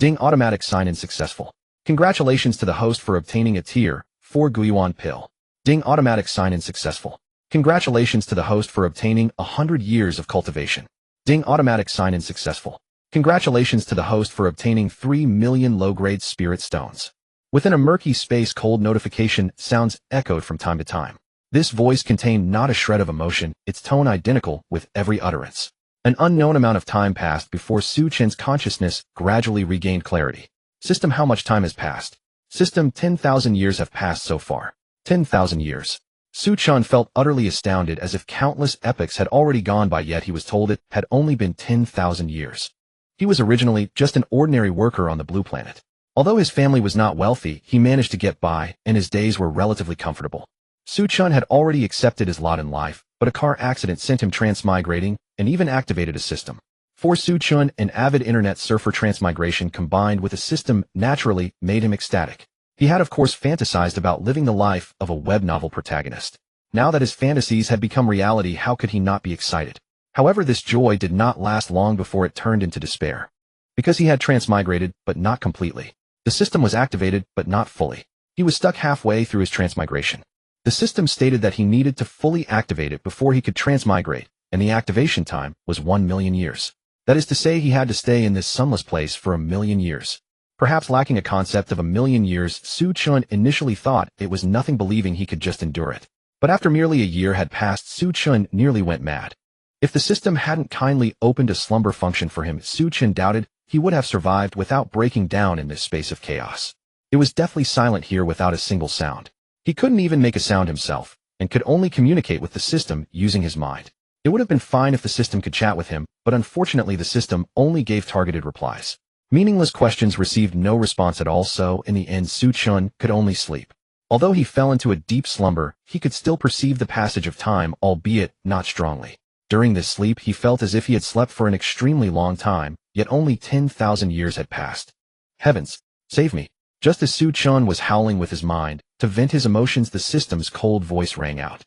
Ding, automatic sign-in successful. Congratulations to the host for obtaining a tier 4 Guiyuan pill. Ding, automatic sign-in successful. Congratulations to the host for obtaining 100 years of cultivation. Ding, automatic sign-in successful. Congratulations to the host for obtaining 3 million low-grade spirit stones. Within a murky space, cold notification sounds echoed from time to time. This voice contained not a shred of emotion, its tone identical with every utterance. An unknown amount of time passed before Su Chen's consciousness gradually regained clarity. System, how much time has passed? System, 10,000 years have passed so far. 10,000 years. Su Chen felt utterly astounded, as if countless epochs had already gone by, yet he was told it had only been 10,000 years. He was originally just an ordinary worker on the blue planet. Although his family was not wealthy, he managed to get by, and his days were relatively comfortable. Su Chen had already accepted his lot in life, but a car accident sent him transmigrating and even activated a system. For Su Chen, an avid internet surfer, transmigration combined with a system naturally made him ecstatic. He had of course fantasized about living the life of a web novel protagonist. Now that his fantasies had become reality, how could he not be excited? However, this joy did not last long before it turned into despair. Because he had transmigrated, but not completely. The system was activated, but not fully. He was stuck halfway through his transmigration. The system stated that he needed to fully activate it before he could transmigrate, and the activation time was 1 million years. That is to say, he had to stay in this sunless place for 1 million years. Perhaps lacking a concept of 1 million years, Su Chen initially thought it was nothing, believing he could just endure it. But after merely a year had passed, Su Chen nearly went mad. If the system hadn't kindly opened a slumber function for him, Su Chen doubted he would have survived without breaking down in this space of chaos. It was deathly silent here, without a single sound. He couldn't even make a sound himself, and could only communicate with the system using his mind. It would have been fine if the system could chat with him, but unfortunately the system only gave targeted replies. Meaningless questions received no response at all, so in the end Su Chen could only sleep. Although he fell into a deep slumber, he could still perceive the passage of time, albeit not strongly. During this sleep he felt as if he had slept for an extremely long time, yet only 10,000 years had passed. Heavens, save me. Just as Su Chen was howling with his mind, to vent his emotions, the system's cold voice rang out.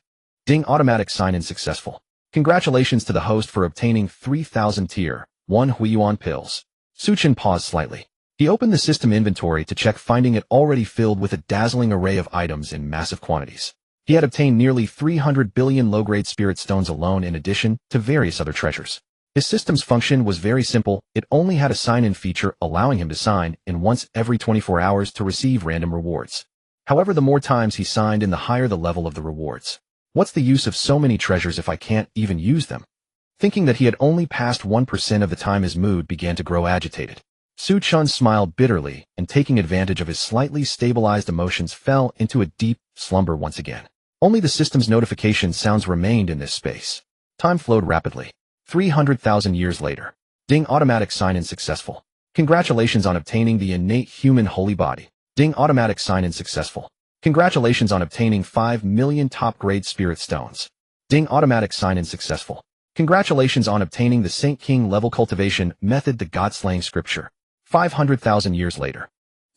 Ding, automatic sign-in successful. Congratulations to the host for obtaining 3,000 tier 1 Huiyuan pills. Su Chen paused slightly. He opened the system inventory to check, finding it already filled with a dazzling array of items in massive quantities. He had obtained nearly 300 billion low-grade spirit stones alone, in addition to various other treasures. His system's function was very simple. It only had a sign-in feature, allowing him to sign in once every 24 hours to receive random rewards. However, the more times he signed in, the higher the level of the rewards. What's the use of so many treasures if I can't even use them? Thinking that he had only passed 1% of the time, his mood began to grow agitated. Su Chen smiled bitterly, and taking advantage of his slightly stabilized emotions, fell into a deep slumber once again. Only the system's notification sounds remained in this space. Time flowed rapidly. 300,000 years later. Ding, automatic sign-in successful. Congratulations on obtaining the innate human holy body. Ding, automatic sign-in successful. Congratulations on obtaining 5 million top-grade spirit stones. Ding, automatic sign-in successful. Congratulations on obtaining the Saint King level cultivation method, the God-slaying scripture. 500,000 years later.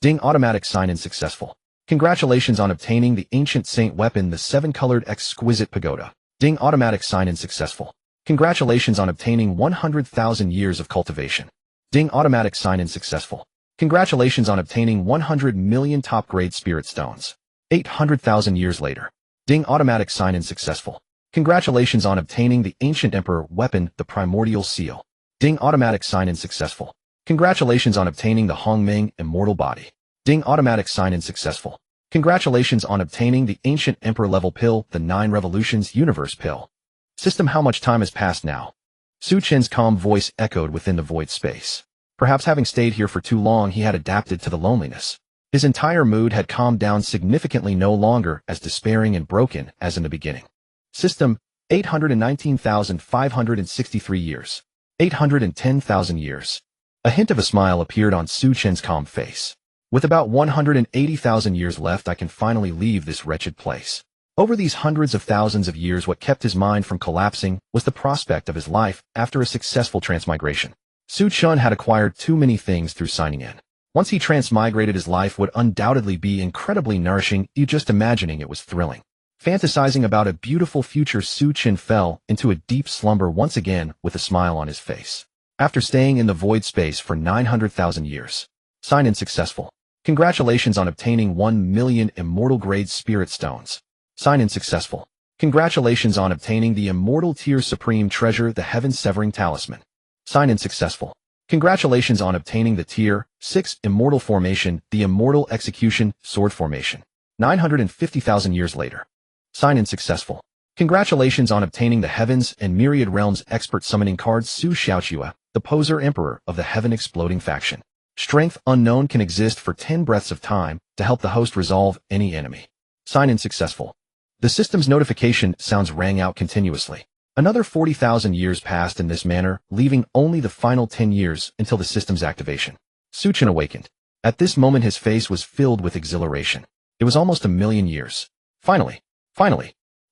Ding, automatic sign-in successful. Congratulations on obtaining the ancient saint weapon, the 7-colored exquisite pagoda. Ding, automatic sign-in successful. Congratulations on obtaining 100,000 years of cultivation. Ding, automatic sign-in successful. Congratulations on obtaining 100 million top-grade spirit stones. 800,000 years later. Ding, automatic sign-in successful. Congratulations on obtaining the ancient emperor weapon, the primordial seal. Ding, automatic sign-in successful. Congratulations on obtaining the Hongming immortal body. Ding, automatic sign-in successful. Congratulations on obtaining the ancient emperor level pill, the 9 revolutions universe pill. System, how much time has passed now? Su Chen's calm voice echoed within the void space. Perhaps having stayed here for too long, he had adapted to the loneliness. His entire mood had calmed down significantly, no longer as despairing and broken as in the beginning. System, 819,563 years. 810,000 years. A hint of a smile appeared on Su Chen's calm face. With about 180,000 years left, I can finally leave this wretched place. Over these hundreds of thousands of years, what kept his mind from collapsing was the prospect of his life after a successful transmigration. Su Chen had acquired too many things through signing in. Once he transmigrated, his life would undoubtedly be incredibly nourishing. Just imagining it was thrilling. Fantasizing about a beautiful future, Su Chen fell into a deep slumber once again with a smile on his face. After staying in the void space for 900,000 years, Sign in successful. Congratulations on obtaining 1 million immortal grade spirit stones. Sign in successful. Congratulations on obtaining the immortal tier supreme treasure, the heaven severing talisman. Sign in successful. Congratulations on obtaining the tier 6 immortal formation, the immortal execution sword formation. 950,000 years later. Sign in successful. Congratulations on obtaining the heavens and myriad realms expert summoning card xianxia, the poser emperor of the heaven exploding faction. Strength unknown can exist for 10 breaths of time to help the host resolve any enemy. Sign in successful. The system's notification sounds rang out continuously. Another 40,000 years passed in this manner, leaving only the final 10 years until the system's activation. Chen awakened. At this moment his face was filled with exhilaration. It was almost a million years. Finally.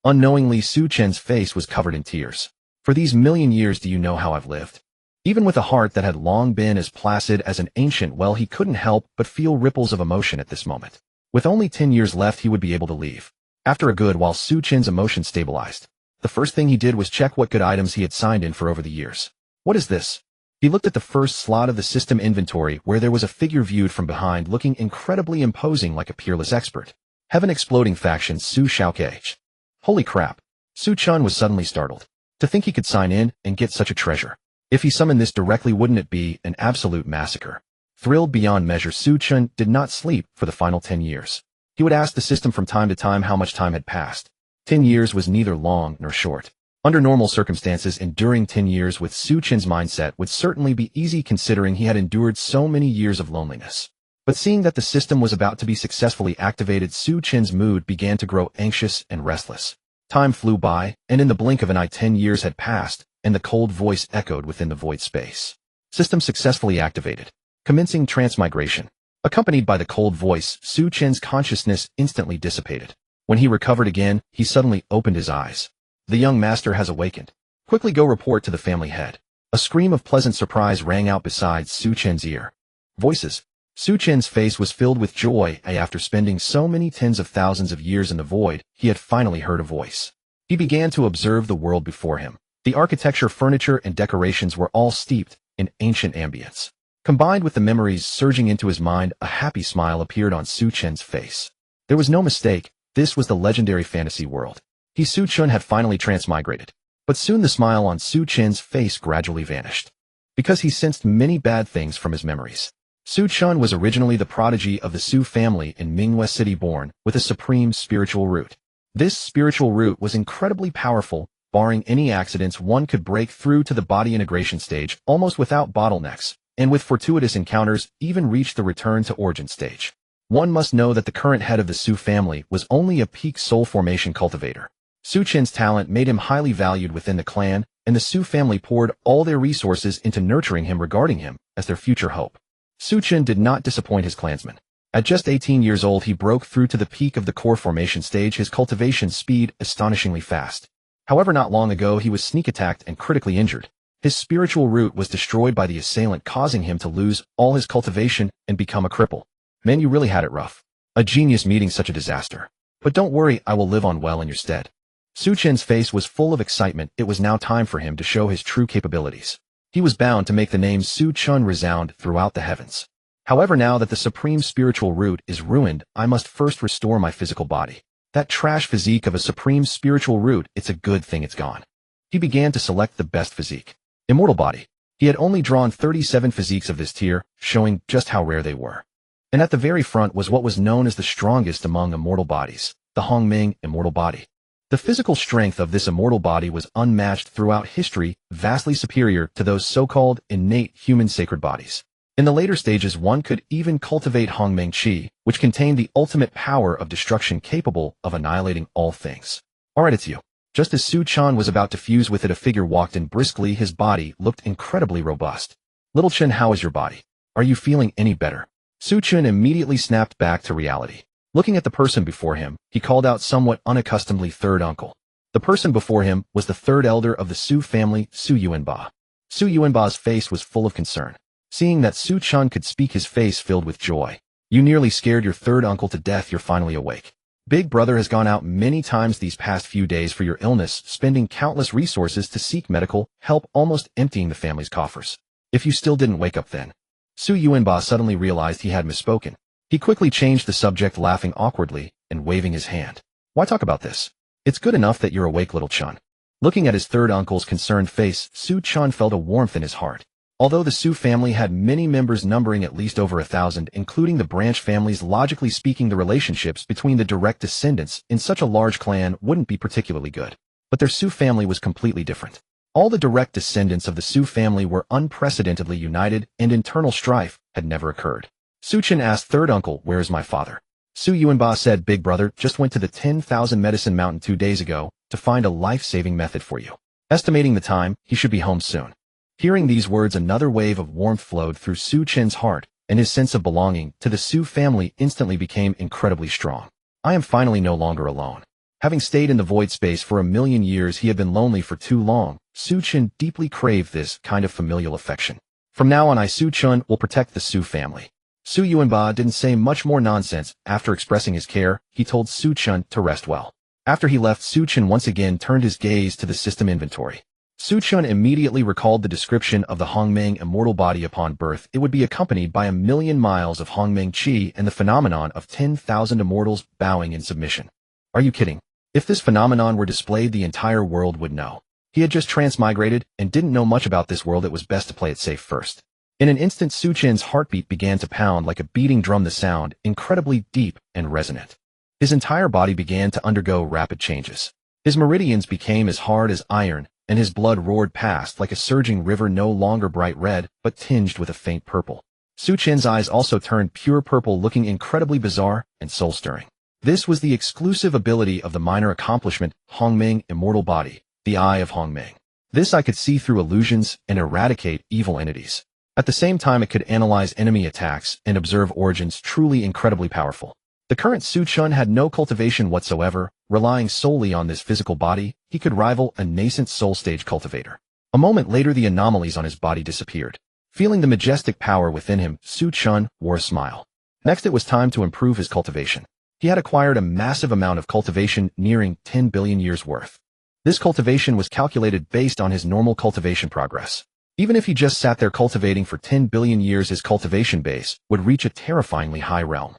Unknowingly Chen's face was covered in tears. For these million years do you know how I've lived? Even with a heart that had long been as placid as an ancient well, he couldn't help but feel ripples of emotion at this moment. With only 10 years left he would be able to leave. After a good while Chen's emotions stabilized. The first thing he did was check what good items he had signed in for over the years. What is this? He looked at the first slot of the system inventory where there was a figure viewed from behind looking incredibly imposing like a peerless expert. Heaven exploding faction xianxia. Holy crap. Chen was suddenly startled. To think he could sign in and get such a treasure. If he summoned this directly, wouldn't it be an absolute massacre? Thrilled beyond measure, Chen did not sleep for the final 10 years. He would ask the system from time to time how much time had passed. 10 years was neither long nor short. Under normal circumstances, enduring 10 years with Chen's mindset would certainly be easy considering he had endured so many years of loneliness. But seeing that the system was about to be successfully activated, Chen's mood began to grow anxious and restless. Time flew by, and in the blink of an eye 10 years had passed, and the cold voice echoed within the void space. System successfully activated. Commencing transmigration. Accompanied by the cold voice, Chen's consciousness instantly dissipated. When he recovered again, he suddenly opened his eyes. The young master has awakened. Quickly go report to the family head. A scream of pleasant surprise rang out beside Chen's ear. Voices. Chen's face was filled with joy, and after spending so many tens of thousands of years in the void, he had finally heard a voice. He began to observe the world before him. The architecture, furniture, and decorations were all steeped in ancient ambience. Combined with the memories surging into his mind, a happy smile appeared on Chen's face. There was no mistake, this was the legendary fantasy world. Chen had finally transmigrated. But soon the smile on Chen's face gradually vanished. Because he sensed many bad things from his memories. Chen was originally the prodigy of the Su family in Mingwei City, born with a supreme spiritual root. This spiritual root was incredibly powerful. Barring any accidents, one could break through to the body integration stage almost without bottlenecks, and with fortuitous encounters, even reach the return to origin stage. One must know that the current head of the Su family was only a peak soul formation cultivator. Chen's talent made him highly valued within the clan, and the Su family poured all their resources into nurturing him, regarding him as their future hope. Chen did not disappoint his clansmen. At just 18 years old, he broke through to the peak of the core formation stage, his cultivation speed astonishingly fast. However, not long ago he was sneak attacked and critically injured. His spiritual root was destroyed by the assailant, causing him to lose all his cultivation and become a cripple. Man, you really had it rough. A genius meeting such a disaster. But don't worry, I will live on well in your stead. Chen's face was full of excitement. It was now time for him to show his true capabilities. He was bound to make the name Chen resound throughout the heavens. However, now that the supreme spiritual root is ruined, I must first restore my physical body. That trash physique of a supreme spiritual root, it's a good thing it's gone. He began to select the best physique. Immortal body. He had only drawn 37 physiques of this tier, showing just how rare they were. And at the very front was what was known as the strongest among immortal bodies, the Hongming immortal body. The physical strength of this immortal body was unmatched throughout history, vastly superior to those so-called innate human sacred bodies. In the later stages, one could even cultivate Hongmeng Qi, which contained the ultimate power of destruction, capable of annihilating all things. Alright, it's you. Just as Chen was about to fuse with it, a figure walked in briskly. His body looked incredibly robust. Little Chen, how is your body? Are you feeling any better? Chen immediately snapped back to reality. Looking at the person before him, he called out somewhat unaccustomedly, third uncle. The person before him was the third elder of the Su family, Su Yuanba. Su Yuanba's face was full of concern. Seeing that Chen could speak, his face filled with joy. You nearly scared your third uncle to death. You're finally awake. Big brother has gone out many times these past few days for your illness, spending countless resources to seek medical help, almost emptying the family's coffers. If you still didn't wake up then. Su Yuanba suddenly realized he had misspoken. He quickly changed the subject, laughing awkwardly and waving his hand. Why talk about this? It's good enough that you're awake, little Chen. Looking at his third uncle's concerned face, Su Chen felt a warmth in his heart. Although the Su family had many members numbering at least over 1,000, including the branch families, logically speaking, the relationships between the direct descendants in such a large clan wouldn't be particularly good. But their Su family was completely different. All the direct descendants of the Su family were unprecedentedly united, and internal strife had never occurred. Su Chen asked third uncle, "Where is my father?" Su Yuanba said, "Big brother just went to the 10,000 medicine mountain 2 days ago to find a life-saving method for you. Estimating the time, he should be home soon." Hearing these words, another wave of warmth flowed through Su Chen's heart, and his sense of belonging to the Su family instantly became incredibly strong. I am finally no longer alone. Having stayed in the void space for 1,000,000 years, he had been lonely for too long. Su Chen deeply craved this kind of familial affection. From now on, Su Chen will protect the Su family. Su Yuanba didn't say much more nonsense. After expressing his care, he told Su Chen to rest well. After he left, Su Chen once again turned his gaze to the system inventory. Su Chen immediately recalled the description of the Hongmeng immortal body upon birth. It would be accompanied by 1,000,000 miles of Hongmeng qi and the phenomenon of 10,000 immortals bowing in submission. Are you kidding? If this phenomenon were displayed, the entire world would know. He had just transmigrated and didn't know much about this world. It was best to play it safe first. In an instant, Su Chen's heartbeat began to pound like a beating drum, the sound incredibly deep and resonant. His entire body began to undergo rapid changes. His meridians became as hard as iron, and his blood roared past like a surging river, no longer bright red, but tinged with a faint purple. Su Chen's eyes also turned pure purple, looking incredibly bizarre and soul-stirring. This was the exclusive ability of the minor accomplishment, Hongmeng immortal body, the Eye of Hongmeng. This eye could see through illusions and eradicate evil entities. At the same time, it could analyze enemy attacks and observe origins, truly incredibly powerful. The current Su Chen had no cultivation whatsoever. Relying solely on this physical body, he could rival a nascent soul stage cultivator. A moment later, the anomalies on his body disappeared. Feeling the majestic power within him, Su Chen wore a smile. Next, it was time to improve his cultivation. He had acquired a massive amount of cultivation, nearing 10 billion years worth. This cultivation was calculated based on his normal cultivation progress. Even if he just sat there cultivating for 10 billion years, his cultivation base would reach a terrifyingly high realm.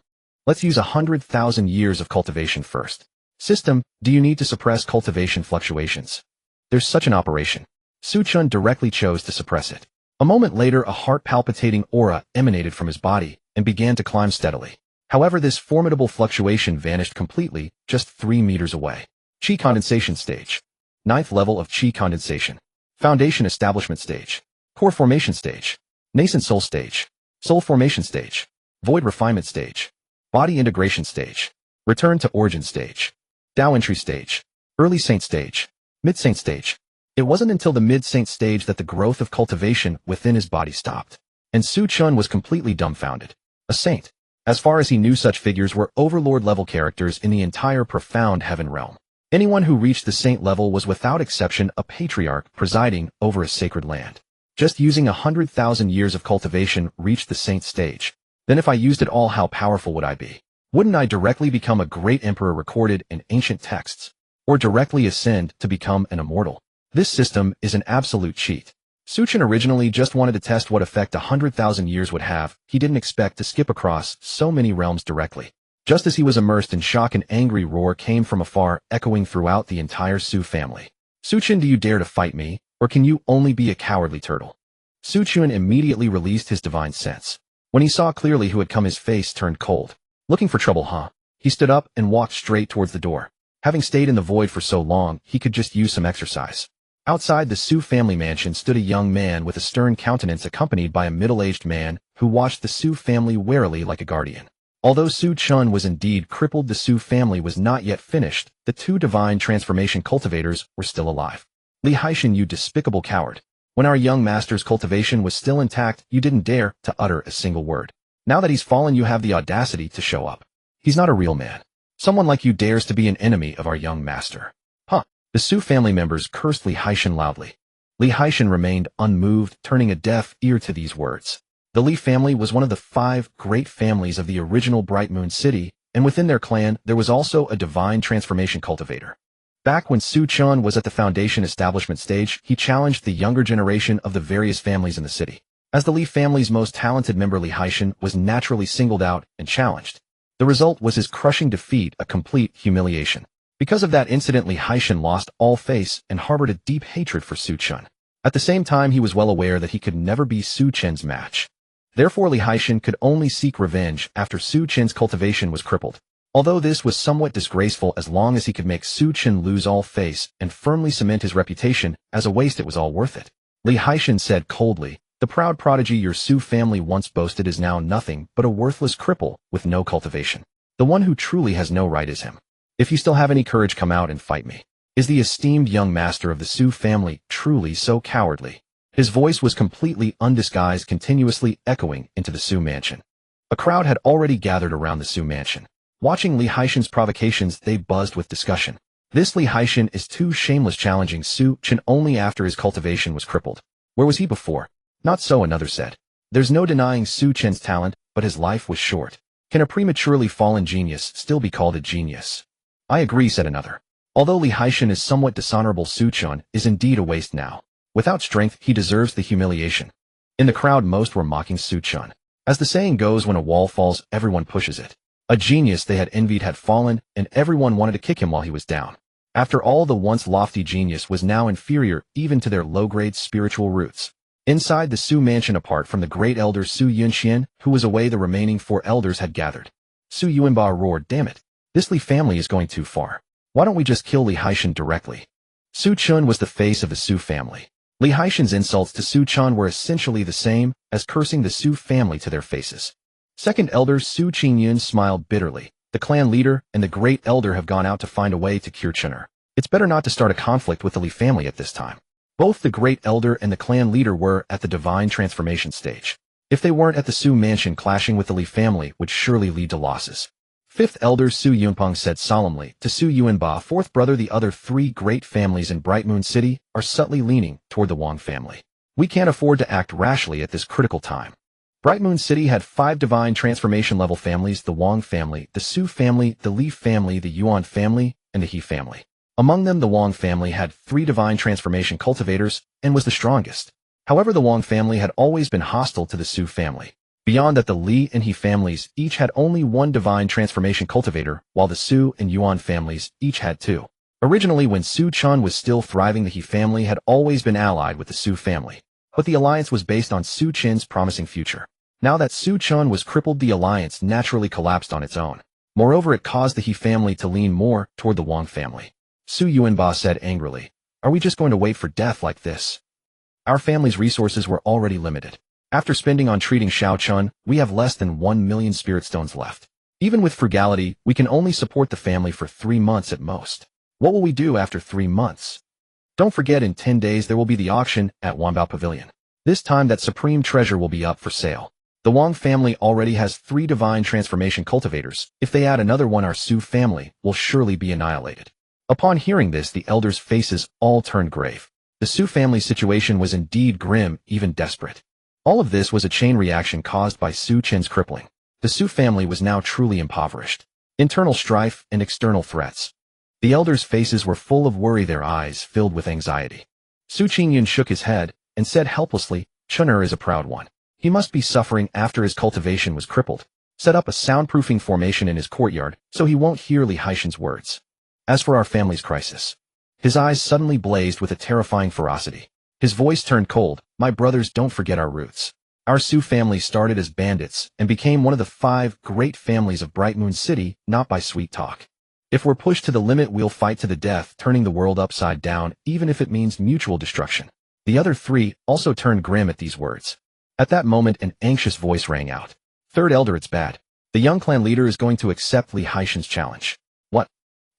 Let's use 100,000 years of cultivation first. System, do you need to suppress cultivation fluctuations? There's such an operation. Su Chen directly chose to suppress it. A moment later, a heart-palpitating aura emanated from his body and began to climb steadily. However, this formidable fluctuation vanished completely just 3 meters away. Qi condensation stage. 9th level of Qi condensation. Foundation establishment stage. Core formation stage. Nascent soul stage. Soul formation stage. Void refinement stage. Body integration stage. Return to origin stage. Dao entry stage. Early saint stage. Mid-saint stage. It wasn't until the mid-saint stage that the growth of cultivation within his body stopped. And Su Chen was completely dumbfounded. A saint. As far as he knew, such figures were overlord-level characters in the entire profound heaven realm. Anyone who reached the saint level was without exception a patriarch presiding over a sacred land. Just using 100,000 years of cultivation reached the saint stage. Then if I used it all, how powerful would I be? Wouldn't I directly become a great emperor recorded in ancient texts? Or directly ascend to become an immortal? This system is an absolute cheat. Su Chen originally just wanted to test what effect 100,000 years would have. He didn't expect to skip across so many realms directly. Just as he was immersed in shock, an angry roar came from afar, echoing throughout the entire Su family. Su Chen, do you dare to fight me, or can you only be a cowardly turtle? Su Chen immediately released his divine sense. When he saw clearly who had come, his face turned cold. Looking for trouble, huh? He stood up and walked straight towards the door. Having stayed in the void for so long, he could just use some exercise. Outside the Su family mansion stood a young man with a stern countenance, accompanied by a middle-aged man who watched the Su family warily like a guardian. Although Su Chen was indeed crippled, the Su family was not yet finished. The 2 divine transformation cultivators were still alive. Li Haishan, you despicable coward. When our young master's cultivation was still intact, you didn't dare to utter a single word. Now that he's fallen, you have the audacity to show up. He's not a real man. Someone like you dares to be an enemy of our young master. Huh. The Su family members cursed Li Haishan loudly. Li Haishan remained unmoved, turning a deaf ear to these words. The Li family was one of the 5 great families of the original Bright Moon City, and within their clan there was also a divine transformation cultivator. Back when Su Chen was at the foundation establishment stage, he challenged the younger generation of the various families in the city. As the Li family's most talented member, Li Haishan was naturally singled out and challenged. The result was his crushing defeat, a complete humiliation. Because of that incident, Li Haishan lost all face and harbored a deep hatred for Su Chen. At the same time, he was well aware that he could never be Su Chen's match. Therefore, Li Haishan could only seek revenge after Su Chen's cultivation was crippled. Although this was somewhat disgraceful, as long as he could make Su Chen lose all face and firmly cement his reputation as a waste, it was all worth it. Li Haishan said coldly, "The proud prodigy your Su family once boasted is now nothing but a worthless cripple with no cultivation. The one who truly has no right is him. If you still have any courage, come out and fight me." Is the esteemed young master of the Su family truly so cowardly? His voice was completely undisguised, continuously echoing into the Su mansion. A crowd had already gathered around the Su mansion. Watching Li Haishan's provocations, they buzzed with discussion. This Li Haishan is too shameless, challenging Su Chen only after his cultivation was crippled. Where was he before? Not so, another said. There's no denying Su Chen's talent, but his life was short. Can a prematurely fallen genius still be called a genius? I agree, said another. Although Li Haishan is somewhat dishonorable, Su Chen is indeed a waste now. Without strength, he deserves the humiliation. In the crowd, most were mocking Su Chen. As the saying goes, when a wall falls, everyone pushes it. A genius they had envied had fallen, and everyone wanted to kick him while he was down. After all, the once lofty genius was now inferior even to their low-grade spiritual roots. Inside the Su mansion, apart from the great elder Su Yunxian, who was away, the remaining 4 elders had gathered. Su Yuanba roared, "Damn it! This Li family is going too far. Why don't we just kill Li Haishan directly?" Su Chen was the face of the Su family. Li Haishan's insults to Su Chen were essentially the same as cursing the Su family to their faces. Second elder Su Qingyun smiled bitterly. The clan leader and the great elder have gone out to find a way to cure Chener. It's better not to start a conflict with the Li family at this time. Both the great elder and the clan leader were at the divine transformation stage. If they weren't at the Su mansion, clashing with the Li family would surely lead to losses. Fifth elder Su Yunpeng said solemnly to Su Yuanba, "Fourth brother, the other 3 great families in Bright Moon City are subtly leaning toward the Wang family. We can't afford to act rashly at this critical time." Bright Moon City had 5 divine transformation level families: the Wang family, the Su family, the Li family, the Yuan family, and the He family. Among them, the Wang family had 3 divine transformation cultivators and was the strongest. However, the Wang family had always been hostile to the Su family. Beyond that, the Li and He families each had only 1 divine transformation cultivator, while the Su and Yuan families each had 2. Originally, when Su Chen was still thriving, the He family had always been allied with the Su family, but the alliance was based on Su Chen's promising future. Now that Su Chen was crippled, the alliance naturally collapsed on its own. Moreover, it caused the He family to lean more toward the Wang family. Su Yuanba said angrily, "Are we just going to wait for death like this? Our family's resources were already limited. After spending on treating Xiao Chun, we have less than 1 million spirit stones left. Even with frugality, we can only support the family for 3 months at most. What will we do after 3 months? Don't forget, in 10 days there will be the auction at Wanbao Pavilion. This time that supreme treasure will be up for sale. The Wang family already has 3 divine transformation cultivators. If they add another one, our Su family will surely be annihilated." Upon hearing this, the elders' faces all turned grave. The Su family's situation was indeed grim, even desperate. All of this was a chain reaction caused by Su Chen's crippling. The Su family was now truly impoverished. Internal strife and external threats. The elders' faces were full of worry, their eyes filled with anxiety. Su Qingyun shook his head and said helplessly, "Chener is a proud one. He must be suffering after his cultivation was crippled. Set up a soundproofing formation in his courtyard so he won't hear Li Haishan's words. As for our family's crisis." His eyes suddenly blazed with a terrifying ferocity. His voice turned cold. "My brothers, don't forget our roots. Our Su family started as bandits and became one of the 5 great families of Bright Moon City, not by sweet talk. If we're pushed to the limit, we'll fight to the death, turning the world upside down, even if it means mutual destruction." The other 3 also turned grim at these words. At that moment, an anxious voice rang out. "Third elder, it's bad. The young clan leader is going to accept Li Haishan's challenge." "What?"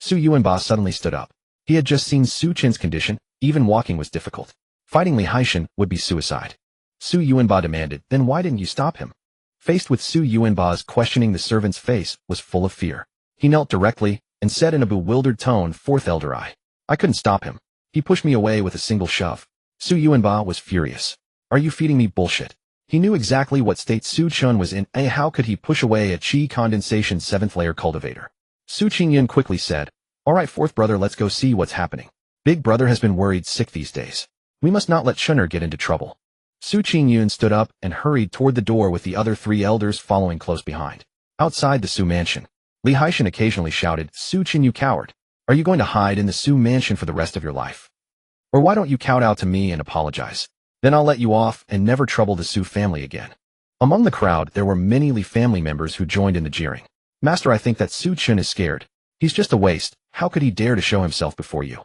Su Yuanba suddenly stood up. He had just seen Su Chen's condition. Even walking was difficult. Fighting Li Haishan would be suicide. Su Yuanba demanded, "Then why didn't you stop him?" Faced with Su Yuanba's questioning, the servant's face was full of fear. He knelt directly and said in a bewildered tone, "Fourth elder, I couldn't stop him. He pushed me away with a single shove." Su Yuanba was furious. "Are you feeding me bullshit?" He knew exactly what state Su Chen was in. How could he push away a Qi condensation 7th layer cultivator? Su Qingyun quickly said, "All right, fourth brother, let's go see what's happening. Big brother has been worried sick these days. We must not let Chener get into trouble." Su Qingyun stood up and hurried toward the door with the other 3 elders following close behind. Outside the Su mansion, Li Haishan occasionally shouted, "Su Qin, you coward! Are you going to hide in the Su mansion for the rest of your life? Or why don't you kowtow to me and apologize? Then I'll let you off and never trouble the Su family again." Among the crowd, there were many Li family members who joined in the jeering. "Master, I think that Su Chen is scared. He's just a waste. How could he dare to show himself before you?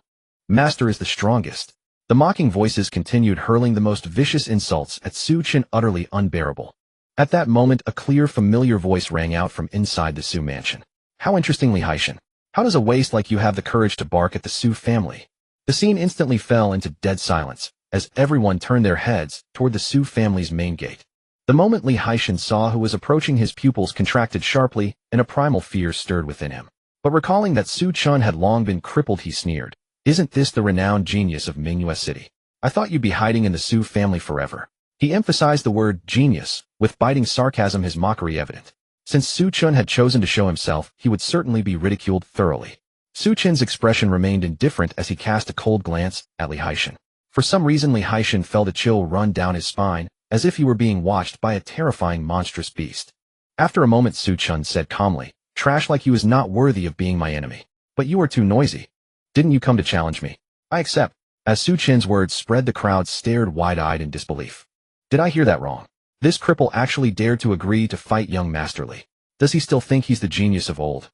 Master is the strongest." The mocking voices continued hurling the most vicious insults at Su Chen, utterly unbearable. At that moment, a clear, familiar voice rang out from inside the Su mansion. "How interesting, Li Haishan. How does a waste like you have the courage to bark at the Su family?" The scene instantly fell into dead silence, as everyone turned their heads toward the Su family's main gate. The moment Li Haishan saw who was approaching, his pupils contracted sharply, and a primal fear stirred within him. But recalling that Su Chen had long been crippled, he sneered. "Isn't this the renowned genius of Mingyue City? I thought you'd be hiding in the Su family forever." He emphasized the word genius, with biting sarcasm, his mockery evident. Since Su Chen had chosen to show himself, he would certainly be ridiculed thoroughly. Su Chen's expression remained indifferent as he cast a cold glance at Li Haishan. For some reason, Li Haishan felt a chill run down his spine, as if he were being watched by a terrifying monstrous beast. After a moment, Su Chen said calmly, "Trash like you is not worthy of being my enemy. But you are too noisy. Didn't you come to challenge me? I accept." As Su Chen's words spread, the crowd stared wide-eyed in disbelief. Did I hear that wrong? This cripple actually dared to agree to fight young Master Li. Does he still think he's the genius of old?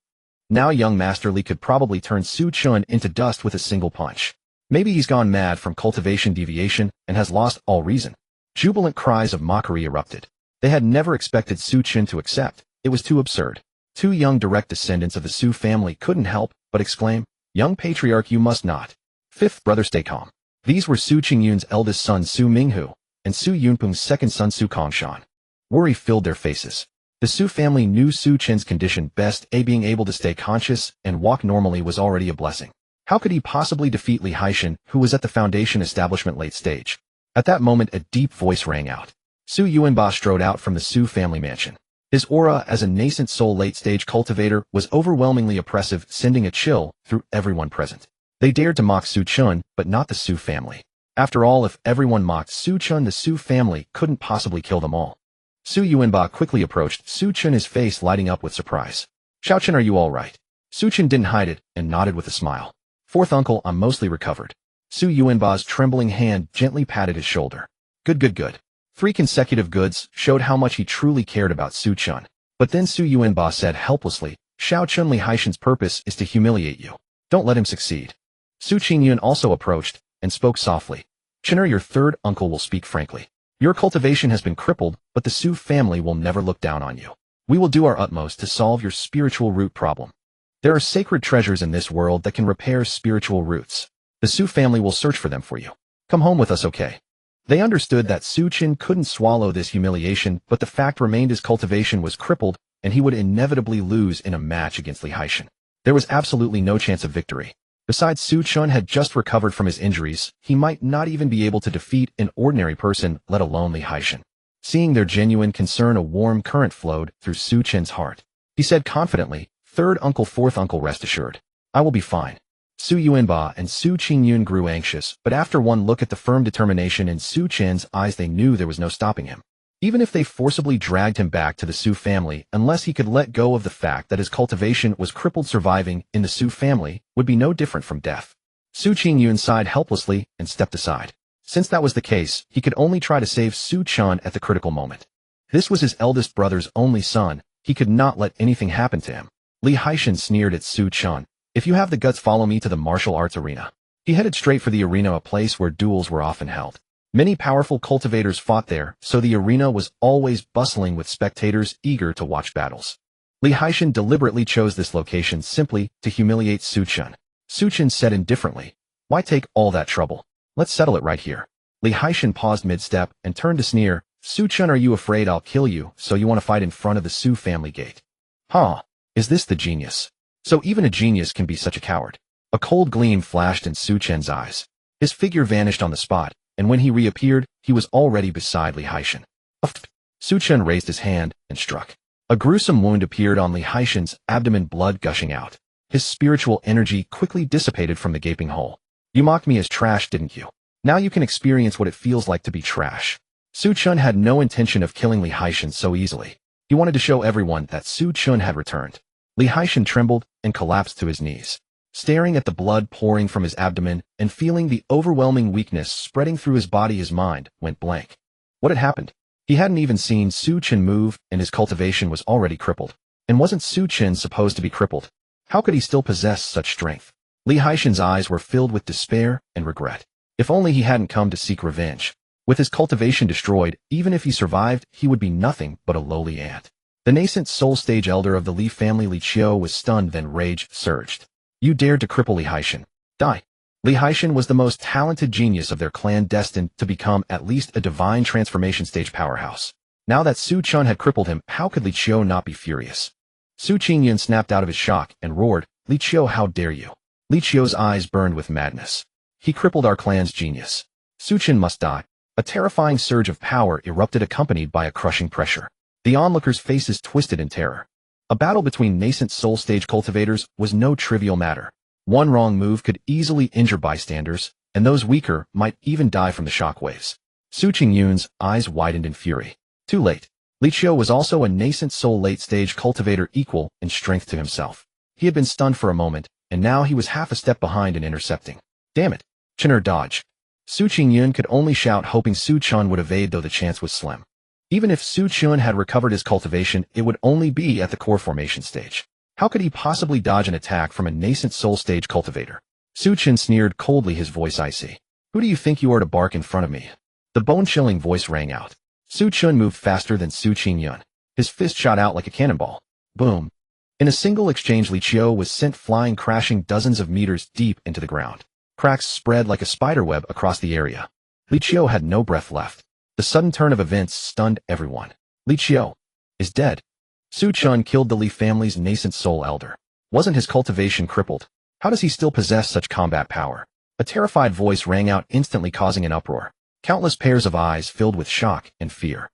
Now young Master Li could probably turn Su Chen into dust with a single punch. Maybe he's gone mad from cultivation deviation and has lost all reason. Jubilant cries of mockery erupted. They had never expected Su Chen to accept. It was too absurd. 2 young direct descendants of the Su family couldn't help but exclaim, "Young patriarch, you must not." Fifth brother, stay calm. These were Su Qingyun's eldest son Su Minghu, and Su Yunpeng's second son Su Kongshan. Worry filled their faces. The Su family knew Su Chen's condition best. Being able to stay conscious and walk normally was already a blessing. How could he possibly defeat Li Haishan, who was at the foundation establishment late stage? At that moment, a deep voice rang out. Su Yuanba strode out from the Su family mansion. His aura as a nascent soul late-stage cultivator was overwhelmingly oppressive, sending a chill through everyone present. They dared to mock Su Chen, but not the Su family. After all, if everyone mocked Su Chen, the Su family couldn't possibly kill them all. Su Yuanba quickly approached Su Chen, his face lighting up with surprise. "Xiao Chen, are you all right?" Su Chen didn't hide it and nodded with a smile. "Fourth uncle, I'm mostly recovered." Su Yuanba's trembling hand gently patted his shoulder. Good. 3 consecutive goods showed how much he truly cared about Su Chen. But then Su Yuanba said helplessly, "Xiao Chen, Li Haishan's purpose is to humiliate you. Don't let him succeed." Su Qingyun also approached and spoke softly. "Chener, your 3rd uncle will speak frankly. Your cultivation has been crippled, but the Su family will never look down on you. We will do our utmost to solve your spiritual root problem. There are sacred treasures in this world that can repair spiritual roots. The Su family will search for them for you. Come home with us, okay?" They understood that Su Chen couldn't swallow this humiliation, but the fact remained his cultivation was crippled, and he would inevitably lose in a match against Li Haishan. There was absolutely no chance of victory. Besides, Su Chen had just recovered from his injuries. He might not even be able to defeat an ordinary person, let alone Li Haishan. Seeing their genuine concern, a warm current flowed through Su Chen's heart. He said confidently, "3rd uncle, 4th uncle, rest assured. I will be fine." Su Yuanba and Su Qingyun grew anxious, but after one look at the firm determination in Su Chen's eyes, they knew there was no stopping him. Even if they forcibly dragged him back to the Su family, unless he could let go of the fact that his cultivation was crippled, surviving in the Su family would be no different from death. Su Qingyun sighed helplessly and stepped aside. Since that was the case, he could only try to save Su Chen at the critical moment. This was his eldest brother's only son. He could not let anything happen to him. Li Haishan sneered at Su Chen. "If you have the guts, follow me to the martial arts arena." He headed straight for the arena, a place where duels were often held. Many powerful cultivators fought there, so the arena was always bustling with spectators eager to watch battles. Li Haishan deliberately chose this location simply to humiliate Su Chen. Su Chen said indifferently, "Why take all that trouble? Let's settle it right here." Li Haishan paused mid-step and turned to sneer, "Su Chen, are you afraid I'll kill you, so you want to fight in front of the Su family gate? Huh? Is this the genius? So even a genius can be such a coward." A cold gleam flashed in Su Chen's eyes. His figure vanished on the spot, and when he reappeared, he was already beside Li Haishan. Su Chen raised his hand and struck. A gruesome wound appeared on Li Haishan's abdomen, blood gushing out. His spiritual energy quickly dissipated from the gaping hole. "You mocked me as trash, didn't you? Now you can experience what it feels like to be trash." Su Chen had no intention of killing Li Haishan so easily. He wanted to show everyone that Su Chen had returned. Li Haishan trembled and collapsed to his knees. Staring at the blood pouring from his abdomen and feeling the overwhelming weakness spreading through his body, his mind went blank. What had happened? He hadn't even seen Su Chen move, and his cultivation was already crippled. And wasn't Su Chen supposed to be crippled? How could he still possess such strength? Li Haishan's eyes were filled with despair and regret. If only he hadn't come to seek revenge. With his cultivation destroyed, even if he survived, he would be nothing but a lowly ant. The nascent soul stage elder of the Li family, Li Qiu, was stunned, then rage surged. You dared to cripple Li Haishan. Die. Li Haishan was the most talented genius of their clan, destined to become at least a divine transformation stage powerhouse. Now that Su Chen had crippled him, how could Li Qiu not be furious? Su Qingyun snapped out of his shock and roared, Li Qiu, how dare you? Li Qiu's eyes burned with madness. He crippled our clan's genius. Su Chen must die. A terrifying surge of power erupted, accompanied by a crushing pressure. The onlookers' faces twisted in terror. A battle between nascent soul stage cultivators was no trivial matter. One wrong move could easily injure bystanders, and those weaker might even die from the shockwaves. Su Qingyun's eyes widened in fury. Too late. Li Qiu was also a nascent soul late-stage cultivator, equal in strength to himself. He had been stunned for a moment, and now he was half a step behind in intercepting. Damn it! Chen dodge. Su Qingyun could only shout, hoping Su Chen would evade, though the chance was slim. Even if Su Chen had recovered his cultivation, it would only be at the core formation stage. How could he possibly dodge an attack from a nascent soul stage cultivator? Su Chen sneered coldly, his voice icy. Who do you think you are to bark in front of me? The bone-chilling voice rang out. Su Chen moved faster than Su Qingyun. His fist shot out like a cannonball. Boom. In a single exchange, Li Qiu was sent flying, crashing dozens of meters deep into the ground. Cracks spread like a spiderweb across the area. Li Qiu had no breath left. The sudden turn of events stunned everyone. Li Qiu is dead. Su Chen killed the Li family's nascent soul elder. Wasn't his cultivation crippled? How does he still possess such combat power? A terrified voice rang out, instantly causing an uproar. Countless pairs of eyes filled with shock and fear.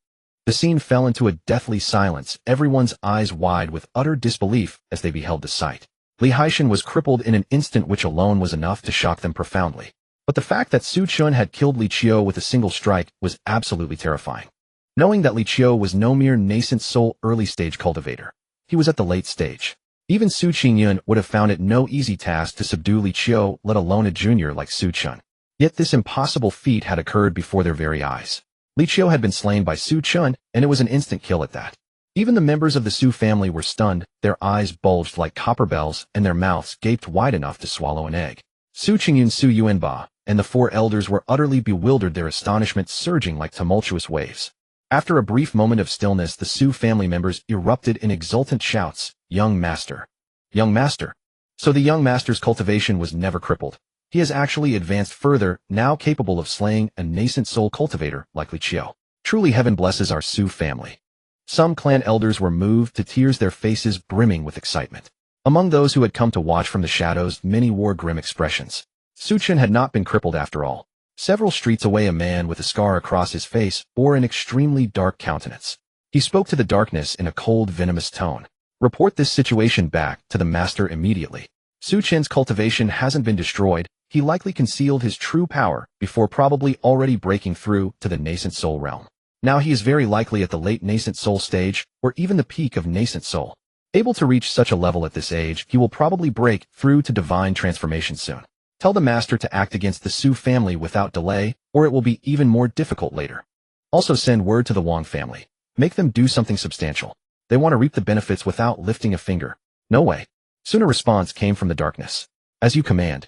The scene fell into a deathly silence, everyone's eyes wide with utter disbelief as they beheld the sight. Li Haishan was crippled in an instant, which alone was enough to shock them profoundly. But the fact that Su Chen had killed Li Qiu with a single strike was absolutely terrifying. Knowing that Li Qiu was no mere nascent soul early-stage cultivator, he was at the late stage. Even Su Qingyun would have found it no easy task to subdue Li Qiu, let alone a junior like Su Chen. Yet this impossible feat had occurred before their very eyes. Li Qiu had been slain by Su Chen, and it was an instant kill at that. Even the members of the Su family were stunned, their eyes bulged like copper bells, and their mouths gaped wide enough to swallow an egg. Su Qingyun, Su Yuanba, and the four elders were utterly bewildered, their astonishment surging like tumultuous waves. After a brief moment of stillness, the Su family members erupted in exultant shouts, Young Master! Young Master! So the young master's cultivation was never crippled. He has actually advanced further, now capable of slaying a nascent soul cultivator like Li Qiu. Truly heaven blesses our Su family. Some clan elders were moved to tears, their faces brimming with excitement. Among those who had come to watch from the shadows, many wore grim expressions. Su Chen had not been crippled after all. Several streets away, a man with a scar across his face bore an extremely dark countenance. He spoke to the darkness in a cold, venomous tone. Report this situation back to the master immediately. Su Chen's cultivation hasn't been destroyed. He likely concealed his true power before probably already breaking through to the nascent soul realm. Now he is very likely at the late nascent soul stage, or even the peak of nascent soul. Able to reach such a level at this age, he will probably break through to divine transformation soon. Tell the master to act against the Su family without delay, or it will be even more difficult later. Also send word to the Wang family. Make them do something substantial. They want to reap the benefits without lifting a finger. No way. Soon a response came from the darkness. As you command.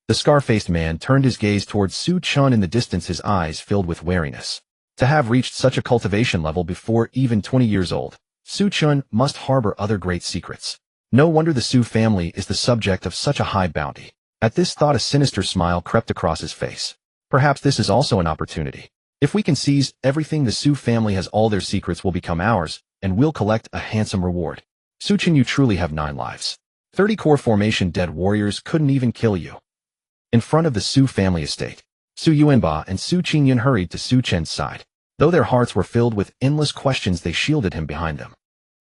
The scar-faced man turned his gaze towards Su Chen in the distance, his eyes filled with wariness. To have reached such a cultivation level before even 20 years old, Su Chen must harbor other great secrets. No wonder the Su family is the subject of such a high bounty. At this thought, a sinister smile crept across his face. Perhaps this is also an opportunity. If we can seize everything the Su family has, all their secrets will become ours, and we'll collect a handsome reward. Su Chen, you truly have 9 lives. 30 core formation dead warriors couldn't even kill you. In front of the Su family estate, Su Yuanba and Su Qingyun hurried to Su Chen's side. Though their hearts were filled with endless questions, they shielded him behind them.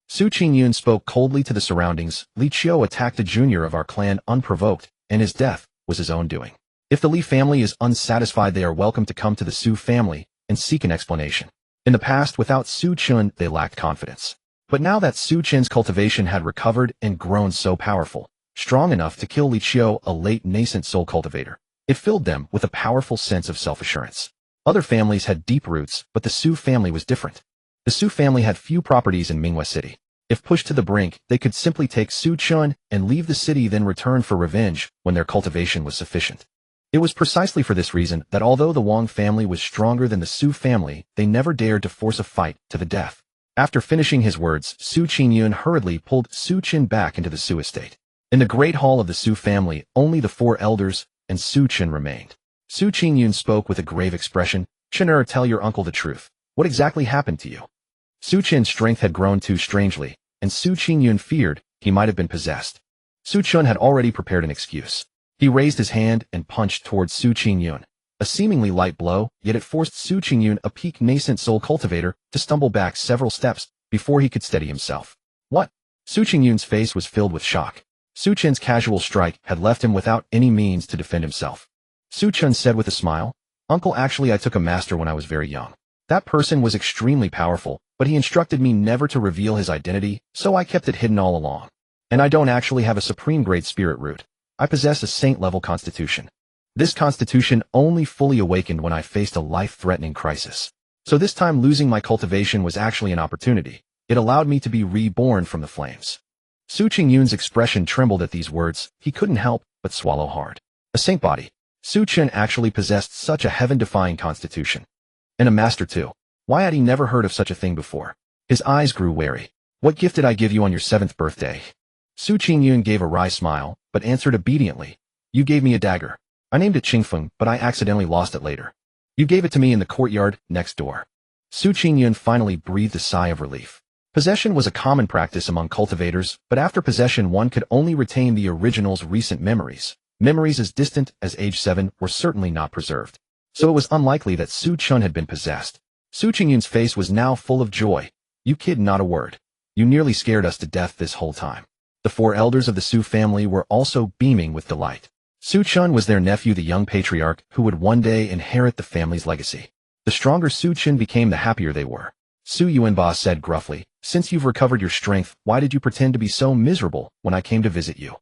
Su Qingyun spoke coldly to the surroundings. Li Qiu attacked a junior of our clan unprovoked, and his death was his own doing. If the Li family is unsatisfied, they are welcome to come to the Su family and seek an explanation. In the past, without Su Chen, they lacked confidence. But now that Su Chen's cultivation had recovered and grown so powerful, strong enough to kill Li Qiu, a late nascent soul cultivator, it filled them with a powerful sense of self-assurance. Other families had deep roots, but the Su family was different. The Su family had few properties in Minghua City. If pushed to the brink, they could simply take Su Chen and leave the city, then return for revenge when their cultivation was sufficient. It was precisely for this reason that although the Wang family was stronger than the Su family, they never dared to force a fight to the death. After finishing his words, Su Qingyun hurriedly pulled Su Chen back into the Su estate. In the great hall of the Su family, only the 4 elders and Su Chen remained. Su Qingyun spoke with a grave expression. "Chen, tell your uncle the truth. What exactly happened to you?" Su Chen's strength had grown too strangely, and Su Qingyun feared he might have been possessed. Su Chen had already prepared an excuse. He raised his hand and punched towards Su Qingyun. A seemingly light blow, yet it forced Su Qingyun, a peak nascent soul cultivator, to stumble back several steps before he could steady himself. What? Su Qingyun's face was filled with shock. Su Chen's casual strike had left him without any means to defend himself. Su Chen said with a smile, "Uncle, actually I took a master when I was very young. That person was extremely powerful, but he instructed me never to reveal his identity, so I kept it hidden all along. And I don't actually have a supreme grade spirit root. I possess a saint-level constitution. This constitution only fully awakened when I faced a life-threatening crisis. So this time losing my cultivation was actually an opportunity. It allowed me to be reborn from the flames." Su Qingyun's expression trembled at these words. He couldn't help but swallow hard. A saint body. Su Chen actually possessed such a heaven-defying constitution. And a master too. Why had he never heard of such a thing before? His eyes grew wary. "What gift did I give you on your 7th birthday?" Su Qingyun gave a wry smile, but answered obediently. "You gave me a dagger. I named it Qingfeng, but I accidentally lost it later. You gave it to me in the courtyard next door." Su Qingyun finally breathed a sigh of relief. Possession was a common practice among cultivators, but after possession one could only retain the original's recent memories. Memories as distant as age 7 were certainly not preserved. So it was unlikely that Su Chen had been possessed. Su Qingyun's face was now full of joy. "You kid, not a word. You nearly scared us to death this whole time." The 4 elders of the Su family were also beaming with delight. Su Chen was their nephew, the young patriarch, who would one day inherit the family's legacy. The stronger Su Chen became, the happier they were. Su Yuanba said gruffly, "Since you've recovered your strength, why did you pretend to be so miserable when I came to visit you?"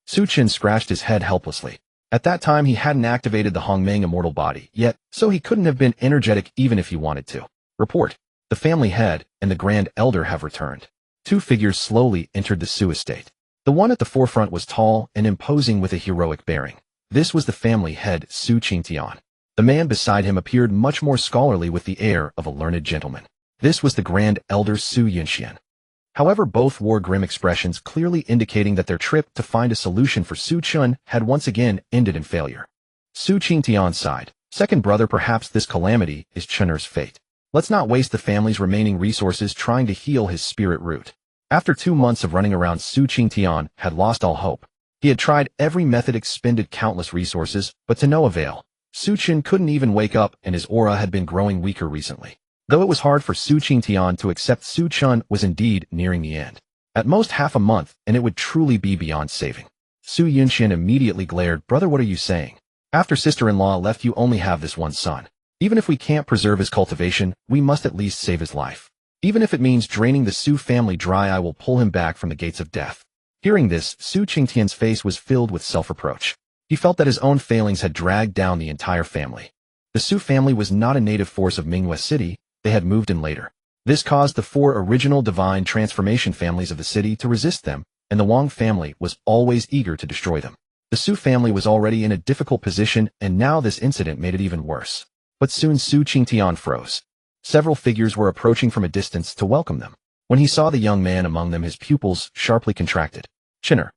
Su Chen scratched his head helplessly. At that time he hadn't activated the Hongmeng immortal body yet, so he couldn't have been energetic even if he wanted to. Report. The family head and the grand elder have returned. 2 figures slowly entered the Su estate. The one at the forefront was tall and imposing with a heroic bearing. This was the family head, Su Qingtian. The man beside him appeared much more scholarly with the air of a learned gentleman. This was the grand elder Su Yunxian. However, both wore grim expressions, clearly indicating that their trip to find a solution for Su Chen had once again ended in failure. Su Qingtian sighed. "Second brother, perhaps this calamity is Chener's fate. Let's not waste the family's remaining resources trying to heal his spirit root." After 2 months of running around, Su Qingtian had lost all hope. He had tried every method, expended countless resources, but to no avail. Su Chen couldn't even wake up, and his aura had been growing weaker recently. Though it was hard for Su Qingtian to accept, Su Chen was indeed nearing the end. At most half a month, and it would truly be beyond saving. Su Yunxian immediately glared. "Brother, what are you saying? After sister-in-law left, you only have this one son. Even if we can't preserve his cultivation, we must at least save his life. Even if it means draining the Su family dry, I will pull him back from the gates of death." Hearing this, Su Qingtian's face was filled with self-reproach. He felt that his own failings had dragged down the entire family. The Su family was not a native force of Minghua City. They had moved in later. This caused the 4 original divine transformation families of the city to resist them, and the Wang family was always eager to destroy them. The Su family was already in a difficult position, and now this incident made it even worse. But soon Su Qingtian froze. Several figures were approaching from a distance to welcome them. When he saw the young man among them, his pupils sharply contracted. "Chener!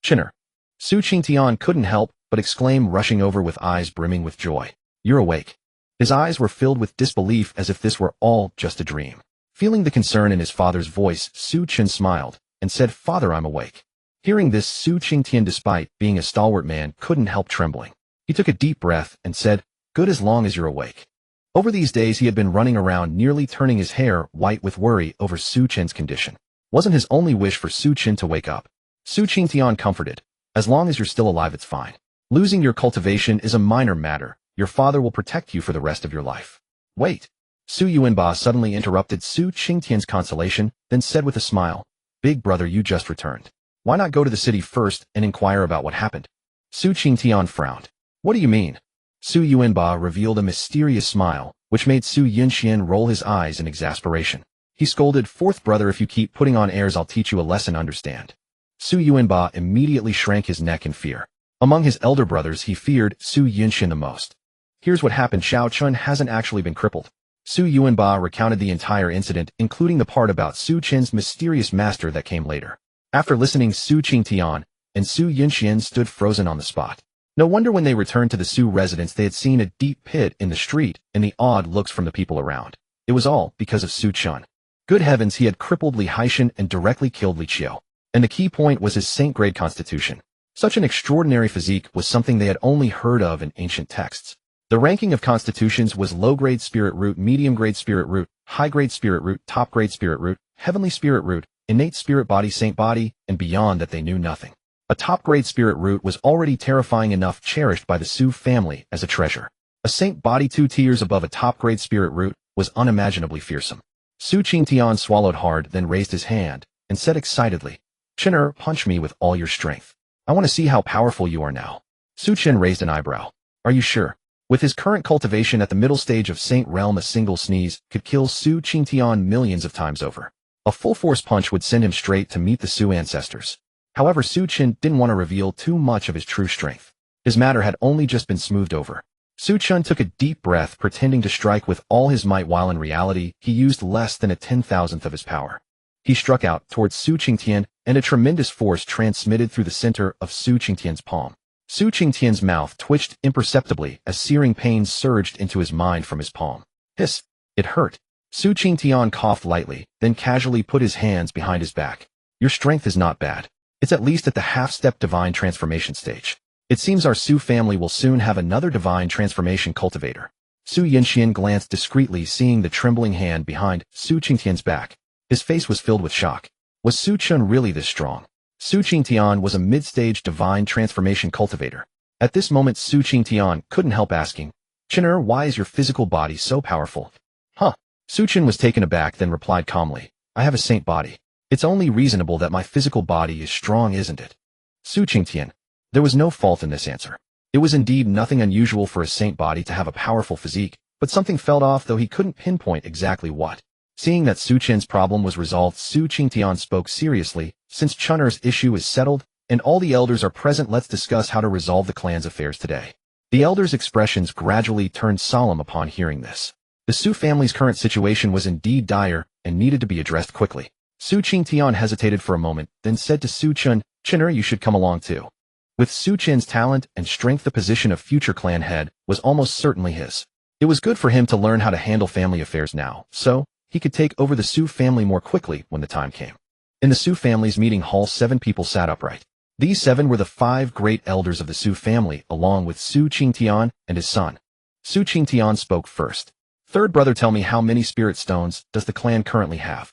Chener!" Su Qingtian couldn't help but exclaim, rushing over with eyes brimming with joy. "You're awake." His eyes were filled with disbelief, as if this were all just a dream. Feeling the concern in his father's voice, Su Chen smiled and said, "Father, I'm awake." Hearing this, Su Qingtian, despite being a stalwart man, couldn't help trembling. He took a deep breath and said, "Good, as long as you're awake." Over these days he had been running around, nearly turning his hair white with worry over Su Chen's condition. Wasn't his only wish for Su Chen to wake up? Su Qingtian comforted. "As long as you're still alive, it's fine. Losing your cultivation is a minor matter. Your father will protect you for the rest of your life." "Wait." Su Yuanba suddenly interrupted Su Qingtian's consolation, then said with a smile, "Big brother, you just returned. Why not go to the city first and inquire about what happened?" Su Qingtian frowned. "What do you mean?" Su Yuanba revealed a mysterious smile, which made Su Yunxian roll his eyes in exasperation. He scolded, "Fourth brother, if you keep putting on airs, I'll teach you a lesson, understand." Su Yuanba immediately shrank his neck in fear. Among his elder brothers, he feared Su Yunxian the most. "Here's what happened. Xiao Chun hasn't actually been crippled." Su Yuanba recounted the entire incident, including the part about Su Chen's mysterious master that came later. After listening, Su Qingtian and Su Yunxian stood frozen on the spot. No wonder when they returned to the Su residence they had seen a deep pit in the street and the odd looks from the people around. It was all because of Su Chun. Good heavens, he had crippled Li Haishan and directly killed Li Qiu. And the key point was his saint-grade constitution. Such an extraordinary physique was something they had only heard of in ancient texts. The ranking of constitutions was low-grade spirit root, medium-grade spirit root, high-grade spirit root, top-grade spirit root, heavenly spirit root, innate spirit body, saint body, and beyond that they knew nothing. A top-grade spirit root was already terrifying enough, cherished by the Su family as a treasure. A saint body 2 tiers above a top-grade spirit root was unimaginably fearsome. Su Qingtian swallowed hard, then raised his hand and said excitedly, "Chen, punch me with all your strength. I want to see how powerful you are now." Su Chen raised an eyebrow. "Are you sure?" With his current cultivation at the middle stage of Saint Realm, a single sneeze could kill Su Qingtian millions of times over. A full-force punch would send him straight to meet the Su ancestors. However, Su Chen didn't want to reveal too much of his true strength. His matter had only just been smoothed over. Su Chen took a deep breath, pretending to strike with all his might while in reality he used less than a 10,000th of his power. He struck out towards Su Qingtian, and a tremendous force transmitted through the center of Su Qingtian's palm. Su Qingtian's mouth twitched imperceptibly as searing pains surged into his mind from his palm. Hiss! It hurt. Su Qingtian coughed lightly, then casually put his hands behind his back. "Your strength is not bad. It's at least at the half-step divine transformation stage. It seems our Su family will soon have another divine transformation cultivator." Su Yunxian glanced discreetly, seeing the trembling hand behind Su Qingtian's back. His face was filled with shock. Was Su Chun really this strong? Su Qingtian was a mid-stage divine transformation cultivator. At this moment, Su Qingtian couldn't help asking, "Chen, why is your physical body so powerful?" "Huh." Su Chen was taken aback, then replied calmly, "I have a saint body. It's only reasonable that my physical body is strong, isn't it?" Su Qingtian. There was no fault in this answer. It was indeed nothing unusual for a saint body to have a powerful physique, but something felt off, though he couldn't pinpoint exactly what. Seeing that Su Chen's problem was resolved, Su Qingtian spoke seriously, "Since Chun'er's issue is settled, and all the elders are present, let's discuss how to resolve the clan's affairs today." The elders' expressions gradually turned solemn upon hearing this. The Su family's current situation was indeed dire, and needed to be addressed quickly. Su Qingtian hesitated for a moment, then said to Su Chen, "Chen, you should come along too." With Su Chen's talent and strength, the position of future clan head was almost certainly his. It was good for him to learn how to handle family affairs now, so he could take over the Su family more quickly when the time came. In the Su family's meeting hall, 7 people sat upright. These 7 were the 5 great elders of the Su family, along with Su Qingtian and his son. Su Qingtian spoke first. "Third brother, tell me, how many spirit stones does the clan currently have?"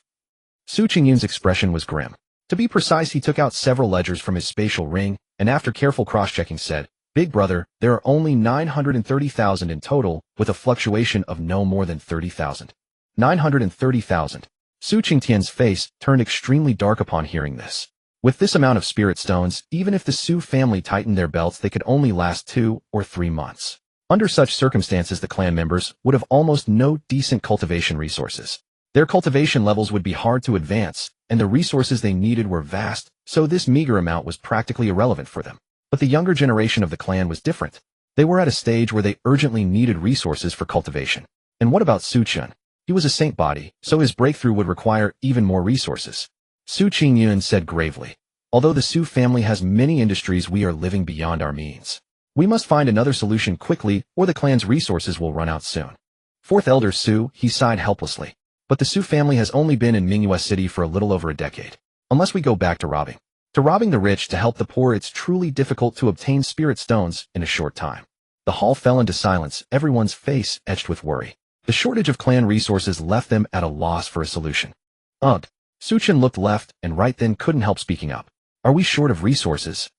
Su Qingyun's expression was grim. To be precise, he took out several ledgers from his spatial ring, and after careful cross-checking said, "Big brother, there are only 930,000 in total, with a fluctuation of no more than 30,000. 930,000. Su Qingtian's face turned extremely dark upon hearing this. With this amount of spirit stones, even if the Su family tightened their belts, they could only last 2 or 3 months. Under such circumstances, the clan members would have almost no decent cultivation resources. Their cultivation levels would be hard to advance, and the resources they needed were vast, so this meager amount was practically irrelevant for them. But the younger generation of the clan was different. They were at a stage where they urgently needed resources for cultivation. And what about Su Chen? He was a saint body, so his breakthrough would require even more resources. Su Qingyun said gravely, "Although the Su family has many industries, we are living beyond our means. We must find another solution quickly, or the clan's resources will run out soon." Fourth elder Su, he sighed helplessly. "But the Su family has only been in Mingyue City for a little over a decade. Unless we go back to robbing. To robbing the rich to help the poor, it's truly difficult to obtain spirit stones in a short time." The hall fell into silence, everyone's face etched with worry. The shortage of clan resources left them at a loss for a solution. Ugh. Su Chen looked left and right, then couldn't help speaking up. "Are we short of resources?"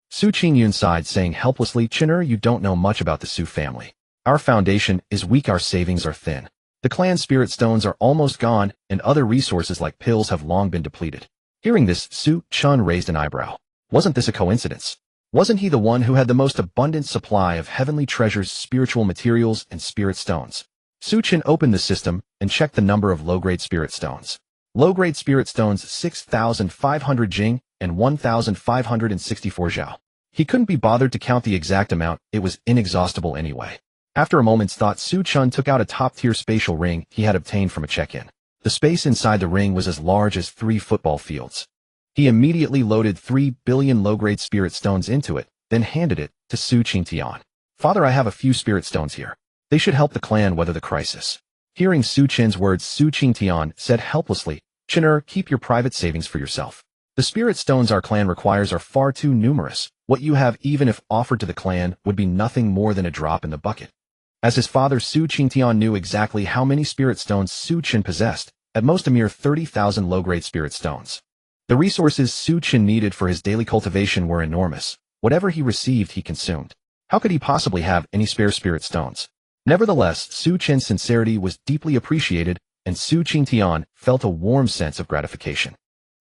Su Qingyun sighed, saying helplessly, "Chen, you don't know much about the Su family. Our foundation is weak, our savings are thin. The clan's spirit stones are almost gone, and other resources like pills have long been depleted. Hearing this, Chen raised an eyebrow. Wasn't this a coincidence? Wasn't he the one who had the most abundant supply of heavenly treasures, spiritual materials, and spirit stones? Chen opened the system and checked the number of low-grade spirit stones. Low-grade spirit stones 6,500 jing and 1,564 zhao. He couldn't be bothered to count the exact amount, it was inexhaustible anyway. After a moment's thought, Chen took out a top-tier spatial ring he had obtained from a check-in. The space inside the ring was as large as 3 football fields. He immediately loaded 3 billion low-grade spirit stones into it, then handed it to Xianxia. Father, I have a few spirit stones here. They should help the clan weather the crisis. Hearing Chen's words, Xianxia said helplessly, Chen, keep your private savings for yourself. The spirit stones our clan requires are far too numerous. What you have, even if offered to the clan, would be nothing more than a drop in the bucket. As his father, Xianxia knew exactly how many spirit stones Chen possessed, at most a mere 30,000 low-grade spirit stones. The resources Chen needed for his daily cultivation were enormous. Whatever he received, he consumed. How could he possibly have any spare spirit stones? Nevertheless, Chen's sincerity was deeply appreciated, and Xianxia felt a warm sense of gratification.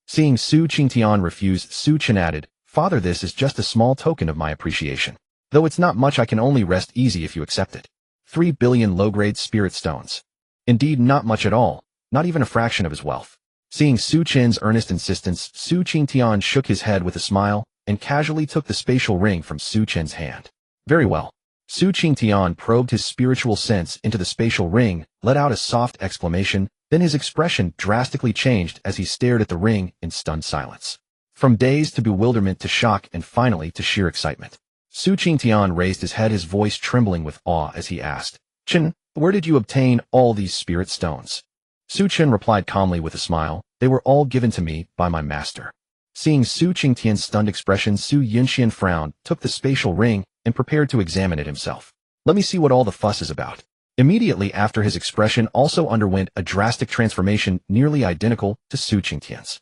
Seeing Xianxia refuse, Chen added, Father, this is just a small token of my appreciation. Though it's not much, I can only rest easy if you accept it. 3 billion low-grade spirit stones. Indeed, not much at all, not even a fraction of his wealth. Seeing Chen's earnest insistence, Xianxia shook his head with a smile and casually took the spatial ring from Chen's hand. Very well. Xianxia probed his spiritual sense into the spatial ring, let out a soft exclamation, then his expression drastically changed as he stared at the ring in stunned silence. From daze to bewilderment to shock and finally to sheer excitement. Xianxia raised his head, his voice trembling with awe as he asked, Chen, where did you obtain all these spirit stones? Chen replied calmly with a smile, they were all given to me by my master. Seeing Xianxia's stunned expression, Xianxian frowned, took the spatial ring, and prepared to examine it himself. Let me see what all the fuss is about. Immediately after, his expression also underwent a drastic transformation nearly identical to Xianxian's.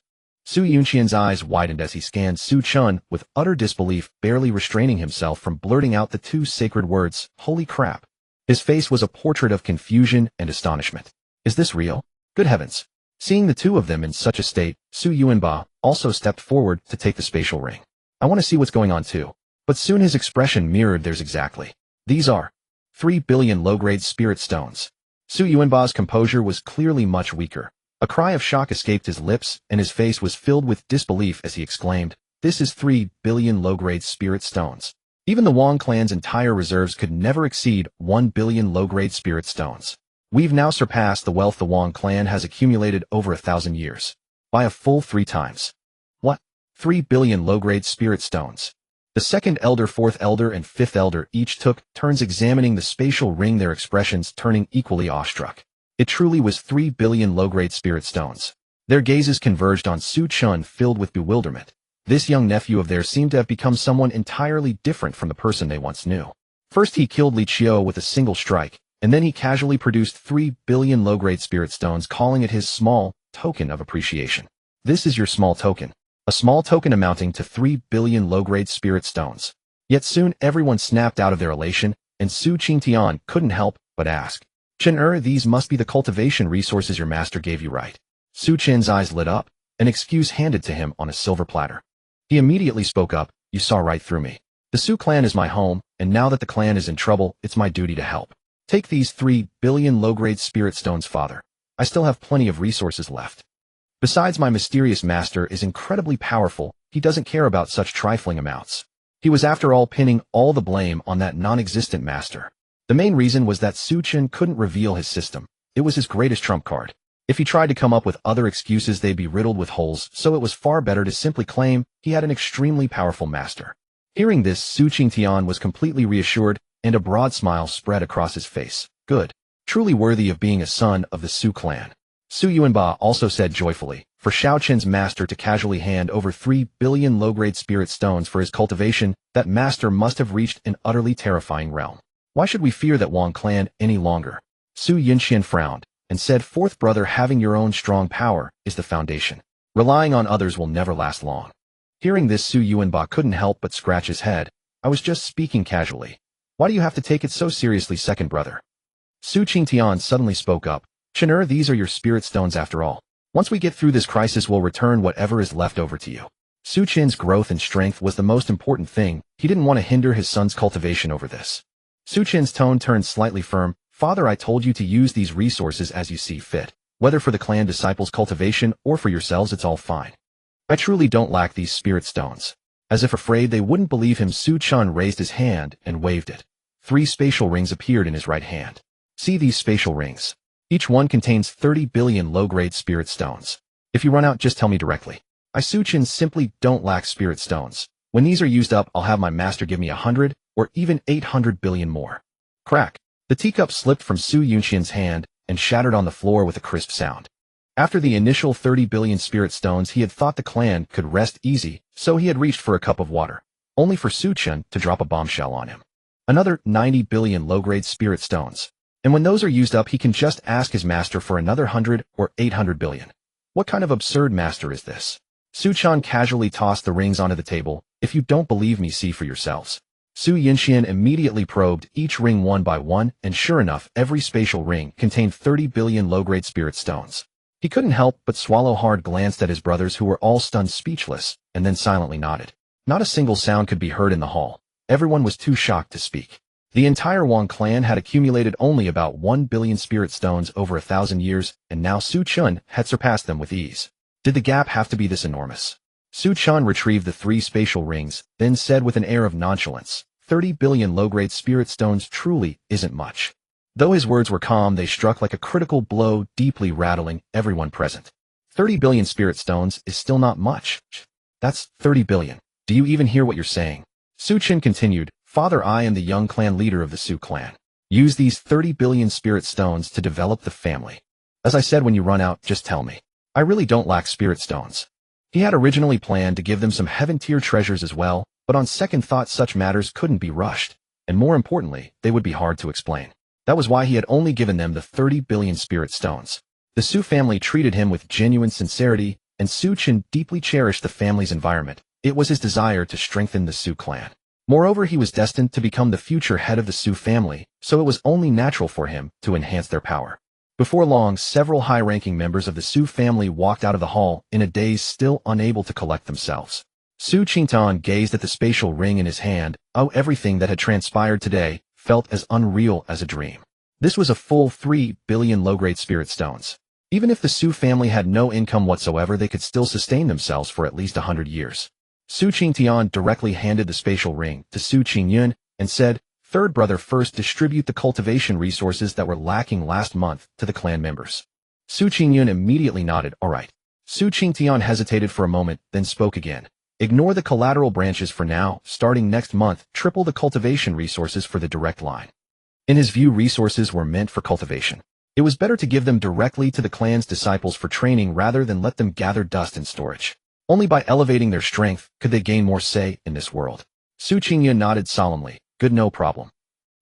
Xianxian's eyes widened as he scanned Chen with utter disbelief, barely restraining himself from blurting out the 2 sacred words, holy crap. His face was a portrait of confusion and astonishment. Is this real? Good heavens. Seeing the 2 of them in such a state, Yuanba also stepped forward to take the spatial ring. I want to see what's going on too. But soon his expression mirrored theirs exactly. These are 3 billion low-grade spirit stones. Yuanba's composure was clearly much weaker. A cry of shock escaped his lips, and his face was filled with disbelief as he exclaimed, this is 3 billion low-grade spirit stones. Even the Wang clan's entire reserves could never exceed 1 billion low-grade spirit stones. We've now surpassed the wealth the Wang clan has accumulated over 1,000 years. By a full 3 times. What? 3 billion low-grade spirit stones. The second elder, fourth elder, and fifth elder each took turns examining the spatial ring, their expressions turning equally awestruck. It truly was 3 billion low-grade spirit stones. Their gazes converged on Chen, filled with bewilderment. This young nephew of theirs seemed to have become someone entirely different from the person they once knew. First he killed Li Qiu with a single strike, and then he casually produced 3 billion low-grade spirit stones, calling it his small token of appreciation. This is your small token. A small token amounting to 3 billion low-grade spirit stones. Yet soon everyone snapped out of their elation, and Xianxia couldn't help but ask, Chen, these must be the cultivation resources your master gave you, right? Chen's eyes lit up, an excuse handed to him on a silver platter. He immediately spoke up, you saw right through me. The Su clan is my home, and now that the clan is in trouble, it's my duty to help. Take these 3 billion low-grade spirit stones, father. I still have plenty of resources left. Besides, my mysterious master is incredibly powerful, he doesn't care about such trifling amounts. He was after all pinning all the blame on that non-existent master. The main reason was that Chen couldn't reveal his system. It was his greatest trump card. If he tried to come up with other excuses, they'd be riddled with holes, so it was far better to simply claim he had an extremely powerful master. Hearing this, Xianxia was completely reassured, and a broad smile spread across his face. Good. Truly worthy of being a son of the Su clan. Yuanba also said joyfully, for Xiao Chen's master to casually hand over 3 billion low-grade spirit stones for his cultivation, that master must have reached an utterly terrifying realm. Why should we fear that Wang clan any longer? Xianxian frowned, and said, fourth brother, having your own strong power is the foundation. Relying on others will never last long. Hearing this, Yuanba couldn't help but scratch his head. I was just speaking casually. Why do you have to take it so seriously, second brother? Xianxian suddenly spoke up, Chen, these are your spirit stones after all. Once we get through this crisis, we'll return whatever is left over to you. Su Chen's growth and strength was the most important thing. He didn't want to hinder his son's cultivation over this. Su Chen's tone turned slightly firm. Father, I told you to use these resources as you see fit. Whether for the clan disciples' cultivation or for yourselves, it's all fine. I truly don't lack these spirit stones. As if afraid they wouldn't believe him, Su Chen raised his hand and waved it. 3 spatial rings appeared in his right hand. See these spatial rings. Each one contains 30 billion low-grade spirit stones. If you run out, just tell me directly. I, Su Chen, simply don't lack spirit stones. When these are used up, I'll have my master give me 100 or even 800 billion more. Crack. The teacup slipped from Su Yunxian's hand and shattered on the floor with a crisp sound. After the initial 30 billion spirit stones, he had thought the clan could rest easy, so he had reached for a cup of water, only for Su Chen to drop a bombshell on him. Another 90 billion low-grade spirit stones. And when those are used up, he can just ask his master for another 100 or 800 billion. What kind of absurd master is this? Su Chen casually tossed the rings onto the table. If you don't believe me, see for yourselves. Su Yunxian immediately probed each ring one by one, and sure enough, every spatial ring contained 30 billion low-grade spirit stones. He couldn't help but swallow hard, glanced at his brothers who were all stunned speechless, and then silently nodded. Not a single sound could be heard in the hall. Everyone was too shocked to speak. The entire Wang clan had accumulated only about 1 billion spirit stones over 1,000 years, and now Su Chen had surpassed them with ease. Did the gap have to be this enormous? Su Chen retrieved the 3 spatial rings, then said with an air of nonchalance, 30 billion low-grade spirit stones truly isn't much. Though his words were calm, they struck like a critical blow, deeply rattling everyone present. 30 billion spirit stones is still not much. That's 30 billion. Do you even hear what you're saying? Su Chen continued, Father, I am the young clan leader of the Su clan. Use these 30 billion spirit stones to develop the family. As I said, when you run out, just tell me. I really don't lack spirit stones. He had originally planned to give them some heaven-tier treasures as well, but on second thought such matters couldn't be rushed, and more importantly, they would be hard to explain. That was why he had only given them the 30 billion spirit stones. The Su family treated him with genuine sincerity, and Su Chen deeply cherished the family's environment. It was his desire to strengthen the Su clan. Moreover, he was destined to become the future head of the Su family, so it was only natural for him to enhance their power. Before long, several high-ranking members of the Su family walked out of the hall in a daze, still unable to collect themselves. Su Qingtan gazed at the spatial ring in his hand. Oh, everything that had transpired today felt as unreal as a dream. This was a full 3 billion low-grade spirit stones. Even if the Su family had no income whatsoever, they could still sustain themselves for at least 100 years. Su Qingtian directly handed the spatial ring to Su Qingyun and said, Third brother, first distribute the cultivation resources that were lacking last month to the clan members. Su Qingyun immediately nodded, all right. Su Qingtian hesitated for a moment, then spoke again. Ignore the collateral branches for now. Starting next month, triple the cultivation resources for the direct line. In his view, resources were meant for cultivation. It was better to give them directly to the clan's disciples for training rather than let them gather dust in storage. Only by elevating their strength could they gain more say in this world. Su Qingyun nodded solemnly. Good, no problem.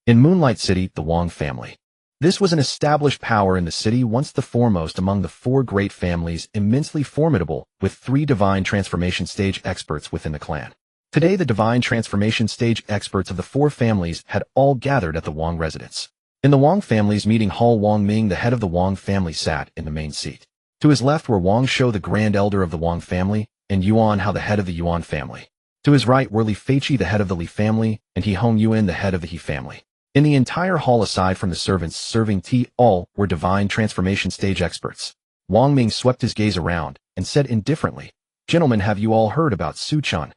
In Moonlight City, the Wang family. This was an established power in the city, once the foremost among the 4 great families, immensely formidable, with 3 divine transformation stage experts within the clan. Today, the divine transformation stage experts of the 4 families had all gathered at the Wang residence. In the Wang family's meeting hall, Wang Ming, the head of the Wang family, sat in the main seat. To his left were Wang Shou, the grand elder of the Wang family, and Yuan Hao, the head of the Yuan family. To his right were Li Feiqi, the head of the Li family, and He Hong Yuan, the head of the He family. In the entire hall, aside from the servants serving tea, all were divine transformation stage experts. Wang Ming swept his gaze around and said indifferently, Gentlemen, have you all heard about Su Chen?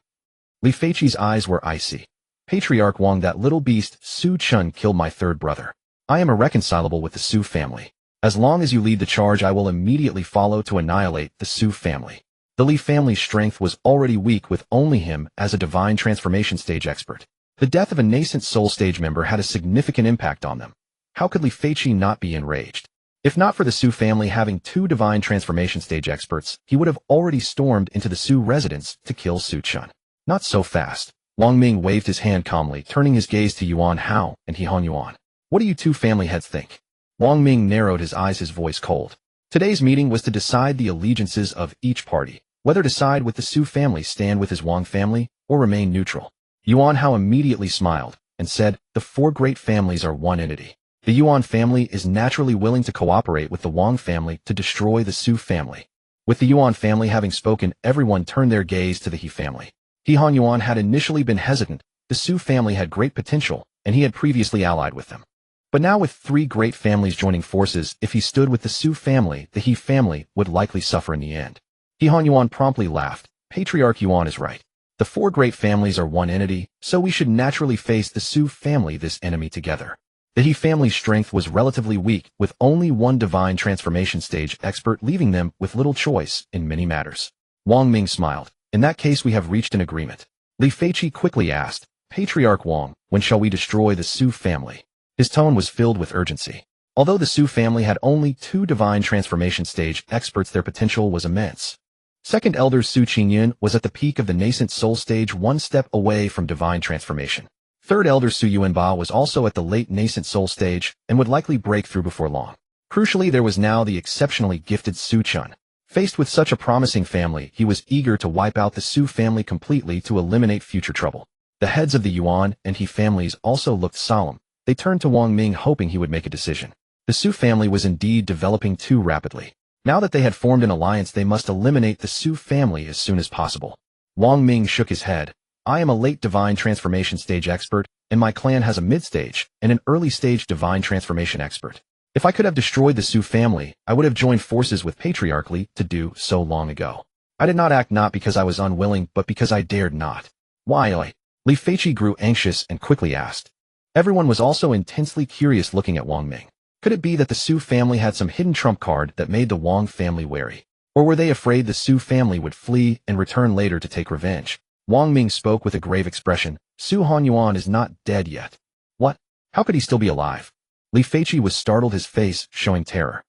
Li Feiqi's eyes were icy. Patriarch Wang, that little beast, Su Chen killed my 3rd brother. I am irreconcilable with the Su family. As long as you lead the charge, I will immediately follow to annihilate the Su family. The Li family's strength was already weak with only him as a divine transformation stage expert. The death of a nascent soul stage member had a significant impact on them. How could Li Feiqi not be enraged? If not for the Su family having 2 divine transformation stage experts, he would have already stormed into the Su residence to kill Su Chen. Not so fast. Wang Ming waved his hand calmly, turning his gaze to Yuan Hao and He Hong Yuan. What do you 2 family heads think? Wang Ming narrowed his eyes, his voice cold. Today's meeting was to decide the allegiances of each party, whether to side with the Su family, stand with his Wang family, or remain neutral. Yuan Hao immediately smiled and said, the 4 great families are one entity. The Yuan family is naturally willing to cooperate with the Wang family to destroy the Su family. With the Yuan family having spoken, everyone turned their gaze to the He family. He Han Yuan had initially been hesitant. The Su family had great potential, and he had previously allied with them. But now with three great families joining forces, if he stood with the Su family, the He family would likely suffer in the end. He Han Yuan promptly laughed. Patriarch Yuan is right. The four great families are one entity, so we should naturally face the Su family, this enemy, together. The He family's strength was relatively weak, with only one divine transformation stage expert, leaving them with little choice in many matters. Wang Ming smiled. In that case, we have reached an agreement. Li Feiqi quickly asked, Patriarch Wang, when shall we destroy the Su family? His tone was filled with urgency. Although the Su family had only two divine transformation stage experts, their potential was immense. Second Elder Su Qingyun was at the peak of the nascent soul stage, one step away from divine transformation. Third Elder Su Yuanba was also at the late nascent soul stage and would likely break through before long. Crucially, there was now the exceptionally gifted Su Chen. Faced with such a promising family, he was eager to wipe out the Su family completely to eliminate future trouble. The heads of the Yuan and He families also looked solemn. They turned to Wang Ming, hoping he would make a decision. The Su family was indeed developing too rapidly. Now that they had formed an alliance, they must eliminate the Su family as soon as possible. Wang Ming shook his head. I am a late divine transformation stage expert, and my clan has a mid-stage and an early-stage divine transformation expert. If I could have destroyed the Su family, I would have joined forces with Patriarch Li to do so long ago. I did not act not because I was unwilling, but because I dared not. Why? Li Feiqi grew anxious and quickly asked. Everyone was also intensely curious, looking at Wang Ming. Could it be that the Su family had some hidden trump card that made the Wang family wary? Or were they afraid the Su family would flee and return later to take revenge? Wang Ming spoke with a grave expression. Su Han Yuan is not dead yet. What? How could he still be alive? Li Feiqi was startled, his face showing terror.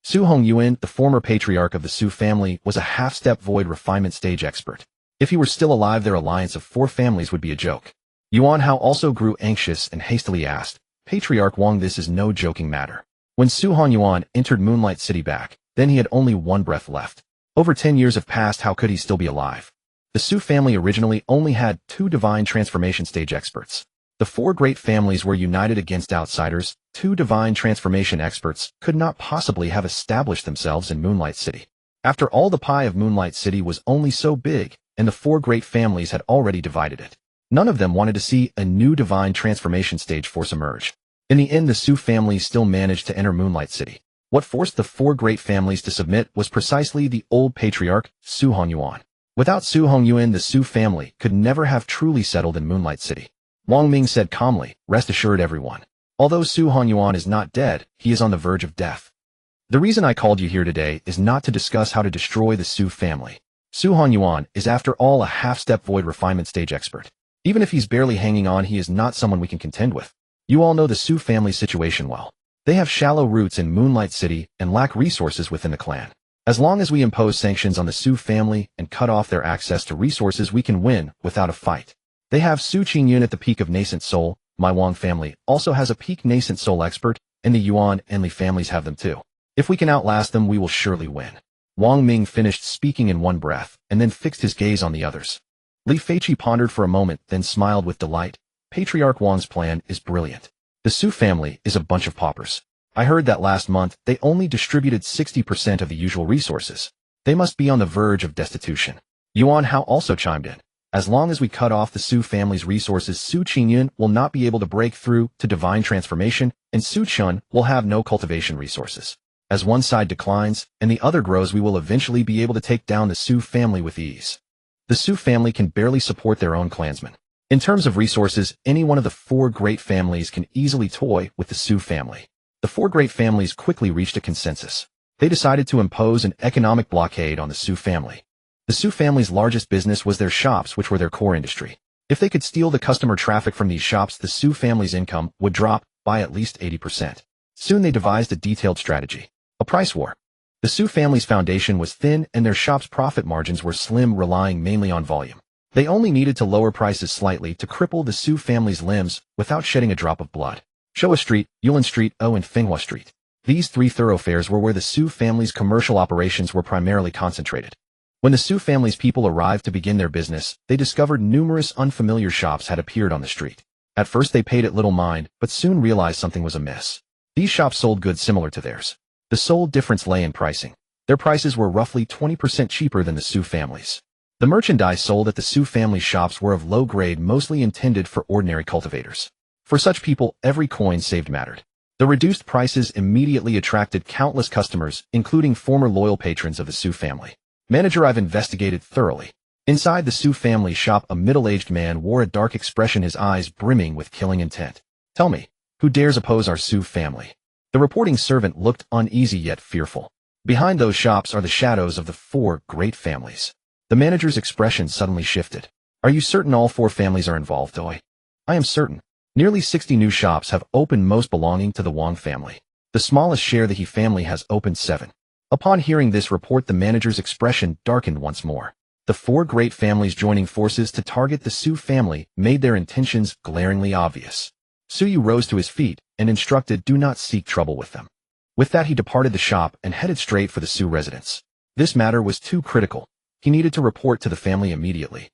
Su Hongyuan, the former patriarch of the Su family, was a half-step void refinement stage expert. If he were still alive, their alliance of four families would be a joke. Yuan Hao also grew anxious and hastily asked, Patriarch Wang, this is no joking matter. When Su Han Yuan entered Moonlight City back, then he had only one breath left. Over 10 years have passed, how could he still be alive? The Su family originally only had two divine transformation stage experts. The four great families were united against outsiders. Two divine transformation experts could not possibly have established themselves in Moonlight City. After all, the pie of Moonlight City was only so big, and the four great families had already divided it. None of them wanted to see a new divine transformation stage force emerge. In the end, the Su family still managed to enter Moonlight City. What forced the four great families to submit was precisely the old patriarch, Su Hongyuan. Without Su Hongyuan, the Su family could never have truly settled in Moonlight City. Wang Ming said calmly, rest assured everyone. Although Su Hongyuan is not dead, he is on the verge of death. The reason I called you here today is not to discuss how to destroy the Su family. Su Hongyuan is after all a half-step void refinement stage expert. Even if he's barely hanging on, he is not someone we can contend with. You all know the Su family situation well. They have shallow roots in Moonlight City and lack resources within the clan. As long as we impose sanctions on the Su family and cut off their access to resources, we can win without a fight. They have Su Qingyun at the peak of nascent soul. My Wang family also has a peak nascent soul expert, and the Yuan and Li families have them too. If we can outlast them, we will surely win. Wang Ming finished speaking in one breath, and then fixed his gaze on the others. Li Feiqi pondered for a moment, then smiled with delight. Patriarch Wang's plan is brilliant. The Su family is a bunch of paupers. I heard that last month they only distributed 60% of the usual resources. They must be on the verge of destitution. Yuan Hao also chimed in. As long as we cut off the Su family's resources, Su Qingyun will not be able to break through to divine transformation, and Su Chen will have no cultivation resources. As one side declines and the other grows, we will eventually be able to take down the Su family with ease. The Su family can barely support their own clansmen. In terms of resources, any one of the four great families can easily toy with the Su family. The four great families quickly reached a consensus. They decided to impose an economic blockade on the Su family. The Su family's largest business was their shops, which were their core industry. If they could steal the customer traffic from these shops, the Su family's income would drop by at least 80%. Soon they devised a detailed strategy. A price war. The Su family's foundation was thin and their shops' profit margins were slim, relying mainly on volume. They only needed to lower prices slightly to cripple the Su family's limbs without shedding a drop of blood. Showa Street, Yulin Street, and Finghua Street. These three thoroughfares were where the Su family's commercial operations were primarily concentrated. When the Su family's people arrived to begin their business, they discovered numerous unfamiliar shops had appeared on the street. At first they paid it little mind, but soon realized something was amiss. These shops sold goods similar to theirs. The sole difference lay in pricing. Their prices were roughly 20% cheaper than the Su family's. The merchandise sold at the Su family shops were of low grade, mostly intended for ordinary cultivators. For such people, every coin saved mattered. The reduced prices immediately attracted countless customers, including former loyal patrons of the Su family. Manager, I've investigated thoroughly. Inside the Su family shop, a middle-aged man wore a dark expression, his eyes brimming with killing intent. Tell me, who dares oppose our Su family? The reporting servant looked uneasy yet fearful. Behind those shops are the shadows of the 4 great families. The manager's expression suddenly shifted. Are you certain all 4 families are involved, Doi? I am certain. Nearly 60 new shops have opened, most belonging to the Wang family. The smallest share, the He family, has opened 7. Upon hearing this report, the manager's expression darkened once more. The 4 great families joining forces to target the Su family made their intentions glaringly obvious. Su Yu rose to his feet and instructed, do not seek trouble with them. With that, he departed the shop and headed straight for the Su residence. This matter was too critical. He needed to report to the family immediately.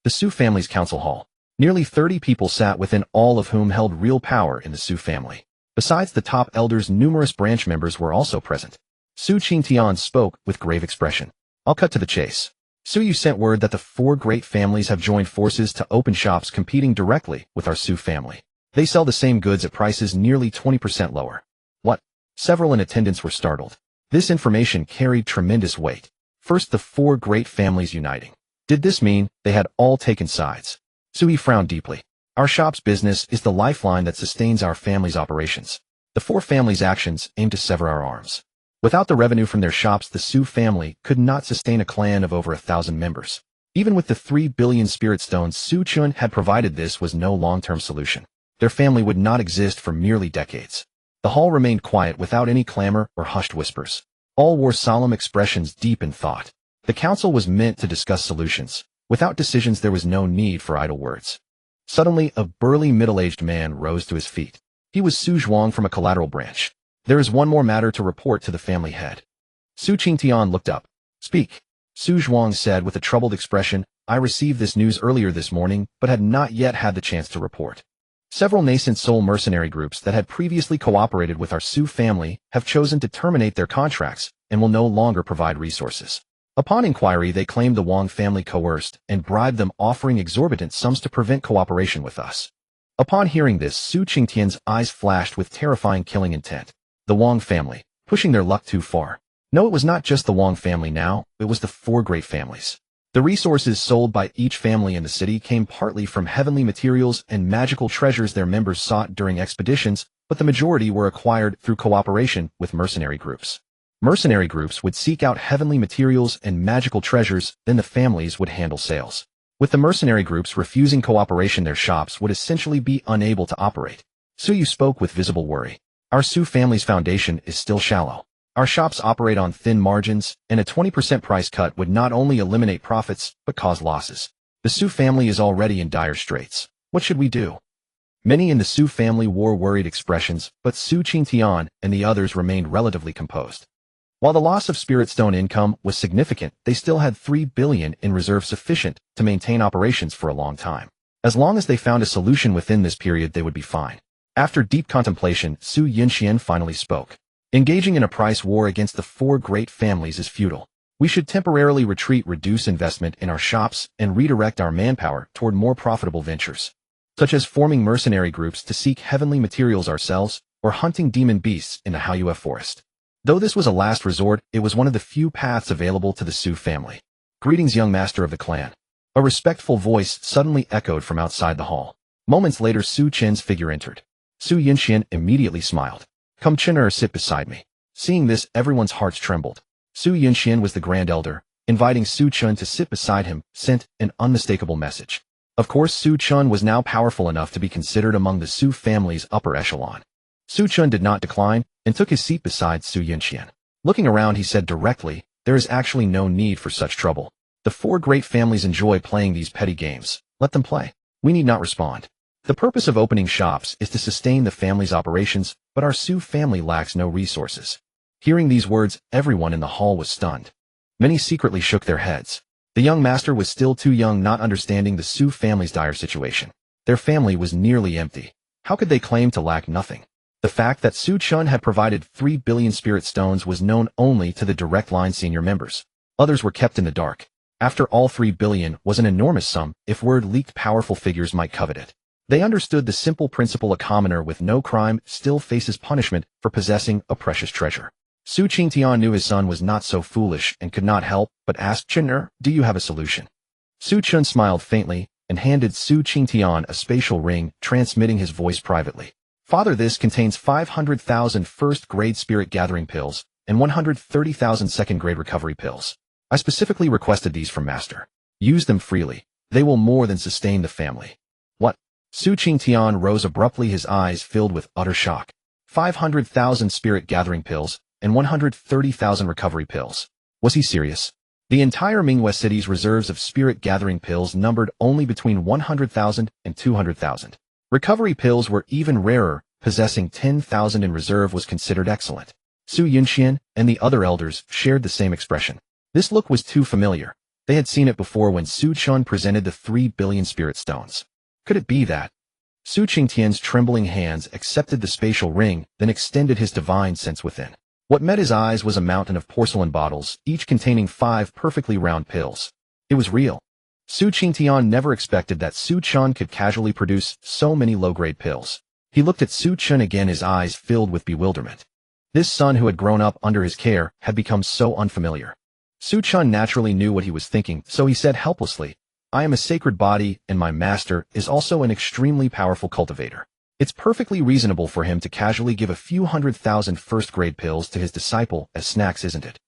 The Su family's council hall. Nearly 30 people sat within, all of whom held real power in the Su family. Besides the top elders, numerous branch members were also present. Su Qingtian spoke with grave expression. I'll cut to the chase. Su Yu sent word that the 4 great families have joined forces to open shops competing directly with our Su family. They sell the same goods at prices nearly 20% lower. What? Several in attendance were startled. This information carried tremendous weight. First, the 4 great families uniting. Did this mean they had all taken sides? Su Yu frowned deeply. Our shop's business is the lifeline that sustains our family's operations. The 4 families' actions aim to sever our arms. Without the revenue from their shops, the Su family could not sustain a clan of over 1,000 members. Even with the 3 billion spirit stones Su Chun had provided, this was no long-term solution. Their family would not exist for merely decades. The hall remained quiet, without any clamor or hushed whispers. All wore solemn expressions, deep in thought. The council was meant to discuss solutions. Without decisions, there was no need for idle words. Suddenly, a burly middle-aged man rose to his feet. He was Su Zhuang from a collateral branch. There is one more matter to report to the family head. Su Qingtian looked up. Speak. Su Zhuang said with a troubled expression, I received this news earlier this morning, but had not yet had the chance to report. Several nascent soul mercenary groups that had previously cooperated with our Su family have chosen to terminate their contracts and will no longer provide resources. Upon inquiry, they claimed the Wang family coerced and bribed them, offering exorbitant sums to prevent cooperation with us. Upon hearing this, Su Qingtian's eyes flashed with terrifying killing intent. The Wang family, pushing their luck too far. No, it was not just the Wang family now, it was the 4 great families. The resources sold by each family in the city came partly from heavenly materials and magical treasures their members sought during expeditions, but the majority were acquired through cooperation with mercenary groups. Mercenary groups would seek out heavenly materials and magical treasures, then the families would handle sales. With the mercenary groups refusing cooperation, their shops would essentially be unable to operate. Su Yu spoke with visible worry. Our Su family's foundation is still shallow. Our shops operate on thin margins, and a 20% price cut would not only eliminate profits, but cause losses. The Su family is already in dire straits. What should we do? Many in the Su family wore worried expressions, but Su Qingtian and the others remained relatively composed. While the loss of spirit stone income was significant, they still had 3 billion in reserve, sufficient to maintain operations for a long time. As long as they found a solution within this period, they would be fine. After deep contemplation, Su Yinxian finally spoke. Engaging in a price war against the 4 great families is futile. We should temporarily retreat, reduce investment in our shops, and redirect our manpower toward more profitable ventures, such as forming mercenary groups to seek heavenly materials ourselves, or hunting demon beasts in the Haoyue forest. Though this was a last resort, it was one of the few paths available to the Su family. Greetings, young master of the clan. A respectful voice suddenly echoed from outside the hall. Moments later, Su Chen's figure entered. Su Yinxian immediately smiled. Come, Chen, sit beside me. Seeing this, everyone's hearts trembled. Su Yinxian was the grand elder. Inviting Su Chen to sit beside him sent an unmistakable message. Of course, Su Chen was now powerful enough to be considered among the Su family's upper echelon. Su Chen did not decline and took his seat beside Su Yinxian. Looking around, he said directly, there is actually no need for such trouble. The 4 great families enjoy playing these petty games. Let them play. We need not respond. The purpose of opening shops is to sustain the family's operations, but our Su family lacks no resources. Hearing these words, everyone in the hall was stunned. Many secretly shook their heads. The young master was still too young, not understanding the Su family's dire situation. Their family was nearly empty. How could they claim to lack nothing? The fact that Su Chen had provided 3 billion spirit stones was known only to the direct line senior members. Others were kept in the dark. After all, 3 billion was an enormous sum. If word leaked, powerful figures might covet it. They understood the simple principle: a commoner with no crime still faces punishment for possessing a precious treasure. Su Qingtian knew his son was not so foolish and could not help but ask, "Chen, do you have a solution?" Su Chen smiled faintly and handed Su Qingtian a spatial ring, transmitting his voice privately. "Father, this contains 500,000 first-grade spirit gathering pills and 130,000 second-grade recovery pills. I specifically requested these from Master. Use them freely. They will more than sustain the family." "What?" Su Qingtian rose abruptly, his eyes filled with utter shock. 500,000 spirit gathering pills and 130,000 recovery pills. Was he serious? The entire Mingwei city's reserves of spirit gathering pills numbered only between 100,000 and 200,000. Recovery pills were even rarer. Possessing 10,000 in reserve was considered excellent. Su Yunxian and the other elders shared the same expression. This look was too familiar. They had seen it before when Su Chen presented the 3 billion spirit stones. Could it be that? Su Qingtian's trembling hands accepted the spatial ring, then extended his divine sense within. What met his eyes was a mountain of porcelain bottles, each containing 5 perfectly round pills. It was real. Su Qingtian never expected that Su Chen could casually produce so many low-grade pills. He looked at Su Chen again, his eyes filled with bewilderment. This son who had grown up under his care had become so unfamiliar. Su Chen naturally knew what he was thinking, so he said helplessly, "I am a sacred body, and my master is also an extremely powerful cultivator. It's perfectly reasonable for him to casually give a few 100,000 first-grade pills to his disciple as snacks, isn't it?"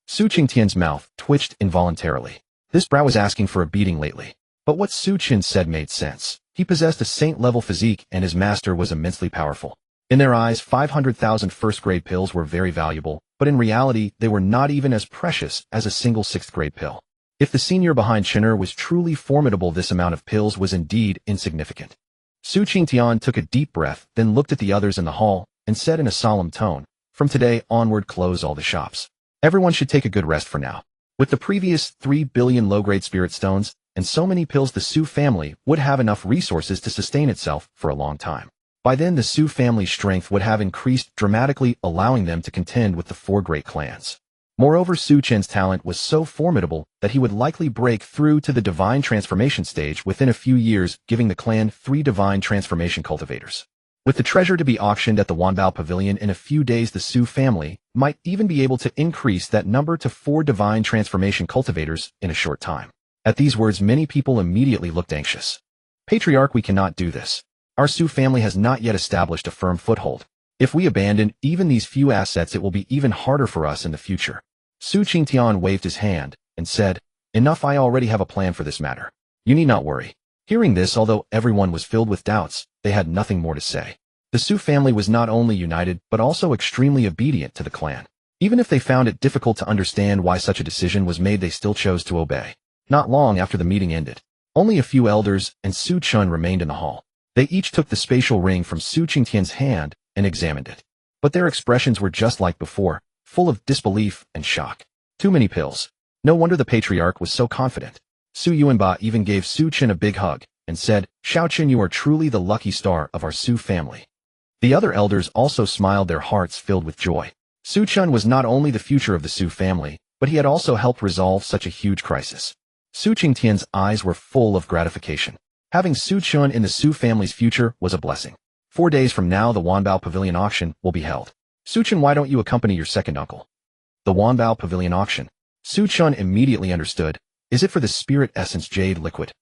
Su Qingtian's mouth twitched involuntarily. This brat was asking for a beating lately. But what Su Chen said made sense. He possessed a saint-level physique, and his master was immensely powerful. In their eyes, 500,000 first-grade pills were very valuable, but in reality, they were not even as precious as a single 6th-grade pill. If the senior behind Chen was truly formidable, this amount of pills was indeed insignificant. Su Qingtian took a deep breath, then looked at the others in the hall, and said in a solemn tone, "From today onward, close all the shops. Everyone should take a good rest for now." With the previous 3 billion low-grade spirit stones and so many pills, the Su family would have enough resources to sustain itself for a long time. By then, the Su family's strength would have increased dramatically, allowing them to contend with the 4 great clans. Moreover, Su Chen's talent was so formidable that he would likely break through to the divine transformation stage within a few years, giving the clan 3 divine transformation cultivators. With the treasure to be auctioned at the Wanbao Pavilion in a few days, the Su family might even be able to increase that number to 4 divine transformation cultivators in a short time. At these words, many people immediately looked anxious. "Patriarch, we cannot do this. Our Su family has not yet established a firm foothold. If we abandon even these few assets, it will be even harder for us in the future." Su Qingtian waved his hand and said, "Enough, I already have a plan for this matter. You need not worry." Hearing this, although everyone was filled with doubts, they had nothing more to say. The Su family was not only united, but also extremely obedient to the clan. Even if they found it difficult to understand why such a decision was made, they still chose to obey. Not long after the meeting ended, only a few elders and Su Chen remained in the hall. They each took the spatial ring from Su Qingtian's hand and examined it. But their expressions were just like before, full of disbelief and shock. Too many pills. No wonder the patriarch was so confident. Su Yuanba even gave Su Chen a big hug and said, "Xiao Chen, you are truly the lucky star of our Su family." The other elders also smiled, their hearts filled with joy. Su Chen was not only the future of the Su family, but he had also helped resolve such a huge crisis. Su Qingtian's eyes were full of gratification. Having Su Chen in the Su family's future was a blessing. 4 days from now, the Wanbao Pavilion auction will be held. Su Chen, why don't you accompany your second uncle? The Wanbao Pavilion auction. Su Chen immediately understood. Is it for the spirit essence jade liquid?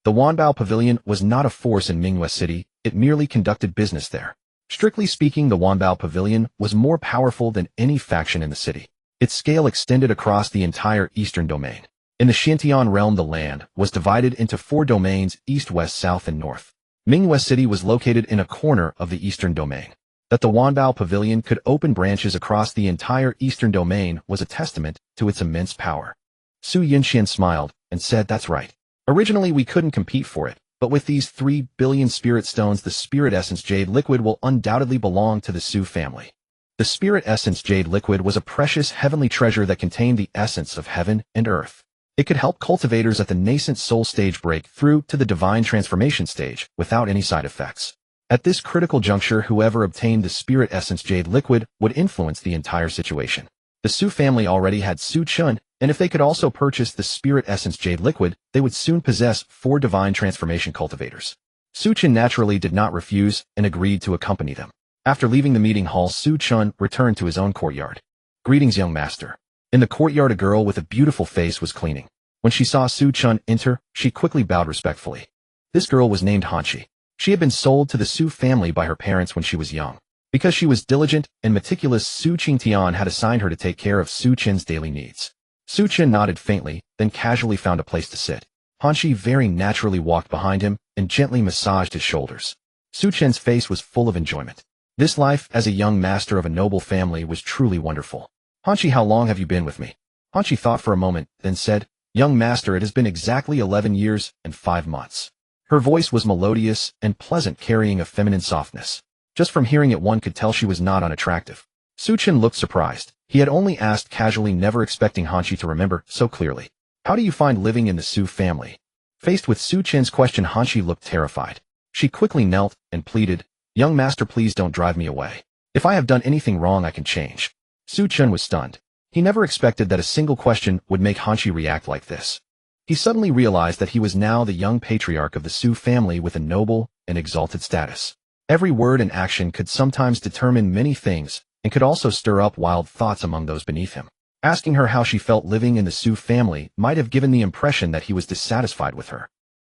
The Wanbao Pavilion was not a force in Mingwei City, it merely conducted business there. Strictly speaking, the Wanbao Pavilion was more powerful than any faction in the city. Its scale extended across the entire eastern domain. In the Xintian realm, the land was divided into 4 domains: east, west, south, and north. Mingwei City was located in a corner of the eastern domain. That the Wanbao Pavilion could open branches across the entire eastern domain was a testament to its immense power. Su Yunxian smiled and said, "That's right. Originally, we couldn't compete for it, but with these 3 billion spirit stones, the spirit essence jade liquid will undoubtedly belong to the Su family." The spirit essence jade liquid was a precious heavenly treasure that contained the essence of heaven and earth. It could help cultivators at the nascent soul stage break through to the divine transformation stage without any side effects. At this critical juncture, whoever obtained the spirit essence jade liquid would influence the entire situation. The Su family already had Su Chen, and if they could also purchase the spirit essence jade liquid, they would soon possess 4 divine transformation cultivators. Su Chen naturally did not refuse and agreed to accompany them. After leaving the meeting hall, Su Chen returned to his own courtyard. Greetings, young master. In the courtyard, a girl with a beautiful face was cleaning. When she saw Su Chen enter, she quickly bowed respectfully. This girl was named Hanchi. She had been sold to the Su family by her parents when she was young. Because she was diligent and meticulous, Su Qingtian had assigned her to take care of Su Chen's daily needs. Su Chen nodded faintly, then casually found a place to sit. Hanchi very naturally walked behind him and gently massaged his shoulders. Su Chen's face was full of enjoyment. This life as a young master of a noble family was truly wonderful. Hanchi, how long have you been with me? Hanchi thought for a moment, then said, Young master, it has been exactly 11 years and 5 months. Her voice was melodious and pleasant, carrying a feminine softness. Just from hearing it, one could tell she was not unattractive. Su Chen looked surprised. He had only asked casually, never expecting Hanchi to remember so clearly. How do you find living in the Su family? Faced with Su Chen's question, Hanchi looked terrified. She quickly knelt and pleaded, Young master, please don't drive me away. If I have done anything wrong, I can change. Su Chen was stunned. He never expected that a single question would make Hanchi react like this. He suddenly realized that he was now the young patriarch of the Su family with a noble and exalted status. Every word and action could sometimes determine many things and could also stir up wild thoughts among those beneath him. Asking her how she felt living in the Su family might have given the impression that he was dissatisfied with her.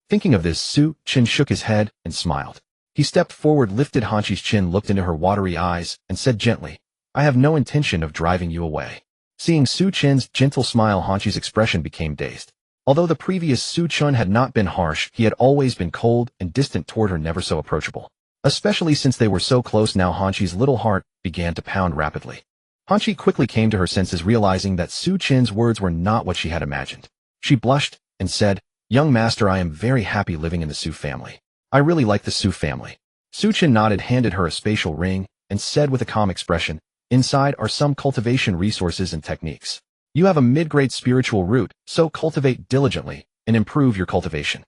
Thinking of this, Su Chen shook his head and smiled. He stepped forward, lifted Hanchi's chin, looked into her watery eyes, and said gently, I have no intention of driving you away. Seeing Su Chen's gentle smile, Hanchi's expression became dazed. Although the previous Su Chen had not been harsh, he had always been cold and distant toward her, never so approachable. Especially since they were so close now, Hanchi's little heart began to pound rapidly. Hanchi quickly came to her senses, realizing that Su Chen's words were not what she had imagined. She blushed and said, Young master, I am very happy living in the Su family. I really like the Su family. Su Chen nodded, handed her a spatial ring, and said with a calm expression, Inside are some cultivation resources and techniques. You have a mid-grade spiritual root, so cultivate diligently and improve your cultivation.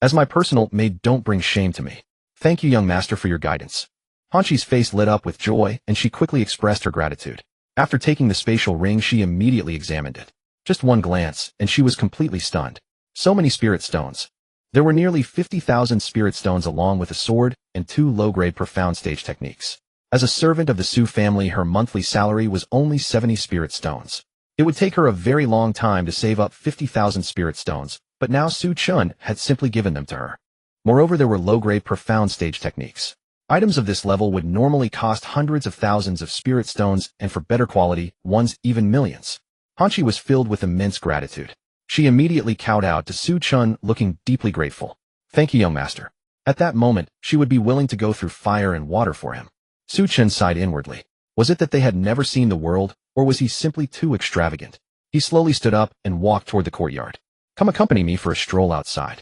As my personal maid, don't bring shame to me. Thank you, young master, for your guidance. Hanchi's face lit up with joy, and she quickly expressed her gratitude. After taking the spatial ring, she immediately examined it. Just one glance, and she was completely stunned. So many spirit stones. There were nearly 50,000 spirit stones, along with a sword and 2 low-grade profound stage techniques. As a servant of the Su family, her monthly salary was only 70 spirit stones. It would take her a very long time to save up 50,000 spirit stones, but now Su Chen had simply given them to her. Moreover, there were low-grade profound stage techniques. Items of this level would normally cost hundreds of thousands of spirit stones, and for better quality ones, even millions. Hanchi was filled with immense gratitude. She immediately kowtowed to Su Chen, looking deeply grateful. Thank you, young master. At that moment, she would be willing to go through fire and water for him. Su Chen sighed inwardly. Was it that they had never seen the world, or was he simply too extravagant? He slowly stood up and walked toward the courtyard. Come accompany me for a stroll outside.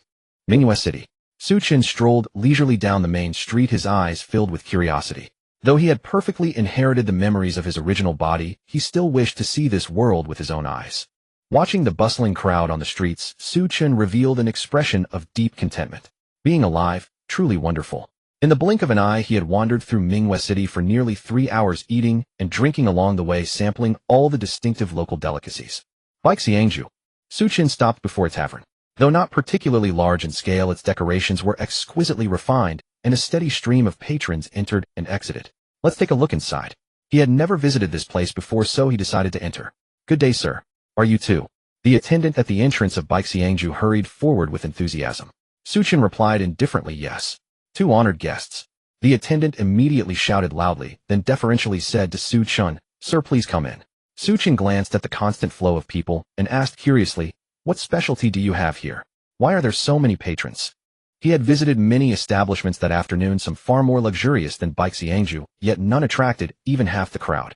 Mingyue City. Su Chen strolled leisurely down the main street, his eyes filled with curiosity. Though he had perfectly inherited the memories of his original body, he still wished to see this world with his own eyes. Watching the bustling crowd on the streets, Su Chen revealed an expression of deep contentment. Being alive, truly wonderful. In the blink of an eye, he had wandered through Mingyue City for nearly 3 hours, eating and drinking along the way, sampling all the distinctive local delicacies. Xianxia. Su Chen stopped before a tavern. Though not particularly large in scale, its decorations were exquisitely refined, and a steady stream of patrons entered and exited. Let's take a look inside. He had never visited this place before, so he decided to enter. Good day, sir. Are you too? The attendant at the entrance of Xianxia hurried forward with enthusiasm. Su Chen replied indifferently, yes. 2 honored guests. The attendant immediately shouted loudly, then deferentially said to Su Chen, Sir, please come in. Su Chen glanced at the constant flow of people and asked curiously, What specialty do you have here? Why are there so many patrons? He had visited many establishments that afternoon, some far more luxurious than Xianxia, yet none attracted even half the crowd.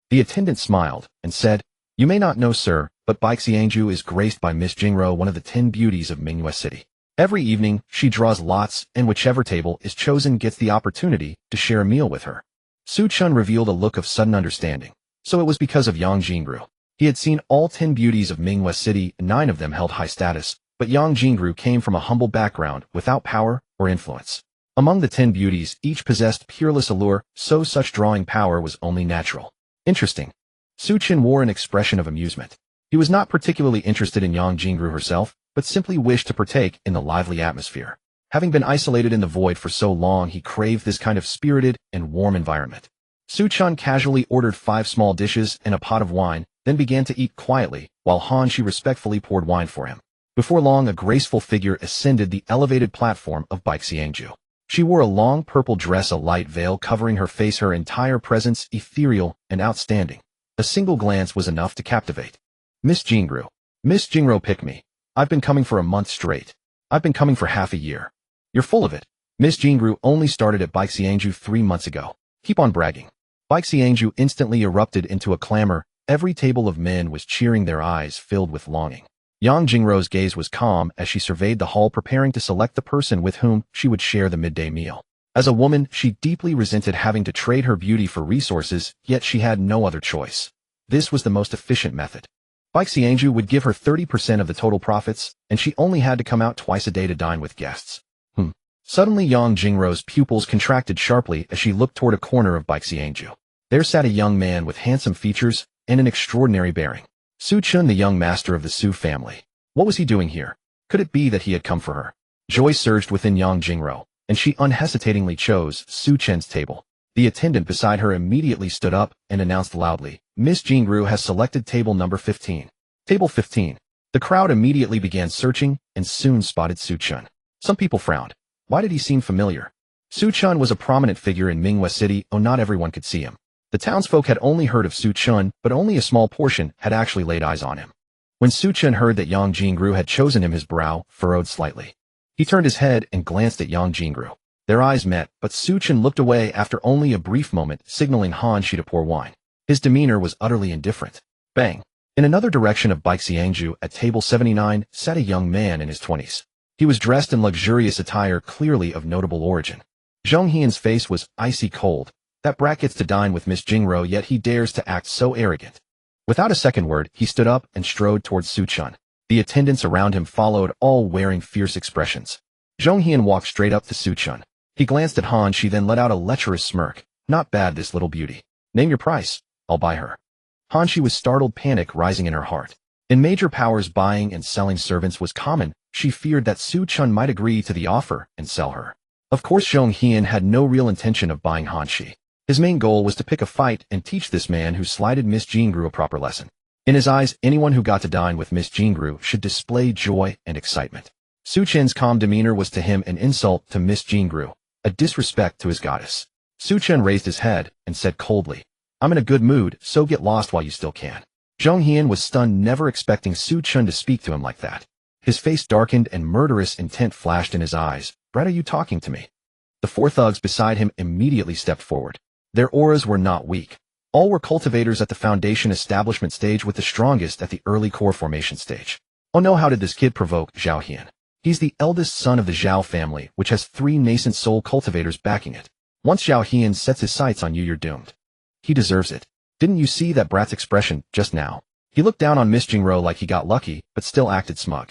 The attendant smiled and said, You may not know, sir, but Xianxia is graced by Miss Jingro, one of the 10 beauties of Mingyue City. Every evening, she draws lots, and whichever table is chosen gets the opportunity to share a meal with her. Su Chen revealed a look of sudden understanding. So it was because of Yang Jingru. He had seen all 10 beauties of Mingyue City, and 9 of them held high status, but Yang Jingru came from a humble background without power or influence. Among the 10 beauties, each possessed peerless allure, so such drawing power was only natural. Interesting. Chen wore an expression of amusement. He was not particularly interested in Yang Jingru herself, but simply wished to partake in the lively atmosphere. Having been isolated in the void for so long, he craved this kind of spirited and warm environment. Chen casually ordered 5 small dishes and a pot of wine, then began to eat quietly, while Shi respectfully poured wine for him. Before long, a graceful figure ascended the elevated platform of xianxia. She wore a long purple dress, a light veil covering her face, her entire presence ethereal and outstanding. A single glance was enough to captivate. Miss Jingru. Miss Jingru, pick me. I've been coming for a month straight. I've been coming for half a year. You're full of it. Miss Jingru only started at xianxia 3 months ago. Keep on bragging. Xianxia instantly erupted into a clamor. Every table of men was cheering, their eyes filled with longing. Yang Jingru's gaze was calm as she surveyed the hall, preparing to select the person with whom she would share the midday meal. As a woman, she deeply resented having to trade her beauty for resources, yet she had no other choice. This was the most efficient method. Xianxia would give her 30% of the total profits, and she only had to come out twice a day to dine with guests. Suddenly, Yang Jingru's pupils contracted sharply as she looked toward a corner of xianxia. There sat a young man with handsome features and an extraordinary bearing. Chen, the young master of the Su family. What was he doing here? Could it be that he had come for her? Joy surged within Yang Jingru, and she unhesitatingly chose Chen's table. The attendant beside her immediately stood up and announced loudly, Miss Jingru has selected table number 15. Table 15. The crowd immediately began searching and soon spotted Chen. Some people frowned. Why did he seem familiar? Chen was a prominent figure in Minghua City, though not everyone could see him. The townsfolk had only heard of Chen, but only a small portion had actually laid eyes on him. When Chen heard that Yang Jingru had chosen him, his brow furrowed slightly. He turned his head and glanced at Yang Jingru. Their eyes met, but Chen looked away after only a brief moment, signaling Shi to pour wine. His demeanor was utterly indifferent. Bang! In another direction of xianxia, at table 79, sat a young man in his 20s. He was dressed in luxurious attire, clearly of notable origin. Zhong Hian's face was icy cold. That brat gets to dine with Miss Jingru, yet he dares to act so arrogant. Without a second word, he stood up and strode towards Chen. The attendants around him followed, all wearing fierce expressions. Zhong Hian walked straight up to Chen. He glanced at Shi, then let out a lecherous smirk. Not bad, this little beauty. Name your price. I'll buy her. Shi was startled, panic rising in her heart. In major powers, buying and selling servants was common. She feared that Chen might agree to the offer and sell her. Of course, Zhong Hian had no real intention of buying Shi. His main goal was to pick a fight and teach this man who slighted Miss Jingru a proper lesson. In his eyes, anyone who got to dine with Miss Jingru should display joy and excitement. Chen's calm demeanor was to him an insult to Miss Jingru, a disrespect to his goddess. Chen raised his head and said coldly, I'm in a good mood, so get lost while you still can. Zhong Hian was stunned, never expecting Chen to speak to him like that. His face darkened and murderous intent flashed in his eyes. Brat, are you talking to me? The 4 thugs beside him immediately stepped forward. Their auras were not weak. All were cultivators at the foundation establishment stage, with the strongest at the early core formation stage. Oh no, how did this kid provoke Zhao Hian? He's the eldest son of the Zhao family, which has 3 nascent soul cultivators backing it. Once Zhao Hian sets his sights on you, you're doomed. He deserves it. Didn't you see that brat's expression just now? He looked down on Miss Jingru like he got lucky, but still acted smug.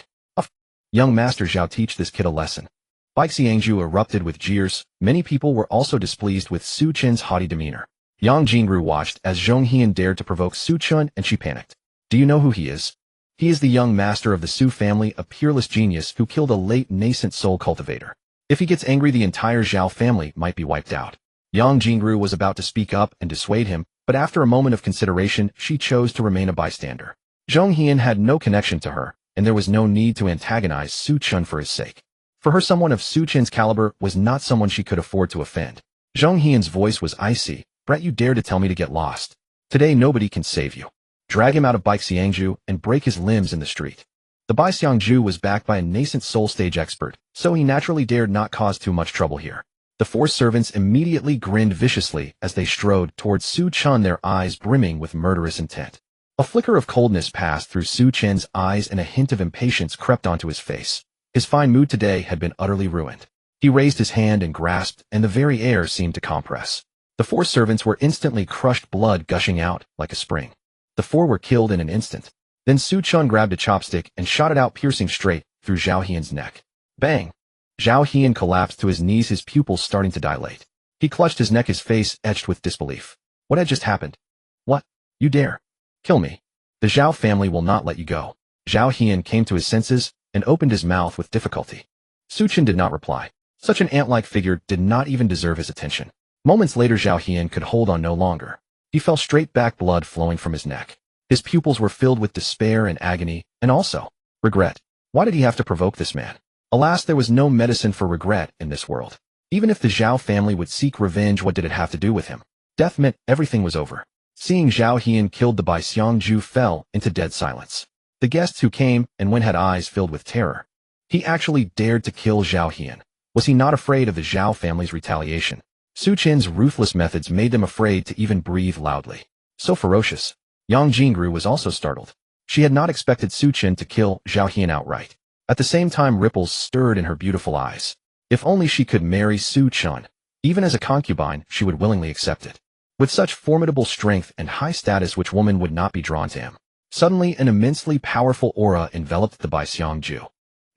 Young Master Zhao, teach this kid a lesson. Xianxia erupted with jeers. Many people were also displeased with Chen's haughty demeanor. Yang Jingru watched as Zhong Hian dared to provoke Chen, and she panicked. Do you know who he is? He is the young master of the Su family, a peerless genius who killed a late nascent soul cultivator. If he gets angry, the entire Zhao family might be wiped out. Yang Jingru was about to speak up and dissuade him, but after a moment of consideration, she chose to remain a bystander. Zhong Hian had no connection to her, and there was no need to antagonize Chen for his sake. For her, someone of Chen's caliber was not someone she could afford to offend. Zhong Hian's voice was icy. Brat, you dare to tell me to get lost? Today nobody can save you. Drag him out of xianxia and break his limbs in the street. The xianxia was backed by a nascent soul stage expert, so he naturally dared not cause too much trouble here. The 4 servants immediately grinned viciously as they strode towards Chen, their eyes brimming with murderous intent. A flicker of coldness passed through Chen's eyes and a hint of impatience crept onto his face. His fine mood today had been utterly ruined. He raised his hand and grasped, and the very air seemed to compress. The 4 servants were instantly crushed, blood gushing out like a spring. The 4 were killed in an instant. Then Chen grabbed a chopstick and shot it out, piercing straight through Zhao Hian's neck. Bang! Zhao Hian collapsed to his knees, his pupils starting to dilate. He clutched his neck, his face etched with disbelief. What had just happened? What? You dare? Kill me. The Zhao family will not let you go. Zhao Hian came to his senses and opened his mouth with difficulty. Su Chen did not reply. Such an ant-like figure did not even deserve his attention. Moments later, Zhao Hian could hold on no longer. He fell straight back, blood flowing from his neck. His pupils were filled with despair and agony, and also regret. Why did he have to provoke this man? Alas, there was no medicine for regret in this world. Even if the Zhao family would seek revenge, what did it have to do with him? Death meant everything was over. Seeing Zhao Hian killed, the Bai Xiangju fell into dead silence. The guests who came and went had eyes filled with terror. He actually dared to kill Zhao Hian. Was he not afraid of the Zhao family's retaliation? Su Chen's ruthless methods made them afraid to even breathe loudly. So ferocious. Yang Jingru was also startled. She had not expected Su Chen to kill Zhao Hian outright. At the same time, ripples stirred in her beautiful eyes. If only she could marry Su Chen. Even as a concubine, she would willingly accept it. With such formidable strength and high status, which woman would not be drawn to him? Suddenly, an immensely powerful aura enveloped the Bai Xiangju.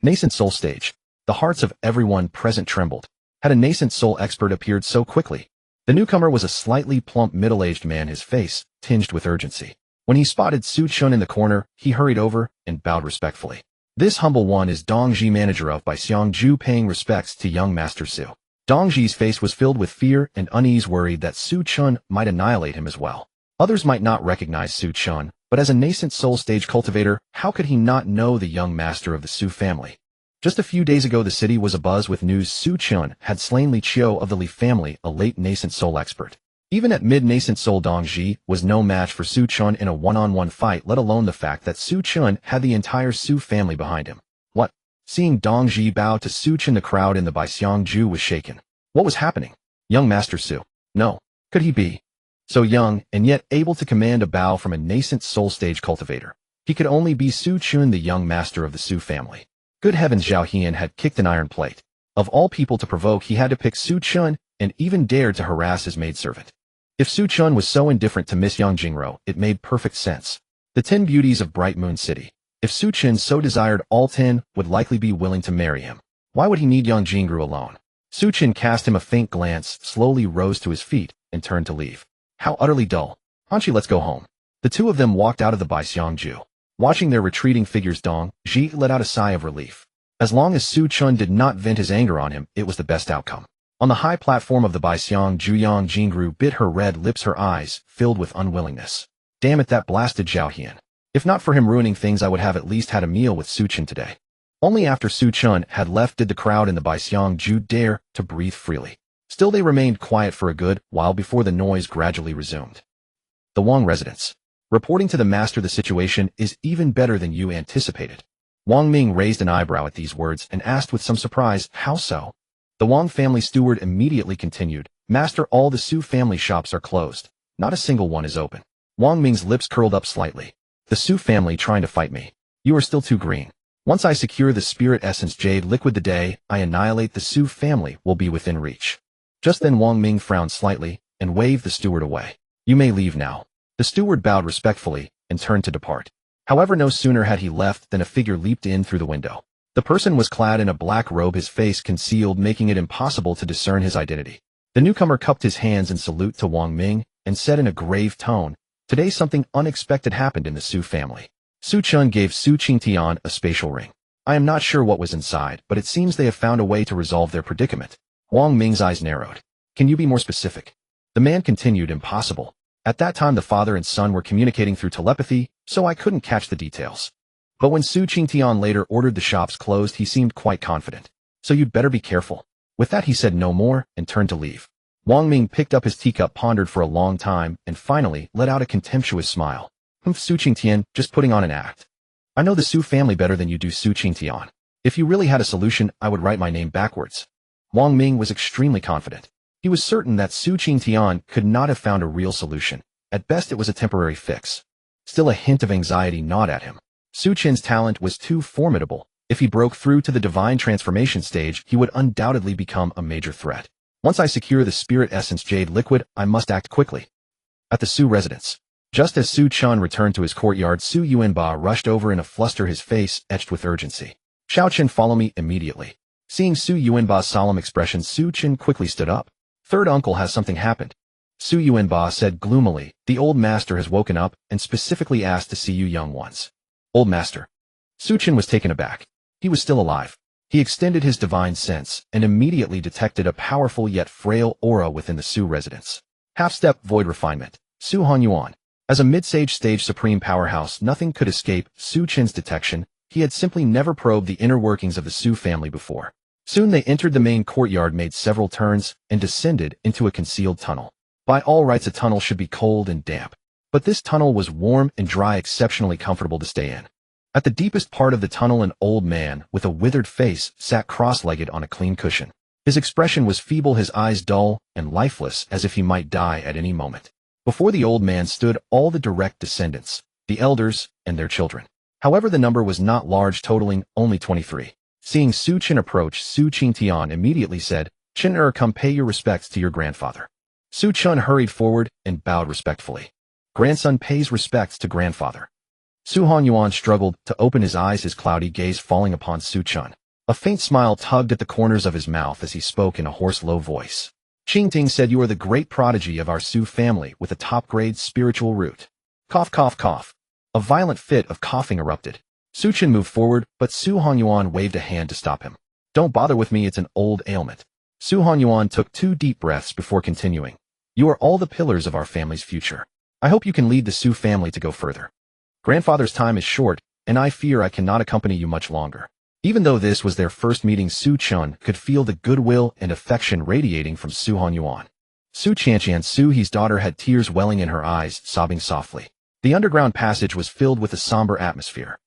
Nascent soul stage. The hearts of everyone present trembled. Had a nascent soul expert appeared so quickly? The newcomer was a slightly plump middle-aged man, his face tinged with urgency. When he spotted Su Chen in the corner, he hurried over and bowed respectfully. This humble one is Dongji, manager of Bai Xiangju, paying respects to young Master Su. Dongji's face was filled with fear and unease, worried that Su Chen might annihilate him as well. Others might not recognize Su Chen, but as a nascent soul stage cultivator, how could he not know the young master of the Su family? Just a few days ago, the city was abuzz with news Su Chen had slain Li Qiu of the Li family, a late nascent soul expert. Even at mid-nascent soul, Dongji was no match for Su Chen in a one-on-one fight, let alone the fact that Su Chen had the entire Su family behind him. What? Seeing Dongji bow to Su Chen, the crowd in the Bai Xiangju was shaken. What was happening? Young Master Su. No. Could he be so young and yet able to command a bow from a nascent soul stage cultivator? He could only be Su Chen, the young master of the Su family. Good heavens, Zhao Hian had kicked an iron plate. Of all people to provoke, he had to pick Su Chen, and even dared to harass his maidservant. If Su Chen was so indifferent to Miss Yang Jingro, it made perfect sense. The 10 beauties of Bright Moon City. If Su Chen so desired, all 10 would likely be willing to marry him. Why would he need Yang Jingru alone? Su Chen cast him a faint glance, slowly rose to his feet, and turned to leave. How utterly dull. Hanshi, let's go home. The two of them walked out of the Bai Xiangju. Watching their retreating figures, Dongji let out a sigh of relief. As long as Su Chen did not vent his anger on him, it was the best outcome. On the high platform of the Bai Xiangju, Yang Jingru bit her red lips, her eyes filled with unwillingness. Damn it, that blasted Zhao Hian. If not for him ruining things, I would have at least had a meal with Su Chen today. Only after Su Chen had left did the crowd in the Bai Xiangju dare to breathe freely. Still, they remained quiet for a good while before the noise gradually resumed. The Wang residence. Reporting to the master, the situation is even better than you anticipated. Wang Ming raised an eyebrow at these words and asked with some surprise, how so? The Wang family steward immediately continued, Master, all the Su family shops are closed. Not a single one is open. Wang Ming's lips curled up slightly. The Su family trying to fight me. You are still too green. Once I secure the spirit essence jade liquid, the day I annihilate the Su family will be within reach. Just then Wang Ming frowned slightly and waved the steward away. You may leave now. The steward bowed respectfully and turned to depart. However, no sooner had he left than a figure leaped in through the window. The person was clad in a black robe, his face concealed, making it impossible to discern his identity. The newcomer cupped his hands in salute to Wang Ming and said in a grave tone, Today something unexpected happened in the Su family. Su Chen gave Su Qingtian a spatial ring. I am not sure what was inside, but it seems they have found a way to resolve their predicament. Wang Ming's eyes narrowed. Can you be more specific? The man continued, Impossible. At that time the father and son were communicating through telepathy, so I couldn't catch the details. But when Su Qingtian later ordered the shops closed, he seemed quite confident. So you'd better be careful. With that he said no more and turned to leave. Wang Ming picked up his teacup, pondered for a long time, and finally let out a contemptuous smile. Su Qingtian, just putting on an act. I know the Su family better than you do, Su Qingtian. If you really had a solution, I would write my name backwards. Wang Ming was extremely confident. He was certain that Su Qingtian could not have found a real solution. At best it was a temporary fix. Still, a hint of anxiety gnawed at him. Su Chen's talent was too formidable. If he broke through to the divine transformation stage, he would undoubtedly become a major threat. Once I secure the spirit essence jade liquid, I must act quickly. At the Su residence. Just as Su Chen returned to his courtyard, Su Yuanba rushed over in a fluster, his face etched with urgency. Xiao Chen, follow me immediately. Seeing Su Yuanba's solemn expression, Su Chen quickly stood up. Third uncle, has something happened? Su Yuanba said gloomily. The old master has woken up and specifically asked to see you young ones. Old master. Su Chen was taken aback. He was still alive. He extended his divine sense and immediately detected a powerful yet frail aura within the Su residence. Half-step void refinement. Su Hanyuan. As a mid-sage stage supreme powerhouse, nothing could escape Su Chen's detection. He had simply never probed the inner workings of the Su family before. Soon they entered the main courtyard, made several turns, and descended into a concealed tunnel. By all rights, a tunnel should be cold and damp. But this tunnel was warm and dry, exceptionally comfortable to stay in. At the deepest part of the tunnel, an old man with a withered face sat cross-legged on a clean cushion. His expression was feeble, his eyes dull and lifeless, as if he might die at any moment. Before the old man stood all the direct descendants, the elders, and their children. However, the number was not large, totaling only 23. Seeing Su Chen approach, Su Qingtian immediately said, "Chen, come pay your respects to your grandfather." Su Chen hurried forward and bowed respectfully. Grandson pays respects to grandfather. Su Hanyuan struggled to open his eyes, his cloudy gaze falling upon Su Chen. A faint smile tugged at the corners of his mouth as he spoke in a hoarse, low voice. Qingting said, "You are the great prodigy of our Su family with a top-grade spiritual root." Cough, cough, cough. A violent fit of coughing erupted. Su Chen moved forward, but Su Hanyuan waved a hand to stop him. "Don't bother with me, it's an old ailment." Su Hanyuan took 2 deep breaths before continuing. "You are all the pillars of our family's future. I hope you can lead the Su family to go further. Grandfather's time is short, and I fear I cannot accompany you much longer." Even though this was their first meeting, Su Chen could feel the goodwill and affection radiating from Su Hanyuan. Su Qianxian, Su He's daughter, had tears welling in her eyes, sobbing softly. The underground passage was filled with a somber atmosphere.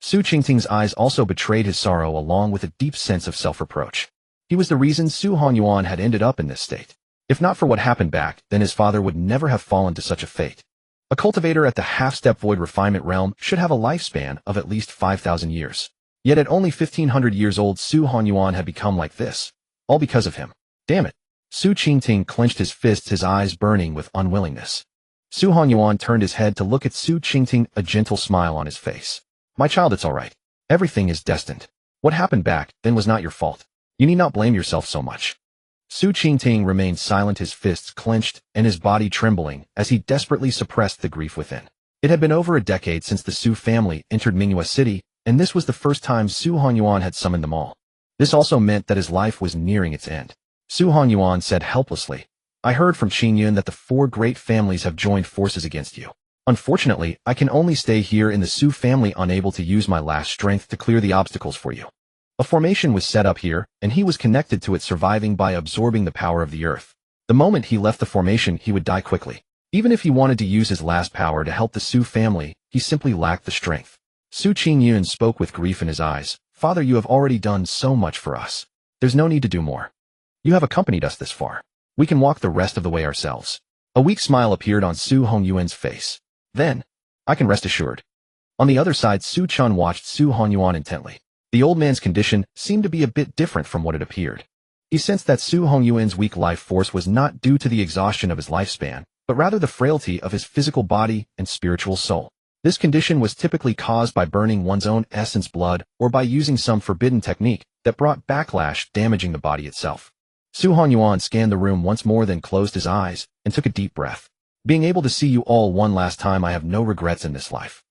Su Qingting's eyes also betrayed his sorrow along with a deep sense of self-reproach. He was the reason Su Hanyuan had ended up in this state. If not for what happened back, then his father would never have fallen to such a fate. A cultivator at the half-step void refinement realm should have a lifespan of at least 5,000 years. Yet at only 1,500 years old, Su Hanyuan had become like this. All because of him. Damn it. Su Qingting clenched his fists, his eyes burning with unwillingness. Su Hanyuan turned his head to look at Su Qingting, a gentle smile on his face. "My child, it's all right. Everything is destined. What happened back then was not your fault. You need not blame yourself so much." Su Qingting remained silent, his fists clenched and his body trembling as he desperately suppressed the grief within. It had been over a decade since the Su family entered Mingyue City, and this was the first time Su Hanyuan had summoned them all. This also meant that his life was nearing its end. Su Hanyuan said helplessly, "I heard from Qingyun that the 4 great families have joined forces against you. Unfortunately, I can only stay here in the Su family, unable to use my last strength to clear the obstacles for you." A formation was set up here, and he was connected to it, surviving by absorbing the power of the earth. The moment he left the formation, he would die quickly. Even if he wanted to use his last power to help the Su family, he simply lacked the strength. Su Qingyun spoke with grief in his eyes. "Father, you have already done so much for us. There's no need to do more. You have accompanied us this far. We can walk the rest of the way ourselves." A weak smile appeared on Su Hongyuan's face. "Then, I can rest assured." On the other side, Su Chen watched Su Hanyuan intently. The old man's condition seemed to be a bit different from what it appeared. He sensed that Su Hongyuan's weak life force was not due to the exhaustion of his lifespan, but rather the frailty of his physical body and spiritual soul. This condition was typically caused by burning one's own essence blood or by using some forbidden technique that brought backlash, damaging the body itself. Su Hanyuan scanned the room once more, then closed his eyes and took a deep breath. "Being able to see you all one last time, I have no regrets in this life.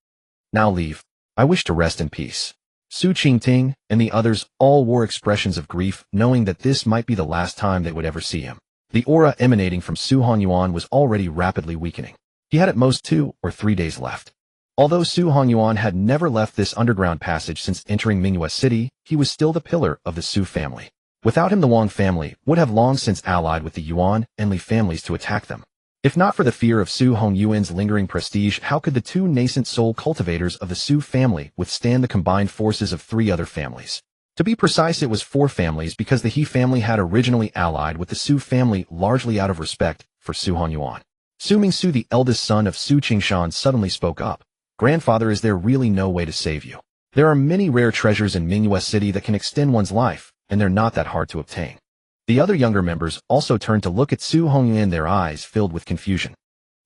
Now leave. I wish to rest in peace." Su Qingting and the others all wore expressions of grief, knowing that this might be the last time they would ever see him. The aura emanating from Su Hanyuan was already rapidly weakening. He had at most 2 or 3 days left. Although Su Hanyuan had never left this underground passage since entering Mingyue City, he was still the pillar of the Su family. Without him, the Wang family would have long since allied with the Yuan and Li families to attack them. If not for the fear of Su Hongyuan's lingering prestige, how could the 2 nascent soul cultivators of the Su family withstand the combined forces of 3 other families? To be precise, it was 4 families, because the He family had originally allied with the Su family largely out of respect for Su Hanyuan. Su Mingsu, the eldest son of Su Qingshan, suddenly spoke up. "Grandfather, is there really no way to save you? There are many rare treasures in Mingyue City that can extend one's life, and they're not that hard to obtain." The other younger members also turned to look at Su Hongyuan, their eyes filled with confusion.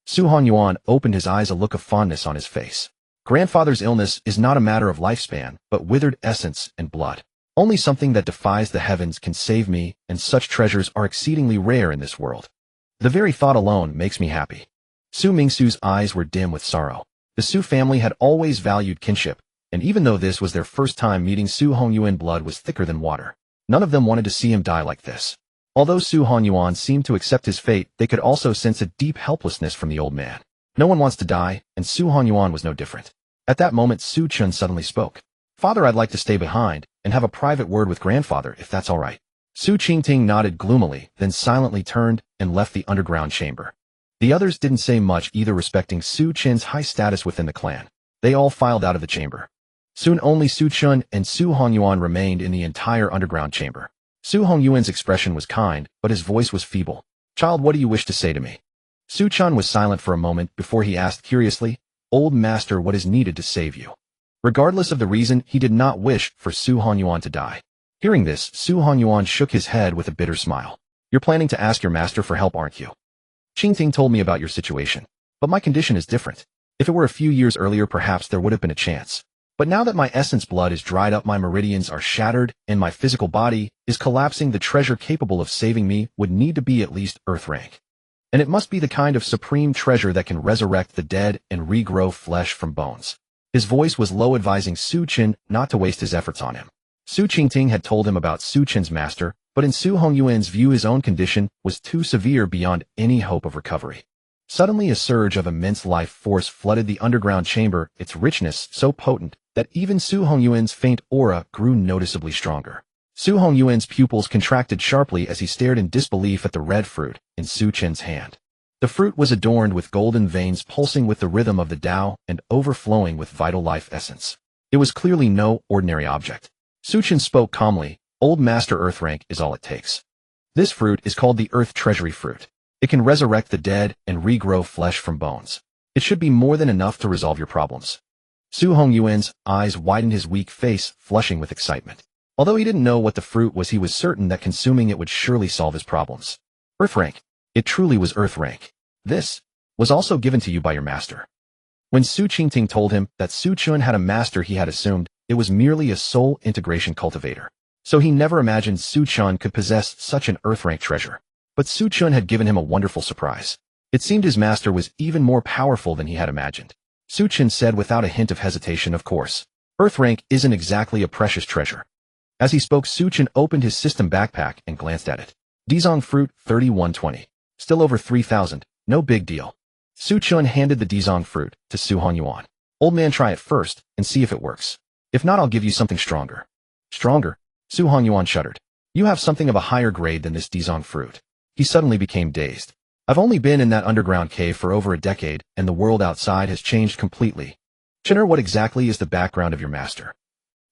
Su Hanyuan opened his eyes, a look of fondness on his face. "Grandfather's illness is not a matter of lifespan, but withered essence and blood. Only something that defies the heavens can save me, and such treasures are exceedingly rare in this world. The very thought alone makes me happy. Su Mingsu's eyes were dim with sorrow. The Su family had always valued kinship, and even though this was their first time meeting Su Hongyuan, blood was thicker than water. None of them wanted to see him die like this. Although Su Hongyuan seemed to accept his fate, they could also sense a deep helplessness from the old man. No one wants to die, and Su Hongyuan was no different. At that moment, Su Chen suddenly spoke. "Father, I'd like to stay behind and have a private word with grandfather, if that's all right." Su Qingting nodded gloomily, then silently turned and left the underground chamber. The others didn't say much either, respecting Su Chen's high status within the clan. They all filed out of the chamber. Soon only Su Chen and Su Hongyuan remained in the entire underground chamber. Su Hongyuan's expression was kind, but his voice was feeble. "Child, what do you wish to say to me?" Su Chen was silent for a moment before he asked curiously, "Old master, what is needed to save you?" Regardless of the reason, he did not wish for Su Hongyuan to die. Hearing this, Su Hongyuan shook his head with a bitter smile. "You're planning to ask your master for help, aren't you? Qingting told me about your situation. But my condition is different. If it were a few years earlier, perhaps there would have been a chance. But now that my essence blood is dried up, my meridians are shattered, and my physical body is collapsing, the treasure capable of saving me would need to be at least earth rank. And it must be the kind of supreme treasure that can resurrect the dead and regrow flesh from bones." His voice was low, advising Su Chen not to waste his efforts on him. Su Qingting had told him about Su Chen's master, but in Su Hongyuan's view his own condition was too severe beyond any hope of recovery. Suddenly a surge of immense life force flooded the underground chamber, its richness so potent that even Su Hongyuan's faint aura grew noticeably stronger. Su Hongyuan's pupils contracted sharply as he stared in disbelief at the red fruit in Su Chen's hand. The fruit was adorned with golden veins pulsing with the rhythm of the Tao and overflowing with vital life essence. It was clearly no ordinary object. Su Chen spoke calmly, "Old master, earth rank is all it takes. This fruit is called the earth treasury fruit. It can resurrect the dead and regrow flesh from bones. It should be more than enough to resolve your problems." Su Hongyuan's eyes widened, his weak face flushing with excitement. Although he didn't know what the fruit was, he was certain that consuming it would surely solve his problems. Earth rank. It truly was earth rank. This was also given to you by your master. When Su Qingting told him that Su Chen had a master, he had assumed it was merely a soul integration cultivator. So he never imagined Su Chen could possess such an earth rank treasure. But Su Chen had given him a wonderful surprise. It seemed his master was even more powerful than he had imagined. Su Chen said without a hint of hesitation, "Of course, earth rank isn't exactly a precious treasure." As he spoke, Su Chen opened his system backpack and glanced at it. Dizong fruit 3120. Still over 3,000. No big deal. Su Chen handed the Dizong fruit to Su Hongyuan. "Old man, try it first and see if it works. If not, I'll give you something stronger." "Stronger?" Su Hongyuan shuddered. "You have something of a higher grade than this Dizong fruit." He suddenly became dazed. "I've only been in that underground cave for over a decade, and the world outside has changed completely. Chen, what exactly is the background of your master?"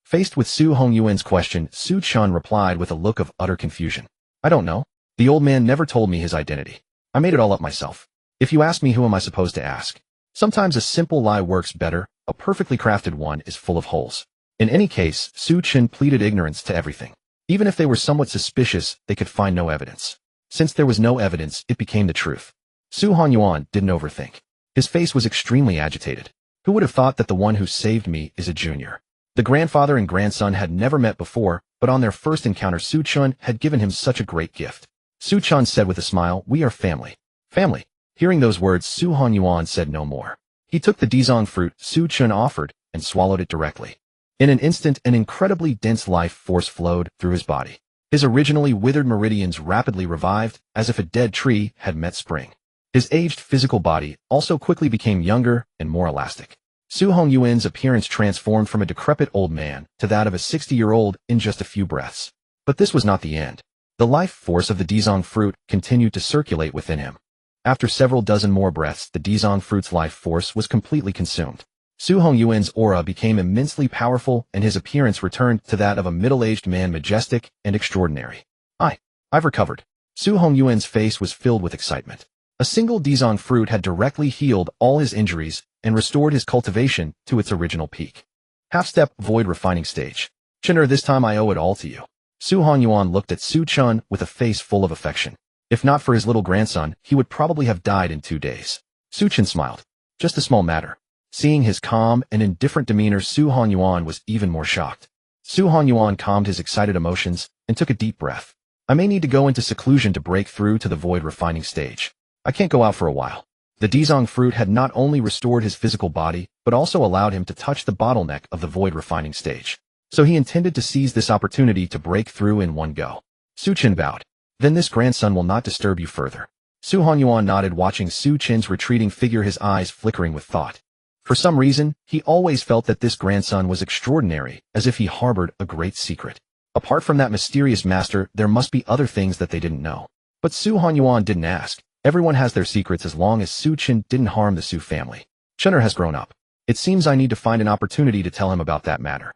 Faced with Su Hongyuan's question, Su Chen replied with a look of utter confusion. "I don't know. The old man never told me his identity. I made it all up myself. If you ask me, who am I supposed to ask? Sometimes a simple lie works better. A perfectly crafted one is full of holes." In any case, Su Chen pleaded ignorance to everything. Even if they were somewhat suspicious, they could find no evidence. Since there was no evidence, it became the truth. Su Hongyuan didn't overthink. His face was extremely agitated. Who would have thought that the one who saved me is a junior? The grandfather and grandson had never met before, but on their first encounter Su Chen had given him such a great gift. Su Chen said with a smile, "We are family." "Family." Hearing those words, Su Hongyuan said no more. He took the Dizong fruit Su Chen offered and swallowed it directly. In an instant, an incredibly dense life force flowed through his body. His originally withered meridians rapidly revived, as if a dead tree had met spring. His aged physical body also quickly became younger and more elastic. Su Hongyuan's appearance transformed from a decrepit old man to that of a 60-year-old in just a few breaths. But this was not the end. The life force of the Dizong fruit continued to circulate within him. After several dozen more breaths, the Dizong fruit's life force was completely consumed. Su Hongyuan's aura became immensely powerful, and his appearance returned to that of a middle-aged man, majestic and extraordinary. I've recovered." Su Hongyuan's face was filled with excitement. A single Dizong fruit had directly healed all his injuries and restored his cultivation to its original peak. Half-step void refining stage. "Chen, this time I owe it all to you." Su Hongyuan looked at Su Chen with a face full of affection. If not for his little grandson, he would probably have died in 2 days. Su Chen smiled. "Just a small matter." Seeing his calm and indifferent demeanor, Su Hongyuan was even more shocked. Su Hongyuan calmed his excited emotions and took a deep breath. I may need to go into seclusion to break through to the void refining stage. I can't go out for a while. The Dizong fruit had not only restored his physical body, but also allowed him to touch the bottleneck of the void refining stage. So he intended to seize this opportunity to break through in one go. Su Chen bowed. Then this grandson will not disturb you further. Su Hongyuan nodded, watching Su Chen's retreating figure, his eyes flickering with thought. For some reason, he always felt that this grandson was extraordinary, as if he harbored a great secret. Apart from that mysterious master, there must be other things that they didn't know. But Su Hongyuan didn't ask. Everyone has their secrets as long as Su Chen didn't harm the Su family. Chen'er has grown up. It seems I need to find an opportunity to tell him about that matter.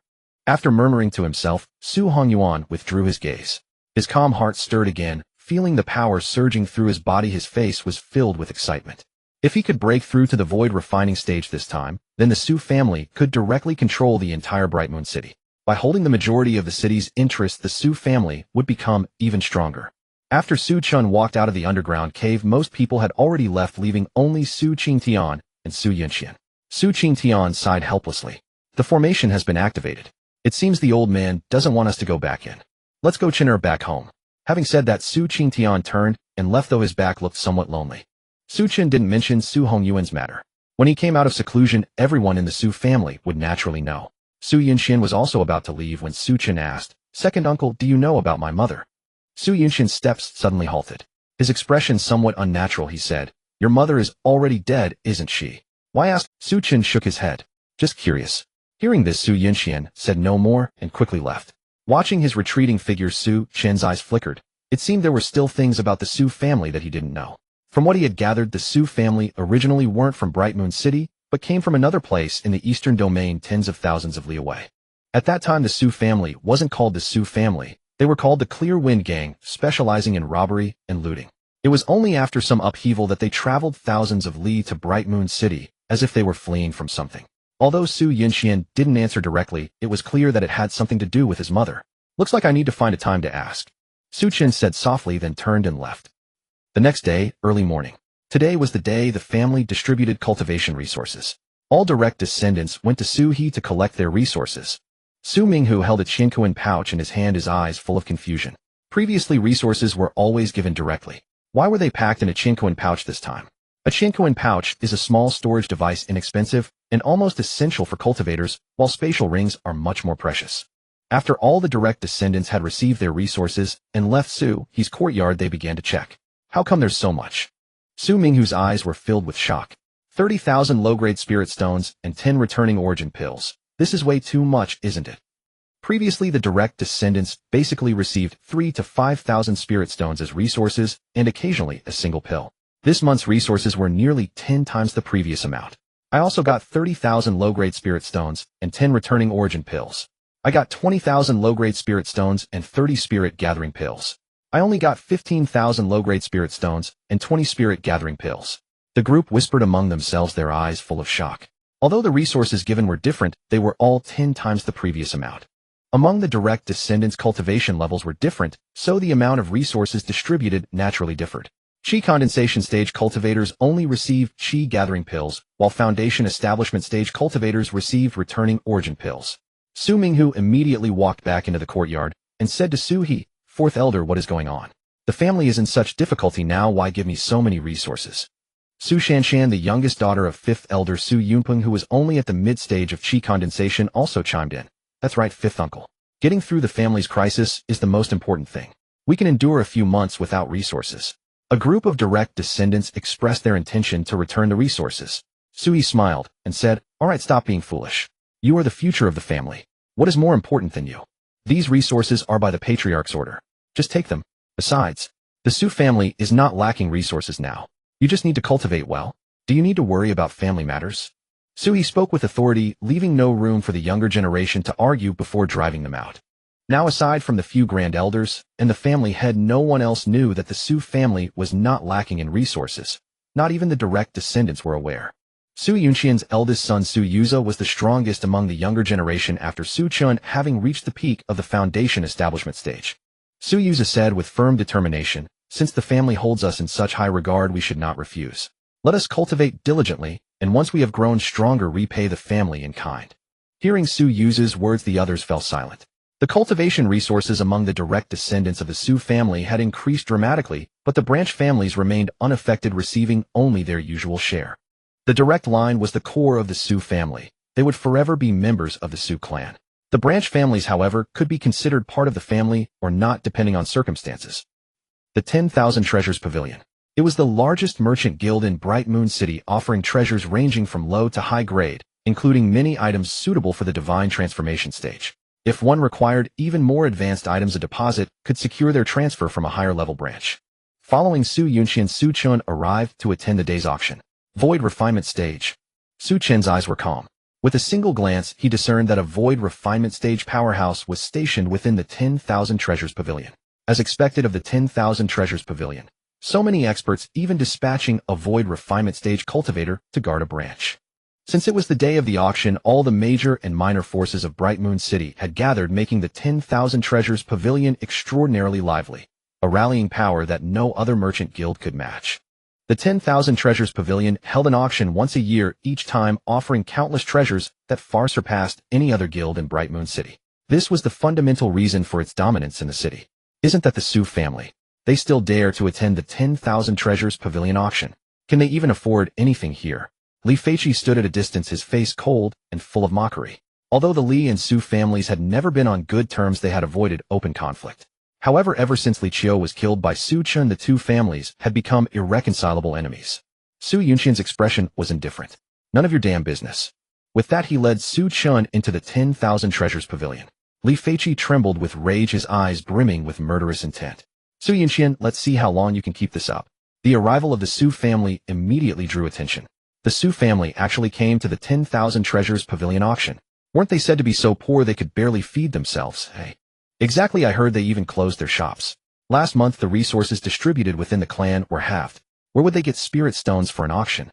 After murmuring to himself, Su Hongyuan withdrew his gaze. His calm heart stirred again, feeling the power surging through his body. His face was filled with excitement. If he could break through to the void refining stage this time, then the Su family could directly control the entire Bright Moon City. By holding the majority of the city's interests, the Su family would become even stronger. After Su Chun walked out of the underground cave, most people had already left, leaving only Su Qingtian and Su Yunxian. Su Qingtian sighed helplessly. The formation has been activated. It seems the old man doesn't want us to go back in. Let's go Chen'er back home. Having said that, Su Qingtian turned and left, though his back looked somewhat lonely. Su Chen didn't mention Su Hongyuan's matter. When he came out of seclusion, everyone in the Su family would naturally know. Su Yunxian was also about to leave when Su Chen asked, "Second uncle, do you know about my mother?" Su Yunxian's steps suddenly halted. His expression somewhat unnatural. He said, "Your mother is already dead, isn't she?" "Why ask?" Su Chen shook his head. "Just curious." Hearing this, Su Yunxian said no more and quickly left. Watching his retreating figure, Su Chen's eyes flickered. It seemed there were still things about the Su family that he didn't know. From what he had gathered, the Su family originally weren't from Bright Moon City, but came from another place in the eastern domain tens of thousands of li away. At that time, the Su family wasn't called the Su family. They were called the Clear Wind Gang, specializing in robbery and looting. It was only after some upheaval that they traveled thousands of li to Bright Moon City, as if they were fleeing from something. Although Su Yunxian didn't answer directly, it was clear that it had something to do with his mother. "Looks like I need to find a time to ask," Su Chen said softly, then turned and left. The next day, early morning. Today was the day the family distributed cultivation resources. All direct descendants went to Su He to collect their resources. Su Minghu held a chinkuan pouch in his hand, his eyes full of confusion. Previously, resources were always given directly. Why were they packed in a chinkuan pouch this time? A chinkuan pouch is a small storage device, inexpensive and almost essential for cultivators, while spatial rings are much more precious. After all the direct descendants had received their resources and left Su He's courtyard, they began to check. How come there's so much? Su Minghu's eyes were filled with shock. 30,000 low-grade spirit stones and 10 returning origin pills. This is way too much, isn't it? Previously, the direct descendants basically received 3,000 to 5,000 spirit stones as resources and occasionally a single pill. This month's resources were nearly 10 times the previous amount. I also got 30,000 low-grade spirit stones and 10 returning origin pills. I got 20,000 low-grade spirit stones and 30 spirit gathering pills. I only got 15,000 low-grade spirit stones and 20 spirit gathering pills. The group whispered among themselves, their eyes full of shock. Although the resources given were different, they were all 10 times the previous amount. Among the direct descendants, cultivation levels were different, so the amount of resources distributed naturally differed. Qi condensation stage cultivators only received Qi gathering pills, while foundation establishment stage cultivators received returning origin pills. Su Minghu immediately walked back into the courtyard and said to Su He, "Fourth elder, what is going on? The family is in such difficulty now, why give me so many resources?" Su Shanshan, the youngest daughter of fifth elder Su Yunpeng, who was only at the mid-stage of Qi condensation, also chimed in. "That's right, fifth uncle. Getting through the family's crisis is the most important thing. We can endure a few months without resources." A group of direct descendants expressed their intention to return the resources. Su He smiled and said, "All right, stop being foolish. You are the future of the family. What is more important than you? These resources are by the patriarch's order. Just take them. Besides, the Su family is not lacking resources now. You just need to cultivate well. Do you need to worry about family matters?" Su He spoke with authority, leaving no room for the younger generation to argue before driving them out. Now, aside from the few grand elders and the family head, no one else knew that the Su family was not lacking in resources. Not even the direct descendants were aware. Su Yunxian's eldest son Su Yuza was the strongest among the younger generation after Su Chun, having reached the peak of the foundation establishment stage. Su Yuza said with firm determination, "Since the family holds us in such high regard, we should not refuse. Let us cultivate diligently, and once we have grown stronger, repay the family in kind." Hearing Su Yuza's words, the others fell silent. The cultivation resources among the direct descendants of the Su family had increased dramatically, but the branch families remained unaffected, receiving only their usual share. The direct line was the core of the Su family. They would forever be members of the Su clan. The branch families, however, could be considered part of the family or not depending on circumstances. The 10,000 Treasures Pavilion. It was the largest merchant guild in Bright Moon City, offering treasures ranging from low to high grade, including many items suitable for the divine transformation stage. If one required even more advanced items, a deposit could secure their transfer from a higher level branch. Following Su Yunxian, Su Chen arrived to attend the day's auction. Void Refinement Stage. Su Chen's eyes were calm. With a single glance, he discerned that a Void Refinement Stage powerhouse was stationed within the 10,000 Treasures Pavilion. As expected of the 10,000 Treasures Pavilion, so many experts even dispatching a Void Refinement Stage cultivator to guard a branch. Since it was the day of the auction, all the major and minor forces of Bright Moon City had gathered, making the 10,000 Treasures Pavilion extraordinarily lively, a rallying power that no other merchant guild could match. The 10,000 Treasures Pavilion held an auction once a year, each time offering countless treasures that far surpassed any other guild in Bright Moon City. This was the fundamental reason for its dominance in the city. Isn't that the Su family? They still dare to attend the 10,000 Treasures Pavilion auction. Can they even afford anything here? Li Feiqi stood at a distance, his face cold and full of mockery. Although the Li and Su families had never been on good terms, they had avoided open conflict. However, ever since Li Qiu was killed by Su Chen, the two families had become irreconcilable enemies. Su Yunxian's expression was indifferent. None of your damn business. With that, he led Su Chen into the 10,000 Treasures Pavilion. Li Feiqi trembled with rage, his eyes brimming with murderous intent. Su Yunxian, let's see how long you can keep this up. The arrival of the Su family immediately drew attention. The Su family actually came to the 10,000 Treasures Pavilion auction. Weren't they said to be so poor they could barely feed themselves, hey? Exactly, I heard they even closed their shops. Last month the resources distributed within the clan were halved. Where would they get spirit stones for an auction?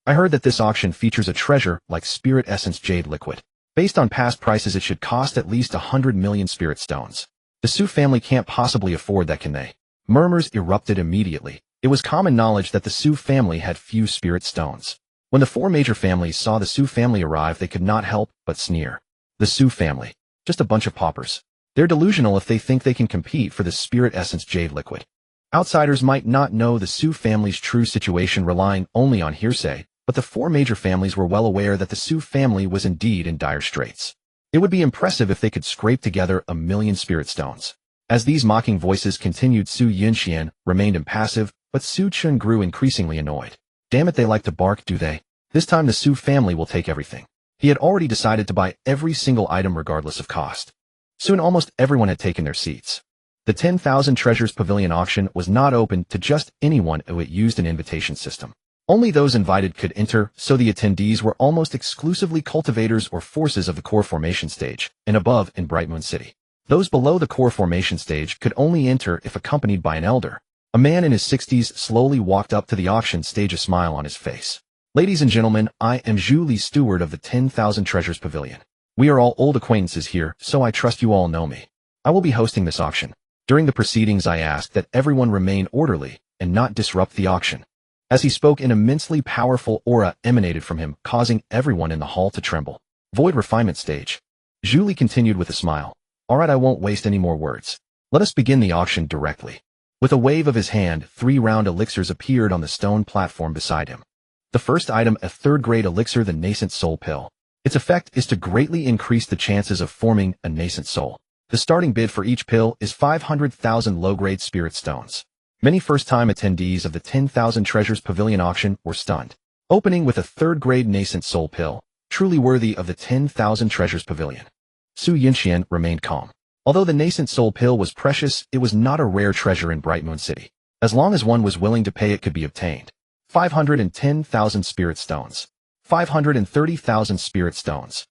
I heard that this auction features a treasure like spirit essence jade liquid. Based on past prices, it should cost at least 100 million spirit stones. The Su family can't possibly afford that, can they? Murmurs erupted immediately. It was common knowledge that the Su family had few spirit stones. When the four major families saw the Su family arrive, they could not help but sneer. The Su family. Just a bunch of paupers. They're delusional if they think they can compete for the spirit essence jade liquid. Outsiders might not know the Su family's true situation, relying only on hearsay, but the four major families were well aware that the Su family was indeed in dire straits. It would be impressive if they could scrape together 1 million spirit stones. As these mocking voices continued, Su Yunxian remained impassive, but Su Chen grew increasingly annoyed. Damn it, they like to bark, do they? This time the Su family will take everything. He had already decided to buy every single item regardless of cost. Soon almost everyone had taken their seats. The 10,000 Treasures Pavilion auction was not open to just anyone who had used an invitation system. Only those invited could enter, so the attendees were almost exclusively cultivators or forces of the core formation stage, and above in Bright Moon City. Those below the core formation stage could only enter if accompanied by an elder. A man in his 60s slowly walked up to the auction stage, a smile on his face. Ladies and gentlemen, I am Zhu Li, steward of the 10,000 Treasures Pavilion. We are all old acquaintances here, so I trust you all know me. I will be hosting this auction. During the proceedings, I ask that everyone remain orderly and not disrupt the auction. As he spoke, an immensely powerful aura emanated from him, causing everyone in the hall to tremble. Void Refinement Stage. Zhu Li continued with a smile. All right, I won't waste any more words. Let us begin the auction directly. With a wave of his hand, 3 round elixirs appeared on the stone platform beside him. The first item, a 3rd-grade elixir, the Nascent Soul Pill. Its effect is to greatly increase the chances of forming a nascent soul. The starting bid for each pill is 500,000 low-grade spirit stones. Many first-time attendees of the 10,000 Treasures Pavilion auction were stunned. Opening with a 3rd-grade Nascent Soul Pill, truly worthy of the 10,000 Treasures Pavilion. Su Yunxian remained calm. Although the Nascent Soul Pill was precious, it was not a rare treasure in Bright Moon City. As long as one was willing to pay, it could be obtained. 510,000 spirit stones. 530,000 spirit stones.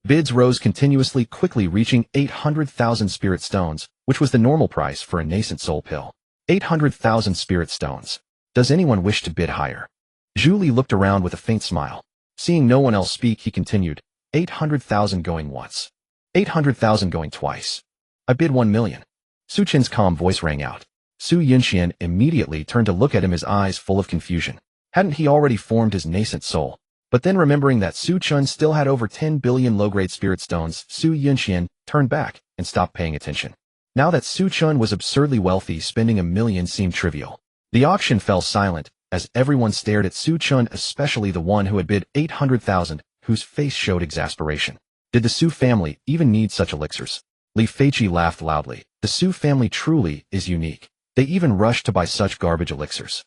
Bids rose continuously, quickly reaching 800,000 spirit stones, which was the normal price for a Nascent Soul Pill. 800,000 spirit stones. Does anyone wish to bid higher? Zhu Li looked around with a faint smile. Seeing no one else speak, he continued, 800,000 going once. 800,000 going twice. I bid 1 million. Su Chen's calm voice rang out. Su Yunxian immediately turned to look at him, his eyes full of confusion. Hadn't he already formed his nascent soul? But then remembering that Su Chen still had over 10 billion low-grade spirit stones, Su Yunxian turned back and stopped paying attention. Now that Su Chen was absurdly wealthy, spending $1 million seemed trivial. The auction fell silent as everyone stared at Su Chen, especially the one who had bid 800,000, whose face showed exasperation. Did the Su family even need such elixirs? Li Feiqi laughed loudly. The Su family truly is unique. They even rushed to buy such garbage elixirs.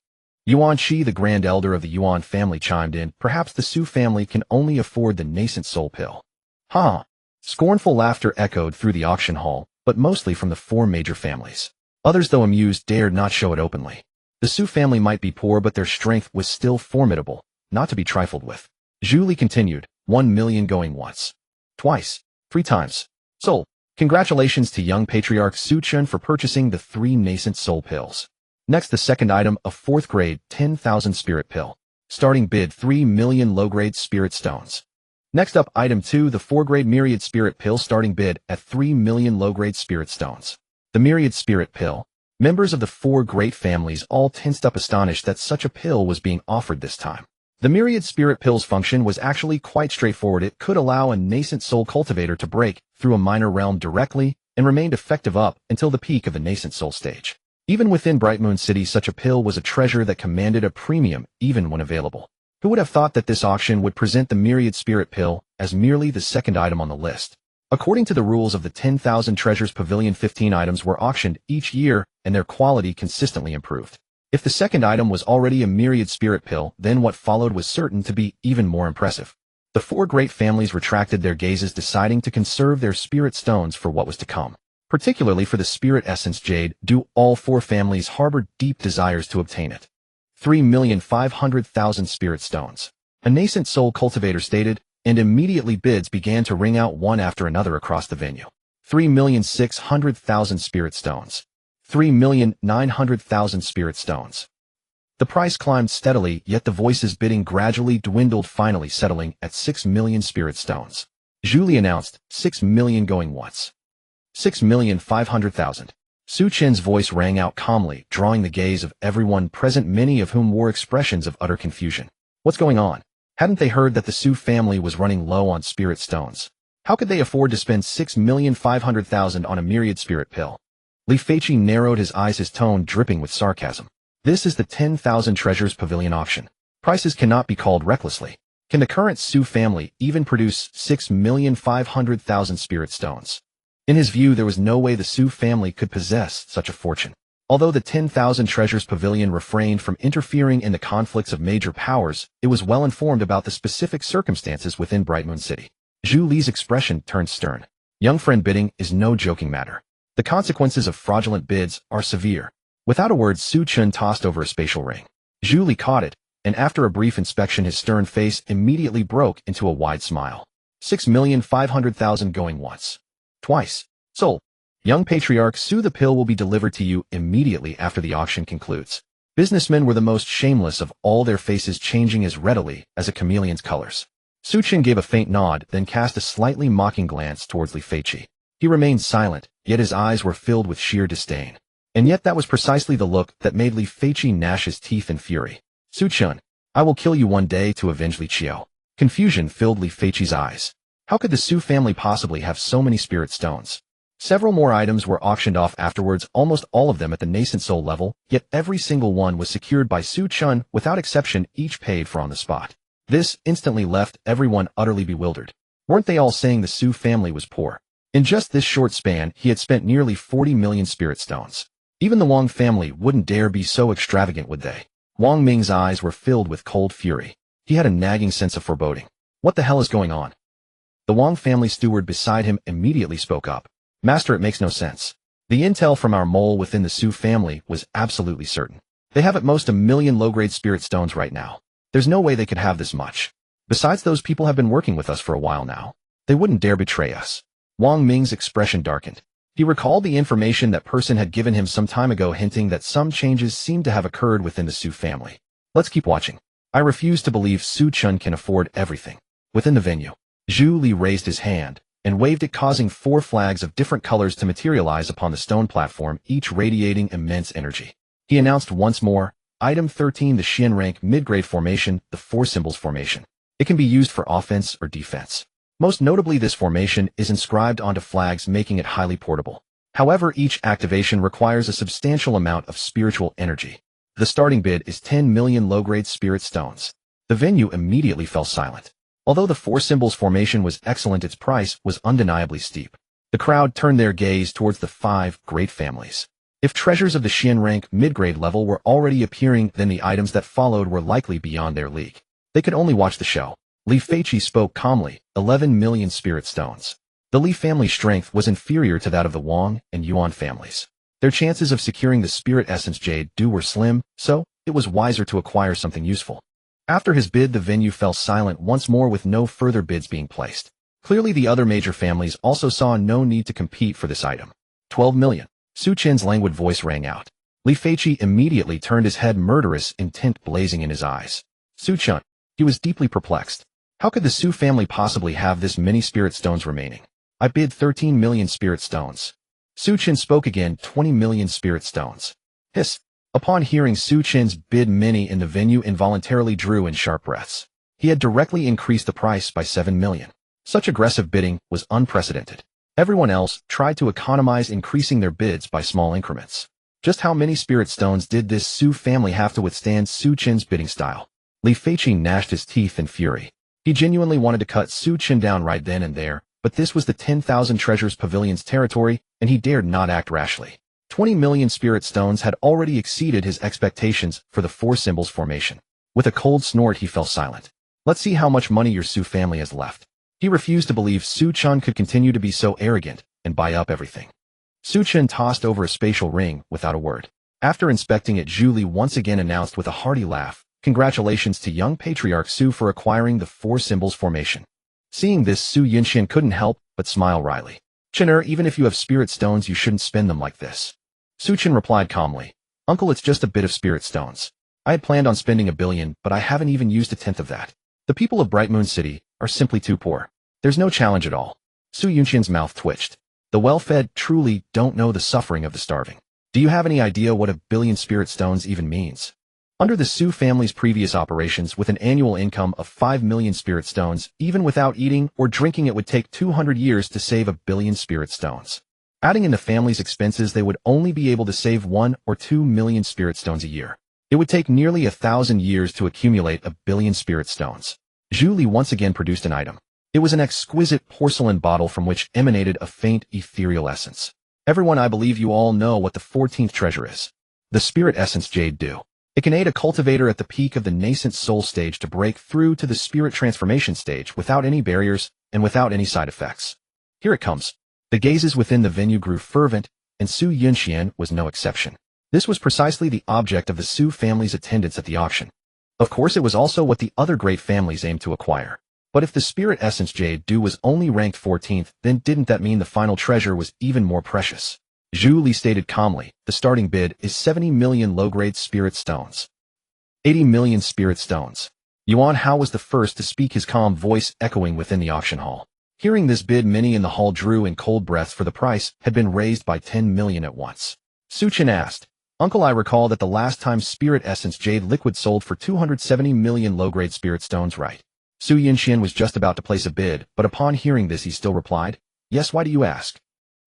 Yuan Shi, the grand elder of the Yuan family, chimed in. Perhaps the Su family can only afford the nascent soul pill. Huh? Scornful laughter echoed through the auction hall, but mostly from the four major families. Others, though amused, dared not show it openly. The Su family might be poor, but their strength was still formidable, not to be trifled with. Zhu Li continued, 1 million going once, twice, 3 times. Sold. Congratulations to young patriarch Su Chen for purchasing the 3 nascent soul pills. Next, the second item, a 4th grade 10,000 spirit pill. Starting bid 3 million low-grade spirit stones. Next up, item 2, the 4-grade myriad spirit pill, starting bid at 3 million low-grade spirit stones. The myriad spirit pill. Members of the 4 great families all tensed up, astonished that such a pill was being offered this time. The myriad spirit pill's function was actually quite straightforward. It could allow a nascent soul cultivator to break through a minor realm directly and remained effective up until the peak of the nascent soul stage. Even within Bright Moon City, such a pill was a treasure that commanded a premium even when available. Who would have thought that this auction would present the myriad spirit pill as merely the second item on the list? According to the rules of the 10,000 Treasures Pavilion, 15 items were auctioned each year and their quality consistently improved. If the second item was already a myriad spirit pill, then what followed was certain to be even more impressive. The 4 great families retracted their gazes, deciding to conserve their spirit stones for what was to come. Particularly for the spirit essence jade, do all 4 families harbored deep desires to obtain it. 3,500,000 spirit stones. A nascent soul cultivator stated, and immediately bids began to ring out one after another across the venue. 3,600,000 spirit stones. 3,900,000 spirit stones. The price climbed steadily, yet the voices bidding gradually dwindled, finally settling at 6 million spirit stones. Zhu Li announced, 6 million going once. 6,500,000. Su Chen's voice rang out calmly, drawing the gaze of everyone present, many of whom wore expressions of utter confusion. What's going on? Hadn't they heard that the Su family was running low on spirit stones? How could they afford to spend 6,500,000 on a myriad spirit pill? Li Feiqi narrowed his eyes, his tone dripping with sarcasm. This is the 10,000 Treasures Pavilion auction. Prices cannot be called recklessly. Can the current Su family even produce 6,500,000 spirit stones? In his view, there was no way the Su family could possess such a fortune. Although the 10,000 Treasures Pavilion refrained from interfering in the conflicts of major powers, it was well informed about the specific circumstances within Bright Moon City. Zhu Li's expression turned stern. Young friend, bidding is no joking matter. The consequences of fraudulent bids are severe. Without a word, Su Chen tossed over a spatial ring. Zhu Li caught it, and after a brief inspection, his stern face immediately broke into a wide smile. 6,500,000 going once. Twice. Sold. Young Patriarch Su, the pill will be delivered to you immediately after the auction concludes. Businessmen were the most shameless of all, their faces changing as readily as a chameleon's colors. Su Chen gave a faint nod, then cast a slightly mocking glance towards Li Feiqi. He remained silent, yet his eyes were filled with sheer disdain. And yet that was precisely the look that made Li Feiqi gnash his teeth in fury. Su Chen, I will kill you one day to avenge Li Qiu. Confusion filled Li Feiqi's eyes. How could the Su family possibly have so many spirit stones? Several more items were auctioned off afterwards, almost all of them at the nascent soul level, yet every single one was secured by Su Chen without exception, each paid for on the spot. This instantly left everyone utterly bewildered. Weren't they all saying the Su family was poor? In just this short span, he had spent nearly 40 million spirit stones. Even the Wang family wouldn't dare be so extravagant, would they? Wang Ming's eyes were filled with cold fury. He had a nagging sense of foreboding. What the hell is going on? The Wang family steward beside him immediately spoke up. Master, it makes no sense. The intel from our mole within the Su family was absolutely certain. They have at most 1 million low-grade spirit stones right now. There's no way they could have this much. Besides, those people have been working with us for a while now. They wouldn't dare betray us. Wang Ming's expression darkened. He recalled the information that person had given him some time ago, hinting that some changes seemed to have occurred within the Su family. Let's keep watching. I refuse to believe Su Chen can afford everything. Within the venue, Zhu Li raised his hand and waved it, causing 4 flags of different colors to materialize upon the stone platform, each radiating immense energy. He announced once more, Item 13, the Xian rank mid-grade formation, the 4 symbols formation. It can be used for offense or defense. Most notably, this formation is inscribed onto flags, making it highly portable. However, each activation requires a substantial amount of spiritual energy. The starting bid is 10 million low-grade spirit stones. The venue immediately fell silent. Although the four symbols formation was excellent, its price was undeniably steep. The crowd turned their gaze towards the 5 great families. If treasures of the Xian rank mid-grade level were already appearing, then the items that followed were likely beyond their league. They could only watch the show. Li Feiqi spoke calmly, 11 million spirit stones. The Li family strength was inferior to that of the Wang and Yuan families. Their chances of securing the spirit essence jade dew were slim, so it was wiser to acquire something useful. After his bid, the venue fell silent once more with no further bids being placed. Clearly the other major families also saw no need to compete for this item. 12 million. Su Chen's languid voice rang out. Li Feiqi immediately turned his head, murderous intent blazing in his eyes. Su Chen. He was deeply perplexed. How could the Su family possibly have this many spirit stones remaining? I bid 13 million spirit stones. Su Chen spoke again, 20 million spirit stones. Hiss. Upon hearing Su Chen's bid, many in the venue involuntarily drew in sharp breaths. He had directly increased the price by 7 million. Such aggressive bidding was unprecedented. Everyone else tried to economize, increasing their bids by small increments. Just how many spirit stones did this Su family have to withstand Su Chen's bidding style? Li Feiqi gnashed his teeth in fury. He genuinely wanted to cut Su Chen down right then and there, but this was the 10,000 Treasures Pavilion's territory, and he dared not act rashly. 20 million spirit stones had already exceeded his expectations for the four symbols formation. With a cold snort, he fell silent. Let's see how much money your Su family has left. He refused to believe Su Chen could continue to be so arrogant and buy up everything. Su Chen tossed over a spatial ring without a word. After inspecting it, Zhu Li once again announced with a hearty laugh, "Congratulations to young Patriarch Su for acquiring the four symbols formation." Seeing this, Su Yunxian couldn't help but smile wryly. "Chener, even if you have spirit stones, you shouldn't spend them like this." Su Chen replied calmly, "Uncle, it's just a bit of spirit stones. I had planned on spending 1 billion, but I haven't even used 1/10 of that. The people of Bright Moon City are simply too poor. There's no challenge at all." Su Yunxian's mouth twitched. The well-fed truly don't know the suffering of the starving. Do you have any idea what 1 billion spirit stones even means? Under the Su family's previous operations, with an annual income of 5 million spirit stones, even without eating or drinking, it would take 200 years to save 1 billion spirit stones. Adding in the family's expenses, they would only be able to save 1 or 2 million spirit stones a year. It would take nearly 1,000 years to accumulate 1 billion spirit stones. Zhu Li once again produced an item. It was an exquisite porcelain bottle from which emanated a faint ethereal essence. Everyone, I believe you all know what the 14th treasure is. The spirit essence jade dew. It can aid a cultivator at the peak of the nascent soul stage to break through to the spirit transformation stage without any barriers and without any side effects. Here it comes. The gazes within the venue grew fervent, and Su Yunxian was no exception. This was precisely the object of the Su family's attendance at the auction. Of course, it was also what the other great families aimed to acquire. But if the spirit essence jade dew was only ranked 14th, then didn't that mean the final treasure was even more precious? Zhu Li stated calmly, "The starting bid is 70 million low-grade spirit stones. 80 million spirit stones." Yuan Hao was the first to speak, his calm voice echoing within the auction hall. Hearing this bid, many in the hall drew in cold breaths, for the price had been raised by 10 million at once. Su Chen asked, "Uncle, I recall that the last time spirit essence jade liquid sold for 270 million low-grade spirit stones, right?" Su Yunxian was just about to place a bid, but upon hearing this he still replied, "Yes, why do you ask?"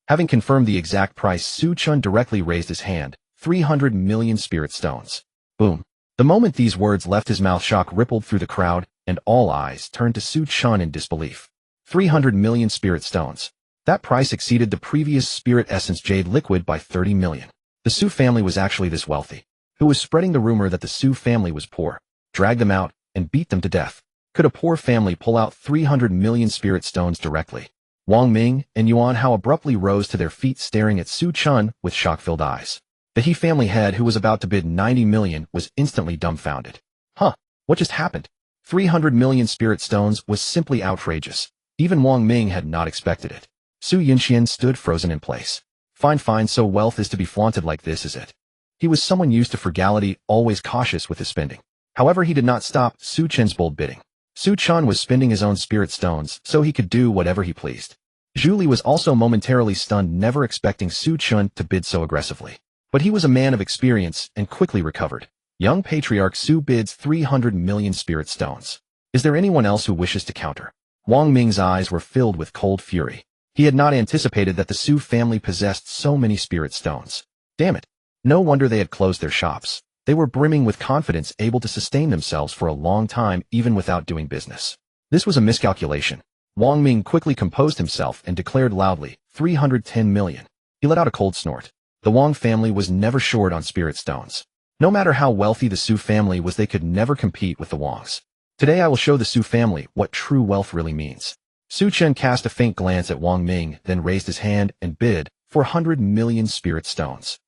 Having confirmed the exact price, Su Chen directly raised his hand, 300 million spirit stones. Boom. The moment these words left his mouth, shock rippled through the crowd, and all eyes turned to Su Chen in disbelief. 300 million spirit stones. That price exceeded the previous spirit essence jade liquid by 30 million. The Su family was actually this wealthy. Who was spreading the rumor that the Su family was poor? Drag them out and beat them to death. Could a poor family pull out 300 million spirit stones directly? Wang Ming and Yuan Hao abruptly rose to their feet, staring at Su Chen with shock-filled eyes. The He family head, who was about to bid 90 million, was instantly dumbfounded. Huh, what just happened? 300 million spirit stones was simply outrageous. Even Wang Ming had not expected it. Su Yunxian stood frozen in place. Fine, so wealth is to be flaunted like this, is it? He was someone used to frugality, always cautious with his spending. However, he did not stop Su Chen's bold bidding. Su Chen was spending his own spirit stones, so he could do whatever he pleased. Zhu Li was also momentarily stunned, never expecting Su Chen to bid so aggressively. But he was a man of experience and quickly recovered. Young Patriarch Su bids 300 million spirit stones. Is there anyone else who wishes to counter? Wang Ming's eyes were filled with cold fury. He had not anticipated that the Su family possessed so many spirit stones. Damn it. No wonder they had closed their shops. They were brimming with confidence, able to sustain themselves for a long time even without doing business. This was a miscalculation. Wang Ming quickly composed himself and declared loudly, 310 million. He let out a cold snort. The Wang family was never short on spirit stones. No matter how wealthy the Su family was, they could never compete with the Wangs. Today I will show the Su family what true wealth really means. Chen cast a faint glance at Wang Ming, then raised his hand and bid, 400 million spirit stones.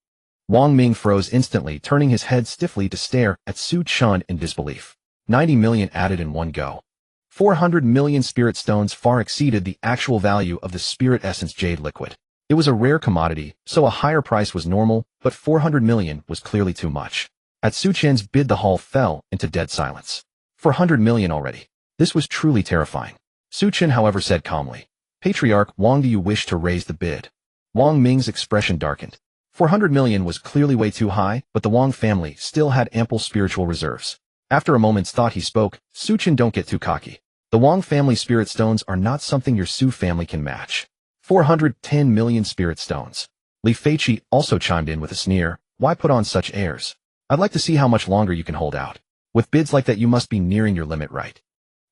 Wang Ming froze instantly, turning his head stiffly to stare at Chen in disbelief. 90 million added in one go. 400 million spirit stones far exceeded the actual value of the spirit essence jade liquid. It was a rare commodity, so a higher price was normal, but 400 million was clearly too much. At Chen's bid, the hall fell into dead silence. 400 million already. This was truly terrifying. Chen, however, said calmly, Patriarch Wang, do you wish to raise the bid? Wang Ming's expression darkened. 400 million was clearly way too high, but the Wang family still had ample spiritual reserves. After a moment's thought, he spoke, Chen, don't get too cocky. The Wang family spirit stones are not something your Su family can match. 410 million spirit stones. Li Feiqi also chimed in with a sneer, why put on such airs? I'd like to see how much longer you can hold out. With bids like that, you must be nearing your limit, right?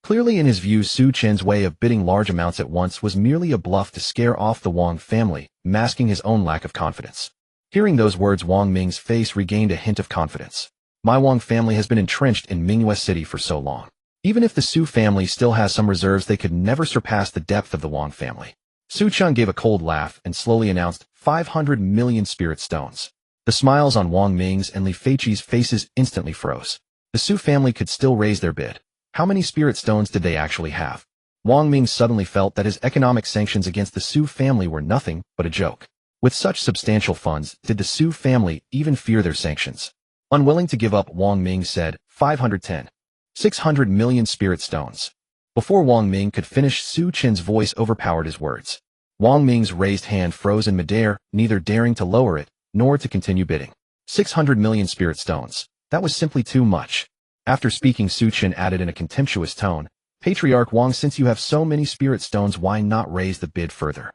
Clearly, in his view, Chen's way of bidding large amounts at once was merely a bluff to scare off the Wang family, masking his own lack of confidence. Hearing those words, Wang Ming's face regained a hint of confidence. My Wang family has been entrenched in Mingyue City for so long. Even if the Su family still has some reserves, they could never surpass the depth of the Wang family. Chen gave a cold laugh and slowly announced, 500 million spirit stones. The smiles on Wang Ming's and Li Feiqi's faces instantly froze. The Su family could still raise their bid. How many spirit stones did they actually have? Wang Ming suddenly felt that his economic sanctions against the Su family were nothing but a joke. With such substantial funds, did the Su family even fear their sanctions? Unwilling to give up, Wang Ming said, 510. 600 million spirit stones. Before Wang Ming could finish, Chen's voice overpowered his words. Wang Ming's raised hand froze in midair, neither daring to lower it, nor to continue bidding. 600 million spirit stones. That was simply too much. After speaking, Chen added in a contemptuous tone, Patriarch Wang, since you have so many spirit stones, why not raise the bid further?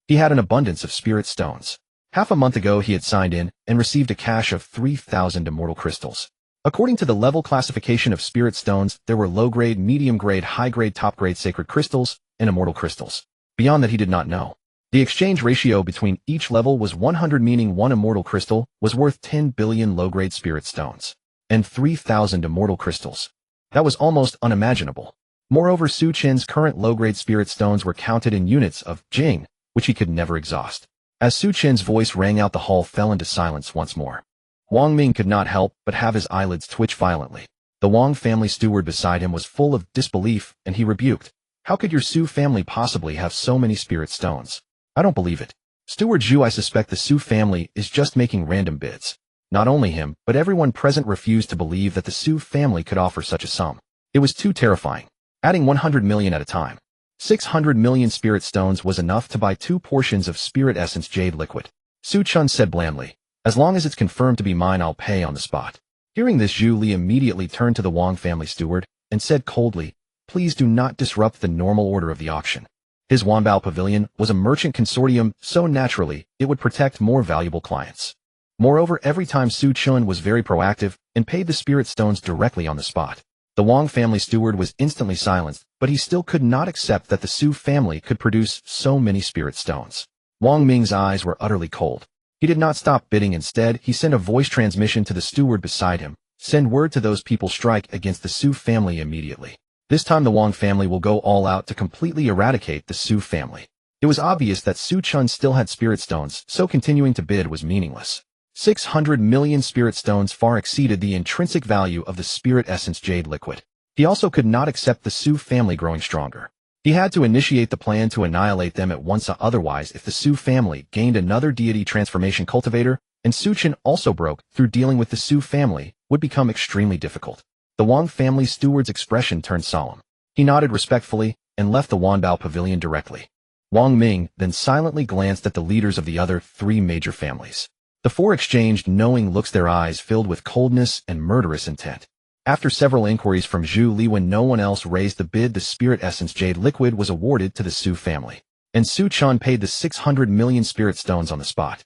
He had an abundance of spirit stones. Half a month ago he had signed in and received a cash of 3,000 immortal crystals. According to the level classification of spirit stones, there were low-grade, medium-grade, high-grade, top-grade sacred crystals, and immortal crystals. Beyond that he did not know. The exchange ratio between each level was 100, meaning one immortal crystal was worth 10 billion low-grade spirit stones. And 3,000 immortal crystals. That was almost unimaginable. Moreover, Chen's current low-grade spirit stones were counted in units of jing, which he could never exhaust. As Chen's voice rang out, the hall fell into silence once more. Wang Ming could not help but have his eyelids twitch violently. The Wang family steward beside him was full of disbelief, and he rebuked, how could your Su family possibly have so many spirit stones? I don't believe it. Steward Zhu, I suspect the Su family is just making random bids. Not only him, but everyone present refused to believe that the Su family could offer such a sum. It was too terrifying. Adding 100 million at a time. 600 million spirit stones was enough to buy 2 portions of spirit essence jade liquid. Chen said blandly, as long as it's confirmed to be mine, I'll pay on the spot. Hearing this, Zhu Li immediately turned to the Wang family steward and said coldly, please do not disrupt the normal order of the auction. His Wanbao Pavilion was a merchant consortium, so naturally, it would protect more valuable clients. Moreover, every time Chen was very proactive and paid the spirit stones directly on the spot. The Wang family steward was instantly silenced, but he still could not accept that the Su family could produce so many spirit stones. Wang Ming's eyes were utterly cold. He did not stop bidding. Instead, he sent a voice transmission to the steward beside him. Send word to those people, strike against the Su family immediately. This time the Wang family will go all out to completely eradicate the Su family. It was obvious that Chen still had spirit stones, so continuing to bid was meaningless. 600 million spirit stones far exceeded the intrinsic value of the spirit essence jade liquid. He also could not accept the Su family growing stronger. He had to initiate the plan to annihilate them at once, otherwise if the Su family gained another deity transformation cultivator, and Chen also broke through dealing with the Su family, would become extremely difficult. The Wang family steward's expression turned solemn. He nodded respectfully and left the Wanbao Pavilion directly. Wang Ming then silently glanced at the leaders of the other 3 major families. The 4 exchanged knowing looks, their eyes filled with coldness and murderous intent. After several inquiries from Zhu Li when no one else raised the bid, the spirit essence jade liquid was awarded to the Su family, and Su Chen paid the 600 million spirit stones on the spot.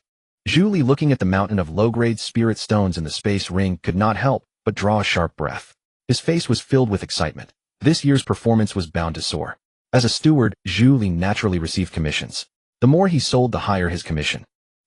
Zhu Li, looking at the mountain of low-grade spirit stones in the space ring, could not help but draw a sharp breath. His face was filled with excitement. This year's performance was bound to soar. As a steward, Zhu Li naturally received commissions. The more he sold, the higher his commission.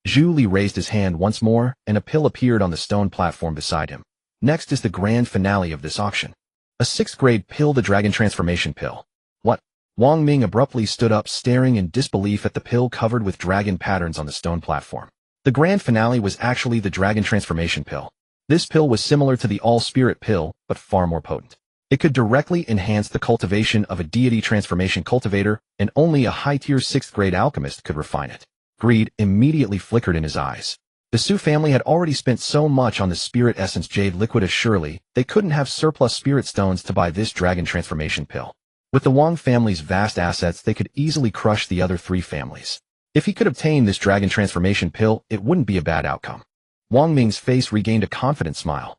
Zhu Li raised his hand once more, and a pill appeared on the stone platform beside him. Next is the grand finale of this auction. A 6th-grade pill, the Dragon Transformation Pill. What? Wang Ming abruptly stood up, staring in disbelief at the pill covered with dragon patterns on the stone platform. The grand finale was actually the Dragon Transformation Pill. This pill was similar to the All-Spirit Pill, but far more potent. It could directly enhance the cultivation of a deity transformation cultivator, and only a high-tier 6th-grade alchemist could refine it. Greed immediately flickered in his eyes. The Su family had already spent so much on the spirit essence jade liquid, surely they couldn't have surplus spirit stones to buy this Dragon Transformation Pill. With the Wang family's vast assets, they could easily crush the other 3 families. If he could obtain this Dragon Transformation Pill, it wouldn't be a bad outcome. Wang Ming's face regained a confident smile.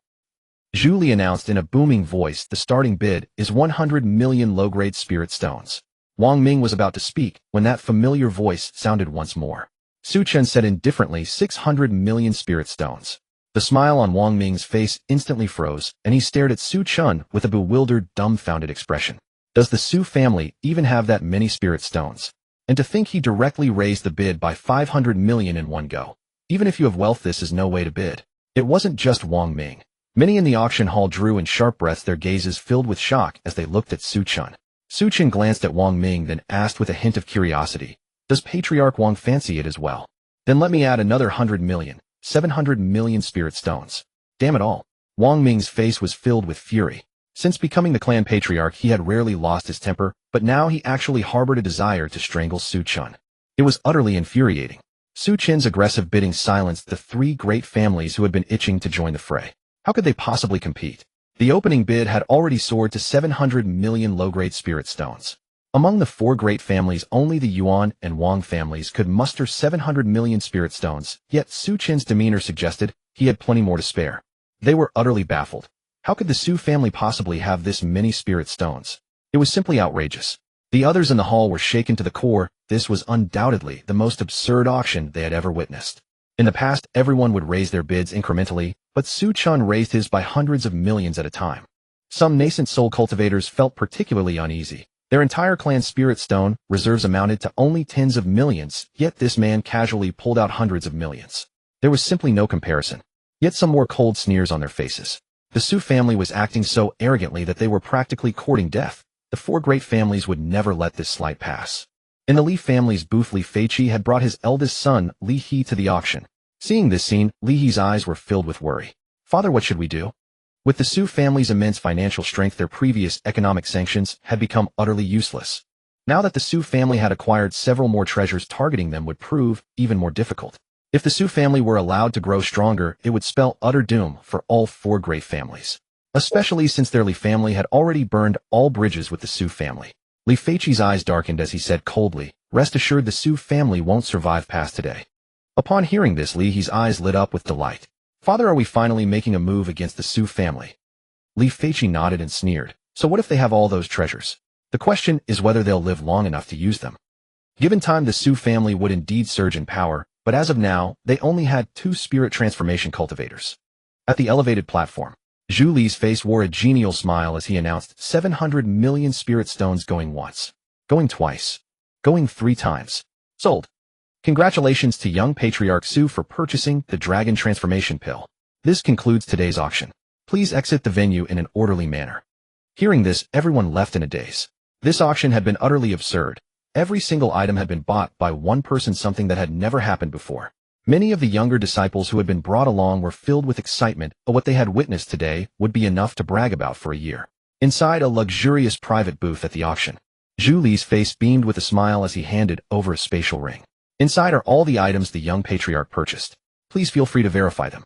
Zhu Li announced in a booming voice, the starting bid is 100 million low-grade spirit stones. Wang Ming was about to speak when that familiar voice sounded once more. Su Chen said indifferently, 600 million spirit stones. The smile on Wang Ming's face instantly froze, and he stared at Su Chen with a bewildered, dumbfounded expression. Does the Su family even have that many spirit stones? And to think he directly raised the bid by 500 million in one go. Even if you have wealth, this is no way to bid. It wasn't just Wang Ming. Many in the auction hall drew in sharp breaths, their gazes filled with shock as they looked at Su Chen. Su Chen glanced at Wang Ming, then asked with a hint of curiosity, does Patriarch Wang fancy it as well? Then let me add another 100 million, 700 million spirit stones. Damn it all. Wang Ming's face was filled with fury. Since becoming the clan patriarch, he had rarely lost his temper, but now he actually harbored a desire to strangle Su Chen. It was utterly infuriating. Su Chen's aggressive bidding silenced the 3 great families who had been itching to join the fray. How could they possibly compete? The opening bid had already soared to 700 million low-grade spirit stones. Among the 4 great families, only the Yuan and Wang families could muster 700 million spirit stones, yet Su Chen's demeanor suggested he had plenty more to spare. They were utterly baffled. How could the Su family possibly have this many spirit stones? It was simply outrageous. The others in the hall were shaken to the core. This was undoubtedly the most absurd auction they had ever witnessed. In the past, everyone would raise their bids incrementally, but Su Chen raised his by hundreds of millions at a time. Some nascent soul cultivators felt particularly uneasy. Their entire clan's spirit stone reserves amounted to only tens of millions, yet this man casually pulled out hundreds of millions. There was simply no comparison. Yet some wore cold sneers on their faces. The Su family was acting so arrogantly that they were practically courting death. The 4 great families would never let this slight pass. In the Li family's booth, Li Feiqi had brought his eldest son, Li He, to the auction. Seeing this scene, Li He's eyes were filled with worry. Father, what should we do? With the Su family's immense financial strength, their previous economic sanctions had become utterly useless. Now that the Su family had acquired several more treasures, targeting them would prove even more difficult. If the Su family were allowed to grow stronger, it would spell utter doom for all 4 great families. Especially since their Li family had already burned all bridges with the Su family. Li Feiqi's eyes darkened as he said coldly, rest assured the Su family won't survive past today. Upon hearing this, Li He's eyes lit up with delight. Father, are we finally making a move against the Su family? Li Feiqi nodded and sneered. So what if they have all those treasures? The question is whether they'll live long enough to use them. Given time, the Su family would indeed surge in power, but as of now, they only had 2 spirit transformation cultivators. At the elevated platform, Zhu Li's face wore a genial smile as he announced 700 million spirit stones going once, going twice, going 3 times. Sold. Congratulations to young Patriarch Su for purchasing the Dragon Transformation Pill. This concludes today's auction. Please exit the venue in an orderly manner. Hearing this, everyone left in a daze. This auction had been utterly absurd. Every single item had been bought by one person, something that had never happened before. Many of the younger disciples who had been brought along were filled with excitement, but what they had witnessed today would be enough to brag about for a year. Inside a luxurious private booth at the auction, Zhu Li's face beamed with a smile as he handed over a spatial ring. Inside are all the items the young patriarch purchased. Please feel free to verify them.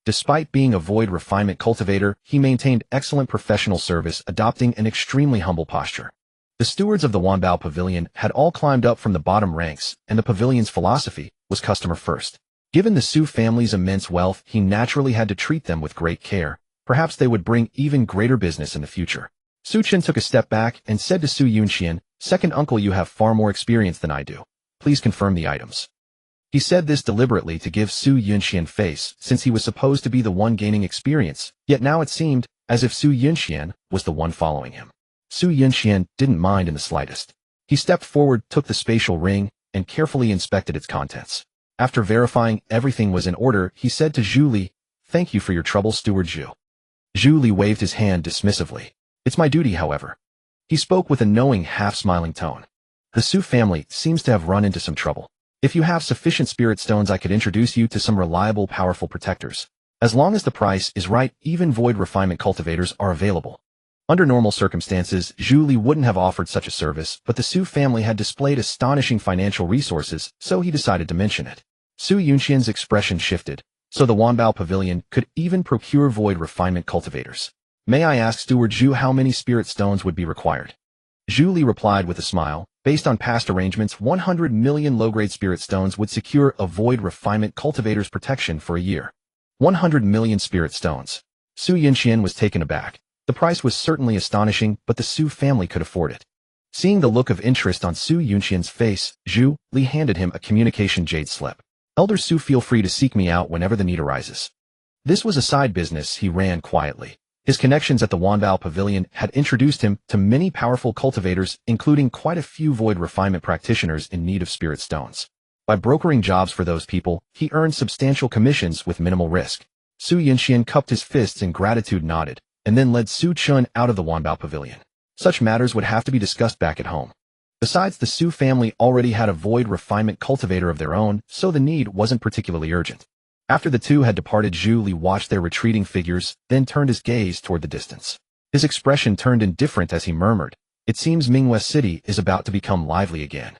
Despite being a void refinement cultivator, he maintained excellent professional service, adopting an extremely humble posture. The stewards of the Wanbao Pavilion had all climbed up from the bottom ranks, and the pavilion's philosophy was customer first. Given the Su family's immense wealth, he naturally had to treat them with great care, Perhaps they would bring even greater business in the future. Su Chen took a step back and said to Su Yunxian, "Second uncle, you have far more experience than I do. Please confirm the items." He said this deliberately to give Su Yunxian face, since he was supposed to be the one gaining experience, yet now it seemed as if Su Yunxian was the one following him. Su Yunxian didn't mind in the slightest. He stepped forward, took the spatial ring, and carefully inspected its contents. After verifying everything was in order, he said to Zhu Li, "Thank you for your trouble, Steward Zhu." Zhu Li waved his hand dismissively. "It's my duty, however." He spoke with a knowing, half-smiling tone. "The Su family seems to have run into some trouble. If you have sufficient spirit stones, I could introduce you to some reliable, powerful protectors. As long as the price is right, even void refinement cultivators are available." Under normal circumstances, Zhu Li wouldn't have offered such a service, but the Su family had displayed astonishing financial resources, so he decided to mention it. Su Yunxian's expression shifted. "So the Wanbao Pavilion could even procure void refinement cultivators. May I ask, Steward Zhu, how many spirit stones would be required?" Zhu Li replied with a smile. "Based on past arrangements, 100 million low-grade spirit stones would secure a void refinement cultivator's protection for a year." 100 million spirit stones. Su Yunxian was taken aback. The price was certainly astonishing, but the Su family could afford it. Seeing the look of interest on Su Yunxian's face, Zhu Li handed him a communication jade slip. "Elder Su, feel free to seek me out whenever the need arises." This was a side business he ran quietly. His connections at the Wanbao Pavilion had introduced him to many powerful cultivators, including quite a few void refinement practitioners in need of spirit stones. By brokering jobs for those people, he earned substantial commissions with minimal risk. Su Yunxian cupped his fists in gratitude, nodded, and then led Su Chen out of the Wanbao Pavilion. Such matters would have to be discussed back at home. Besides, the Su family already had a void refinement cultivator of their own, so the need wasn't particularly urgent. After the two had departed, Zhu Li watched their retreating figures, then turned his gaze toward the distance. His expression turned indifferent as he murmured, "It seems Myriad City is about to become lively again."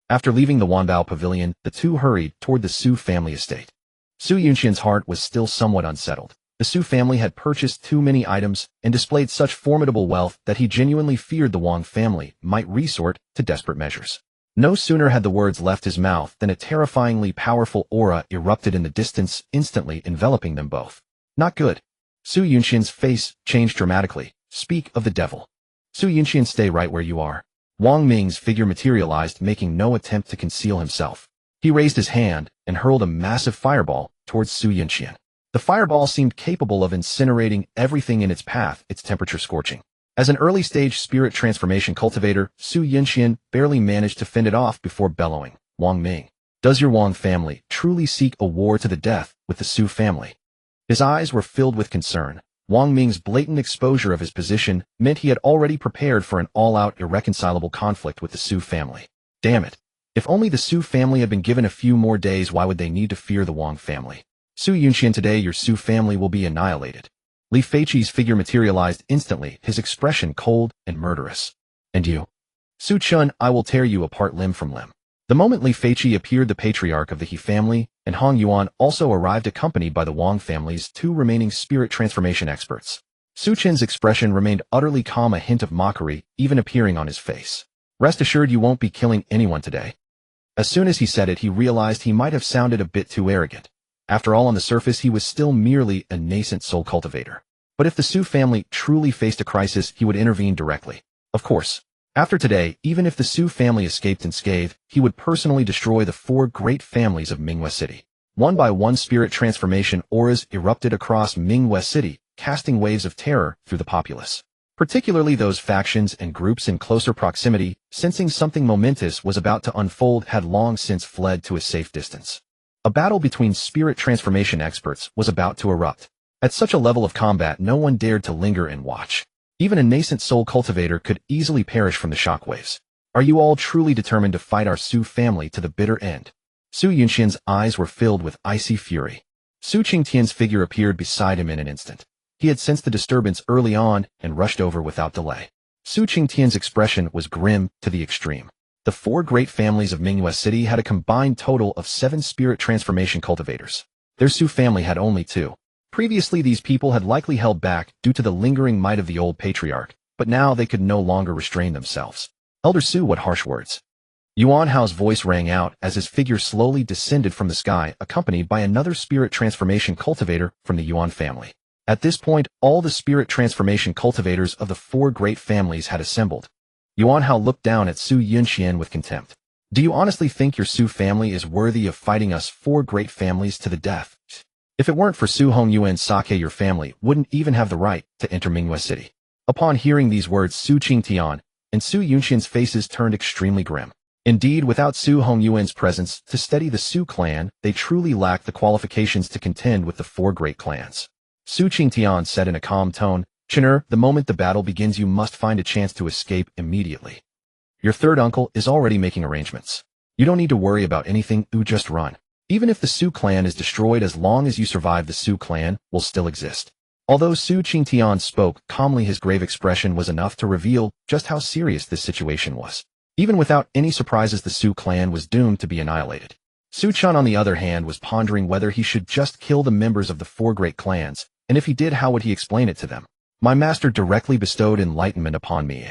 After leaving the Wanbao Pavilion, the two hurried toward the Su family estate. Su Yunxian's heart was still somewhat unsettled. The Su family had purchased too many items and displayed such formidable wealth that he genuinely feared the Wang family might resort to desperate measures. No sooner had the words left his mouth than a terrifyingly powerful aura erupted in the distance, instantly enveloping them both. "Not good." Su Yunxian's face changed dramatically. "Speak of the devil." "Su Yunxian, stay right where you are." Wang Ming's figure materialized, making no attempt to conceal himself. He raised his hand and hurled a massive fireball towards Su Yunxian. The fireball seemed capable of incinerating everything in its path, its temperature scorching. As an early-stage spirit transformation cultivator, Su Yunxian barely managed to fend it off before bellowing, "Wang Ming, does your Wang family truly seek a war to the death with the Su family?" His eyes were filled with concern. Wang Ming's blatant exposure of his position meant he had already prepared for an all-out, irreconcilable conflict with the Su family. Damn it. If only the Su family had been given a few more days, why would they need to fear the Wang family? "Su Yunxian, today your Su family will be annihilated." Li Feiqi's figure materialized instantly, his expression cold and murderous. "And you?" "Su Chen, I will tear you apart limb from limb." The moment Li Feiqi appeared, the patriarch of the He family and Hong Yuan also arrived, accompanied by the Wang family's two remaining spirit transformation experts. Su Chen's expression remained utterly calm, a hint of mockery even appearing on his face. "Rest assured you won't be killing anyone today." As soon as he said it, he realized he might have sounded a bit too arrogant. After all, on the surface, he was still merely a nascent soul cultivator. But if the Su family truly faced a crisis, he would intervene directly. Of course. After today, even if the Su family escaped unscathed, he would personally destroy the four great families of Myriad City. One by one, spirit transformation auras erupted across Myriad City, casting waves of terror through the populace. Particularly those factions and groups in closer proximity, sensing something momentous was about to unfold, had long since fled to a safe distance. A battle between spirit transformation experts was about to erupt. At such a level of combat, no one dared to linger and watch. Even a nascent soul cultivator could easily perish from the shockwaves. "Are you all truly determined to fight our Su family to the bitter end?" Su Yunxian's eyes were filled with icy fury. Su Qingtian's figure appeared beside him in an instant. He had sensed the disturbance early on and rushed over without delay. Su Qingtian's expression was grim to the extreme. The four great families of Myriad City had a combined total of 7 spirit transformation cultivators. Their Su family had only 2. Previously, these people had likely held back due to the lingering might of the old patriarch, but now they could no longer restrain themselves. "Elder Su, what harsh words." Yuan Hao's voice rang out as his figure slowly descended from the sky, accompanied by another spirit transformation cultivator from the Yuan family. At this point, all the spirit transformation cultivators of the four great families had assembled. Yuan Hao looked down at Su Yunxian with contempt. Do you honestly think your Su family is worthy of fighting us four great families to the death? If it weren't for Su Hongyuan Sake, your family wouldn't even have the right to enter Mingyue City. Upon hearing these words, Su Qingtian and Su Yunxian's faces turned extremely grim. Indeed, without Su Hongyuan's presence to steady the Su clan, they truly lacked the qualifications to contend with the four great clans. Su Qingtian said in a calm tone, Chener, the moment the battle begins you must find a chance to escape immediately. Your third uncle is already making arrangements. You don't need to worry about anything, just run. Even if the Su clan is destroyed, as long as you survive, the Su clan will still exist. Although Su Qingtian spoke calmly, his grave expression was enough to reveal just how serious this situation was. Even without any surprises, the Su clan was doomed to be annihilated. Su Chen, on the other hand, was pondering whether he should just kill the members of the four great clans, and if he did, how would he explain it to them? My master directly bestowed enlightenment upon me.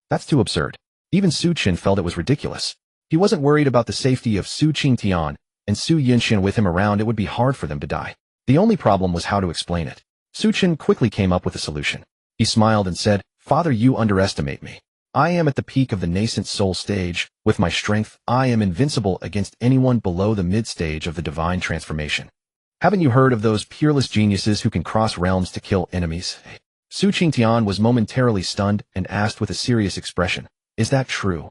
That's too absurd. Even Su Chen felt it was ridiculous. He wasn't worried about the safety of Su Qingtian and Su Yunxian with him around. It would be hard for them to die. The only problem was how to explain it. Su Chen quickly came up with a solution. He smiled and said, Father, you underestimate me. I am at the peak of the nascent soul stage. With my strength, I am invincible against anyone below the mid-stage of the divine transformation. Haven't you heard of those peerless geniuses who can cross realms to kill enemies? Su Qingtian was momentarily stunned and asked with a serious expression, Is that true?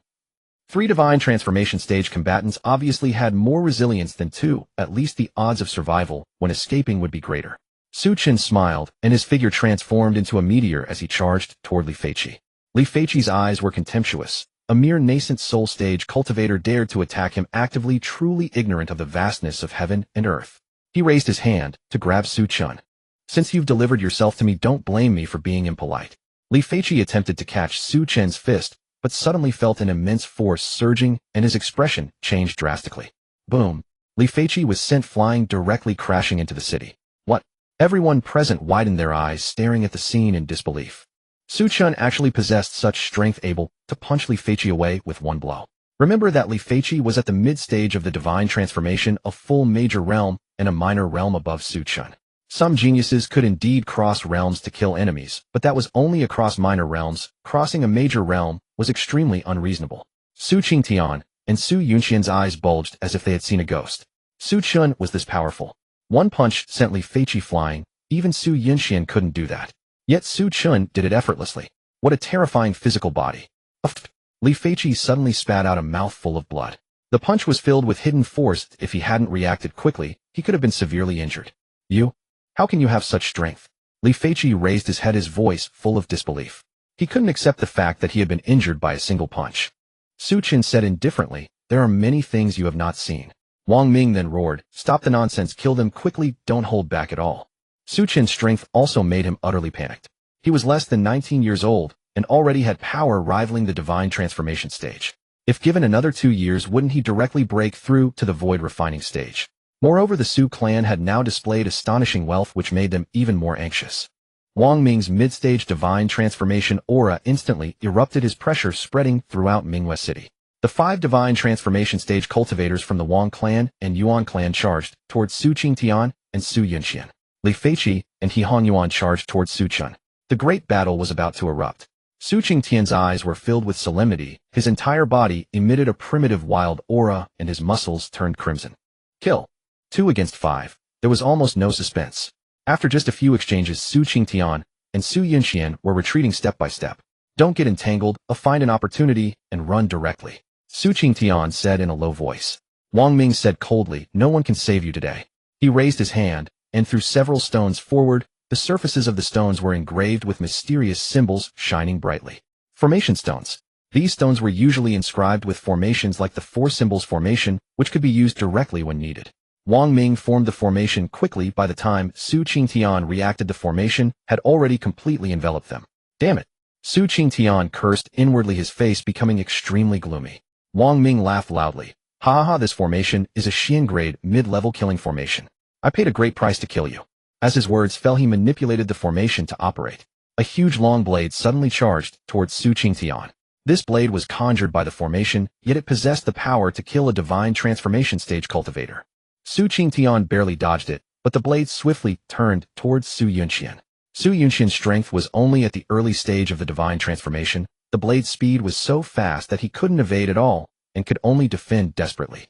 3 divine transformation stage combatants obviously had more resilience than 2, at least the odds of survival when escaping would be greater. Su Chen smiled, and his figure transformed into a meteor as he charged toward Li Feiqi. Li Feiqi's eyes were contemptuous. A mere nascent soul stage cultivator dared to attack him, actively truly ignorant of the vastness of heaven and earth. He raised his hand to grab Su Chen. Since you've delivered yourself to me, don't blame me for being impolite. Li Feiqi attempted to catch Su Chen's fist, but suddenly felt an immense force surging, and his expression changed drastically. Boom! Li Feiqi was sent flying, directly crashing into the city. What? Everyone present widened their eyes, staring at the scene in disbelief. Su Chen actually possessed such strength, able to punch Li Feiqi away with one blow. Remember that Li Feiqi was at the mid-stage of the divine transformation, a full major realm and a minor realm above Su Chen. Some geniuses could indeed cross realms to kill enemies, but that was only across minor realms. Crossing a major realm was extremely unreasonable. Su Qingtian and Su Yunxian's eyes bulged as if they had seen a ghost. Su Chen was this powerful. One punch sent Li Feiqi flying. Even Su Yunxian couldn't do that. Yet Su Chen did it effortlessly. What a terrifying physical body. Li Feiqi suddenly spat out a mouthful of blood. The punch was filled with hidden force. If he hadn't reacted quickly, he could have been severely injured. You? How can you have such strength? Li Feiqi raised his head, his voice full of disbelief. He couldn't accept the fact that he had been injured by a single punch. Su Chen said indifferently, There are many things you have not seen. Wang Ming then roared, Stop the nonsense, kill them quickly, don't hold back at all. Su Chen's strength also made him utterly panicked. He was less than 19 years old, and already had power rivaling the divine transformation stage. If given another 2 years, wouldn't he directly break through to the void refining stage? Moreover, the Su clan had now displayed astonishing wealth, which made them even more anxious. Wang Ming's mid-stage divine transformation aura instantly erupted, his pressure spreading throughout Mingyue City. The 5 divine transformation stage cultivators from the Wang clan and Yuan clan charged towards Su Qingtian and Su Yunxian. Li Feiqi and He Hongyuan charged towards Su Chen. The great battle was about to erupt. Su Qingtian's eyes were filled with solemnity, his entire body emitted a primitive wild aura, and his muscles turned crimson. Kill. 2 against 5. There was almost no suspense. After just a few exchanges, Su Qingtian and Su Yunxian were retreating step by step. Don't get entangled, find an opportunity, and run directly. Su Qingtian said in a low voice. Wang Ming said coldly, No one can save you today. He raised his hand, and threw several stones forward. The surfaces of the stones were engraved with mysterious symbols shining brightly. Formation stones. These stones were usually inscribed with formations like the 4 symbols formation, which could be used directly when needed. Wang Ming formed the formation quickly. By the time Su Qingtian reacted, the formation had already completely enveloped them. Damn it! Su Qingtian cursed inwardly, his face becoming extremely gloomy. Wang Ming laughed loudly. Ha ha, this formation is a Xian grade mid-level killing formation. I paid a great price to kill you. As his words fell, he manipulated the formation to operate. A huge long blade suddenly charged towards Su Qingtian. This blade was conjured by the formation, yet it possessed the power to kill a divine transformation stage cultivator. Su Qingtian barely dodged it, but the blade swiftly turned towards Su Yunxian. Su Yunxian's strength was only at the early stage of the divine transformation. The blade's speed was so fast that he couldn't evade at all, and could only defend desperately.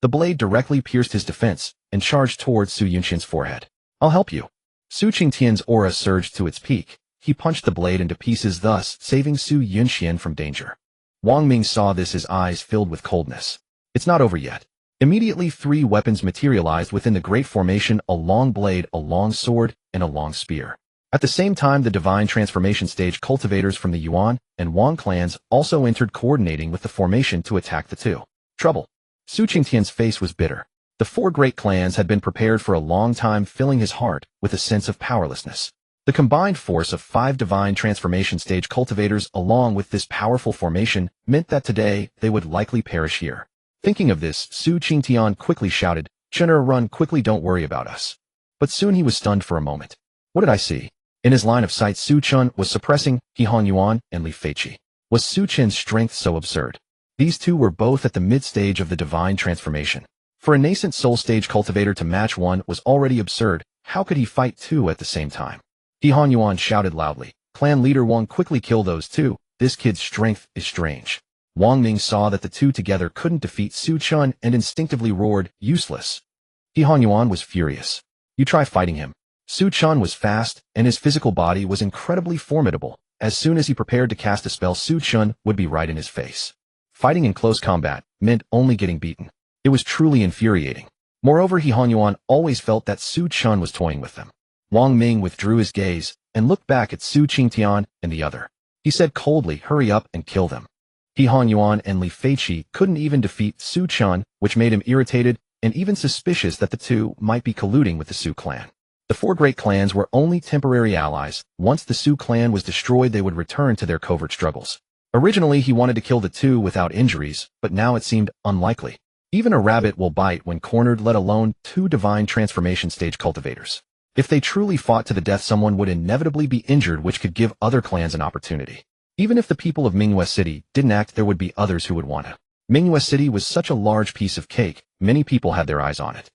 The blade directly pierced his defense, and charged towards Su Yunxian's forehead. I'll help you. Su Qingtian's aura surged to its peak. He punched the blade into pieces, thus saving Su Yunxian from danger. Wang Ming saw this, his eyes filled with coldness. It's not over yet. Immediately 3 weapons materialized within the great formation: a long blade, a long sword, and a long spear. At the same time, the divine transformation stage cultivators from the Yuan and Wang clans also entered, coordinating with the formation to attack the two. Trouble. Su Qingtian's face was bitter. The 4 great clans had been prepared for a long time, filling his heart with a sense of powerlessness. The combined force of 5 divine transformation stage cultivators along with this powerful formation meant that today they would likely perish here. Thinking of this, Su Qingtian quickly shouted, "Chen, run quickly, don't worry about us." But soon he was stunned for a moment. What did I see? In his line of sight, Su Chen was suppressing He Hongyuan and Li Feiqi. Was Su Chen's strength so absurd? These two were both at the mid-stage of the divine transformation. For a nascent soul stage cultivator to match one was already absurd. How could he fight 2 at the same time? He Hongyuan shouted loudly, "Clan leader Wang, quickly kill those 2. This kid's strength is strange." Wang Ming saw that the 2 together couldn't defeat Su Chen and instinctively roared, "Useless." He Hongyuan was furious. "You try fighting him." Su Chen was fast, and his physical body was incredibly formidable. As soon as he prepared to cast a spell, Su Chen would be right in his face. Fighting in close combat meant only getting beaten. It was truly infuriating. Moreover, He Hongyuan always felt that Su Chen was toying with them. Wang Ming withdrew his gaze and looked back at Su Qingtian and the other. He said coldly, "Hurry up and kill them." He Hongyuan and Li Feiqi couldn't even defeat Su Chen, which made him irritated and even suspicious that the 2 might be colluding with the Su clan. The 4 great clans were only temporary allies. Once the Su clan was destroyed, they would return to their covert struggles. Originally, he wanted to kill the 2 without injuries, but now it seemed unlikely. Even a rabbit will bite when cornered, let alone 2 divine transformation stage cultivators. If they truly fought to the death, someone would inevitably be injured, which could give other clans an opportunity. Even if the people of Mingyue City didn't act, there would be others who would want to. Mingyue City was such a large piece of cake, many people had their eyes on it.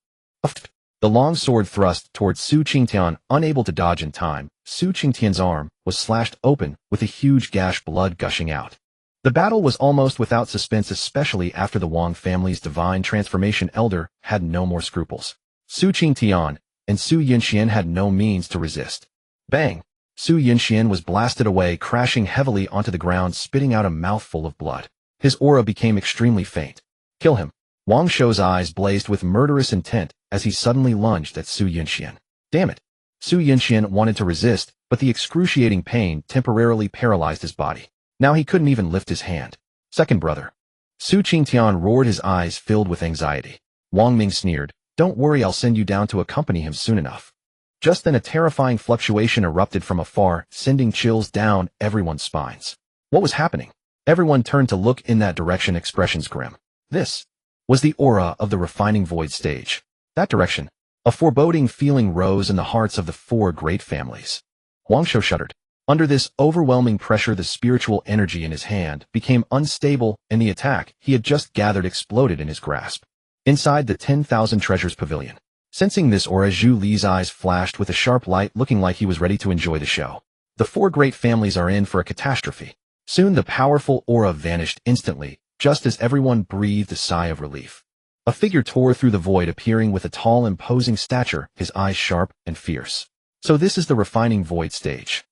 The long sword thrust towards Su Qingtian, unable to dodge in time. Su Qingtian's arm was slashed open with a huge gash, blood gushing out. The battle was almost without suspense, especially after the Wang family's divine transformation elder had no more scruples. Su Qingtian and Su Yunxian had no means to resist. Bang! Su Yunxian was blasted away, crashing heavily onto the ground, spitting out a mouthful of blood. His aura became extremely faint. Kill him. Wang Shou's eyes blazed with murderous intent as he suddenly lunged at Su Yunxian. Damn it! Su Yunxian wanted to resist, but the excruciating pain temporarily paralyzed his body. Now he couldn't even lift his hand. Second brother. Su Qingtian roared, his eyes filled with anxiety. Wang Ming sneered, "Don't worry, I'll send you down to accompany him soon enough." Just then a terrifying fluctuation erupted from afar, sending chills down everyone's spines. What was happening? Everyone turned to look in that direction, expressions grim. This was the aura of the refining void stage. That direction. A foreboding feeling rose in the hearts of the 4 great families. Wang Shou shuddered. Under this overwhelming pressure, the spiritual energy in his hand became unstable, and the attack he had just gathered exploded in his grasp. Inside the 10,000 treasures pavilion. Sensing this aura, Zhu Li's eyes flashed with a sharp light, looking like he was ready to enjoy the show. The 4 great families are in for a catastrophe. Soon the powerful aura vanished instantly, just as everyone breathed a sigh of relief. A figure tore through the void, appearing with a tall, imposing stature, his eyes sharp and fierce. So this is the refining void stage.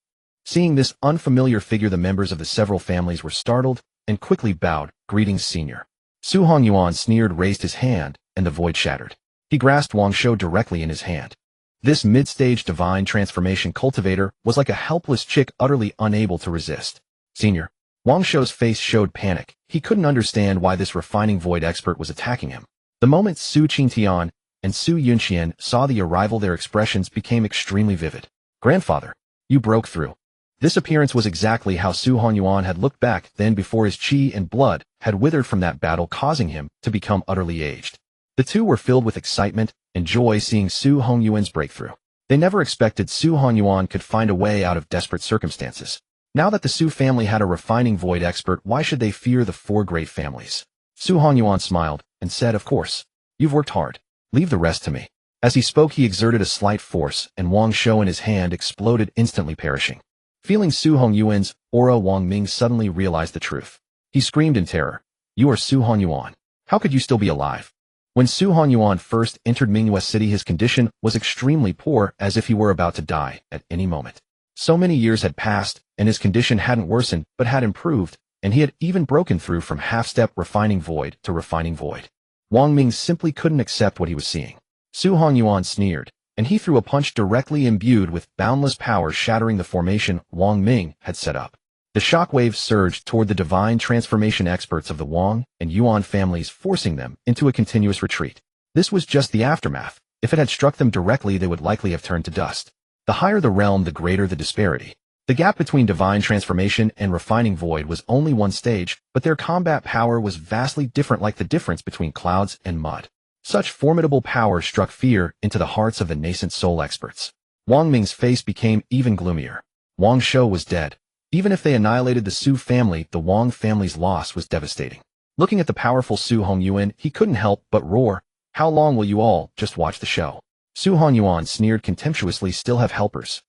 Seeing this unfamiliar figure, the members of the several families were startled and quickly bowed. Greetings, senior. Su Hongyuan sneered, raised his hand, and the void shattered. He grasped Wang Shou directly in his hand. This mid-stage divine transformation cultivator was like a helpless chick, utterly unable to resist. Senior. Wang Shou's face showed panic. He couldn't understand why this refining void expert was attacking him. The moment Su Qingtian and Su Yunxian saw the arrival, their expressions became extremely vivid. Grandfather, you broke through. This appearance was exactly how Su Hongyuan had looked back then, before his qi and blood had withered from that battle, causing him to become utterly aged. The 2 were filled with excitement and joy seeing Su Hongyuan's breakthrough. They never expected Su Hongyuan could find a way out of desperate circumstances. Now that the Su family had a refining void expert, why should they fear the 4 great families? Su Hongyuan smiled and said, "Of course. You've worked hard. Leave the rest to me." As he spoke, he exerted a slight force, and Wang Shou in his hand exploded, instantly perishing. Feeling Su Hongyuan's aura, Wang Ming suddenly realized the truth. He screamed in terror, "You are Su Hongyuan. How could you still be alive?" When Su Hongyuan first entered Mingyue City, his condition was extremely poor, as if he were about to die at any moment. So many years had passed, and his condition hadn't worsened, but had improved, and he had even broken through from half-step refining void to refining void. Wang Ming simply couldn't accept what he was seeing. Su Hongyuan sneered, and he threw a punch directly imbued with boundless power, shattering the formation Wang Ming had set up. The shockwave surged toward the divine transformation experts of the Wang and Yuan families, forcing them into a continuous retreat. This was just the aftermath. If it had struck them directly, they would likely have turned to dust. The higher the realm, the greater the disparity. The gap between divine transformation and refining void was only one stage, but their combat power was vastly different, like the difference between clouds and mud. Such formidable power struck fear into the hearts of the nascent soul experts. Wang Ming's face became even gloomier. Wang Shou was dead. Even if they annihilated the Su family, the Wang family's loss was devastating. Looking at the powerful Su Hongyuan, he couldn't help but roar, "How long will you all just watch the show?" Su Hongyuan sneered contemptuously, "Still have helpers."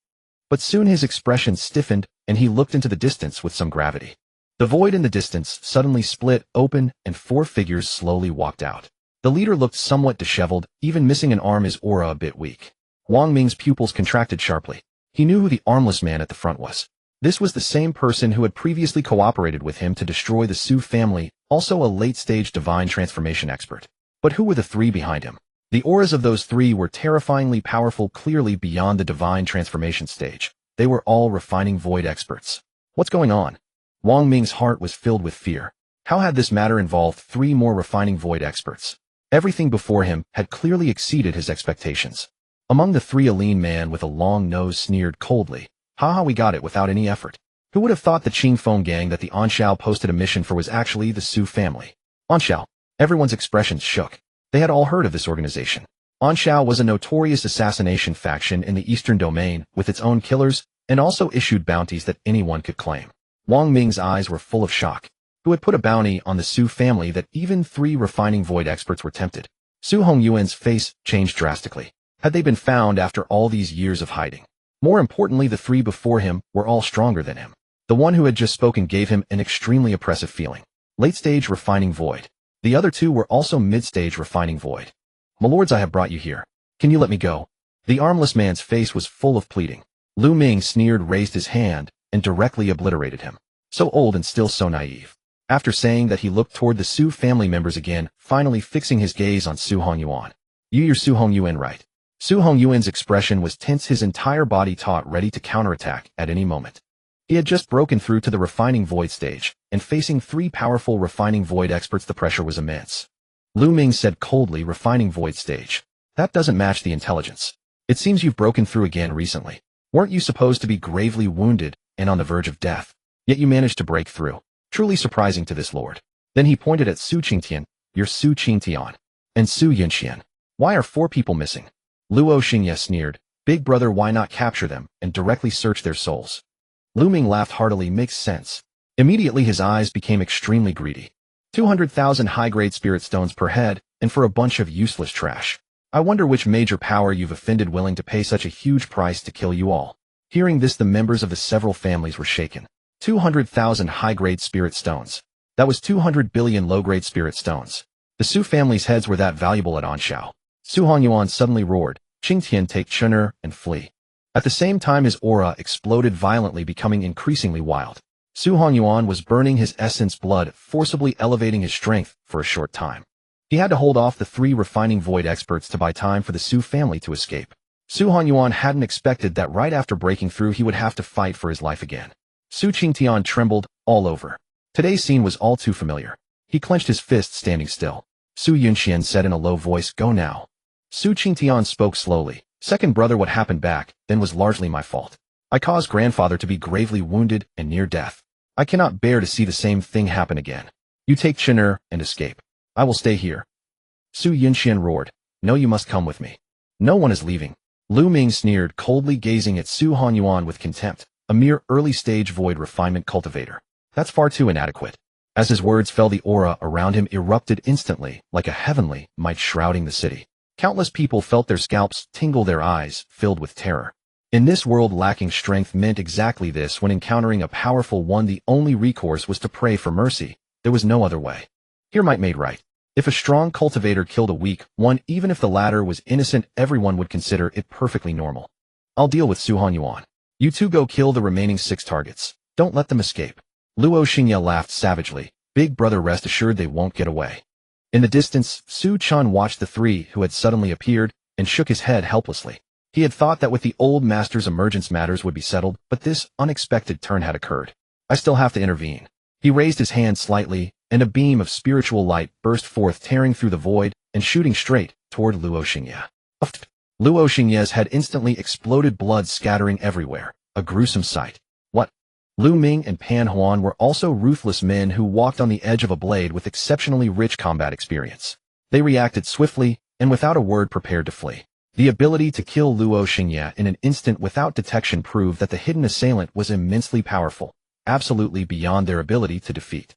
But soon his expression stiffened, and he looked into the distance with some gravity. The void in the distance suddenly split open, and 4 figures slowly walked out. The leader looked somewhat disheveled, even missing an arm, his aura a bit weak. Wang Ming's pupils contracted sharply. He knew who the armless man at the front was. This was the same person who had previously cooperated with him to destroy the Su family, also a late-stage divine transformation expert. But who were the 3 behind him? The auras of those 3 were terrifyingly powerful, clearly beyond the divine transformation stage. They were all refining void experts. What's going on? Wang Ming's heart was filled with fear. How had this matter involved 3 more refining void experts? Everything before him had clearly exceeded his expectations. Among the 3, a lean man with a long nose sneered coldly, "Haha, we got it without any effort." Who would have thought the Qingfeng gang that the Anshao posted a mission for was actually the Su family? Anshao. Everyone's expressions shook. They had all heard of this organization. Anshao was a notorious assassination faction in the Eastern Domain, with its own killers, and also issued bounties that anyone could claim. Wang Ming's eyes were full of shock. Who had put a bounty on the Su family that even 3 refining void experts were tempted? Su Hongyuan's face changed drastically. Had they been found after all these years of hiding? More importantly, the 3 before him were all stronger than him. The one who had just spoken gave him an extremely oppressive feeling. Late-stage refining void. The other 2 were also mid-stage refining void. "My lords, I have brought you here. Can you let me go?" The armless man's face was full of pleading. Lu Ming sneered, raised his hand, and directly obliterated him. So old and still so naive. After saying that, he looked toward the Su family members again, finally fixing his gaze on Su Hongyuan. "You're Su Hongyuan, right?" Su Hongyuan's expression was tense, his entire body taut, ready to counterattack at any moment. He had just broken through to the refining void stage, and facing 3 powerful refining void experts, the pressure was immense. Lu Ming said coldly, "Refining void stage. That doesn't match the intelligence. It seems you've broken through again recently. Weren't you supposed to be gravely wounded and on the verge of death? Yet you managed to break through. Truly surprising to this lord." Then he pointed at Su Qingtian. "You're Su Qingtian. And Su Yunxian. Why are 4 people missing?" Luo Xingye sneered, "Big brother, why not capture them and directly search their souls?" Lu Ming laughed heartily. "Makes sense." Immediately his eyes became extremely greedy. 200,000 high-grade spirit stones per head, and for a bunch of useless trash. I wonder which major power you've offended willing to pay such a huge price to kill you all. Hearing this, the members of the several families were shaken. 200,000 high-grade spirit stones. That was 200 billion low-grade spirit stones. The Su family's heads were that valuable at Anshao. Su Hongyuan suddenly roared, "Qingtian, take Chener and flee." At the same time, his aura exploded violently, becoming increasingly wild. Su Hongyuan was burning his essence blood, forcibly elevating his strength for a short time. He had to hold off the 3 refining void experts to buy time for the Su family to escape. Su Hongyuan hadn't expected that right after breaking through he would have to fight for his life again. Su Qingtian trembled all over. Today's scene was all too familiar. He clenched his fist, standing still. Su Yunxian said in a low voice, "Go now." Su Qingtian spoke slowly. "Second brother, what happened back then was largely my fault. I caused grandfather to be gravely wounded and near death. I cannot bear to see the same thing happen again. You take Chener and escape. I will stay here." Su Yunxian roared, "No, you must come with me." "No one is leaving." Lu Ming sneered, coldly gazing at Su Hongyuan with contempt, a mere early-stage void refinement cultivator. That's far too inadequate. As his words fell, the aura around him erupted instantly, like a heavenly might shrouding the city. Countless people felt their scalps tingle, their eyes filled with terror. In this world, lacking strength meant exactly this. When encountering a powerful one, the only recourse was to pray for mercy. There was no other way. Here might made right. If a strong cultivator killed a weak one, even if the latter was innocent, everyone would consider it perfectly normal. I'll deal with Su Hanyuan. You two go kill the remaining 6 targets. Don't let them escape. Luo Xingye laughed savagely. Big brother, rest assured they won't get away. In the distance, Su Chen watched the 3 who had suddenly appeared and shook his head helplessly. He had thought that with the old master's emergence matters would be settled, but this unexpected turn had occurred. I still have to intervene. He raised his hand slightly, and a beam of spiritual light burst forth, tearing through the void and shooting straight toward Luo Xingye. Luo Xingye's head instantly exploded, blood scattering everywhere. A gruesome sight. What? Lu Ming and Pan Huan were also ruthless men who walked on the edge of a blade with exceptionally rich combat experience. They reacted swiftly and without a word prepared to flee. The ability to kill Luo Xingye in an instant without detection proved that the hidden assailant was immensely powerful, absolutely beyond their ability to defeat.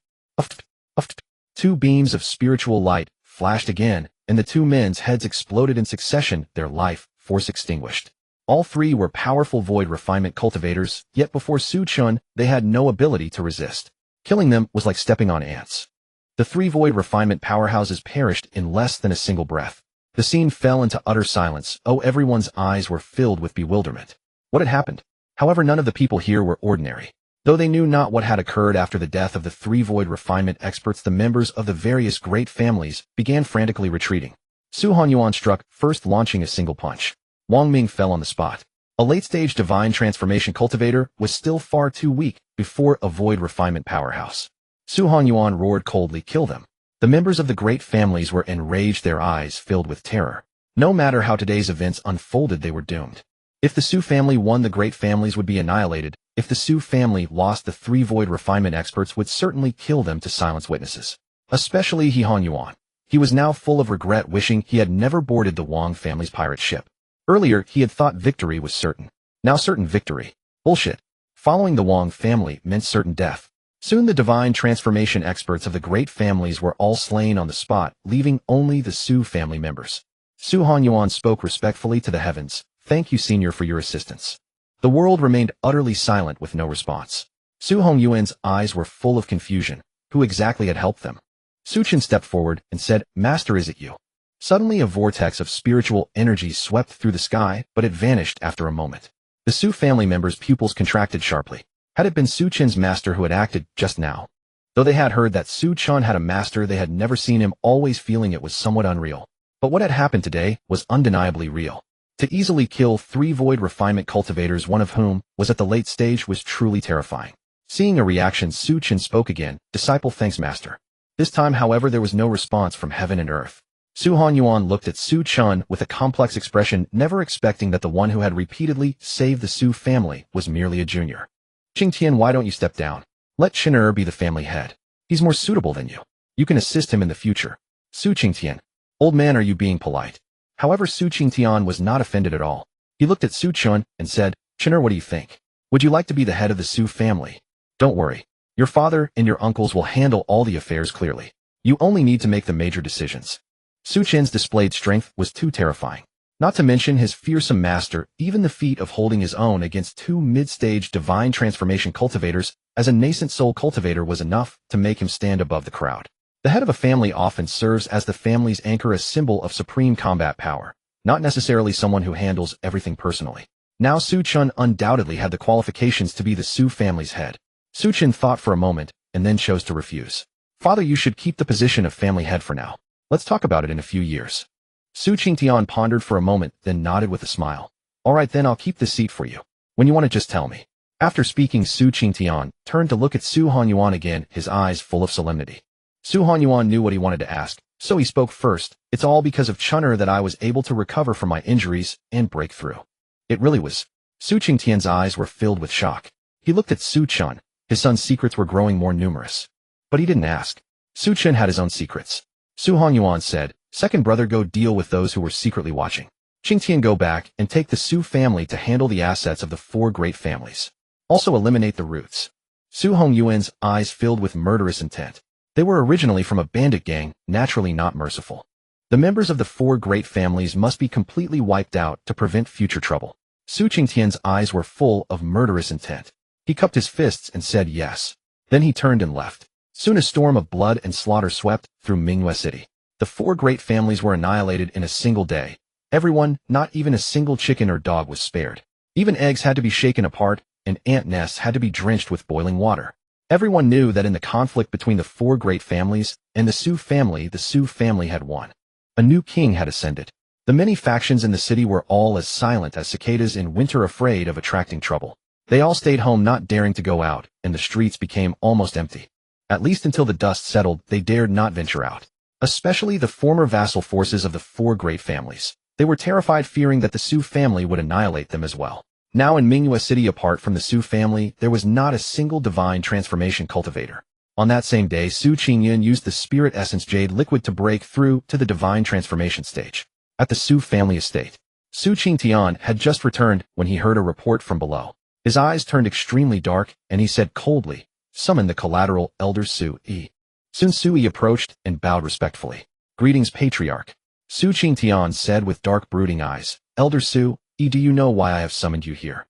2 beams of spiritual light flashed again, and the 2 men's heads exploded in succession, their life force extinguished. All 3 were powerful void refinement cultivators, yet before Su Chen, they had no ability to resist. Killing them was like stepping on ants. The 3 void refinement powerhouses perished in less than a single breath. The scene fell into utter silence. Everyone's eyes were filled with bewilderment. What had happened? However, none of the people here were ordinary. Though they knew not what had occurred after the death of the 3 void refinement experts, the members of the various great families began frantically retreating. Su Hanyuan struck, first launching a single punch. Wang Ming fell on the spot. A late-stage divine transformation cultivator was still far too weak before a void refinement powerhouse. Su Hanyuan roared coldly, kill them. The members of the great families were enraged, their eyes filled with terror. No matter how today's events unfolded, they were doomed. If the Su family won, the great families would be annihilated. If the Su family lost, the 3 void refinement experts would certainly kill them to silence witnesses. Especially He Hanyuan. He was now full of regret, wishing he had never boarded the Wang family's pirate ship. Earlier, he had thought victory was certain. Now certain victory. Bullshit. Following the Wang family meant certain death. Soon the divine transformation experts of the great families were all slain on the spot, leaving only the Su family members. Su Hanyuan spoke respectfully to the heavens. Thank you, senior, for your assistance. The world remained utterly silent with no response. Su Hongyuan's eyes were full of confusion. Who exactly had helped them? Su Chen stepped forward and said, Master, is it you? Suddenly a vortex of spiritual energy swept through the sky, but it vanished after a moment. The Su family members' pupils contracted sharply. Had it been Su Chen's master who had acted just now? Though they had heard that Su Chen had a master, they had never seen him, always feeling it was somewhat unreal. But what had happened today was undeniably real. To easily kill 3 void refinement cultivators, one of whom was at the late stage, was truly terrifying. Seeing a reaction, Su Chen spoke again, Disciple, thanks, master. This time, however, there was no response from heaven and earth. Su Hanyuan looked at Su Chen with a complex expression, never expecting that the one who had repeatedly saved the Su family was merely a junior. Qingtian, why don't you step down? Let Chen be the family head. He's more suitable than you. You can assist him in the future. Su Qingtian. Old man, are you being polite? However, Su Qingtian was not offended at all. He looked at Su Chen and said, Chen, what do you think? Would you like to be the head of the Su family? Don't worry. Your father and your uncles will handle all the affairs clearly. You only need to make the major decisions. Su Chen's displayed strength was too terrifying. Not to mention his fearsome master, even the feat of holding his own against 2 mid-stage divine transformation cultivators as a nascent soul cultivator was enough to make him stand above the crowd. The head of a family often serves as the family's anchor, a symbol of supreme combat power, not necessarily someone who handles everything personally. Now Su Chen undoubtedly had the qualifications to be the Su family's head. Su Chen thought for a moment and then chose to refuse. Father, you should keep the position of family head for now. Let's talk about it in a few years. Su Qingtian pondered for a moment, then nodded with a smile. All right, then I'll keep the seat for you. When you want to, just tell me. After speaking, Su Qingtian turned to look at Su Hanyuan again, his eyes full of solemnity. Su Hanyuan knew what he wanted to ask, so he spoke first. It's all because of Chen that I was able to recover from my injuries and break through. It really was. Su Qingtian's eyes were filled with shock. He looked at Su Chen. His son's secrets were growing more numerous. But he didn't ask. Su Chen had his own secrets. Su Hanyuan said, Second brother, go deal with those who were secretly watching. Qingtian, go back and take the Su family to handle the assets of the 4 great families. Also eliminate the roots. Su Hongyuan's eyes filled with murderous intent. They were originally from a bandit gang, naturally not merciful. The members of the four great families must be completely wiped out to prevent future trouble. Su Qingtian's eyes were full of murderous intent. He cupped his fists and said yes. Then he turned and left. Soon a storm of blood and slaughter swept through Mingyue City. The four great families were annihilated in a single day. Everyone, not even a single chicken or dog was spared. Even eggs had to be shaken apart, and ant nests had to be drenched with boiling water. Everyone knew that in the conflict between the four great families and the Su family had won. A new king had ascended. The many factions in the city were all as silent as cicadas in winter, afraid of attracting trouble. They all stayed home, not daring to go out, and the streets became almost empty. At least until the dust settled, they dared not venture out. Especially the former vassal forces of the four great families. They were terrified, fearing that the Su family would annihilate them as well. Now in Mingyue City, apart from the Su family, there was not a single divine transformation cultivator. On that same day, Su Qingyan used the spirit essence jade liquid to break through to the divine transformation stage. At the Su family estate, Su Qingtian had just returned when he heard a report from below. His eyes turned extremely dark, and he said coldly, "Summon the collateral elder Su Yi." Soon Su Yi approached and bowed respectfully. "Greetings, patriarch." Su Qingtian said with dark, brooding eyes, "Elder Su Yi, do you know why I have summoned you here?"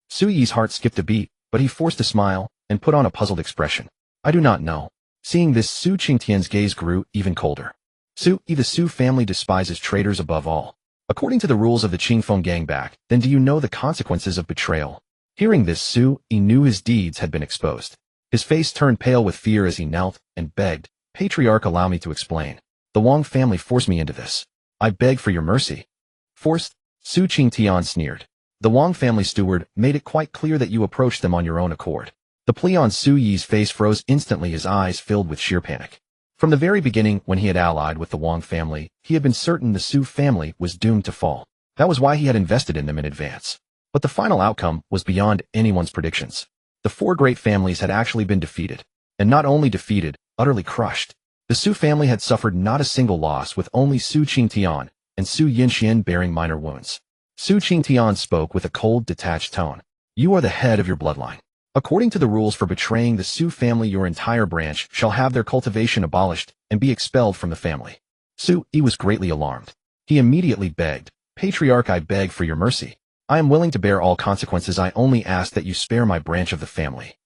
Su Yi's heart skipped a beat, but he forced a smile and put on a puzzled expression. "I do not know." Seeing this, Su Qingtian's gaze grew even colder. "Su Yi, the Su family despises traitors above all. According to the rules of the Qingfeng gang back, then do you know the consequences of betrayal?" Hearing this, Su Yi knew his deeds had been exposed. His face turned pale with fear as he knelt and begged, "Patriarch, allow me to explain. The Wang family forced me into this. I beg for your mercy." "Forced?" Su Qingtian sneered. "The Wang family steward made it quite clear that you approached them on your own accord." The plea on Su Yi's face froze instantly, his eyes filled with sheer panic. From the very beginning, when he had allied with the Wang family, he had been certain the Su family was doomed to fall. That was why he had invested in them in advance. But the final outcome was beyond anyone's predictions. The four great families had actually been defeated. And not only defeated, utterly crushed. The Su family had suffered not a single loss, with only Su Qingtian and Su Yinxian bearing minor wounds. Su Qingtian spoke with a cold, detached tone. "You are the head of your bloodline. According to the rules for betraying the Su family, your entire branch shall have their cultivation abolished and be expelled from the family." Su Yi was greatly alarmed. He immediately begged, "Patriarch, I beg for your mercy. I am willing to bear all consequences. I only ask that you spare my branch of the family."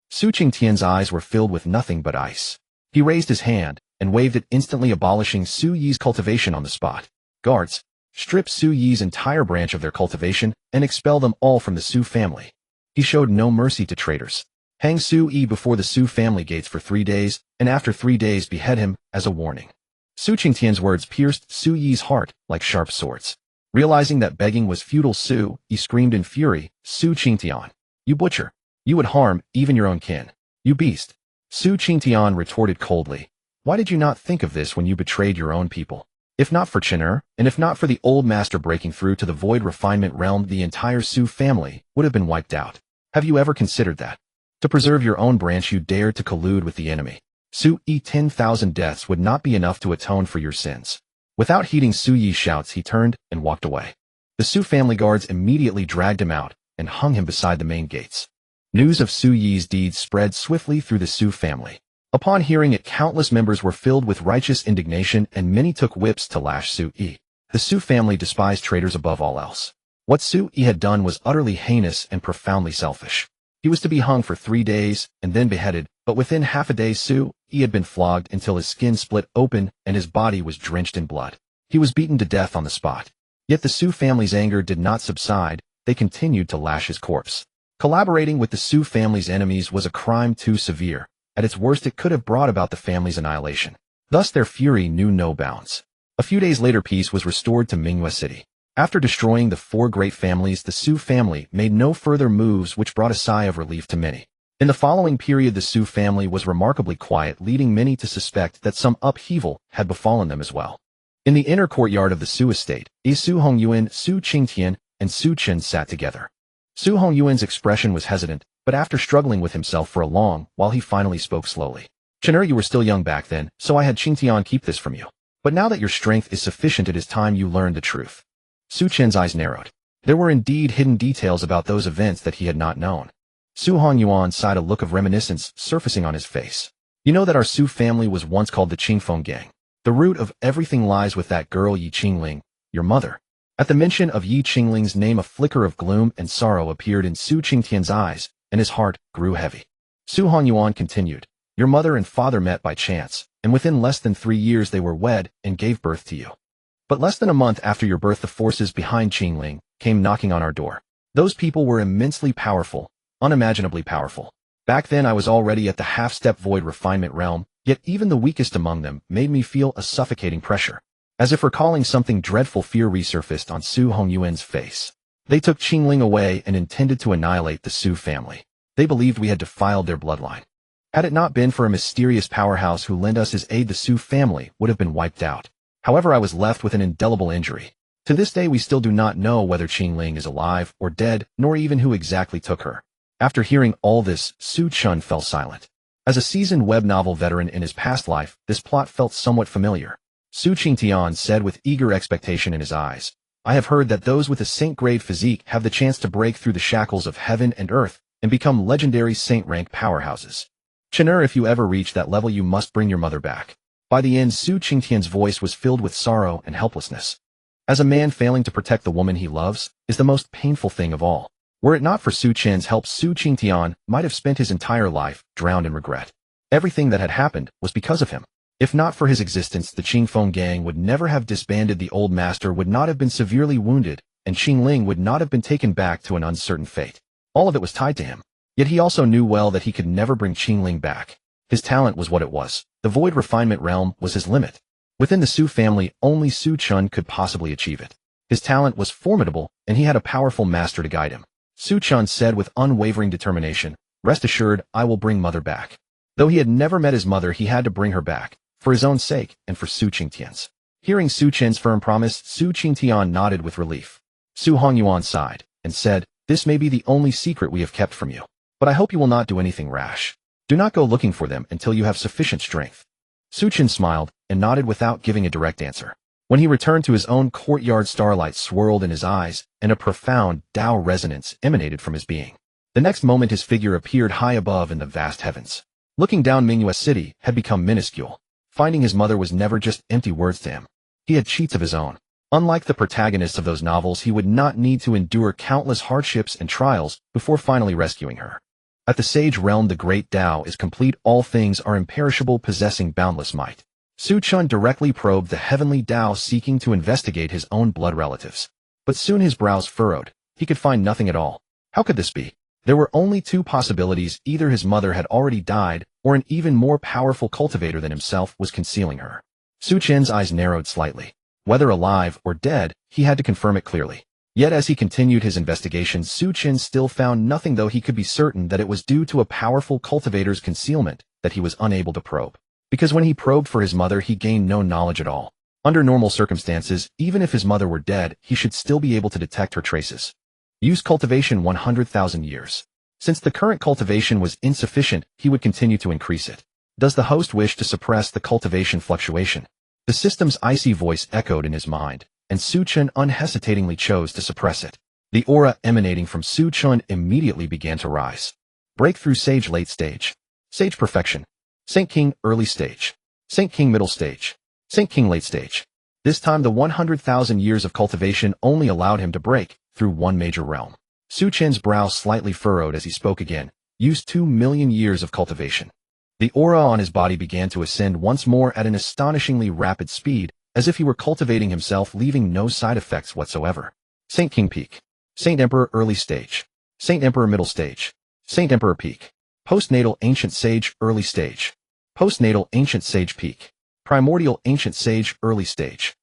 Su Qingtian's eyes were filled with nothing but ice. He raised his hand and waved it, instantly abolishing Su Yi's cultivation on the spot. "Guards, strip Su Yi's entire branch of their cultivation and expel them all from the Su family." He showed no mercy to traitors. Hang Su Yi before the Su family gates for 3 days, and after 3 days behead him as a warning. Su Qingtian's words pierced Su Yi's heart like sharp swords. Realizing that begging was futile, Su Yi screamed in fury, "Su Qingtian, you butcher! You would harm even your own kin. You beast!" Su Qingtian retorted coldly, "Why did you not think of this when you betrayed your own people? If not for Chen, and if not for the old master breaking through to the void refinement realm, the entire Su family would have been wiped out. Have you ever considered that? To preserve your own branch, you dared to collude with the enemy. Su Yi, 10,000 deaths would not be enough to atone for your sins." Without heeding Su Yi's shouts, he turned and walked away. The Su family guards immediately dragged him out and hung him beside the main gates. News of Su Yi's deeds spread swiftly through the Su family. Upon hearing it, countless members were filled with righteous indignation, and many took whips to lash Su Yi. The Su family despised traitors above all else. What Su Yi had done was utterly heinous and profoundly selfish. He was to be hung for 3 days and then beheaded, but within half a day Su Yi had been flogged until his skin split open and his body was drenched in blood. He was beaten to death on the spot. Yet the Su family's anger did not subside. They continued to lash his corpse. Collaborating with the Su family's enemies was a crime too severe. At its worst, it could have brought about the family's annihilation. Thus their fury knew no bounds. A few days later, peace was restored to Mingyue City. After destroying the 4 great families, the Su family made no further moves, which brought a sigh of relief to many. In the following period, the Su family was remarkably quiet, leading many to suspect that some upheaval had befallen them as well. In the inner courtyard of the Su estate, Su Hongyuan, Su Qingtian, and Su Chen sat together. Su Hongyuan's expression was hesitant, but after struggling with himself for a long while, he finally spoke slowly. "Chen, you were still young back then, so I had Qingtian keep this from you. But now that your strength is sufficient, it is time you learned the truth." Su Chen's eyes narrowed. There were indeed hidden details about those events that he had not known. Su Hongyuan sighed, a look of reminiscence surfacing on his face. "You know that our Su family was once called the Qingfeng gang. The root of everything lies with that girl Yi Qingling, your mother. At the mention of Yi Qingling's name, a flicker of gloom and sorrow appeared in Su Qingtian's eyes, and his heart grew heavy. Su Hongyuan continued, your mother and father met by chance, and within less than 3 years they were wed and gave birth to you. But less than a month after your birth, the forces behind Qingling came knocking on our door. Those people were immensely powerful, unimaginably powerful. Back then I was already at the half-step void refinement realm, yet even the weakest among them made me feel a suffocating pressure. As if recalling something dreadful, fear resurfaced on Su Hongyuan's face. They took Qingling away and intended to annihilate the Su family. They believed we had defiled their bloodline. Had it not been for a mysterious powerhouse who lent us his aid, the Su family would have been wiped out. However, I was left with an indelible injury. To this day we still do not know whether Qingling is alive or dead, nor even who exactly took her. After hearing all this, Su Chen fell silent. As a seasoned web novel veteran in his past life, this plot felt somewhat familiar. Su Qingtian said with eager expectation in his eyes, I have heard that those with a saint-grade physique have the chance to break through the shackles of heaven and earth and become legendary saint-rank powerhouses. Chen, if you ever reach that level, you must bring your mother back. By the end, Su Qingtian's voice was filled with sorrow and helplessness. As a man, failing to protect the woman he loves is the most painful thing of all. Were it not for Su Chen's help, Su Qingtian might have spent his entire life drowned in regret. Everything that had happened was because of him. If not for his existence, the Qingfeng gang would never have disbanded, the old master would not have been severely wounded, and Qingling would not have been taken back to an uncertain fate. All of it was tied to him. Yet he also knew well that he could never bring Qingling back. His talent was what it was. The void refinement realm was his limit. Within the Su family, only Su Chen could possibly achieve it. His talent was formidable, and he had a powerful master to guide him. Su Chen said with unwavering determination, rest assured, I will bring mother back. Though he had never met his mother, he had to bring her back, for his own sake and for Su Qingtian's. Hearing Su Chen's firm promise, Su Qingtian nodded with relief. Su Hongyuan sighed and said, this may be the only secret we have kept from you. But I hope you will not do anything rash. Do not go looking for them until you have sufficient strength. Su Chen smiled and nodded without giving a direct answer. When he returned to his own courtyard, starlight swirled in his eyes, and a profound Tao resonance emanated from his being. The next moment his figure appeared high above in the vast heavens. Looking down, Mingyue City had become minuscule. Finding his mother was never just empty words to him. He had cheats of his own. Unlike the protagonists of those novels, he would not need to endure countless hardships and trials before finally rescuing her. At the sage realm, the great Tao is complete. All things are imperishable, possessing boundless might. Su Chen directly probed the heavenly Tao, seeking to investigate his own blood relatives. But soon his brows furrowed. He could find nothing at all. How could this be? There were only two possibilities. Either his mother had already died, or an even more powerful cultivator than himself was concealing her. Su Chen's eyes narrowed slightly. Whether alive or dead, he had to confirm it clearly. Yet as he continued his investigations, Su Chen still found nothing, though he could be certain that it was due to a powerful cultivator's concealment that he was unable to probe. Because when he probed for his mother, he gained no knowledge at all. Under normal circumstances, even if his mother were dead, he should still be able to detect her traces. Use cultivation 100,000 years. Since the current cultivation was insufficient, he would continue to increase it. Does the host wish to suppress the cultivation fluctuation? The system's icy voice echoed in his mind, and Su Chen unhesitatingly chose to suppress it. The aura emanating from Su Chen immediately began to rise. Breakthrough Sage late stage. Sage perfection. Saint King early stage. Saint King middle stage. Saint King late stage. This time the 100,000 years of cultivation only allowed him to break through one major realm. Su Chen's brow slightly furrowed as he spoke again. Use 2 million years of cultivation. The aura on his body began to ascend once more at an astonishingly rapid speed, as if he were cultivating himself, leaving no side effects whatsoever. Saint King peak. Saint Emperor early stage. Saint Emperor middle stage. Saint Emperor peak. Postnatal ancient sage early stage. Postnatal ancient sage peak. Primordial ancient sage early stage.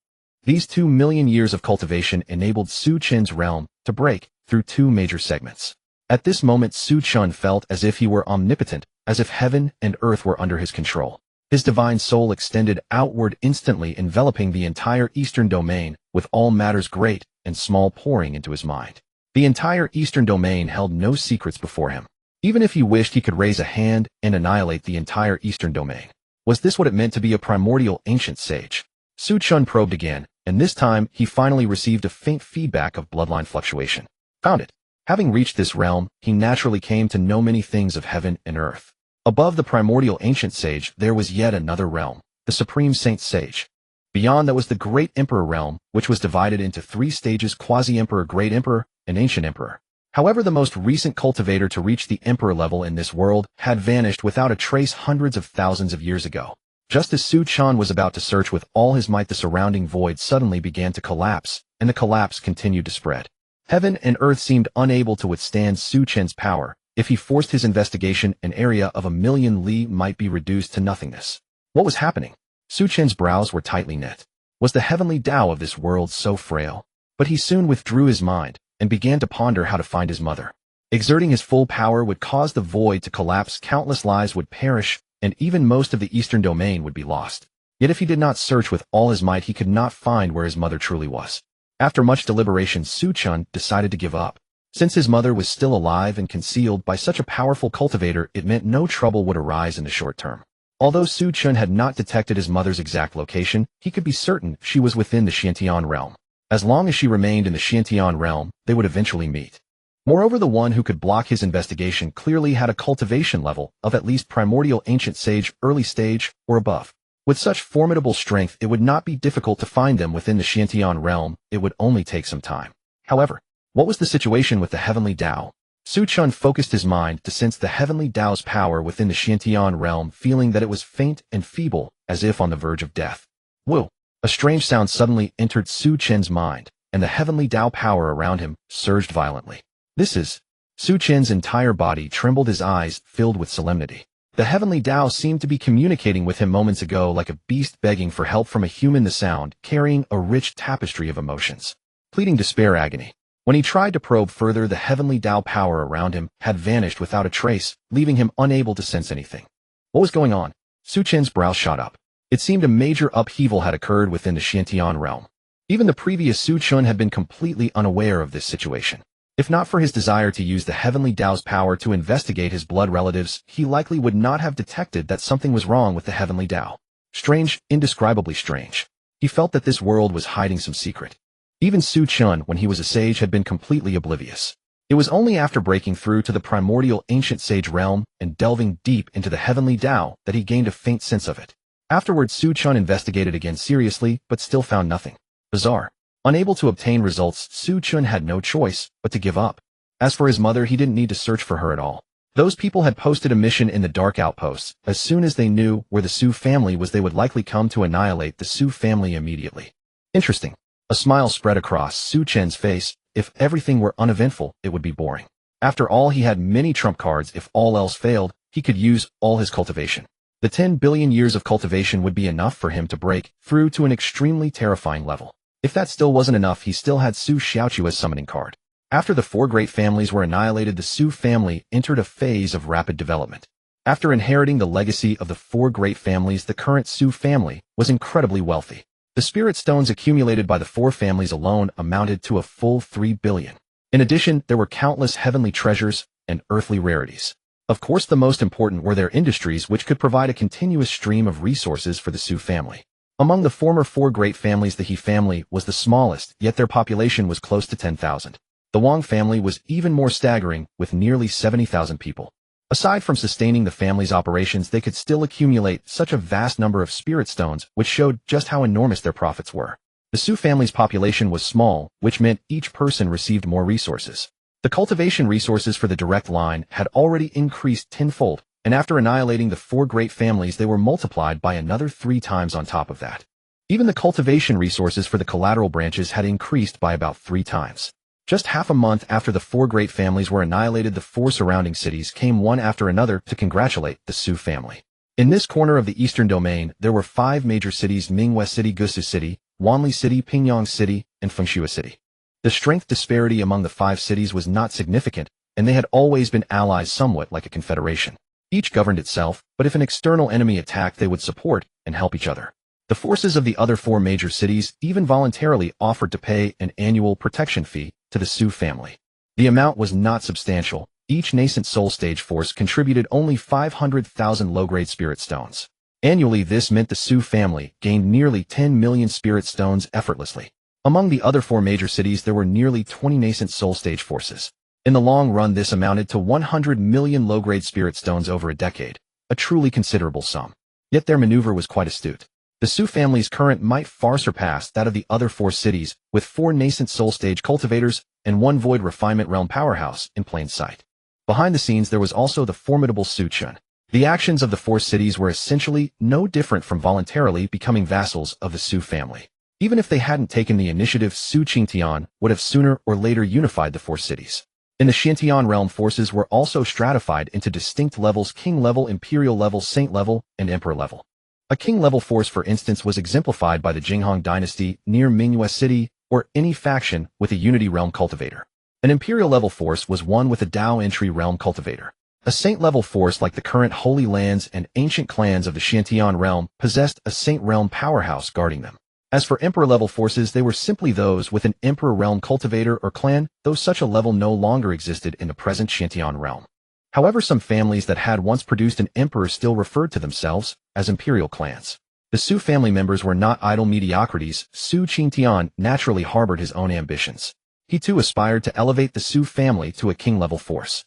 These 2 million years of cultivation enabled Su Chen's realm to break through 2 major segments. At this moment, Su Chen felt as if he were omnipotent, as if heaven and earth were under his control. His divine soul extended outward instantly, enveloping the entire eastern domain, with all matters great and small pouring into his mind. The entire eastern domain held no secrets before him. Even if he wished, he could raise a hand and annihilate the entire eastern domain. Was this what it meant to be a primordial ancient sage? Su Chen probed again, and this time he finally received a faint feedback of bloodline fluctuation. Found it. Having reached this realm, he naturally came to know many things of heaven and earth. Above the primordial ancient sage, there was yet another realm, the supreme saint sage. Beyond that was the Great Emperor realm, which was divided into 3 stages: Quasi-Emperor, Great Emperor, and Ancient Emperor. However, the most recent cultivator to reach the Emperor level in this world had vanished without a trace hundreds of thousands of years ago. Just as Su Chen was about to search with all his might, the surrounding void suddenly began to collapse, and the collapse continued to spread. Heaven and earth seemed unable to withstand Su Chen's power. If he forced his investigation, an area of 1,000,000 li might be reduced to nothingness. What was happening? Su Chen's brows were tightly knit. Was the heavenly Tao of this world so frail? But he soon withdrew his mind and began to ponder how to find his mother. Exerting his full power would cause the void to collapse, countless lives would perish, and even most of the eastern domain would be lost. Yet if he did not search with all his might, he could not find where his mother truly was. After much deliberation, Su Chen decided to give up. Since his mother was still alive and concealed by such a powerful cultivator, it meant no trouble would arise in the short term. Although Su Chen had not detected his mother's exact location, he could be certain she was within the xianxia realm. As long as she remained in the xianxia realm, they would eventually meet. Moreover, the one who could block his investigation clearly had a cultivation level of at least primordial ancient sage, early stage, or above. With such formidable strength, it would not be difficult to find them within the xianxia realm. It would only take some time. However, what was the situation with the heavenly Tao? Su Chen focused his mind to sense the heavenly Tao's power within the xianxia realm, feeling that it was faint and feeble, as if on the verge of death. Whoa! A strange sound suddenly entered Su Chen's mind, and the heavenly Tao power around him surged violently. This is... Su Chen's entire body trembled, his eyes filled with solemnity. The heavenly Tao seemed to be communicating with him moments ago, like a beast begging for help from a human, the sound carrying a rich tapestry of emotions. Pleading despair, agony. When he tried to probe further, the heavenly Tao power around him had vanished without a trace, leaving him unable to sense anything. What was going on? Su Chen's brows shot up. It seemed a major upheaval had occurred within the xianxia realm. Even the previous Su Chen had been completely unaware of this situation. If not for his desire to use the heavenly Tao's power to investigate his blood relatives, he likely would not have detected that something was wrong with the heavenly Tao. Strange, indescribably strange. He felt that this world was hiding some secret. Even Su Chen, when he was a sage, had been completely oblivious. It was only after breaking through to the primordial ancient sage realm and delving deep into the heavenly Tao that he gained a faint sense of it. Afterwards, Su Chen investigated again seriously, but still found nothing. Bizarre. Unable to obtain results, Su Chen had no choice but to give up. As for his mother, he didn't need to search for her at all. Those people had posted a mission in the dark outposts. As soon as they knew where the Su family was, they would likely come to annihilate the Su family immediately. Interesting. A smile spread across Su Chen's face. If everything were uneventful, it would be boring. After all, he had many trump cards. If all else failed, he could use all his cultivation. The 10 billion years of cultivation would be enough for him to break through to an extremely terrifying level. If that still wasn't enough, he still had Su Xiaochua's summoning card. After the 4 great families were annihilated, the Su family entered a phase of rapid development. After inheriting the legacy of the 4 great families, the current Su family was incredibly wealthy. The spirit stones accumulated by the 4 families alone amounted to a full 3 billion. In addition, there were countless heavenly treasures and earthly rarities. Of course, the most important were their industries, which could provide a continuous stream of resources for the Su family. Among the former 4 great families, the He family was the smallest, yet their population was close to 10,000. The Wang family was even more staggering, with nearly 70,000 people. Aside from sustaining the family's operations, they could still accumulate such a vast number of spirit stones, which showed just how enormous their profits were. The Su family's population was small, which meant each person received more resources. The cultivation resources for the direct line had already increased tenfold, and after annihilating the 4 great families, they were multiplied by another 3 times on top of that. Even the cultivation resources for the collateral branches had increased by about 3 times. Just half a month after the 4 great families were annihilated, the 4 surrounding cities came one after another to congratulate the Su family. In this corner of the eastern domain, there were 5 major cities: Mingwei City, Gusu City, Wanli City, Pingyang City, and Fengshua City. The strength disparity among the 5 cities was not significant, and they had always been allies, somewhat like a confederation. Each governed itself, but if an external enemy attacked, they would support and help each other. The forces of the other 4 major cities even voluntarily offered to pay an annual protection fee to the Su family. The amount was not substantial. Each nascent soul stage force contributed only 500,000 low-grade spirit stones. Annually, this meant the Su family gained nearly 10 million spirit stones effortlessly. Among the other 4 major cities, there were nearly 20 nascent soul stage forces. In the long run, this amounted to 100 million low-grade spirit stones over a decade, a truly considerable sum. Yet their maneuver was quite astute. The Su family's current might far surpassed that of the other 4 cities, with 4 nascent soul stage cultivators and 1 void refinement realm powerhouse in plain sight. Behind the scenes there was also the formidable Chen. The actions of the 4 cities were essentially no different from voluntarily becoming vassals of the Su family. Even if they hadn't taken the initiative, Su Qingtian would have sooner or later unified the 4 cities. In the Xianxian realm, forces were also stratified into distinct levels: king level, imperial level, saint level, and emperor level. A king level force, for instance, was exemplified by the Jing dynasty near Mingyue City, or any faction with a unity realm cultivator. An imperial level force was one with a Dao entry realm cultivator. A saint level force, like the current Holy Lands and ancient clans of the Xiantian realm, possessed a saint realm powerhouse guarding them. As for emperor level forces, they were simply those with an emperor realm cultivator or clan, though such a level no longer existed in the present Xiantian realm. However, some families that had once produced an emperor still referred to themselves as imperial clans. The Su family members were not idle mediocrities. Su Qingtian naturally harbored his own ambitions. He too aspired to elevate the Su family to a king-level force.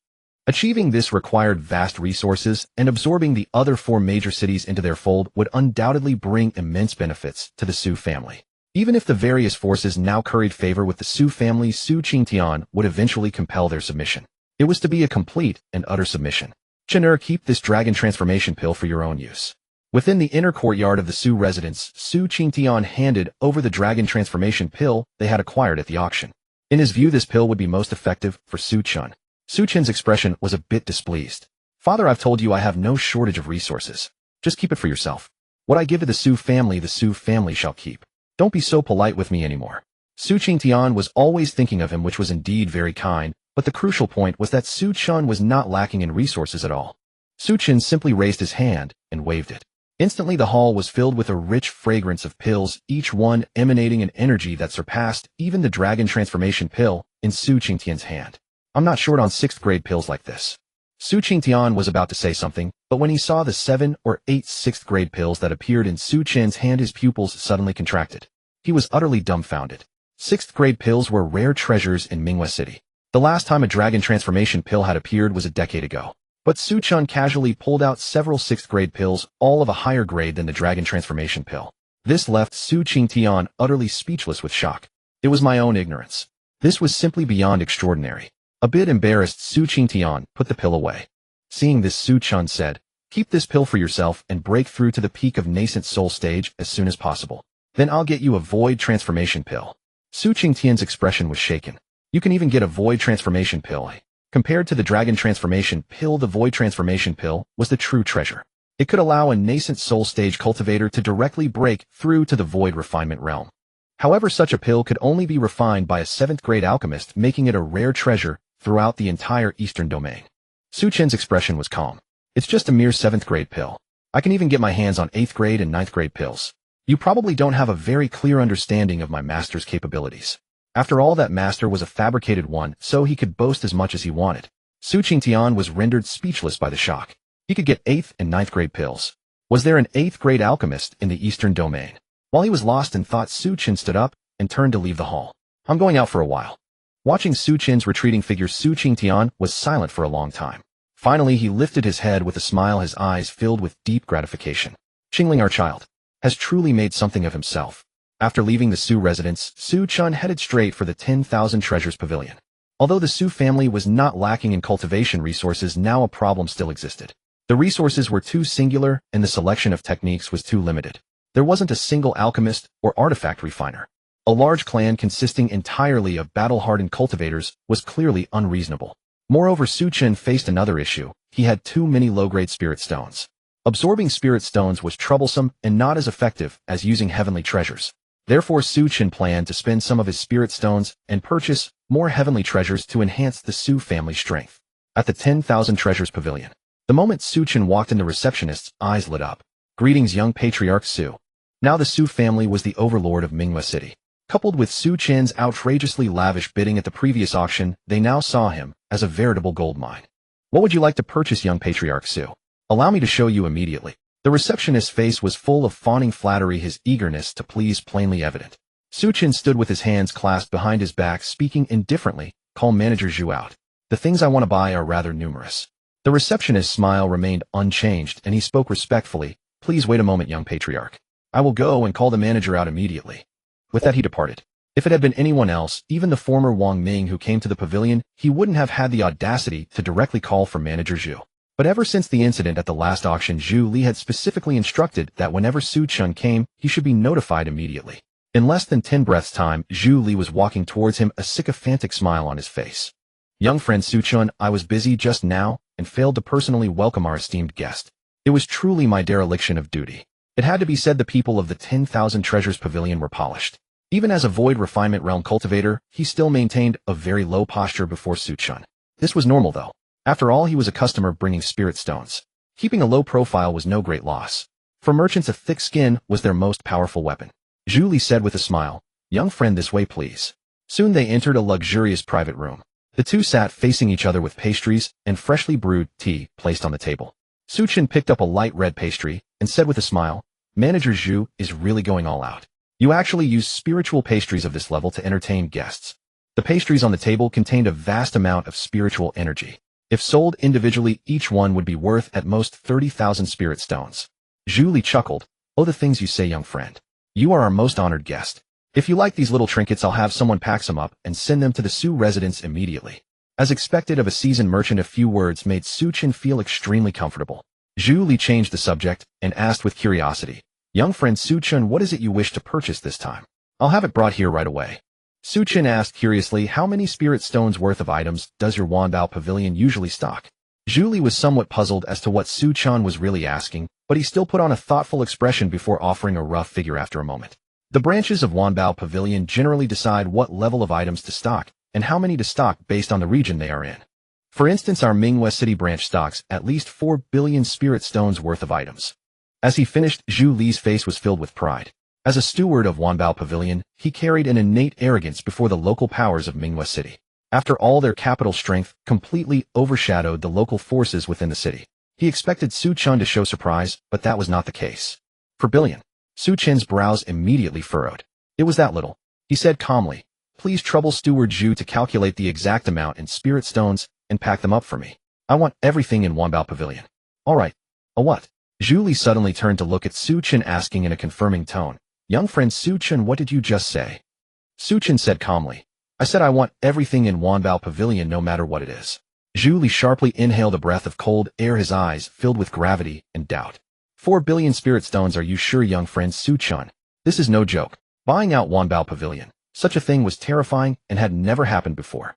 Achieving this required vast resources, and absorbing the other 4 major cities into their fold would undoubtedly bring immense benefits to the Su family. Even if the various forces now curried favor with the Su family, Su Qingtian would eventually compel their submission. It was to be a complete and utter submission. Chen, keep this dragon transformation pill for your own use. Within the inner courtyard of the Su residence, Su Qingtian handed over the dragon transformation pill they had acquired at the auction. In his view, this pill would be most effective for Su Chen. Su Chen's expression was a bit displeased. Father, I've told you I have no shortage of resources. Just keep it for yourself. What I give to the Su family shall keep. Don't be so polite with me anymore. Su Qingtian was always thinking of him, which was indeed very kind, but the crucial point was that Su Chen was not lacking in resources at all. Su Chen simply raised his hand and waved it. Instantly the hall was filled with a rich fragrance of pills, each one emanating an energy that surpassed even the dragon transformation pill in Su Qingtian's hand. I'm not short on 6th grade pills like this. Su Qingtian was about to say something, but when he saw the 7 or 8 6th grade pills that appeared in Su Chen's hand, his pupils suddenly contracted. He was utterly dumbfounded. 6th grade pills were rare treasures in Mingyue City. The last time a dragon transformation pill had appeared was a decade ago. But Su Chen casually pulled out several 6th grade pills, all of a higher grade than the dragon transformation pill. This left Su Qingtian utterly speechless with shock. It was my own ignorance. This was simply beyond extraordinary. A bit embarrassed, Su Qingtian put the pill away. Seeing this, Su Chen said, "Keep this pill for yourself and break through to the peak of nascent soul stage as soon as possible. Then I'll get you a void transformation pill." Su Qingtian's expression was shaken. You can even get a void transformation pill. Compared to the dragon transformation pill, the void transformation pill was the true treasure. It could allow a nascent soul stage cultivator to directly break through to the void refinement realm. However, such a pill could only be refined by a 7th grade alchemist, making it a rare treasure throughout the entire eastern domain. Su Chen's expression was calm. It's just a mere 7th grade pill. I can even get my hands on 8th grade and 9th grade pills. You probably don't have a very clear understanding of my master's capabilities. After all, that master was a fabricated one, so he could boast as much as he wanted. Su Qingtian was rendered speechless by the shock. He could get 8th and 9th grade pills. Was there an 8th grade alchemist in the eastern domain? While he was lost in thought, Su Chen stood up and turned to leave the hall. I'm going out for a while. Watching Su Chen's retreating figure, Su Qingtian was silent for a long time. Finally, he lifted his head with a smile, his eyes filled with deep gratification. Qingling, our child, has truly made something of himself. After leaving the Su residence, Su Chen headed straight for the 10,000 Treasures Pavilion. Although the Su family was not lacking in cultivation resources, now a problem still existed. The resources were too singular and the selection of techniques was too limited. There wasn't a single alchemist or artifact refiner. A large clan consisting entirely of battle-hardened cultivators was clearly unreasonable. Moreover, Su Chen faced another issue. He had too many low-grade spirit stones. Absorbing spirit stones was troublesome and not as effective as using heavenly treasures. Therefore, Su Chen planned to spend some of his spirit stones and purchase more heavenly treasures to enhance the Su family's strength. At the 10,000 Treasures Pavilion, the moment Su Chen walked in, the receptionist's eyes lit up. Greetings, young patriarch Su. Now the Su family was the overlord of Mingyue City. Coupled with Su Chen's outrageously lavish bidding at the previous auction, they now saw him as a veritable gold mine. What would you like to purchase, young patriarch Su? Allow me to show you immediately. The receptionist's face was full of fawning flattery, his eagerness to please plainly evident. Su Chen stood with his hands clasped behind his back, speaking indifferently. Call manager Zhu out. The things I want to buy are rather numerous. The receptionist's smile remained unchanged, and he spoke respectfully. Please wait a moment, young patriarch. I will go and call the manager out immediately. With that he departed. If it had been anyone else, even the former Wang Ming who came to the pavilion, he wouldn't have had the audacity to directly call for Manager Zhu. But ever since the incident at the last auction, Zhu Li had specifically instructed that whenever Su Chen came, he should be notified immediately. In less than 10 breaths' time, Zhu Li was walking towards him, a sycophantic smile on his face. Young friend Su Chen, I was busy just now and failed to personally welcome our esteemed guest. It was truly my dereliction of duty. It had to be said the people of the 10,000 Treasures Pavilion were polished. Even as a void refinement realm cultivator, he still maintained a very low posture before Su Chen. This was normal though. After all, he was a customer bringing spirit stones. Keeping a low profile was no great loss. For merchants, a thick skin was their most powerful weapon. Zhu Li said with a smile, young friend, this way please. Soon they entered a luxurious private room. The two sat facing each other with pastries and freshly brewed tea placed on the table. Su Chen picked up a light red pastry and said with a smile, Manager Zhu is really going all out. You actually use spiritual pastries of this level to entertain guests. The pastries on the table contained a vast amount of spiritual energy. If sold individually, each one would be worth at most 30,000 spirit stones. Zhu Li chuckled, oh, the things you say, young friend. You are our most honored guest. If you like these little trinkets, I'll have someone pack some up and send them to the Su residence immediately. As expected of a seasoned merchant, a few words made Su Chen feel extremely comfortable. Zhu Li changed the subject and asked with curiosity, young friend Su Chen, what is it you wish to purchase this time? I'll have it brought here right away. Su Chen asked curiously, how many spirit stones worth of items does your Wanbao Pavilion usually stock? Zhu Li was somewhat puzzled as to what Su Chen was really asking, but he still put on a thoughtful expression before offering a rough figure after a moment. The branches of Wanbao Pavilion generally decide what level of items to stock and how many to stock based on the region they are in. For instance, our Mingwei City branch stocks at least 4 billion spirit stones worth of items. As he finished, Zhu Li's face was filled with pride. As a steward of Wanbao Pavilion, he carried an innate arrogance before the local powers of Mingwei City. After all, their capital strength completely overshadowed the local forces within the city. He expected Su Chen to show surprise, but that was not the case. 4 billion. Su Chen's brows immediately furrowed. It was that little. He said calmly, please trouble Steward Zhu to calculate the exact amount in spirit stones and pack them up for me. I want everything in Wanbao Pavilion. All right. A what? Zhu Li suddenly turned to look at Su Chen, asking in a confirming tone, young friend Su Chen, what did you just say? Su Chen said calmly, I said I want everything in Wanbao Pavilion no matter what it is. Zhu Li sharply inhaled a breath of cold air, his eyes filled with gravity and doubt. 4 billion spirit stones, are you sure, young friend Su Chen? This is no joke. Buying out Wanbao Pavilion. Such a thing was terrifying and had never happened before.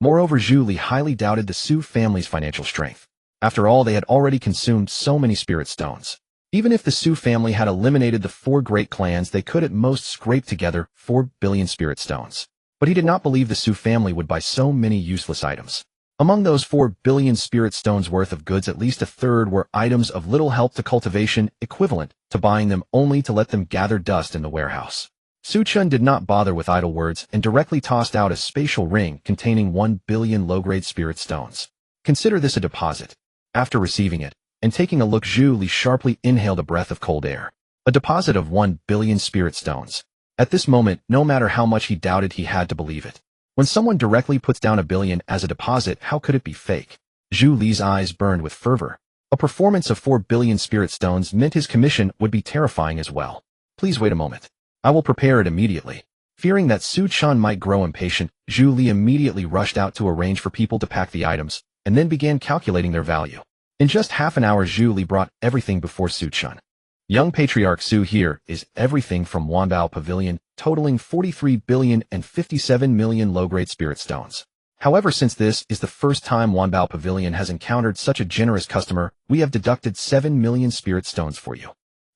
Moreover, Zhu Li highly doubted the Su family's financial strength. After all, they had already consumed so many spirit stones. Even if the Su family had eliminated the 4 great clans, they could at most scrape together 4 billion spirit stones. But he did not believe the Su family would buy so many useless items. Among those 4 billion spirit stones worth of goods, at least a third were items of little help to cultivation, equivalent to buying them only to let them gather dust in the warehouse. Su Chen did not bother with idle words and directly tossed out a spatial ring containing 1 billion low-grade spirit stones. Consider this a deposit. After receiving it, and taking a look, Zhu Li sharply inhaled a breath of cold air. A deposit of 1 billion spirit stones. At this moment, no matter how much he doubted, he had to believe it. When someone directly puts down 1 billion as a deposit, how could it be fake? Zhu Li's eyes burned with fervor. A performance of 4 billion spirit stones meant his commission would be terrifying as well. Please wait a moment. I will prepare it immediately. Fearing that Su Chen might grow impatient, Zhu Li immediately rushed out to arrange for people to pack the items, and then began calculating their value. In just half an hour, Zhu Li brought everything before Su Chen. Young Patriarch Su, here is everything from Wanbao Pavilion, totaling 43 billion and 57 million low-grade spirit stones. However, since this is the first time Wanbao Pavilion has encountered such a generous customer, we have deducted 7 million spirit stones for you.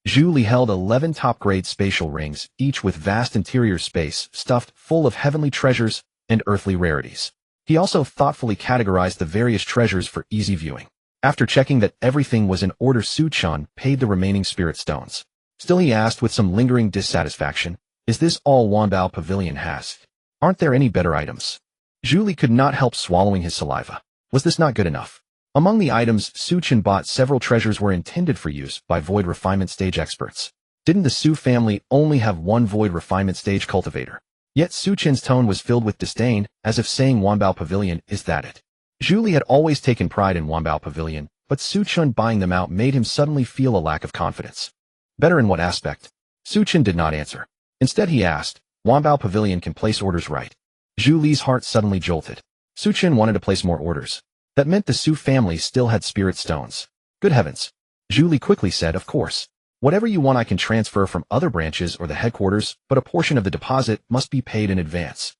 Zhu Li held 11 top-grade spatial rings, each with vast interior space stuffed full of heavenly treasures and earthly rarities. He also thoughtfully categorized the various treasures for easy viewing. After checking that everything was in order, Su Chen paid the remaining spirit stones. Still, he asked with some lingering dissatisfaction, is this all Wanbao Pavilion has? Aren't there any better items? Zhu Li could not help swallowing his saliva. Was this not good enough? Among the items Su Chen bought, several treasures were intended for use by void refinement stage experts. Didn't the Su family only have one void refinement stage cultivator? Yet Su Chen's tone was filled with disdain, as if saying Wanbao Pavilion, is that it? Zhu Li had always taken pride in Wanbao Pavilion, but Su Chen buying them out made him suddenly feel a lack of confidence. Better in what aspect? Su Chen did not answer. Instead he asked, Wanbao Pavilion can place orders, right? Zhu Li's heart suddenly jolted. Su Chen wanted to place more orders. That meant the Su family still had spirit stones. Good heavens. Zhu Li quickly said, of course. Whatever you want I can transfer from other branches or the headquarters, but a portion of the deposit must be paid in advance.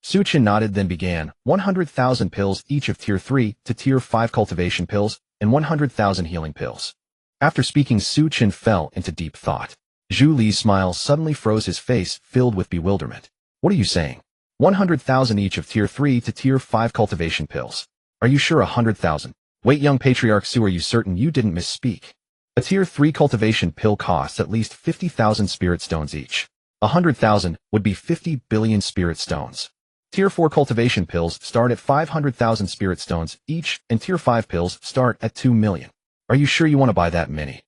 Su Chen nodded, then began 100,000 pills each of Tier 3 to Tier 5 cultivation pills and 100,000 healing pills. After speaking, Su Chen fell into deep thought. Zhu Li's smile suddenly froze, his face filled with bewilderment. What are you saying? 100,000 each of Tier 3 to Tier 5 cultivation pills. Are you sure 100,000? Wait, young Patriarch Su, are you certain you didn't misspeak? A Tier 3 cultivation pill costs at least 50,000 spirit stones each. 100,000 would be 50 billion spirit stones. Tier 4 cultivation pills start at 500,000 spirit stones each, and Tier 5 pills start at 2 million. Are you sure you want to buy that many?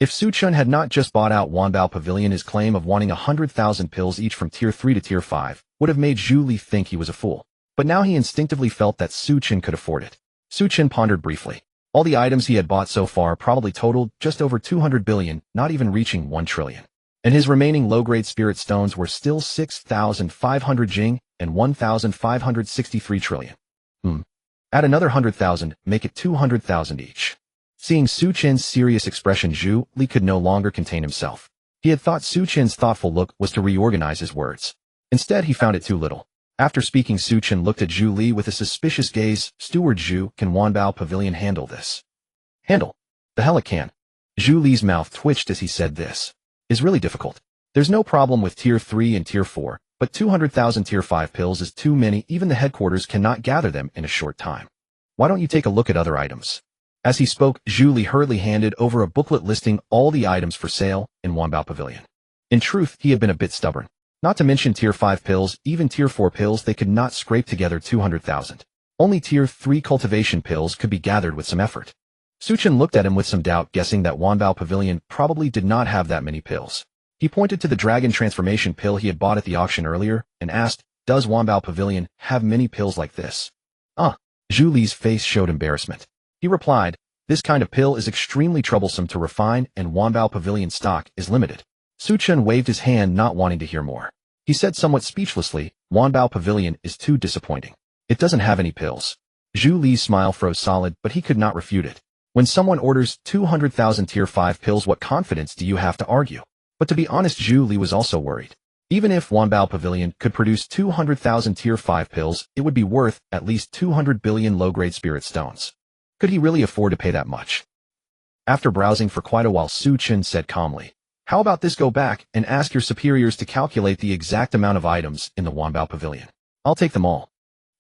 If Su Chen had not just bought out Wanbao Pavilion, his claim of wanting 100,000 pills each from Tier 3 to Tier 5 would have made Zhu Li think he was a fool. But now he instinctively felt that Su Chen could afford it. Su Chen pondered briefly. All the items he had bought so far probably totaled just over 200 billion, not even reaching 1 trillion. And his remaining low-grade spirit stones were still 6,500 jing and 1,563 trillion. Add another 100,000, make it 200,000 each. Seeing Su Chen's serious expression, Zhu Li could no longer contain himself. He had thought Su Chen's thoughtful look was to reorganize his words. Instead, he found it too little. After speaking, Su Chen looked at Zhu Li with a suspicious gaze. Steward Zhu, can Wanbao Pavilion handle this? Handle? The hell it can. Zhu Li's mouth twitched as he said this. Is really difficult. There's no problem with Tier 3 and Tier 4, but 200,000 Tier 5 pills is too many. Even the headquarters cannot gather them in a short time. Why don't you take a look at other items? As he spoke, Zhu Li hurriedly handed over a booklet listing all the items for sale in Wanbao Pavilion. In truth, he had been a bit stubborn. Not to mention Tier 5 pills, even Tier 4 pills, they could not scrape together 200,000. Only Tier 3 cultivation pills could be gathered with some effort. Su Chen looked at him with some doubt, guessing that Wanbao Pavilion probably did not have that many pills. He pointed to the dragon transformation pill he had bought at the auction earlier and asked, does Wanbao Pavilion have many pills like this? Zhu Li's face showed embarrassment. He replied, this kind of pill is extremely troublesome to refine and Wanbao Pavilion stock is limited. Su Chen waved his hand, not wanting to hear more. He said somewhat speechlessly, Wanbao Pavilion is too disappointing. It doesn't have any pills. Zhu Li's smile froze solid, but he could not refute it. When someone orders 200,000 Tier 5 pills, what confidence do you have to argue? But to be honest, Zhu Li was also worried. Even if Wanbao Pavilion could produce 200,000 Tier 5 pills, it would be worth at least 200 billion low-grade spirit stones. Could he really afford to pay that much? After browsing for quite a while, Su Chen said calmly, how about this, go back and ask your superiors to calculate the exact amount of items in the Wanbao Pavilion. I'll take them all.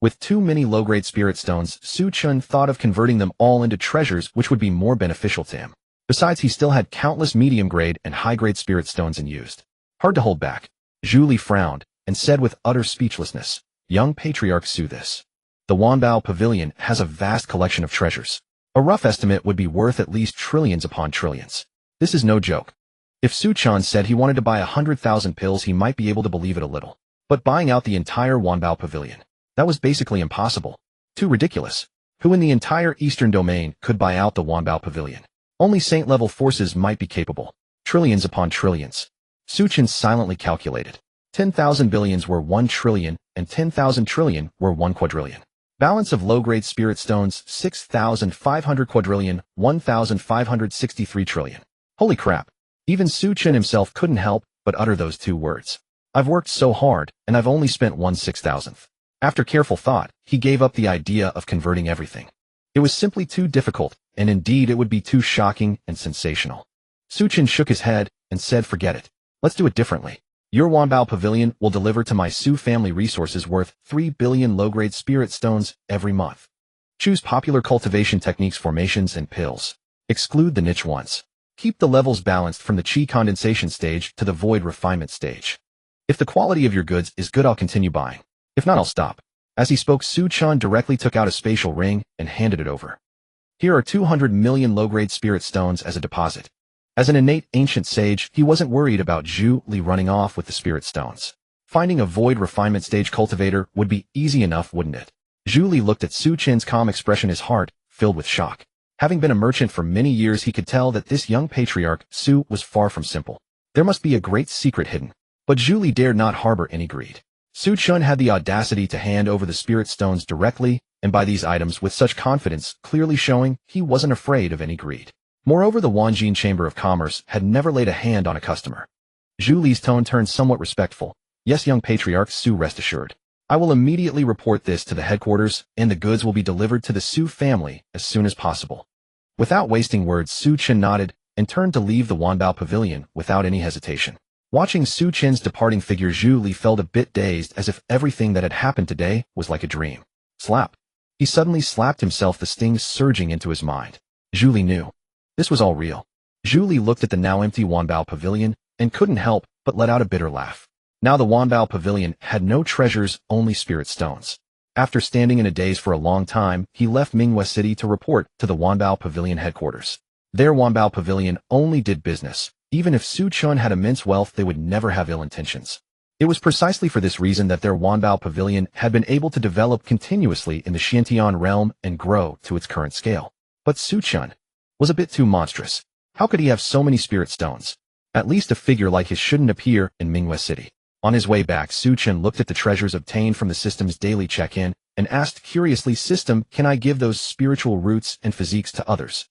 With too many low-grade spirit stones, Su Chen thought of converting them all into treasures, which would be more beneficial to him. Besides, he still had countless medium-grade and high-grade spirit stones unused. Hard to hold back. Zhu Li frowned and said with utter speechlessness, young Patriarch Su, this. The Wanbao Pavilion has a vast collection of treasures. A rough estimate would be worth at least trillions upon trillions. This is no joke. If Su Chen said he wanted to buy 100,000 pills, he might be able to believe it a little. But buying out the entire Wanbao Pavilion, that was basically impossible. Too ridiculous. Who in the entire Eastern Domain could buy out the Wanbao Pavilion? Only saint-level forces might be capable. Trillions upon trillions. Su Chen silently calculated. 10,000 billions were 1 trillion, and 10,000 trillion were 1 quadrillion. Balance of low-grade spirit stones, 6,500 quadrillion, 1,563 trillion. Holy crap. Even Su Chen himself couldn't help but utter those two words. I've worked so hard, and I've only spent 1/6,000th. After careful thought, he gave up the idea of converting everything. It was simply too difficult, and indeed it would be too shocking and sensational. Su Chen shook his head and said, forget it. Let's do it differently. Your Wanbao Pavilion will deliver to my Su family resources worth 3 billion low-grade spirit stones every month. Choose popular cultivation techniques, formations, and pills. Exclude the niche ones. Keep the levels balanced from the qi condensation stage to the void refinement stage. If the quality of your goods is good, I'll continue buying. If not, I'll stop. As he spoke, Su Chen directly took out a spatial ring and handed it over. Here are 200 million low-grade spirit stones as a deposit. As an innate ancient sage, he wasn't worried about Zhu Li running off with the spirit stones. Finding a void refinement stage cultivator would be easy enough, wouldn't it? Zhu Li looked at Su Chen's calm expression, his heart filled with shock. Having been a merchant for many years, he could tell that this young patriarch, Su, was far from simple. There must be a great secret hidden. But Julie dared not harbor any greed. Su Chen had the audacity to hand over the spirit stones directly, and buy these items with such confidence, clearly showing he wasn't afraid of any greed. Moreover, the Wanjin Chamber of Commerce had never laid a hand on a customer. Julie's tone turned somewhat respectful. Yes, young patriarch Su, rest assured. I will immediately report this to the headquarters, and the goods will be delivered to the Su family as soon as possible. Without wasting words, Su Chen nodded and turned to leave the Wanbao Pavilion without any hesitation. Watching Su Chen's departing figure, Zhu Li felt a bit dazed, as if everything that had happened today was like a dream. Slap. He suddenly slapped himself, the sting surging into his mind. Zhu Li knew. This was all real. Zhu Li looked at the now empty Wanbao Pavilion and couldn't help but let out a bitter laugh. Now the Wanbao Pavilion had no treasures, only spirit stones. After standing in a daze for a long time, he left Minghua City to report to the Wanbao Pavilion headquarters. Their Wanbao Pavilion only did business. Even if Su Chen had immense wealth, they would never have ill intentions. It was precisely for this reason that their Wanbao Pavilion had been able to develop continuously in the Xiantian realm and grow to its current scale. But Su Chen was a bit too monstrous. How could he have so many spirit stones? At least a figure like his shouldn't appear in Minghua City. On his way back, Su Chen looked at the treasures obtained from the system's daily check-in and asked curiously, "System, can I give those spiritual roots and physiques to others?"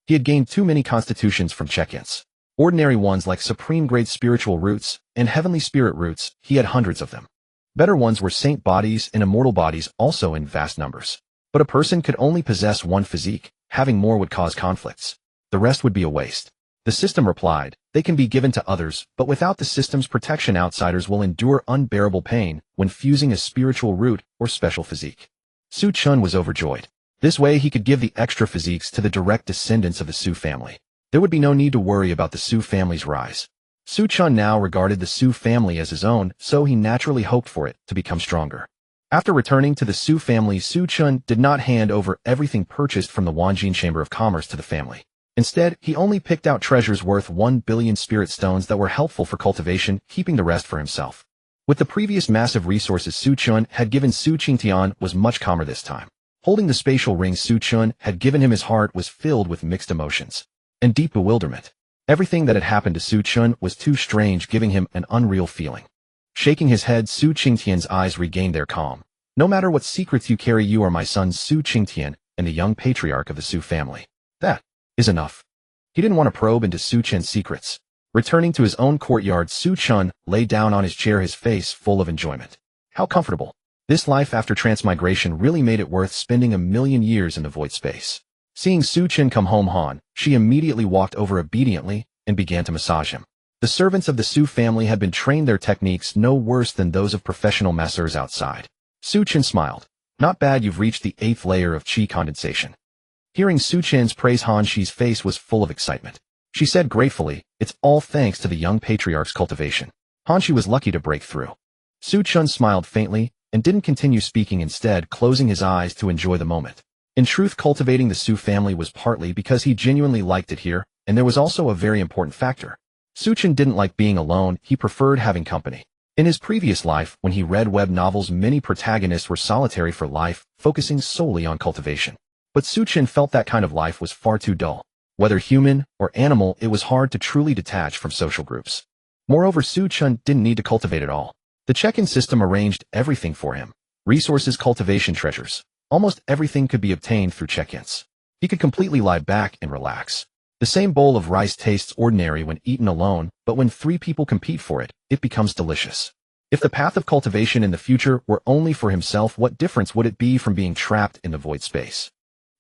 He had gained too many constitutions from check-ins. Ordinary ones like supreme-grade spiritual roots and heavenly spirit roots, he had hundreds of them. Better ones were saint bodies and immortal bodies, also in vast numbers. But a person could only possess one physique. Having more would cause conflicts. The rest would be a waste. The system replied, "They can be given to others, but without the system's protection, outsiders will endure unbearable pain when fusing a spiritual root or special physique." Su Chen was overjoyed. This way he could give the extra physiques to the direct descendants of the Su family. There would be no need to worry about the Su family's rise. Su Chen now regarded the Su family as his own, so he naturally hoped for it to become stronger. After returning to the Su family, Su Chen did not hand over everything purchased from the Wanjin Chamber of Commerce to the family. Instead, he only picked out treasures worth 1 billion spirit stones that were helpful for cultivation, keeping the rest for himself. With the previous massive resources Su Chen had given, Su Qingtian was much calmer this time. Holding the spatial ring Su Chen had given him, his heart was filled with mixed emotions and deep bewilderment. Everything that had happened to Su Chen was too strange, giving him an unreal feeling. Shaking his head, Su Qingtian's eyes regained their calm. "No matter what secrets you carry, you are my son Su Qingtian and the young patriarch of the Su family. That is enough." He didn't want to probe into Su Chen's secrets. Returning to his own courtyard, Su Chen lay down on his chair, his face full of enjoyment. How comfortable. This life after transmigration really made it worth spending 1,000,000 years in the void space. Seeing Su Chen come home, Han, she immediately walked over obediently and began to massage him. The servants of the Su family had been trained, their techniques no worse than those of professional masseurs outside. Su Chen smiled. "Not bad, you've reached the 8th layer of qi condensation." Hearing Su Chen's praise, Han Shi's face was full of excitement. She said gratefully, "It's all thanks to the young patriarch's cultivation." Han Shi was lucky to break through. Su Chen smiled faintly and didn't continue speaking, instead closing his eyes to enjoy the moment. In truth, cultivating the Su family was partly because he genuinely liked it here, and there was also a very important factor. Su Chen didn't like being alone, he preferred having company. In his previous life, when he read web novels, many protagonists were solitary for life, focusing solely on cultivation. But Su Chen felt that kind of life was far too dull. Whether human or animal, it was hard to truly detach from social groups. Moreover, Su Chen didn't need to cultivate at all. The check-in system arranged everything for him. Resources, cultivation, treasures. Almost everything could be obtained through check-ins. He could completely lie back and relax. The same bowl of rice tastes ordinary when eaten alone, but when 3 people compete for it, it becomes delicious. If the path of cultivation in the future were only for himself, what difference would it be from being trapped in the void space?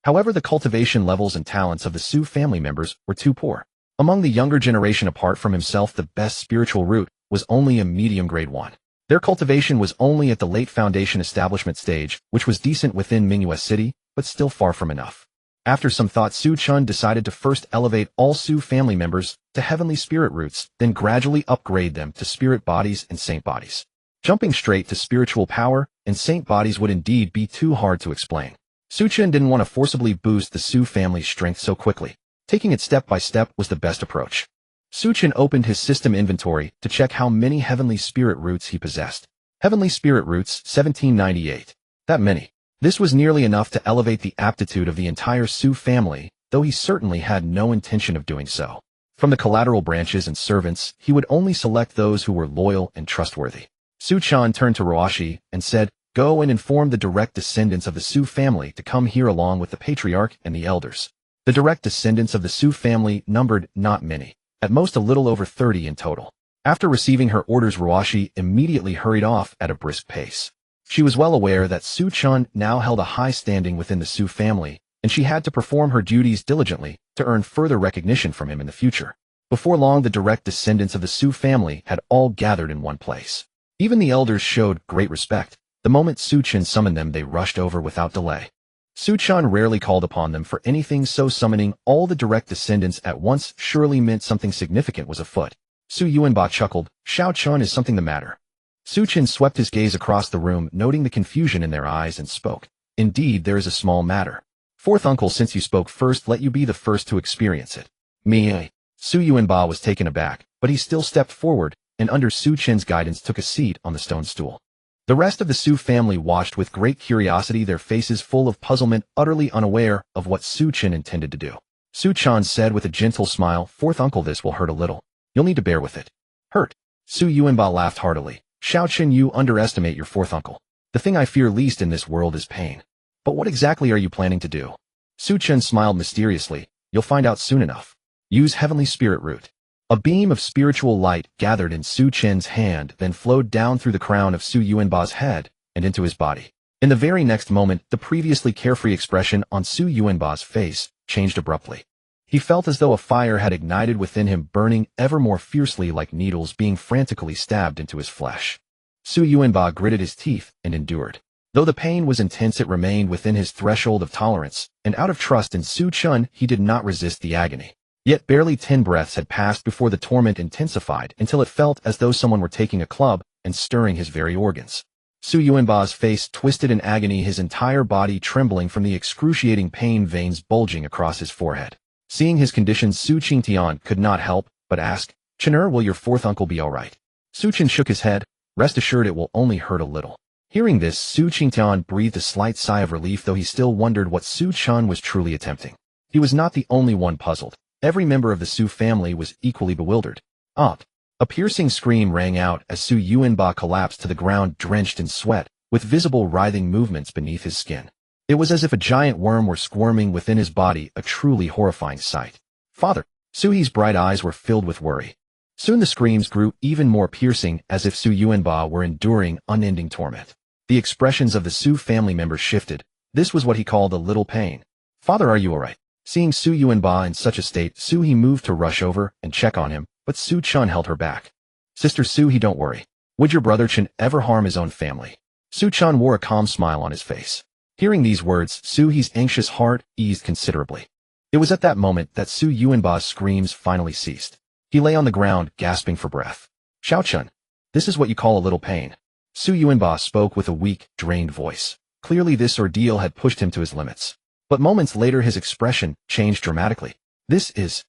However, the cultivation levels and talents of the Su family members were too poor. Among the younger generation, apart from himself, the best spiritual root was only a medium grade one. Their cultivation was only at the late foundation establishment stage, which was decent within Minghua City, but still far from enough. After some thought, Su Chen decided to first elevate all Su family members to heavenly spirit roots, then gradually upgrade them to spirit bodies and saint bodies. Jumping straight to spiritual power and saint bodies would indeed be too hard to explain. Su Chen didn't want to forcibly boost the Su family's strength so quickly. Taking it step by step was the best approach. Su Chen opened his system inventory to check how many heavenly spirit roots he possessed. Heavenly spirit roots, 1798. That many. This was nearly enough to elevate the aptitude of the entire Su family, though he certainly had no intention of doing so. From the collateral branches and servants, he would only select those who were loyal and trustworthy. Su Chen turned to Ruoshi and said, "Go and inform the direct descendants of the Su family to come here along with the patriarch and the elders." The direct descendants of the Su family numbered not many, at most a little over 30 in total. After receiving her orders, Ruoshi immediately hurried off at a brisk pace. She was well aware that Su Chen now held a high standing within the Su family, and she had to perform her duties diligently to earn further recognition from him in the future. Before long, the direct descendants of the Su family had all gathered in one place. Even the elders showed great respect. The moment Su Chen summoned them, they rushed over without delay. Su Chen rarely called upon them for anything, so summoning all the direct descendants at once surely meant something significant was afoot. Su Yuanba chuckled. "Xiao Chen, is something the matter?" Su Chen swept his gaze across the room, noting the confusion in their eyes, and spoke. "Indeed, there is a small matter. Fourth uncle, since you spoke first, let you be the first to experience it." "Me?" Su Yuanba was taken aback, but he still stepped forward, and under Su Chen's guidance took a seat on the stone stool. The rest of the Su family watched with great curiosity, their faces full of puzzlement, utterly unaware of what Su Chen intended to do. Su Chen said with a gentle smile, "Fourth uncle, this will hurt a little. You'll need to bear with it." "Hurt?" Su Yuanba laughed heartily. "Xiao Chen, you underestimate your fourth uncle. The thing I fear least in this world is pain. But what exactly are you planning to do?" Su Chen smiled mysteriously. "You'll find out soon enough. Use heavenly spirit root." A beam of spiritual light gathered in Su Chen's hand, then flowed down through the crown of Su Yuanba's head and into his body. In the very next moment, the previously carefree expression on Su Yuanba's face changed abruptly. He felt as though a fire had ignited within him, burning ever more fiercely like needles being frantically stabbed into his flesh. Su Yuanba gritted his teeth and endured. Though the pain was intense, it remained within his threshold of tolerance, and out of trust in Su Chen, he did not resist the agony. Yet barely 10 breaths had passed before the torment intensified until it felt as though someone were taking a club and stirring his very organs. Su Yuanba's face twisted in agony, his entire body trembling from the excruciating pain, veins bulging across his forehead. Seeing his condition, Su Qingtian could not help but ask, "Chener, will your fourth uncle be all right?" Su Chen shook his head. "Rest assured, it will only hurt a little." Hearing this, Su Qingtian breathed a slight sigh of relief, though he still wondered what Su Chen was truly attempting. He was not the only one puzzled. Every member of the Su family was equally bewildered. A piercing scream rang out as Su Yuanba collapsed to the ground, drenched in sweat, with visible writhing movements beneath his skin. It was as if a giant worm were squirming within his body, a truly horrifying sight. "Father!" Suhi's bright eyes were filled with worry. Soon the screams grew even more piercing, as if Su Yuanba were enduring unending torment. The expressions of the Su family members shifted. This was what he called a little pain. "Father, are you all right?" Seeing Su Yuanba in such a state, Suhi moved to rush over and check on him, but Su Chen held her back. "Sister Suhi, don't worry. Would your brother Chen ever harm his own family?" Su Chen wore a calm smile on his face. Hearing these words, Suhi's anxious heart eased considerably. It was at that moment that Su Yuanba's screams finally ceased. He lay on the ground, gasping for breath. "Xiao Chen, this is what you call a little pain." Su Yuanba spoke with a weak, drained voice. Clearly this ordeal had pushed him to his limits. But moments later his expression changed dramatically. "This is..."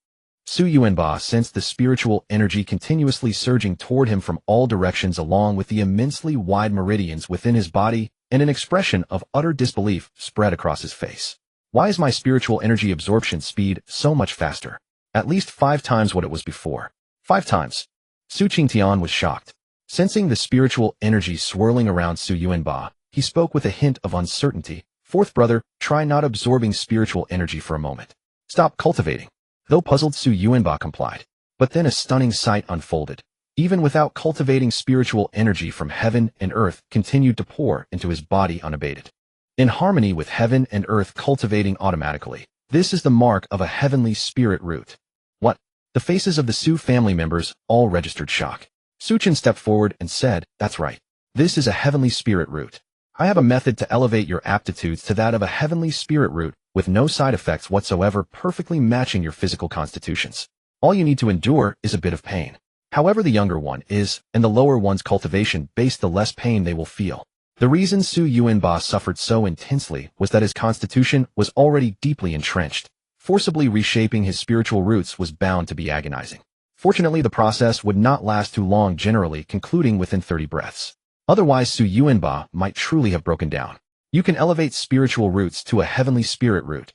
Su Yuanba sensed the spiritual energy continuously surging toward him from all directions, along with the immensely wide meridians within his body, and an expression of utter disbelief spread across his face. "Why is my spiritual energy absorption speed so much faster? At least 5 times what it was before." 5 times. Su Qingtian was shocked. Sensing the spiritual energy swirling around Su Yuanba, he spoke with a hint of uncertainty. "Fourth brother, try not absorbing spiritual energy for a moment. Stop cultivating." Though puzzled, Su Yuanba complied. But then a stunning sight unfolded. Even without cultivating, spiritual energy from heaven and earth continued to pour into his body unabated. In harmony with heaven and earth, cultivating automatically. This is the mark of a heavenly spirit root. "What?" The faces of the Su family members all registered shock. Su Chen stepped forward and said, "That's right. This is a heavenly spirit root. I have a method to elevate your aptitudes to that of a heavenly spirit root, with no side effects whatsoever, perfectly matching your physical constitutions. All you need to endure is a bit of pain. However the younger one is, and the lower one's cultivation base, the less pain they will feel." The reason Su Yuanba suffered so intensely was that his constitution was already deeply entrenched. Forcibly reshaping his spiritual roots was bound to be agonizing. Fortunately, the process would not last too long, generally concluding within 30 breaths. Otherwise, Su Yuanba might truly have broken down. You can elevate spiritual roots to a heavenly spirit root.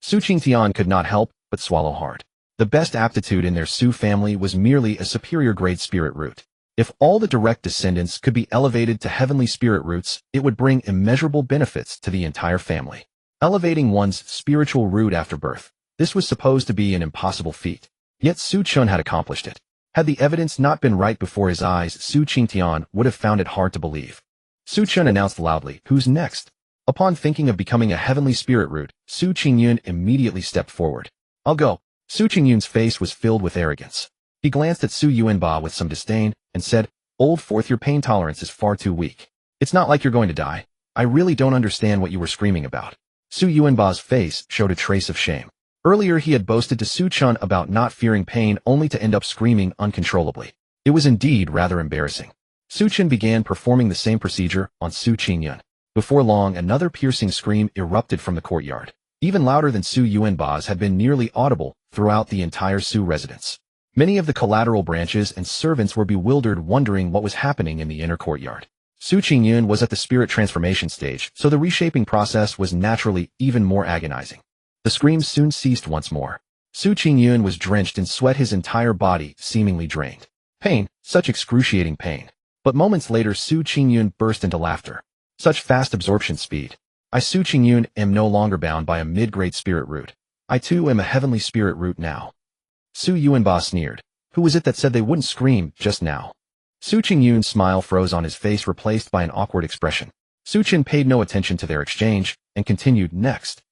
Su Qingtian could not help but swallow hard. The best aptitude in their Su family was merely a superior grade spirit root. If all the direct descendants could be elevated to heavenly spirit roots, it would bring immeasurable benefits to the entire family. Elevating one's spiritual root after birth. This was supposed to be an impossible feat. Yet Su Chen had accomplished it. Had the evidence not been right before his eyes, Su Qingtian would have found it hard to believe. Su Chen announced loudly, "Who's next?" Upon thinking of becoming a heavenly spirit root, Su Qingyun immediately stepped forward. "I'll go." Su Qingyun's face was filled with arrogance. He glanced at Su Yuanba with some disdain and said, "Old Fourth, your pain tolerance is far too weak. It's not like you're going to die. I really don't understand what you were screaming about." Su Yuanba's face showed a trace of shame. Earlier he had boasted to Su Chen about not fearing pain only to end up screaming uncontrollably. It was indeed rather embarrassing. Su Chen began performing the same procedure on Su Qingyun. Before long, another piercing scream erupted from the courtyard. Even louder than Su Yuanba's had been nearly audible throughout the entire Su residence. Many of the collateral branches and servants were bewildered, wondering what was happening in the inner courtyard. Su Qingyun was at the spirit transformation stage, so the reshaping process was naturally even more agonizing. The screams soon ceased once more. Su Qingyun was drenched in sweat, his entire body seemingly drained. Pain, such excruciating pain. But moments later Su Qingyun burst into laughter. Such fast absorption speed. I, Su Qingyun, am no longer bound by a mid-grade spirit root. I too am a heavenly spirit root now. Su Yuanba sneered. Who was it that said they wouldn't scream just now? Su Qingyun's smile froze on his face, replaced by an awkward expression. Su Chen paid no attention to their exchange and continued, "Next."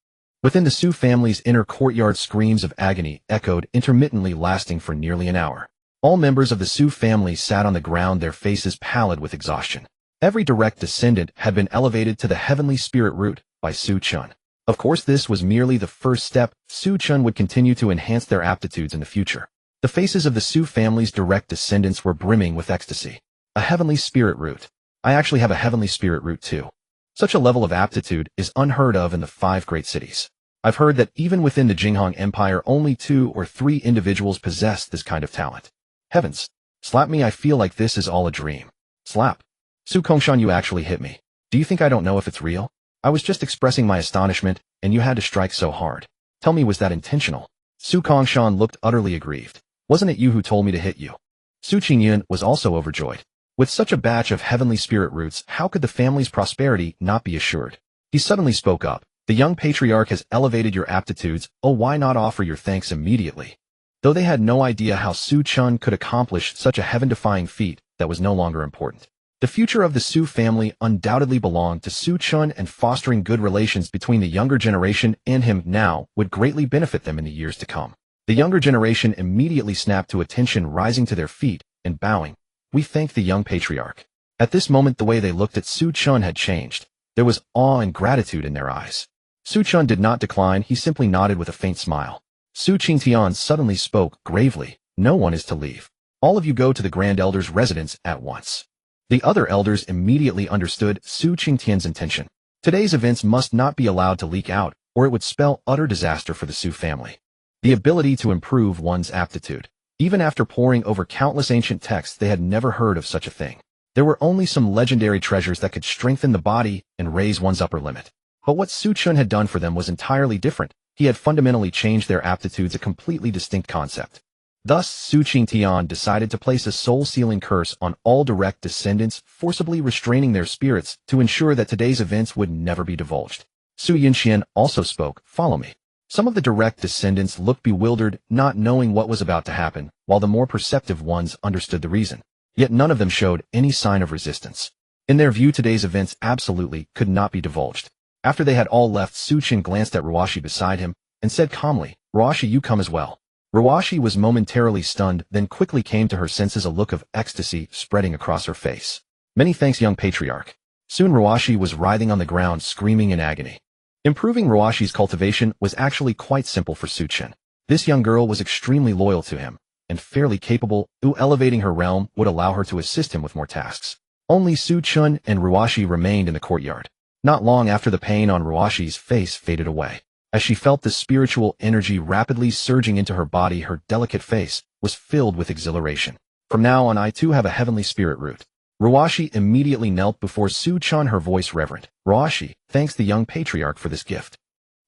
Within the Su family's inner courtyard, screams of agony echoed intermittently, lasting for nearly an hour. All members of the Su family sat on the ground, their faces pallid with exhaustion. Every direct descendant had been elevated to the heavenly spirit root by Su Chen. Of course, this was merely the first step. Su Chen would continue to enhance their aptitudes in the future. The faces of the Su family's direct descendants were brimming with ecstasy. A heavenly spirit root. I actually have a heavenly spirit root too. Such a level of aptitude is unheard of in the 5 great cities. I've heard that even within the Jinghong Empire, only 2 or 3 individuals possess this kind of talent. Heavens! Slap me, I feel like this is all a dream. Slap. Su Kongshan, you actually hit me. Do you think I don't know if it's real? I was just expressing my astonishment, and you had to strike so hard. Tell me, was that intentional? Su Kongshan looked utterly aggrieved. Wasn't it you who told me to hit you? Su Qingyun was also overjoyed. With such a batch of heavenly spirit roots, how could the family's prosperity not be assured? He suddenly spoke up. The young patriarch has elevated your aptitudes. Oh, why not offer your thanks immediately? Though they had no idea how Su Chen could accomplish such a heaven-defying feat, that was no longer important. The future of the Su family undoubtedly belonged to Su Chen, and fostering good relations between the younger generation and him now would greatly benefit them in the years to come. The younger generation immediately snapped to attention, rising to their feet and bowing. We thank the young patriarch. At this moment, the way they looked at Su Chen had changed. There was awe and gratitude in their eyes. Su Chen did not decline, he simply nodded with a faint smile. Su Qingtian suddenly spoke gravely. No one is to leave. All of you go to the Grand Elder's residence at once. The other elders immediately understood Su Qingtian's intention. Today's events must not be allowed to leak out, or it would spell utter disaster for the Su family. The ability to improve one's aptitude. Even after poring over countless ancient texts, they had never heard of such a thing. There were only some legendary treasures that could strengthen the body and raise one's upper limit. But what Su Chen had done for them was entirely different. He had fundamentally changed their aptitudes, a completely distinct concept. Thus, Su Qingtian decided to place a soul-sealing curse on all direct descendants, forcibly restraining their spirits to ensure that today's events would never be divulged. Su Yinxian also spoke, "Follow me." Some of the direct descendants looked bewildered, not knowing what was about to happen, while the more perceptive ones understood the reason. Yet none of them showed any sign of resistance. In their view, today's events absolutely could not be divulged. After they had all left, Su Chen glanced at Ruashi beside him and said calmly, "Ruashi, you come as well." Ruashi was momentarily stunned, then quickly came to her senses, a look of ecstasy spreading across her face. "Many thanks, young patriarch." Soon Ruashi was writhing on the ground, screaming in agony. Improving Ruashi's cultivation was actually quite simple for Su Chen. This young girl was extremely loyal to him, and fairly capable, elevating her realm would allow her to assist him with more tasks. Only Su Chen and Ruashi remained in the courtyard. Not long after, the pain on Ruashi's face faded away. As she felt the spiritual energy rapidly surging into her body, her delicate face was filled with exhilaration. "From now on, I too have a heavenly spirit root." Ruashi immediately knelt before Su Chen, her voice reverent. "Ruashi, thanks the young patriarch for this gift."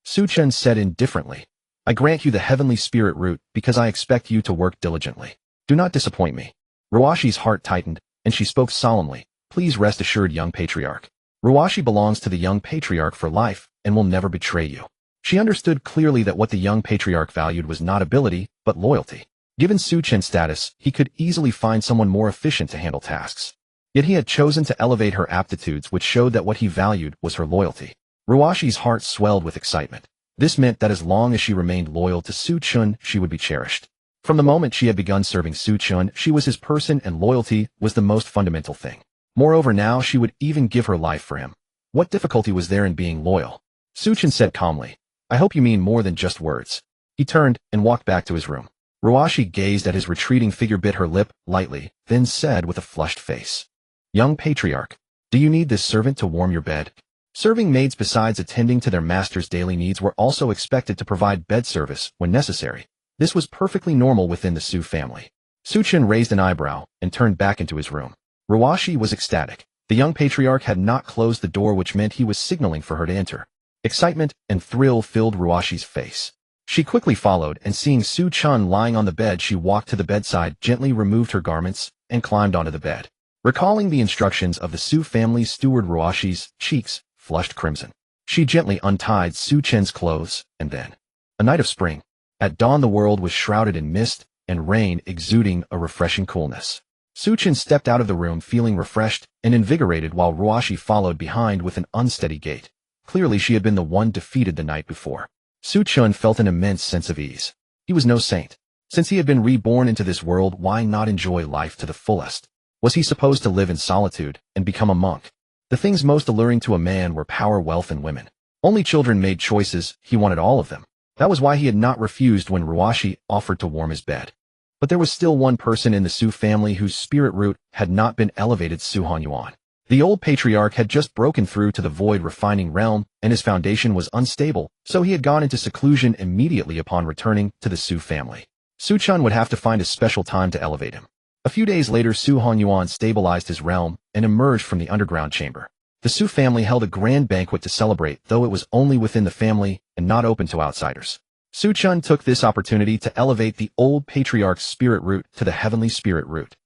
Su Chen said indifferently, I grant you the heavenly spirit root because I expect you to work diligently. Do not disappoint me. Ruashi's heart tightened, and she spoke solemnly. Please rest assured, young patriarch. Ruashi belongs to the young patriarch for life and will never betray you. She understood clearly that what the young patriarch valued was not ability, but loyalty. Given Su Chen's status, he could easily find someone more efficient to handle tasks. Yet he had chosen to elevate her aptitudes, which showed that what he valued was her loyalty. Ruashi's heart swelled with excitement. This meant that as long as she remained loyal to Su Chen, she would be cherished. From the moment she had begun serving Su Chen, she was his person, and loyalty was the most fundamental thing. Moreover, now she would even give her life for him. What difficulty was there in being loyal? Su Chen said calmly, I hope you mean more than just words. He turned and walked back to his room. Ruashi gazed at his retreating figure, bit her lip lightly, then said with a flushed face, Young patriarch, do you need this servant to warm your bed? Serving maids, besides attending to their master's daily needs, were also expected to provide bed service when necessary. This was perfectly normal within the Su family. Su Chen raised an eyebrow and turned back into his room. Ruashi was ecstatic. The young patriarch had not closed the door, which meant he was signaling for her to enter. Excitement and thrill filled Ruashi's face. She quickly followed, and seeing Su Chen lying on the bed, she walked to the bedside, gently removed her garments, and climbed onto the bed. Recalling the instructions of the Su family's steward, Ruashi's cheeks flushed crimson. She gently untied Su Chen's clothes, and then, a night of spring. At dawn the world was shrouded in mist and rain, exuding a refreshing coolness. Su Chen stepped out of the room feeling refreshed and invigorated, while Ruashi followed behind with an unsteady gait. Clearly she had been the one defeated the night before. Su Chen felt an immense sense of ease. He was no saint. Since he had been reborn into this world, why not enjoy life to the fullest? Was he supposed to live in solitude and become a monk? The things most alluring to a man were power, wealth, and women. Only children made choices. He wanted all of them. That was why he had not refused when Ruashi offered to warm his bed. But there was still one person in the Su family whose spirit root had not been elevated: Su Hanyuan. The old patriarch had just broken through to the void refining realm, and his foundation was unstable, so he had gone into seclusion immediately upon returning to the Su family. Su Chen would have to find a special time to elevate him. A few days later, Su Hanyuan stabilized his realm and emerged from the underground chamber. The Su family held a grand banquet to celebrate, though it was only within the family and not open to outsiders. Su Chen took this opportunity to elevate the old patriarch's spirit root to the heavenly spirit root.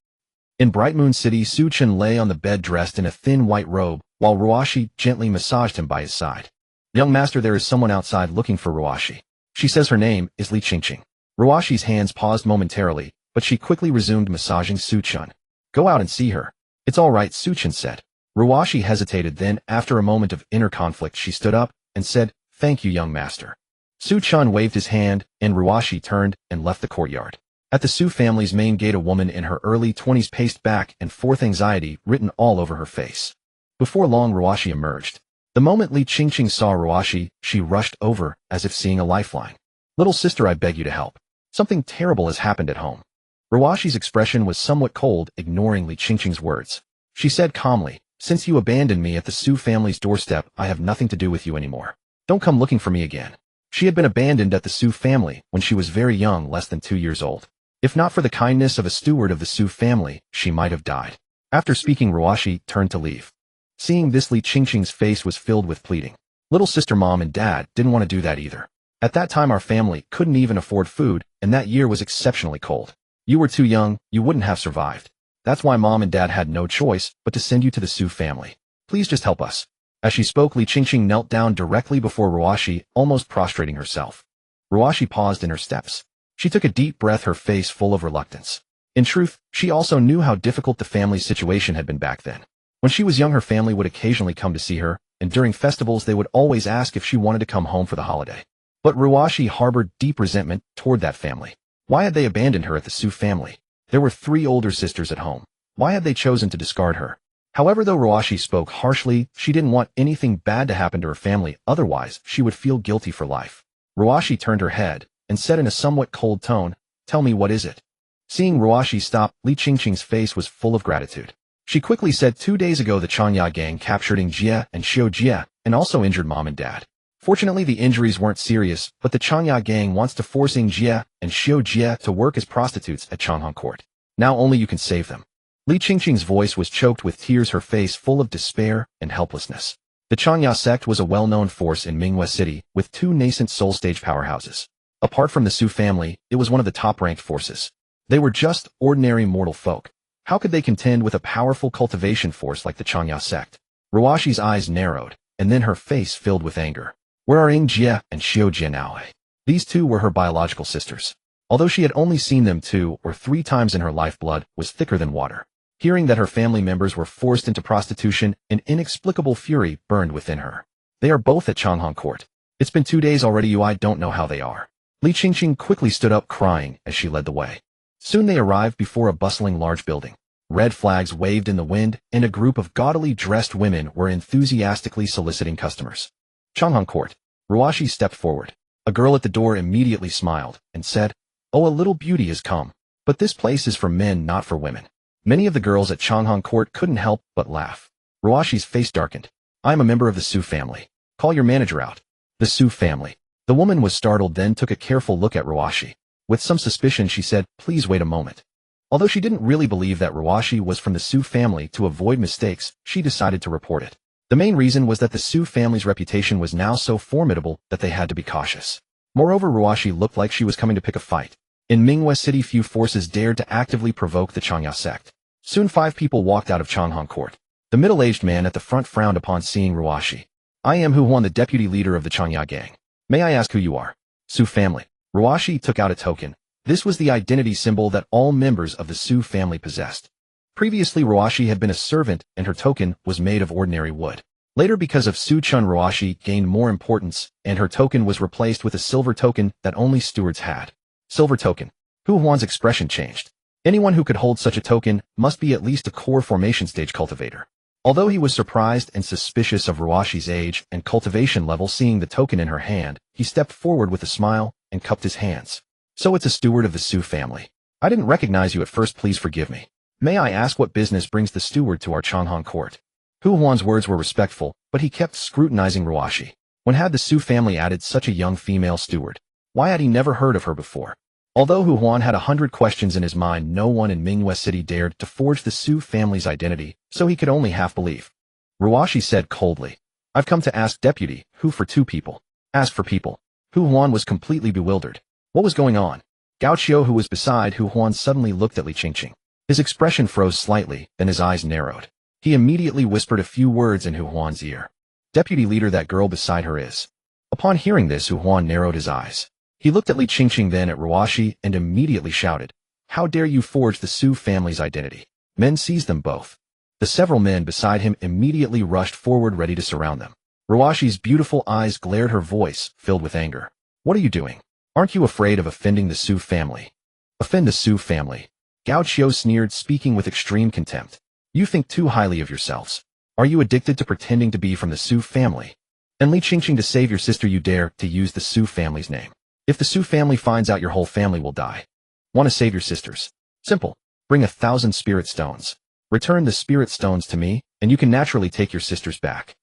In Bright Moon City, Su Chen lay on the bed dressed in a thin white robe, while Ruashi gently massaged him by his side. Young master, there is someone outside looking for Ruashi. She says her name is Li Qingqing. Ruashi's hands paused momentarily, but she quickly resumed massaging Su Chen. Go out and see her. It's all right, Su Chen said. Ruashi hesitated, then, after a moment of inner conflict, she stood up and said, Thank you, young master. Su Chen waved his hand, and Ruashi turned and left the courtyard. At the Su family's main gate, a woman in her early 20s paced back and forth, anxiety written all over her face. Before long, Ruashi emerged. The moment Li Qingqing saw Ruashi, she rushed over, as if seeing a lifeline. Little sister, I beg you to help. Something terrible has happened at home. Ruashi's expression was somewhat cold, ignoring Li Qingqing's words. She said calmly, Since you abandoned me at the Su family's doorstep, I have nothing to do with you anymore. Don't come looking for me again. She had been abandoned at the Su family when she was very young, less than 2 years old. If not for the kindness of a steward of the Su family, she might have died. After speaking, Ruashi turned to leave. Seeing this, Li Qingqing's face was filled with pleading. Little sister, mom and dad didn't want to do that either. At that time our family couldn't even afford food, and that year was exceptionally cold. You were too young, you wouldn't have survived. That's why mom and dad had no choice but to send you to the Su family. Please just help us. As she spoke, Li Qingqing knelt down directly before Ruashi, almost prostrating herself. Ruashi paused in her steps. She took a deep breath, her face full of reluctance. In truth, she also knew how difficult the family's situation had been back then. When she was young, her family would occasionally come to see her, and during festivals they would always ask if she wanted to come home for the holiday. But Ruashi harbored deep resentment toward that family. Why had they abandoned her at the Su family? There were 3 older sisters at home. Why had they chosen to discard her? However, though Ruashi spoke harshly, she didn't want anything bad to happen to her family, otherwise she would feel guilty for life. Ruashi turned her head and said in a somewhat cold tone, Tell me, what is it? Seeing Ruashi stop, Li Qingqing's face was full of gratitude. She quickly said, 2 days ago the xianxia gang captured Jie and Jie, and also injured mom and dad. Fortunately, the injuries weren't serious, but the xianxia gang wants to force Jie and Jie to work as prostitutes at Changhong Court. Now only you can save them. Li Qingqing's voice was choked with tears, her face full of despair and helplessness. The xianxia sect was a well-known force in Minghua City, with 2 nascent soul stage powerhouses. Apart from the Su family, it was one of the top-ranked forces. They were just ordinary mortal folk. How could they contend with a powerful cultivation force like the xianxia sect? Ruashi's eyes narrowed, and then her face filled with anger. Where are Yingjie and Xiaojie now? These two were her biological sisters. Although she had only seen them 2 or 3 times in her life, blood was thicker than water. Hearing that her family members were forced into prostitution, an inexplicable fury burned within her. They are both at Changhong Court. It's been 2 days already. I don't know how they are. Li Qingqing quickly stood up crying as she led the way. Soon they arrived before a bustling large building. Red flags waved in the wind, and a group of gaudily dressed women were enthusiastically soliciting customers. Changhong Court. Ruashi stepped forward. A girl at the door immediately smiled and said, "Oh, a little beauty has come. But this place is for men, not for women." Many of the girls at Changhong Court couldn't help but laugh. Ruashi's face darkened. "I am a member of the Su family. Call your manager out." The Su family. The woman was startled, then took a careful look at Ruashi. With some suspicion she said, "Please wait a moment." Although she didn't really believe that Ruashi was from the Su family, to avoid mistakes, she decided to report it. The main reason was that the Su family's reputation was now so formidable that they had to be cautious. Moreover, Ruashi looked like she was coming to pick a fight. In Minghua City, few forces dared to actively provoke the xianxia sect. Soon 5 people walked out of Changhong Court. The middle-aged man at the front frowned upon seeing Ruashi. "I am Hu Huan, the deputy leader of the xianxia gang. May I ask who you are?" "Su family." Ruashi took out a token. This was the identity symbol that all members of the Su family possessed. Previously, Ruashi had been a servant, and her token was made of ordinary wood. Later, because of Su Chun, Ruashi gained more importance, and her token was replaced with a silver token that only stewards had. Silver token. Hu Huan's expression changed. Anyone who could hold such a token must be at least a core formation stage cultivator. Although he was surprised and suspicious of Ruashi's age and cultivation level, seeing the token in her hand, he stepped forward with a smile and cupped his hands. "So it's a steward of the Su family. I didn't recognize you at first. Please forgive me. May I ask what business brings the steward to our Changhong Court?" Hu Huan's words were respectful, but he kept scrutinizing Ruashi. When had the Su family added such a young female steward? Why had he never heard of her before? Although Hu Huan had 100 questions in his mind, no one in Minghua City dared to forge the Su family's identity, so he could only half believe. Ruashi said coldly, "I've come to ask Deputy Hu for 2 people. Ask for people." Hu Huan was completely bewildered. What was going on? Gao Qiu, who was beside Hu Huan, suddenly looked at Li Qingqing. His expression froze slightly, then his eyes narrowed. He immediately whispered a few words in Hu Huan's ear. "Deputy leader, that girl beside her is." Upon hearing this, Hu Huan narrowed his eyes. He looked at Li Qingqing, then at Ruashi, and immediately shouted, "How dare you forge the Su family's identity?" Men seized them both. The several men beside him immediately rushed forward, ready to surround them. Ruashi's beautiful eyes glared, her voice filled with anger. "What are you doing? Aren't you afraid of offending the Su family?" "Offend the Su family?" Gao Qiu sneered, speaking with extreme contempt. "You think too highly of yourselves. Are you addicted to pretending to be from the Su family? And Li Qingqing, to save your sister, you dare to use the Su family's name. If the Su family finds out, your whole family will die. Want to save your sisters? Simple. Bring 1,000 spirit stones. Return the spirit stones to me, and you can naturally take your sisters back."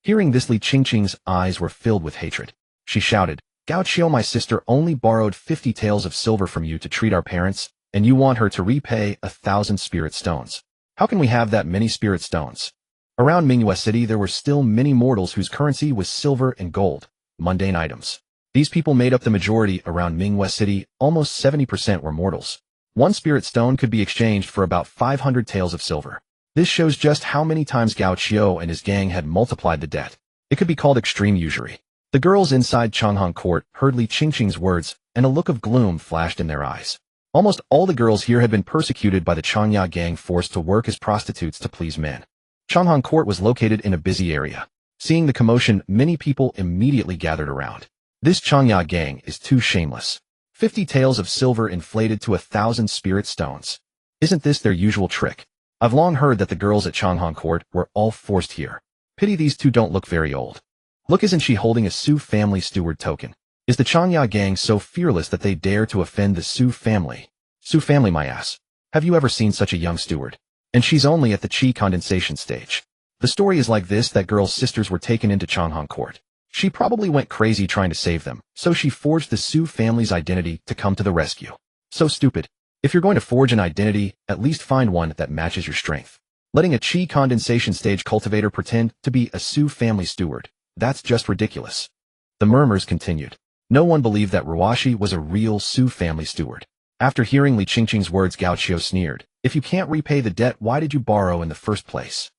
Hearing this, Li Qingqing's eyes were filled with hatred. She shouted, "Gao Qiu, my sister only borrowed 50 taels of silver from you to treat our parents, and you want her to repay 1,000 spirit stones. How can we have that many spirit stones?" Around Minghua City, there were still many mortals whose currency was silver and gold, mundane items. These people made up the majority around Minghua City. Almost 70% were mortals. 1 spirit stone could be exchanged for about 500 taels of silver. This shows just how many times Gao Qiu and his gang had multiplied the debt. It could be called extreme usury. The girls inside Changhong Court heard Li Qingqing's words, and a look of gloom flashed in their eyes. Almost all the girls here had been persecuted by the xianxia gang, forced to work as prostitutes to please men. Changhong Court was located in a busy area. Seeing the commotion, many people immediately gathered around. This xianxia gang is too shameless. 50 taels of silver inflated to 1,000 spirit stones. Isn't this their usual trick? I've long heard that the girls at Changhong Court were all forced here. Pity these 2 don't look very old. Look, isn't she holding a Su family steward token? Is the xianxia gang so fearless that they dare to offend the Su family? Su family, my ass. Have you ever seen such a young steward? And she's only at the qi condensation stage. The story is like this: that girl's sisters were taken into Changhong Court. She probably went crazy trying to save them, so she forged the Su family's identity to come to the rescue. So stupid. If you're going to forge an identity, at least find one that matches your strength. Letting a qi condensation stage cultivator pretend to be a Su family steward, that's just ridiculous. The murmurs continued. No one believed that Ruashi was a real Su family steward. After hearing Li Qingqing's words, Gao Qiu sneered. If you can't repay the debt, why did you borrow in the first place?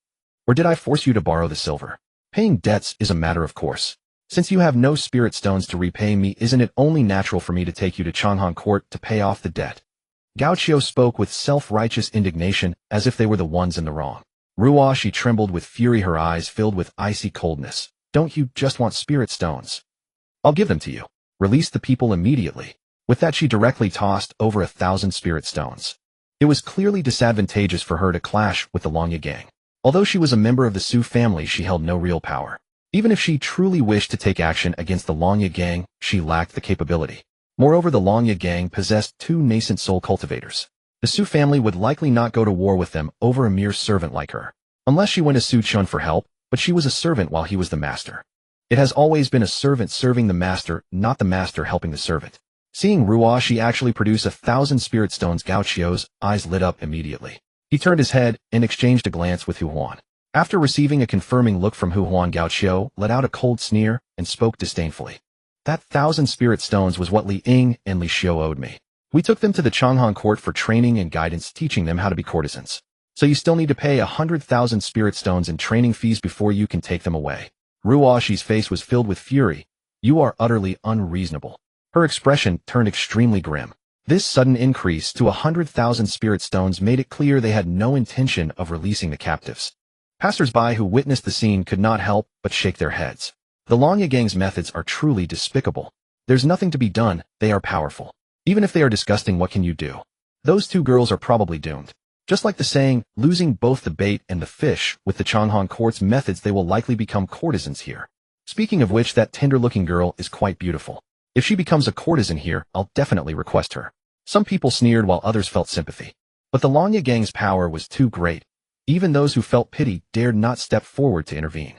Or did I force you to borrow the silver? Paying debts is a matter of course. Since you have no spirit stones to repay me, isn't it only natural for me to take you to Changhan Court to pay off the debt? Gao Qiu spoke with self-righteous indignation, as if they were the ones in the wrong. Ruashi trembled with fury, her eyes filled with icy coldness. Don't you just want spirit stones? I'll give them to you. Release the people immediately. With that, she directly tossed over 1,000 spirit stones. It was clearly disadvantageous for her to clash with the Longya gang. Although she was a member of the Su family, she held no real power. Even if she truly wished to take action against the Longya gang, she lacked the capability. Moreover, the Longya gang possessed 2 nascent soul cultivators. The Su family would likely not go to war with them over a mere servant like her. Unless she went to Su Chen for help, but she was a servant while he was the master. It has always been a servant serving the master, not the master helping the servant. Seeing Ruashi actually produce 1,000 spirit stones, Gao Qiu's eyes lit up immediately. He turned his head and exchanged a glance with Hu Huan. After receiving a confirming look from Hu Huan, Gao Qiu let out a cold sneer and spoke disdainfully. That 1,000 spirit stones was what Li Ying and Li Xiu owed me. We took them to the Changhan Court for training and guidance, teaching them how to be courtesans. So you still need to pay 100,000 spirit stones in training fees before you can take them away. Ruashi's face was filled with fury. You are utterly unreasonable. Her expression turned extremely grim. This sudden increase to 100,000 spirit stones made it clear they had no intention of releasing the captives. Passers-by who witnessed the scene could not help but shake their heads. The Longya gang's methods are truly despicable. There's nothing to be done, they are powerful. Even if they are disgusting, what can you do? Those 2 girls are probably doomed. Just like the saying, losing both the bait and the fish, with the Changhan Court's methods they will likely become courtesans here. Speaking of which, that tender-looking girl is quite beautiful. If she becomes a courtesan here, I'll definitely request her. Some people sneered while others felt sympathy. But the Longya gang's power was too great. Even those who felt pity dared not step forward to intervene.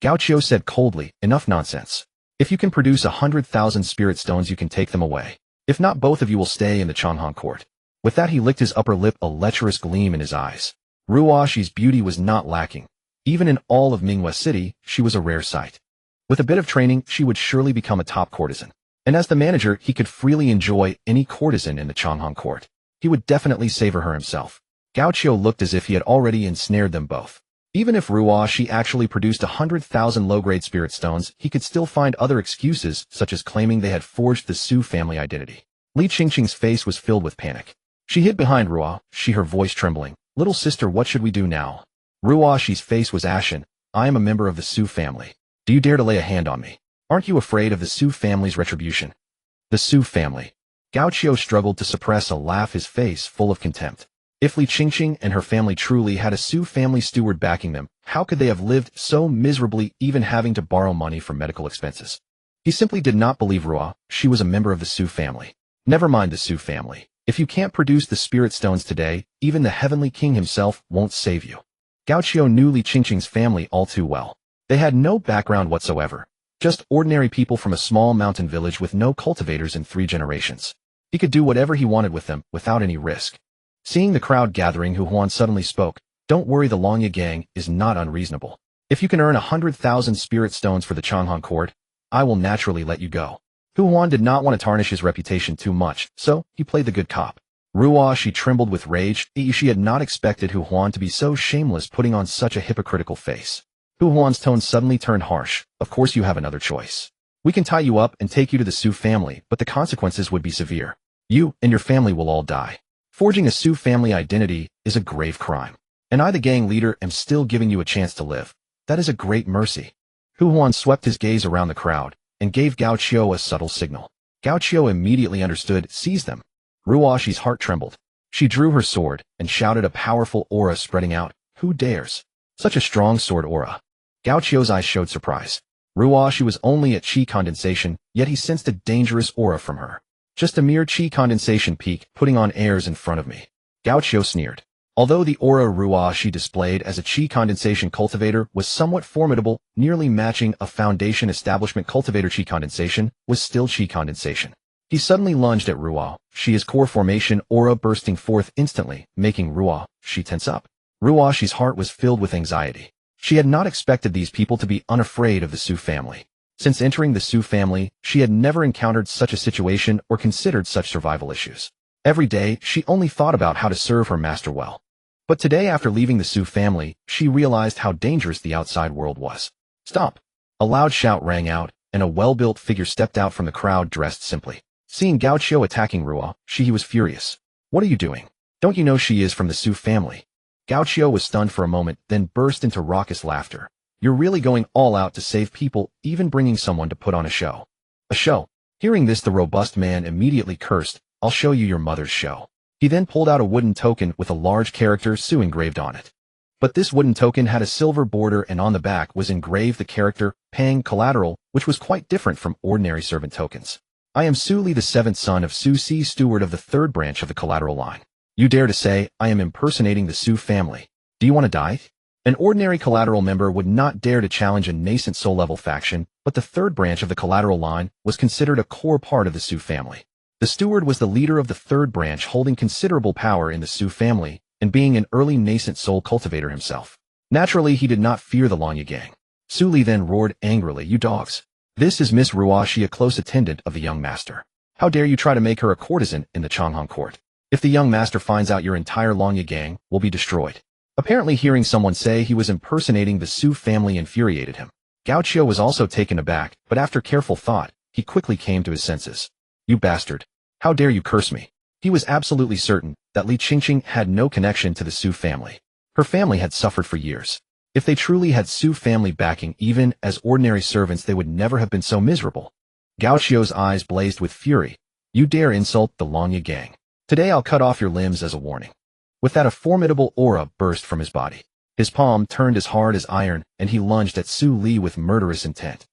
Gao Qiu said coldly, enough nonsense. If you can produce 100,000 spirit stones, you can take them away. If not, both of you will stay in the Changhan Court. With that, he licked his upper lip, a lecherous gleam in his eyes. Ruashi's beauty was not lacking. Even in all of Minghua City, she was a rare sight. With a bit of training, she would surely become a top courtesan. And as the manager, he could freely enjoy any courtesan in the Changhan Court. He would definitely savor her himself. Gao Qiu looked as if he had already ensnared them both. Even if Ruashi actually produced 100,000 low-grade spirit stones, he could still find other excuses, such as claiming they had forged the Su family identity. Li Qingqing's face was filled with panic. She hid behind Ruashi, her voice trembling. Little sister, what should we do now? Ruashi's face was ashen. I am a member of the Su family. Do you dare to lay a hand on me? Aren't you afraid of the Su family's retribution? The Su family. Gao Qiu struggled to suppress a laugh, his face full of contempt. If Li Qingqing and her family truly had a Su family steward backing them, how could they have lived so miserably, even having to borrow money for medical expenses? He simply did not believe Ruashi was a member of the Su family. Never mind the Su family. If you can't produce the spirit stones today, even the Heavenly King himself won't save you. Gao Qiu knew Li Qingqing's family all too well. They had no background whatsoever. Just ordinary people from a small mountain village with no cultivators in 3 generations. He could do whatever he wanted with them, without any risk. Seeing the crowd gathering, Hu Huan suddenly spoke. Don't worry, the Longya gang is not unreasonable. If you can earn 100,000 spirit stones for the Changhan Court, I will naturally let you go. Hu Huan did not want to tarnish his reputation too much, so he played the good cop. Ruashi trembled with rage. She had not expected Hu Huan to be so shameless, putting on such a hypocritical face. Hu Huan's tone suddenly turned harsh. Of course you have another choice. We can tie you up and take you to the Su family, but the consequences would be severe. You and your family will all die. Forging a Su family identity is a grave crime. And I, the gang leader, am still giving you a chance to live. That is a great mercy. Hu Huan swept his gaze around the crowd and gave Gao Qiu a subtle signal. Gao Qiu immediately understood, seize them. Ruashi's heart trembled. She drew her sword and shouted, a powerful aura spreading out. Who dares? Such a strong sword aura. Gao Qiu's eyes showed surprise. Ruashi was only at chi condensation, yet he sensed a dangerous aura from her. Just a mere chi condensation peak, putting on airs in front of me. Gao Qiu sneered. Although the aura Ruashi displayed as a chi condensation cultivator was somewhat formidable, nearly matching a foundation establishment cultivator, chi condensation was still chi condensation. He suddenly lunged at Ruashi's core formation aura, bursting forth instantly, making Ruashi tense up. Ruashi's heart was filled with anxiety. She had not expected these people to be unafraid of the Su family. Since entering the Su family, she had never encountered such a situation or considered such survival issues. Every day, she only thought about how to serve her master well. But today, after leaving the Su family, she realized how dangerous the outside world was. Stop! A loud shout rang out, and a well-built figure stepped out from the crowd dressed simply. Seeing Gao Qiu attacking Ruo, she was furious. What are you doing? Don't you know she is from the Su family? Gao Qiu was stunned for a moment, then burst into raucous laughter. You're really going all out to save people, even bringing someone to put on a show. A show? Hearing this, the robust man immediately cursed. I'll show you your mother's show. He then pulled out a wooden token with a large character Su engraved on it. But this wooden token had a silver border, and on the back was engraved the character Pang Collateral, which was quite different from ordinary servant tokens. I am Su Li, the seventh son of Su Si, steward of the third branch of the collateral line. You dare to say I am impersonating the Su family? Do you want to die? An ordinary collateral member would not dare to challenge a nascent soul-level faction, but the third branch of the collateral line was considered a core part of the Su family. The steward was the leader of the third branch, holding considerable power in the Su family, and being an early nascent soul cultivator himself. Naturally, he did not fear the Longya gang. Su Li then roared angrily, you dogs! This is Miss Ruoxi, a close attendant of the young master. How dare you try to make her a courtesan in the Changhong court? If the young master finds out, your entire Longya gang will be destroyed. Apparently, hearing someone say he was impersonating the Su family infuriated him. Gao Qiu was also taken aback, but after careful thought, he quickly came to his senses. You bastard! How dare you curse me? He was absolutely certain that Li Qingqing had no connection to the Su family. Her family had suffered for years. If they truly had Su family backing, even as ordinary servants, they would never have been so miserable. Gao Qiu's eyes blazed with fury. You dare insult the Longya gang? Today I'll cut off your limbs as a warning. With that, a formidable aura burst from his body. His palm turned as hard as iron, and he lunged at Su Li with murderous intent.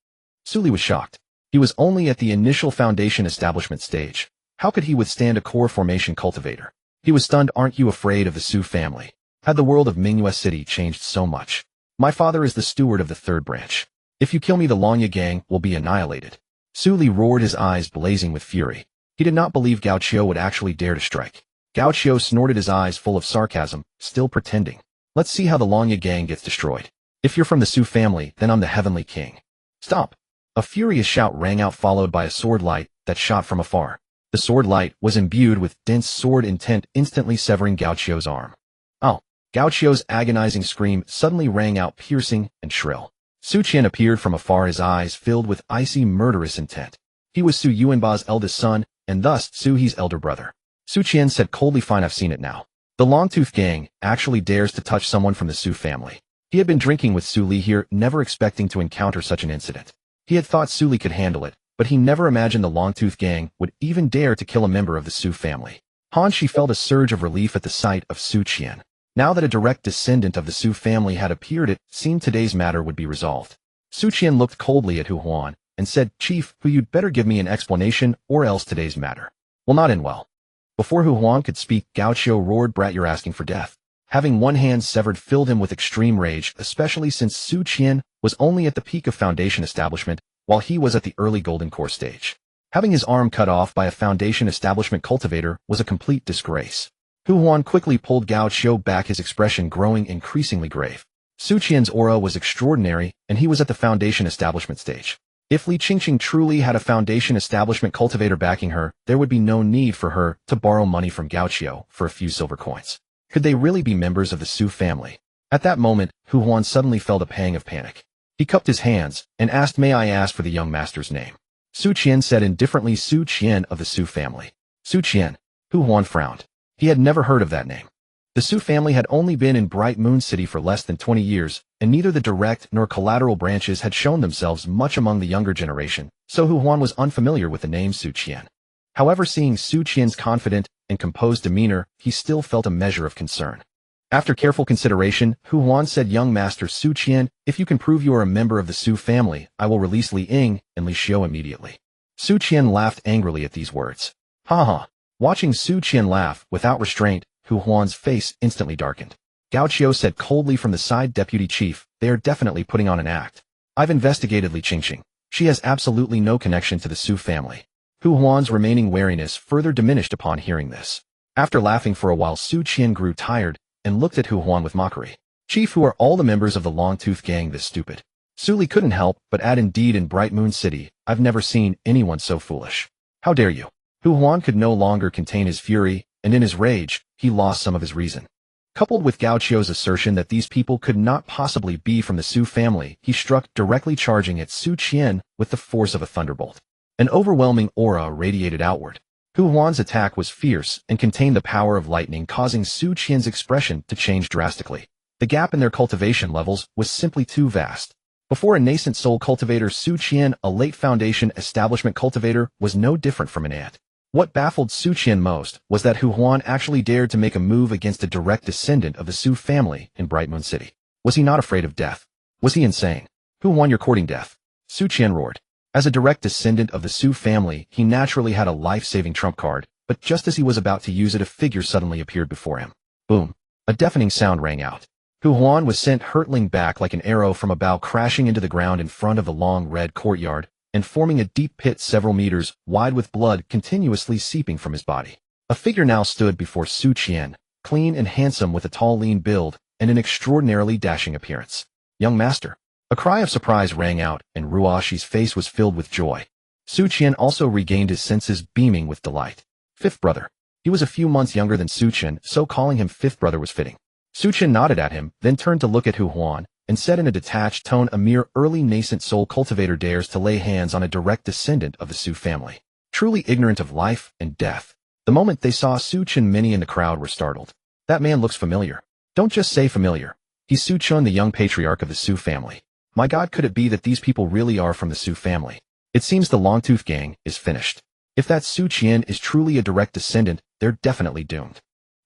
Su Li was shocked. He was only at the initial foundation establishment stage. How could he withstand a core formation cultivator? He was stunned. Aren't you afraid of the Su family? Had the world of Mingyue City changed so much? My father is the steward of the third branch. If you kill me, the Longya gang will be annihilated. Su Li roared, his eyes blazing with fury. He did not believe Gao Qiu would actually dare to strike. Gao Qiu snorted, his eyes full of sarcasm, still pretending. Let's see how the Longya gang gets destroyed. If you're from the Su family, then I'm the heavenly king. Stop! A furious shout rang out, followed by a sword light that shot from afar. The sword light was imbued with dense sword intent, instantly severing Gao Qiu's arm. Oh! Gao Qiu's agonizing scream suddenly rang out, piercing and shrill. Su Qian appeared from afar, his eyes filled with icy, murderous intent. He was Su Yuanba's eldest son, and thus Su He's elder brother. Su Qian said coldly, fine, I've seen it now. The Longtooth gang actually dares to touch someone from the Su family. He had been drinking with Su Li here, never expecting to encounter such an incident. He had thought Su Li could handle it, but he never imagined the Longtooth gang would even dare to kill a member of the Su family. Han Shi felt a surge of relief at the sight of Su Qian. Now that a direct descendant of the Su family had appeared, it seemed today's matter would be resolved. Su Qian looked coldly at Hu Huan and said, Chief, you'd better give me an explanation, or else today's matter will not end well. Before Hu Huan could speak, Gao Qiu roared, brat, you're asking for death. Having one hand severed filled him with extreme rage, especially since Su Qian was only at the peak of foundation establishment, while he was at the early golden core stage. Having his arm cut off by a foundation establishment cultivator was a complete disgrace. Hu Huan quickly pulled Gao Qiu back, his expression growing increasingly grave. Su Qian's aura was extraordinary, and he was at the foundation establishment stage. If Li Qingqing truly had a foundation establishment cultivator backing her, there would be no need for her to borrow money from Gao Qiu for a few silver coins. Could they really be members of the Su family? At that moment, Hu Huan suddenly felt a pang of panic. He cupped his hands and asked, may I ask for the young master's name? Su Qian said indifferently, Su Qian of the Su family. Su Qian. Hu Huan frowned. He had never heard of that name. The Su family had only been in Bright Moon City for less than 20 years, and neither the direct nor collateral branches had shown themselves much among the younger generation, so Hu Huan was unfamiliar with the name Su Qian. However, seeing Su Qian's confident and composed demeanor, he still felt a measure of concern. After careful consideration, Hu Huan said, young master Su Qian, if you can prove you are a member of the Su family, I will release Li Ying and Li Xiu immediately. Su Qian laughed angrily at these words. Ha ha. Watching Su Qian laugh without restraint, Hu Huan's face instantly darkened. Gao Qiu said coldly from the side, Deputy Chief, they are definitely putting on an act. I've investigated Li Qingqing. She has absolutely no connection to the Su family. Hu Huan's remaining wariness further diminished upon hearing this. After laughing for a while, Su Qian grew tired and looked at Hu Huan with mockery. Chief, who are all the members of the Longtooth gang this stupid? Su Li couldn't help but add, indeed, in Bright Moon City, I've never seen anyone so foolish. How dare you? Hu Huan could no longer contain his fury, and in his rage, he lost some of his reason. Coupled with Gao Qiu's assertion that these people could not possibly be from the Su family, he struck, directly charging at Su Qian with the force of a thunderbolt. An overwhelming aura radiated outward. Hu Huan's attack was fierce and contained the power of lightning, causing Su Qian's expression to change drastically. The gap in their cultivation levels was simply too vast. Before a nascent soul cultivator, Su Qian, a late foundation establishment cultivator, was no different from Innate. What baffled Su Qian most was that Hu Huan actually dared to make a move against a direct descendant of the Su family in Bright Moon City. Was he not afraid of death? Was he insane? Hu Huan, you're courting death. Su Qian roared. As a direct descendant of the Su family, he naturally had a life-saving trump card, but just as he was about to use it, a figure suddenly appeared before him. Boom. A deafening sound rang out. Hu Huan was sent hurtling back like an arrow from a bow, crashing into the ground in front of the long red courtyard, and forming a deep pit several meters wide with blood continuously seeping from his body. A figure now stood before Su Qian, clean and handsome with a tall, lean build and an extraordinarily dashing appearance. Young master. A cry of surprise rang out, and Ruoshi's face was filled with joy. Su Qian also regained his senses, beaming with delight. Fifth brother. He was a few months younger than Su Qian, so calling him fifth brother was fitting. Su Qian nodded at him, then turned to look at Hu Huan, and said in a detached tone, a mere early nascent soul cultivator dares to lay hands on a direct descendant of the Su family. Truly ignorant of life and death. The moment they saw Su Qian, many in the crowd were startled. That man looks familiar. Don't just say familiar. He's Su Qian, the young patriarch of the Su family. My God, could it be that these people really are from the Su family? It seems the Longtooth gang is finished. If that Su Qian is truly a direct descendant, they're definitely doomed.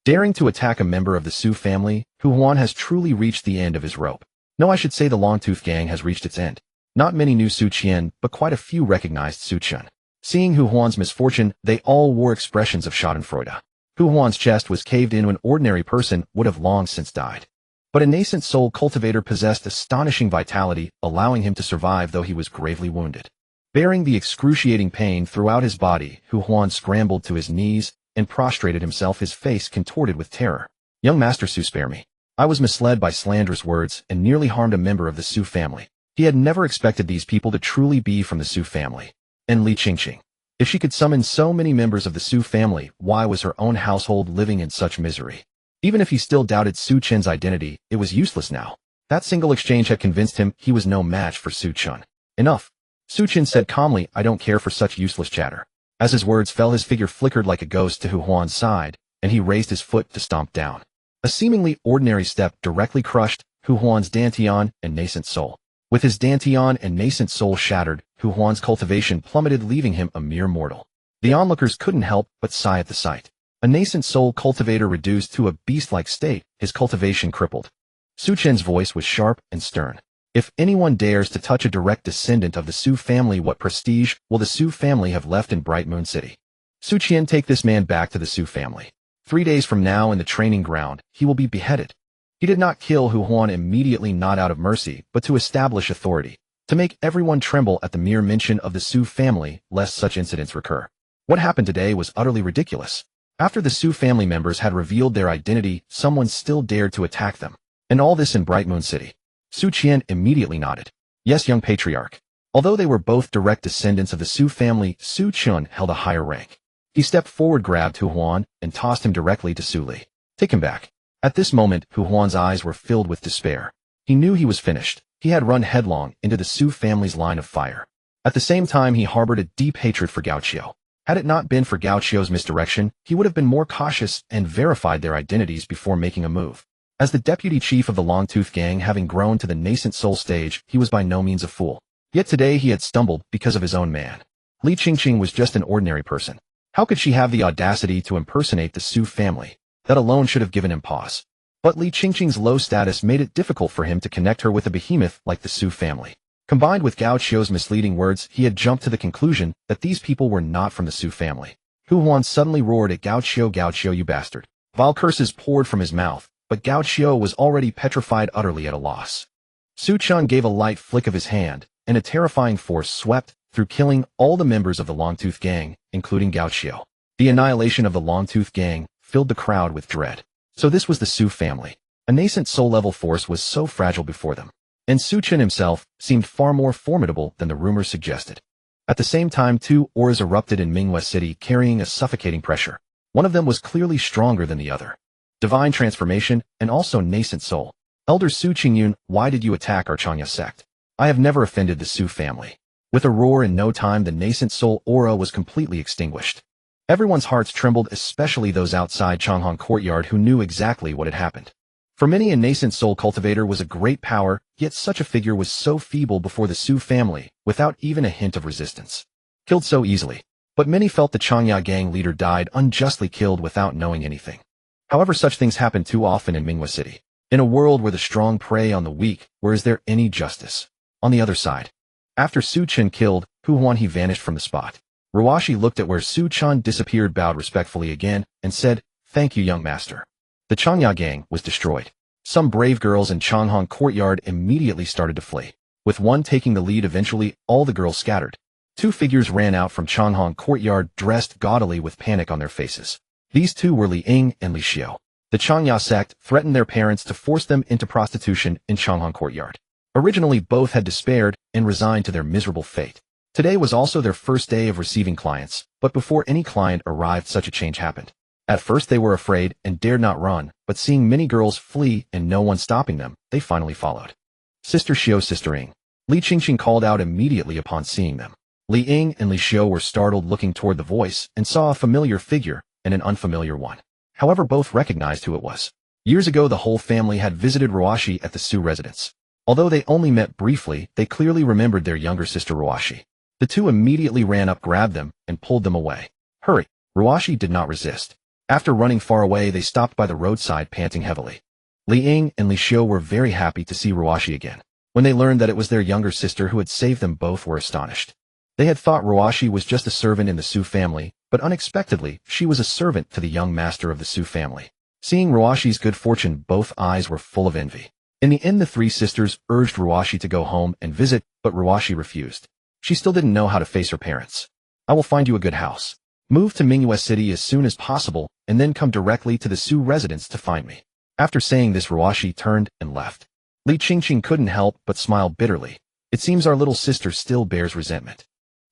Daring to attack a member of the Su family, Hu Huan has truly reached the end of his rope. No, I should say the Longtooth gang has reached its end. Not many knew Su Qian, but quite a few recognized Su Qian. Seeing Hu Huan's misfortune, they all wore expressions of schadenfreude. Hu Huan's chest was caved in. An ordinary person would have long since died. But a nascent soul cultivator possessed astonishing vitality, allowing him to survive though he was gravely wounded. Bearing the excruciating pain throughout his body, Hu Huan scrambled to his knees and prostrated himself, his face contorted with terror. Young Master Su, spare me. I was misled by slanderous words and nearly harmed a member of the Su family. He had never expected these people to truly be from the Su family. And Li Qingqing. If she could summon so many members of the Su family, why was her own household living in such misery? Even if he still doubted Su Qian's identity, it was useless now. That single exchange had convinced him he was no match for Su Qian. Enough. Su Qian said calmly, I don't care for such useless chatter. As his words fell, his figure flickered like a ghost to Hu Huan's side, and he raised his foot to stomp down. A seemingly ordinary step directly crushed Hu Huan's dantian and nascent soul. With his dantian and nascent soul shattered, Hu Huan's cultivation plummeted, leaving him a mere mortal. The onlookers couldn't help but sigh at the sight. A nascent soul cultivator reduced to a beast-like state, his cultivation crippled. Su Qian's voice was sharp and stern. If anyone dares to touch a direct descendant of the Su family, what prestige will the Su family have left in Bright Moon City? Su Qian, take this man back to the Su family. 3 days from now in the training ground, he will be beheaded. He did not kill Hu Huan immediately, not out of mercy, but to establish authority, to make everyone tremble at the mere mention of the Su family, lest such incidents recur. What happened today was utterly ridiculous. After the Su family members had revealed their identity, someone still dared to attack them. And all this in Bright Moon City. Su Qian immediately nodded. Yes, young patriarch. Although they were both direct descendants of the Su family, Su Qian held a higher rank. He stepped forward, grabbed Hu Huan, and tossed him directly to Su Li. Take him back. At this moment, Hu Huan's eyes were filled with despair. He knew he was finished. He had run headlong into the Su family's line of fire. At the same time, he harbored a deep hatred for Gao Qiu. Had it not been for Gao Qiu's misdirection, he would have been more cautious and verified their identities before making a move. As the deputy chief of the Longtooth gang, having grown to the nascent soul stage, he was by no means a fool. Yet today he had stumbled because of his own man. Li Qingqing was just an ordinary person. How could she have the audacity to impersonate the Su family? That alone should have given him pause. But Li Qingqing's low status made it difficult for him to connect her with a behemoth like the Su family. Combined with Gao Qiu's misleading words, he had jumped to the conclusion that these people were not from the Su family. Hu Huan suddenly roared at Gao Qiu, you bastard. Vile curses poured from his mouth, but Gao Qiu was already petrified, utterly at a loss. Su Qian gave a light flick of his hand, and a terrifying force swept through, killing all the members of the Longtooth gang, including Gao Qiu. The annihilation of the Longtooth gang filled the crowd with dread. So this was the Su family. A nascent soul-level force was so fragile before them. and Chen himself seemed far more formidable than the rumors suggested. At the same time, two auras erupted in Mingyue City, carrying a suffocating pressure. One of them was clearly stronger than the other. Divine transformation and also nascent soul. Elder Su Qingyun, why did you attack our xianxia sect? I have never offended the Su family. With a roar, in no time the nascent soul aura was completely extinguished. Everyone's hearts trembled, especially those outside Changhan courtyard who knew exactly what had happened. For many, a nascent soul cultivator was a great power, yet such a figure was so feeble before the Su family, without even a hint of resistance. Killed so easily. But many felt the xianxia gang leader died unjustly, killed without knowing anything. However, such things happen too often in Mingyue City. In a world where the strong prey on the weak, where is there any justice? On the other side, after Su Chen killed Hu Huan, he vanished from the spot. Ruashi looked at where Su Chen disappeared, bowed respectfully again, and said, "Thank you, young master." The xianxia gang was destroyed. Some brave girls in Changhan courtyard immediately started to flee. With one taking the lead, eventually all the girls scattered. Two figures ran out from Changhan courtyard, dressed gaudily with panic on their faces. These two were Li Ying and Li Xiu. The xianxia sect threatened their parents to force them into prostitution in Changhan courtyard. Originally, both had despaired and resigned to their miserable fate. Today was also their first day of receiving clients, but before any client arrived, such a change happened. At first they were afraid and dared not run, but seeing many girls flee and no one stopping them, they finally followed. Sister Xiu, Sister Ying. Li Qingqing called out immediately upon seeing them. Li Ying and Li Xiu were startled, looking toward the voice, and saw a familiar figure and an unfamiliar one. However, both recognized who it was. Years ago, the whole family had visited Ruashi at the Su residence. Although they only met briefly, they clearly remembered their younger sister Ruashi. The two immediately ran up, grabbed them, and pulled them away. "Hurry!" Ruashi did not resist. After running far away, they stopped by the roadside, panting heavily. Li Ying and Li Xiu were very happy to see Ruashi again. When they learned that it was their younger sister who had saved them, both were astonished. They had thought Ruashi was just a servant in the Su family, but unexpectedly, she was a servant to the young master of the Su family. Seeing Ruashi's good fortune, both eyes were full of envy. In the end, the three sisters urged Ruashi to go home and visit, but Ruashi refused. She still didn't know how to face her parents. "I will find you a good house. Move to Mingyue City as soon as possible, and then come directly to the Su residence to find me." After saying this, Ruashi turned and left. Li Qingqing couldn't help but smile bitterly. It seems our little sister still bears resentment.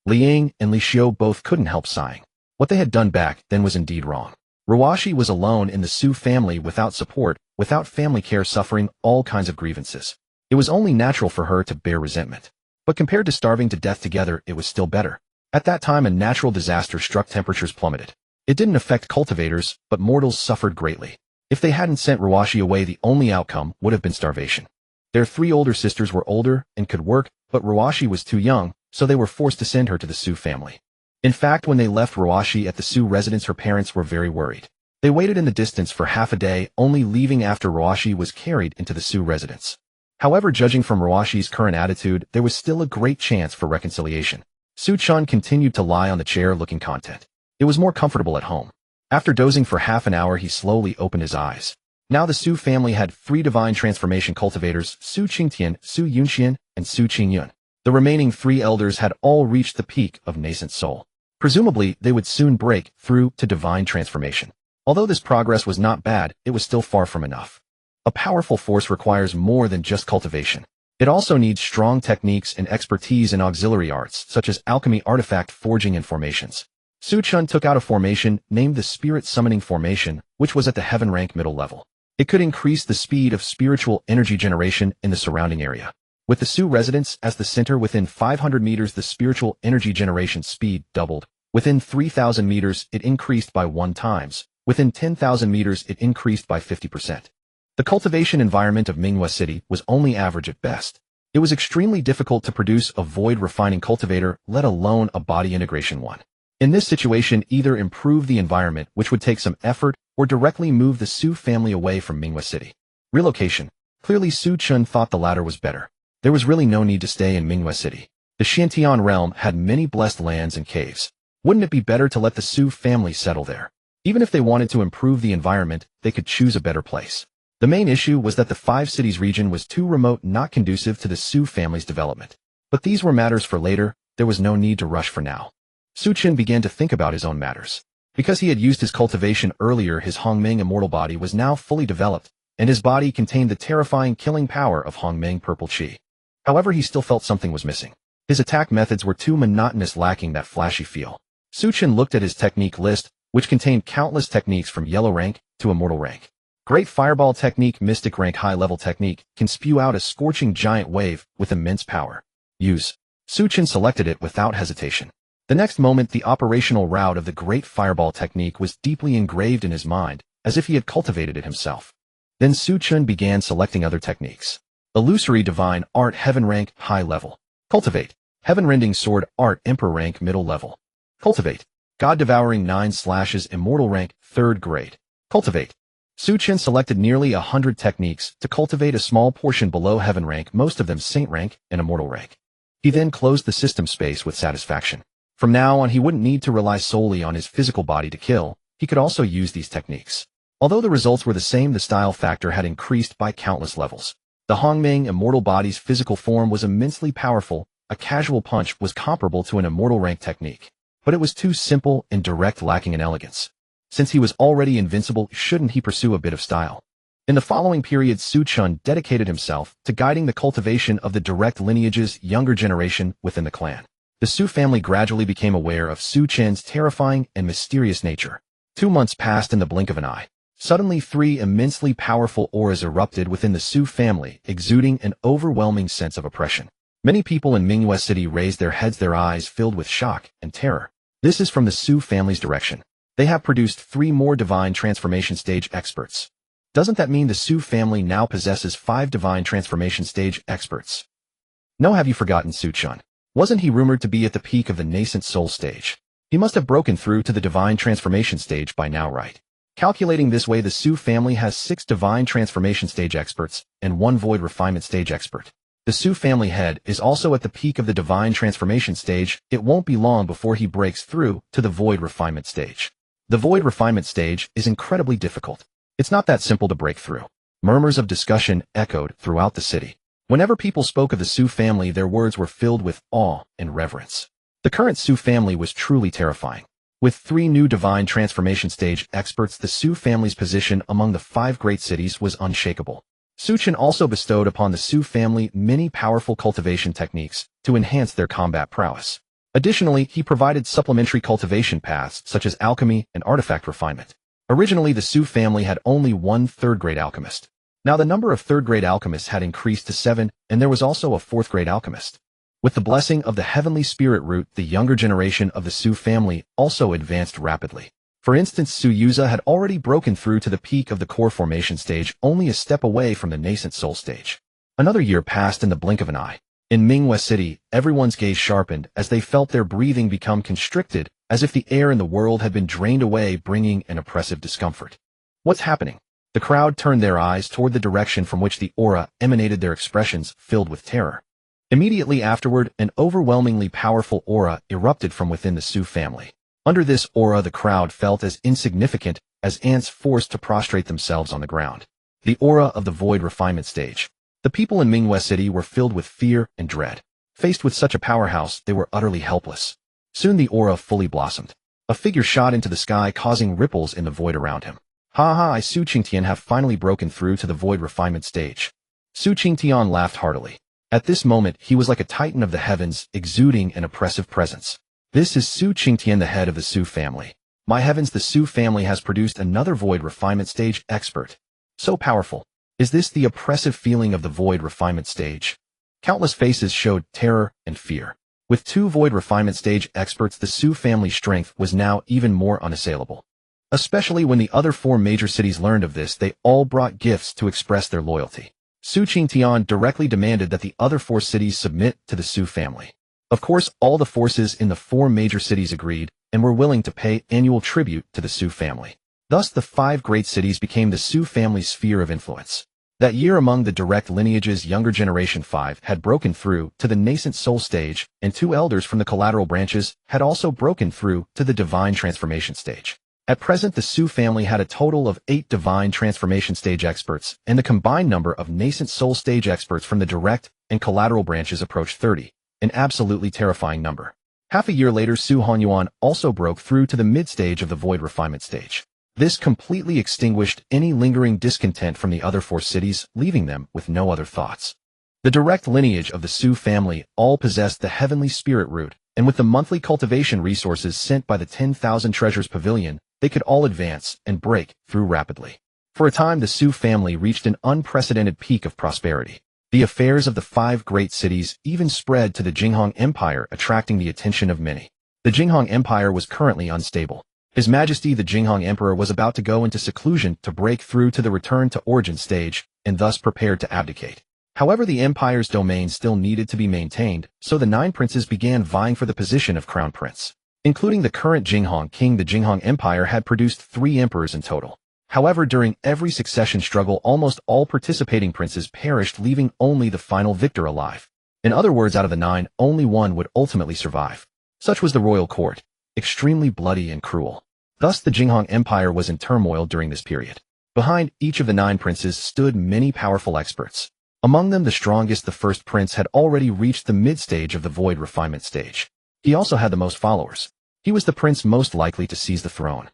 Li Ying and Li Xiu both couldn't help sighing. What they had done back then was indeed wrong. Ruashi was alone in the Su family, without support, without family care, suffering all kinds of grievances. It was only natural for her to bear resentment. But compared to starving to death together, it was still better. At that time, a natural disaster struck, temperatures plummeted. It didn't affect cultivators, but mortals suffered greatly. If they hadn't sent Ruashi away, the only outcome would have been starvation. Their three older sisters were older and could work, but Ruashi was too young, so they were forced to send her to the Su family. In fact, when they left Ruashi at the Su residence, her parents were very worried. They waited in the distance for half a day, only leaving after Ruashi was carried into the Su residence. However, judging from Ruashi's current attitude, there was still a great chance for reconciliation. Su Chen continued to lie on the chair, looking content. It was more comfortable at home. After dozing for half an hour, he slowly opened his eyes. Now the Su family had 3 divine transformation cultivators, Su Qingtian, Su Yunxian, and Su Qingyun. The remaining 3 elders had all reached the peak of nascent soul. Presumably, they would soon break through to divine transformation. Although this progress was not bad, it was still far from enough. A powerful force requires more than just cultivation. It also needs strong techniques and expertise in auxiliary arts, such as alchemy, artifact forging, and formations. Su Chen took out a formation named the Spirit Summoning Formation, which was at the Heaven rank middle level. It could increase the speed of spiritual energy generation in the surrounding area. With the Su residence as the center, within 500 meters the spiritual energy generation speed doubled. Within 3,000 meters it increased by 1 times. Within 10,000 meters it increased by 50%. The cultivation environment of Mingyue City was only average at best. It was extremely difficult to produce a void refining cultivator, let alone a body integration one. In this situation, either improve the environment, which would take some effort, or directly move the Su family away from Mingyue City. Relocation. Clearly Su Chen thought the latter was better. There was really no need to stay in Mingyue City. The Xiantian realm had many blessed lands and caves. Wouldn't it be better to let the Su family settle there? Even if they wanted to improve the environment, they could choose a better place. The main issue was that the 5 cities region was too remote, not conducive to the Su family's development. But these were matters for later. There was no need to rush for now. Su Chen began to think about his own matters. Because he had used his cultivation earlier, his Hongmeng immortal body was now fully developed, and his body contained the terrifying killing power of Hongmeng purple qi. However, he still felt something was missing. His attack methods were too monotonous, lacking that flashy feel. Chen looked at his technique list, which contained countless techniques from yellow rank to immortal rank. Great Fireball Technique, Mystic Rank, High-Level Technique, can spew out a scorching giant wave with immense power. Use. Chen selected it without hesitation. The next moment, the operational route of the Great Fireball Technique was deeply engraved in his mind, as if he had cultivated it himself. Then Chen began selecting other techniques. Illusory Divine Art, Heaven Rank, High Level. Cultivate. Heaven Rending Sword Art, Emperor Rank, Middle Level. Cultivate. God Devouring 9 Slashes, Immortal Rank, 3rd Grade. Cultivate. Chen selected nearly 100 techniques to cultivate a small portion below Heaven Rank, most of them Saint Rank and Immortal Rank. He then closed the system space with satisfaction. From now on, he wouldn't need to rely solely on his physical body to kill. He could also use these techniques. Although the results were the same, the style factor had increased by countless levels. The Hongming immortal body's physical form was immensely powerful. A casual punch was comparable to an immortal rank technique. But it was too simple and direct, lacking in elegance. Since he was already invincible, shouldn't he pursue a bit of style? In the following period, Chen dedicated himself to guiding the cultivation of the direct lineage's younger generation within the clan. The Su family gradually became aware of Chen's terrifying and mysterious nature. 2 months passed in the blink of an eye. Suddenly, 3 immensely powerful auras erupted within the Su family, exuding an overwhelming sense of oppression. Many people in Mingyue City raised their heads, their eyes filled with shock and terror. This is from the Su family's direction. They have produced 3 more divine transformation stage experts. Doesn't that mean the Su family now possesses 5 divine transformation stage experts? No, have you forgotten Chen? Wasn't he rumored to be at the peak of the nascent soul stage? He must have broken through to the divine transformation stage by now, right? Calculating this way, the Su family has 6 divine transformation stage experts and 1 void refinement stage expert. The Su family head is also at the peak of the divine transformation stage. It won't be long before he breaks through to the void refinement stage. The void refinement stage is incredibly difficult. It's not that simple to break through. Murmurs of discussion echoed throughout the city. Whenever people spoke of the Su family, their words were filled with awe and reverence. The current Su family was truly terrifying. With 3 new divine transformation stage experts, the Su family's position among the 5 great cities was unshakable. Chen also bestowed upon the Su family many powerful cultivation techniques to enhance their combat prowess. Additionally, he provided supplementary cultivation paths such as alchemy and artifact refinement. Originally, the Su family had only 1 3rd-grade alchemist. Now the number of 3rd-grade alchemists had increased to 7, and there was also a 4th-grade alchemist. With the blessing of the heavenly spirit root, the younger generation of the Su family also advanced rapidly. For instance, Su Yuza had already broken through to the peak of the core formation stage, only a step away from the nascent soul stage. Another year passed in the blink of an eye. In Mingyue City, everyone's gaze sharpened as they felt their breathing become constricted, as if the air in the world had been drained away, bringing an oppressive discomfort. What's happening? The crowd turned their eyes toward the direction from which the aura emanated, their expressions filled with terror. Immediately afterward, an overwhelmingly powerful aura erupted from within the Su family. Under this aura, the crowd felt as insignificant as ants forced to prostrate themselves on the ground. The aura of the void refinement stage. The people in Mingyue City were filled with fear and dread. Faced with such a powerhouse, they were utterly helpless. Soon the aura fully blossomed. A figure shot into the sky, causing ripples in the void around him. I Su Qingtian have finally broken through to the void refinement stage. Su Qingtian laughed heartily. At this moment, he was like a titan of the heavens, exuding an oppressive presence. This is Su Qingtian, the head of the Su family. My heavens, the Su family has produced another void refinement stage expert. So powerful. Is this the oppressive feeling of the void refinement stage? Countless faces showed terror and fear. With 2 void refinement stage experts, the Su family's strength was now even more unassailable. Especially when the other 4 major cities learned of this, they all brought gifts to express their loyalty. Su Qingtian directly demanded that the other 4 cities submit to the Su family. Of course, all the forces in the 4 major cities agreed and were willing to pay annual tribute to the Su family. Thus, the 5 great cities became the Su family's sphere of influence. That year, among the direct lineage's younger generation, 5 had broken through to the nascent soul stage, and 2 elders from the collateral branches had also broken through to the divine transformation stage. At present, the Su family had a total of 8 divine transformation stage experts, and the combined number of nascent soul stage experts from the direct and collateral branches approached 30, an absolutely terrifying number. Half a year later, Su Honyuan also broke through to the mid-stage of the void refinement stage. This completely extinguished any lingering discontent from the other 4 cities, leaving them with no other thoughts. The direct lineage of the Su family all possessed the heavenly spirit root, and with the monthly cultivation resources sent by the 10,000 Treasures Pavilion, they could all advance and break through rapidly. For a time, the Su family reached an unprecedented peak of prosperity. The affairs of the 5 great cities even spread to the Jinghong Empire, attracting the attention of many. The Jinghong Empire was currently unstable. His Majesty the Jinghong Emperor was about to go into seclusion to break through to the return to origin stage, and thus prepared to abdicate. However, the empire's domain still needed to be maintained, so the 9 princes began vying for the position of crown prince. Including the current Jinghong king, the Jinghong Empire had produced 3 emperors in total. However, during every succession struggle, almost all participating princes perished, leaving only the final victor alive. In other words, out of the 9, only one would ultimately survive. Such was the royal court, extremely bloody and cruel. Thus, the Jinghong Empire was in turmoil during this period. Behind each of the 9 princes stood many powerful experts. Among them, the strongest, the first prince, had already reached the mid-stage of the void refinement stage. He also had the most followers. He was the prince most likely to seize the throne.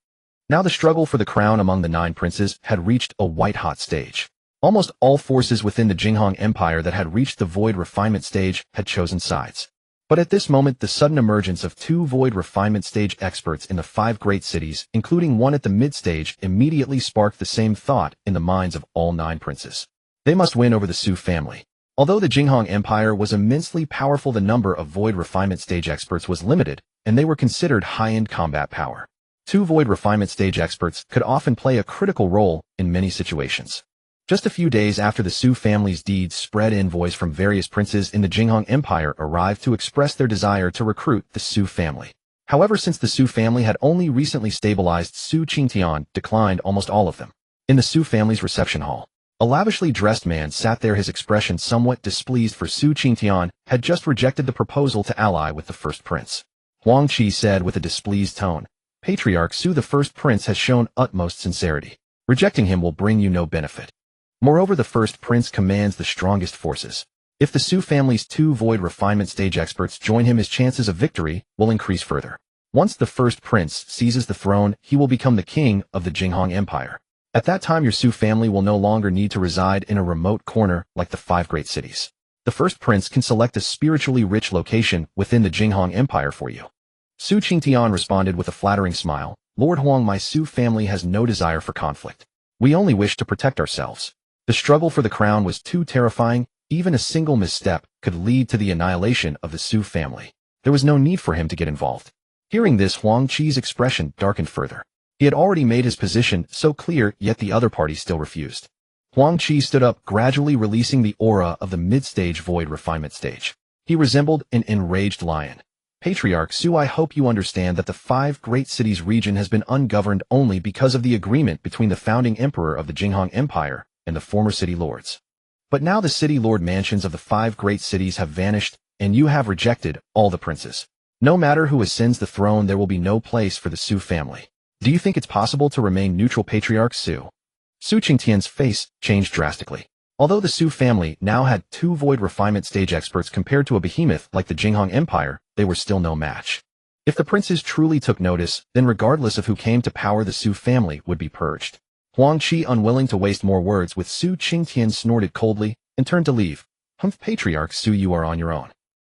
Now the struggle for the crown among the 9 princes had reached a white-hot stage. Almost all forces within the Jinghong Empire that had reached the void refinement stage had chosen sides. But at this moment, the sudden emergence of 2 void refinement stage experts in the 5 great cities, including one at the mid-stage, immediately sparked the same thought in the minds of all 9 princes. They must win over the Su family. Although the Jinghong Empire was immensely powerful, the number of void refinement stage experts was limited, and they were considered high-end combat power. 2 void refinement stage experts could often play a critical role in many situations. Just a few days after the Su family's deeds spread, envoys from various princes in the Jinghong Empire arrived to express their desire to recruit the Su family. However, since the Su family had only recently stabilized, Su Qingtian declined almost all of them. In the Su family's reception hall, a lavishly dressed man sat there, his expression somewhat displeased, for Su Qingtian had just rejected the proposal to ally with the first prince. Huang Qi said with a displeased tone, "Patriarch Su, the first prince has shown utmost sincerity. Rejecting him will bring you no benefit. Moreover, the first prince commands the strongest forces. If the Su family's 2 void refinement stage experts join him, his chances of victory will increase further. Once the first prince seizes the throne, he will become the king of the Jinghong Empire. At that time, your Su family will no longer need to reside in a remote corner like the 5 great cities. The first prince can select a spiritually rich location within the Jinghong Empire for you." Su Qingtian responded with a flattering smile, "Lord Huang, my Su family has no desire for conflict. We only wish to protect ourselves." The struggle for the crown was too terrifying. Even a single misstep could lead to the annihilation of the Su family. There was no need for him to get involved. Hearing this, Huang Qi's expression darkened further. He had already made his position so clear, yet the other party still refused. Huang Qi stood up, gradually releasing the aura of the mid-stage void refinement stage. He resembled an enraged lion. "Patriarch Su, I hope you understand that the 5 great cities region has been ungoverned only because of the agreement between the founding emperor of the Jinghong Empire and the former city lords. But now the city lord mansions of the 5 great cities have vanished, and you have rejected all the princes. No matter who ascends the throne, there will be no place for the Su family. Do you think it's possible to remain neutral, Patriarch Su?" Su Qingtian's face changed drastically. Although the Su family now had 2 void refinement stage experts compared to a behemoth like the Jinghong Empire, they were still no match. If the princes truly took notice, then regardless of who came to power, the Su family would be purged. Huang Qi, unwilling to waste more words with Su Qingtian, snorted coldly and turned to leave. "Humph, Patriarch Su, you are on your own."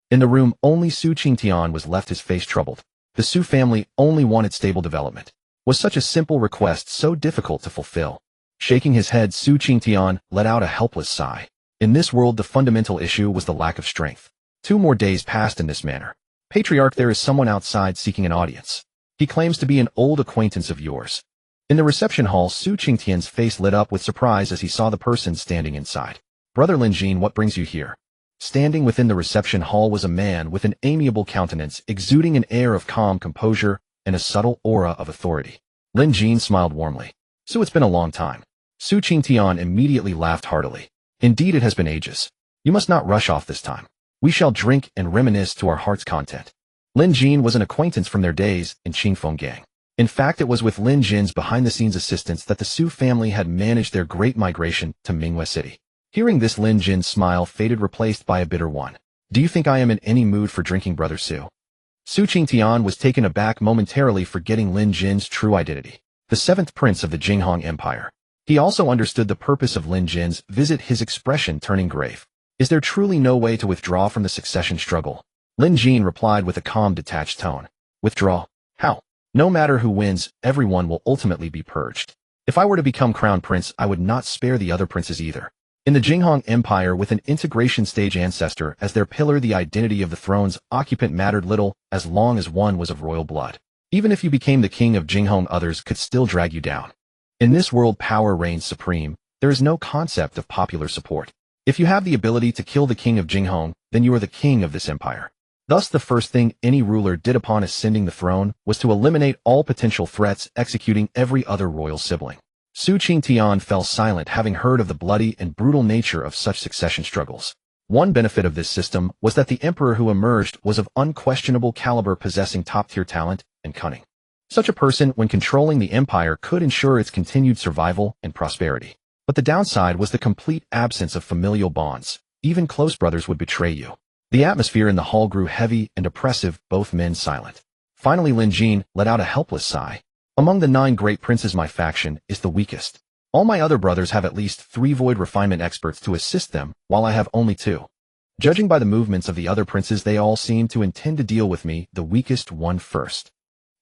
In the room, only Su Qingtian was left, his face troubled. The Su family only wanted stable development. Was such a simple request so difficult to fulfill? Shaking his head, Su Qingtian let out a helpless sigh. In this world, the fundamental issue was the lack of strength. 2 more days passed in this manner. "Patriarch, there is someone outside seeking an audience. He claims to be an old acquaintance of yours." In the reception hall, Su Qingtian's face lit up with surprise as he saw the person standing inside. "Brother Lin Jin, what brings you here?" Standing within the reception hall was a man with an amiable countenance, exuding an air of calm composure and a subtle aura of authority. Lin Jin smiled warmly. "So it's been a long time." Su Qingtian immediately laughed heartily. "Indeed, it has been ages. You must not rush off this time. We shall drink and reminisce to our heart's content." Lin Jin was an acquaintance from their days in Qingfeng Gang. In fact, it was with Lin Jin's behind-the-scenes assistance that the Su family had managed their great migration to Minghua City. Hearing this, Lin Jin's smile faded, replaced by a bitter one. "Do you think I am in any mood for drinking, Brother Su?" Su Qingtian was taken aback, momentarily forgetting Lin Jin's true identity. The 7th prince of the Jinghong Empire. He also understood the purpose of Lin Jin's visit, his expression turning grave. Is there truly no way to withdraw from the succession struggle? Lin Jin replied with a calm, detached tone. Withdraw? How? No matter who wins, everyone will ultimately be purged. If I were to become crown prince, I would not spare the other princes either. In the Jing Empire, with an integration stage ancestor as their pillar, the identity of the throne's occupant mattered little as long as one was of royal blood. Even if you became the king of Jinghong, others could still drag you down. In this world, power reigns supreme. There is no concept of popular support. If you have the ability to kill the king of Jinghong, then you are the king of this empire. Thus, the first thing any ruler did upon ascending the throne was to eliminate all potential threats, executing every other royal sibling. Su Qingtian fell silent, having heard of the bloody and brutal nature of such succession struggles. One benefit of this system was that the emperor who emerged was of unquestionable caliber, possessing top-tier talent and cunning. Such a person, when controlling the empire, could ensure its continued survival and prosperity. But the downside was the complete absence of familial bonds. Even close brothers would betray you. The atmosphere in the hall grew heavy and oppressive, both men silent. Finally, Lin Jin let out a helpless sigh. Among the 9 great princes, my faction is the weakest. All my other brothers have at least 3 void refinement experts to assist them, while I have only 2. Judging by the movements of the other princes, they all seem to intend to deal with me, the weakest one, first.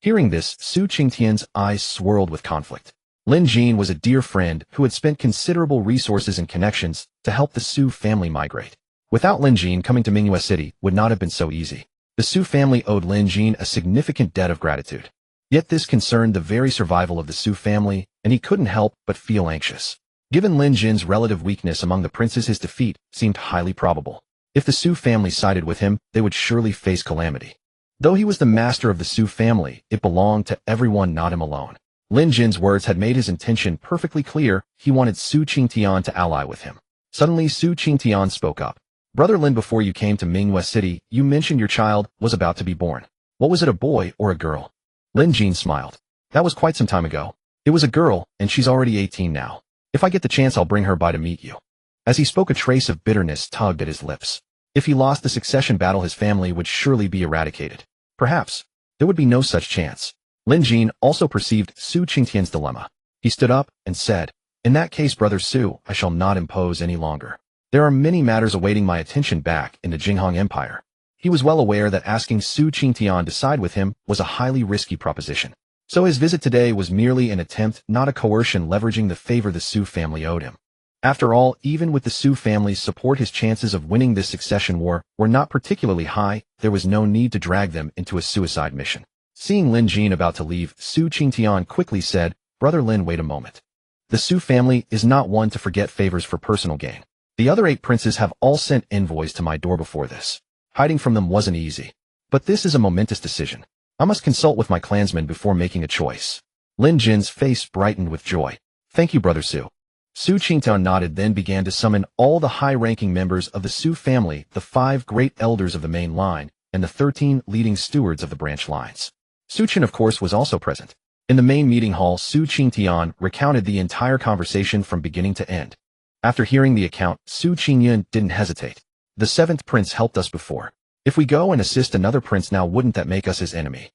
Hearing this, Su Qingtian's eyes swirled with conflict. Lin Jin was a dear friend who had spent considerable resources and connections to help the Su family migrate. Without Lin Jin, coming to Mingyue City would not have been so easy. The Su family owed Lin Jin a significant debt of gratitude. Yet this concerned the very survival of the Su family, and he couldn't help but feel anxious. Given Lin Jin's relative weakness among the princes, his defeat seemed highly probable. If the Su family sided with him, they would surely face calamity. Though he was the master of the Su family, it belonged to everyone, not him alone. Lin Jin's words had made his intention perfectly clear. He wanted Su Qingtian to ally with him. Suddenly, Su Qingtian spoke up. Brother Lin, before you came to Mingyue City, you mentioned your child was about to be born. What was it, a boy or a girl? Lin Jin smiled. That was quite some time ago. It was a girl, and she's already 18 now. If I get the chance, I'll bring her by to meet you. As he spoke, a trace of bitterness tugged at his lips. If he lost the succession battle, his family would surely be eradicated. Perhaps there would be no such chance. Lin Jin also perceived Su Qingtian's dilemma. He stood up and said, in that case, Brother Su, I shall not impose any longer. There are many matters awaiting my attention back in the Jinghong Empire. He was well aware that asking Su Qingtian to side with him was a highly risky proposition. So his visit today was merely an attempt, not a coercion, leveraging the favor the Su family owed him. After all, even with the Su family's support, his chances of winning this succession war were not particularly high. There was no need to drag them into a suicide mission. Seeing Lin Jin about to leave, Su Qingtian quickly said, Brother Lin, wait a moment. The Su family is not one to forget favors for personal gain. The other 8 princes have all sent envoys to my door before this. Hiding from them wasn't easy. But this is a momentous decision. I must consult with my clansmen before making a choice. Lin Jin's face brightened with joy. Thank you, Brother Su. Su Qingtian nodded, then began to summon all the high-ranking members of the Su family, the 5 great elders of the main line, and the 13 leading stewards of the branch lines. Su Chen, of course, was also present. In the main meeting hall, Su Qingtian recounted the entire conversation from beginning to end. After hearing the account, Su Qingyun didn't hesitate. The 7th prince helped us before. If we go and assist another prince now, wouldn't that make us his enemy?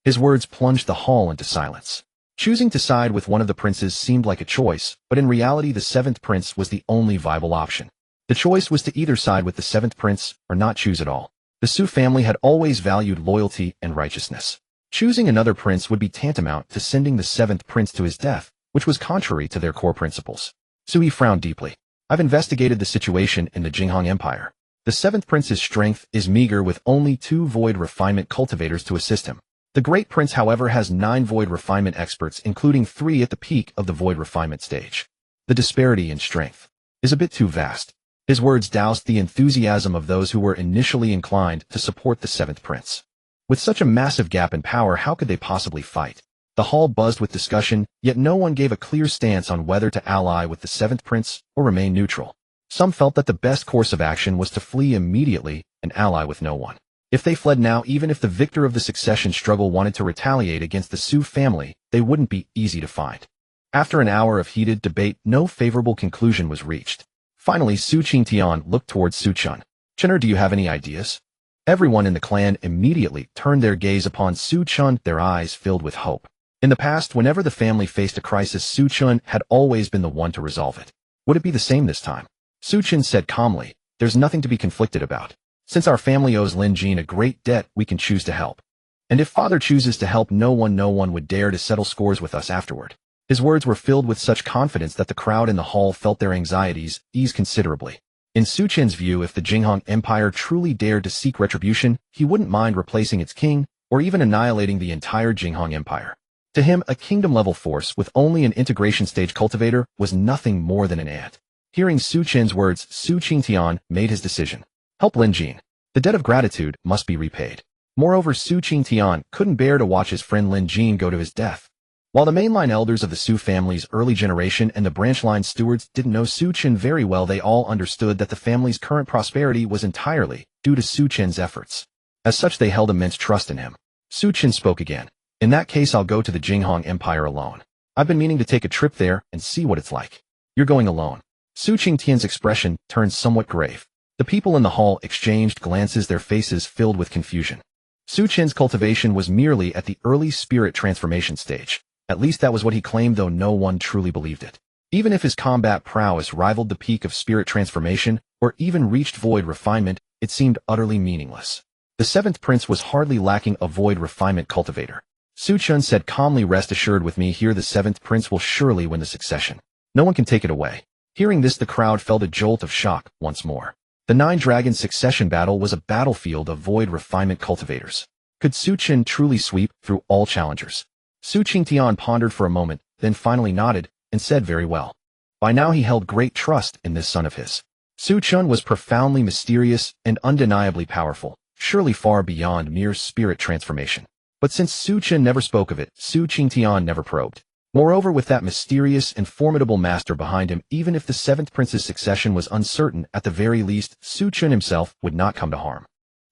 His words plunged the hall into silence. Choosing to side with one of the princes seemed like a choice, but in reality the 7th prince was the only viable option. The choice was to either side with the 7th prince or not choose at all. The Su family had always valued loyalty and righteousness. Choosing another prince would be tantamount to sending the 7th prince to his death, which was contrary to their core principles. Sui frowned deeply. I've investigated the situation in the Jinghong Empire. The 7th prince's strength is meager, with only 2 void refinement cultivators to assist him. The great prince, however, has 9 void refinement experts, including 3 at the peak of the void refinement stage. The disparity in strength is a bit too vast. His words doused the enthusiasm of those who were initially inclined to support the 7th prince. With such a massive gap in power, how could they possibly fight? The hall buzzed with discussion, yet no one gave a clear stance on whether to ally with the 7th prince or remain neutral. Some felt that the best course of action was to flee immediately and ally with no one. If they fled now, even if the victor of the succession struggle wanted to retaliate against the Su family, they wouldn't be easy to find. After an hour of heated debate, no favorable conclusion was reached. Finally, Su Qingtian looked towards Su Chen. Chener, do you have any ideas? Everyone in the clan immediately turned their gaze upon Su Chen, their eyes filled with hope. In the past, whenever the family faced a crisis, Su Chen had always been the one to resolve it. Would it be the same this time? Su Chen said calmly, There's nothing to be conflicted about. Since our family owes Lin Jin a great debt, we can choose to help. And if father chooses to help, no one would dare to settle scores with us afterward. His words were filled with such confidence that the crowd in the hall felt their anxieties ease considerably. In Su Chen's view, if the Jinghong Empire truly dared to seek retribution, he wouldn't mind replacing its king, or even annihilating the entire Jinghong Empire. To him, a kingdom-level force with only an integration stage cultivator was nothing more than an ant. Hearing Su Chen's words, Su Qingtian made his decision. Help Lin Jin. The debt of gratitude must be repaid. Moreover, Su Qingtian couldn't bear to watch his friend Lin Jin go to his death. While the mainline elders of the Su family's early generation and the branch-line stewards didn't know Su Chen very well, they all understood that the family's current prosperity was entirely due to Su Chen's efforts. As such, they held immense trust in him. Su Chen spoke again. In that case, I'll go to the Jinghong Empire alone. I've been meaning to take a trip there and see what it's like. You're going alone. Su Qingtian's expression turned somewhat grave. The people in the hall exchanged glances, their faces filled with confusion. Su Chen's cultivation was merely at the early spirit transformation stage. At least that was what he claimed, though no one truly believed it. Even if his combat prowess rivaled the peak of spirit transformation, or even reached void refinement, it seemed utterly meaningless. The seventh prince was hardly lacking a void refinement cultivator. Su Chen said calmly, rest assured with me here the seventh prince will surely win the succession. No one can take it away. Hearing this, the crowd felt a jolt of shock once more. The Nine-Dragon succession battle was a battlefield of void refinement cultivators. Could Su Chen truly sweep through all challengers? Su Qingtian pondered for a moment, then finally nodded, and said very well. By now he held great trust in this son of his. Su Chen was profoundly mysterious and undeniably powerful, surely far beyond mere spirit transformation. But since Su Chen never spoke of it, Su Qingtian never probed. Moreover, with that mysterious and formidable master behind him, even if the seventh prince's succession was uncertain, at the very least, Su Chen himself would not come to harm.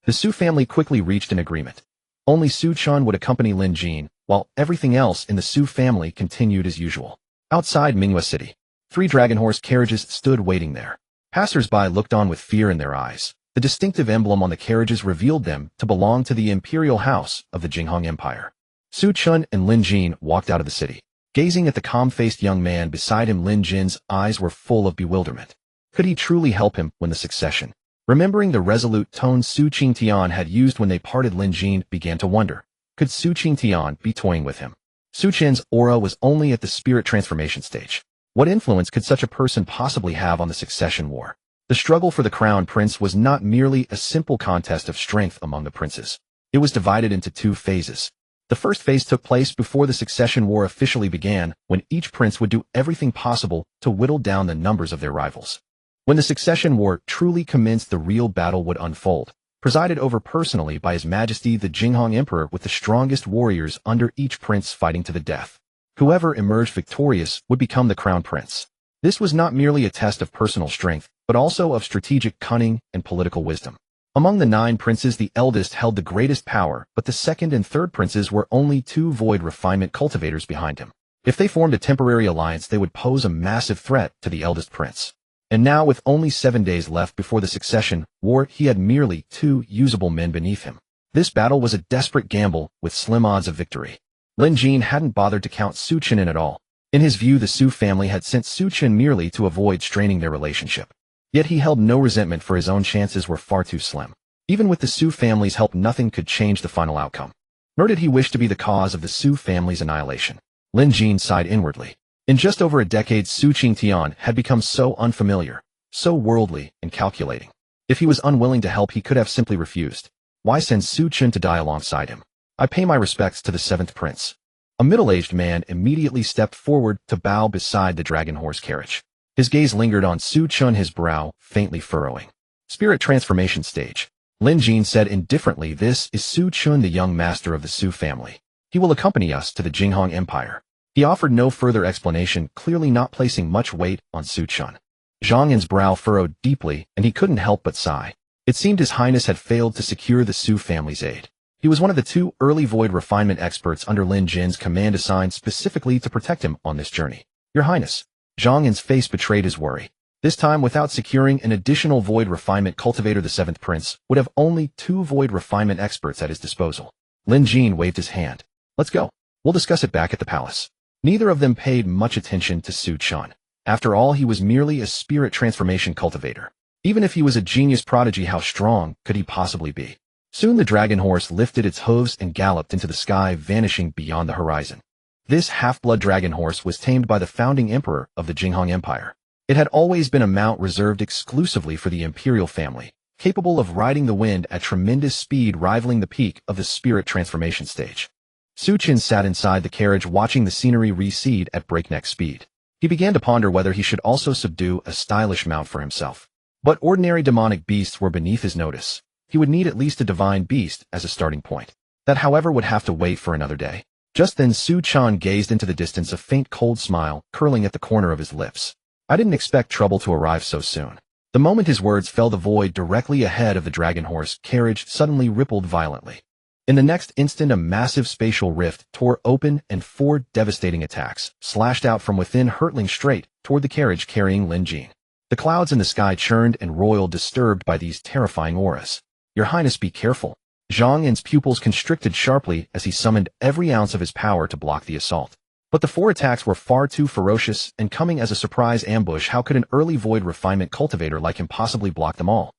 The Su family quickly reached an agreement. Only Su Chen would accompany Lin Jin, while everything else in the Su family continued as usual. Outside Minghua City, 3 dragon horse carriages stood waiting there. Passers-by looked on with fear in their eyes. The distinctive emblem on the carriages revealed them to belong to the imperial house of the Jinghong Empire. Su Chen and Lin Jin walked out of the city. Gazing at the calm-faced young man beside him, Lin Jin's eyes were full of bewilderment. Could he truly help him win the succession? Remembering the resolute tone Su Qingtian had used when they parted, Lin Jin began to wonder. Could Su Qingtian be toying with him? Su Chen's aura was only at the spirit transformation stage. What influence could such a person possibly have on the succession war? The struggle for the crown prince was not merely a simple contest of strength among the princes. It was divided into 2 phases. The first phase took place before the succession war officially began, when each prince would do everything possible to whittle down the numbers of their rivals. When the succession war truly commenced, the real battle would unfold, presided over personally by His Majesty the Jinghong Emperor, with the strongest warriors under each prince fighting to the death. Whoever emerged victorious would become the crown prince. This was not merely a test of personal strength, but also of strategic cunning and political wisdom. Among the 9 princes, the eldest held the greatest power, but the second and third princes were only 2 void refinement cultivators behind him. If they formed a temporary alliance, they would pose a massive threat to the eldest prince. And now, with only 7 days left before the succession war, he had merely 2 usable men beneath him. This battle was a desperate gamble with slim odds of victory. Lin Jin hadn't bothered to count Su Chen in at all. In his view, the Su family had sent Su Chen merely to avoid straining their relationship. Yet he held no resentment, for his own chances were far too slim. Even with the Su family's help, nothing could change the final outcome. Nor did he wish to be the cause of the Su family's annihilation. Lin Jin sighed inwardly. In just over a decade, Su Qingtian had become so unfamiliar, so worldly and calculating. If he was unwilling to help, he could have simply refused. Why send Su Chen to die alongside him? I pay my respects to the 7th prince. A middle-aged man immediately stepped forward to bow beside the dragon horse carriage. His gaze lingered on Su Chen, his brow faintly furrowing. Spirit transformation stage. Lin Jin said indifferently, this is Su Chen, the young master of the Su family. He will accompany us to the Jinghong Empire. He offered no further explanation, clearly not placing much weight on Su Chen. Zhang Yin's brow furrowed deeply, and he couldn't help but sigh. It seemed His Highness had failed to secure the Su family's aid. He was one of the 2 early void refinement experts under Lin Jin's command, assigned specifically to protect him on this journey. Your Highness. Zhang Yin's face betrayed his worry. This time, without securing an additional void refinement cultivator, the 7th prince would have only 2 void refinement experts at his disposal. Lin Jin waved his hand. Let's go. We'll discuss it back at the palace. Neither of them paid much attention to Su Chen. After all, he was merely a spirit transformation cultivator. Even if he was a genius prodigy, how strong could he possibly be? Soon the dragon horse lifted its hooves and galloped into the sky, vanishing beyond the horizon. This half-blood dragon horse was tamed by the founding emperor of the Jing Empire. It had always been a mount reserved exclusively for the imperial family, capable of riding the wind at tremendous speed, rivaling the peak of the spirit transformation stage. Chen sat inside the carriage, watching the scenery recede at breakneck speed. He began to ponder whether he should also subdue a stylish mount for himself. But ordinary demonic beasts were beneath his notice. He would need at least a divine beast as a starting point. That, however, would have to wait for another day. Just then Chen gazed into the distance, a faint cold smile curling at the corner of his lips. I didn't expect trouble to arrive so soon. The moment his words fell, the void directly ahead of the dragon horse carriage suddenly rippled violently. In the next instant, a massive spatial rift tore open and 4 devastating attacks slashed out from within, hurtling straight toward the carriage carrying Lin Jing. The clouds in the sky churned and roiled, disturbed by these terrifying auras. Your Highness, be careful. Zhang Yin's pupils constricted sharply as he summoned every ounce of his power to block the assault. But the 4 attacks were far too ferocious and coming as a surprise ambush. How could an early void refinement cultivator like him possibly block them all?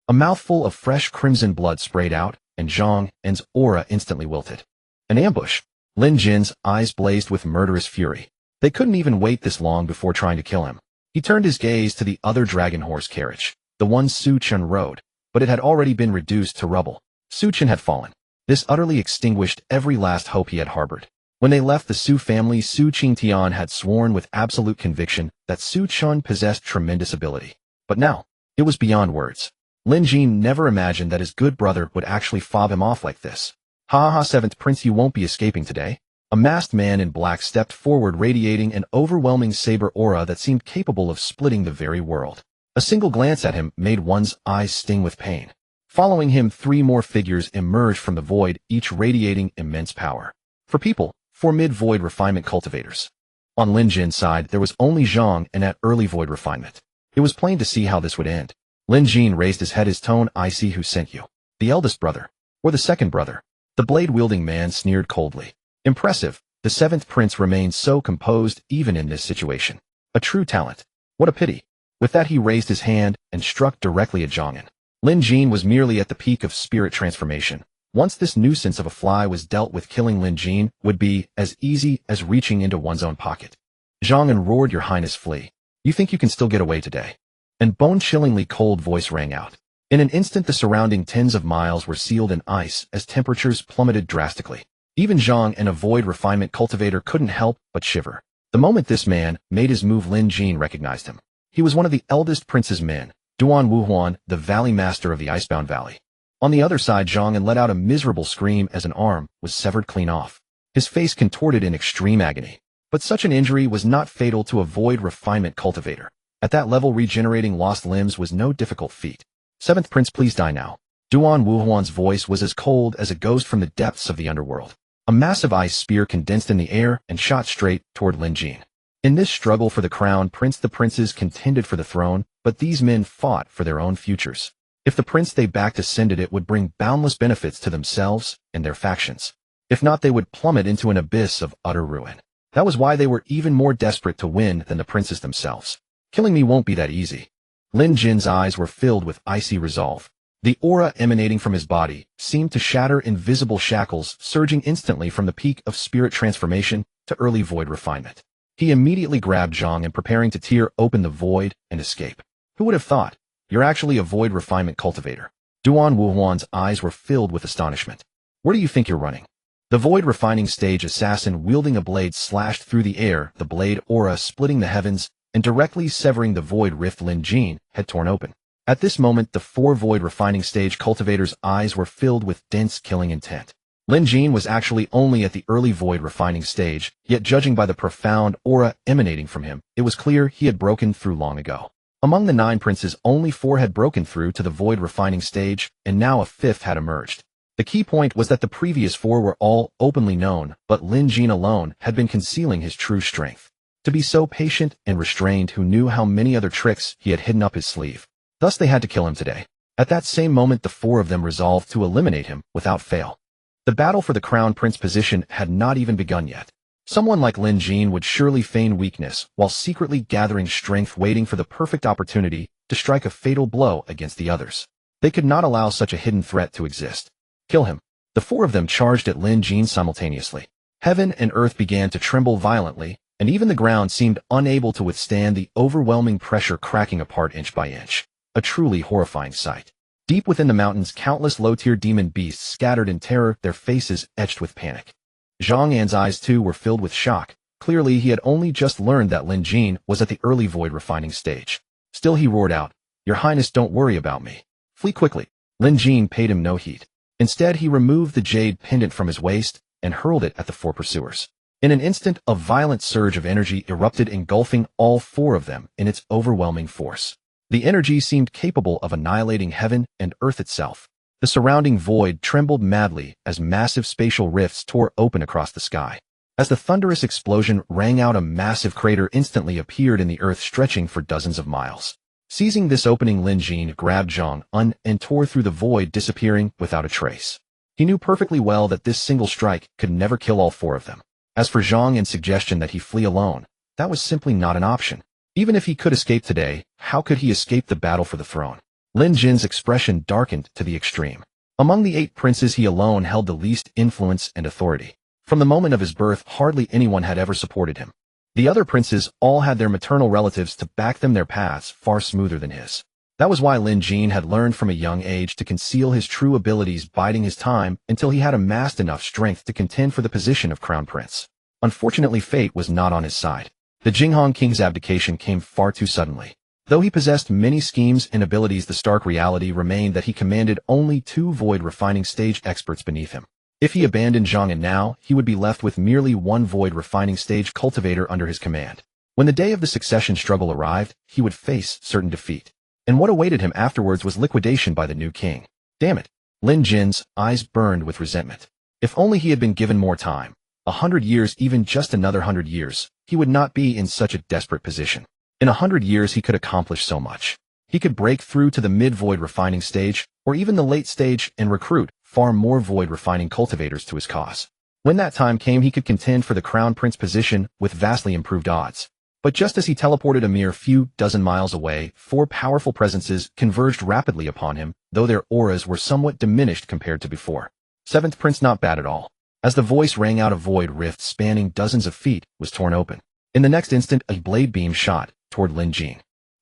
A mouthful of fresh crimson blood sprayed out, and Zhang Yin's aura instantly wilted. An ambush. Lin Jin's eyes blazed with murderous fury. They couldn't even wait this long before trying to kill him. He turned his gaze to the other dragon horse carriage, the one Chen rode, but it had already been reduced to rubble. Chen had fallen. This utterly extinguished every last hope he had harbored. When they left the Su family, Su Qingtian had sworn with absolute conviction that Su Chen possessed tremendous ability. But now, it was beyond words. Lin Jing never imagined that his good brother would actually fob him off like this. Ha ha, 7th Prince, you won't be escaping today. A masked man in black stepped forward, radiating an overwhelming saber aura that seemed capable of splitting the very world. A single glance at him made one's eyes sting with pain. Following him, 3 more figures emerged from the void, each radiating immense power. For mid-void refinement cultivators. On Lin Jin's side, there was only Zhang and at early void refinement. It was plain to see how this would end. Lin Jing raised his head, his tone, I see who sent you. The eldest brother. Or the second brother. The blade-wielding man sneered coldly. Impressive. The 7th Prince remained so composed even in this situation. A true talent. What a pity. With that, he raised his hand and struck directly at Zhang Yin. Lin Jing was merely at the peak of spirit transformation. Once this nuisance of a fly was dealt with, killing Lin Jing would be as easy as reaching into one's own pocket. Zhang Yin roared, Your Highness, flee. You think you can still get away today? An bone-chillingly cold voice rang out. In an instant, the surrounding tens of miles were sealed in ice as temperatures plummeted drastically. Even Zhang and a void refinement cultivator couldn't help but shiver. The moment this man made his move, Lin Jing recognized him. He was one of the eldest prince's men, Duan Wuhuan, the valley master of the Icebound Valley. On the other side, Zhang Yin let out a miserable scream as an arm was severed clean off. His face contorted in extreme agony. But such an injury was not fatal to a void refinement cultivator. At that level, regenerating lost limbs was no difficult feat. 7th Prince, please die now. Duan Wuhuan's voice was as cold as a ghost from the depths of the underworld. A massive ice spear condensed in the air and shot straight toward Lin Jing. In this struggle for the crown, the princes contended for the throne, but these men fought for their own futures. If the prince they backed ascended, it would bring boundless benefits to themselves and their factions. If not, they would plummet into an abyss of utter ruin. That was why they were even more desperate to win than the princes themselves. Killing me won't be that easy. Lin Jin's eyes were filled with icy resolve. The aura emanating from his body seemed to shatter invisible shackles, surging instantly from the peak of spirit transformation to early void refinement. He immediately grabbed Zhang and preparing to tear open the void and escape. Who would have thought? You're actually a void refinement cultivator. Duan Wuhuan's eyes were filled with astonishment. Where do you think you're running? The void refining stage assassin wielding a blade slashed through the air, the blade aura splitting the heavens and directly severing the void rift Lin Jing had torn open. At this moment, the 4 void refining stage cultivators' eyes were filled with dense killing intent. Lin Jing was actually only at the early void refining stage, yet judging by the profound aura emanating from him, it was clear he had broken through long ago. Among the 9 princes, only 4 had broken through to the void refining stage, and now a 5th had emerged. The key point was that the previous 4 were all openly known, but Lin Jing alone had been concealing his true strength. To be so patient and restrained, who knew how many other tricks he had hidden up his sleeve. Thus they had to kill him today. At that same moment, the 4 of them resolved to eliminate him without fail. The battle for the crown prince position had not even begun yet. Someone like Lin Jing would surely feign weakness while secretly gathering strength, waiting for the perfect opportunity to strike a fatal blow against the others. They could not allow such a hidden threat to exist. Kill him. The four of them charged at Lin Jin simultaneously. Heaven and earth began to tremble violently, and even the ground seemed unable to withstand the overwhelming pressure, cracking apart inch by inch. A truly horrifying sight. Deep within the mountains, countless low-tier demon beasts scattered in terror, their faces etched with panic. Zhang An's eyes too were filled with shock. Clearly he had only just learned that Lin Jin was at the early void refining stage. Still he roared out, "Your Highness, don't worry about me. Flee quickly." Lin Jin paid him no heed. Instead he removed the jade pendant from his waist and hurled it at the four pursuers. In an instant, a violent surge of energy erupted, engulfing all four of them in its overwhelming force. The energy seemed capable of annihilating heaven and earth itself. The surrounding void trembled madly as massive spatial rifts tore open across the sky. As the thunderous explosion rang out, a massive crater instantly appeared in the earth, stretching for dozens of miles. Seizing this opening, Lin Jin grabbed Zhang An and tore through the void, disappearing without a trace. He knew perfectly well that this single strike could never kill all four of them. As for Zhang An's suggestion that he flee alone, that was simply not an option. Even if he could escape today, how could he escape the battle for the throne? Lin Jin's expression darkened to the extreme. Among the 8 princes, he alone held the least influence and authority. From the moment of his birth, hardly anyone had ever supported him. The other princes all had their maternal relatives to back them, their paths far smoother than his. That was why Lin Jin had learned from a young age to conceal his true abilities, biding his time until he had amassed enough strength to contend for the position of crown prince. Unfortunately, fate was not on his side. The Jinghong king's abdication came far too suddenly. Though he possessed many schemes and abilities, the stark reality remained that he commanded only 2 void refining stage experts beneath him. If he abandoned Zhang An now, he would be left with merely 1 void refining stage cultivator under his command. When the day of the succession struggle arrived, he would face certain defeat. And what awaited him afterwards was liquidation by the new king. Damn it! Lin Jin's eyes burned with resentment. If only he had been given more time. 100 years, even just another 100 years, he would not be in such a desperate position. In 100 years he could accomplish so much. He could break through to the mid-void refining stage, or even the late stage, and recruit far more void refining cultivators to his cause. When that time came, he could contend for the crown prince position with vastly improved odds. But just as he teleported a mere few dozen miles away, 4 powerful presences converged rapidly upon him, though their auras were somewhat diminished compared to before. 7th prince, not bad at all. As the voice rang out, a void rift spanning dozens of feet was torn open. In the next instant, a blade beam shot toward Lin Jin.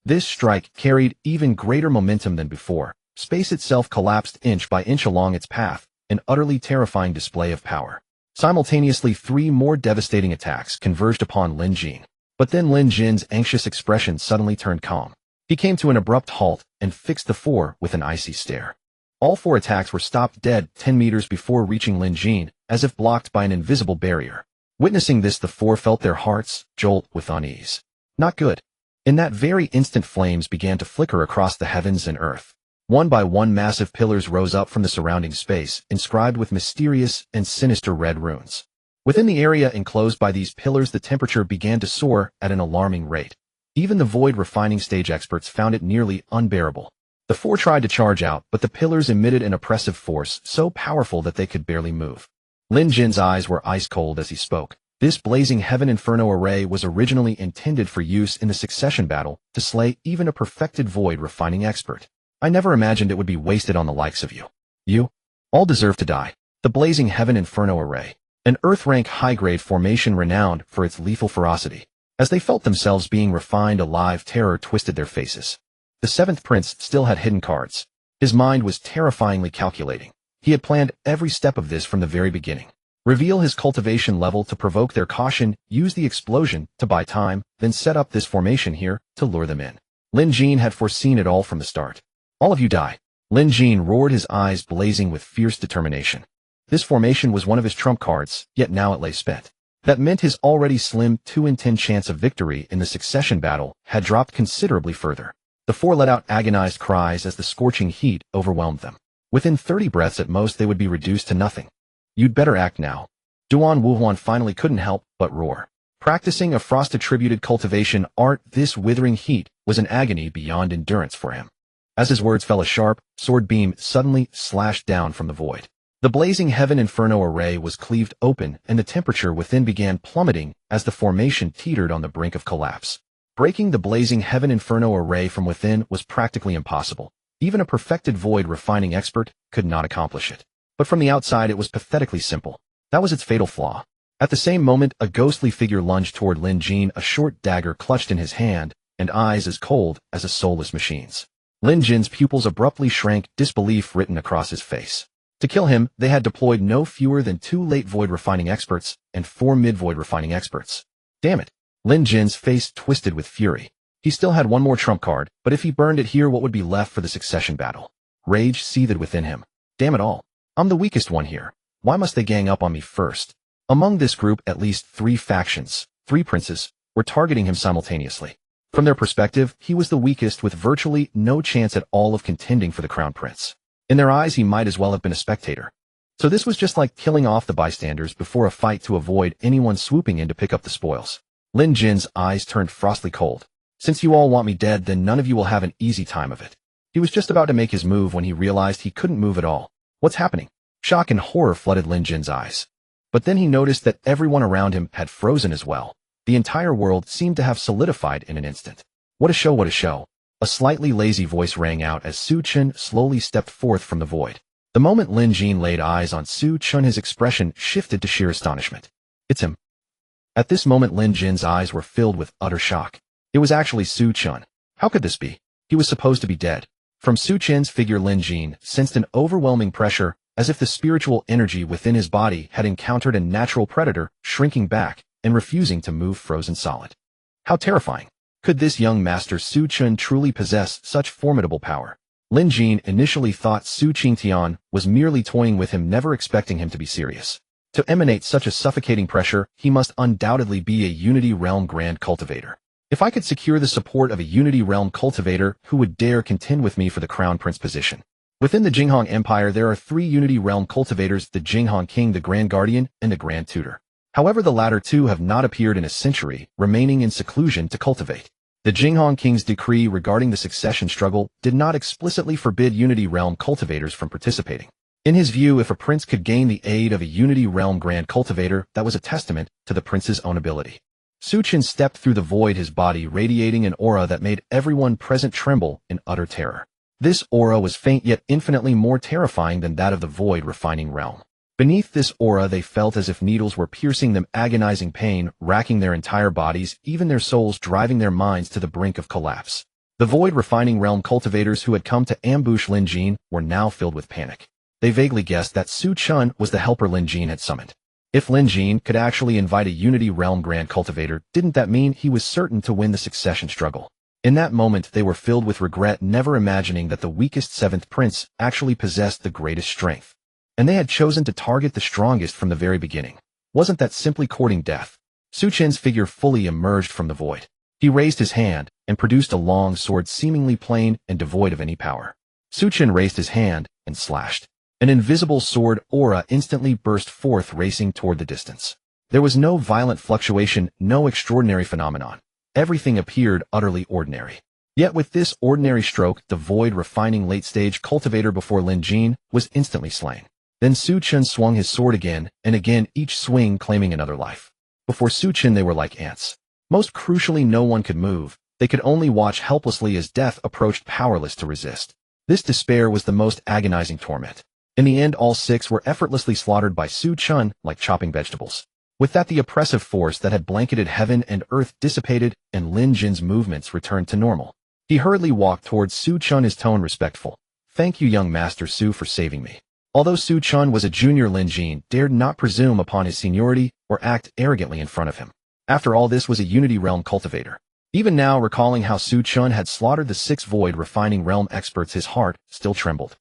This strike carried even greater momentum than before. Space itself collapsed inch by inch along its path, an utterly terrifying display of power. Simultaneously, 3 more devastating attacks converged upon Lin Jin. But then Lin Jin's anxious expression suddenly turned calm. He came to an abrupt halt and fixed the 4 with an icy stare. All 4 attacks were stopped dead 10 meters before reaching Lin Jin, as if blocked by an invisible barrier. Witnessing this, the 4 felt their hearts jolt with unease. Not good. In that very instant, flames began to flicker across the heavens and earth. One by one, massive pillars rose up from the surrounding space, inscribed with mysterious and sinister red runes. Within the area enclosed by these pillars, the temperature began to soar at an alarming rate. Even the void refining stage experts found it nearly unbearable. The 4 tried to charge out, but the pillars emitted an oppressive force so powerful that they could barely move. Lin Jin's eyes were ice cold as he spoke. This blazing heaven inferno array was originally intended for use in the succession battle to slay even a perfected void refining expert. I never imagined it would be wasted on the likes of you. You all deserve to die. The blazing heaven inferno array, an Earth-rank high-grade formation renowned for its lethal ferocity. As they felt themselves being refined alive, terror twisted their faces. The 7th prince still had hidden cards. His mind was terrifyingly calculating. He had planned every step of this from the very beginning. Reveal his cultivation level to provoke their caution, use the explosion to buy time, then set up this formation here to lure them in. Lin Jin had foreseen it all from the start. All of you die. Lin Jin roared, his eyes blazing with fierce determination. This formation was one of his trump cards, yet now it lay spent. That meant his already slim 2 in 10 chance of victory in the succession battle had dropped considerably further. The 4 let out agonized cries as the scorching heat overwhelmed them. Within 30 breaths at most, they would be reduced to nothing. You'd better act now. Duan Wuhuan finally couldn't help but roar. Practicing a frost-attributed cultivation art, this withering heat was an agony beyond endurance for him. As his words fell, a sharp sword beam suddenly slashed down from the void. The blazing heaven inferno array was cleaved open, and the temperature within began plummeting as the formation teetered on the brink of collapse. Breaking the blazing heaven inferno array from within was practically impossible. Even a perfected void refining expert could not accomplish it. But from the outside it was pathetically simple. That was its fatal flaw. At the same moment, a ghostly figure lunged toward Lin Jin, a short dagger clutched in his hand, and eyes as cold as a soulless machine's. Lin Jin's pupils abruptly shrank, disbelief written across his face. To kill him, they had deployed no fewer than 2 late void refining experts and 4 mid-void refining experts. Damn it. Lin Jin's face twisted with fury. He still had one more trump card, but if he burned it here, what would be left for the succession battle? Rage seethed within him. Damn it all. I'm the weakest one here. Why must they gang up on me first? Among this group, at least 3 factions, 3 princes, were targeting him simultaneously. From their perspective, he was the weakest with virtually no chance at all of contending for the crown prince. In their eyes, he might as well have been a spectator. So this was just like killing off the bystanders before a fight to avoid anyone swooping in to pick up the spoils. Lin Jin's eyes turned frostly cold. Since you all want me dead, then none of you will have an easy time of it. He was just about to make his move when he realized he couldn't move at all. What's happening? Shock and horror flooded Lin Jin's eyes. But then he noticed that everyone around him had frozen as well. The entire world seemed to have solidified in an instant. What a show, what a show. A slightly lazy voice rang out as Su Chen slowly stepped forth from the void. The moment Lin Jin laid eyes on Su Chen, his expression shifted to sheer astonishment. It's him. At this moment, Lin Jin's eyes were filled with utter shock. It was actually Su Chen. How could this be? He was supposed to be dead. From Su Chen's figure, Lin Jin sensed an overwhelming pressure, as if the spiritual energy within his body had encountered a natural predator, shrinking back and refusing to move, frozen solid. How terrifying. Could this young master Su Chen truly possess such formidable power? Lin Jin initially thought Su Qingtian was merely toying with him, never expecting him to be serious. To emanate such a suffocating pressure, he must undoubtedly be a Unity Realm Grand Cultivator. If I could secure the support of a Unity Realm Cultivator, who would dare contend with me for the Crown Prince position? Within the Jinghong Empire, there are 3 Unity Realm Cultivators, the Jinghong King, the Grand Guardian, and the Grand Tutor. However, the latter 2 have not appeared in a century, remaining in seclusion to cultivate. The Jinghong King's decree regarding the succession struggle did not explicitly forbid Unity Realm Cultivators from participating. In his view, if a prince could gain the aid of a Unity Realm Grand Cultivator, that was a testament to the prince's own ability. Su Chen stepped through the void, his body radiating an aura that made everyone present tremble in utter terror. This aura was faint yet infinitely more terrifying than that of the void refining realm. Beneath this aura, they felt as if needles were piercing them, agonizing pain, racking their entire bodies, even their souls, driving their minds to the brink of collapse. The void refining realm cultivators who had come to ambush Lin Jin were now filled with panic. They vaguely guessed that Su Chen was the helper Lin Jin had summoned. If Lin Jin could actually invite a Unity Realm Grand Cultivator, didn't that mean he was certain to win the succession struggle? In that moment, they were filled with regret, never imagining that the weakest 7th prince actually possessed the greatest strength. And they had chosen to target the strongest from the very beginning. Wasn't that simply courting death? Su Chen's figure fully emerged from the void. He raised his hand and produced a long sword, seemingly plain and devoid of any power. Su Chen raised his hand and slashed. An invisible sword aura instantly burst forth, racing toward the distance. There was no violent fluctuation, no extraordinary phenomenon. Everything appeared utterly ordinary. Yet with this ordinary stroke, the void refining late-stage cultivator before Lin Jin was instantly slain. Then Su Chen swung his sword again and again, each swing claiming another life. Before Su Chen, they were like ants. Most crucially, no one could move. They could only watch helplessly as death approached, powerless to resist. This despair was the most agonizing torment. In the end, all 6 were effortlessly slaughtered by Su Chen like chopping vegetables. With that, the oppressive force that had blanketed heaven and earth dissipated, and Lin Jin's movements returned to normal. He hurriedly walked towards Su Chen, his tone respectful. "Thank you, young Master Su, for saving me." Although Su Chen was a junior, Lin Jin dared not presume upon his seniority or act arrogantly in front of him. After all, this was a Unity Realm cultivator. Even now, recalling how Su Chen had slaughtered the 6 void refining realm experts, his heart still trembled.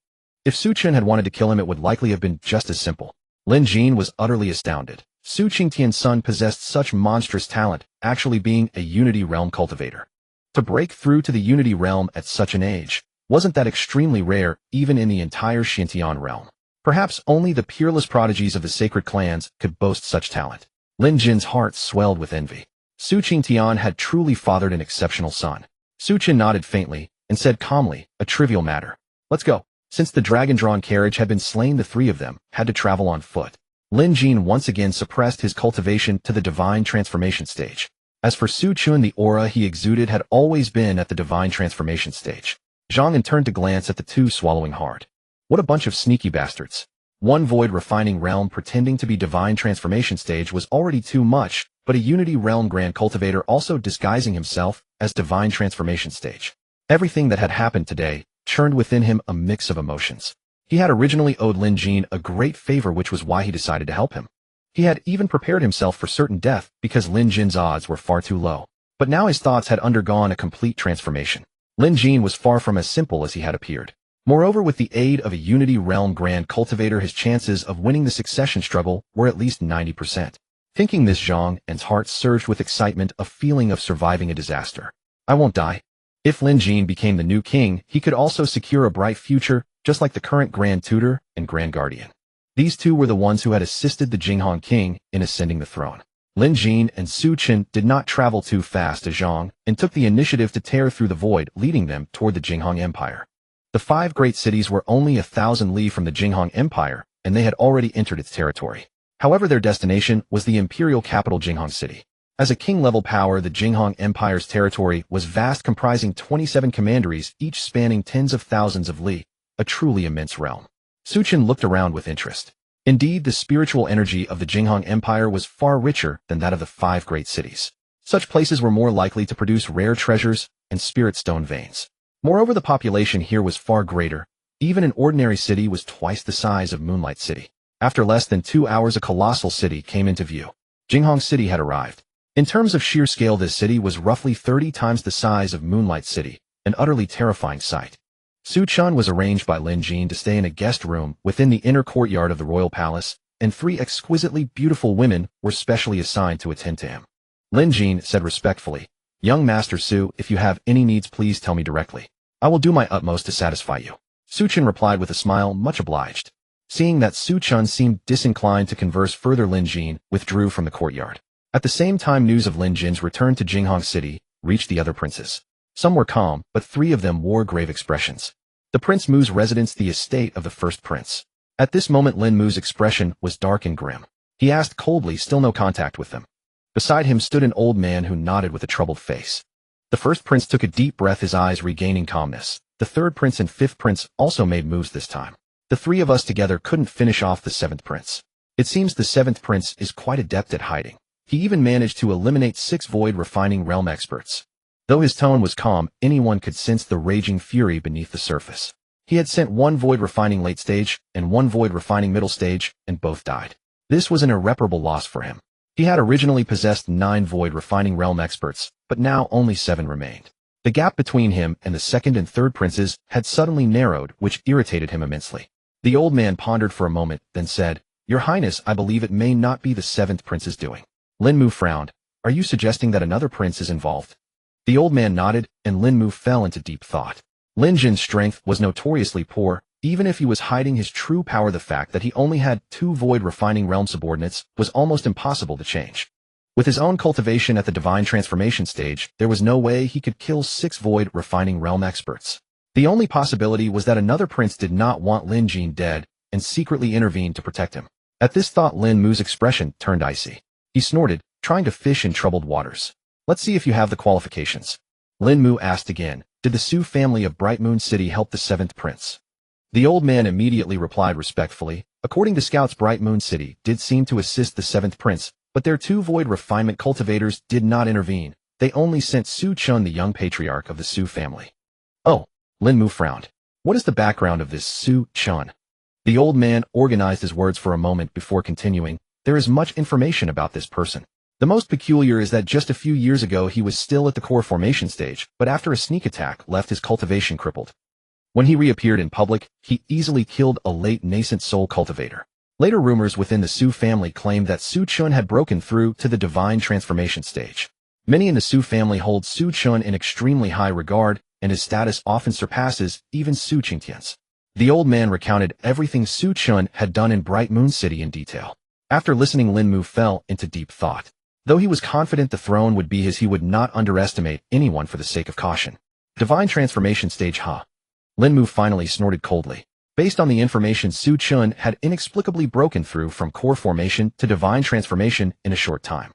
If Su Chen had wanted to kill him, it would likely have been just as simple. Lin Jin was utterly astounded. Su Qingtian's son possessed such monstrous talent, actually being a Unity Realm cultivator. To break through to the Unity Realm at such an age, wasn't that extremely rare, even in the entire Xianxian realm? Perhaps only the peerless prodigies of the sacred clans could boast such talent. Lin Jin's heart swelled with envy. Su Qingtian had truly fathered an exceptional son. Su Chen nodded faintly and said calmly, "A trivial matter. Let's go." Since the dragon-drawn carriage had been slain, the 3 of them had to travel on foot. Lin Jin once again suppressed his cultivation to the divine transformation stage. As for Su Chun, the aura he exuded had always been at the divine transformation stage. Zhang turned to glance at the two, swallowing hard. What a bunch of sneaky bastards. One void refining realm pretending to be divine transformation stage was already too much, but a unity realm grand cultivator also disguising himself as divine transformation stage. Everything that had happened today churned within him a mix of emotions. He had originally owed Lin Jin a great favor, which was why he decided to help him. He had even prepared himself for certain death because Lin Jin's odds were far too low. But now his thoughts had undergone a complete transformation. Lin Jin was far from as simple as he had appeared. Moreover, with the aid of a Unity Realm Grand Cultivator, his chances of winning the succession struggle were at least 90%. Thinking this, Zhang's heart surged with excitement, a feeling of surviving a disaster. I won't die. If Lin Jin became the new king, he could also secure a bright future, just like the current Grand Tutor and Grand Guardian. These two were the ones who had assisted the Jinghong king in ascending the throne. Lin Jin and Su Chen did not travel too fast as Zhang and took the initiative to tear through the void, leading them toward the Jinghong Empire. The 5 great cities were only 1,000 li from the Jinghong Empire, and they had already entered its territory. However, their destination was the imperial capital Jinghong City. As a king-level power, the Jinghong Empire's territory was vast, comprising 27 commanderies, each spanning tens of thousands of li, a truly immense realm. Su Chen looked around with interest. Indeed, the spiritual energy of the Jinghong Empire was far richer than that of the 5 great cities. Such places were more likely to produce rare treasures and spirit stone veins. Moreover, the population here was far greater. Even an ordinary city was twice the size of Moonlight City. After less than 2 hours, a colossal city came into view. Jinghong City had arrived. In terms of sheer scale, this city was roughly 30 times the size of Moonlight City, an utterly terrifying sight. Su Chen was arranged by Lin Jin to stay in a guest room within the inner courtyard of the royal palace, and 3 exquisitely beautiful women were specially assigned to attend to him. Lin Jin said respectfully, "Young Master Su, if you have any needs, please tell me directly. I will do my utmost to satisfy you." Su Chen replied with a smile, much obliged. Seeing that Su Chen seemed disinclined to converse further, Lin Jin withdrew from the courtyard. At the same time, news of Lin Jin's return to Jinghong City reached the other princes. Some were calm, but 3 of them wore grave expressions. The Prince Mu's residence, the estate of the first prince. At this moment, Lin Mu's expression was dark and grim. He asked coldly, still no contact with them. Beside him stood an old man who nodded with a troubled face. The first prince took a deep breath, his eyes regaining calmness. The third prince and fifth prince also made moves this time. The 3 of us together couldn't finish off the 7th prince. It seems the 7th prince is quite adept at hiding. He even managed to eliminate 6 void refining realm experts. Though his tone was calm, anyone could sense the raging fury beneath the surface. He had sent 1 void refining late stage and 1 void refining middle stage, and both died. This was an irreparable loss for him. He had originally possessed 9 void refining realm experts, but now only 7 remained. The gap between him and the 2nd and 3rd princes had suddenly narrowed, which irritated him immensely. The old man pondered for a moment, then said, "Your Highness, I believe it may not be the 7th prince's doing." Lin Mu frowned. "Are you suggesting that another prince is involved?" The old man nodded, and Lin Mu fell into deep thought. Lin Jin's strength was notoriously poor. Even if he was hiding his true power, the fact that he only had 2 void refining realm subordinates was almost impossible to change. With his own cultivation at the divine transformation stage, there was no way he could kill 6 void refining realm experts. The only possibility was that another prince did not want Lin Jin dead and secretly intervened to protect him. At this thought, Lin Mu's expression turned icy. He snorted, trying to fish in troubled waters. "Let's see if you have the qualifications." Lin Mu asked again, "Did the Su family of Bright Moon City help the 7th prince?" The old man immediately replied respectfully, "According to scouts, Bright Moon City did seem to assist the 7th prince, but their 2 void refinement cultivators did not intervene. They only sent Su Chun, the young patriarch of the Su family." "Oh." Lin Mu frowned. "What is the background of this Su Chun?" The old man organized his words for a moment before continuing, "There is much information about this person. The most peculiar is that just a few years ago he was still at the core formation stage, but after a sneak attack left his cultivation crippled. When he reappeared in public, he easily killed a late nascent soul cultivator. Later rumors within the Su family claimed that Su Chun had broken through to the divine transformation stage. Many in the Su family hold Su Chun in extremely high regard, and his status often surpasses even Su Qingtian's." The old man recounted everything Su Chun had done in Bright Moon City in detail. After listening, Lin Mu fell into deep thought. Though he was confident the throne would be his, he would not underestimate anyone for the sake of caution. Divine transformation stage, huh? Lin Mu finally snorted coldly. Based on the information, Su Chun had inexplicably broken through from core formation to divine transformation in a short time.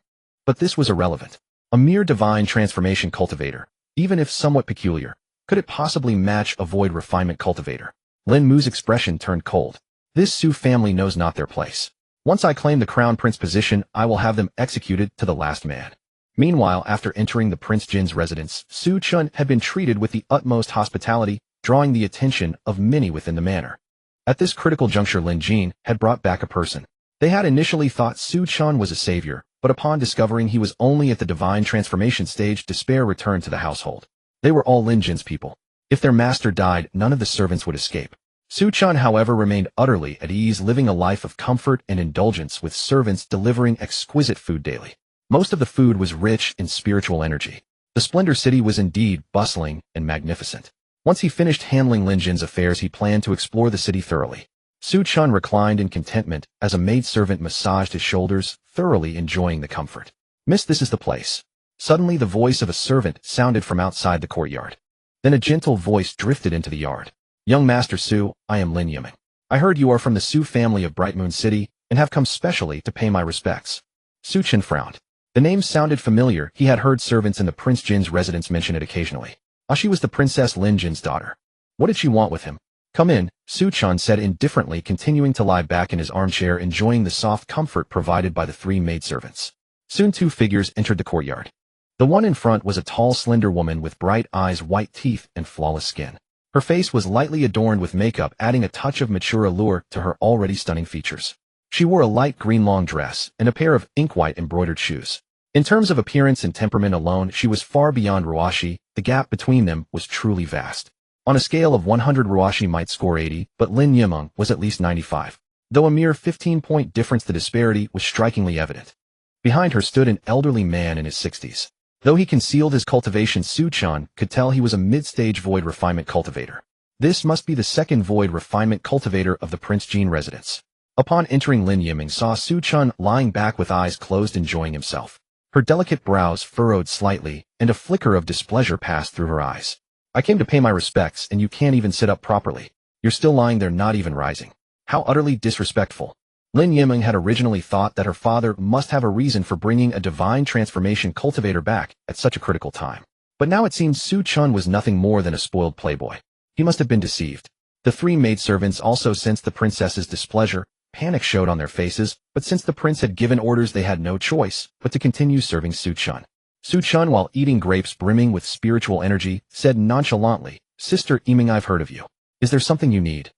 But this was irrelevant. A mere divine transformation cultivator, even if somewhat peculiar. Could it possibly match a void refinement cultivator? Lin Mu's expression turned cold. This Su family knows not their place. Once I claim the crown prince position, I will have them executed to the last man. Meanwhile, after entering the Prince Jin's residence, Su Chen had been treated with the utmost hospitality, drawing the attention of many within the manor. At this critical juncture, Lin Jin had brought back a person. They had initially thought Su Chen was a savior, but upon discovering he was only at the divine transformation stage, despair returned to the household. They were all Lin Jin's people. If their master died, none of the servants would escape. Su Chen, however, remained utterly at ease, living a life of comfort and indulgence, with servants delivering exquisite food daily. Most of the food was rich in spiritual energy. The Splendor City was indeed bustling and magnificent. Once he finished handling Lin Jin's affairs, he planned to explore the city thoroughly. Su Chen reclined in contentment as a maidservant massaged his shoulders, thoroughly enjoying the comfort. "Miss, this is the place." Suddenly the voice of a servant sounded from outside the courtyard. Then a gentle voice drifted into the yard. "Young Master Su, I am Lin Yiming. I heard you are from the Su family of Bright Moon City and have come specially to pay my respects." Su Chen frowned. The name sounded familiar. He had heard servants in the Prince Jin's residence mention it occasionally. She was the Princess Lin Jin's daughter. What did she want with him? "Come in," Su Chen said indifferently, continuing to lie back in his armchair, enjoying the soft comfort provided by the three maidservants. Soon two figures entered the courtyard. The one in front was a tall, slender woman with bright eyes, white teeth, and flawless skin. Her face was lightly adorned with makeup, adding a touch of mature allure to her already stunning features. She wore a light green long dress and a pair of ink-white embroidered shoes. In terms of appearance and temperament alone, she was far beyond Ruashi. The gap between them was truly vast. On a scale of 100, Ruashi might score 80, but Lin Yiming was at least 95. Though a mere 15-point difference, the disparity was strikingly evident. Behind her stood an elderly man in his 60s. Though he concealed his cultivation, Su Chen could tell he was a mid-stage void refinement cultivator. This must be the second void refinement cultivator of the Prince Jin residence. Upon entering, Lin Yiming saw Su Chen lying back with eyes closed, enjoying himself. Her delicate brows furrowed slightly, and a flicker of displeasure passed through her eyes. "I came to pay my respects, and you can't even sit up properly. You're still lying there, not even rising. How utterly disrespectful." Lin Yiming had originally thought that her father must have a reason for bringing a divine transformation cultivator back at such a critical time. But now it seemed Su Chen was nothing more than a spoiled playboy. He must have been deceived. The three maidservants also sensed the princess's displeasure. Panic showed on their faces, but since the prince had given orders, they had no choice but to continue serving Su Chen. Su Chen, while eating grapes brimming with spiritual energy, said nonchalantly, "Sister Yiming, I've heard of you. Is there something you need?"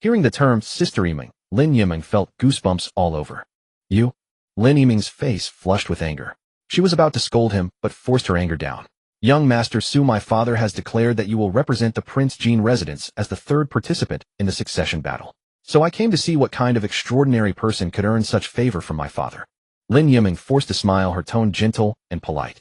Hearing the term Sister Yiming, Lin Yiming felt goosebumps all over. "You?" Lin Yiming's face flushed with anger. She was about to scold him, but forced her anger down. "Young Master Su, my father has declared that you will represent the Prince Jin residence as the third participant in the succession battle. So I came to see what kind of extraordinary person could earn such favor from my father." Lin Yiming forced a smile, her tone gentle and polite.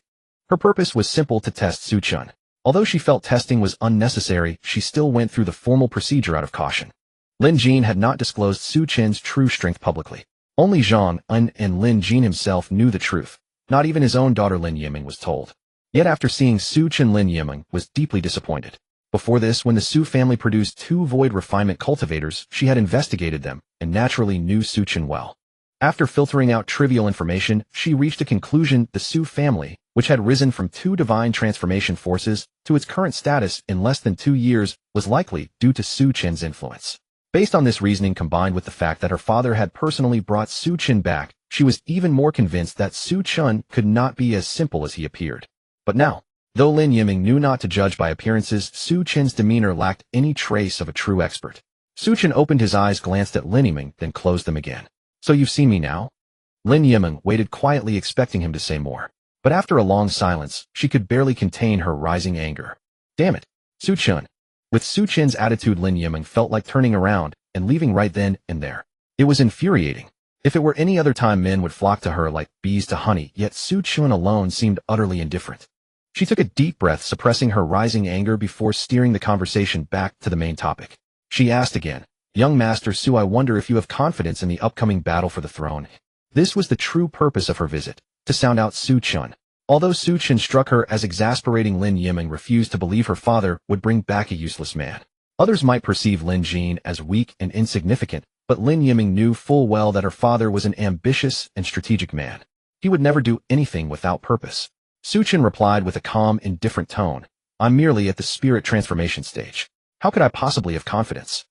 Her purpose was simple: to test Su Chen. Although she felt testing was unnecessary, she still went through the formal procedure out of caution. Lin Jin had not disclosed Su Chen's true strength publicly. Only Zhang En and Lin Jin himself knew the truth. Not even his own daughter Lin Yiming was told. Yet after seeing Su Chen, Lin Yiming was deeply disappointed. Before this, when the Su family produced two void refinement cultivators, she had investigated them and naturally knew Su Chen well. After filtering out trivial information, she reached a conclusion: the Su family, which had risen from two divine transformation forces to its current status in less than 2 years, was likely due to Su Chen's influence. Based on this reasoning, combined with the fact that her father had personally brought Su Chen back, she was even more convinced that Su Chen could not be as simple as he appeared. But now, though Lin Yiming knew not to judge by appearances, Su Chen's demeanor lacked any trace of a true expert. Su Chen opened his eyes, glanced at Lin Yiming, then closed them again. "So you've seen me now?" Lin Yiming waited quietly, expecting him to say more. But after a long silence, she could barely contain her rising anger. "Damn it, Su Chen." With Su Chen's attitude, Lin Yiming felt like turning around and leaving right then and there. It was infuriating. If it were any other time, men would flock to her like bees to honey, yet Su Chen alone seemed utterly indifferent. She took a deep breath, suppressing her rising anger before steering the conversation back to the main topic. She asked again, "Young Master Su, I wonder if you have confidence in the upcoming battle for the throne." This was the true purpose of her visit, to sound out Su Chen. Although Su Chen struck her as exasperating, Lin Yiming refused to believe her father would bring back a useless man. Others might perceive Lin Jin as weak and insignificant, but Lin Yiming knew full well that her father was an ambitious and strategic man. He would never do anything without purpose. Chen replied with a calm, indifferent tone. I'm merely at the spirit transformation stage. How could I possibly have confidence?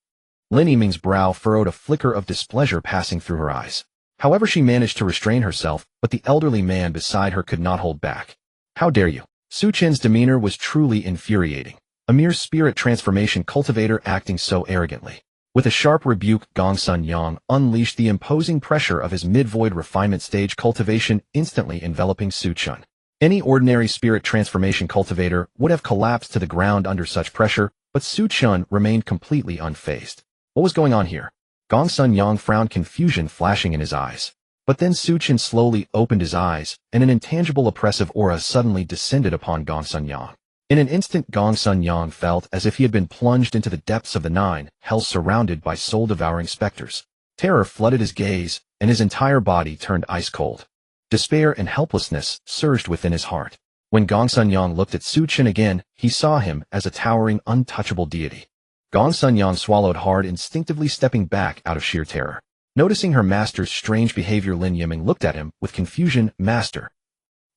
Lin Yiming's brow furrowed, a flicker of displeasure passing through her eyes. However, she managed to restrain herself, but the elderly man beside her could not hold back. How dare you? Chen's demeanor was truly infuriating. A mere spirit transformation cultivator acting so arrogantly. With a sharp rebuke, Gongsun Yang unleashed the imposing pressure of his mid-void refinement stage cultivation, instantly enveloping Chen. Any ordinary spirit transformation cultivator would have collapsed to the ground under such pressure, but Chen remained completely unfazed. What was going on here? Gongsun Yang frowned, confusion flashing in his eyes. But then Chen slowly opened his eyes, and an intangible oppressive aura suddenly descended upon Gongsun Yang. In an instant, Gongsun Yang felt as if he had been plunged into the depths of the nine hells, surrounded by soul-devouring specters. Terror flooded his gaze, and his entire body turned ice-cold. Despair and helplessness surged within his heart. When Gongsun Yang looked at Chen again, he saw him as a towering, untouchable deity. Gongsun Yang swallowed hard, instinctively stepping back out of sheer terror. Noticing her master's strange behavior, Lin Yiming looked at him with confusion. Master.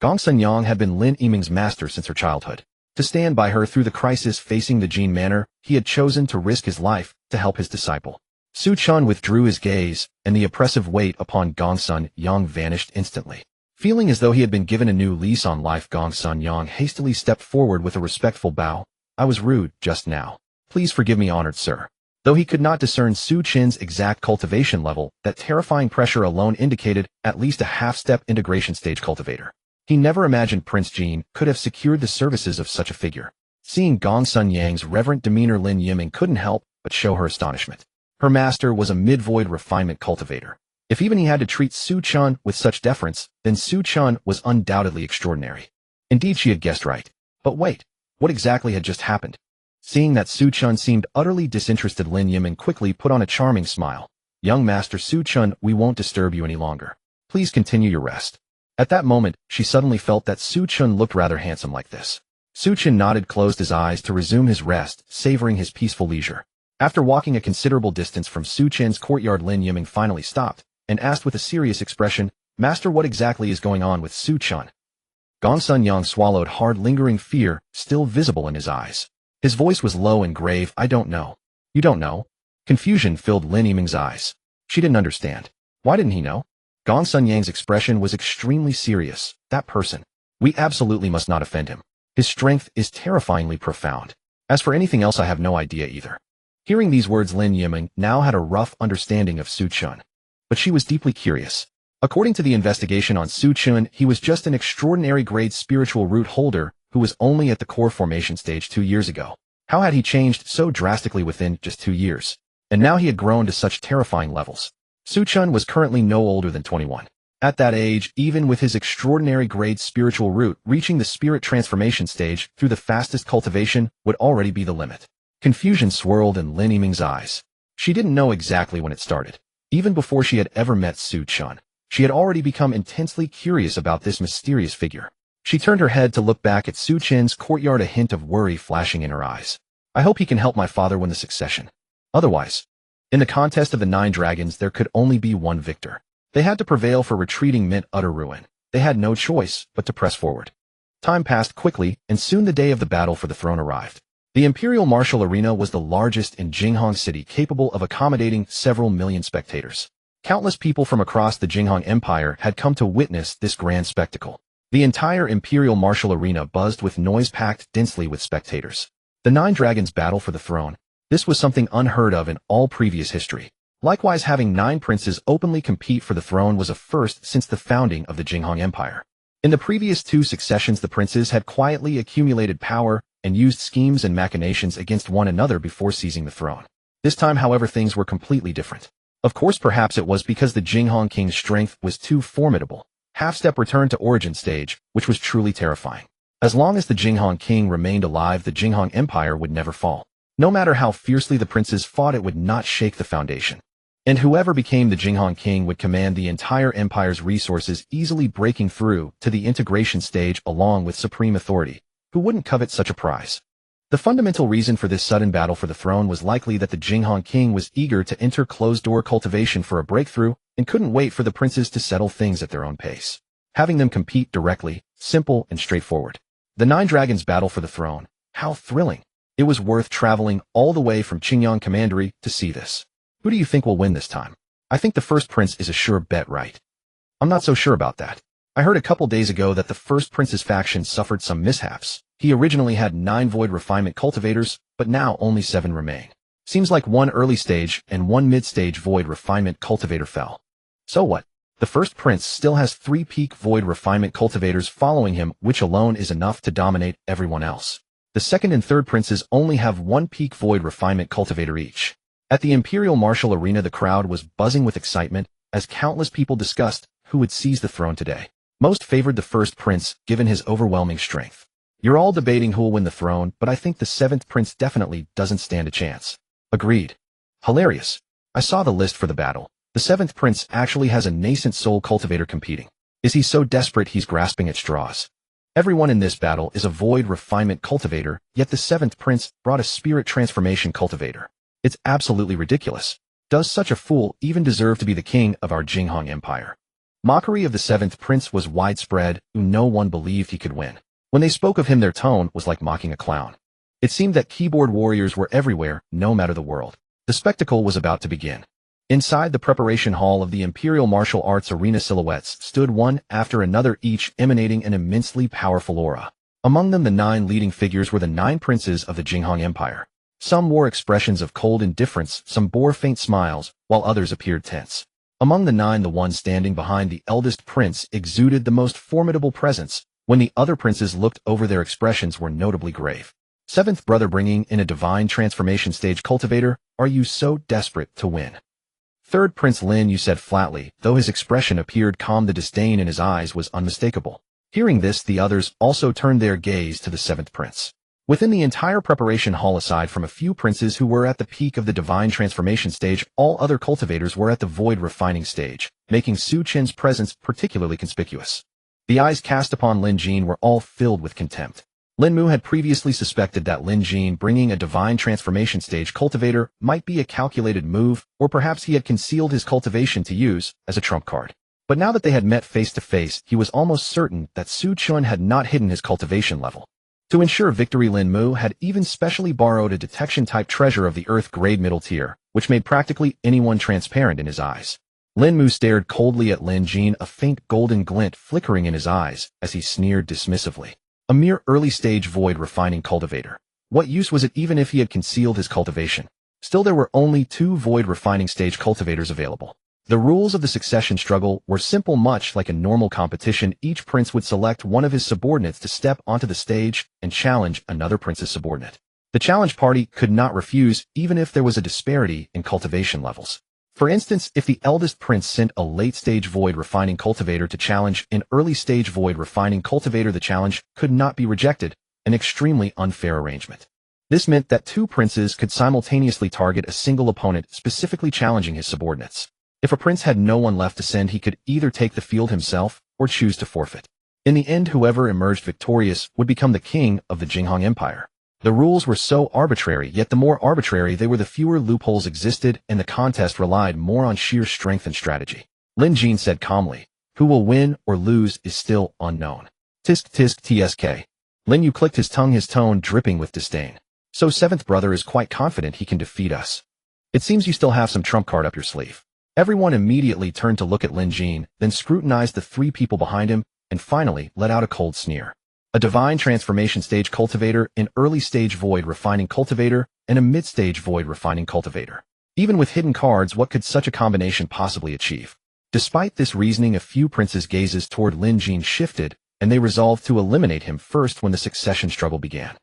Gongsun Yang had been Lin Yiming's master since her childhood. To stand by her through the crisis facing the Jing manor, he had chosen to risk his life to help his disciple. Chen withdrew his gaze, and the oppressive weight upon Gongsun Yang vanished instantly. Feeling as though he had been given a new lease on life, Gongsun Yang hastily stepped forward with a respectful bow. I was rude just now. Please forgive me, honored sir. Though he could not discern Chen's exact cultivation level, that terrifying pressure alone indicated at least a half-step integration stage cultivator. He never imagined Prince Jin could have secured the services of such a figure. Seeing Gongsun Yang's reverent demeanor, Lin Yiming couldn't help but show her astonishment. Her master was a mid-void refinement cultivator. If even he had to treat Chen with such deference, then Chen was undoubtedly extraordinary. Indeed, she had guessed right. But wait, what exactly had just happened? Seeing that Chen seemed utterly disinterested, Lin Yiming quickly put on a charming smile. Young Master Chen, we won't disturb you any longer. Please continue your rest. At that moment, she suddenly felt that Chen looked rather handsome like this. Chen nodded, closed his eyes to resume his rest, savoring his peaceful leisure. After walking a considerable distance from Chen's courtyard, Lin Yiming finally stopped, and asked with a serious expression, Master, what exactly is going on with Chen? Gongsun Yang swallowed hard, lingering fear still visible in his eyes. His voice was low and grave. I don't know. You don't know? Confusion filled Lin Yiming's eyes. She didn't understand. Why didn't he know? Gongsun Yang's expression was extremely serious. That person. We absolutely must not offend him. His strength is terrifyingly profound. As for anything else, I have no idea either. Hearing these words, Lin Yiming now had a rough understanding of Chen. But she was deeply curious. According to the investigation on Chen, he was just an extraordinary grade spiritual root holder who was only at the core formation stage 2 years ago. How had he changed so drastically within just 2 years? And now he had grown to such terrifying levels. Chen was currently no older than 21. At that age, even with his extraordinary grade spiritual root, reaching the spirit transformation stage through the fastest cultivation would already be the limit. Confusion swirled in Lin Yiming's eyes. She didn't know exactly when it started. Even before she had ever met Chen, she had already become intensely curious about this mysterious figure. She turned her head to look back at Chen's courtyard, a hint of worry flashing in her eyes. I hope he can help my father win the succession. Otherwise, in the contest of the 9 dragons, there could only be one victor. They had to prevail for retreating meant utter ruin. They had no choice but to press forward. Time passed quickly, and soon the day of the battle for the throne arrived. The Imperial Martial Arena was the largest in Jinghong City, capable of accommodating several million spectators. Countless people from across the Jinghong Empire had come to witness this grand spectacle. The entire Imperial Martial Arena buzzed with noise, packed densely with spectators. The 9 dragons battle for the throne. This was something unheard of in all previous history. Likewise, having 9 princes openly compete for the throne was a first since the founding of the Jinghong Empire. In the previous 2 successions, the princes had quietly accumulated power and used schemes and machinations against one another before seizing the throne. This time, however, things were completely different. Of course, perhaps it was because the Jinghong king's strength was too formidable. Half-step returned to origin stage, which was truly terrifying. As long as the Jinghong king remained alive, the Jinghong Empire would never fall. No matter how fiercely the princes fought, it would not shake the foundation. And whoever became the Jinghong king would command the entire empire's resources, easily breaking through to the integration stage along with supreme authority. Who wouldn't covet such a prize? The fundamental reason for this sudden battle for the throne was likely that the Jinghong king was eager to enter closed-door cultivation for a breakthrough and couldn't wait for the princes to settle things at their own pace. having them compete directly, simple and straightforward. The 9 dragons battle for the throne. How thrilling. It was worth traveling all the way from Qingyang Commandery to see this. Who do you think will win this time? I think the first prince is a sure bet, right? I'm not so sure about that. I heard a couple days ago that the first prince's faction suffered some mishaps. He originally had 9 void refinement cultivators, but now only 7 remain. Seems like 1 early stage and 1 mid-stage void refinement cultivator fell. So what? The first prince still has 3 peak void refinement cultivators following him, which alone is enough to dominate everyone else. The second and third princes only have 1 peak void refinement cultivator each. At the Imperial Martial Arena, the crowd was buzzing with excitement as countless people discussed who would seize the throne today. Most favored the first prince, given his overwhelming strength. You're all debating who will win the throne, but I think the 7th prince definitely doesn't stand a chance. Agreed. Hilarious. I saw the list for the battle. The 7th prince actually has a nascent soul cultivator competing. Is he so desperate he's grasping at straws? Everyone in this battle is a void refinement cultivator, yet the 7th prince brought a spirit transformation cultivator. It's absolutely ridiculous. Does such a fool even deserve to be the king of our Jinghong Empire? Mockery of the 7th prince was widespread, no one believed he could win. When they spoke of him, their tone was like mocking a clown. It seemed that keyboard warriors were everywhere, no matter the world. The spectacle was about to begin. Inside the preparation hall of the Imperial Martial Arts Arena, silhouettes stood one after another, each emanating an immensely powerful aura. Among them, the 9 leading figures were the 9 princes of the Jinghong Empire. Some wore expressions of cold indifference, some bore faint smiles, while others appeared tense. Among the 9, the one standing behind the eldest prince exuded the most formidable presence. When the other princes looked over, their expressions were notably grave. 7th brother bringing in a divine transformation stage cultivator, are you so desperate to win? 3rd Prince Lin Yu said flatly, though his expression appeared calm. The disdain in his eyes was unmistakable. Hearing this, the others also turned their gaze to the 7th prince. Within the entire preparation hall, aside from a few princes who were at the peak of the divine transformation stage, all other cultivators were at the void refining stage, making Su Chen's presence particularly conspicuous. The eyes cast upon Lin Jin were all filled with contempt. Lin Mu had previously suspected that Lin Jin bringing a divine transformation stage cultivator might be a calculated move, or perhaps he had concealed his cultivation to use as a trump card. But now that they had met face to face, he was almost certain that Su Chen had not hidden his cultivation level. To ensure victory, Lin Mu had even specially borrowed a detection-type treasure of the Earth-grade middle tier, which made practically anyone transparent in his eyes. Lin Mu stared coldly at Lin Jin, a faint golden glint flickering in his eyes as he sneered dismissively. A mere early-stage void refining cultivator. What use was it even if he had concealed his cultivation? Still, there were only 2 void refining stage cultivators available. The rules of the succession struggle were simple. Much like a normal competition, each prince would select one of his subordinates to step onto the stage and challenge another prince's subordinate. The challenge party could not refuse, even if there was a disparity in cultivation levels. For instance, if the eldest prince sent a late-stage void refining cultivator to challenge an early-stage void refining cultivator, the challenge could not be rejected, an extremely unfair arrangement. This meant that 2 princes could simultaneously target a single opponent, specifically challenging his subordinates. If a prince had no one left to send, he could either take the field himself or choose to forfeit. In the end, whoever emerged victorious would become the king of the Jinghong Empire. The rules were so arbitrary, yet the more arbitrary they were, the fewer loopholes existed, and the contest relied more on sheer strength and strategy. Lin Jin said calmly, "Who will win or lose is still unknown." Tisk tisk tsk. Lin Yu clicked his tongue, his tone dripping with disdain. So 7th brother is quite confident he can defeat us. It seems you still have some trump card up your sleeve. Everyone immediately turned to look at Lin Jin, then scrutinized the 3 people behind him, and finally let out a cold sneer. A divine transformation stage cultivator, an early stage void refining cultivator, and a mid-stage void refining cultivator. Even with hidden cards, what could such a combination possibly achieve? Despite this reasoning, a few princes' gazes toward Lin Jin shifted, and they resolved to eliminate him first when the succession struggle began.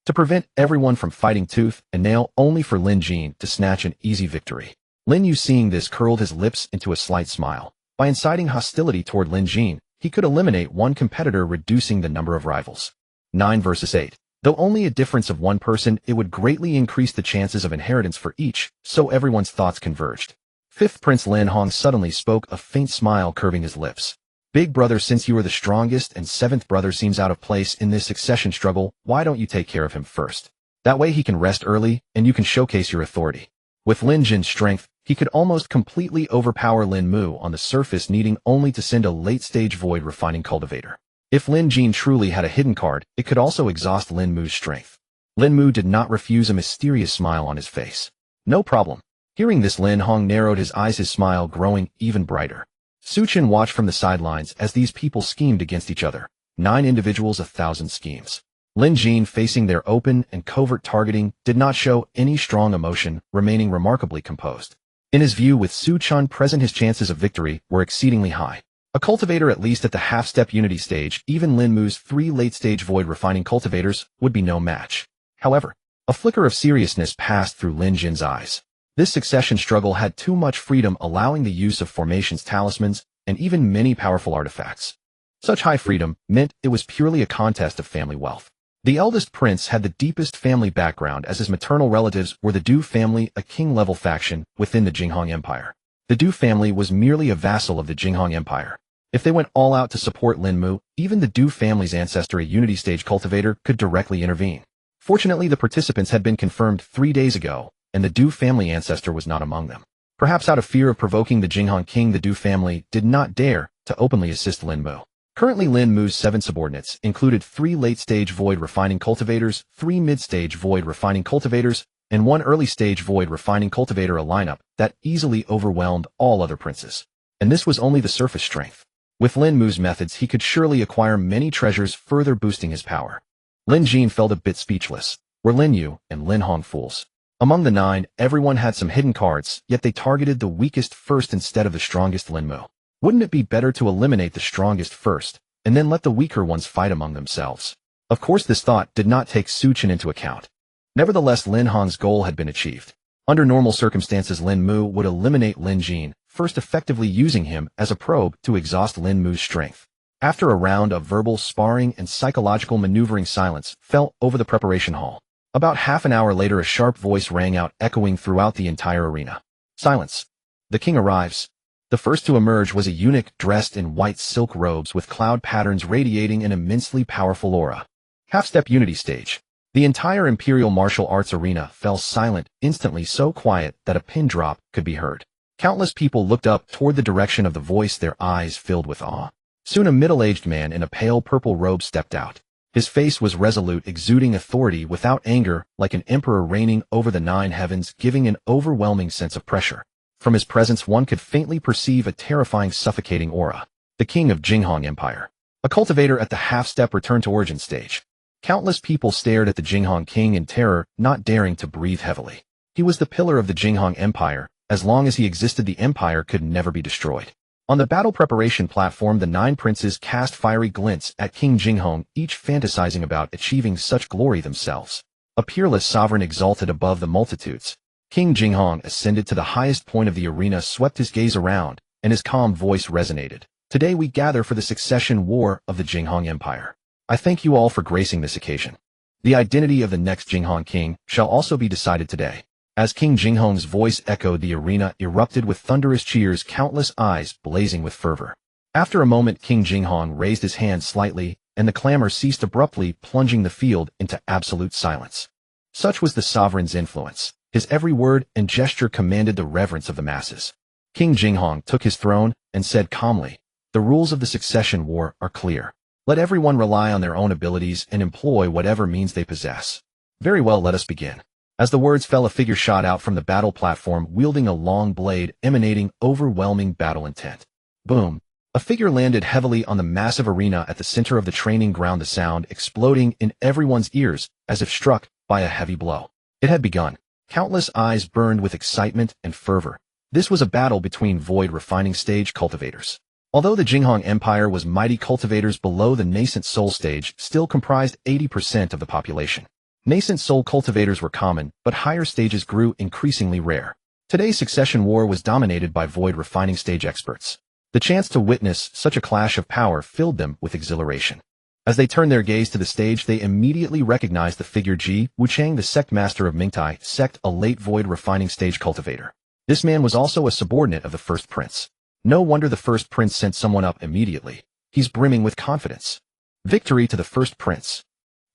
To prevent everyone from fighting tooth and nail, only for Lin Jin to snatch an easy victory. Lin Yu, seeing this, curled his lips into a slight smile. By inciting hostility toward Lin Jin, he could eliminate one competitor, reducing the number of rivals. 9 versus 8. Though only a difference of 1 person, it would greatly increase the chances of inheritance for each, so everyone's thoughts converged. 5th Prince Lin Hong suddenly spoke, a faint smile curving his lips. "Big brother, since you are the strongest and 7th brother seems out of place in this succession struggle, why don't you take care of him first? That way he can rest early, and you can showcase your authority." With Lin Jin's strength, He could almost completely overpower Lin Mu on the surface, needing only to send a late-stage void refining cultivator. If Lin Jin truly had a hidden card, it could also exhaust Lin Mu's strength. Lin Mu did not refuse, a mysterious smile on his face. No problem. Hearing this, Lin Hong narrowed his eyes, his smile growing even brighter. Su Chen watched from the sidelines as these people schemed against each other. 9 individuals, 1,000 schemes. Lin Jin, facing their open and covert targeting, did not show any strong emotion, remaining remarkably composed. In his view, with Su Chen present, his chances of victory were exceedingly high. A cultivator at least at the half-step unity stage, even Lin Mu's 3 late-stage void refining cultivators, would be no match. However, a flicker of seriousness passed through Lin Jin's eyes. This succession struggle had too much freedom, allowing the use of formations, talismans, and even many powerful artifacts. Such high freedom meant it was purely a contest of family wealth. The eldest prince had the deepest family background, as his maternal relatives were the Du family, a king-level faction within the Jinghong Empire. The Du family was merely a vassal of the Jinghong Empire. If they went all out to support Lin Mu, even the Du family's ancestor, a unity stage cultivator, could directly intervene. Fortunately, the participants had been confirmed 3 days ago, and the Du family ancestor was not among them. Perhaps out of fear of provoking the Jinghong king, the Du family did not dare to openly assist Lin Mu. Currently, Lin Mu's 7 subordinates included 3 late-stage void refining cultivators, 3 mid-stage void refining cultivators, and 1 early-stage void refining cultivator, a lineup that easily overwhelmed all other princes. And this was only the surface strength. With Lin Mu's methods, he could surely acquire many treasures, further boosting his power. Lin Jin felt a bit speechless. Were Lin Yu and Lin Hong fools? Among the 9, everyone had some hidden cards, yet they targeted the weakest first instead of the strongest Lin Mu. Wouldn't it be better to eliminate the strongest first, and then let the weaker ones fight among themselves? Of course, this thought did not take Su Chen into account. Nevertheless, Lin Hong's goal had been achieved. Under normal circumstances, Lin Mu would eliminate Lin Jin, first effectively using him as a probe to exhaust Lin Mu's strength. After a round of verbal sparring and psychological maneuvering, silence fell over the preparation hall. About half an hour later, a sharp voice rang out, echoing throughout the entire arena. Silence. The king arrives. The first to emerge was a eunuch dressed in white silk robes with cloud patterns radiating an immensely powerful aura. Half-step unity stage. The entire Imperial Martial Arts arena fell silent, instantly, so quiet that a pin drop could be heard. Countless people looked up toward the direction of the voice, their eyes filled with awe. Soon a middle-aged man in a pale purple robe stepped out. His face was resolute, exuding authority without anger, like an emperor reigning over the 9 heavens, giving an overwhelming sense of pressure. From his presence, one could faintly perceive a terrifying, suffocating aura. The king of Jinghong Empire. A cultivator at the half-step return to origin stage. Countless people stared at the Jinghong king in terror, not daring to breathe heavily. He was the pillar of the Jinghong Empire. As long as he existed, the empire could never be destroyed. On the battle preparation platform, the 9 princes cast fiery glints at King Jinghong, each fantasizing about achieving such glory themselves. A peerless sovereign exalted above the multitudes. King Jinghong ascended to the highest point of the arena, swept his gaze around, and his calm voice resonated. Today we gather for the succession war of the Jinghong Empire. I thank you all for gracing this occasion. The identity of the next Jinghong king shall also be decided today. As King Jinghong's voice echoed, the arena erupted with thunderous cheers, countless eyes blazing with fervor. After a moment, King Jinghong raised his hand slightly, and the clamor ceased abruptly, plunging the field into absolute silence. Such was the sovereign's influence. His every word and gesture commanded the reverence of the masses. King Jinghong took his throne and said calmly, "The rules of the succession war are clear. Let everyone rely on their own abilities and employ whatever means they possess." Very well, let us begin. As the words fell, a figure shot out from the battle platform, wielding a long blade emanating overwhelming battle intent. Boom! A figure landed heavily on the massive arena at the center of the training ground, the sound exploding in everyone's ears as if struck by a heavy blow. It had begun. Countless eyes burned with excitement and fervor. This was a battle between void refining stage cultivators. Although the Jinghong Empire was mighty, cultivators below the nascent soul stage still comprised 80% of the population. Nascent soul cultivators were common, but higher stages grew increasingly rare. Today's succession war was dominated by void refining stage experts. The chance to witness such a clash of power filled them with exhilaration. As they turned their gaze to the stage, they immediately recognized the figure Ji Wuchang, the sect master of Mingtai sect, a late void refining stage cultivator. This man was also a subordinate of the first prince. No wonder the first prince sent someone up immediately. He's brimming with confidence. Victory to the first prince.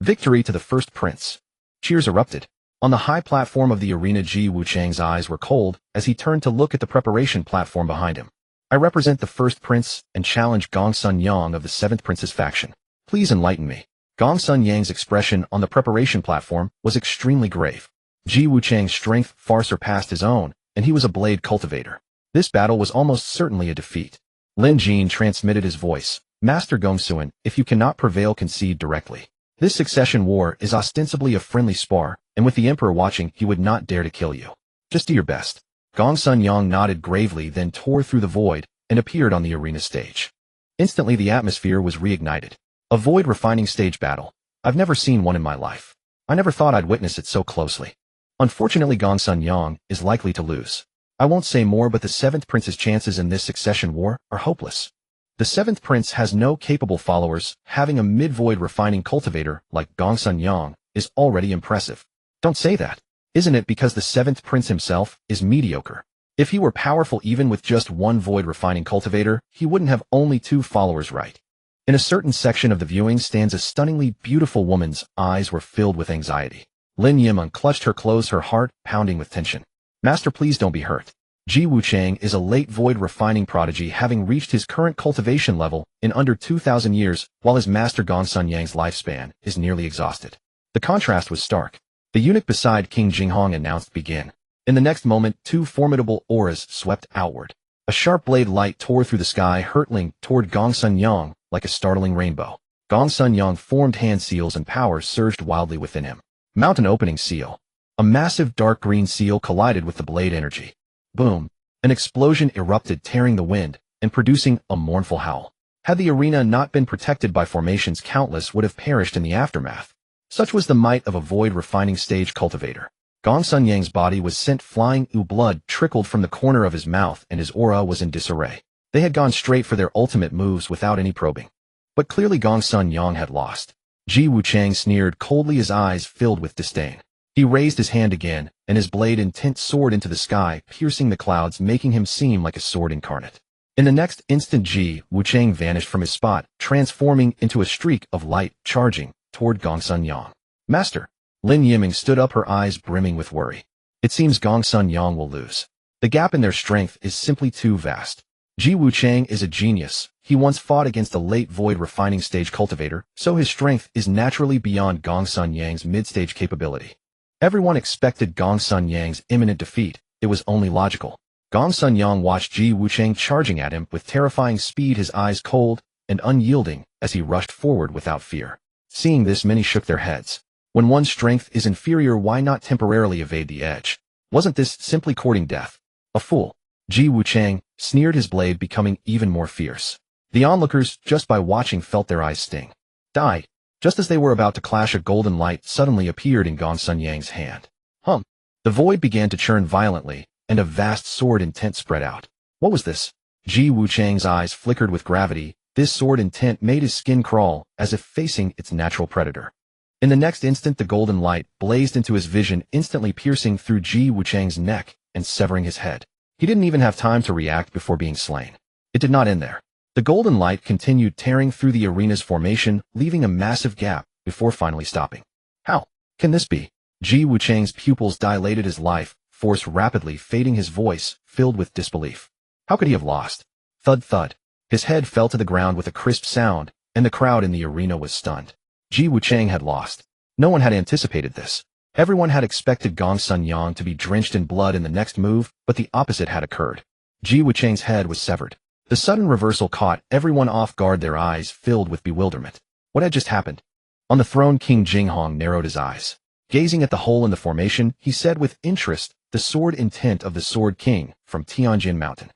Victory to the first prince. Cheers erupted. On the high platform of the arena, Ji Wuchang's eyes were cold as he turned to look at the preparation platform behind him. I represent the first prince and challenge Gong Sun Yang of the 7th Prince's faction. Please enlighten me. Gong Sun Yang's expression on the preparation platform was extremely grave. Ji Wuchang's strength far surpassed his own, and he was a blade cultivator. This battle was almost certainly a defeat. Lin Jin transmitted his voice. Master Gongsuan, if you cannot prevail, concede directly. This succession war is ostensibly a friendly spar, and with the Emperor watching, he would not dare to kill you. Just do your best. Gong Sun Yang nodded gravely, then tore through the void and appeared on the arena stage. Instantly the atmosphere was reignited. A void refining stage battle. I've never seen one in my life. I never thought I'd witness it so closely. Unfortunately, Gong Sun Yang is likely to lose. I won't say more, but the 7th Prince's chances in this succession war are hopeless. The 7th Prince has no capable followers. Having a mid-void refining cultivator like Gong Sun Yang is already impressive. Don't say that. Isn't it because the 7th Prince himself is mediocre? If he were powerful even with just one void refining cultivator, he wouldn't have only 2 followers, right? In a certain section of the viewing stands a stunningly beautiful woman's eyes were filled with anxiety. Lin Yimeng clutched her clothes, her heart pounding with tension. Master, please don't be hurt. Ji Wuchang is a late void refining prodigy, having reached his current cultivation level in under 2,000 years, while his master Gong Sun Yang's lifespan is nearly exhausted. The contrast was stark. The eunuch beside King Jinghong announced begin. In the next moment, 2 formidable auras swept outward. A sharp blade light tore through the sky, hurtling toward Gong Sun Yang like a startling rainbow. Gong Sun Yang formed hand seals and power surged wildly within him. Mountain opening seal. A massive dark green seal collided with the blade energy. Boom. An explosion erupted, tearing the wind and producing a mournful howl. Had the arena not been protected by formations, countless would have perished in the aftermath. Such was the might of a void refining stage cultivator. Gong Sun Yang's body was sent flying. Blood trickled from the corner of his mouth and his aura was in disarray. They had gone straight for their ultimate moves without any probing. But clearly Gong Sun Yang had lost. Ji Wuchang sneered coldly, his eyes filled with disdain. He raised his hand again, and his blade intent soared into the sky, piercing the clouds, making him seem like a sword incarnate. In the next instant, Ji Wuchang vanished from his spot, transforming into a streak of light, charging toward Gong Sun Yang. Master! Lin Yimeng stood up, her eyes brimming with worry. It seems Gong Sun Yang will lose. The gap in their strength is simply too vast. Ji Wuchang is a genius. He once fought against a late void refining stage cultivator, so his strength is naturally beyond Gong Sun Yang's mid-stage capability. Everyone expected Gong Sun Yang's imminent defeat. It was only logical. Gong Sun Yang watched Ji Wuchang charging at him with terrifying speed, his eyes cold and unyielding as he rushed forward without fear. Seeing this, many shook their heads. When one's strength is inferior, why not temporarily evade the edge? Wasn't this simply courting death? A fool. Ji Wuchang sneered, his blade becoming even more fierce. The onlookers, just by watching, felt their eyes sting. Die. Just as they were about to clash, a golden light suddenly appeared in Gong Sun Yang's hand. The void began to churn violently, and a vast sword intent spread out. What was this? Ji Wuchang's eyes flickered with gravity. This sword intent made his skin crawl, as if facing its natural predator. In the next instant, the golden light blazed into his vision, instantly piercing through Ji Wuchang's neck and severing his head. He didn't even have time to react before being slain. It did not end there. The golden light continued tearing through the arena's formation, leaving a massive gap before finally stopping. How can this be? Ji Wuchang's pupils dilated, his life force rapidly fading, his voice filled with disbelief. How could he have lost? Thud thud. His head fell to the ground with a crisp sound, and the crowd in the arena was stunned. Ji Wuchang had lost. No one had anticipated this. Everyone had expected Gong Sun Yang to be drenched in blood in the next move, but the opposite had occurred. Ji Wuchang's head was severed. The sudden reversal caught everyone off guard, their eyes filled with bewilderment. What had just happened? On the throne, King Jinghong narrowed his eyes. Gazing at the hole in the formation, he said with interest, the sword intent of the Sword King from Tianjin Mountain.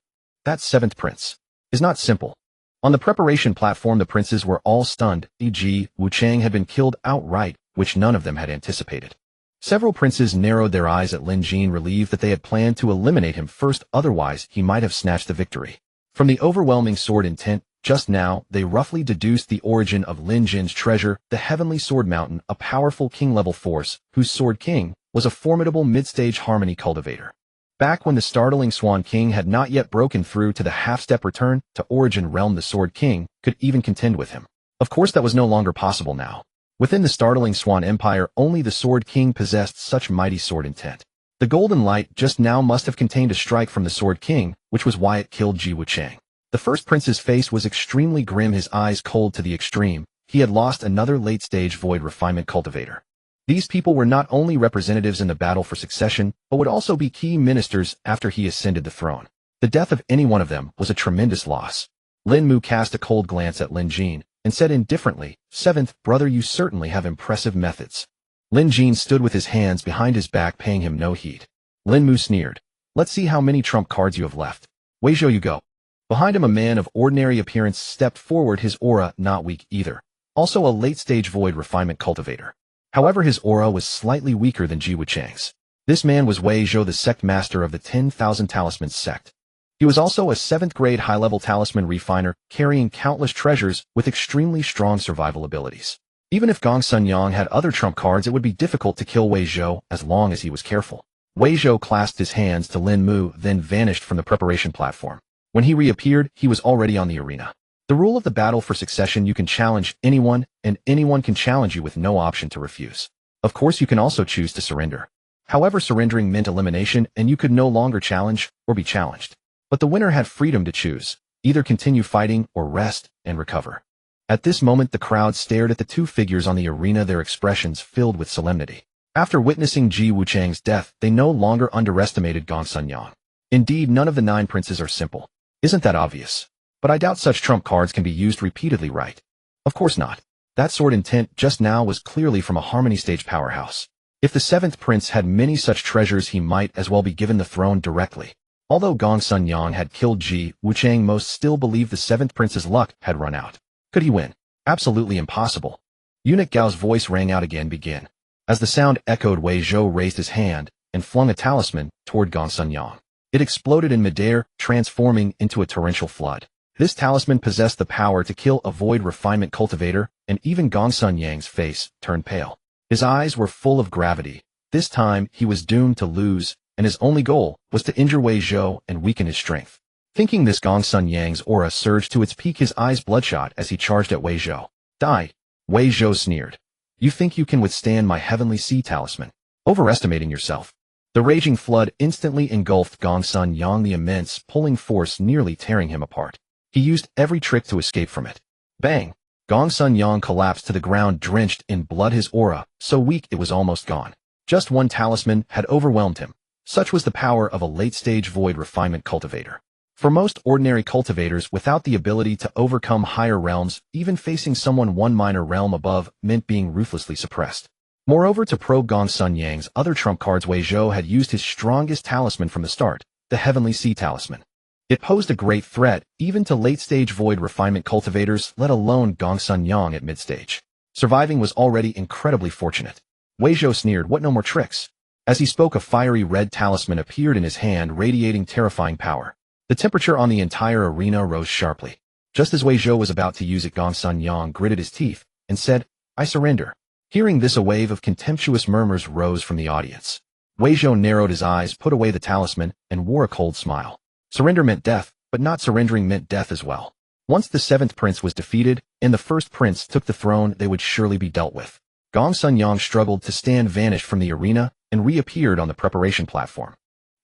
That 7th prince is not simple. On the preparation platform, the princes were all stunned. Ji Wuchang had been killed outright, which none of them had anticipated. Several princes narrowed their eyes at Lin Jin, relieved that they had planned to eliminate him first, otherwise he might have snatched the victory. From the overwhelming sword intent, just now, they roughly deduced the origin of Lin Jin's treasure, the Heavenly Sword Mountain, a powerful king-level force, whose Sword King was a formidable mid-stage harmony cultivator. Back when the startling Swan King had not yet broken through to the half-step return to Origin Realm, the Sword King could even contend with him. Of course, that was no longer possible now. Within the startling Swan Empire, only the Sword King possessed such mighty sword intent. The golden light just now must have contained a strike from the Sword King, which was why it killed Ji Wuchang. The first prince's face was extremely grim, his eyes cold to the extreme. He had lost another late-stage void refinement cultivator. These people were not only representatives in the battle for succession, but would also be key ministers after he ascended the throne. The death of any one of them was a tremendous loss. Lin Mu cast a cold glance at Lin Jin and said indifferently, "Seventh brother, you certainly have impressive methods." Lin Jin stood with his hands behind his back, paying him no heed. Lin Mu sneered, "Let's see how many trump cards you have left. Wei Zhou, you go." Behind him, a man of ordinary appearance stepped forward, his aura not weak either. Also a late-stage void refinement cultivator. However, his aura was slightly weaker than Ji Wuchang's. This man was Wei Zhou, the sect master of the 10,000 Talismans sect. He was also a 7th-grade high-level talisman refiner, carrying countless treasures with extremely strong survival abilities. Even if Gong Sun Yang had other trump cards, it would be difficult to kill Wei Zhou as long as he was careful. Wei Zhou clasped his hands to Lin Mu, then vanished from the preparation platform. When he reappeared, he was already on the arena. The rule of the battle for succession: you can challenge anyone, and anyone can challenge you with no option to refuse. Of course, you can also choose to surrender. However, surrendering meant elimination, and you could no longer challenge or be challenged. But the winner had freedom to choose, either continue fighting or rest and recover. At this moment, the crowd stared at the two figures on the arena, their expressions filled with solemnity. After witnessing Ji Wuchang's death, they no longer underestimated Gong Sun Yang. Indeed, none of the 9 princes are simple. Isn't that obvious? But I doubt such trump cards can be used repeatedly, right? Of course not. That sword intent just now was clearly from a harmony stage powerhouse. If the 7th prince had many such treasures, he might as well be given the throne directly. Although Gong Sun Yang had killed Ji Wuchang, most still believed the 7th prince's luck had run out. Could he win? Absolutely impossible. Eunuch Gao's voice rang out again, "Begin." As the sound echoed, Wei Zhou raised his hand and flung a talisman toward Gong Sun Yang. It exploded in midair, transforming into a torrential flood. This talisman possessed the power to kill a void refinement cultivator, and even Gong Sun Yang's face turned pale. His eyes were full of gravity. This time, he was doomed to lose, and his only goal was to injure Wei Zhou and weaken his strength. Thinking this, Gong Sun Yang's aura surged to its peak, his eyes bloodshot as he charged at Wei Zhou. "Die!" Wei Zhou sneered. "You think you can withstand my heavenly sea talisman? Overestimating yourself." The raging flood instantly engulfed Gong Sun Yang, the immense pulling force nearly tearing him apart. He used every trick to escape from it. Bang! Gong Sun Yang collapsed to the ground, drenched in blood, his aura so weak it was almost gone. Just one talisman had overwhelmed him. Such was the power of a late-stage void refinement cultivator. For most ordinary cultivators, without the ability to overcome higher realms, even facing someone one minor realm above meant being ruthlessly suppressed. Moreover, to probe Gong Sun Yang's other trump cards, Wei Zhou had used his strongest talisman from the start, the Heavenly Sea Talisman. It posed a great threat, even to late-stage void refinement cultivators, let alone Gong Sun Yang at mid-stage. Surviving was already incredibly fortunate. Wei Zhou sneered, "What, no more tricks?" As he spoke, a fiery red talisman appeared in his hand, radiating terrifying power. The temperature on the entire arena rose sharply. Just as Wei Zhou was about to use it, Gong Sun Yang gritted his teeth and said, "I surrender." Hearing this, a wave of contemptuous murmurs rose from the audience. Wei Zhou narrowed his eyes, put away the talisman, and wore a cold smile. Surrender meant death, but not surrendering meant death as well. Once the 7th prince was defeated, and the 1st prince took the throne, they would surely be dealt with. Gong Sun Yang struggled to stand, vanished from the arena, and reappeared on the preparation platform.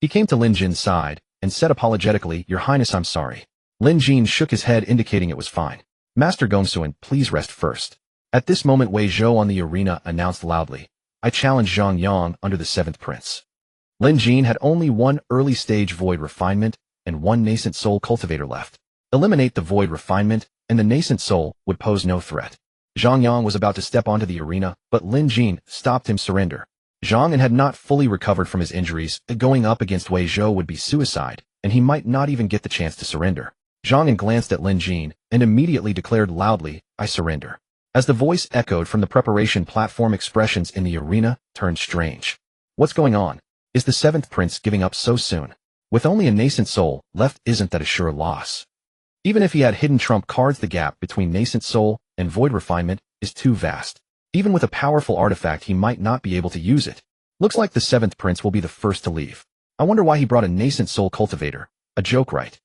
He came to Lin Jin's side, and said apologetically, "Your Highness, I'm sorry." Lin Jin shook his head, indicating it was fine. "Master Gongsuan, please rest first." At this moment, Wei Zhou on the arena announced loudly, "I challenge Zhang Yang under the 7th prince." Lin Jin had only one early-stage void refinement and one nascent soul cultivator left. Eliminate the void refinement, and the nascent soul would pose no threat. Zhang Yang was about to step onto the arena, but Lin Jin stopped him. "Surrender." Zhang Yan had not fully recovered from his injuries. Going up against Wei Zhou would be suicide, and he might not even get the chance to surrender. Zhang Yan glanced at Lin Jin and immediately declared loudly, "I surrender." As the voice echoed from the preparation platform, expressions in the arena turned strange. What's going on? Is the 7th prince giving up so soon? With only a nascent soul left, isn't that a sure loss? Even if he had hidden trump cards, the gap between nascent soul and void refinement is too vast. Even with a powerful artifact, he might not be able to use it. Looks like the 7th prince will be the first to leave. I wonder why he brought a nascent soul cultivator. A joke, right?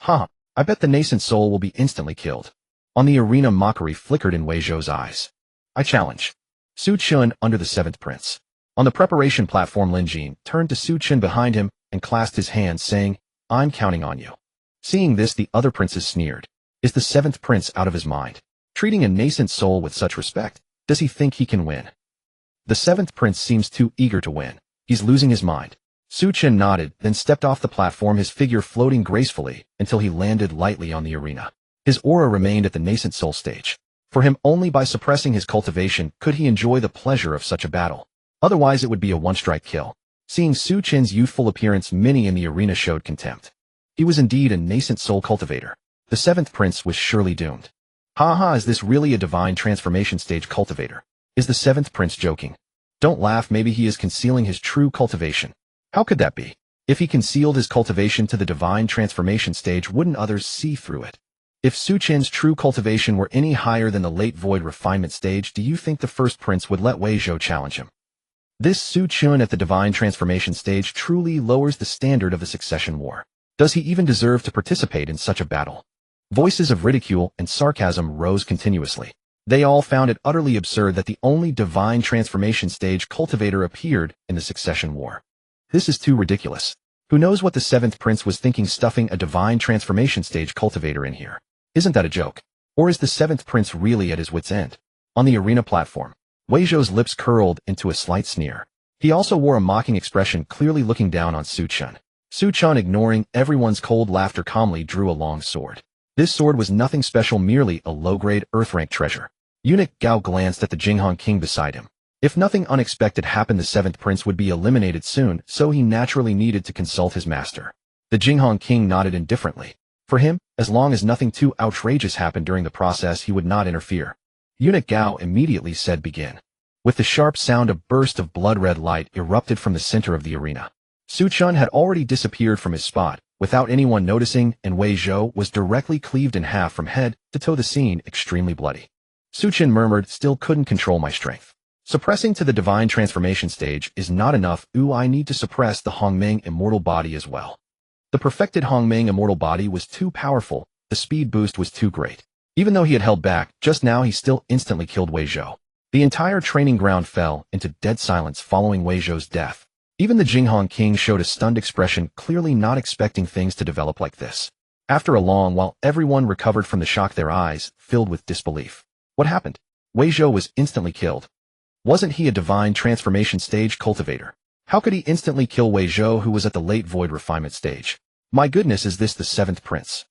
Huh, I bet the nascent soul will be instantly killed. On the arena, mockery flickered in Wei Zhou's eyes. I challenge. Su Chen under the seventh prince. On the preparation platform, Lin Jin turned to Su Chen behind him and clasped his hands, saying, I'm counting on you. Seeing this, the other princes sneered. Is the seventh prince out of his mind? Treating a nascent soul with such respect, does he think he can win? The seventh prince seems too eager to win. He's losing his mind. Su Chen nodded, then stepped off the platform, his figure floating gracefully until he landed lightly on the arena. His aura remained at the nascent soul stage. For him, only by suppressing his cultivation could he enjoy the pleasure of such a battle. Otherwise, it would be a one-strike kill. Seeing Su Chen's youthful appearance, many in the arena showed contempt. He was indeed a nascent soul cultivator. The seventh prince was surely doomed. Ha, is this really a divine transformation stage cultivator? Is the seventh prince joking? Don't laugh, maybe he is concealing his true cultivation. How could that be? If he concealed his cultivation to the divine transformation stage, wouldn't others see through it? If Su Chen's true cultivation were any higher than the late void refinement stage, do you think the first prince would let Wei Zhou challenge him? This Su Chen at the divine transformation stage truly lowers the standard of the succession war. Does he even deserve to participate in such a battle? Voices of ridicule and sarcasm rose continuously. They all found it utterly absurd that the only divine transformation stage cultivator appeared in the succession war. This is too ridiculous. Who knows what the seventh prince was thinking, stuffing a divine transformation stage cultivator in here? Isn't that a joke? Or is the seventh prince really at his wit's end? On the arena platform, Wei Zhou's lips curled into a slight sneer. He also wore a mocking expression, clearly looking down on Su Chen. Su Chen, ignoring everyone's cold laughter, calmly drew a long sword. This sword was nothing special, merely a low-grade, earth-rank treasure. Eunuch Gao glanced at the Jinghong king beside him. If nothing unexpected happened, the seventh prince would be eliminated soon, so he naturally needed to consult his master. The Jinghong king nodded indifferently. For him, as long as nothing too outrageous happened during the process, he would not interfere. Eunuch Gao immediately said, begin. With the sharp sound, a burst of blood-red light erupted from the center of the arena. Su Chen had already disappeared from his spot, without anyone noticing, and Wei Zhou was directly cleaved in half from head to toe, the scene extremely bloody. Su Chen murmured, still couldn't control my strength. Suppressing to the divine transformation stage is not enough. I need to suppress the Hongmeng immortal body as well. The perfected Hongmeng immortal body was too powerful, the speed boost was too great. Even though he had held back, just now he still instantly killed Wei Zhou. The entire training ground fell into dead silence following Wei Zhou's death. Even the Jinghong king showed a stunned expression, clearly not expecting things to develop like this. After a long while, everyone recovered from the shock, their eyes filled with disbelief. What happened? Wei Zhou was instantly killed. Wasn't he a divine transformation stage cultivator? How could he instantly kill Wei Zhou, who was at the late void refinement stage? My goodness, is this the seventh prince?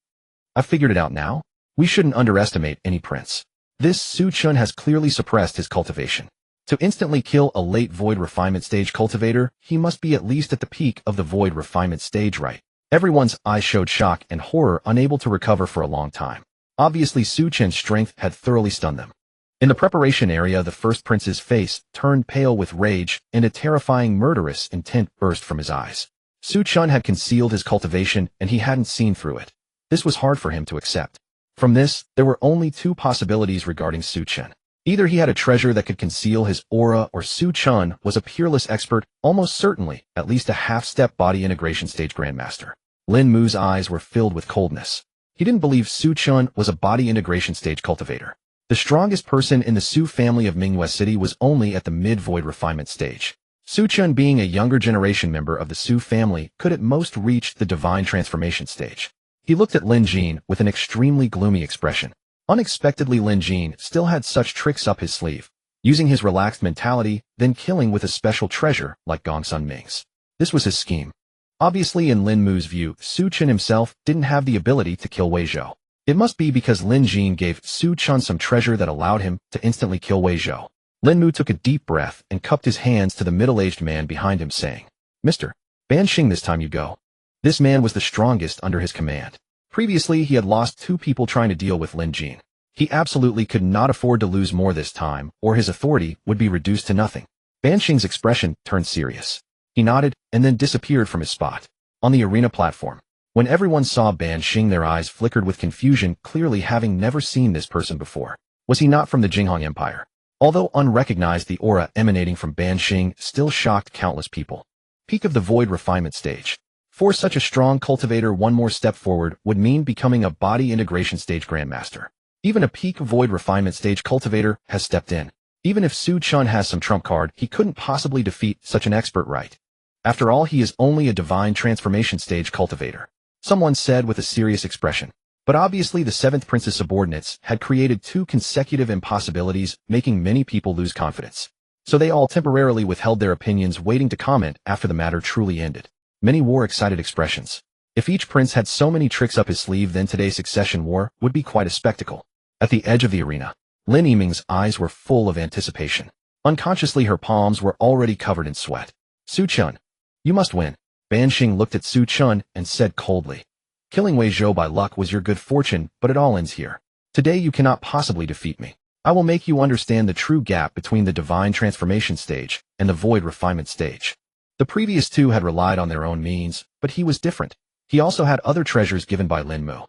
I've figured it out now. We shouldn't underestimate any prince. This Su Chen has clearly suppressed his cultivation. To instantly kill a late void refinement stage cultivator, he must be at least at the peak of the void refinement stage, right? Everyone's eyes showed shock and horror, unable to recover for a long time. Obviously, Su Chen's strength had thoroughly stunned them. In the preparation area, the first prince's face turned pale with rage, and a terrifying murderous intent burst from his eyes. Su Chen had concealed his cultivation, and he hadn't seen through it. This was hard for him to accept. From this, there were only two possibilities regarding Su Chen. Either he had a treasure that could conceal his aura, or Su Chen was a peerless expert, almost certainly at least a half-step body integration stage grandmaster. Lin Mu's eyes were filled with coldness. He didn't believe Su Chen was a body integration stage cultivator. The strongest person in the Su family of Mingwei City was only at the mid-void refinement stage. Su Chen, being a younger generation member of the Su family, could at most reach the divine transformation stage. He looked at Lin Jin with an extremely gloomy expression. Unexpectedly, Lin Jin still had such tricks up his sleeve, using his relaxed mentality, then killing with a special treasure like Gongsun Ming's. This was his scheme. Obviously, in Lin Mu's view, Su Chen himself didn't have the ability to kill Wei Zhou. It must be because Lin Jin gave Su Chen some treasure that allowed him to instantly kill Wei Zhou. Lin Mu took a deep breath and cupped his hands to the middle-aged man behind him, saying, Mr. Ban Xing, this time you go. This man was the strongest under his command. Previously, he had lost 2 people trying to deal with Lin Jin. He absolutely could not afford to lose more this time, or his authority would be reduced to nothing. Ban Xing's expression turned serious. He nodded and then disappeared from his spot. On the arena platform, when everyone saw Ban Xing, their eyes flickered with confusion, clearly having never seen this person before. Was he not from the Jinghong Empire? Although unrecognized, the aura emanating from Ban Xing still shocked countless people. Peak of the void refinement stage. For such a strong cultivator, one more step forward would mean becoming a body integration stage grandmaster. Even a peak void refinement stage cultivator has stepped in. Even if Su Chen has some trump card, he couldn't possibly defeat such an expert, right? After all, he is only a divine transformation stage cultivator. Someone said with a serious expression. But obviously the 7th Prince's subordinates had created 2 consecutive impossibilities, making many people lose confidence. So they all temporarily withheld their opinions, waiting to comment after the matter truly ended. Many wore excited expressions. If each prince had so many tricks up his sleeve, then today's succession war would be quite a spectacle. At the edge of the arena, Lin Yiming's eyes were full of anticipation. Unconsciously, her palms were already covered in sweat. Su Chen, you must win. Ban Xing looked at Su Chen and said coldly. Killing Wei Zhou by luck was your good fortune, but it all ends here. Today you cannot possibly defeat me. I will make you understand the true gap between the divine transformation stage and the void refinement stage. The previous 2 had relied on their own means, but he was different. He also had other treasures given by Lin Mu.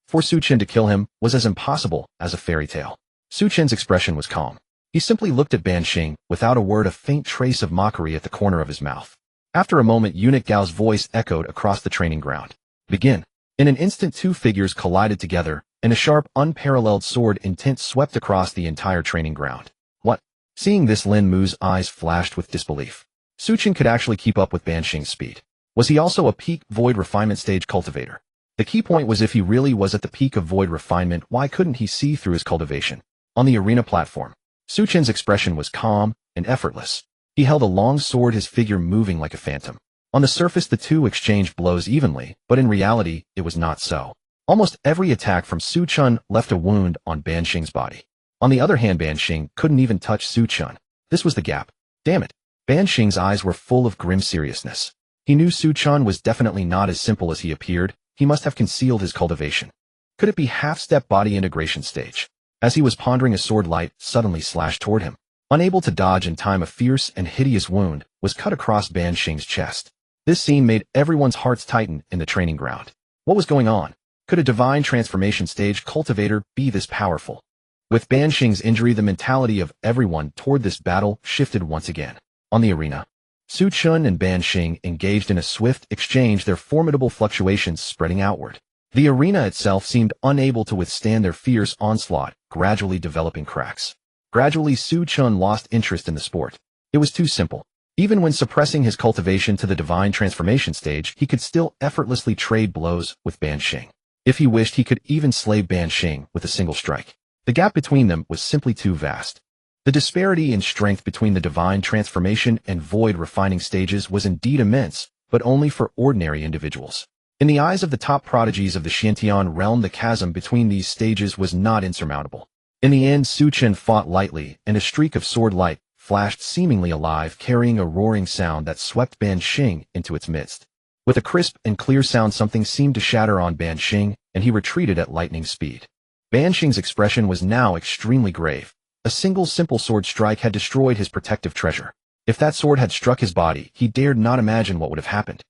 For Su Chen to kill him was as impossible as a fairy tale. Su Chen's expression was calm. He simply looked at Ban Xing without a word, a faint trace of mockery at the corner of his mouth. After a moment, Eunuch Gao's voice echoed across the training ground. Begin. In an instant, 2 figures collided together, and a sharp, unparalleled sword intent swept across the entire training ground. What? Seeing this, Lin Mu's eyes flashed with disbelief. Su Chen could actually keep up with Ban Xing's speed. Was he also a peak void refinement stage cultivator? The key point was, if he really was at the peak of void refinement, why couldn't he see through his cultivation? On the arena platform, Su Chen's expression was calm and effortless. He held a long sword, his figure moving like a phantom. On the surface, the 2 exchanged blows evenly, but in reality, it was not so. Almost every attack from Su Chen left a wound on Ban Xing's body. On the other hand, Ban Xing couldn't even touch Su Chen. This was the gap. Damn it. Ban Xing's eyes were full of grim seriousness. He knew Su Chen was definitely not as simple as he appeared. He must have concealed his cultivation. Could it be half-step body integration stage? As he was pondering, a sword light suddenly slashed toward him. Unable to dodge in time, a fierce and hideous wound was cut across Ban Xing's chest. This scene made everyone's hearts tighten in the training ground. What was going on? Could a divine transformation stage cultivator be this powerful? With Ban Xing's injury, the mentality of everyone toward this battle shifted once again. On the arena, Su Chen and Ban Xing engaged in a swift exchange, their formidable fluctuations spreading outward. The arena itself seemed unable to withstand their fierce onslaught, gradually developing cracks. Gradually, Su Chen lost interest in the sport. It was too simple. Even when suppressing his cultivation to the divine transformation stage, he could still effortlessly trade blows with Ban Xing. If he wished, he could even slay Ban Xing with a single strike. The gap between them was simply too vast. The disparity in strength between the divine transformation and void refining stages was indeed immense, but only for ordinary individuals. In the eyes of the top prodigies of the Xiantian realm, the chasm between these stages was not insurmountable. In the end, Su Chen fought lightly, and a streak of sword light flashed seemingly alive, carrying a roaring sound that swept Ban Xing into its midst. With a crisp and clear sound, something seemed to shatter on Ban Xing, and he retreated at lightning speed. Ban Xing's expression was now extremely grave. A single simple sword strike had destroyed his protective treasure. If that sword had struck his body, he dared not imagine what would have happened.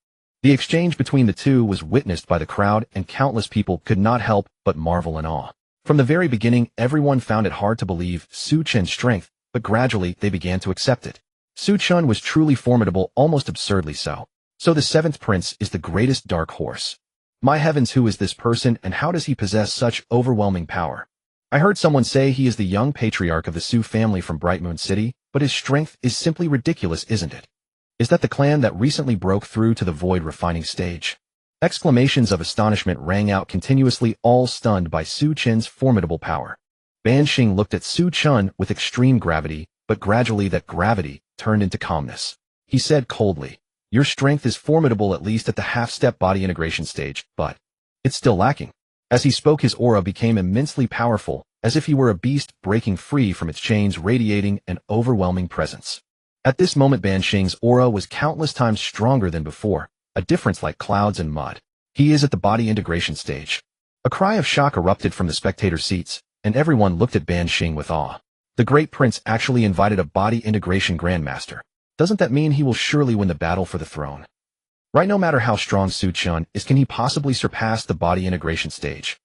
The exchange between the 2 was witnessed by the crowd, and countless people could not help but marvel in awe. From the very beginning, everyone found it hard to believe Su Chen's strength, but gradually they began to accept it. Su Chen was truly formidable, almost absurdly so. So the 7th Prince is the greatest dark horse. My heavens, who is this person, and how does he possess such overwhelming power? I heard someone say he is the young patriarch of the Su family from Bright Moon City, but his strength is simply ridiculous, isn't it? Is that the clan that recently broke through to the void refining stage? Exclamations of astonishment rang out continuously, all stunned by Su Chen's formidable power. Ban Xing looked at Su Chen with extreme gravity, but gradually that gravity turned into calmness. He said coldly, "Your strength is formidable, at least at the half-step body integration stage, but it's still lacking." As he spoke, his aura became immensely powerful, as if he were a beast breaking free from its chains, radiating an overwhelming presence. At this moment, Ban Xing's aura was countless times stronger than before, a difference like clouds and mud. He is at the body integration stage. A cry of shock erupted from the spectator seats, and everyone looked at Ban Xing with awe. The great prince actually invited a body integration grandmaster. Doesn't that mean he will surely win the battle for the throne? Right, no matter how strong Su Chen is, can he possibly surpass the body integration stage?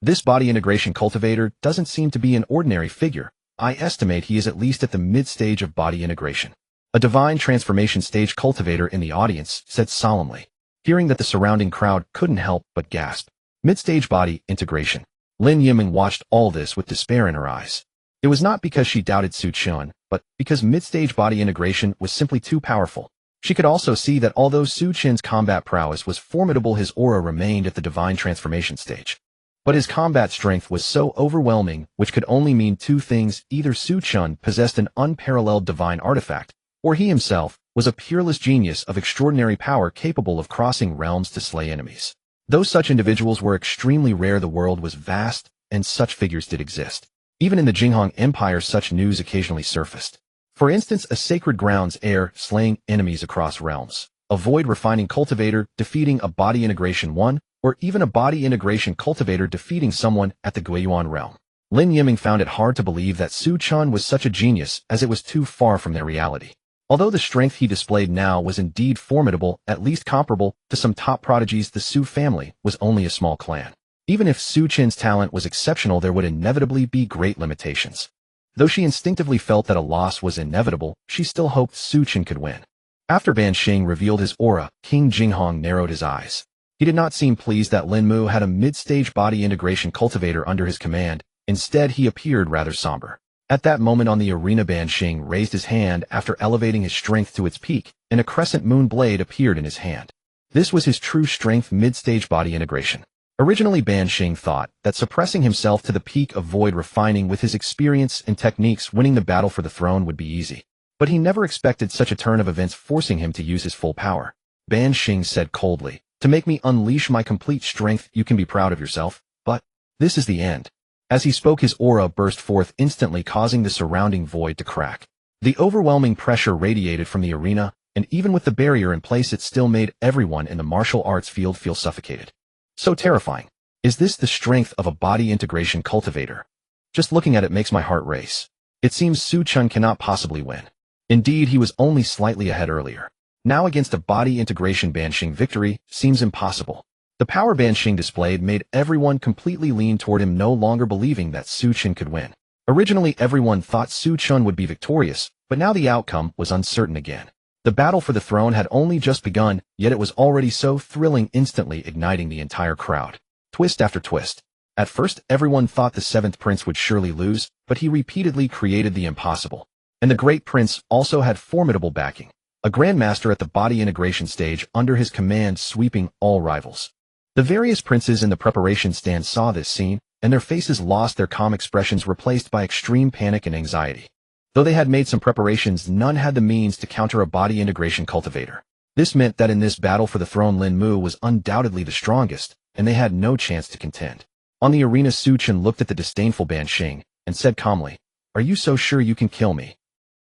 This body integration cultivator doesn't seem to be an ordinary figure. I estimate he is at least at the mid-stage of body integration. A divine transformation stage cultivator in the audience said solemnly, hearing that the surrounding crowd couldn't help but gasp. Mid-stage body integration. Lin Yiming watched all this with despair in her eyes. It was not because she doubted Su Chen, but because mid-stage body integration was simply too powerful. She could also see that although Su Chen's combat prowess was formidable, his aura remained at the divine transformation stage. But his combat strength was so overwhelming, which could only mean two things: either Su Chen possessed an unparalleled divine artifact, or he himself was a peerless genius of extraordinary power capable of crossing realms to slay enemies. Though such individuals were extremely rare, the world was vast, and such figures did exist. Even in the Jing Empire, such news occasionally surfaced. For instance, a sacred grounds heir slaying enemies across realms, a void refining cultivator defeating a body integration one, or even a body integration cultivator defeating someone at the Guiyuan realm. Lin Yiming found it hard to believe that Su Chen was such a genius, as it was too far from their reality. Although the strength he displayed now was indeed formidable, at least comparable to some top prodigies, the Su family was only a small clan. Even if Su Chen's talent was exceptional, there would inevitably be great limitations. Though she instinctively felt that a loss was inevitable, she still hoped Su Chen could win. After Ban Xing revealed his aura, King Jinghong narrowed his eyes. He did not seem pleased that Lin Mu had a mid-stage body integration cultivator under his command. Instead, he appeared rather somber. At that moment on the arena, Ban Xing raised his hand after elevating his strength to its peak, and a crescent moon blade appeared in his hand. This was his true strength mid-stage body integration. Originally, Ban Xing thought that suppressing himself to the peak of void refining with his experience and techniques winning the battle for the throne would be easy. But he never expected such a turn of events, forcing him to use his full power. Ban Xing said coldly, "To make me unleash my complete strength, you can be proud of yourself, but this is the end." As he spoke, his aura burst forth instantly, causing the surrounding void to crack. The overwhelming pressure radiated from the arena, and even with the barrier in place, it still made everyone in the martial arts field feel suffocated. So terrifying. Is this the strength of a body integration cultivator? Just looking at it makes my heart race. It seems Su Chen cannot possibly win. Indeed, he was only slightly ahead earlier. Now against a body integration, Ban Xing victory seems impossible. The power Ban Xing displayed made everyone completely lean toward him, no longer believing that Su Chen could win. Originally, everyone thought Su Chen would be victorious, but now the outcome was uncertain again. The battle for the throne had only just begun, yet it was already so thrilling, instantly igniting the entire crowd. Twist after twist. At first, everyone thought the seventh prince would surely lose, but he repeatedly created the impossible. And the great prince also had formidable backing. A grandmaster at the body integration stage under his command, sweeping all rivals. The various princes in the preparation stand saw this scene, and their faces lost their calm expressions, replaced by extreme panic and anxiety. Though they had made some preparations, none had the means to counter a body integration cultivator. This meant that in this battle for the throne, Lin Mu was undoubtedly the strongest, and they had no chance to contend. On the arena, Su Chen looked at the disdainful Ban Xing and said calmly, "Are you so sure you can kill me?"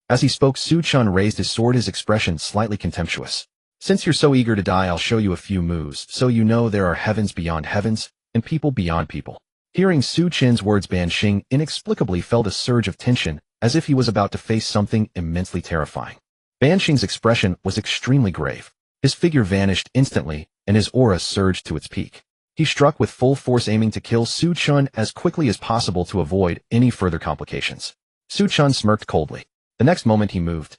As he spoke, Su Chen raised his sword, his expression slightly contemptuous. "Since you're so eager to die, I'll show you a few moves, so you know there are heavens beyond heavens, and people beyond people." Hearing Su Chen's words, Ban Xing inexplicably felt a surge of tension, as if he was about to face something immensely terrifying. Ban Xing's expression was extremely grave. His figure vanished instantly, and his aura surged to its peak. He struck with full force, aiming to kill Su Chen as quickly as possible to avoid any further complications. Su Chen smirked coldly. The next moment he moved.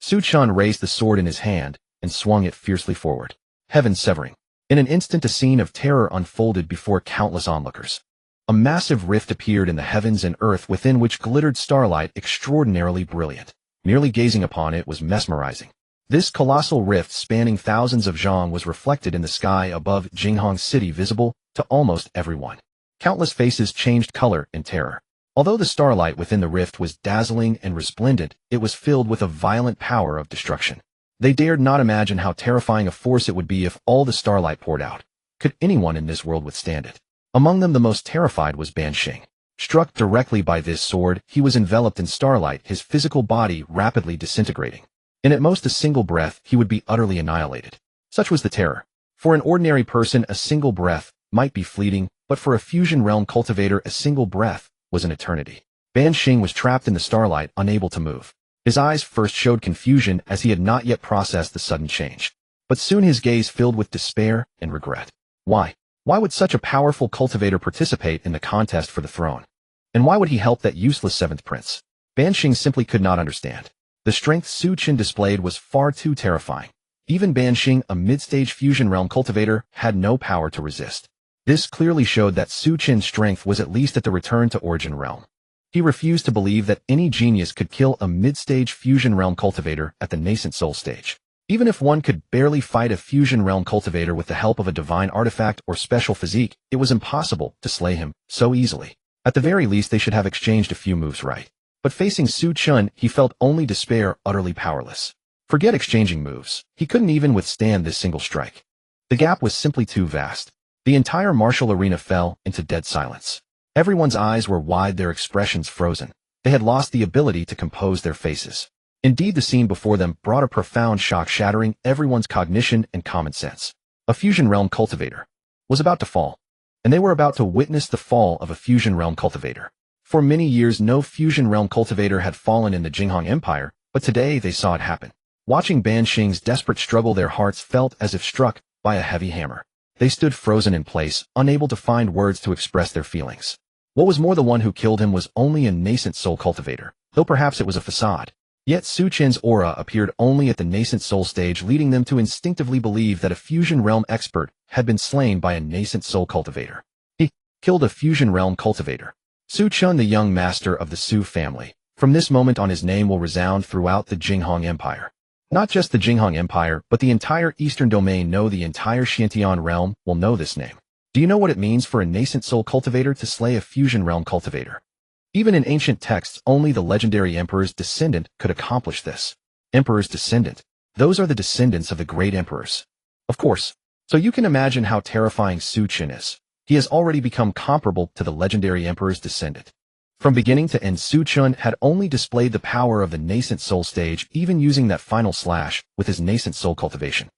Su Chen raised the sword in his hand and swung it fiercely forward. Heaven severing. In an instant, a scene of terror unfolded before countless onlookers. A massive rift appeared in the heavens and earth, within which glittered starlight extraordinarily brilliant. Merely gazing upon it was mesmerizing. This colossal rift, spanning thousands of zhang, was reflected in the sky above Jinghong City, visible to almost everyone. Countless faces changed color in terror. Although the starlight within the rift was dazzling and resplendent, it was filled with a violent power of destruction. They dared not imagine how terrifying a force it would be if all the starlight poured out. Could anyone in this world withstand it? Among them, the most terrified was Ban Xing. Struck directly by this sword, he was enveloped in starlight, his physical body rapidly disintegrating. In at most a single breath, he would be utterly annihilated. Such was the terror. For an ordinary person, a single breath might be fleeting, but for a fusion realm cultivator, a single breath was an eternity. Ban Xing was trapped in the starlight, unable to move. His eyes first showed confusion, as he had not yet processed the sudden change. But soon his gaze filled with despair and regret. Why? Why would such a powerful cultivator participate in the contest for the throne? And why would he help that useless seventh prince? Ban Xing simply could not understand. The strength Su Chen displayed was far too terrifying. Even Ban Xing, a mid-stage fusion realm cultivator, had no power to resist. This clearly showed that Su Chen's strength was at least at the return to origin realm. He refused to believe that any genius could kill a mid-stage fusion realm cultivator at the nascent soul stage. Even if one could barely fight a fusion realm cultivator with the help of a divine artifact or special physique, it was impossible to slay him so easily. At the very least, they should have exchanged a few moves right. But facing Su Chen, he felt only despair, utterly powerless. Forget exchanging moves. He couldn't even withstand this single strike. The gap was simply too vast. The entire martial arena fell into dead silence. Everyone's eyes were wide, their expressions frozen. They had lost the ability to compose their faces. Indeed, the scene before them brought a profound shock, shattering everyone's cognition and common sense. A fusion realm cultivator was about to fall, and they were about to witness the fall of a fusion realm cultivator. For many years, no fusion realm cultivator had fallen in the Jing Empire, but today they saw it happen. Watching Ban Xing's desperate struggle, their hearts felt as if struck by a heavy hammer. They stood frozen in place, unable to find words to express their feelings. What was more, the one who killed him was only a nascent soul cultivator, though perhaps it was a facade. Yet Su Chen's aura appeared only at the nascent soul stage, leading them to instinctively believe that a fusion realm expert had been slain by a nascent soul cultivator. He killed a fusion realm cultivator. Su Chen, the young master of the Su family. From this moment on, his name will resound throughout the Jing Empire. Not just the Jing Empire, but the entire Eastern Domain. No, the entire Xianxia realm will know this name. Do you know what it means for a nascent soul cultivator to slay a fusion realm cultivator? Even in ancient texts, only the legendary emperor's descendant could accomplish this. Emperor's descendant. Those are the descendants of the great emperors. Of course. So you can imagine how terrifying Su Chen is. He has already become comparable to the legendary emperor's descendant. From beginning to end, Su Chen had only displayed the power of the nascent soul stage, even using that final slash with his nascent soul cultivation.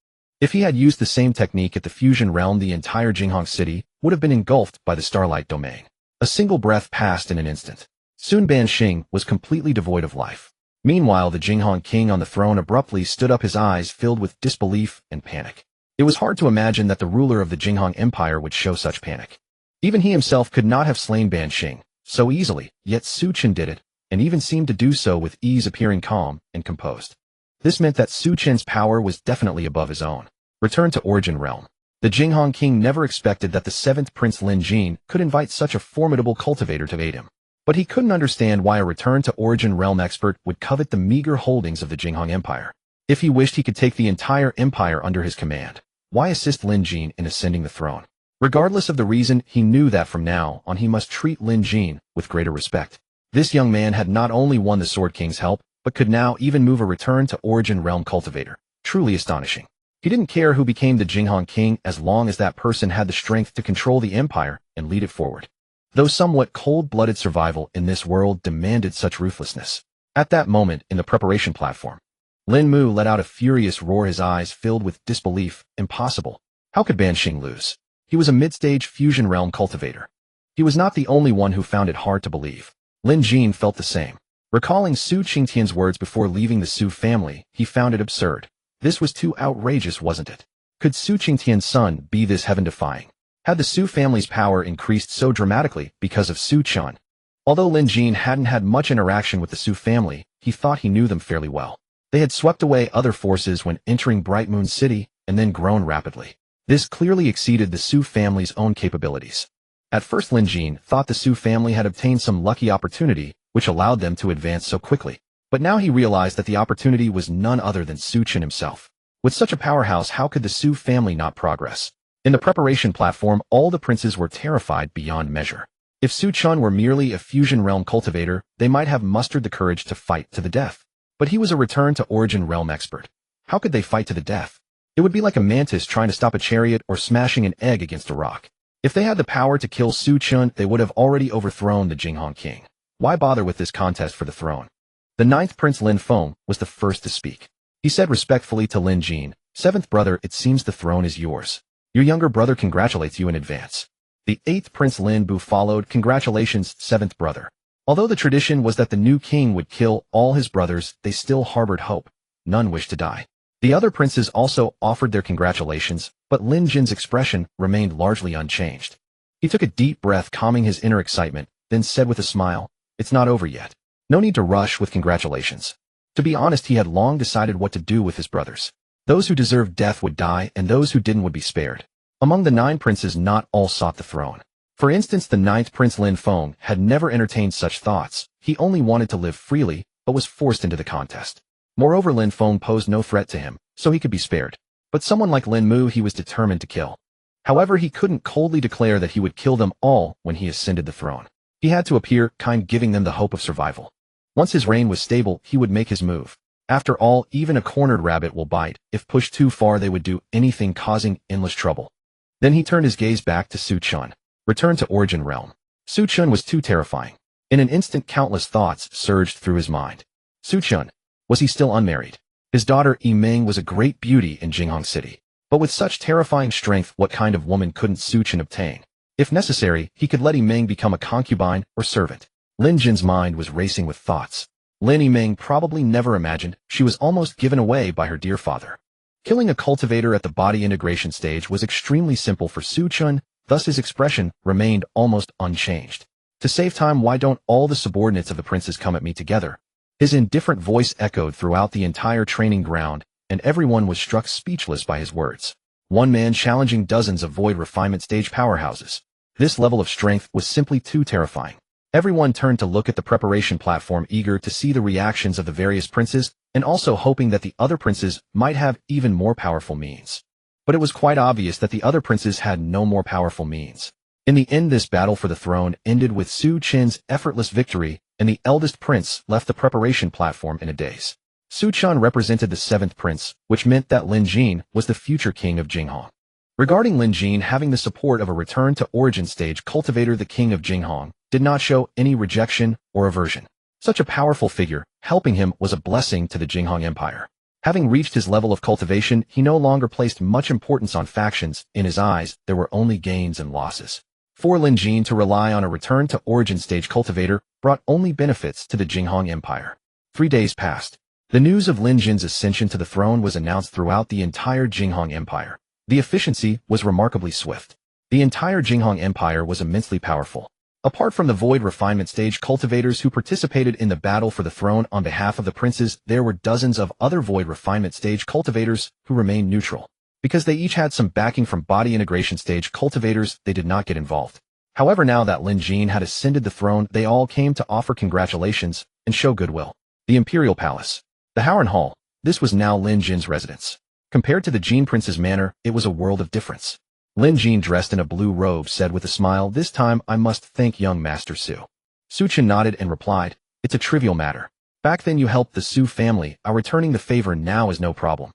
If he had used the same technique at the fusion realm, the entire Jinghong city would have been engulfed by the starlight domain. A single breath passed in an instant. Soon Ban Xing was completely devoid of life. Meanwhile, the Jinghong king on the throne abruptly stood up, his eyes filled with disbelief and panic. It was hard to imagine that the ruler of the Jinghong Empire would show such panic. Even he himself could not have slain Ban Xing so easily, yet Su Chen did it, and even seemed to do so with ease, appearing calm and composed. This meant that Su Chen's power was definitely above his own. Return to Origin Realm. The Jinghong king never expected that the 7th Prince Lin Jin could invite such a formidable cultivator to aid him. But he couldn't understand why a return to Origin Realm expert would covet the meager holdings of the Jinghong Empire. If he wished, he could take the entire empire under his command. Why assist Lin Jin in ascending the throne? Regardless of the reason, he knew that from now on he must treat Lin Jin with greater respect. This young man had not only won the Sword King's help, but could now even move a return to Origin Realm cultivator. Truly astonishing. He didn't care who became the Jinghong king as long as that person had the strength to control the empire and lead it forward. Though somewhat cold-blooded, survival in this world demanded such ruthlessness. At that moment, in the preparation platform, Lin Mu let out a furious roar, his eyes filled with disbelief. Impossible. How could Ban Xing lose? He was a mid-stage fusion realm cultivator. He was not the only one who found it hard to believe. Lin Jin felt the same. Recalling Su Qingtian's words before leaving the Su family, he found it absurd. This was too outrageous, wasn't it? Could Su Qingtian's son be this heaven-defying? Had the Su family's power increased so dramatically because of Su Chen? Although Lin Jin hadn't had much interaction with the Su family, he thought he knew them fairly well. They had swept away other forces when entering Bright Moon City and then grown rapidly. This clearly exceeded the Su family's own capabilities. At first, Lin Jin thought the Su family had obtained some lucky opportunity which allowed them to advance so quickly. But now he realized that the opportunity was none other than Su Chen himself. With such a powerhouse, how could the Su family not progress? In the preparation platform, all the princes were terrified beyond measure. If Su Chen were merely a fusion realm cultivator, they might have mustered the courage to fight to the death. But he was a return to Origin Realm expert. How could they fight to the death? It would be like a mantis trying to stop a chariot or smashing an egg against a rock. If they had the power to kill Su Chen, they would have already overthrown the Jinghong king. Why bother with this contest for the throne? The 9th Prince Lin Feng was the first to speak. He said respectfully to Lin Jin, "7th brother, it seems the throne is yours. Your younger brother congratulates you in advance." The 8th Prince Lin Bu followed, "Congratulations, 7th brother." Although the tradition was that the new king would kill all his brothers, they still harbored hope. None wished to die. The other princes also offered their congratulations, but Lin Jin's expression remained largely unchanged. He took a deep breath, calming his inner excitement, then said with a smile, "It's not over yet. No need to rush with congratulations." To be honest, he had long decided what to do with his brothers. Those who deserved death would die, and those who didn't would be spared. Among the 9 princes, not all sought the throne. For instance, the ninth Prince Lin Feng had never entertained such thoughts. He only wanted to live freely, but was forced into the contest. Moreover, Lin Feng posed no threat to him, so he could be spared. But someone like Lin Mu he was determined to kill. However, he couldn't coldly declare that he would kill them all when he ascended the throne. He had to appear kind, giving them the hope of survival. Once his reign was stable, he would make his move. After all, even a cornered rabbit will bite. If pushed too far, they would do anything, causing endless trouble. Then he turned his gaze back to Su Chen. Return to Origin Realm. Su Chen was too terrifying. In an instant, countless thoughts surged through his mind. Su Chen. Was he still unmarried? His daughter Yiming was a great beauty in Jinghong City. But with such terrifying strength, what kind of woman couldn't Su Chen obtain? If necessary, he could let Yiming become a concubine or servant. Lin Jin's mind was racing with thoughts. Lin Yiming probably never imagined she was almost given away by her dear father. Killing a cultivator at the body integration stage was extremely simple for Su Chen, thus his expression remained almost unchanged. To save time, why don't all the subordinates of the princes come at me together? His indifferent voice echoed throughout the entire training ground, and everyone was struck speechless by his words. One man challenging dozens of void refinement stage powerhouses. This level of strength was simply too terrifying. Everyone turned to look at the preparation platform, eager to see the reactions of the various princes, and also hoping that the other princes might have even more powerful means. But it was quite obvious that the other princes had no more powerful means. In the end, this battle for the throne ended with Su Chen's effortless victory, and the eldest prince left the preparation platform in a daze. Su Chen represented the seventh prince, which meant that Lin Jin was the future king of Jinghong. Regarding Lin Jin having the support of a return to origin stage cultivator, the king of Jinghong did not show any rejection or aversion. Such a powerful figure, helping him was a blessing to the Jinghong Empire. Having reached his level of cultivation, he no longer placed much importance on factions. In his eyes, there were only gains and losses. For Lin Jin to rely on a return to origin stage cultivator brought only benefits to the Jinghong Empire. 3 days passed. The news of Lin Jin's ascension to the throne was announced throughout the entire Jinghong Empire. The efficiency was remarkably swift. The entire Jinghong Empire was immensely powerful. Apart from the void refinement stage cultivators who participated in the battle for the throne on behalf of the princes, there were dozens of other void refinement stage cultivators who remained neutral. Because they each had some backing from body integration stage cultivators, they did not get involved. However, now that Lin Jin had ascended the throne, they all came to offer congratulations and show goodwill. The Imperial Palace. The Howren Hall. This was now Lin Jin's residence. Compared to the Jin Prince's manor, it was a world of difference. Lin Jin, dressed in a blue robe, said with a smile, "This time I must thank young Master Su." Su Chen nodded and replied, "It's a trivial matter. Back then you helped the Su family, our returning the favor now is no problem."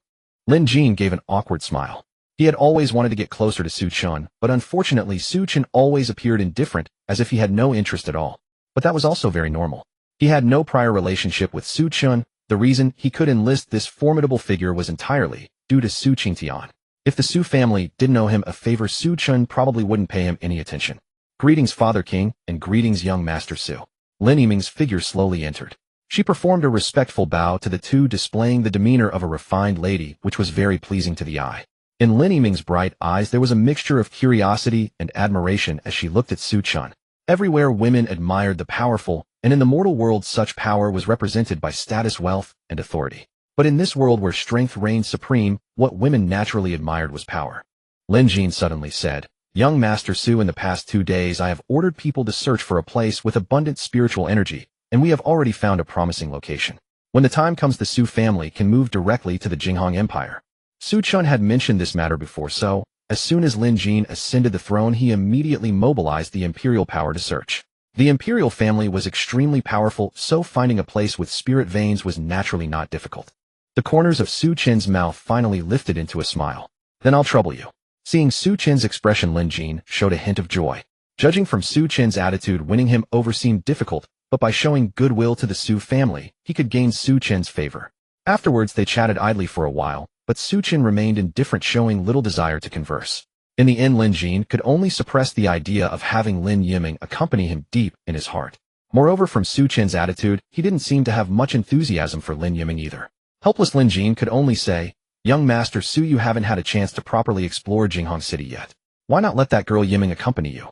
Lin Jin gave an awkward smile. He had always wanted to get closer to Su Chen, but unfortunately Su Chen always appeared indifferent, as if he had no interest at all. But that was also very normal. He had no prior relationship with Su Chen. The reason he could enlist this formidable figure was entirely due to Su Qingtian. If the Su family didn't owe him a favor, Su Chen probably wouldn't pay him any attention. "Greetings, Father King, and greetings, young Master Su." Lin Yiming's figure slowly entered. She performed a respectful bow to the two, displaying the demeanor of a refined lady, which was very pleasing to the eye. In Lin Yiming's bright eyes there was a mixture of curiosity and admiration as she looked at Su Chen. Everywhere women admired the powerful, and in the mortal world such power was represented by status, wealth, and authority. But in this world where strength reigned supreme, what women naturally admired was power. Lin Jin suddenly said, "Young Master Su, in the past 2 days I have ordered people to search for a place with abundant spiritual energy, and we have already found a promising location. When the time comes, the Su family can move directly to the Jinghong Empire." Su Chen had mentioned this matter before, so as soon as Lin Jin ascended the throne, he immediately mobilized the imperial power to search. The imperial family was extremely powerful, so finding a place with spirit veins was naturally not difficult. The corners of Su Chen's mouth finally lifted into a smile. "Then I'll trouble you." Seeing Su Chen's expression, Lin Jin showed a hint of joy. Judging from Su Chen's attitude, winning him over seemed difficult, but by showing goodwill to the Su family, he could gain Su Chen's favor. Afterwards they chatted idly for a while, but Su Chen remained indifferent, showing little desire to converse. In the end, Lin Jin could only suppress the idea of having Lin Yiming accompany him deep in his heart. Moreover, from Su Chen's attitude, he didn't seem to have much enthusiasm for Lin Yiming either. Helpless Lin Jin could only say, "Young Master Su, you haven't had a chance to properly explore Jinghong City yet. Why not let that girl Yiming accompany you?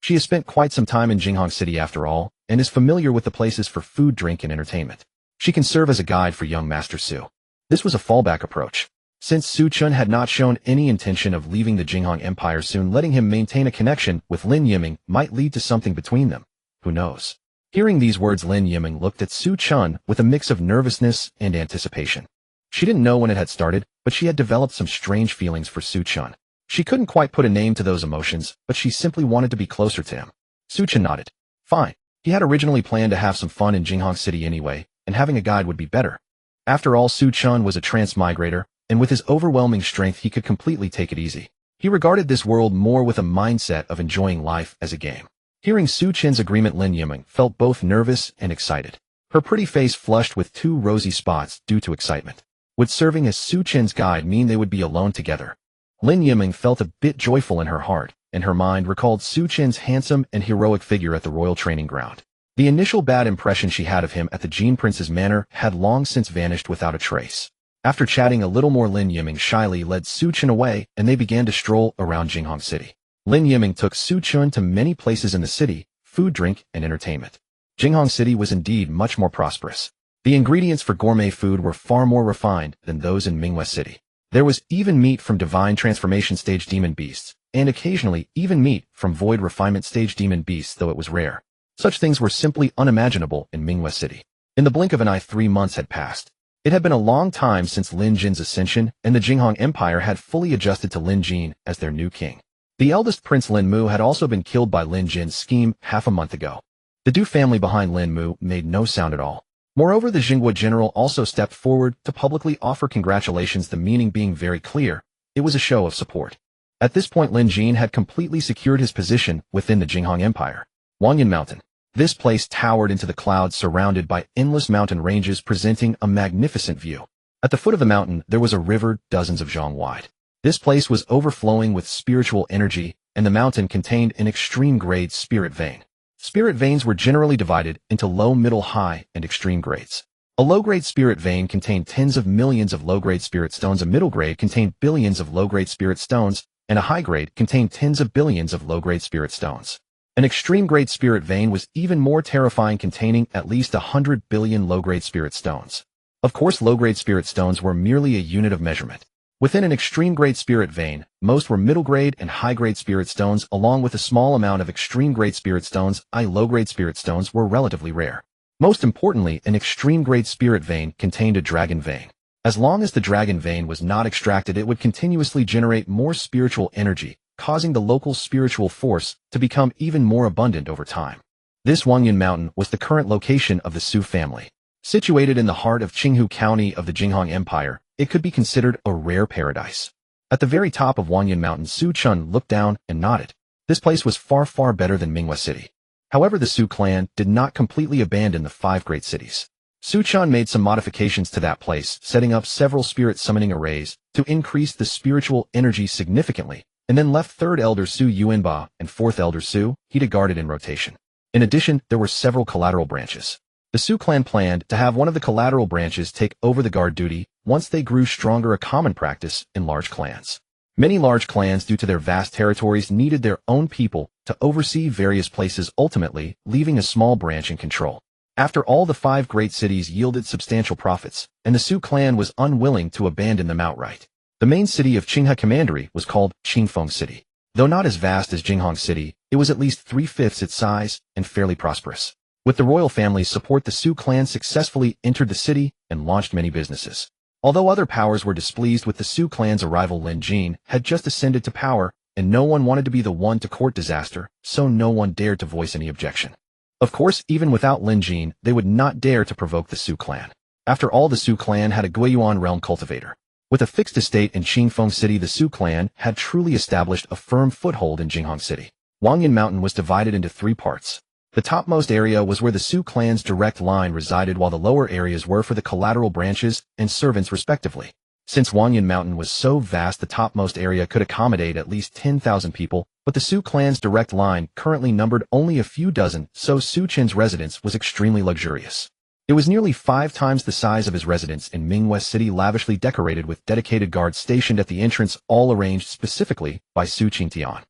She has spent quite some time in Jinghong City after all, and is familiar with the places for food, drink, and entertainment. She can serve as a guide for young Master Su." This was a fallback approach. Since Su Chen had not shown any intention of leaving the Jinghong Empire soon, letting him maintain a connection with Lin Yiming might lead to something between them. Who knows? Hearing these words, Lin Yiming looked at Su Chen with a mix of nervousness and anticipation. She didn't know when it had started, but she had developed some strange feelings for Su Chen. She couldn't quite put a name to those emotions, but she simply wanted to be closer to him. Su Chen nodded. Fine. He had originally planned to have some fun in Jinghong City anyway, and having a guide would be better. After all, Su Chen was a transmigrator, and with his overwhelming strength he could completely take it easy. He regarded this world more with a mindset of enjoying life as a game. Hearing Su Chen's agreement, Lin Yiming felt both nervous and excited. Her pretty face flushed with 2 rosy spots due to excitement. Would serving as Su Chen's guide mean they would be alone together? Lin Yiming felt a bit joyful in her heart, and her mind recalled Su Chen's handsome and heroic figure at the royal training ground. The initial bad impression she had of him at the Jin Prince's manor had long since vanished without a trace. After chatting a little more, Lin Yiming shyly led Su Chen away, and they began to stroll around Jinghong City. Lin Yiming took Su Chen to many places in the city, food, drink, and entertainment. Jinghong City was indeed much more prosperous. The ingredients for gourmet food were far more refined than those in Mingwei City. There was even meat from divine transformation stage demon beasts, and occasionally even meat from void refinement stage demon beasts, though it was rare. Such things were simply unimaginable in Mingwei City. In the blink of an eye, 3 months had passed. It had been a long time since Lin Jin's ascension, and the Jinghong Empire had fully adjusted to Lin Jin as their new king. The eldest prince Lin Mu had also been killed by Lin Jin's scheme half a month ago. The Du family behind Lin Mu made no sound at all. Moreover, the Jingguo general also stepped forward to publicly offer congratulations, the meaning being very clear. It was a show of support. At this point, Lin Jin had completely secured his position within the Jinghong Empire. Wanyan Mountain. This place towered into the clouds, surrounded by endless mountain ranges presenting a magnificent view. At the foot of the mountain, there was a river dozens of zhang wide. This place was overflowing with spiritual energy, and the mountain contained an extreme-grade spirit vein. Spirit veins were generally divided into low, middle, high, and extreme grades. A low-grade spirit vein contained tens of millions of low-grade spirit stones, a middle grade contained billions of low-grade spirit stones, and a high grade contained tens of billions of low-grade spirit stones. An extreme-grade spirit vein was even more terrifying, containing at least 100 billion low-grade spirit stones. Of course, low-grade spirit stones were merely a unit of measurement. Within an extreme-grade spirit vein, most were middle-grade and high-grade spirit stones, along with a small amount of extreme-grade spirit stones. Low-grade spirit stones were relatively rare. Most importantly, an extreme-grade spirit vein contained a dragon vein. As long as the dragon vein was not extracted, it would continuously generate more spiritual energy, causing the local spiritual force to become even more abundant over time. This Wangyun Mountain was the current location of the Su family. Situated in the heart of Qinghu County of the Jinghong Empire, it could be considered a rare paradise. At the very top of Wanyan Mountain, Su Chen looked down and nodded. This place was far, far better than Mingwei City. However, the Su clan did not completely abandon the 5 great cities. Su Chen made some modifications to that place, setting up several spirit summoning arrays to increase the spiritual energy significantly, and then left 3rd Elder Su Yuanba and 4th Elder Su he to guard it in rotation. In addition, there were several collateral branches. The Su clan planned to have one of the collateral branches take over the guard duty once they grew stronger, a common practice in large clans. Many large clans, due to their vast territories, needed their own people to oversee various places, ultimately leaving a small branch in control. After all, the 5 great cities yielded substantial profits, and the Su clan was unwilling to abandon them outright. The main city of Qinghe Commandery was called Qingfeng City. Though not as vast as Jinghong City, it was at least 3/5 its size and fairly prosperous. With the royal family's support, the Su clan successfully entered the city and launched many businesses. Although other powers were displeased with the Su clan's arrival, Lin Jin had just ascended to power, and no one wanted to be the one to court disaster, so no one dared to voice any objection. Of course, even without Lin Jin, they would not dare to provoke the Su clan. After all, the Su clan had a Guiyuan realm cultivator. With a fixed estate in Qingfeng City, the Su clan had truly established a firm foothold in Jinghong City. Wangyun Mountain was divided into 3 parts. The topmost area was where the Su clan's direct line resided, while the lower areas were for the collateral branches and servants respectively. Since Wanyan Mountain was so vast, the topmost area could accommodate at least 10,000 people, but the Su clan's direct line currently numbered only a few dozen, so Su Chen's residence was extremely luxurious. It was nearly 5 times the size of his residence in Mingwei City, lavishly decorated with dedicated guards stationed at the entrance, all arranged specifically by Su Qingtian.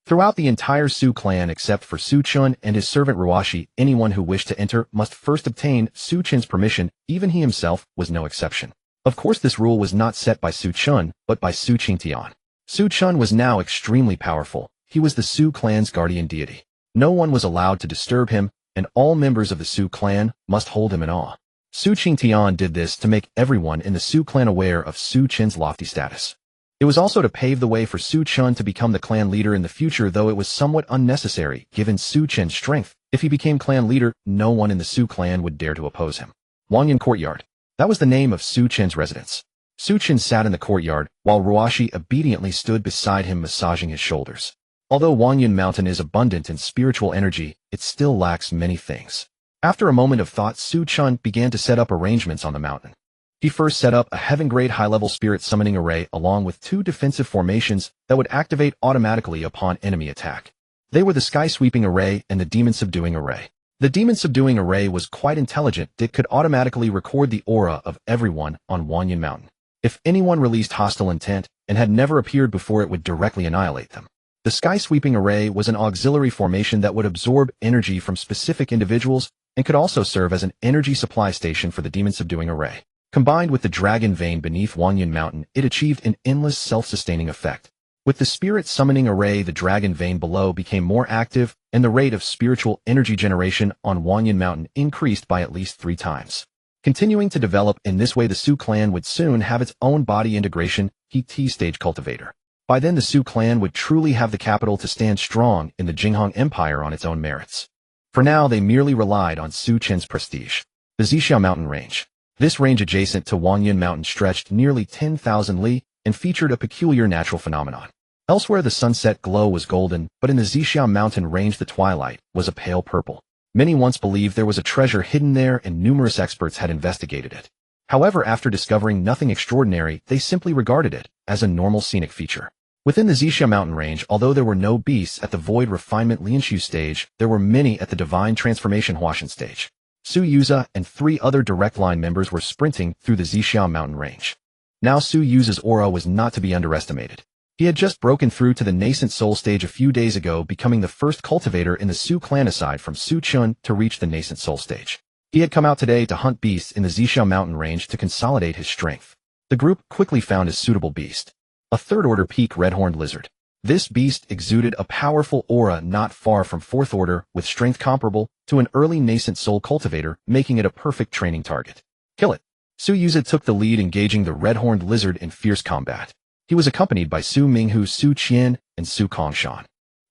Throughout the entire Su clan except for Su Chen and his servant Ruashi, anyone who wished to enter must first obtain Su Chen's permission. Even he himself was no exception. Of course, this rule was not set by Su Chen, but by Su Qingtian. Su Chen was now extremely powerful. He was the Su clan's guardian deity. No one was allowed to disturb him, and all members of the Su clan must hold him in awe. Su Qingtian did this to make everyone in the Su clan aware of Su Chen's lofty status. It was also to pave the way for Su Chen to become the clan leader in the future, though it was somewhat unnecessary given Su Chen's strength. If he became clan leader, no one in the Su clan would dare to oppose him. Wanyan Courtyard. That was the name of Su Chen's residence. Su Chen sat in the courtyard, while Ruashi obediently stood beside him massaging his shoulders. Although Wanyan Mountain is abundant in spiritual energy, it still lacks many things. After a moment of thought, Su Chen began to set up arrangements on the mountain. He first set up a heaven-grade high-level spirit summoning array along with 2 defensive formations that would activate automatically upon enemy attack. They were the Sky-Sweeping Array and the Demon-Subduing Array. The Demon-Subduing Array was quite intelligent. It could automatically record the aura of everyone on Wanyan Mountain. If anyone released hostile intent and had never appeared before, it would directly annihilate them. The Sky-Sweeping Array was an auxiliary formation that would absorb energy from specific individuals and could also serve as an energy supply station for the Demon-Subduing Array. Combined with the Dragon Vein beneath Wanyan Mountain, it achieved an endless self-sustaining effect. With the Spirit Summoning Array, the Dragon Vein below became more active, and the rate of spiritual energy generation on Wanyan Mountain increased by at least 3 times. Continuing to develop in this way, the Su clan would soon have its own body integration, T-stage cultivator. By then, the Su clan would truly have the capital to stand strong in the Jinghong Empire on its own merits. For now, they merely relied on Su Chen's prestige. The Xianxia Mountain Range. This range adjacent to Wanyan Mountain stretched nearly 10,000 li and featured a peculiar natural phenomenon. Elsewhere, the sunset glow was golden, but in the Xianxia Mountain Range, the twilight was a pale purple. Many once believed there was a treasure hidden there, and numerous experts had investigated it. However, after discovering nothing extraordinary, they simply regarded it as a normal scenic feature. Within the Xianxia Mountain Range, although there were no beasts at the Void Refinement Lianshu stage, there were many at the Divine Transformation Huashan stage. Su Yuza and 3 other Direct Line members were sprinting through the Xianxia Mountain Range. Now Su Yuza's aura was not to be underestimated. He had just broken through to the nascent soul stage a few days ago, becoming the first cultivator in the Su clan aside from Su Chen to reach the nascent soul stage. He had come out today to hunt beasts in the Xianxia Mountain Range to consolidate his strength. The group quickly found a suitable beast. A 3rd-order peak red-horned lizard. This beast exuded a powerful aura not far from 4th order, with strength comparable to an early nascent soul cultivator, making it a perfect training target. Kill it. Su Yuza took the lead, engaging the red-horned lizard in fierce combat. He was accompanied by Su Minghu, Su Qian, and Su Kongshan.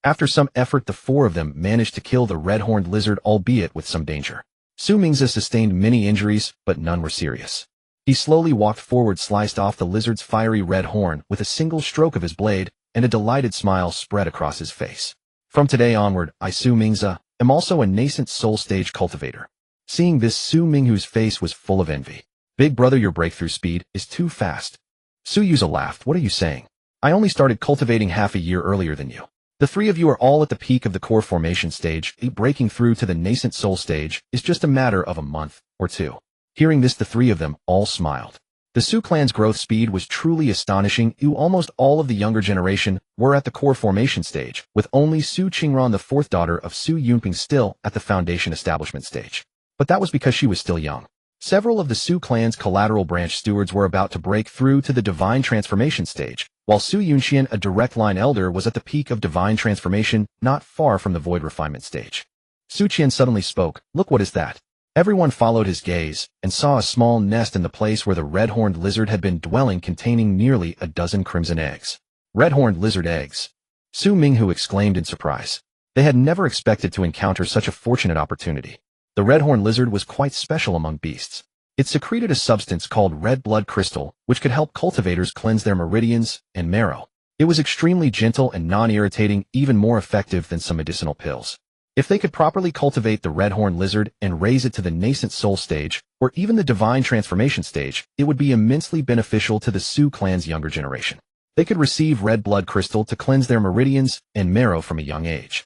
After some effort, the 4 of them managed to kill the red-horned lizard, albeit with some danger. Su Mingzi sustained many injuries, but none were serious. He slowly walked forward, sliced off the lizard's fiery red horn with a single stroke of his blade, and a delighted smile spread across his face. From today onward, I, Su Mingzi, am also a nascent soul stage cultivator. Seeing this, Su Minghu's face was full of envy. Big brother, your breakthrough speed is too fast. Su Yuza laughed. What are you saying? I only started cultivating half a year earlier than you. The 3 of you are all at the peak of the core formation stage. Breaking through to the nascent soul stage is just a matter of a month or 2. Hearing this, the 3 of them all smiled. The Su clan's growth speed was truly astonishing. Almost all of the younger generation were at the core formation stage, with only Su Qingran, the 4th daughter of Su Yunping, still at the foundation establishment stage. But that was because she was still young. Several of the Su clan's collateral branch stewards were about to break through to the divine transformation stage, while Su Yunxian, a direct line elder, was at the peak of divine transformation, not far from the void refinement stage. Su Qian suddenly spoke. Look, what is that? Everyone followed his gaze and saw a small nest in the place where the red-horned lizard had been dwelling, containing nearly a dozen crimson eggs. Red-horned lizard eggs. Su Minghu exclaimed in surprise. They had never expected to encounter such a fortunate opportunity. The red-horned lizard was quite special among beasts. It secreted a substance called red blood crystal, which could help cultivators cleanse their meridians and marrow. It was extremely gentle and non-irritating, even more effective than some medicinal pills. If they could properly cultivate the red-horned lizard and raise it to the nascent soul stage, or even the divine transformation stage, it would be immensely beneficial to the Su clan's younger generation. They could receive red blood crystal to cleanse their meridians and marrow from a young age.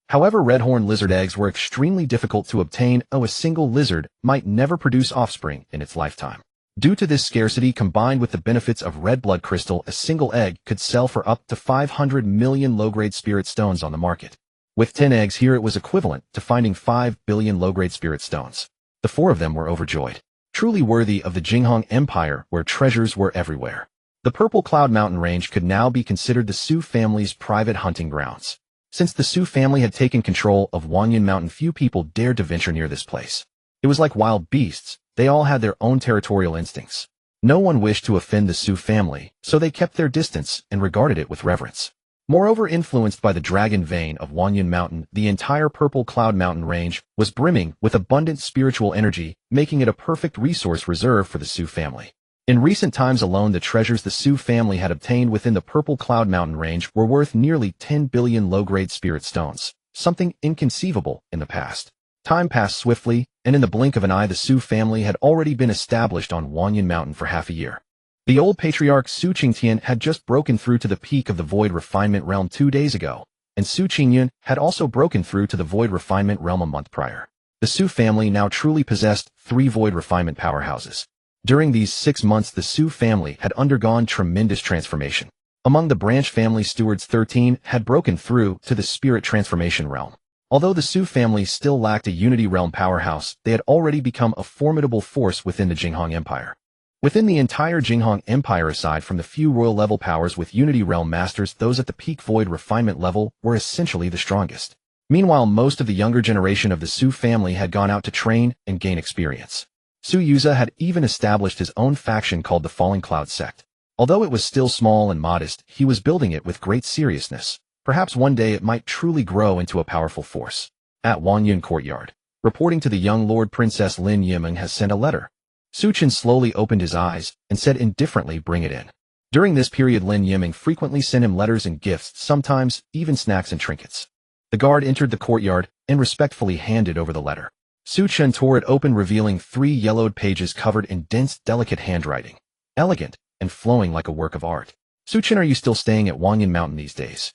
However, red-horned lizard eggs were extremely difficult to obtain. A single lizard might never produce offspring in its lifetime. Due to this scarcity, combined with the benefits of red blood crystal, a single egg could sell for up to 500 million low-grade spirit stones on the market. With 10 eggs here, it was equivalent to finding 5 billion low-grade spirit stones. The 4 of them were overjoyed. truly worthy of the Jinghong Empire where treasures were everywhere. The Purple Cloud Mountain Range could now be considered the Su family's private hunting grounds. Since the Su family had taken control of Wanyan Mountain, few people dared to venture near this place. It was like wild beasts. They all had their own territorial instincts. No one wished to offend the Su family, so they kept their distance and regarded it with reverence. Moreover, influenced by the dragon vein of Wanyan Mountain, the entire Purple Cloud Mountain Range was brimming with abundant spiritual energy, making it a perfect resource reserve for the Su family. In recent times alone, the treasures the Su family had obtained within the Purple Cloud Mountain Range were worth nearly 10 billion low-grade spirit stones, something inconceivable in the past. Time passed swiftly, and in the blink of an eye the Su family had already been established on Wanyan Mountain for half a year. The old patriarch Su Qingtian had just broken through to the peak of the Void Refinement Realm 2 days ago, and Su Qingyun had also broken through to the Void Refinement Realm a month prior. The Su family now truly possessed 3 Void Refinement powerhouses. During these 6 months the Su family had undergone tremendous transformation. Among the branch family stewards, 13 had broken through to the Spirit Transformation Realm. Although the Su family still lacked a Unity Realm powerhouse, they had already become a formidable force within the Jinghong Empire. Within the entire Jinghong Empire, aside from the few royal-level powers with Unity Realm masters, those at the peak Void Refinement level were essentially the strongest. Meanwhile, most of the younger generation of the Su family had gone out to train and gain experience. Su Yuza had even established his own faction called the Falling Cloud Sect. Although it was still small and modest, he was building it with great seriousness. Perhaps one day it might truly grow into a powerful force. At Wanyan Courtyard, reporting to the young Lord Princess Lin Yimeng has sent a letter. Su Chen slowly opened his eyes and said indifferently, "Bring it in." During this period Lin Yimeng frequently sent him letters and gifts, sometimes even snacks and trinkets. The guard entered the courtyard and respectfully handed over the letter. Su Chen tore it open, revealing 3 yellowed pages covered in dense, delicate handwriting, elegant and flowing like a work of art. "Su Chen, are you still staying at Wanyan Mountain these days?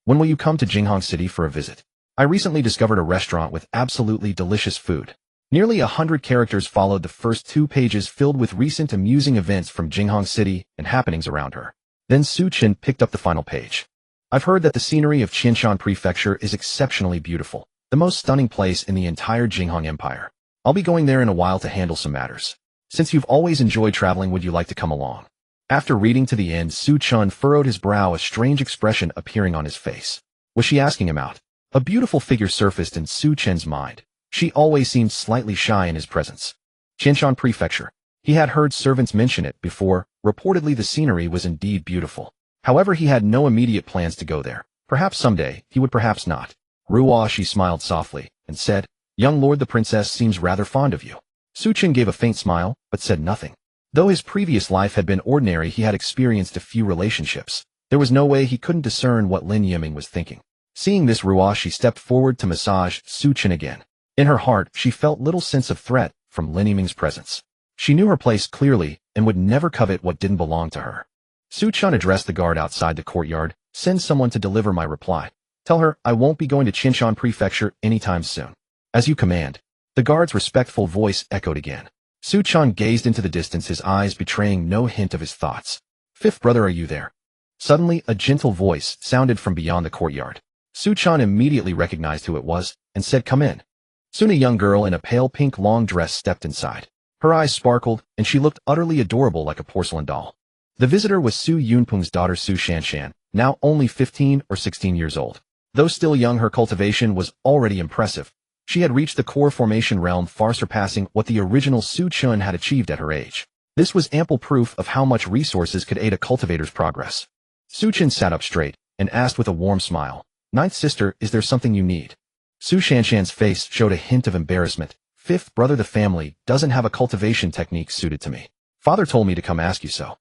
When will you come to Jinghong City for a visit? I recently discovered a restaurant with absolutely delicious food." Nearly 100 characters followed the first 2 pages, filled with recent amusing events from Jinghong City and happenings around her. Then Su Chen picked up the final page. "I've heard that the scenery of Qianshan Prefecture is exceptionally beautiful. The most stunning place in the entire Jinghong Empire. I'll be going there in a while to handle some matters. Since you've always enjoyed traveling, would you like to come along?" After reading to the end, Su Chen furrowed his brow, a strange expression appearing on his face. Was she asking him out? A beautiful figure surfaced in Su Chen's mind. She always seemed slightly shy in his presence. Qianshan Prefecture. He had heard servants mention it before. Reportedly the scenery was indeed beautiful. However, he had no immediate plans to go there. Perhaps someday, he would, perhaps not. Ruo, she smiled softly and said, "Young lord, the princess seems rather fond of you." Su Chen gave a faint smile, but said nothing. Though his previous life had been ordinary, he had experienced a few relationships. There was no way he couldn't discern what Lin Yimeng was thinking. Seeing this, Ruo, she stepped forward to massage Su Chen again. In her heart, she felt little sense of threat from Lin Yimeng's presence. She knew her place clearly and would never covet what didn't belong to her. Su Chen addressed the guard outside the courtyard. "Send someone to deliver my reply. Tell her I won't be going to Qianshan Prefecture anytime soon." "As you command." The guard's respectful voice echoed again. Su Chen gazed into the distance, his eyes betraying no hint of his thoughts. "Fifth brother, are you there?" Suddenly, a gentle voice sounded from beyond the courtyard. Su Chen immediately recognized who it was and said, "Come in." Soon a young girl in a pale pink long dress stepped inside. Her eyes sparkled, and she looked utterly adorable, like a porcelain doll. The visitor was Su Yunpeng's daughter Su Xianxia, now only 15 or 16 years old. Though still young, her cultivation was already impressive. She had reached the core formation realm, far surpassing what the original Su Chen had achieved at her age. This was ample proof of how much resources could aid a cultivator's progress. Su Chen sat up straight and asked with a warm smile, "Ninth sister, is there something you need?" Su Xianxian's face showed a hint of embarrassment. "Fifth brother, the family doesn't have a cultivation technique suited to me. Father told me to come ask you so."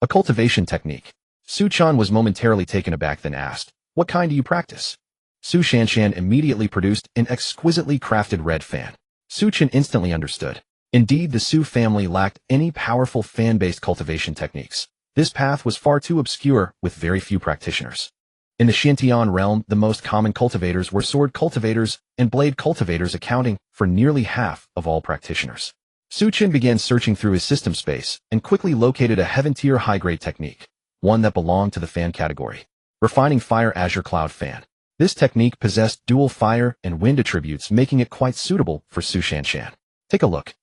"A cultivation technique?" Su Chen was momentarily taken aback, then asked, "What kind do you practice?" Su Xianxian immediately produced an exquisitely crafted red fan. Su Chen instantly understood. Indeed, the Su family lacked any powerful fan-based cultivation techniques. This path was far too obscure, with very few practitioners. In the Xintian realm, the most common cultivators were sword cultivators and blade cultivators, accounting for nearly half of all practitioners. Su Chen began searching through his system space and quickly located a heaven-tier high-grade technique, one that belonged to the fan category. Refining Fire Azure Cloud Fan. This technique possessed dual fire and wind attributes, making it quite suitable for Su Xianxian. "Take a look."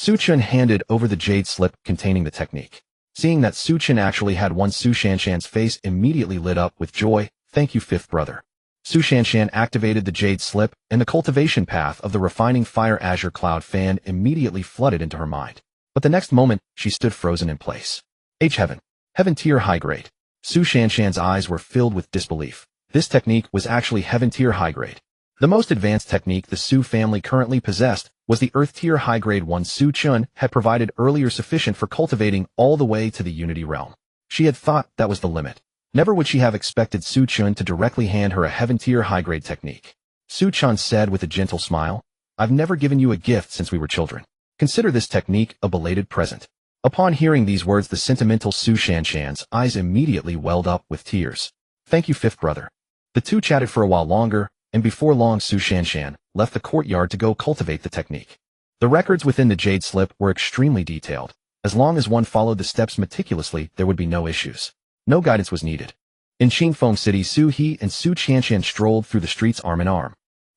Su Chen handed over the jade slip containing the technique. Seeing that Su Chen actually had one, Su Xianxian's face immediately lit up with joy. Thank you, fifth brother. Su Xianxian activated the jade slip, and the cultivation path of the refining fire azure cloud fan immediately flooded into her mind. But the next moment, she stood frozen in place. Heaven. Heaven tier high grade. Su Xianxian's eyes were filled with disbelief. This technique was actually heaven tier high grade. The most advanced technique the Su family currently possessed was the earth tier high grade one Su Chen had provided earlier, sufficient for cultivating all the way to the unity realm. She had thought that was the limit. Never would she have expected Su Chen to directly hand her a heaven tier high grade technique. Su Chen said with a gentle smile, I've never given you a gift since we were children. Consider this technique a belated present. Upon hearing these words, the sentimental Su Xianxian's eyes immediately welled up with tears. Thank you, fifth brother. The two chatted for a while longer, and before long Su Xianxian left the courtyard to go cultivate the technique. The records within the jade slip were extremely detailed. As long as one followed the steps meticulously, there would be no issues. No guidance was needed. In Qingfeng City, Su He and Su Qianqian strolled through the streets arm in arm.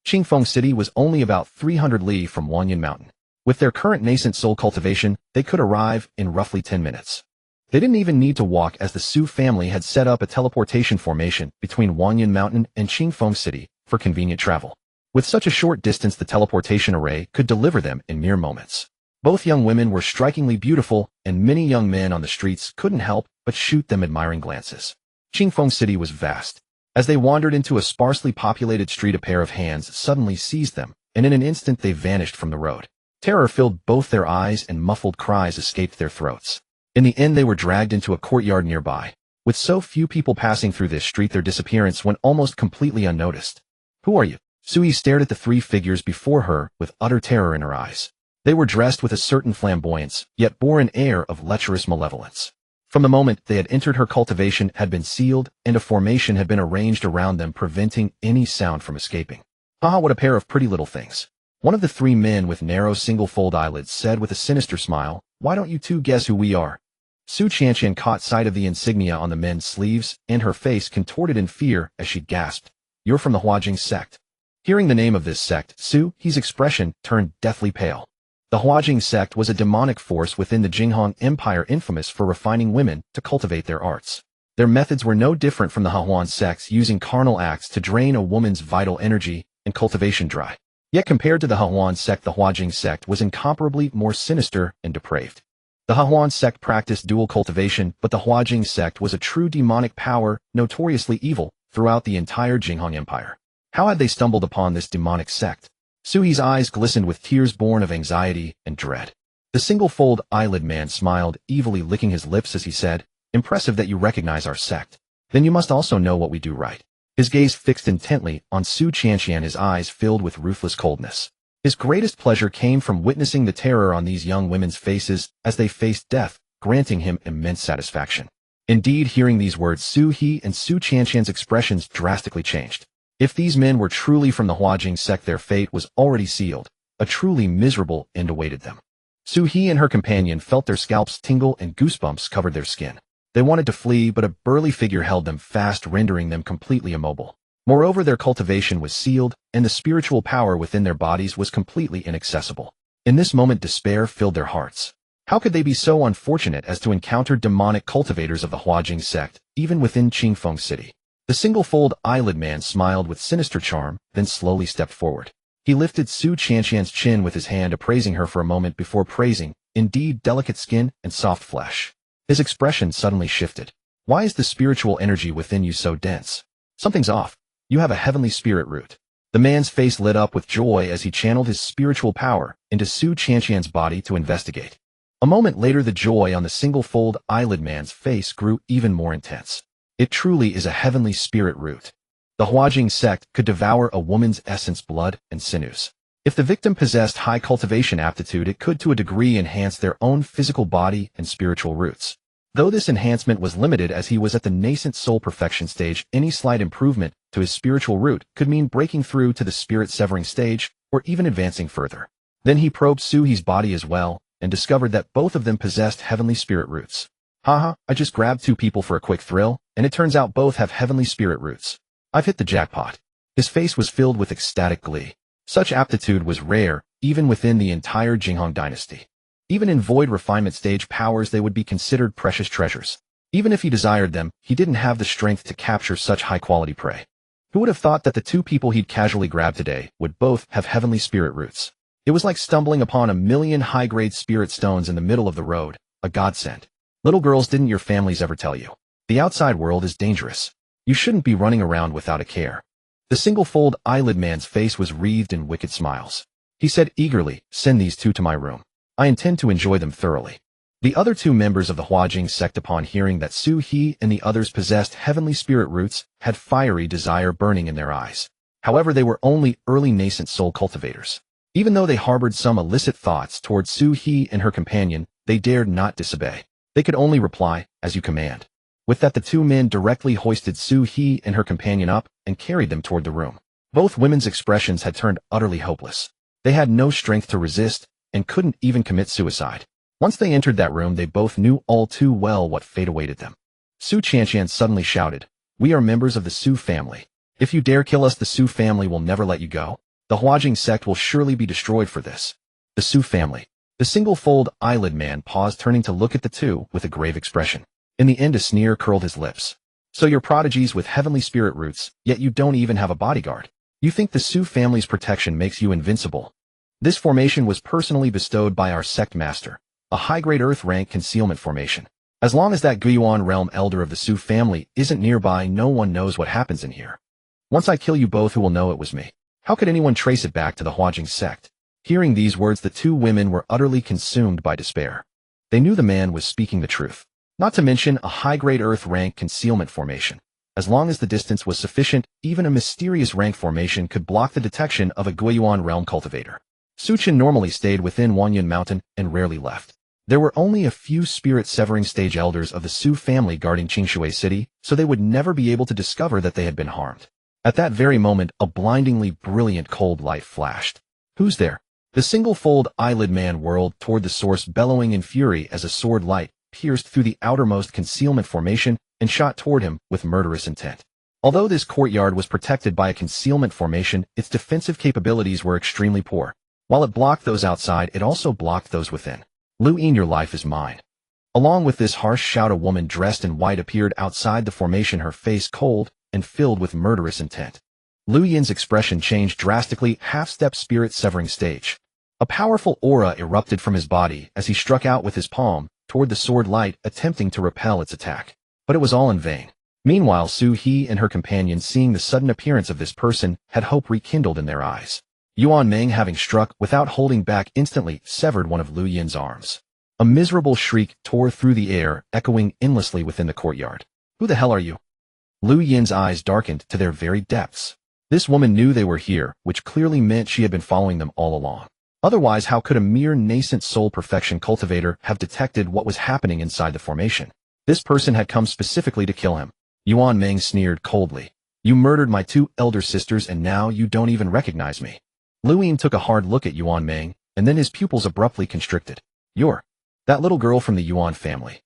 Qingfeng City was only about 300 li from Wanyan Mountain. With their current nascent soul cultivation, they could arrive in roughly 10 minutes. They didn't even need to walk, as the Su family had set up a teleportation formation between Wanyan Mountain and Qingfeng City for convenient travel. With such a short distance, the teleportation array could deliver them in mere moments. Both young women were strikingly beautiful, and many young men on the streets couldn't help but shoot them admiring glances. Qingfeng City was vast. As they wandered into a sparsely populated street, a pair of hands suddenly seized them, and in an instant they vanished from the road. Terror filled both their eyes, and muffled cries escaped their throats. In the end, they were dragged into a courtyard nearby. With so few people passing through this street, their disappearance went almost completely unnoticed. Who are you? Sui stared at the three figures before her with utter terror in her eyes. They were dressed with a certain flamboyance, yet bore an air of lecherous malevolence. From the moment they had entered, her cultivation had been sealed, and a formation had been arranged around them, preventing any sound from escaping. Ah, what a pair of pretty little things. One of the three men with narrow single-fold eyelids said with a sinister smile, Why don't you two guess who we are? Su Qianqian caught sight of the insignia on the men's sleeves, and her face contorted in fear as she gasped, You're from the Jing sect. Hearing the name of this sect, Su He's expression turned deathly pale. The Jing sect was a demonic force within the Jinghong Empire, infamous for refining women to cultivate their arts. Their methods were no different from the Hahuan sects, using carnal acts to drain a woman's vital energy and cultivation dry. Yet compared to the Hahuan sect, the Jing sect was incomparably more sinister and depraved. The Hahuan sect practiced dual cultivation, but the Jing sect was a true demonic power, notoriously evil, throughout the entire Jinghong Empire. How had they stumbled upon this demonic sect? Sui's eyes glistened with tears born of anxiety and dread. The single-fold eyelid man smiled, evilly licking his lips as he said, Impressive that you recognize our sect. Then you must also know what we do right. His gaze fixed intently on Su Qianqian, his eyes filled with ruthless coldness. His greatest pleasure came from witnessing the terror on these young women's faces as they faced death, granting him immense satisfaction. Indeed, hearing these words, Su He and Su Qianqian's expressions drastically changed. If these men were truly from the Jing sect, their fate was already sealed. A truly miserable end awaited them. Su He and her companion felt their scalps tingle and goosebumps covered their skin. They wanted to flee, but a burly figure held them fast, rendering them completely immobile. Moreover, their cultivation was sealed, and the spiritual power within their bodies was completely inaccessible. In this moment, despair filled their hearts. How could they be so unfortunate as to encounter demonic cultivators of the Jing sect, even within Qingfeng City? The single-fold eyelid man smiled with sinister charm, then slowly stepped forward. He lifted Su Qianqian's chin with his hand, appraising her for a moment before praising, indeed, delicate skin and soft flesh. His expression suddenly shifted. Why is the spiritual energy within you so dense? Something's off. You have a heavenly spirit root. The man's face lit up with joy as he channeled his spiritual power into Su Qianqian's body to investigate. A moment later, the joy on the single-fold eyelid man's face grew even more intense. It truly is a heavenly spirit root. The Jing sect could devour a woman's essence, blood, and sinews. If the victim possessed high cultivation aptitude, it could to a degree enhance their own physical body and spiritual roots. Though this enhancement was limited as he was at the nascent soul perfection stage, any slight improvement to his spiritual root could mean breaking through to the spirit-severing stage or even advancing further. Then he probed Su He's body as well and discovered that both of them possessed heavenly spirit roots. Haha, I just grabbed two people for a quick thrill, and it turns out both have heavenly spirit roots. I've hit the jackpot. His face was filled with ecstatic glee. Such aptitude was rare, even within the entire Jinghong dynasty. Even in void refinement stage powers they would be considered precious treasures. Even if he desired them, he didn't have the strength to capture such high-quality prey. Who would have thought that the two people he'd casually grabbed today would both have heavenly spirit roots? It was like stumbling upon a million high-grade spirit stones in the middle of the road, a godsend. Little girls, didn't your families ever tell you? The outside world is dangerous. You shouldn't be running around without a care. The single-fold eyelid man's face was wreathed in wicked smiles. He said eagerly, "Send these two to my room. I intend to enjoy them thoroughly." The other two members of the Jing sect, upon hearing that Su He and the others possessed heavenly spirit roots, had fiery desire burning in their eyes. However, they were only early nascent soul cultivators. Even though they harbored some illicit thoughts towards Su He and her companion, they dared not disobey. They could only reply, "As you command." With that, the two men directly hoisted Su He and her companion up and carried them toward the room. Both women's expressions had turned utterly hopeless. They had no strength to resist and couldn't even commit suicide. Once they entered that room, they both knew all too well what fate awaited them. Su Xianxia suddenly shouted, "We are members of the Su family. If you dare kill us, the Su family will never let you go. The Jing sect will surely be destroyed for this." The Su family. The single-fold eyelid man paused, turning to look at the two with a grave expression. In the end, a sneer curled his lips. "So you're prodigies with heavenly spirit roots, yet you don't even have a bodyguard. You think the Su family's protection makes you invincible? This formation was personally bestowed by our sect master, a high-grade earth rank concealment formation. As long as that Guiyuan realm elder of the Su family isn't nearby, no one knows what happens in here. Once I kill you both, who will know it was me? How could anyone trace it back to the Jing sect?" Hearing these words, the two women were utterly consumed by despair. They knew the man was speaking the truth. Not to mention a high-grade earth rank concealment formation. As long as the distance was sufficient, even a mysterious rank formation could block the detection of a Guiyuan realm cultivator. Su Chen normally stayed within Wanyan Mountain and rarely left. There were only a few spirit-severing stage elders of the Su family guarding Qingshui City, so they would never be able to discover that they had been harmed. At that very moment, a blindingly brilliant cold light flashed. "Who's there?" The single-fold eyelid man whirled toward the source, bellowing in fury as a sword light pierced through the outermost concealment formation and shot toward him with murderous intent. Although this courtyard was protected by a concealment formation, its defensive capabilities were extremely poor. While it blocked those outside, it also blocked those within. "Lu Yin, your life is mine." Along with this harsh shout, a woman dressed in white appeared outside the formation, her face cold and filled with murderous intent. Lu Yin's expression changed drastically, half-step spirit-severing stage. A powerful aura erupted from his body as he struck out with his palm toward the sword light, attempting to repel its attack. But it was all in vain. Meanwhile, Su He and her companion, seeing the sudden appearance of this person, had hope rekindled in their eyes. Yuan Meng, having struck without holding back, instantly severed one of Lu Yin's arms. A miserable shriek tore through the air, echoing endlessly within the courtyard. "Who the hell are you?" Lu Yin's eyes darkened to their very depths. This woman knew they were here, which clearly meant she had been following them all along. Otherwise, how could a mere nascent soul perfection cultivator have detected what was happening inside the formation? This person had come specifically to kill him. Yuan Meng sneered coldly. "You murdered my two elder sisters and now you don't even recognize me." Lu Yin took a hard look at Yuan Meng, and then his pupils abruptly constricted. "You're that little girl from the Yuan family."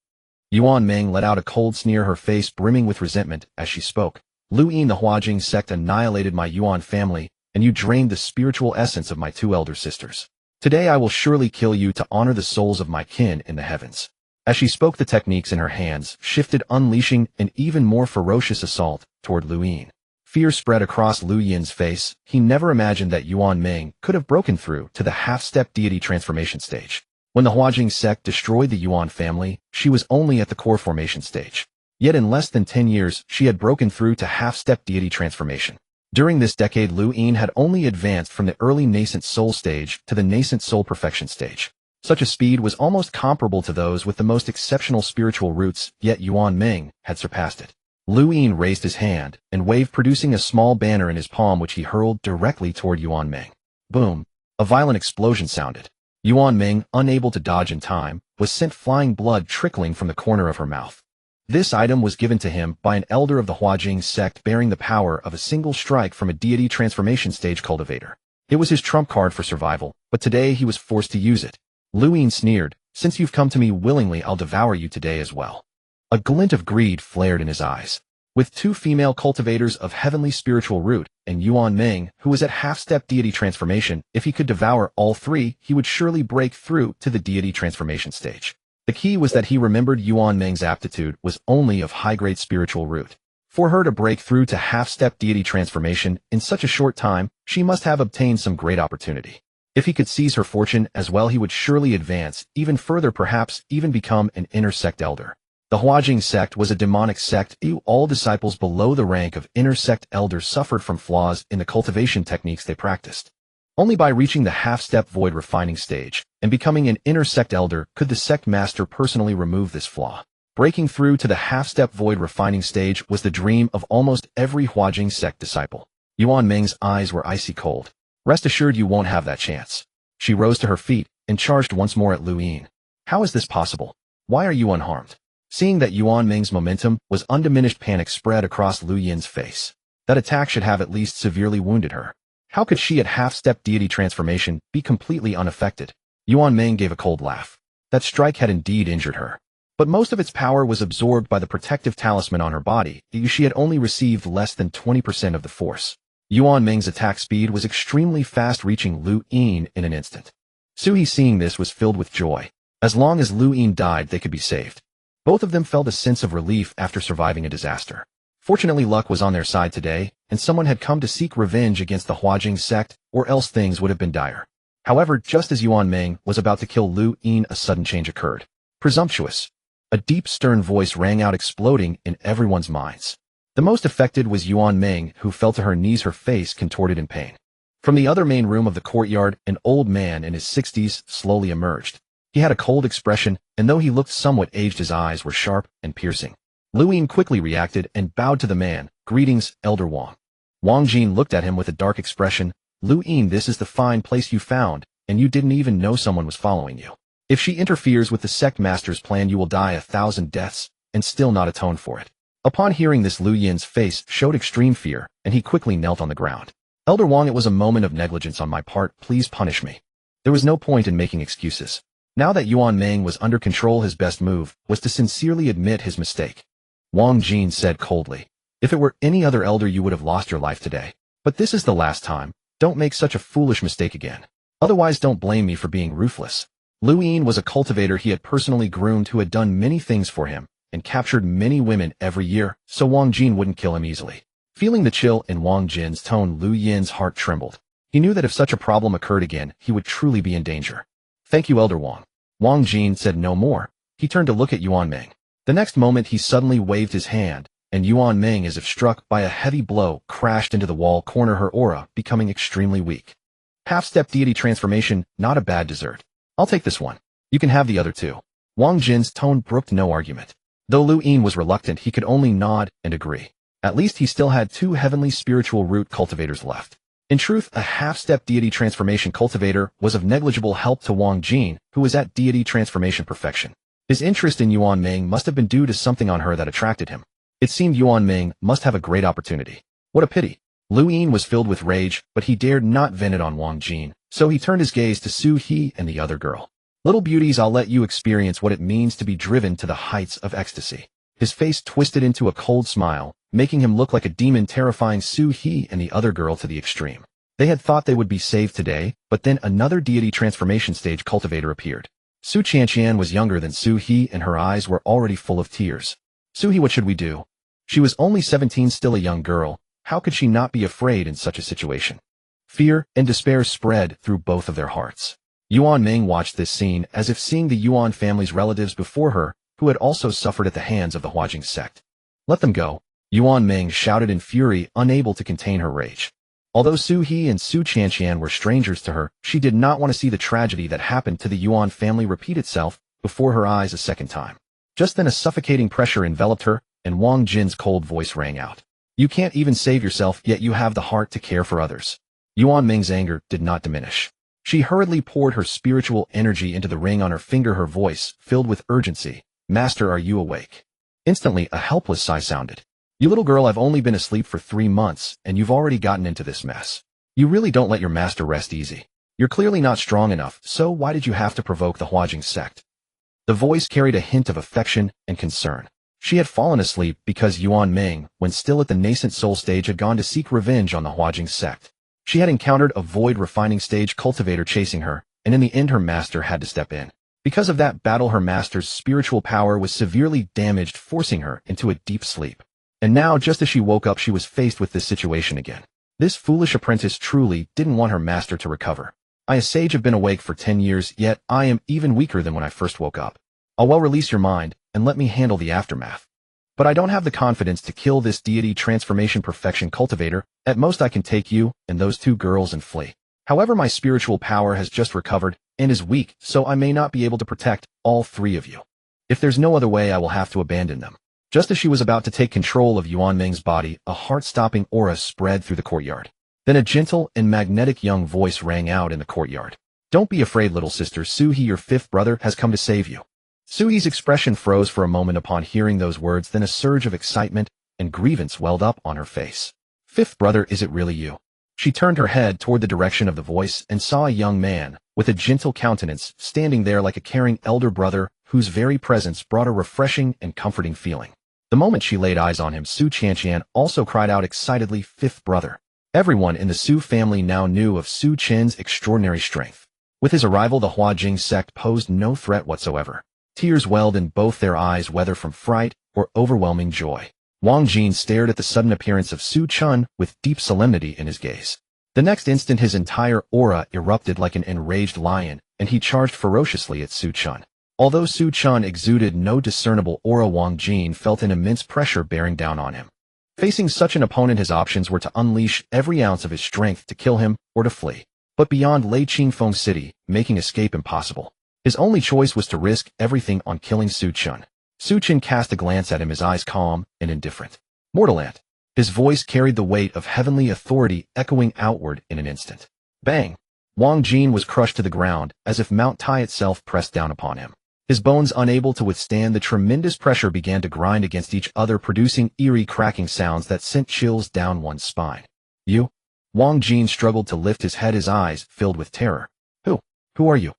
Yuan Meng let out a cold sneer, her face brimming with resentment as she spoke. "Lu Yin, the Jing sect annihilated my Yuan family, and you drained the spiritual essence of my two elder sisters. Today I will surely kill you to honor the souls of my kin in the heavens." As she spoke, the techniques in her hands shifted, unleashing an even more ferocious assault toward Lu Yin. Fear spread across Lu Yin's face. He never imagined that Yuan Meng could have broken through to the half-step deity transformation stage. When the Jing sect destroyed the Yuan family, she was only at the core formation stage. Yet in less than 10 years, she had broken through to half-step deity transformation. During this decade, Lu Yin had only advanced from the early nascent soul stage to the nascent soul perfection stage. Such a speed was almost comparable to those with the most exceptional spiritual roots, yet Yuan Meng had surpassed it. Lu Yin raised his hand and waved, producing a small banner in his palm, which he hurled directly toward Yuan Meng. Boom! A violent explosion sounded. Yuan Meng, unable to dodge in time, was sent flying, blood trickling from the corner of her mouth. This item was given to him by an elder of the Jing sect, bearing the power of a single strike from a deity transformation stage cultivator. It was his trump card for survival, but today he was forced to use it. Lu Yin sneered, "Since you've come to me willingly, I'll devour you today as well." A glint of greed flared in his eyes. With two female cultivators of heavenly spiritual root, and Yuan Ming, who was at half-step deity transformation, if he could devour all three, he would surely break through to the deity transformation stage. The key was that he remembered Yuan Ming's aptitude was only of high-grade spiritual root. For her to break through to half-step deity transformation in such a short time, she must have obtained some great opportunity. If he could seize her fortune as well, he would surely advance even further, perhaps even become an inner sect elder. The Huajing sect was a demonic sect. All disciples below the rank of inner sect elders suffered from flaws in the cultivation techniques they practiced. Only by reaching the half-step void refining stage and becoming an inner sect elder could the sect master personally remove this flaw. Breaking through to the half-step void refining stage was the dream of almost every Huajing sect disciple. Yuan Ming's eyes were icy cold. Rest assured you won't have that chance. She rose to her feet and charged once more at Lu Yin. How is this possible? Why are you unharmed? Seeing that Yuan Ming's momentum was undiminished, panic spread across Lu Yin's face. That attack should have at least severely wounded her. How could she at half-step deity transformation be completely unaffected? Yuan Ming gave a cold laugh. That strike had indeed injured her. But most of its power was absorbed by the protective talisman on her body. She had only received less than 20% of the force. Yuan Ming's attack speed was extremely fast, reaching Lu Yin in an instant. Suhi, seeing this, was filled with joy. As long as Lu Yin died, they could be saved. Both of them felt a sense of relief after surviving a disaster. Fortunately, luck was on their side today, and someone had come to seek revenge against the Huajing sect, or else things would have been dire. However, just as Yuan Ming was about to kill Lu Yin, a sudden change occurred. Presumptuous. A deep, stern voice rang out, exploding in everyone's minds. The most affected was Yuan Ming, who fell to her knees, her face contorted in pain. From the other main room of the courtyard, an old man in his 60s slowly emerged. He had a cold expression, and though he looked somewhat aged, his eyes were sharp and piercing. Lu Yin quickly reacted and bowed to the man. Greetings, Elder Wang. Wang Jin looked at him with a dark expression. Lu Yin, this is the fine place you found, and you didn't even know someone was following you. If she interferes with the sect master's plan, you will die 1,000 deaths, and still not atone for it. Upon hearing this, Lu Yin's face showed extreme fear, and he quickly knelt on the ground. Elder Wang, it was a moment of negligence on my part. Please punish me. There was no point in making excuses. Now that Yuan Ming was under control, his best move was to sincerely admit his mistake. Wang Jin said coldly, if it were any other elder, you would have lost your life today. But this is the last time. Don't make such a foolish mistake again. Otherwise, don't blame me for being ruthless. Lu Yin was a cultivator he had personally groomed, who had done many things for him and captured many women every year, so Wang Jin wouldn't kill him easily. Feeling the chill in Wang Jin's tone, Lu Yin's heart trembled. He knew that if such a problem occurred again, he would truly be in danger. Thank you, Elder Wang. Wang Jin said no more. He turned to look at Yuan Ming. The next moment, he suddenly waved his hand, and Yuan Ming, as if struck by a heavy blow, crashed into the wall corner, her aura becoming extremely weak. Half-step deity transformation, not a bad dessert. I'll take this one. You can have the other two. Wang Jin's tone brooked no argument. Though Lu Yin was reluctant, he could only nod and agree. At least he still had two heavenly spiritual root cultivators left. In truth, a half-step deity transformation cultivator was of negligible help to Wang Jin, who was at deity transformation perfection. His interest in Yuan Ming must have been due to something on her that attracted him. It seemed Yuan Ming must have a great opportunity. What a pity. Lu Yin was filled with rage, but he dared not vent it on Wang Jin, so he turned his gaze to Su He and the other girl. Little beauties, I'll let you experience what it means to be driven to the heights of ecstasy. His face twisted into a cold smile, making him look like a demon, terrifying Su He and the other girl to the extreme. They had thought they would be saved today, but then another deity transformation stage cultivator appeared. Su Xianxia was younger than Su He, and her eyes were already full of tears. Su He, what should we do? She was only 17, still a young girl. How could she not be afraid in such a situation? Fear and despair spread through both of their hearts. Yuan Ming watched this scene as if seeing the Yuan family's relatives before her, who had also suffered at the hands of the Huajing sect. Let them go. Yuan Ming shouted in fury, unable to contain her rage. Although Su He and Su Xianxia were strangers to her, she did not want to see the tragedy that happened to the Yuan family repeat itself before her eyes a second time. Just then a suffocating pressure enveloped her, and Wang Jin's cold voice rang out. You can't even save yourself, yet you have the heart to care for others. Yuan Ming's anger did not diminish. She hurriedly poured her spiritual energy into the ring on her finger, her voice filled with urgency. Master, are you awake? Instantly, a helpless sigh sounded. You little girl, I've only been asleep for 3 months, and you've already gotten into this mess. You really don't let your master rest easy. You're clearly not strong enough, so why did you have to provoke the Huajing sect? The voice carried a hint of affection and concern. She had fallen asleep because Yuan Ming, when still at the nascent soul stage, had gone to seek revenge on the Huajing sect. She had encountered a void refining stage cultivator chasing her, and in the end her master had to step in. Because of that battle, her master's spiritual power was severely damaged, forcing her into a deep sleep. And now, just as she woke up, she was faced with this situation again. This foolish apprentice truly didn't want her master to recover. I, a sage, have been awake for 10 years, yet I am even weaker than when I first woke up. I'll well release your mind, and let me handle the aftermath. But I don't have the confidence to kill this deity transformation perfection cultivator. At most I can take you and those 2 girls and flee. However, my spiritual power has just recovered and is weak, so I may not be able to protect all 3 of you. If there's no other way, I will have to abandon them. Just as she was about to take control of Yuan Ming's body, a heart-stopping aura spread through the courtyard. Then a gentle and magnetic young voice rang out in the courtyard. Don't be afraid, little sister. Suhi, your 5th brother, has come to save you. Suhi's expression froze for a moment upon hearing those words, then a surge of excitement and grievance welled up on her face. 5th brother, is it really you? She turned her head toward the direction of the voice and saw a young man with a gentle countenance standing there like a caring elder brother whose very presence brought a refreshing and comforting feeling. The moment she laid eyes on him, Su Qianxian also cried out excitedly, 5th brother. Everyone in the Su family now knew of Su Chen's extraordinary strength. With his arrival, the Huajing sect posed no threat whatsoever. Tears welled in both their eyes, whether from fright or overwhelming joy. Wang Jin stared at the sudden appearance of Su Chen with deep solemnity in his gaze. The next instant his entire aura erupted like an enraged lion, and he charged ferociously at Su Chen. Although Su Chen exuded no discernible aura, Wang Jin felt an immense pressure bearing down on him. Facing such an opponent, his options were to unleash every ounce of his strength to kill him or to flee. But beyond Lei Qingfeng City, making escape impossible. His only choice was to risk everything on killing Su Chen. Su Chen cast a glance at him, his eyes calm and indifferent. Mortalant. His voice carried the weight of heavenly authority echoing outward in an instant. Bang! Wang Jin was crushed to the ground, as if Mount Tai itself pressed down upon him. His bones, unable to withstand the tremendous pressure, began to grind against each other, producing eerie cracking sounds that sent chills down one's spine. You? Wang Jin struggled to lift his head, his eyes filled with terror. Who are you?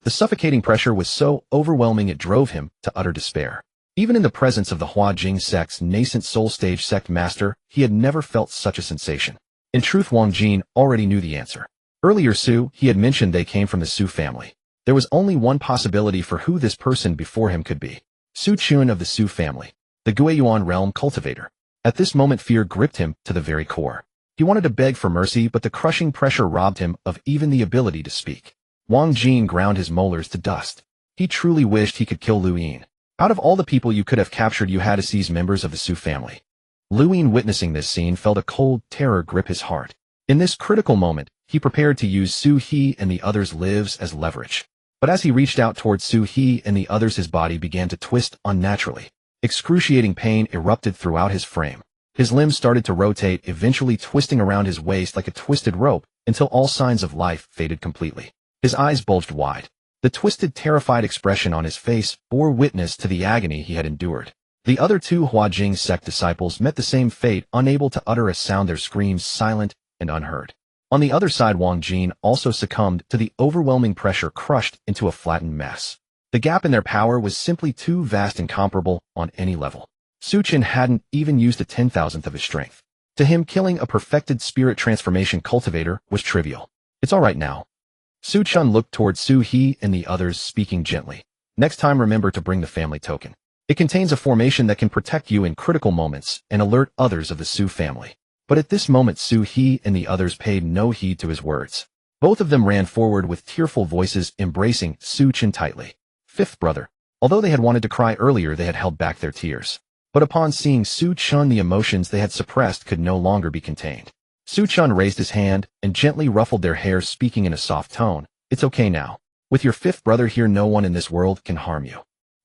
The suffocating pressure was so overwhelming it drove him to utter despair. Even in the presence of the Huajing sect's nascent soul stage sect master, he had never felt such a sensation. In truth, Wang Jin already knew the answer. Earlier, he had mentioned they came from the Su family. There was only one possibility for who this person before him could be. Su Chun of the Su family, the Guiyuan realm cultivator. At this moment, fear gripped him to the very core. He wanted to beg for mercy, but the crushing pressure robbed him of even the ability to speak. Wang Jin ground his molars to dust. He truly wished he could kill Lu Yin. Out of all the people you could have captured, you had to seize members of the Su family. Lu Yin, witnessing this scene, felt a cold terror grip his heart. In this critical moment, he prepared to use Su He and the others' lives as leverage. But as he reached out towards Su He and the others, his body began to twist unnaturally. Excruciating pain erupted throughout his frame. His limbs started to rotate, eventually twisting around his waist like a twisted rope, until all signs of life faded completely. His eyes bulged wide. The twisted, terrified expression on his face bore witness to the agony he had endured. The other 2 Huajing sect disciples met the same fate, unable to utter a sound, their screams silent and unheard. On the other side, Wang Jin also succumbed to the overwhelming pressure, crushed into a flattened mess. The gap in their power was simply too vast, incomparable on any level. Su Chen hadn't even used a 10,000th of his strength. To him, killing a perfected spirit transformation cultivator was trivial. It's all right now. Su Chen looked towards Su He and the others, speaking gently. Next time, remember to bring the family token. It contains a formation that can protect you in critical moments and alert others of the Su family. But at this moment, Su He and the others paid no heed to his words. Both of them ran forward with tearful voices, embracing Su Chen tightly. 5th brother. Although they had wanted to cry earlier, they had held back their tears. But upon seeing Su Chen, the emotions they had suppressed could no longer be contained. Su Chen raised his hand and gently ruffled their hair, speaking in a soft tone. It's okay now. With your 5th brother here, no one in this world can harm you.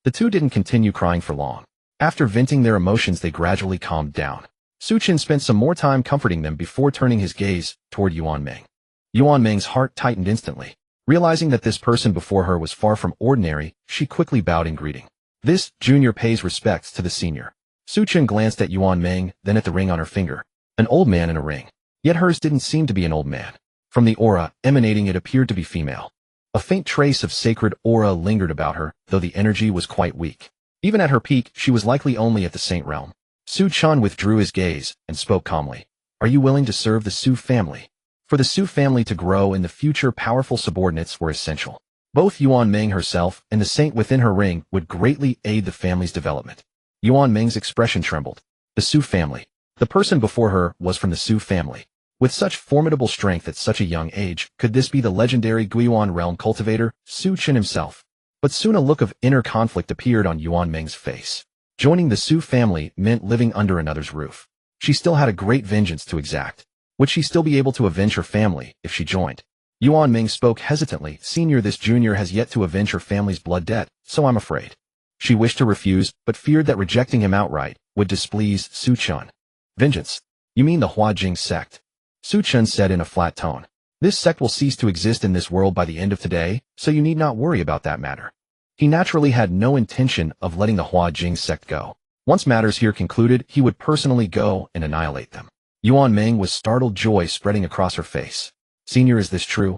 The 2 didn't continue crying for long. After venting their emotions, they gradually calmed down. Su Chen spent some more time comforting them before turning his gaze toward Yuan Ming. Yuan Ming's heart tightened instantly. Realizing that this person before her was far from ordinary, she quickly bowed in greeting. This junior pays respects to the senior. Su Chen glanced at Yuan Ming, then at the ring on her finger. An old man in a ring. Yet hers didn't seem to be an old man. From the aura emanating, it appeared to be female. A faint trace of sacred aura lingered about her, though the energy was quite weak. Even at her peak, she was likely only at the saint realm. Su Chen withdrew his gaze and spoke calmly. Are you willing to serve the Su family? For the Su family to grow in the future, powerful subordinates were essential. Both Yuan Ming herself and the saint within her ring would greatly aid the family's development. Yuan Ming's expression trembled. The Su family. The person before her was from the Su family. With such formidable strength at such a young age, could this be the legendary Guiyuan realm cultivator, Su Chen himself? But soon a look of inner conflict appeared on Yuan Ming's face. Joining the Su family meant living under another's roof. She still had a great vengeance to exact. Would she still be able to avenge her family if she joined? Yuan Ming spoke hesitantly. Senior, this junior has yet to avenge her family's blood debt, so I'm afraid. She wished to refuse, but feared that rejecting him outright would displease Su Chen. Vengeance? You mean the Jing sect? Su Chen said in a flat tone. This sect will cease to exist in this world by the end of today, so you need not worry about that matter. He naturally had no intention of letting the Jing sect go. Once matters here concluded, he would personally go and annihilate them. Yuan Ming was startled, joy spreading across her face. Senior, is this true?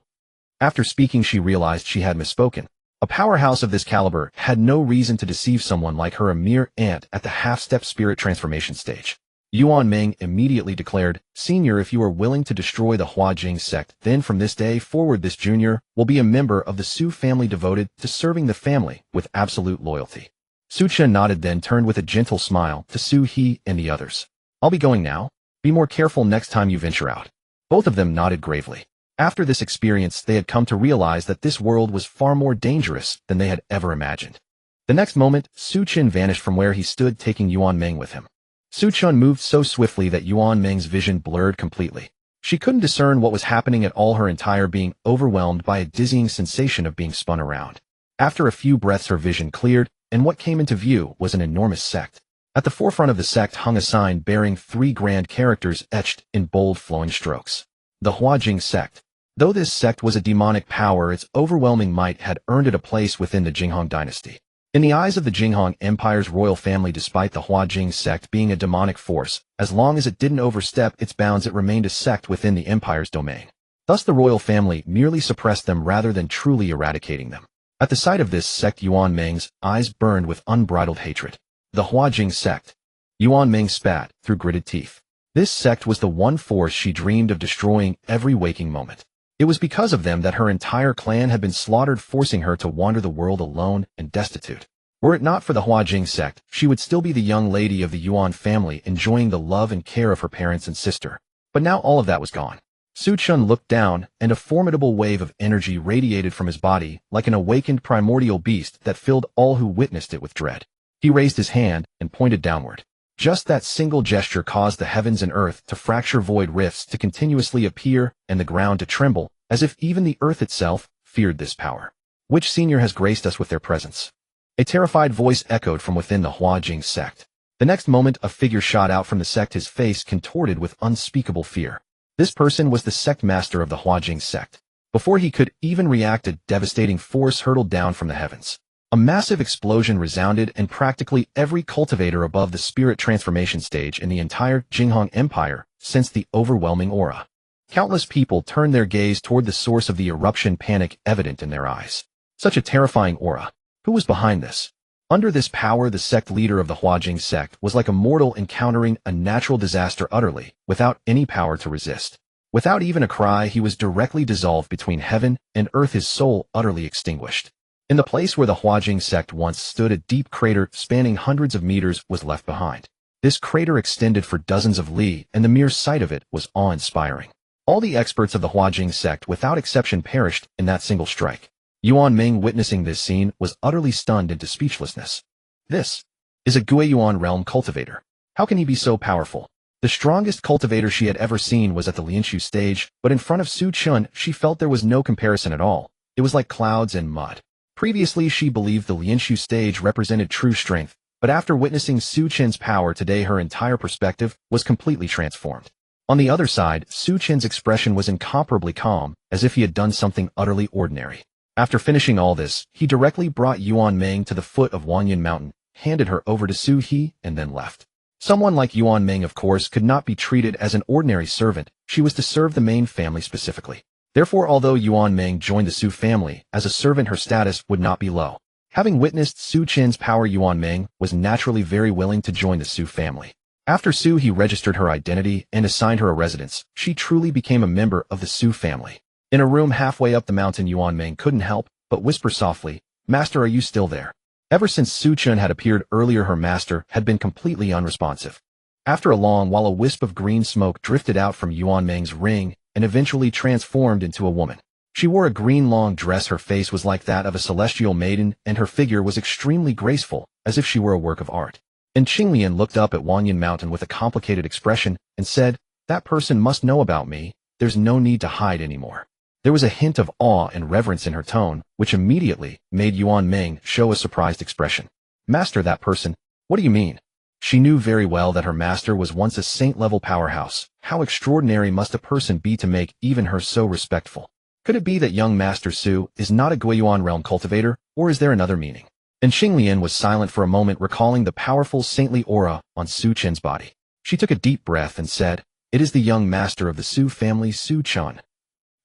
After speaking, she realized she had misspoken. A powerhouse of this caliber had no reason to deceive someone like her, a mere ant at the half-step spirit transformation stage. Yuan Ming immediately declared, Senior, if you are willing to destroy the Jing sect, then from this day forward this junior will be a member of the Su family devoted to serving the family with absolute loyalty. Su Chen nodded, then turned with a gentle smile to Su He and the others. I'll be going now. Be more careful next time you venture out. Both of them nodded gravely. After this experience, they had come to realize that this world was far more dangerous than they had ever imagined. The next moment, Su Chen vanished from where he stood, taking Yuan Ming with him. Su Chen moved so swiftly that Yuan Ming's vision blurred completely. She couldn't discern what was happening at all, her entire being overwhelmed by a dizzying sensation of being spun around. After a few breaths, her vision cleared, and what came into view was an enormous sect. At the forefront of the sect hung a sign bearing 3 grand characters etched in bold flowing strokes. The Jing sect. Though this sect was a demonic power, its overwhelming might had earned it a place within the Jinghong dynasty. In the eyes of the Jinghong Empire's royal family, despite the Jing sect being a demonic force, as long as it didn't overstep its bounds, it remained a sect within the empire's domain. Thus the royal family merely suppressed them rather than truly eradicating them. At the sight of this sect, Yuan Ming's eyes burned with unbridled hatred. The Jing sect. Yuan Ming spat through gritted teeth. This sect was the one force she dreamed of destroying every waking moment. It was because of them that her entire clan had been slaughtered, forcing her to wander the world alone and destitute. Were it not for the Jing sect, she would still be the young lady of the Yuan family, enjoying the love and care of her parents and sister. But now all of that was gone. Su Chen looked down, and a formidable wave of energy radiated from his body, like an awakened primordial beast that filled all who witnessed it with dread. He raised his hand and pointed downward. Just that single gesture caused the heavens and earth to fracture, void rifts to continuously appear, and the ground to tremble, as if even the earth itself feared this power. Which senior has graced us with their presence? A terrified voice echoed from within the Jing sect. The next moment, a figure shot out from the sect, his face contorted with unspeakable fear. This person was the sect master of the Jing sect. Before he could even react, a devastating force hurtled down from the heavens. A massive explosion resounded, and practically every cultivator above the spirit transformation stage in the entire Jinghong Empire sensed the overwhelming aura. Countless people turned their gaze toward the source of the eruption, panic evident in their eyes. Such a terrifying aura. Who was behind this? Under this power, the sect leader of the Jing sect was like a mortal encountering a natural disaster, utterly without any power to resist. Without even a cry, he was directly dissolved between heaven and earth, his soul utterly extinguished. In the place where the Jing sect once stood, a deep crater spanning hundreds of meters was left behind. This crater extended for dozens of li, and the mere sight of it was awe-inspiring. All the experts of the Jing sect without exception perished in that single strike. Yuan Ming, witnessing this scene, was utterly stunned into speechlessness. This is a Guiyuan realm cultivator. How can he be so powerful? The strongest cultivator she had ever seen was at the Lianshu stage, but in front of Su Chen, she felt there was no comparison at all. It was like clouds and mud. Previously, she believed the Lianshu stage represented true strength, but after witnessing Su Chen's power today, her entire perspective was completely transformed. On the other side, Su Chen's expression was incomparably calm, as if he had done something utterly ordinary. After finishing all this, he directly brought Yuan Ming to the foot of Wanyan Mountain, handed her over to Su He, and then left. Someone like Yuan Ming, of course, could not be treated as an ordinary servant. She was to serve the main family specifically. Therefore, although Yuan Ming joined the Su family, as a servant her status would not be low. Having witnessed Su Chen's power, Yuan Ming was naturally very willing to join the Su family. After Su He registered her identity and assigned her a residence, she truly became a member of the Su family. In a room halfway up the mountain, Yuan Ming couldn't help but whisper softly, "Master, are you still there?" Ever since Su Chen had appeared earlier, her master had been completely unresponsive. After a long while, a wisp of green smoke drifted out from Yuan Ming's ring and eventually transformed into a woman. She wore a green long dress, her face was like that of a celestial maiden, and her figure was extremely graceful, as if she were a work of art. And Qinglian looked up at Wanyan Mountain with a complicated expression and said, "That person must know about me, there's no need to hide anymore." There was a hint of awe and reverence in her tone, which immediately made Yuan Ming show a surprised expression. "Master, that person? What do you mean?" She knew very well that her master was once a saint-level powerhouse. How extraordinary must a person be to make even her so respectful? Could it be that young Master Su is not a Guiyuan realm cultivator, or is there another meaning? And Qinglian was silent for a moment, recalling the powerful saintly aura on Su Chen's body. She took a deep breath and said, "It is the young master of the Su family, Su Chen.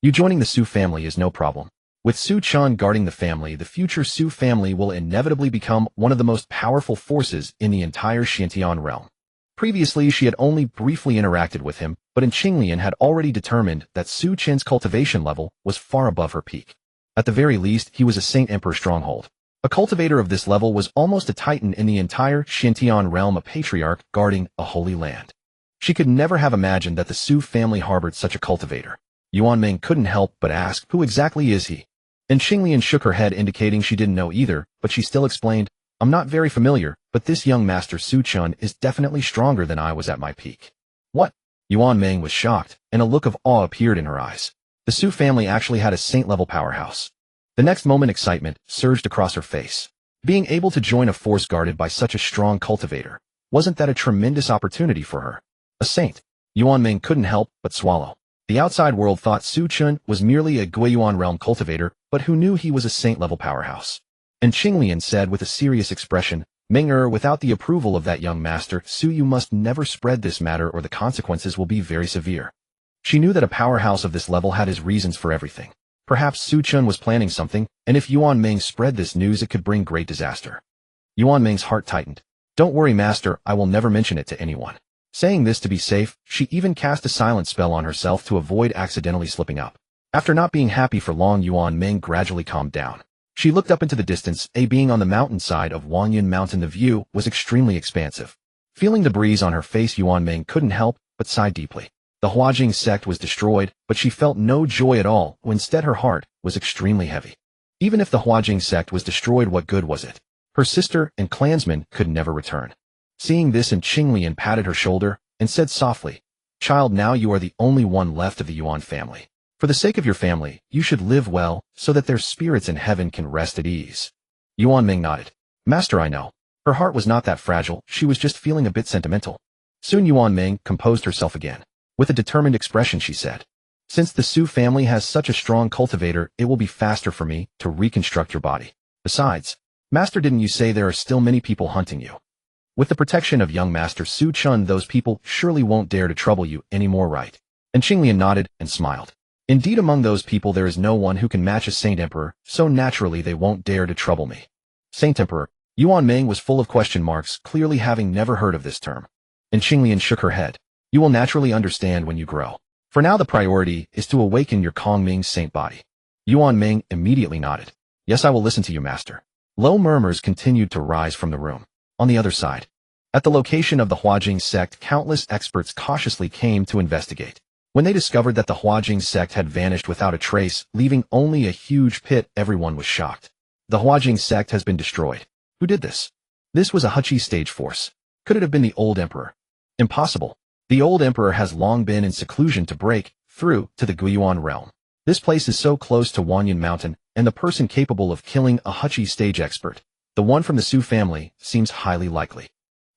You joining the Su family is no problem. With Su Chen guarding the family, the future Su family will inevitably become one of the most powerful forces in the entire Xiantian realm." Previously, she had only briefly interacted with him, but Qinglian had already determined that Su Chen's cultivation level was far above her peak. At the very least, he was a Saint Emperor stronghold. A cultivator of this level was almost a titan in the entire Xiantian realm, a patriarch guarding a holy land. She could never have imagined that the Su family harbored such a cultivator. Yuan Ming couldn't help but ask, "Who exactly is he?" And Qinglian shook her head, indicating she didn't know either, but she still explained, "I'm not very familiar, but this young master Su Chen is definitely stronger than I was at my peak." "What?" Yuan Ming was shocked, and a look of awe appeared in her eyes. The Su family actually had a saint-level powerhouse. The next moment, excitement surged across her face. Being able to join a force guarded by such a strong cultivator, wasn't that a tremendous opportunity for her? A saint. Yuan Ming couldn't help but swallow. The outside world thought Su Chen was merely a Guiyuan realm cultivator, but who knew he was a saint-level powerhouse? And Qinglian said with a serious expression, "Ming-er, without the approval of that young master, Su, you must never spread this matter or the consequences will be very severe." She knew that a powerhouse of this level had his reasons for everything. Perhaps Su Chen was planning something, and if Yuan Ming spread this news, it could bring great disaster. Yuan Ming's heart tightened. "Don't worry, master, I will never mention it to anyone." Saying this to be safe, she even cast a silent spell on herself to avoid accidentally slipping up. After not being happy for long, Yuan Ming gradually calmed down. She looked up into the distance, being on the mountainside of Wanyan Mountain. The view was extremely expansive. Feeling the breeze on her face, Yuan Ming couldn't help but sigh deeply. The Jing sect was destroyed, but she felt no joy at all. Instead, her heart was extremely heavy. Even if the Jing sect was destroyed, what good was it? Her sister and clansmen could never return. Seeing this, and Qinglian patted her shoulder and said softly, "Child, now you are the only one left of the Yuan family. For the sake of your family, you should live well so that their spirits in heaven can rest at ease." Yuan Ming nodded. "Master, I know." Her heart was not that fragile, she was just feeling a bit sentimental. Soon Yuan Ming composed herself again. With a determined expression, she said, "Since the Su family has such a strong cultivator, it will be faster for me to reconstruct your body. Besides, Master, didn't you say there are still many people hunting you? With the protection of young Master Su Chen, those people surely won't dare to trouble you anymore, right?" And Qinglian nodded and smiled. "Indeed, among those people there is no one who can match a Saint Emperor, so naturally they won't dare to trouble me." Saint Emperor? Yuan Ming was full of question marks, clearly having never heard of this term. And Qinglian shook her head. "You will naturally understand when you grow. For now the priority is to awaken your Kongming saint body." Yuan Ming immediately nodded. "Yes, I will listen to you, master." Low murmurs continued to rise from the room. On the other side, at the location of the Jing sect, countless experts cautiously came to investigate. When they discovered that the Jing sect had vanished without a trace, leaving only a huge pit, everyone was shocked. The Jing sect has been destroyed. Who did this? This was a Huqi stage force. Could it have been the old emperor? Impossible. The old emperor has long been in seclusion to break through to the Guiyuan realm. This place is so close to Wanyan Mountain, and the person capable of killing a Huqi stage expert, the one from the Su family, seems highly likely.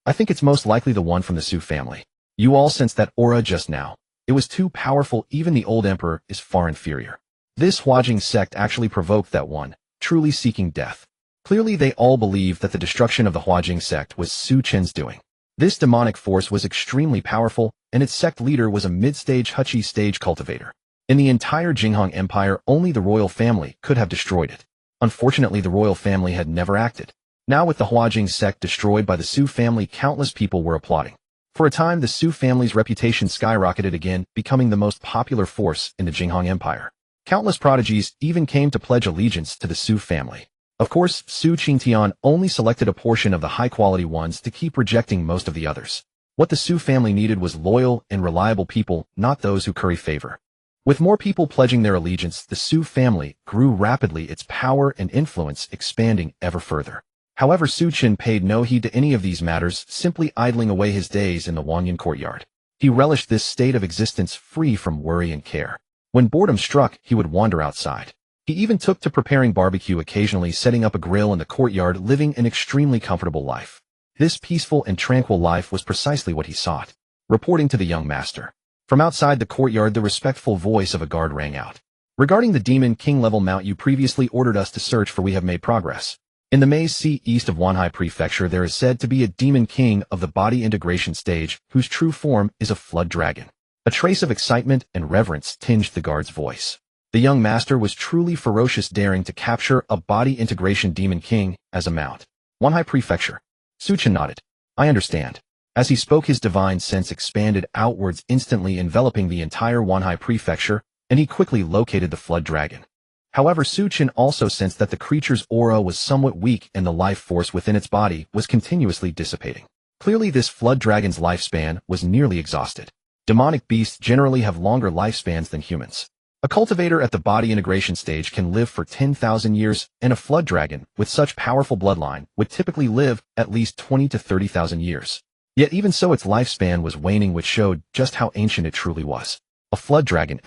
I think it's most likely the one from the Su family. You all sensed that aura just now. It was too powerful, even the old emperor is far inferior. This Jing sect actually provoked that one, truly seeking death. Clearly they all believed that the destruction of the Jing sect was Su Chen's doing. This demonic force was extremely powerful, and its sect leader was a mid-stage Huqi stage cultivator. In the entire Jinghong Empire, only the royal family could have destroyed it. Unfortunately, the royal family had never acted. Now with the Huajing sect destroyed by the Su family, countless people were applauding. For a time, the Su family's reputation skyrocketed again, becoming the most popular force in the Jinghong Empire. Countless prodigies even came to pledge allegiance to the Su family. Of course, Su Qingtian only selected a portion of the high-quality ones to keep rejecting most of the others. What the Su family needed was loyal and reliable people, not those who curry favor. With more people pledging their allegiance, the Su family grew rapidly, its power and influence expanding ever further. However, Su Chen paid no heed to any of these matters, simply idling away his days in the Wanyan courtyard. He relished this state of existence free from worry and care. When boredom struck, he would wander outside. He even took to preparing barbecue, occasionally setting up a grill in the courtyard, living an extremely comfortable life. This peaceful and tranquil life was precisely what he sought. Reporting to the young master. From outside the courtyard, the respectful voice of a guard rang out. Regarding the Demon King level mount you previously ordered us to search for, we have made progress. In the Mei's Sea east of Wanhai Prefecture, there is said to be a Demon King of the body integration stage, whose true form is a flood dragon. A trace of excitement and reverence tinged the guard's voice. The young master was truly ferocious, daring to capture a body integration Demon King as a mount. Wanhai Prefecture. Su Chen nodded. I understand. As he spoke, his divine sense expanded outwards, instantly enveloping the entire Wanhai Prefecture, and he quickly located the flood dragon. However, Su Chen also sensed that the creature's aura was somewhat weak and the life force within its body was continuously dissipating. Clearly, this flood dragon's lifespan was nearly exhausted. Demonic beasts generally have longer lifespans than humans. A cultivator at the body integration stage can live for 10,000 years, and a flood dragon, with such powerful bloodline, would typically live at least 20 to 30,000 years. Yet even so, its lifespan was waning, which showed just how ancient it truly was. A flood dragon,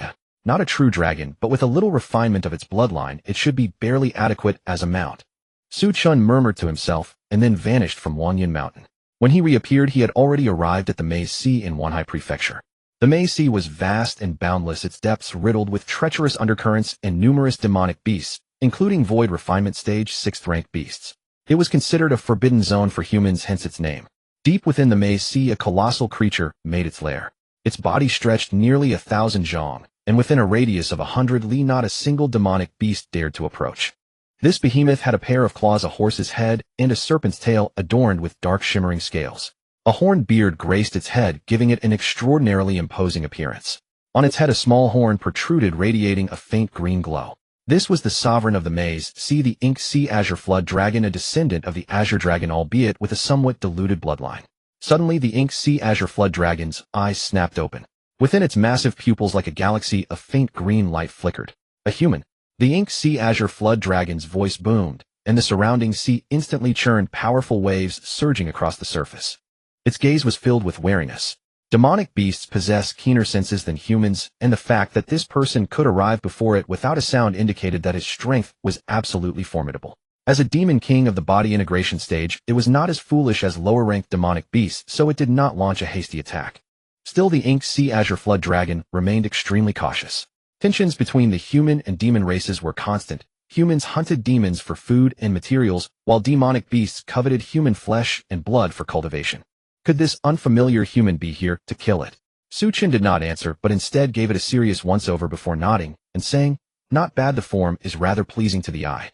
not a true dragon, but with a little refinement of its bloodline, it should be barely adequate as a mount. Su Chen murmured to himself, and then vanished from Wanyan Mountain. When he reappeared, he had already arrived at the Mei's Sea in Wanhai Prefecture. The Mei's Sea was vast and boundless, its depths riddled with treacherous undercurrents and numerous demonic beasts, including void refinement stage 6th rank beasts. It was considered a forbidden zone for humans, hence its name. Deep within the Mei's Sea, a colossal creature made its lair. Its body stretched nearly 1,000 zhong, and within a radius of 100 li not a single demonic beast dared to approach. This behemoth had a pair of claws, a horse's head, and a serpent's tail adorned with dark shimmering scales. A horned beard graced its head, giving it an extraordinarily imposing appearance. On its head a small horn protruded, radiating a faint green glow. This was the sovereign of the Mei's Sea, the Ink Sea Azure Flood Dragon, a descendant of the Azure Dragon, albeit with a somewhat diluted bloodline. Suddenly the Ink Sea Azure Flood Dragon's eyes snapped open. Within its massive pupils, like a galaxy, a faint green light flickered. A human. The Ink Sea Azure Flood Dragon's voice boomed, and the surrounding sea instantly churned, powerful waves surging across the surface. Its gaze was filled with wariness. Demonic beasts possess keener senses than humans, and the fact that this person could arrive before it without a sound indicated that his strength was absolutely formidable. As a demon king of the body integration stage, it was not as foolish as lower-ranked demonic beasts, so it did not launch a hasty attack. Still, the Ink Sea Azure Flood Dragon remained extremely cautious. Tensions between the human and demon races were constant. Humans hunted demons for food and materials, while demonic beasts coveted human flesh and blood for cultivation. Could this unfamiliar human be here to kill it? Su Chen did not answer, but instead gave it a serious once-over before nodding and saying, "Not bad, the form is rather pleasing to the eye."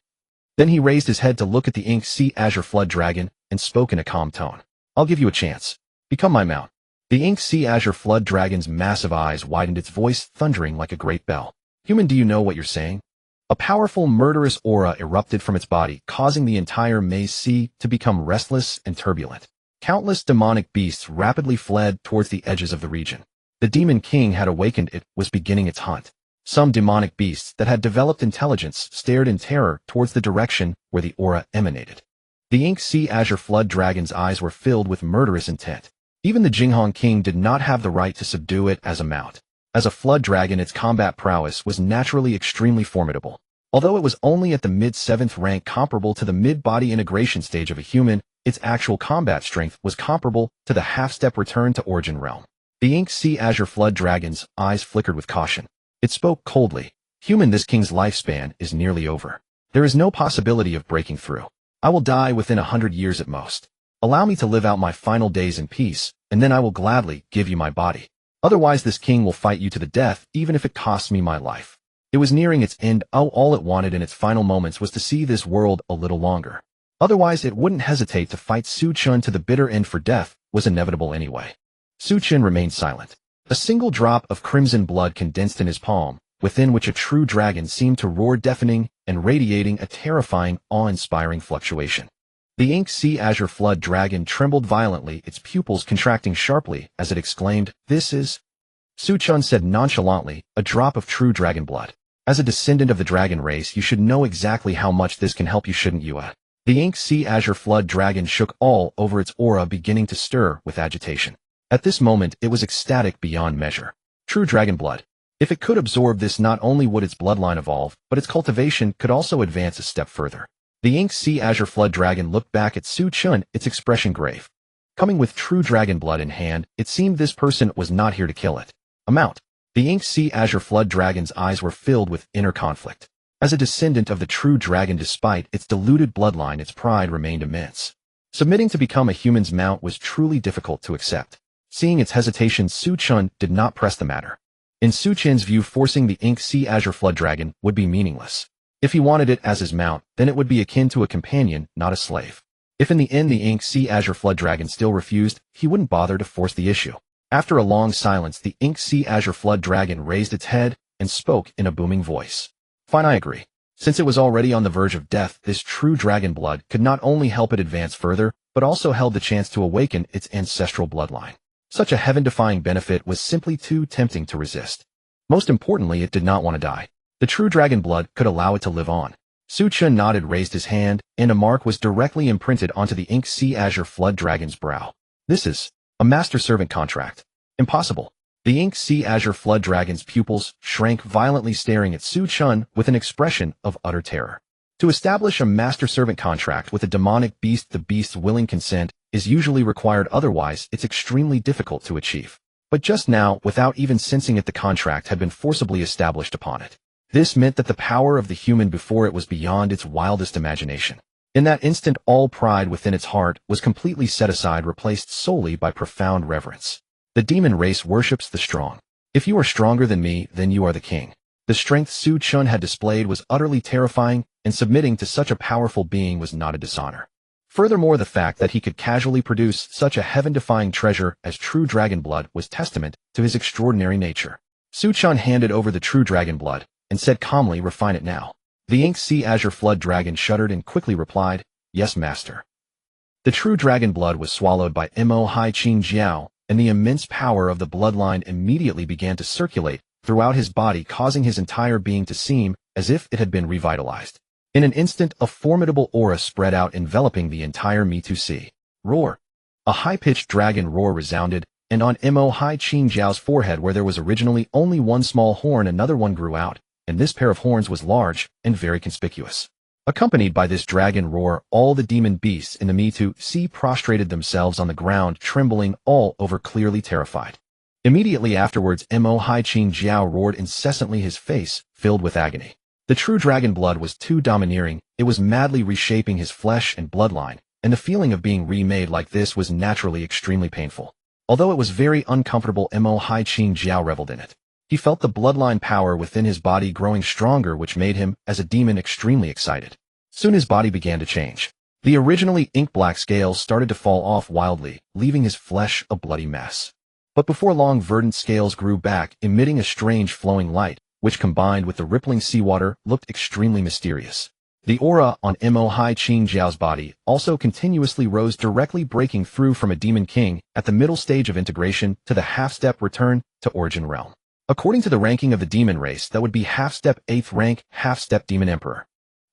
Then he raised his head to look at the Ink Sea Azure Flood Dragon and spoke in a calm tone. "I'll give you a chance. Become my mount." The Ink Sea Azure Flood Dragon's massive eyes widened, its voice thundering like a great bell. "Human, do you know what you're saying?" A powerful, murderous aura erupted from its body, causing the entire Mei's Sea to become restless and turbulent. Countless demonic beasts rapidly fled towards the edges of the region. The Demon King had awakened, it was beginning its hunt. Some demonic beasts that had developed intelligence stared in terror towards the direction where the aura emanated. The Ink Sea Azure Flood Dragon's eyes were filled with murderous intent. Even the Jinghong King did not have the right to subdue it as a mount. As a flood dragon, its combat prowess was naturally extremely formidable. Although it was only at the mid-7th rank, comparable to the mid-body integration stage of a human, its actual combat strength was comparable to the half-step return to origin realm. The Ink Sea Azure Flood Dragon's eyes flickered with caution. It spoke coldly. "Human, this king's lifespan is nearly over. There is no possibility of breaking through. I will die within 100 years at most. Allow me to live out my final days in peace, and then I will gladly give you my body. Otherwise, this king will fight you to the death, even if it costs me my life." It was nearing its end. All it wanted in its final moments was to see this world a little longer. Otherwise, it wouldn't hesitate to fight Su Chen to the bitter end, for death was inevitable anyway. Su Chen remained silent. A single drop of crimson blood condensed in his palm, within which a true dragon seemed to roar, deafening and radiating a terrifying, awe-inspiring fluctuation. The ink sea azure flood dragon trembled violently, its pupils contracting sharply as it exclaimed, "This is—" Su Chen said nonchalantly, "A drop of true dragon blood. As a descendant of the dragon race, you should know exactly how much this can help you, shouldn't you?" The ink sea azure flood dragon shook all over, its aura beginning to stir with agitation. At this moment, it was ecstatic beyond measure. True dragon blood. If it could absorb this, not only would its bloodline evolve, but its cultivation could also advance a step further. The ink sea azure flood dragon looked back at Su Chen, its expression grave. Coming with true dragon blood in hand, it seemed this person was not here to kill it. Amount. The ink sea azure flood dragon's eyes were filled with inner conflict. As a descendant of the true dragon, despite its diluted bloodline, its pride remained immense. Submitting to become a human's mount was truly difficult to accept. Seeing its hesitation, Su Chen did not press the matter. In Su Chen's view, forcing the ink sea azure flood dragon would be meaningless. If he wanted it as his mount, then it would be akin to a companion, not a slave. If in the end the ink sea azure flood dragon still refused, he wouldn't bother to force the issue. After a long silence, the ink sea azure flood dragon raised its head and spoke in a booming voice. "Fine, I agree. Since it was already on the verge of death, this true dragon blood could not only help it advance further, but also held the chance to awaken its ancestral bloodline. Such a heaven-defying benefit was simply too tempting to resist. Most importantly, it did not want to die. The true dragon blood could allow it to live on." Su Chen nodded, raised his hand, and a mark was directly imprinted onto the ink sea azure flood dragon's brow. "This is a master-servant contract." "Impossible." The ink sea azure flood dragon's pupils shrank violently, staring at Su Chen with an expression of utter terror. To establish a master-servant contract with a demonic beast, the beast's willing consent is usually required, otherwise it's extremely difficult to achieve. But just now, without even sensing it, the contract had been forcibly established upon it. This meant that the power of the human before it was beyond its wildest imagination. In that instant, all pride within its heart was completely set aside, replaced solely by profound reverence. The demon race worships the strong. If you are stronger than me, then you are the king. The strength Su Chen had displayed was utterly terrifying, and submitting to such a powerful being was not a dishonor. Furthermore, the fact that he could casually produce such a heaven-defying treasure as true dragon blood was testament to his extraordinary nature. Su Chen handed over the true dragon blood and said calmly, "Refine it now." The ink sea azure flood dragon shuddered and quickly replied, "Yes, master." The true dragon blood was swallowed by Mo Hai Qing Jiao, and the immense power of the bloodline immediately began to circulate throughout his body, causing his entire being to seem as if it had been revitalized. In an instant, a formidable aura spread out, enveloping the entire Me2C. Roar! A high-pitched dragon roar resounded, and on Mo Hai Qing Jiao's forehead, where there was originally only one small horn, another one grew out, and this pair of horns was large and very conspicuous. Accompanied by this dragon roar, all the demon beasts in the Me2C prostrated themselves on the ground, trembling all over, clearly terrified. Immediately afterwards, Mo Hai Qing Jiao roared incessantly, his face filled with agony. The true dragon blood was too domineering, it was madly reshaping his flesh and bloodline, and the feeling of being remade like this was naturally extremely painful. Although it was very uncomfortable, Mo Hai Qing Jiao reveled in it. He felt the bloodline power within his body growing stronger, which made him, as a demon, extremely excited. Soon his body began to change. The originally ink-black scales started to fall off wildly, leaving his flesh a bloody mess. But before long, verdant scales grew back, emitting a strange flowing light, which combined with the rippling seawater looked extremely mysterious. The aura on Mo Hai Qing Jiao's body also continuously rose, directly breaking through from a demon king at the middle stage of integration to the half-step return to origin realm. According to the ranking of the demon race, that would be half-step 8th rank, half-step demon emperor.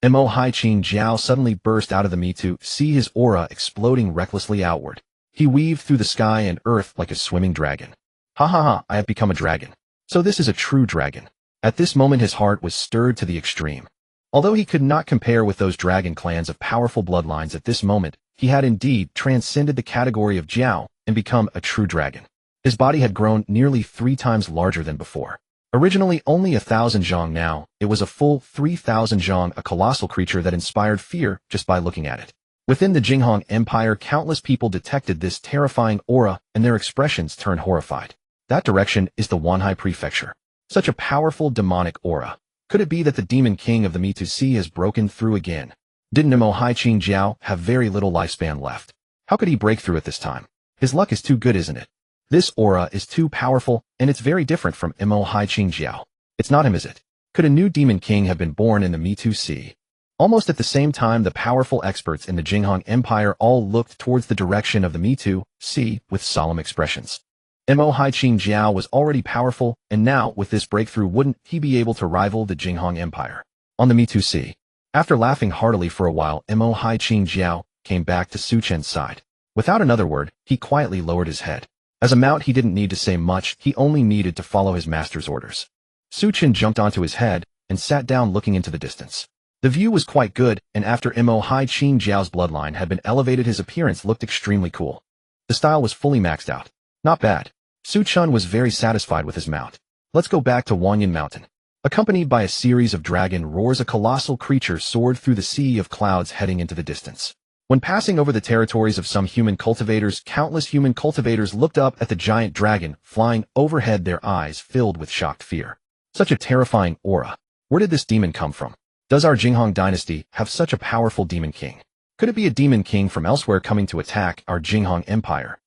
Mo Hai Qing Jiao suddenly burst out of the Me2C, his aura exploding recklessly outward. He weaved through the sky and earth like a swimming dragon. "Ha ha ha, I have become a dragon. So this is a true dragon." At this moment his heart was stirred to the extreme. Although he could not compare with those dragon clans of powerful bloodlines at this moment, he had indeed transcended the category of Jiao and become a true dragon. His body had grown nearly 3 times larger than before. Originally only 1,000 zhang, now it was a full 3,000 zhang, a colossal creature that inspired fear just by looking at it. Within the Jinghong Empire, countless people detected this terrifying aura, and their expressions turned horrified. That direction is the Wanhai Prefecture. Such a powerful demonic aura. Could it be that the demon king of the Mitu Sea has broken through again? Didn't Imo Hai Qing Jiao have very little lifespan left? How could he break through at this time? His luck is too good, isn't it? This aura is too powerful, and it's very different from Imo Hai Qing Jiao. It's not him, is it? Could a new demon king have been born in the Mitu Sea? Almost at the same time, the powerful experts in the Jinghong Empire all looked towards the direction of the Mitu Sea with solemn expressions. Imo Hai Qing Jiao was already powerful, and now, with this breakthrough, wouldn't he be able to rival the Jinghong Empire? On the Mitu Sea. After laughing heartily for a while, Imo Hai Qing Jiao came back to Su Chen's side. Without another word, he quietly lowered his head. As a mount, he didn't need to say much, he only needed to follow his master's orders. Su Chen jumped onto his head and sat down looking into the distance. The view was quite good, and after Imo Hai Qing Jiao's bloodline had been elevated, his appearance looked extremely cool. The style was fully maxed out. Not bad. Su Chen was very satisfied with his mount. Let's go back to Wanyan Mountain. Accompanied by a series of dragon roars, a colossal creature soared through the sea of clouds heading into the distance. When passing over the territories of some human cultivators, countless human cultivators looked up at the giant dragon flying overhead, their eyes filled with shocked fear. Such a terrifying aura. Where did this demon come from? Does our Jinghong dynasty have such a powerful demon king? Could it be a demon king from elsewhere coming to attack our Jinghong Empire?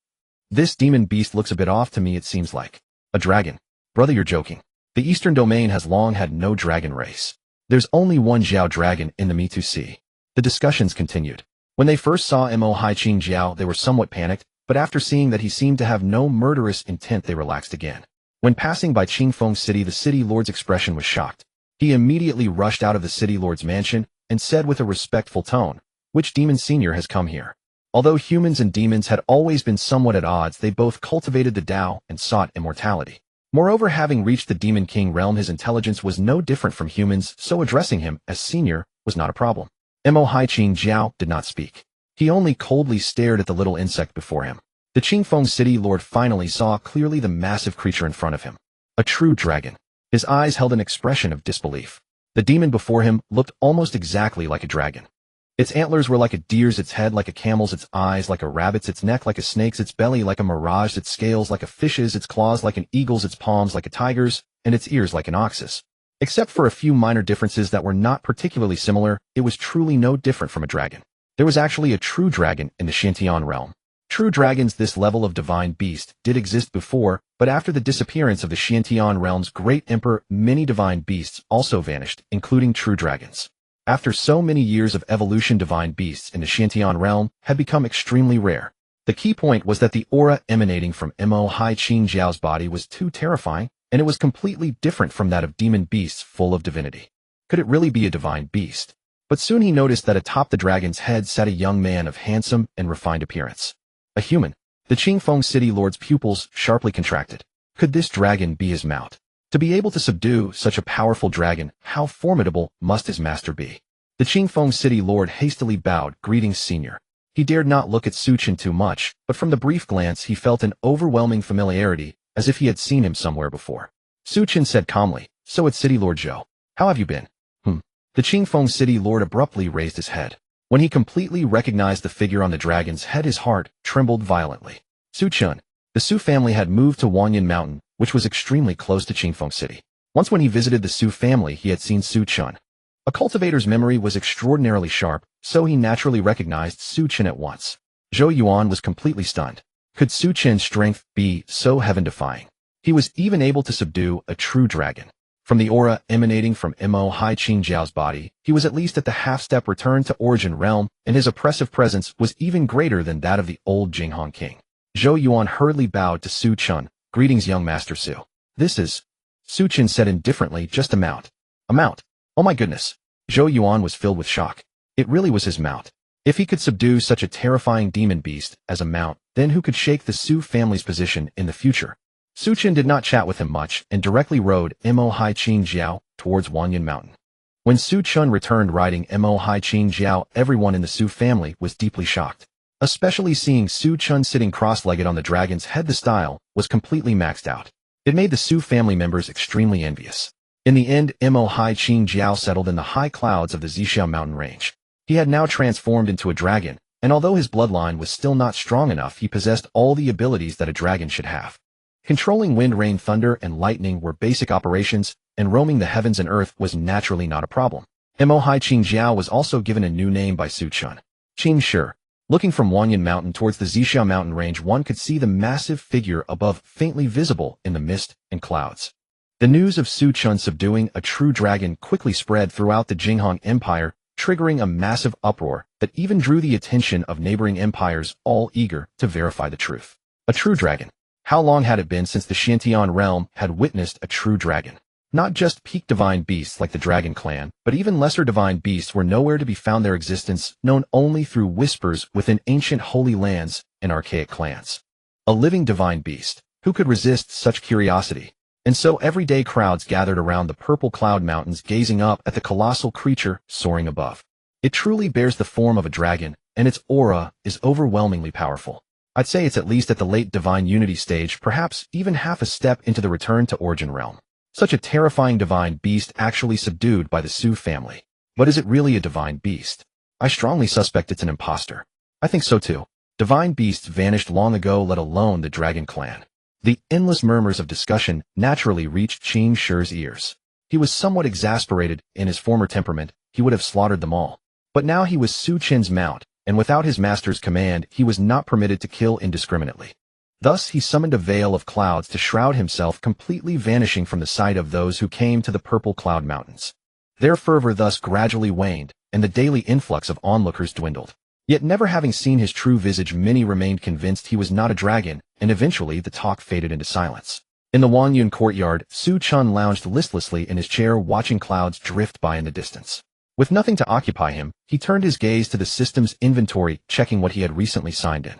This demon beast looks a bit off to me, it seems like. A dragon. Brother, you're joking. The Eastern Domain has long had no dragon race. There's only one Jiao dragon in the Mitu Sea. The discussions continued. When they first saw Imo Hai Qing Jiao, they were somewhat panicked, but after seeing that he seemed to have no murderous intent, they relaxed again. When passing by Qingfeng City, the city lord's expression was shocked. He immediately rushed out of the city lord's mansion and said with a respectful tone, "Which demon senior has come here?" Although humans and demons had always been somewhat at odds, they both cultivated the Tao and sought immortality. Moreover, having reached the Demon King realm, his intelligence was no different from humans, so addressing him as senior was not a problem. Imo Hai Qing Jiao did not speak. He only coldly stared at the little insect before him. The Qingfeng City lord finally saw clearly the massive creature in front of him. A true dragon. His eyes held an expression of disbelief. The demon before him looked almost exactly like a dragon. Its antlers were like a deer's, its head like a camel's, its eyes like a rabbit's, its neck like a snake's, its belly like a mirage, its scales like a fish's, its claws like an eagle's, its palms like a tiger's, and its ears like an ox's. Except for a few minor differences that were not particularly similar, it was truly no different from a dragon. There was actually a true dragon in the Xianxia realm. True dragons, this level of divine beast, did exist before, but after the disappearance of the Xianxia realm's great emperor, many divine beasts also vanished, including true dragons. After so many years of evolution, divine beasts in the Xianxia realm had become extremely rare. The key point was that the aura emanating from Imo Hai Qing Jiao's body was too terrifying, and it was completely different from that of demon beasts full of divinity. Could it really be a divine beast? But soon he noticed that atop the dragon's head sat a young man of handsome and refined appearance. A human. The Qingfeng City lord's pupils sharply contracted. Could this dragon be his mount? To be able to subdue such a powerful dragon, how formidable must his master be? The Qingfeng City lord hastily bowed, "Greetings, senior." He dared not look at Su Chen too much, but from the brief glance he felt an overwhelming familiarity, as if he had seen him somewhere before. Su Chen said calmly, "So it's City Lord Zhou. How have you been?" The Qingfeng City lord abruptly raised his head. When he completely recognized the figure on the dragon's head, his heart trembled violently. Su Chen. The Su family had moved to Wanyan Mountain, which was extremely close to Qingfeng City. Once when he visited the Su family, he had seen Su Chen. A cultivator's memory was extraordinarily sharp, so he naturally recognized Su Chen at once. Zhou Yuan was completely stunned. Could Su Chen's strength be so heaven-defying? He was even able to subdue a true dragon. From the aura emanating from Imo Hai Qing Jiao's body, he was at least at the half-step return to Origin Realm, and his oppressive presence was even greater than that of the old Jinghong king. Zhou Yuan hurriedly bowed to Su Chen. "Greetings, young Master Su." "This is," Su Chen said indifferently, "just a mount." "A mount? Oh my goodness." Zhou Yuan was filled with shock. It really was his mount. If he could subdue such a terrifying demon beast as a mount, then who could shake the Su family's position in the future? Su Chen did not chat with him much and directly rode Imo Hai Qing Jiao towards Wanyan Mountain. When Su Chen returned riding Imo Hai Qing Jiao, everyone in the Su family was deeply shocked. Especially seeing Su Chen sitting cross-legged on the dragon's head, the style was completely maxed out. It made the Su family members extremely envious. In the end, Imo Hai Qing Jiao settled in the high clouds of the Zixia mountain range. He had now transformed into a dragon, and although his bloodline was still not strong enough, he possessed all the abilities that a dragon should have. Controlling wind, rain, thunder, and lightning were basic operations, and roaming the heavens and earth was naturally not a problem. Mohai Xianxia was also given a new name by Su Chen. Xianxia. Looking from Wanyan Mountain towards the Xixia mountain range, one could see the massive figure above faintly visible in the mist and clouds. The news of Su Chen subduing a true dragon quickly spread throughout the Jinghan Empire, triggering a massive uproar that even drew the attention of neighboring empires, all eager to verify the truth. A true dragon. How long had it been since the Xiantian realm had witnessed a true dragon? Not just peak divine beasts like the Dragon Clan, but even lesser divine beasts were nowhere to be found, their existence known only through whispers within ancient holy lands and archaic clans. A living divine beast. Who could resist such curiosity? And so everyday crowds gathered around the purple cloud mountains, gazing up at the colossal creature soaring above. It truly bears the form of a dragon, and its aura is overwhelmingly powerful. I'd say it's at least at the late divine unity stage, perhaps even half a step into the return to origin realm. Such a terrifying divine beast actually subdued by the Su family. But is it really a divine beast? I strongly suspect it's an imposter. I think so too. Divine beasts vanished long ago, let alone the Dragon Clan. The endless murmurs of discussion naturally reached Qing Shi's ears. He was somewhat exasperated. In his former temperament, he would have slaughtered them all. But now he was Su Chen's mount, and without his master's command, he was not permitted to kill indiscriminately. Thus he summoned a veil of clouds to shroud himself, completely vanishing from the sight of those who came to the purple cloud mountains. Their fervor thus gradually waned, and the daily influx of onlookers dwindled. Yet never having seen his true visage, many remained convinced he was not a dragon, and eventually the talk faded into silence. In the Wanyan courtyard, Su Chen lounged listlessly in his chair, watching clouds drift by in the distance. With nothing to occupy him, he turned his gaze to the system's inventory, checking what he had recently signed in.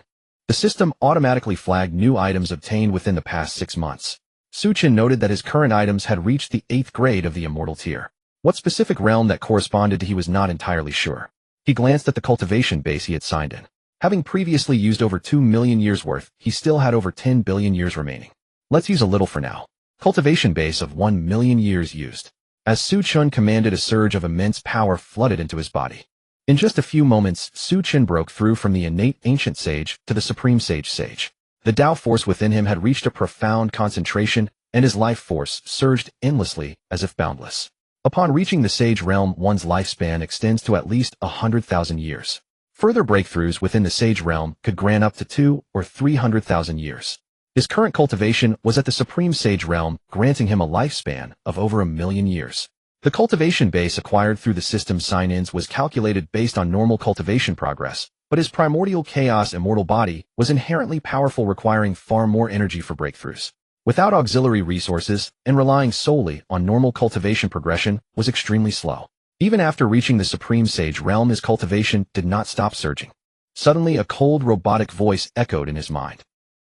The system automatically flagged new items obtained within the past 6 months. Su Chen noted that his current items had reached the 8th grade of the immortal tier. What specific realm that corresponded to he was not entirely sure. He glanced at the cultivation base he had signed in. Having previously used over 2 million years worth, he still had over 10 billion years remaining. Let's use a little for now. Cultivation base of 1 million years used. As Su Chen commanded, a surge of immense power flooded into his body. In just a few moments, Su Chen broke through from the innate ancient sage to the supreme sage. The Tao force within him had reached a profound concentration, and his life force surged endlessly as if boundless. Upon reaching the sage realm, one's lifespan extends to at least 100,000 years. Further breakthroughs within the sage realm could grant up to 200,000 or 300,000 years. His current cultivation was at the supreme sage realm, granting him a lifespan of over 1 million years. The cultivation base acquired through the system's sign-ins was calculated based on normal cultivation progress, but his primordial chaos immortal body was inherently powerful, requiring far more energy for breakthroughs. Without auxiliary resources, and relying solely on normal cultivation progression, was extremely slow. Even after reaching the supreme sage realm, his cultivation did not stop surging. Suddenly, a cold robotic voice echoed in his mind.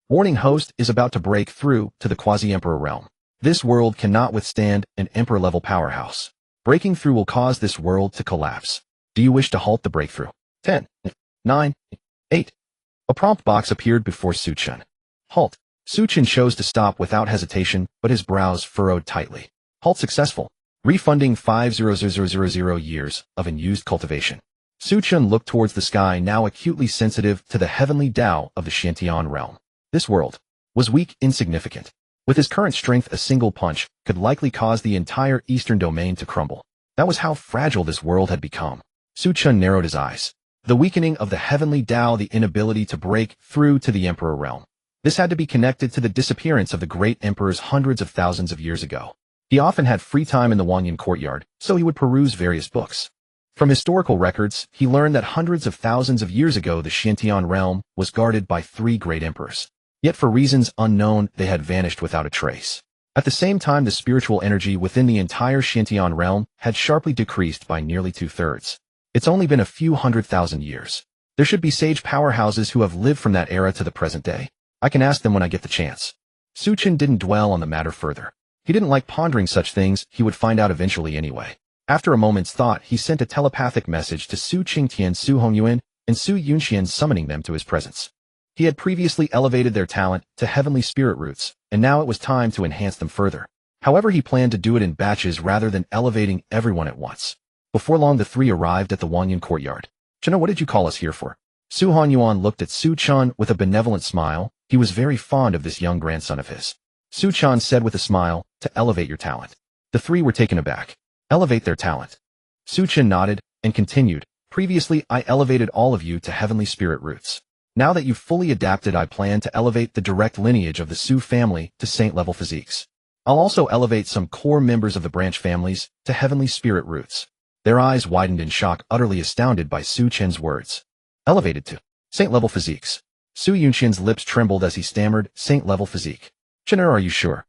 Warning, host is about to break through to the quasi-emperor realm. This world cannot withstand an emperor-level powerhouse. Breaking through will cause this world to collapse. Do you wish to halt the breakthrough? 10, 9, 8. A prompt box appeared before Su Chen. Halt. Su Chen chose to stop without hesitation, but his brows furrowed tightly. Halt successful. Refunding 5,000 years of unused cultivation. Su Chen looked towards the sky, now acutely sensitive to the heavenly Tao of the Xiantian realm. This world was weak, insignificant. With his current strength, a single punch could likely cause the entire eastern domain to crumble. That was how fragile this world had become. Su Chen narrowed his eyes. The weakening of the heavenly Tao, the inability to break through to the emperor realm. This had to be connected to the disappearance of the great emperors hundreds of thousands of years ago. He often had free time in the Wanyan courtyard, so he would peruse various books. From historical records, he learned that hundreds of thousands of years ago the Xiantian realm was guarded by 3 great emperors. Yet for reasons unknown, they had vanished without a trace. At the same time, the spiritual energy within the entire Xiantian realm had sharply decreased by nearly 2/3. It's only been a few 100,000 years. There should be sage powerhouses who have lived from that era to the present day. I can ask them when I get the chance. Su Chen didn't dwell on the matter further. He didn't like pondering such things, he would find out eventually anyway. After a moment's thought, he sent a telepathic message to Su Qingtian, Su Hongyuan, and Su Yunxian, summoning them to his presence. He had previously elevated their talent to heavenly spirit roots, and now it was time to enhance them further. However, he planned to do it in batches rather than elevating everyone at once. Before long, the 3 arrived at the Wanyan courtyard. Chen, what did you call us here for? Su Honyuan looked at Su Chen with a benevolent smile. He was very fond of this young grandson of his. Su Chen said with a smile, to elevate your talent. The three were taken aback. Elevate their talent. Su Chen nodded and continued, previously I elevated all of you to heavenly spirit roots. Now that you've fully adapted, I plan to elevate the direct lineage of the Su family to saint-level physiques. I'll also elevate some core members of the branch families to heavenly spirit roots. Their eyes widened in shock, utterly astounded by Su Chen's words. Elevated to saint-level physiques. Su Yunqian's lips trembled as he stammered, saint-level physique. Chen, are you sure?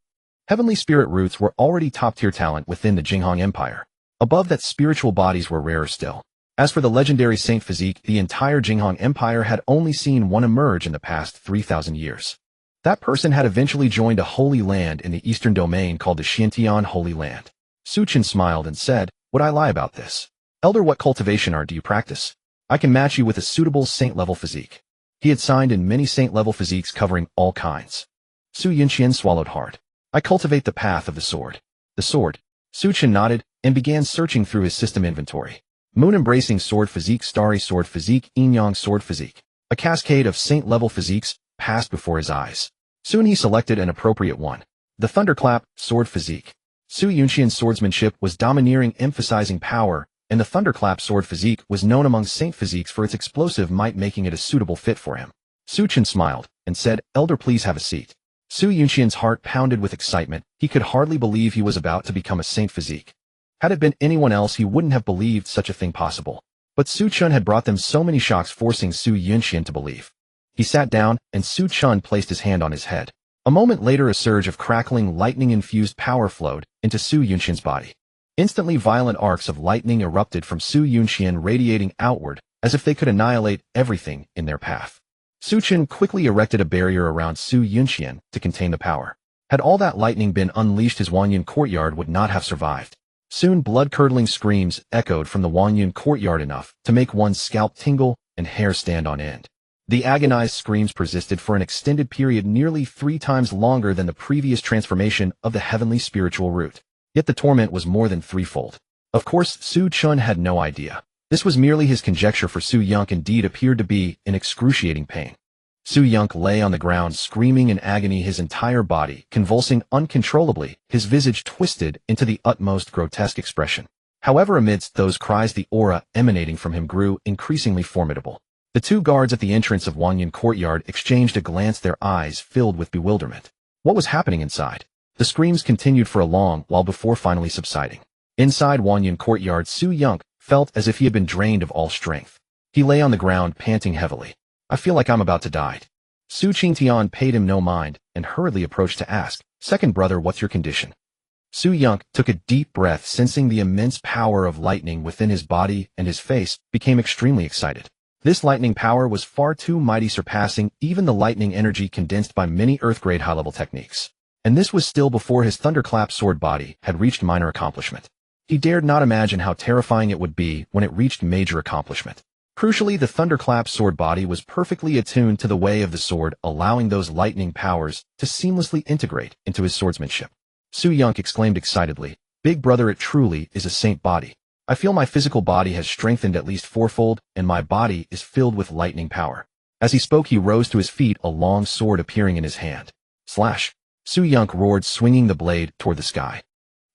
Heavenly spirit roots were already top-tier talent within the Jinghong Empire. Above that, spiritual bodies were rarer still. As for the legendary saint physique, the entire Jinghong Empire had only seen one emerge in the past 3,000 years. That person had eventually joined a holy land in the eastern domain called the Xianxia Holy Land. Su Chen smiled and said, would I lie about this? Elder, what cultivation art do you practice? I can match you with a suitable saint-level physique. He had signed in many saint-level physiques covering all kinds. Su Yunqian swallowed hard. I cultivate the path of the sword. The sword. Su Chen nodded and began searching through his system inventory. Moon-embracing sword physique, starry sword physique, yin-yang sword physique. A cascade of saint-level physiques passed before his eyes. Soon he selected an appropriate one. The thunderclap sword physique. Su Yunqian's swordsmanship was domineering, emphasizing power, and the thunderclap sword physique was known among saint physiques for its explosive might, making it a suitable fit for him. Su Chen smiled and said, Elder, please have a seat. Su Yunqian's heart pounded with excitement. He could hardly believe he was about to become a saint physique. Had it been anyone else, he wouldn't have believed such a thing possible. But Su Chen had brought them so many shocks, forcing Su Yunqian to believe. He sat down, and Su Chen placed his hand on his head. A moment later, a surge of crackling, lightning-infused power flowed into Su Yunqian's body. Instantly, violent arcs of lightning erupted from Su Yunqian, radiating outward, as if they could annihilate everything in their path. Su Chen quickly erected a barrier around Su Yunqian to contain the power. Had all that lightning been unleashed, his Wanyan courtyard would not have survived. Soon, blood-curdling screams echoed from the Wanyan courtyard, enough to make one's scalp tingle and hair stand on end. The agonized screams persisted for an extended period, nearly 3 times longer than the previous transformation of the heavenly spiritual root. Yet the torment was more than threefold. Of course, Su Chen had no idea. This was merely his conjecture, for Su Yunq indeed appeared to be in excruciating pain. Su Yunq lay on the ground, screaming in agony, his entire body convulsing uncontrollably, his visage twisted into the utmost grotesque expression. However, amidst those cries, the aura emanating from him grew increasingly formidable. The 2 guards at the entrance of Wanyan courtyard exchanged a glance, their eyes filled with bewilderment. What was happening inside? The screams continued for a long while before finally subsiding. Inside Wanyan courtyard, Su Yunq felt as if he had been drained of all strength. He lay on the ground, panting heavily. I feel like I'm about to die. Su Qingtian paid him no mind and hurriedly approached to ask, Second brother, what's your condition? Su Yunq took a deep breath, sensing the immense power of lightning within his body, and his face became extremely excited. This lightning power was far too mighty, surpassing even the lightning energy condensed by many Earth-grade high-level techniques. And this was still before his thunderclap sword body had reached minor accomplishment. He dared not imagine how terrifying it would be when it reached major accomplishment. Crucially, the thunderclap sword body was perfectly attuned to the way of the sword, allowing those lightning powers to seamlessly integrate into his swordsmanship. Su Yunq exclaimed excitedly, Big brother, it truly is a saint body. I feel my physical body has strengthened at least 4-fold, and my body is filled with lightning power. As he spoke, he rose to his feet, a long sword appearing in his hand. Slash! Su Yunq roared, swinging the blade toward the sky.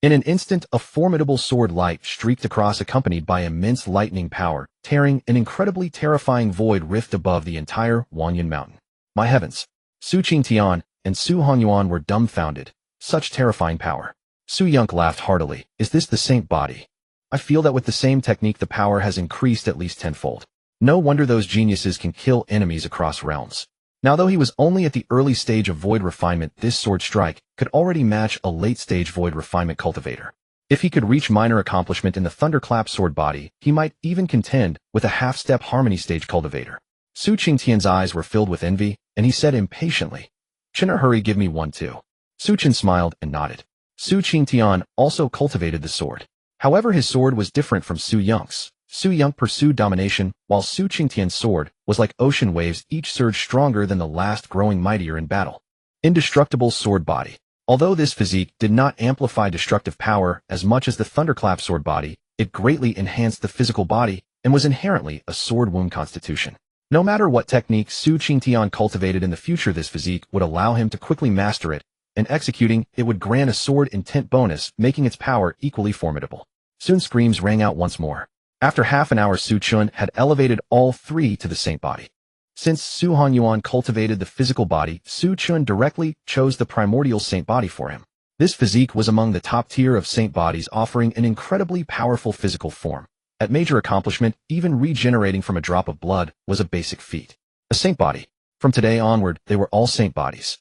In an instant, a formidable sword light streaked across, accompanied by immense lightning power, tearing an incredibly terrifying void rift above the entire Wanyan mountain. My heavens! Su Qingtian and Su Honyuan were dumbfounded. Such terrifying power. Su Yunq laughed heartily. Is this the saint body? I feel that with the same technique the power has increased at least 10-fold. No wonder those geniuses can kill enemies across realms. Now, though he was only at the early stage of void refinement, this sword strike could already match a late-stage void refinement cultivator. If he could reach minor accomplishment in the thunderclap sword body, he might even contend with a half-step harmony stage cultivator. Su Qingtian's eyes were filled with envy, and he said impatiently, Chen, hurry, give me one too. Su Chen smiled and nodded. Su Qingtian also cultivated the sword. However, his sword was different from Su Yunq's. Su Yunq pursued domination, while Su Qingtian's sword was like ocean waves, each surge stronger than the last, growing mightier in battle. Indestructible sword body. Although this physique did not amplify destructive power as much as the thunderclap sword body, it greatly enhanced the physical body and was inherently a sword wound constitution. No matter what technique Su Qingtian cultivated in the future, this physique would allow him to quickly master it, and executing it would grant a sword intent bonus, making its power equally formidable. Soon screams rang out once more. After half an hour, Su Chun had elevated all three to the saint body. Since Su Hanyuan cultivated the physical body, Su Chun directly chose the primordial saint body for him. This physique was among the top tier of saint bodies, offering an incredibly powerful physical form. At major accomplishment, even regenerating from a drop of blood was a basic feat. A saint body. From today onward, they were all saint bodies.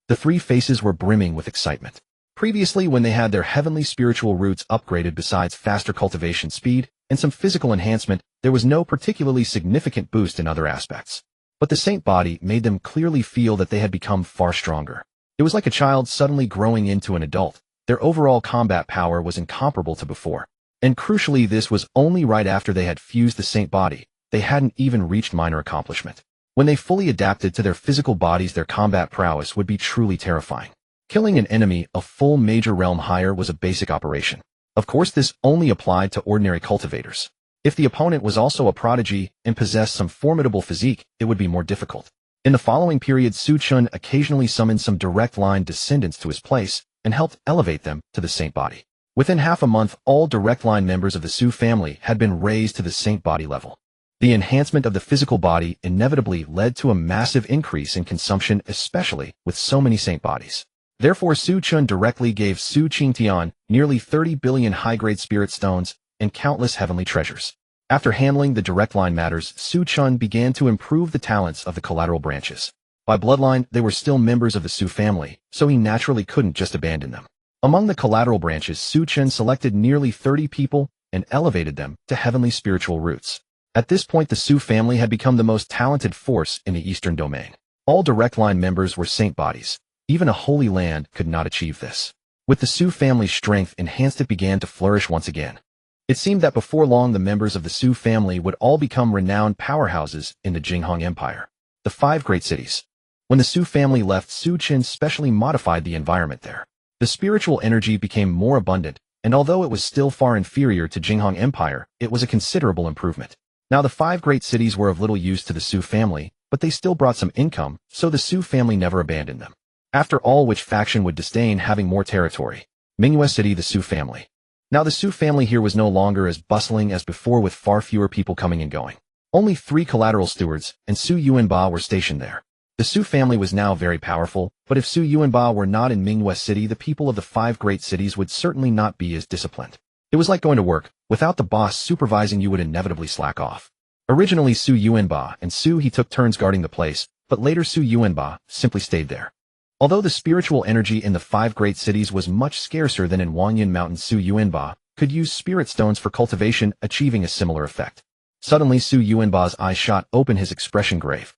The three faces were brimming with excitement. Previously, when they had their heavenly spiritual roots upgraded besides faster cultivation speed and some physical enhancement, there was no particularly significant boost in other aspects. But the saint body made them clearly feel that they had become far stronger. It was like a child suddenly growing into an adult. Their overall combat power was incomparable to before. And crucially, this was only right after they had fused the saint body. They hadn't even reached minor accomplishment. When they fully adapted to their physical bodies, their combat prowess would be truly terrifying. Killing an enemy a full major realm higher was a basic operation. Of course, this only applied to ordinary cultivators. If the opponent was also a prodigy and possessed some formidable physique, it would be more difficult. In the following period, Su Chun occasionally summoned some direct line descendants to his place and helped elevate them to the saint body. Within half a month, all direct line members of the Su family had been raised to the saint body level. The enhancement of the physical body inevitably led to a massive increase in consumption, especially with so many saint bodies. Therefore, Su Chun directly gave Su Qingtian nearly 30 billion high-grade spirit stones and countless heavenly treasures. After handling the direct line matters, Su Chun began to improve the talents of the collateral branches. By bloodline, they were still members of the Su family, so he naturally couldn't just abandon them. Among the collateral branches, Su Chun selected nearly 30 people and elevated them to heavenly spiritual roots. At this point, the Su family had become the most talented force in the Eastern domain. All direct line members were saint bodies. Even a holy land could not achieve this. With the Su family's strength enhanced, it began to flourish once again. It seemed that before long the members of the Su family would all become renowned powerhouses in the Jinghong Empire. The 5 great cities. When the Su family left, Su Chen specially modified the environment there. The spiritual energy became more abundant, and although it was still far inferior to Jinghong Empire, it was a considerable improvement. Now the 5 great cities were of little use to the Su family, but they still brought some income, so the Su family never abandoned them. After all, which faction would disdain having more territory? Mingyue City, the Su family. Now the Su family here was no longer as bustling as before, with far fewer people coming and going. Only 3 collateral stewards and Su Yuanba were stationed there. The Su family was now very powerful, but if Su Yuanba were not in Mingyue City, the people of the 5 great cities would certainly not be as disciplined. It was like going to work. Without the boss supervising, you would inevitably slack off. Originally, Su Yuanba and Su He took turns guarding the place, but later Su Yuanba simply stayed there. Although the spiritual energy in the 5 great cities was much scarcer than in Wanyan Mountain, Su Yuanba could use spirit stones for cultivation, achieving a similar effect. Suddenly, Su Yuanba's eyes shot open, his expression grave.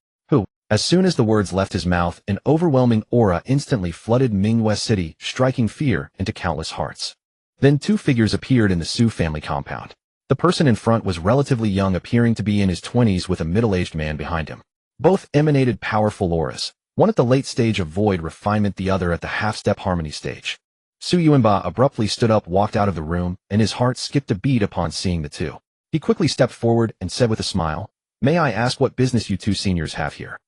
As soon as the words left his mouth, an overwhelming aura instantly flooded Mingyue City, striking fear into countless hearts. Then 2 figures appeared in the Su family compound. The person in front was relatively young, appearing to be in his 20s, with a middle-aged man behind him. Both emanated powerful auras. One at the late stage of void refinement, the other at the half-step harmony stage. Su Yuanba abruptly stood up, walked out of the room, and his heart skipped a beat upon seeing the 2. He quickly stepped forward and said with a smile, "May I ask what business you 2 seniors have here?"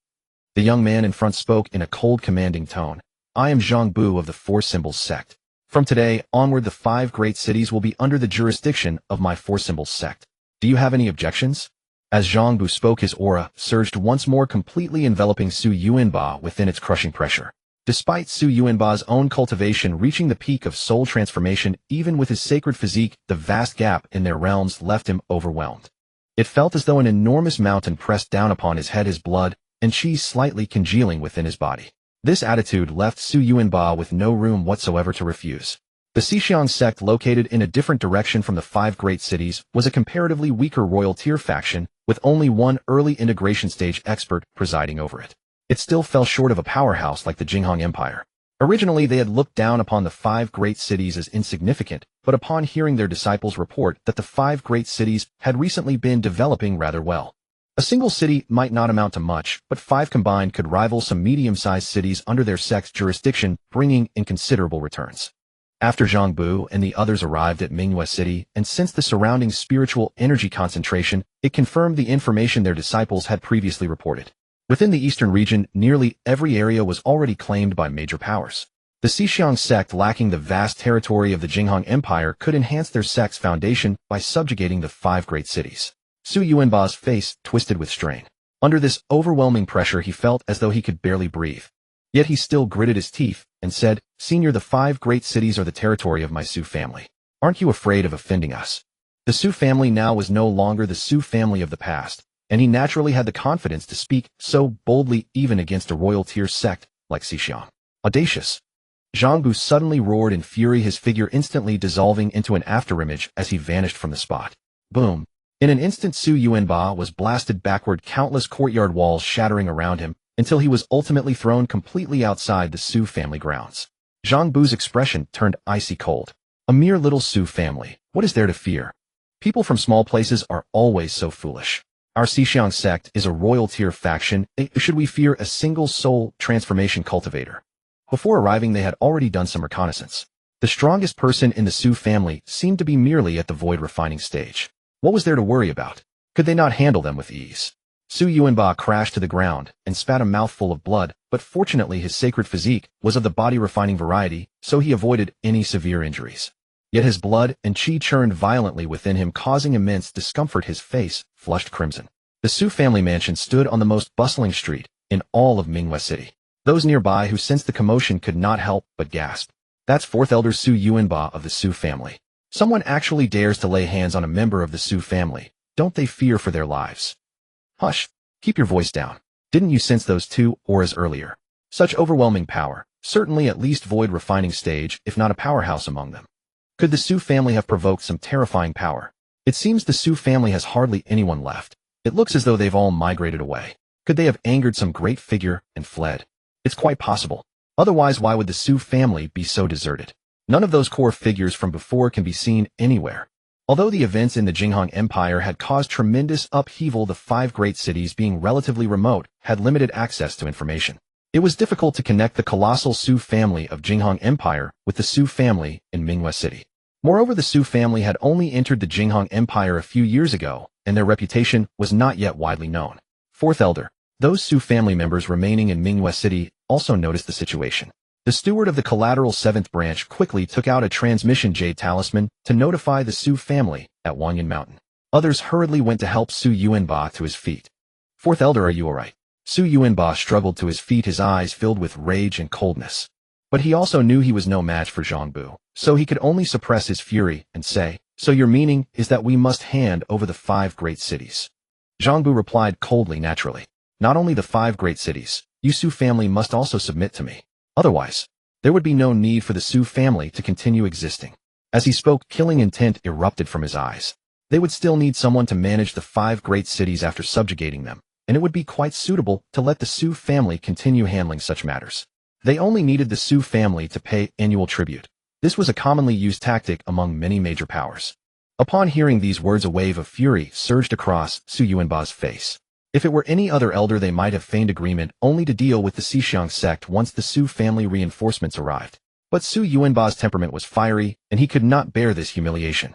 The young man in front spoke in a cold, commanding tone. "I am Zhang Bu of the 4 Symbols sect. From today onward, the 5 great cities will be under the jurisdiction of my 4 Symbols sect. Do you have any objections?" As Zhang Bu spoke, his aura surged once more, completely enveloping Su Yuanba within its crushing pressure. Despite Su Yuanba's own cultivation reaching the peak of soul transformation, even with his sacred physique, the vast gap in their realms left him overwhelmed. It felt as though an enormous mountain pressed down upon his head, his blood and chi slightly congealing within his body. This attitude left Su Yuanba with no room whatsoever to refuse. The Xianxia sect, located in a different direction from the 5 great cities, was a comparatively weaker royal tier faction, with only 1 early integration stage expert presiding over it. It still fell short of a powerhouse like the Jinghong Empire. Originally, they had looked down upon the 5 great cities as insignificant, but upon hearing their disciples report that the 5 great cities had recently been developing rather well. A single city might not amount to much, but 5 combined could rival some medium-sized cities under their sect's jurisdiction, bringing in considerable returns. After Zhang Bu and the others arrived at Mingyue City, and sensed the surrounding spiritual energy concentration, it confirmed the information their disciples had previously reported. Within the eastern region, nearly every area was already claimed by major powers. The Xianxia sect, lacking the vast territory of the Jing Empire, could enhance their sect's foundation by subjugating the 5 great cities. Su Yuanba's face twisted with strain. Under this overwhelming pressure, he felt as though he could barely breathe. Yet he still gritted his teeth and said, "Senior, the 5 great cities are the territory of my Su family. Aren't you afraid of offending us?" The Su family now was no longer the Su family of the past, and he naturally had the confidence to speak so boldly even against a royal tier sect like Xixiang. Audacious. Zhang Bu suddenly roared in fury, his figure instantly dissolving into an afterimage as he vanished from the spot. Boom. In an instant, Su Yuanba was blasted backward, countless courtyard walls shattering around him, until he was ultimately thrown completely outside the Su family grounds. Zhang Bu's expression turned icy cold. A mere little Su family, what is there to fear? People from small places are always so foolish. Our Xixiang sect is a royal tier faction. Should we fear a single soul transformation cultivator? Before arriving, they had already done some reconnaissance. The strongest person in the Su family seemed to be merely at the void refining stage. What was there to worry about? Could they not handle them with ease? Su Yuanba crashed to the ground and spat a mouthful of blood, but fortunately his sacred physique was of the body refining variety, so he avoided any severe injuries. Yet his blood and qi churned violently within him, causing immense discomfort. His face flushed crimson. The Su family mansion stood on the most bustling street in all of Mingwe City. Those nearby who sensed the commotion could not help but gasp. That's 4th Elder Su Yuanba of the Su family. Someone actually dares to lay hands on a member of the Su family. Don't they fear for their lives? Hush. Keep your voice down. Didn't you sense those 2 auras earlier? Such overwhelming power. Certainly at least void refining stage, if not a powerhouse among them. Could the Su family have provoked some terrifying power? It seems the Su family has hardly anyone left. It looks as though they've all migrated away. Could they have angered some great figure and fled? It's quite possible. Otherwise, why would the Su family be so deserted? None of those core figures from before can be seen anywhere. Although the events in the Jing Empire had caused tremendous upheaval, the 5 great cities, being relatively remote, had limited access to information. It was difficult to connect the colossal Su family of Jing Empire with the Su family in Mingwe City. Moreover, the Su family had only entered the Jing Empire a few years ago, and their reputation was not yet widely known. 4th Elder. Those Su family members remaining in Mingwe City also noticed the situation. The steward of the collateral 7th branch quickly took out a transmission jade talisman to notify the Su family at Wanyan Mountain. Others hurriedly went to help Su Yuanba to his feet. 4th Elder, are you alright? Su Yuanba struggled to his feet, his eyes filled with rage and coldness. But he also knew he was no match for Zhang Bu, so he could only suppress his fury and say, "So your meaning is that we must hand over the 5 great cities?" Zhang Bu replied coldly, naturally. "Not only the 5 great cities, you Su family must also submit to me. Otherwise, there would be no need for the Su family to continue existing." As he spoke, killing intent erupted from his eyes. They would still need someone to manage the 5 great cities after subjugating them, and it would be quite suitable to let the Su family continue handling such matters. They only needed the Su family to pay annual tribute. This was a commonly used tactic among many major powers. Upon hearing these words, a wave of fury surged across Su Yuanba's face. If it were any other elder, they might have feigned agreement only to deal with the Xixiang sect once the Su family reinforcements arrived. But Su Yuanba's temperament was fiery, and he could not bear this humiliation.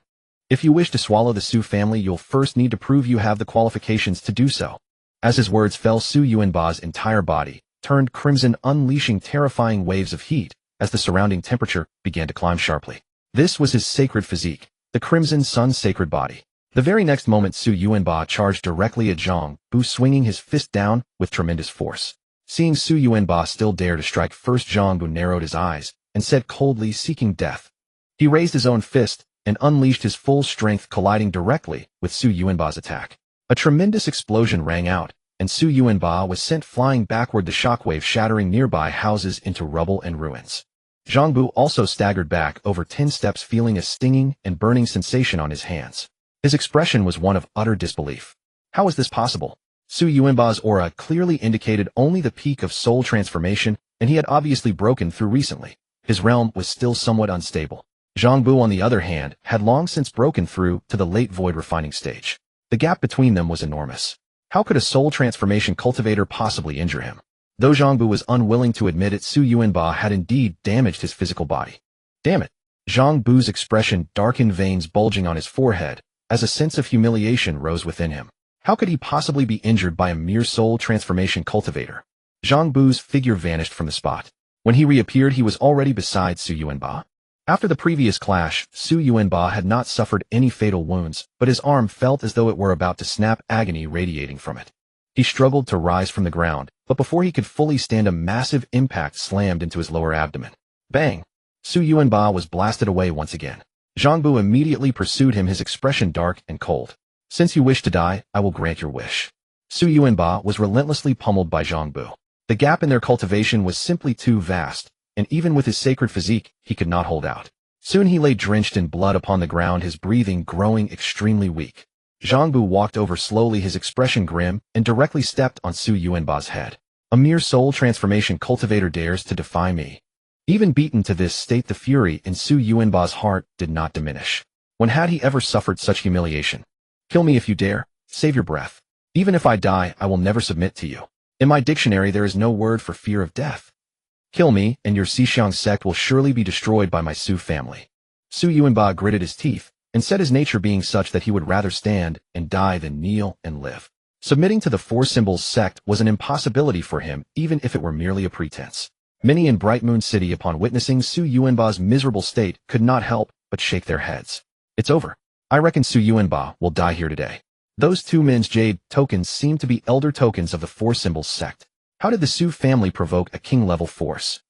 "If you wish to swallow the Su family, you'll first need to prove you have the qualifications to do so." As his words fell, Su Yuanba's entire body turned crimson, unleashing terrifying waves of heat as the surrounding temperature began to climb sharply. This was his sacred physique, the Crimson Sun's sacred body. The very next moment, Su Yuanba charged directly at Zhang Bu, swinging his fist down with tremendous force. Seeing Su Yuanba still dare to strike first, Zhang Bu narrowed his eyes and said coldly, seeking death. He raised his own fist and unleashed his full strength, colliding directly with Su Yuanba's attack. A tremendous explosion rang out, and Su Yuanba was sent flying backward, the shockwave shattering nearby houses into rubble and ruins. Zhang Bu also staggered back over 10 steps, feeling a stinging and burning sensation on his hands. His expression was one of utter disbelief. How was this possible? Su Yuanba's aura clearly indicated only the peak of soul transformation, and he had obviously broken through recently. His realm was still somewhat unstable. Zhang Bu, on the other hand, had long since broken through to the late void refining stage. The gap between them was enormous. How could a soul transformation cultivator possibly injure him? Though Zhang Bu was unwilling to admit it, Su Yuanba had indeed damaged his physical body. Damn it! Zhang Bu's expression darkened, veins bulging on his forehead, as a sense of humiliation rose within him. How could he possibly be injured by a mere soul transformation cultivator? Zhang Bu's figure vanished from the spot. When he reappeared, he was already beside Su Yuanba. After the previous clash, Su Yuanba had not suffered any fatal wounds, but his arm felt as though it were about to snap, agony radiating from it. He struggled to rise from the ground, but before he could fully stand, a massive impact slammed into his lower abdomen. Bang! Su Yuanba was blasted away once again. Zhang Bu immediately pursued him, his expression dark and cold. Since you wish to die, I will grant your wish. Su Yuanba was relentlessly pummeled by Zhang Bu. The gap in their cultivation was simply too vast, and even with his sacred physique, he could not hold out. Soon he lay drenched in blood upon the ground, his breathing growing extremely weak. Zhang Bu walked over slowly, his expression grim, and directly stepped on Su Yuanba's head. A mere soul transformation cultivator dares to defy me. Even beaten to this state, the fury in Su Yuanba's heart did not diminish. When had he ever suffered such humiliation? Kill me if you dare. Save your breath. Even if I die, I will never submit to you. In my dictionary, there is no word for fear of death. Kill me, and your xianxia sect will surely be destroyed by my Su family. Su Yuanba gritted his teeth, and said his nature being such that he would rather stand and die than kneel and live. Submitting to the Four Symbols sect was an impossibility for him, even if it were merely a pretense. Many in Bright Moon City, upon witnessing Su Yuanba's miserable state, could not help but shake their heads. It's over. I reckon Su Yuanba will die here today. Those two men's jade tokens seemed to be elder tokens of the Four Symbols sect. How did the Su family provoke a king-level force?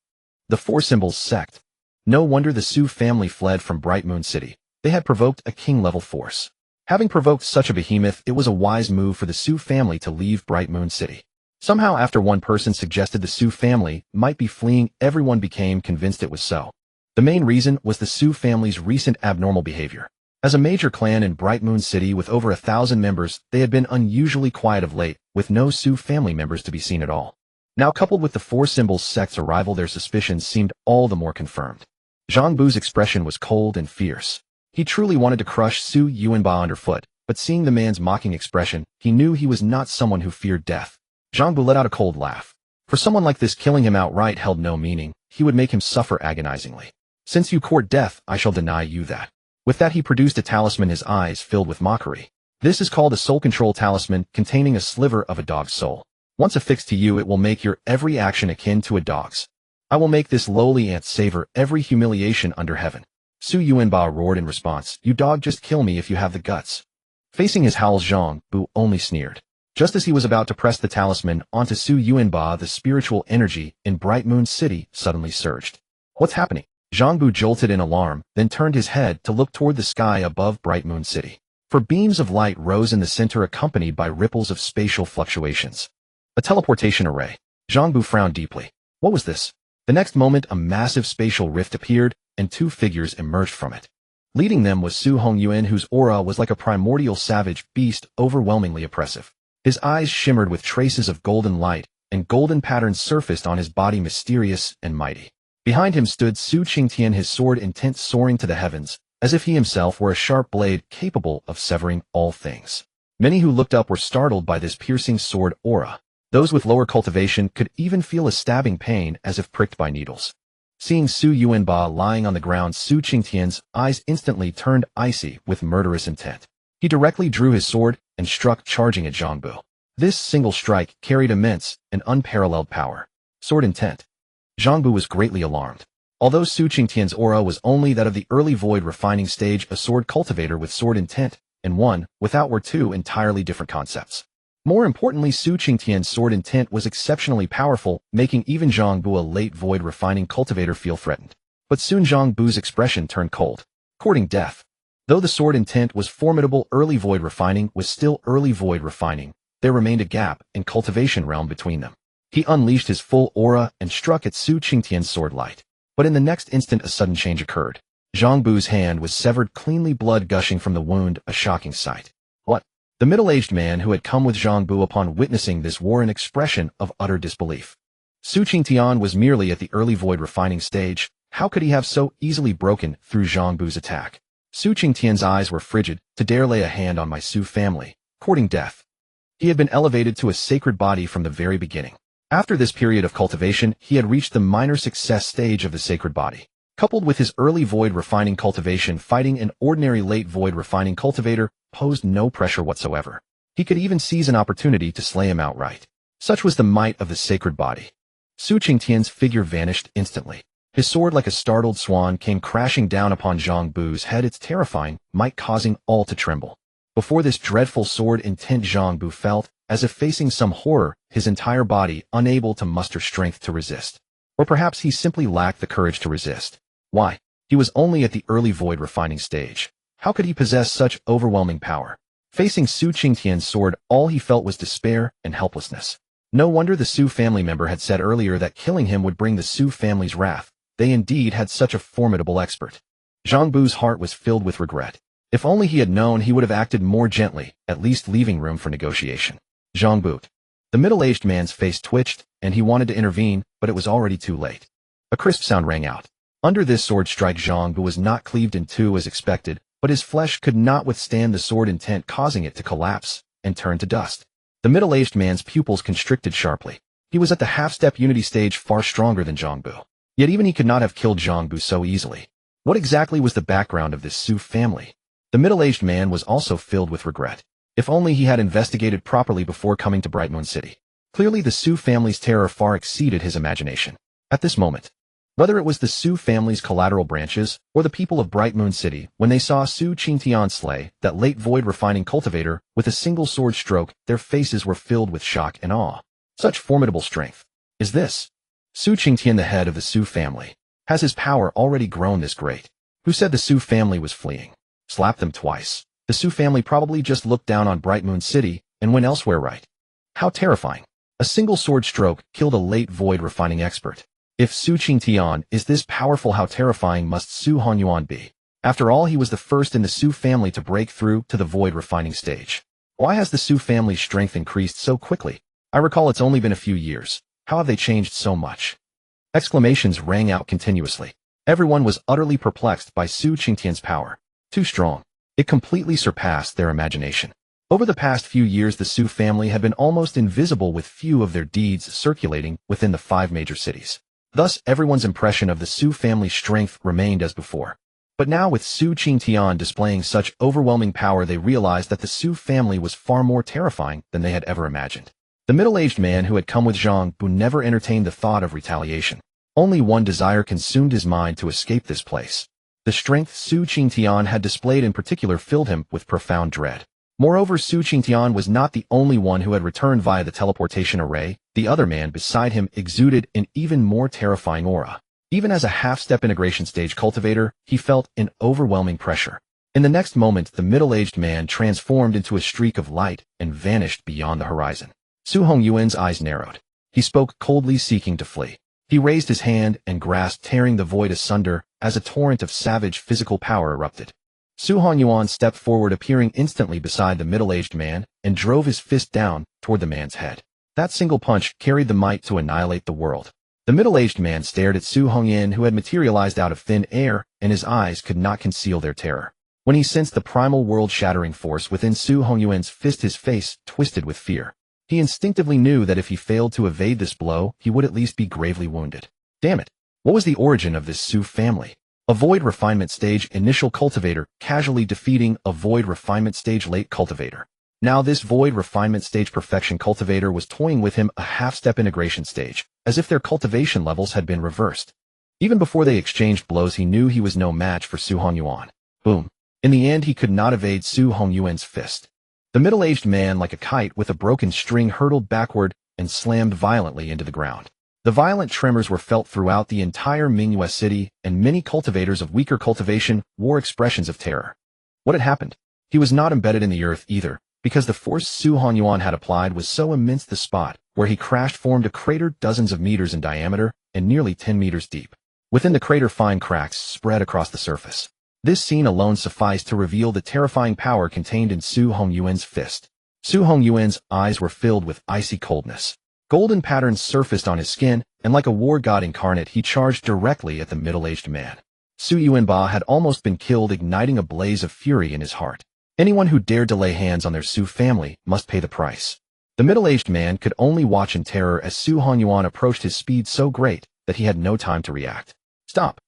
The Four Symbols sect. No wonder the Su family fled from Bright Moon City. They had provoked a king-level force. Having provoked such a behemoth, it was a wise move for the Su family to leave Bright Moon City. Somehow, after one person suggested the Su family might be fleeing, everyone became convinced it was so. The main reason was the Su family's recent abnormal behavior. As a major clan in Bright Moon City with over 1,000 members, they had been unusually quiet of late, with no Su family members to be seen at all. Now, coupled with the Four Symbols sect's arrival, their suspicions seemed all the more confirmed. Zhang Bu's expression was cold and fierce. He truly wanted to crush Su Yuanba underfoot, but seeing the man's mocking expression, he knew he was not someone who feared death. Zhang Bu let out a cold laugh. For someone like this, killing him outright held no meaning. He would make him suffer agonizingly. Since you court death, I shall deny you that. With that, he produced a talisman, his eyes filled with mockery. This is called a soul control talisman, containing a sliver of a dog's soul. Once affixed to you, it will make your every action akin to a dog's. I will make this lowly ant savor every humiliation under heaven. Su Yuanba roared in response, you dog, just kill me if you have the guts. Facing his howls, Zhang Bu only sneered. Just as he was about to press the talisman onto Su Yuanba, the spiritual energy in Bright Moon City suddenly surged. What's happening? Zhang Bu jolted in alarm, then turned his head to look toward the sky above Bright Moon City. For beams of light rose in the center, accompanied by ripples of spatial fluctuations. A teleportation array. Zhang Bu frowned deeply. What was this? The next moment, a massive spatial rift appeared, and two figures emerged from it. Leading them was Su Hongyuan, whose aura was like a primordial savage beast, overwhelmingly oppressive. His eyes shimmered with traces of golden light, and golden patterns surfaced on his body, mysterious and mighty. Behind him stood Su Qingtian, his sword intent soaring to the heavens, as if he himself were a sharp blade capable of severing all things. Many who looked up were startled by this piercing sword aura. Those with lower cultivation could even feel a stabbing pain as if pricked by needles. Seeing Su Yuanba lying on the ground, Su Qingtian's eyes instantly turned icy with murderous intent. He directly drew his sword and struck, charging at Zhang Bu. This single strike carried immense and unparalleled power. Sword intent. Zhang Bu was greatly alarmed. Although Su Qingtian's aura was only that of the early void refining stage, a sword cultivator with sword intent, and one without were two entirely different concepts. More importantly, Su Qingtian's sword intent was exceptionally powerful, making even Zhang Bu, a late void refining cultivator, feel threatened. But soon Zhang Bu's expression turned cold. Courting death. Though the sword intent was formidable, early void refining was still early void refining. There remained a gap in cultivation realm between them. He unleashed his full aura and struck at Su Qingtian's sword light. But in the next instant, a sudden change occurred. Zhang Bu's hand was severed cleanly, blood gushing from the wound, a shocking sight. What? The middle-aged man who had come with Zhang Bu upon witnessing this wore an expression of utter disbelief. Su Qingtian was merely at the early void refining stage. How could he have so easily broken through Zhang Bu's attack? Su Qingtian's eyes were frigid. To dare lay a hand on my Su family, courting death. He had been elevated to a sacred body from the very beginning. After this period of cultivation, he had reached the minor success stage of the sacred body. Coupled with his early void refining cultivation, fighting an ordinary late void refining cultivator posed no pressure whatsoever. He could even seize an opportunity to slay him outright. Such was the might of the sacred body. Su Qingtian's figure vanished instantly. His sword like a startled swan came crashing down upon Zhang Bu's head, its terrifying might causing all to tremble. Before this dreadful sword intent, Zhang Bu felt, as if facing some horror, his entire body unable to muster strength to resist. Or perhaps he simply lacked the courage to resist. Why? He was only at the early void refining stage. How could he possess such overwhelming power? Facing Su Qingtian's sword, all he felt was despair and helplessness. No wonder the Su family member had said earlier that killing him would bring the Su family's wrath. They indeed had such a formidable expert. Zhang Bu's heart was filled with regret. If only he had known, he would have acted more gently, at least leaving room for negotiation. Zhang Bu. The middle-aged man's face twitched, and he wanted to intervene, but it was already too late. A crisp sound rang out. Under this sword strike, Zhang Bu was not cleaved in two as expected, but his flesh could not withstand the sword intent, causing it to collapse and turn to dust. The middle-aged man's pupils constricted sharply. He was at the half-step unity stage, far stronger than Zhang Bu. Yet even he could not have killed Zhang Bu so easily. What exactly was the background of this Su family? The middle-aged man was also filled with regret. If only he had investigated properly before coming to Bright Moon City. Clearly the Su family's terror far exceeded his imagination. At this moment, whether it was the Su family's collateral branches or the people of Bright Moon City, when they saw Su Qingtian slay that late void refining cultivator with a single sword stroke, their faces were filled with shock and awe. Such formidable strength. Is this Su Qingtian, the head of the Su family? Has his power already grown this great? Who said the Su family was fleeing? Slap them twice. The Su family probably just looked down on Bright Moon City and went elsewhere, right? How terrifying. A single sword stroke killed a late void refining expert. If Su Qingtian is this powerful, how terrifying must Su Hongyuan be? After all, he was the first in the Su family to break through to the void refining stage. Why has the Su family's strength increased so quickly? I recall it's only been a few years. How have they changed so much? Exclamations rang out continuously. Everyone was utterly perplexed by Su Qingtian's power. Too strong. It completely surpassed their imagination. Over the past few years, the Su family had been almost invisible, with few of their deeds circulating within the 5 major cities. Thus, everyone's impression of the Su family's strength remained as before. But now, with Su Qingtian displaying such overwhelming power, they realized that the Su family was far more terrifying than they had ever imagined. The middle-aged man who had come with Zhang Bu never entertained the thought of retaliation. Only one desire consumed his mind: to escape this place. The strength Su Qingtian had displayed in particular filled him with profound dread. Moreover, Su Qingtian was not the only one who had returned via the teleportation array. The other man beside him exuded an even more terrifying aura. Even as a half-step integration stage cultivator, he felt an overwhelming pressure. In the next moment, the middle-aged man transformed into a streak of light and vanished beyond the horizon. Su Hongyuan's eyes narrowed. He spoke coldly, seeking to flee. He raised his hand and grasped, tearing the void asunder as a torrent of savage physical power erupted. Su Hongyuan stepped forward, appearing instantly beside the middle-aged man, and drove his fist down toward the man's head. That single punch carried the might to annihilate the world. The middle-aged man stared at Su Hongyuan, who had materialized out of thin air, and his eyes could not conceal their terror. When he sensed the primal world-shattering force within Su Hongyuan's fist, his face twisted with fear. He instinctively knew that if he failed to evade this blow, he would at least be gravely wounded. Damn it! What was the origin of this Su family? A void refinement stage initial cultivator casually defeating a void refinement stage late cultivator. Now this void refinement stage perfection cultivator was toying with him, a half-step integration stage, as if their cultivation levels had been reversed. Even before they exchanged blows, he knew he was no match for Su Hongyuan. Boom. In the end, he could not evade Su Hongyuan's fist. The middle-aged man, like a kite with a broken string, hurtled backward and slammed violently into the ground. The violent tremors were felt throughout the entire Mingyue city, and many cultivators of weaker cultivation wore expressions of terror. What had happened? He was not embedded in the earth either, because the force Su Hongyuan had applied was so immense the spot where he crashed formed a crater dozens of meters in diameter and nearly 10 meters deep. Within the crater, fine cracks spread across the surface. This scene alone sufficed to reveal the terrifying power contained in Su Hongyuan's fist. Su Hongyuan's eyes were filled with icy coldness. Golden patterns surfaced on his skin, and like a war god incarnate, he charged directly at the middle-aged man. Su Yuanba had almost been killed, igniting a blaze of fury in his heart. Anyone who dared to lay hands on their Su family must pay the price. The middle-aged man could only watch in terror as Su Hongyuan approached, his speed so great that he had no time to react. Stop!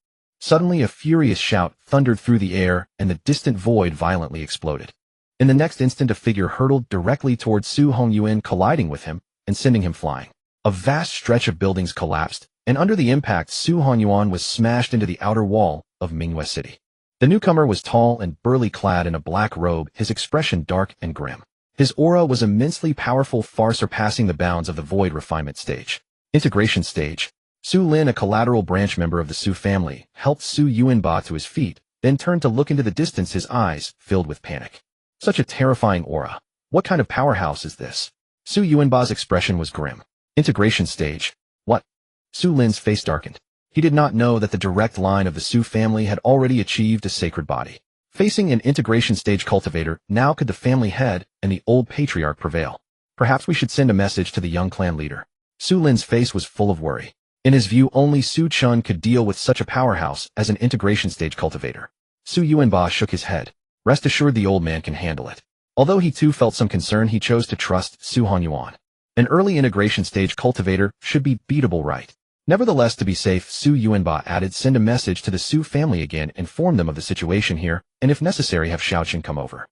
Suddenly, a furious shout thundered through the air, and the distant void violently exploded. In the next instant, a figure hurtled directly towards Su Hongyuan, colliding with him and sending him flying. A vast stretch of buildings collapsed, and under the impact, Su Hanyuan was smashed into the outer wall of Mingyue City. The newcomer was tall and burly, clad in a black robe, his expression dark and grim. His aura was immensely powerful, far surpassing the bounds of the void refinement stage. Integration stage. Su Lin, a collateral branch member of the Su family, helped Su Yuanba to his feet, then turned to look into the distance, his eyes filled with panic. Such a terrifying aura. What kind of powerhouse is this? Su Yuanba's expression was grim. Integration stage. What? Su Lin's face darkened. He did not know that the direct line of the Su family had already achieved a sacred body. Facing an integration stage cultivator, now could the family head and the old patriarch prevail? Perhaps we should send a message to the young clan leader. Su Lin's face was full of worry. In his view, only Su Chen could deal with such a powerhouse as an integration stage cultivator. Su Yuanba shook his head. Rest assured, the old man can handle it. Although he too felt some concern, he chose to trust Su Hanyuan. An early integration stage cultivator should be beatable, right? Nevertheless, to be safe, Su Yuanba added, send a message to the Su family again, inform them of the situation here, and if necessary have Xiaoqing come over.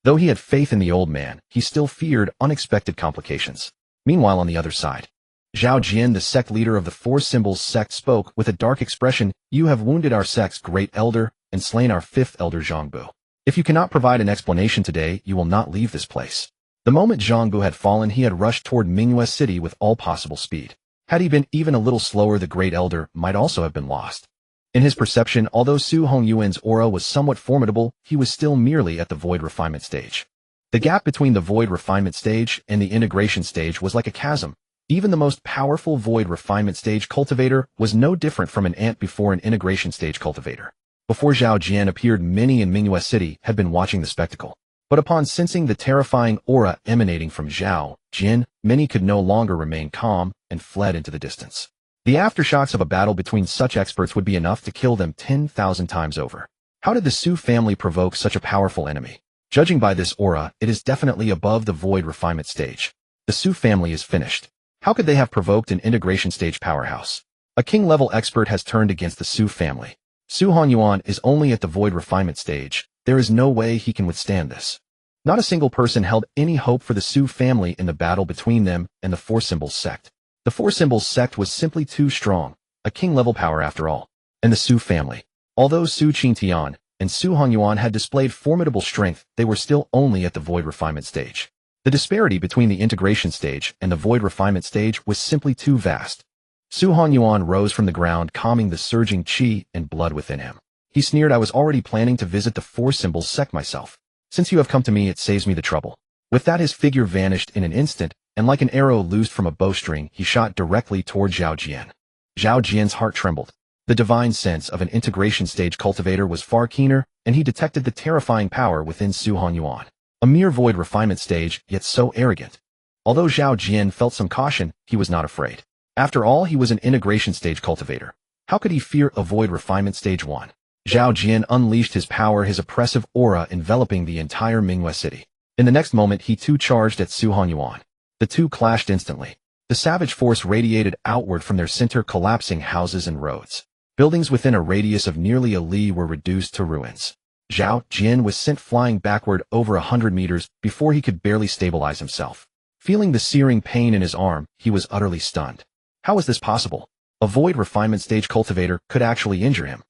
Though he had faith in the old man, he still feared unexpected complications. Meanwhile, on the other side, Zhao Jian, the sect leader of the Four Symbols sect, spoke with a dark expression. You have wounded our sect's great elder and slain our fifth elder Zhangbu. If you cannot provide an explanation today, you will not leave this place. The moment Zhangbu had fallen, he had rushed toward Mingyue City with all possible speed. Had he been even a little slower, the great elder might also have been lost. In his perception, although Su Hongyuan's aura was somewhat formidable, he was still merely at the void refinement stage. The gap between the void refinement stage and the integration stage was like a chasm. Even the most powerful void refinement stage cultivator was no different from an ant before an integration stage cultivator. Before Zhao Jian appeared, many in Mingyue City had been watching the spectacle. But upon sensing the terrifying aura emanating from Zhao Jian, many could no longer remain calm and fled into the distance. The aftershocks of a battle between such experts would be enough to kill them 10,000 times over. How did the Su family provoke such a powerful enemy? Judging by this aura, it is definitely above the void refinement stage. The Su family is finished. How could they have provoked an integration stage powerhouse? A king-level expert has turned against the Su family. Su Hanyuan is only at the void refinement stage. There is no way he can withstand this. Not a single person held any hope for the Su family in the battle between them and the Four Symbols sect. The Four Symbols sect was simply too strong, a king-level power after all. And the Su family. Although Su Qingtian and Su Hanyuan had displayed formidable strength, they were still only at the void refinement stage. The disparity between the integration stage and the void refinement stage was simply too vast. Su Hanyuan rose from the ground, calming the surging qi and blood within him. He sneered, I was already planning to visit the Four Symbols sect myself. Since you have come to me, it saves me the trouble. With that, his figure vanished in an instant, and like an arrow loosed from a bowstring, he shot directly toward Zhao Jian. Zhao Jian's heart trembled. The divine sense of an integration stage cultivator was far keener, and he detected the terrifying power within Su Hanyuan. A mere void refinement stage, yet so arrogant. Although Zhao Jian felt some caution, he was not afraid. After all, he was an integration stage cultivator. How could he fear a void refinement stage 1? Zhao Jian unleashed his power, his oppressive aura enveloping the entire Mingyue City. In the next moment, he too charged at Su Hanyuan. The two clashed instantly. The savage force radiated outward from their center, collapsing houses and roads. Buildings within a radius of nearly a li were reduced to ruins. Zhao Jian was sent flying backward over 100 meters before he could barely stabilize himself. Feeling the searing pain in his arm, he was utterly stunned. How was this possible? A void refinement stage cultivator could actually injure him.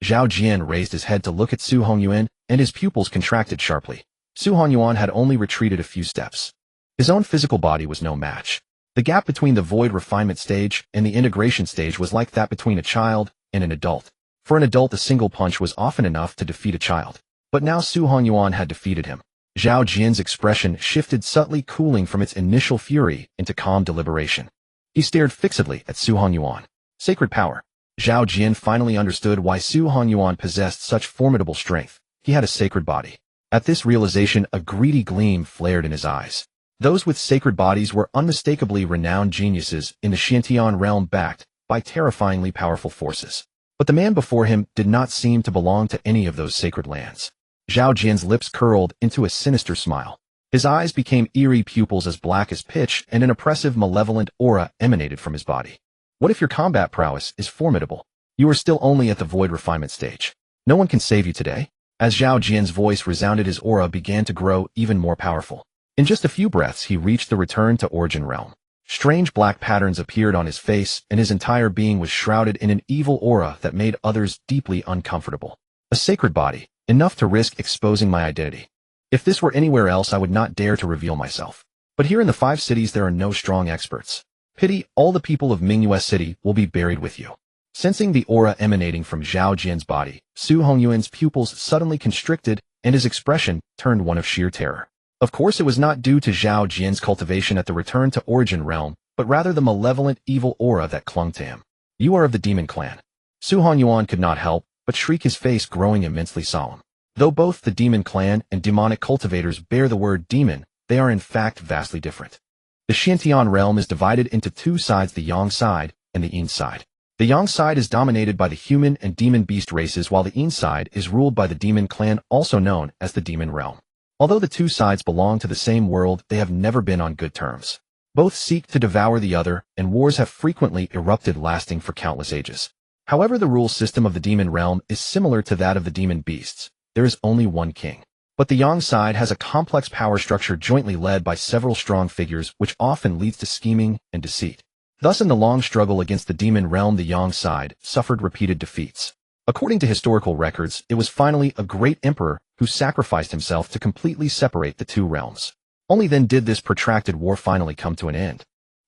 Zhao Jian raised his head to look at Su Hongyuan, and his pupils contracted sharply. Su Hanyuan had only retreated a few steps. His own physical body was no match. The gap between the void refinement stage and the integration stage was like that between a child and an adult. For an adult, a single punch was often enough to defeat a child. But now Su Hanyuan had defeated him. Zhao Jian's expression shifted subtly, cooling from its initial fury into calm deliberation. He stared fixedly at Su Hanyuan. Sacred power. Zhao Jian finally understood why Su Hanyuan possessed such formidable strength. He had a sacred body. At this realization, a greedy gleam flared in his eyes. Those with sacred bodies were unmistakably renowned geniuses in the Xiantian realm, backed by terrifyingly powerful forces. But the man before him did not seem to belong to any of those sacred lands. Zhao Jian's lips curled into a sinister smile. His eyes became eerie, pupils as black as pitch, and an oppressive, malevolent aura emanated from his body. What if your combat prowess is formidable? You are still only at the void refinement stage. No one can save you today. As Zhao Jian's voice resounded, his aura began to grow even more powerful. In just a few breaths, he reached the return to origin realm. Strange black patterns appeared on his face, and his entire being was shrouded in an evil aura that made others deeply uncomfortable. A sacred body, enough to risk exposing my identity. If this were anywhere else, I would not dare to reveal myself. But here in the 5 cities there are no strong experts. Pity, all the people of Mingyue City will be buried with you. Sensing the aura emanating from Zhao Jian's body, Su Hongyuan's pupils suddenly constricted, and his expression turned one of sheer terror. Of course, it was not due to Zhao Jian's cultivation at the return to Origin Realm, but rather the malevolent evil aura that clung to him. You are of the demon clan. Su Hongyuan could not help but shriek, his face growing immensely solemn. Though both the demon clan and demonic cultivators bear the word demon, they are in fact vastly different. The Xianxia realm is divided into 2 sides, the Yang side and the Yin side. The Yang side is dominated by the human and demon beast races, while the Yin side is ruled by the demon clan, also known as the demon realm. Although the 2 sides belong to the same world, they have never been on good terms. Both seek to devour the other, and wars have frequently erupted, lasting for countless ages. However, the rule system of the demon realm is similar to that of the demon beasts. There is only one king. But the Yang side has a complex power structure jointly led by several strong figures, which often leads to scheming and deceit. Thus, in the long struggle against the demon realm, the Yang side suffered repeated defeats. According to historical records, it was finally a great emperor who sacrificed himself to completely separate the 2 realms. Only then did this protracted war finally come to an end.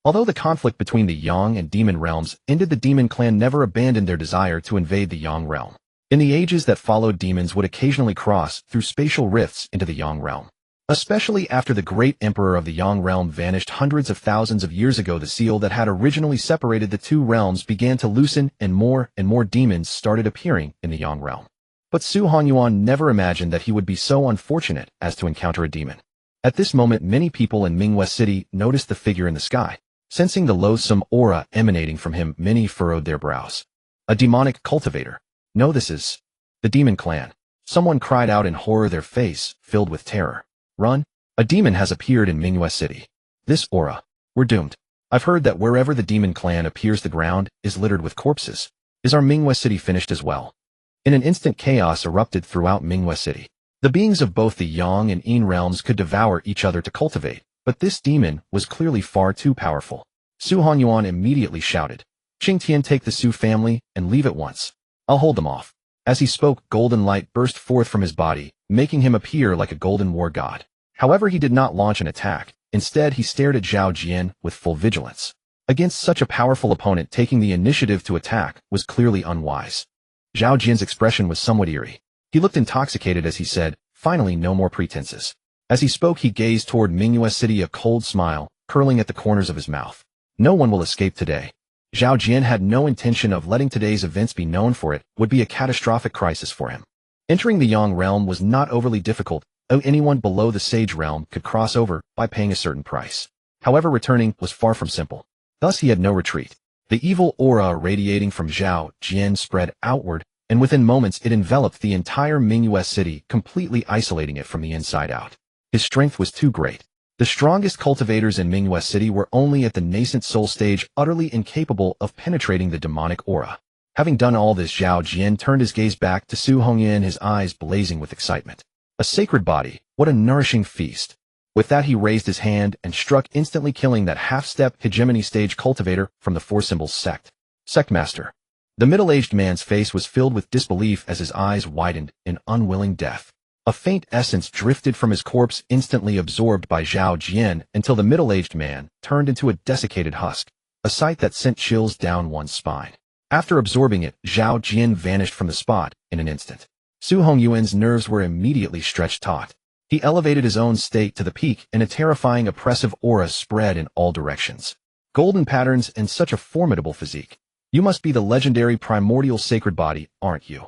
Although the conflict between the Yang and demon realms ended, the demon clan never abandoned their desire to invade the Yang realm. In the ages that followed, demons would occasionally cross through spatial rifts into the Yang realm. Especially after the great emperor of the Yang realm vanished hundreds of thousands of years ago, the seal that had originally separated the 2 realms began to loosen, and more demons started appearing in the Yang realm. But Su Hongyuan never imagined that he would be so unfortunate as to encounter a demon. At this moment, many people in Mingyue City noticed the figure in the sky. Sensing the loathsome aura emanating from him, many furrowed their brows. A demonic cultivator. No, this is the demon clan. Someone cried out in horror, their face filled with terror. Run! A demon has appeared in Mingyue City. This aura. We're doomed. I've heard that wherever the demon clan appears, the ground is littered with corpses. Is our Mingyue City finished as well? In an instant, chaos erupted throughout Mingyue City. The beings of both the Yang and Yin realms could devour each other to cultivate, but this demon was clearly far too powerful. Su Hongyuan immediately shouted, "Qingtian, take the Su family and leave at once. I'll hold them off." As he spoke, golden light burst forth from his body, making him appear like a golden war god. However, he did not launch an attack. Instead, he stared at Zhao Jian with full vigilance. Against such a powerful opponent, taking the initiative to attack was clearly unwise. Zhao Jian's expression was somewhat eerie. He looked intoxicated as he said, "Finally, no more pretenses." As he spoke, he gazed toward Mingyue City, a cold smile curling at the corners of his mouth. No one will escape today. Zhao Jian had no intention of letting today's events be known, for it would be a catastrophic crisis for him. Entering the Yang realm was not overly difficult, though anyone below the Sage realm could cross over by paying a certain price. However, returning was far from simple. Thus, he had no retreat. The evil aura radiating from Zhao Jian spread outward, and within moments it enveloped the entire Mingyue City, completely isolating it from the inside out. His strength was too great. The strongest cultivators in Mingyue City were only at the nascent soul stage, utterly incapable of penetrating the demonic aura. Having done all this, Zhao Jian turned his gaze back to Su Hongyuan, his eyes blazing with excitement. A sacred body, what a nourishing feast. With that, he raised his hand and struck, instantly killing that half-step hegemony stage cultivator from the Four Symbols sect. Sectmaster. The middle-aged man's face was filled with disbelief as his eyes widened in unwilling death. A faint essence drifted from his corpse, instantly absorbed by Zhao Jian, until the middle-aged man turned into a desiccated husk, a sight that sent chills down one's spine. After absorbing it, Zhao Jian vanished from the spot in an instant. Su Hongyuan's nerves were immediately stretched taut. He elevated his own state to the peak, and a terrifying, oppressive aura spread in all directions. Golden patterns and such a formidable physique. You must be the legendary primordial sacred body, aren't you?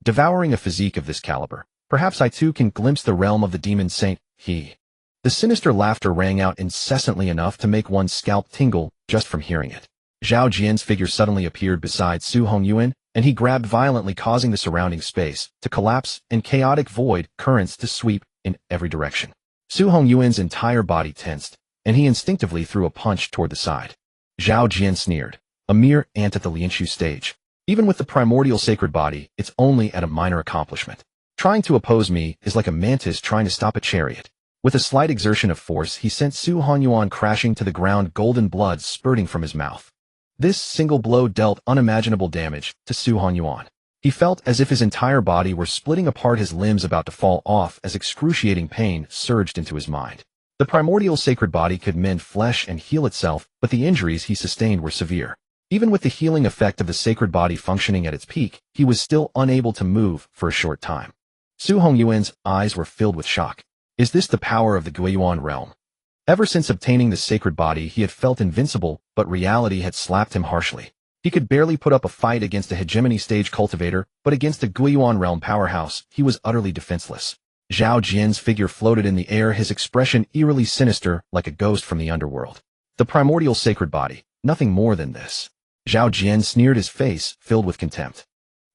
Devouring a physique of this caliber, perhaps I too can glimpse the realm of the demon saint, he. The sinister laughter rang out incessantly enough to make one's scalp tingle just from hearing it. Zhao Jian's figure suddenly appeared beside Su Hongyuan, and he grabbed violently, causing the surrounding space to collapse and chaotic void currents to sweep in every direction. Su Hongyuan's entire body tensed, and he instinctively threw a punch toward the side. Zhao Jian sneered. A mere ant at the Lianshu stage. Even with the primordial sacred body, it's only at a minor accomplishment. Trying to oppose me is like a mantis trying to stop a chariot. With a slight exertion of force, he sent Su Hongyuan crashing to the ground, golden blood spurting from his mouth. This single blow dealt unimaginable damage to Su Hongyuan. He felt as if his entire body were splitting apart, his limbs about to fall off as excruciating pain surged into his mind. The primordial sacred body could mend flesh and heal itself, but the injuries he sustained were severe. Even with the healing effect of the sacred body functioning at its peak, he was still unable to move for a short time. Su Hongyuan's eyes were filled with shock. Is this the power of the Guiyuan realm? Ever since obtaining the sacred body, he had felt invincible, but reality had slapped him harshly. He could barely put up a fight against a hegemony stage cultivator, but against a Guiyuan realm powerhouse, he was utterly defenseless. Zhao Jian's figure floated in the air, his expression eerily sinister, like a ghost from the underworld. The primordial sacred body, nothing more than this. Zhao Jian sneered, his face filled with contempt.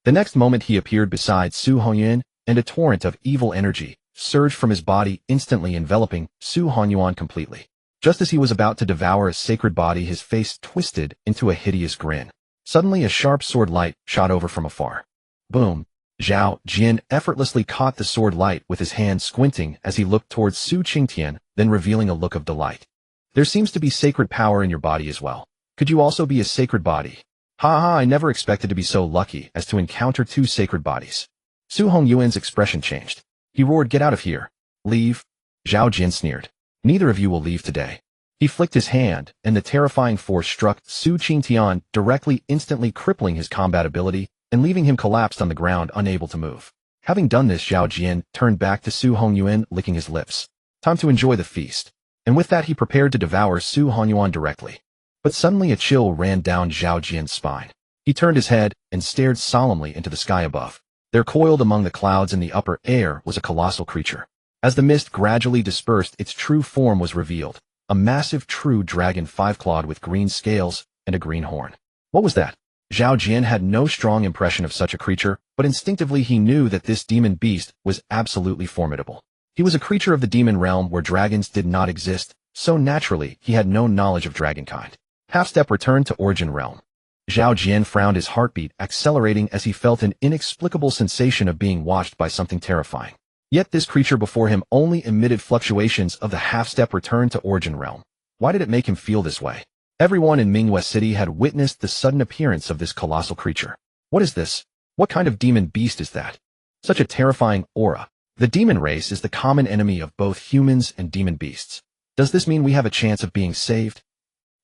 The next moment he appeared beside Su Hongyuan, and a torrent of evil energy surged from his body, instantly enveloping Su Hongyuan completely. Just as he was about to devour a sacred body, his face twisted into a hideous grin. Suddenly a sharp sword light shot over from afar. Boom! Zhao Jian effortlessly caught the sword light with his hand, squinting as he looked towards Su Qingtian, then revealing a look of delight. There seems to be sacred power in your body as well. Could you also be a sacred body? Ha ha, I never expected to be so lucky as to encounter two sacred bodies. Su Hongyuan's expression changed. He roared, "Get out of here. Leave." Zhao Jian sneered. "Neither of you will leave today." He flicked his hand, and the terrifying force struck Su Qingtian directly, instantly crippling his combat ability and leaving him collapsed on the ground, unable to move. Having done this, Zhao Jian turned back to Su Hongyuan, licking his lips. Time to enjoy the feast. And with that, he prepared to devour Su Hongyuan directly. But suddenly a chill ran down Zhao Jian's spine. He turned his head and stared solemnly into the sky above. There, coiled among the clouds in the upper air, was a colossal creature. As the mist gradually dispersed, its true form was revealed. A massive true dragon, five-clawed, with green scales and a green horn. What was that? Zhao Jian had no strong impression of such a creature, but instinctively he knew that this demon beast was absolutely formidable. He was a creature of the demon realm where dragons did not exist, so naturally he had no knowledge of dragonkind. Half-step return to origin realm. Zhao Jian frowned, his heartbeat accelerating as he felt an inexplicable sensation of being watched by something terrifying. Yet this creature before him only emitted fluctuations of the half-step return to origin realm. Why did it make him feel this way? Everyone in Mingwei City had witnessed the sudden appearance of this colossal creature. What is this? What kind of demon beast is that? Such a terrifying aura. The demon race is the common enemy of both humans and demon beasts. Does this mean we have a chance of being saved?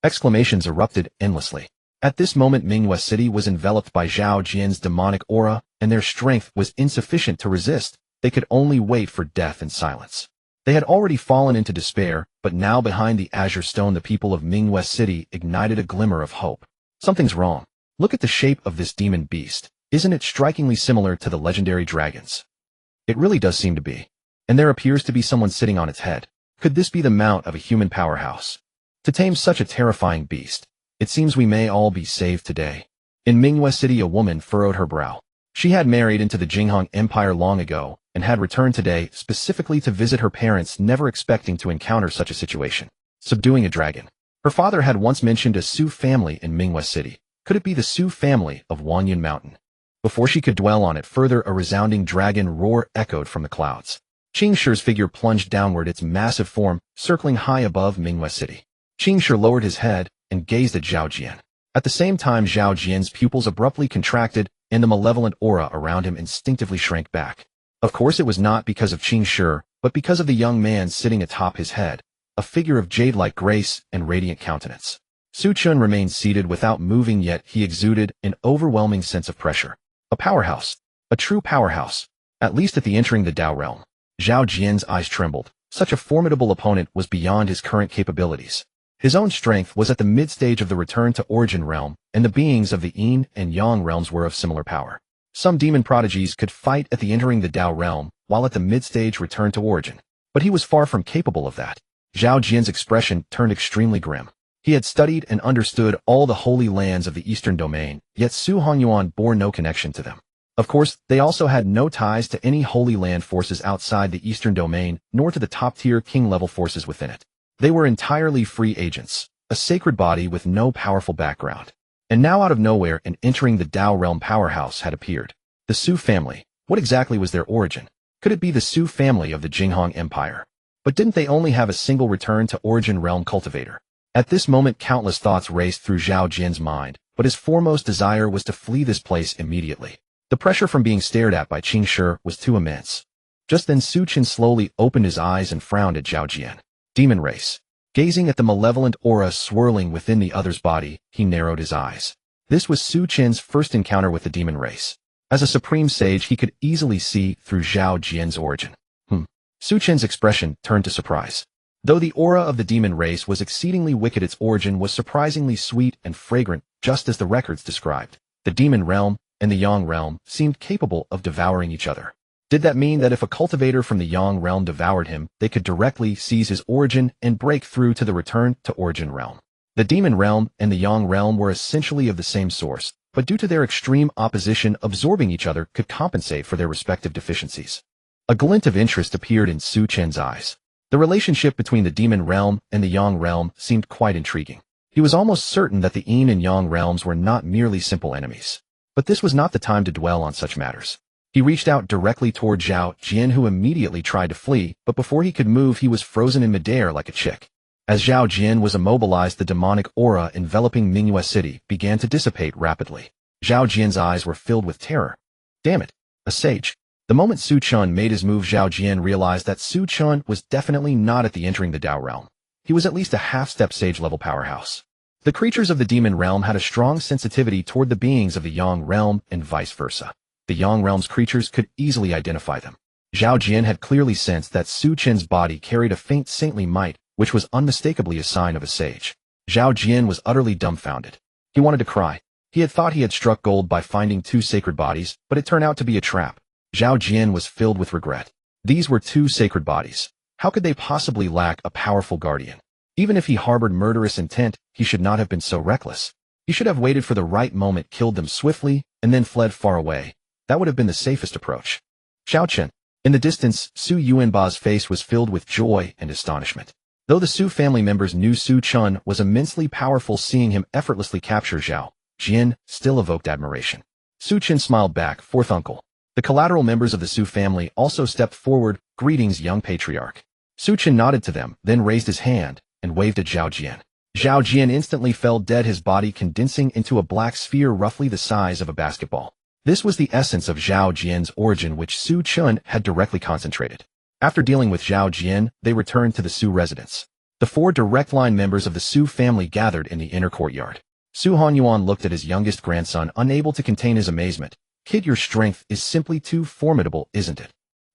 Exclamations erupted endlessly. At this moment, Mingwei City was enveloped by Zhao Jian's demonic aura, and their strength was insufficient to resist. They could only wait for death in silence. They had already fallen into despair, but now behind the azure stone the people of Mingwei City ignited a glimmer of hope. Something's wrong. Look at the shape of this demon beast. Isn't it strikingly similar to the legendary dragons? It really does seem to be. And there appears to be someone sitting on its head. Could this be the mount of a human powerhouse? To tame such a terrifying beast, it seems we may all be saved today. In Mingwei City, a woman furrowed her brow. She had married into the Jing Empire long ago, and had returned today specifically to visit her parents, never expecting to encounter such a situation. Subduing a dragon. Her father had once mentioned a Su family in Mingwei City. Could it be the Su family of Wanyun Mountain? Before she could dwell on it further, a resounding dragon roar echoed from the clouds. Qingshir's figure plunged downward, its massive form circling high above Mingwei City. Qingshir lowered his head and gazed at Zhao Jian. At the same time, Zhao Jian's pupils abruptly contracted, and the malevolent aura around him instinctively shrank back. Of course, it was not because of Qingshir, but because of the young man sitting atop his head, a figure of jade-like grace and radiant countenance. Su Chun remained seated without moving, yet he exuded an overwhelming sense of pressure. A powerhouse. A true powerhouse. At least at the entering the Dao realm. Zhao Jian's eyes trembled. Such a formidable opponent was beyond his current capabilities. His own strength was at the mid-stage of the return to origin realm, and the beings of the Yin and Yang realms were of similar power. Some demon prodigies could fight at the entering the Dao realm, while at the mid-stage return to origin. But he was far from capable of that. Zhao Jian's expression turned extremely grim. He had studied and understood all the holy lands of the Eastern Domain, yet Su Hongyuan bore no connection to them. Of course, they also had no ties to any holy land forces outside the Eastern Domain, nor to the top-tier king-level forces within it. They were entirely free agents, a sacred body with no powerful background. And now out of nowhere and entering the Dao realm powerhouse had appeared. The Su family. What exactly was their origin? Could it be the Su family of the Jing Empire? But didn't they only have a single return to origin realm cultivator? At this moment countless thoughts raced through Zhao Jian's mind, but his foremost desire was to flee this place immediately. The pressure from being stared at by Qingshi was too immense. Just then Su Chen slowly opened his eyes and frowned at Zhao Jian. Demon race. Gazing at the malevolent aura swirling within the other's body, he narrowed his eyes. This was Su Chen's first encounter with the demon race. As a supreme sage, he could easily see through Zhao Jian's origin. Su Chen's expression turned to surprise. Though the aura of the demon race was exceedingly wicked, its origin was surprisingly sweet and fragrant, just as the records described. The demon realm and the yang realm seemed capable of devouring each other. Did that mean that if a cultivator from the yang realm devoured him, they could directly seize his origin and break through to the return to origin realm? The demon realm and the yang realm were essentially of the same source, but due to their extreme opposition, absorbing each other could compensate for their respective deficiencies. A glint of interest appeared in Su Chen's eyes. The relationship between the demon realm and the yang realm seemed quite intriguing. He was almost certain that the yin and yang realms were not merely simple enemies. But this was not the time to dwell on such matters. He reached out directly toward Zhao Jian, who immediately tried to flee, but before he could move he was frozen in midair like a chick. As Zhao Jian was immobilized, the demonic aura enveloping Mingyue City began to dissipate rapidly. Zhao Jian's eyes were filled with terror. Damn it! A sage. The moment Su Chen made his move, Zhao Jian realized that Su Chen was definitely not at the entering the Dao realm. He was at least a half-step sage-level powerhouse. The creatures of the demon realm had a strong sensitivity toward the beings of the yang realm and vice versa. The yang realm's creatures could easily identify them. Zhao Jian had clearly sensed that Su Chen's body carried a faint saintly might, which was unmistakably a sign of a sage. Zhao Jian was utterly dumbfounded. He wanted to cry. He had thought he had struck gold by finding two sacred bodies, but it turned out to be a trap. Zhao Jian was filled with regret. These were two sacred bodies. How could they possibly lack a powerful guardian? Even if he harbored murderous intent, he should not have been so reckless. He should have waited for the right moment, killed them swiftly, and then fled far away. That would have been the safest approach. Xiao Chen. In the distance, Su Yuanba's face was filled with joy and astonishment. Though the Su family members knew Su Chen was immensely powerful, seeing him effortlessly capture Zhao Jian still evoked admiration. Su Chen smiled back, "Fourth uncle." The collateral members of the Su family also stepped forward. "Greetings, young patriarch." Su Chen nodded to them, then raised his hand and waved at Zhao Jian. Zhao Jian instantly fell dead, his body condensing into a black sphere roughly the size of a basketball. This was the essence of Zhao Jian's origin, which Su Chen had directly concentrated. After dealing with Zhao Jian, they returned to the Su residence. The four direct line members of the Su family gathered in the inner courtyard. Su Hanyuan looked at his youngest grandson, unable to contain his amazement. "Kid, your strength is simply too formidable, isn't it?"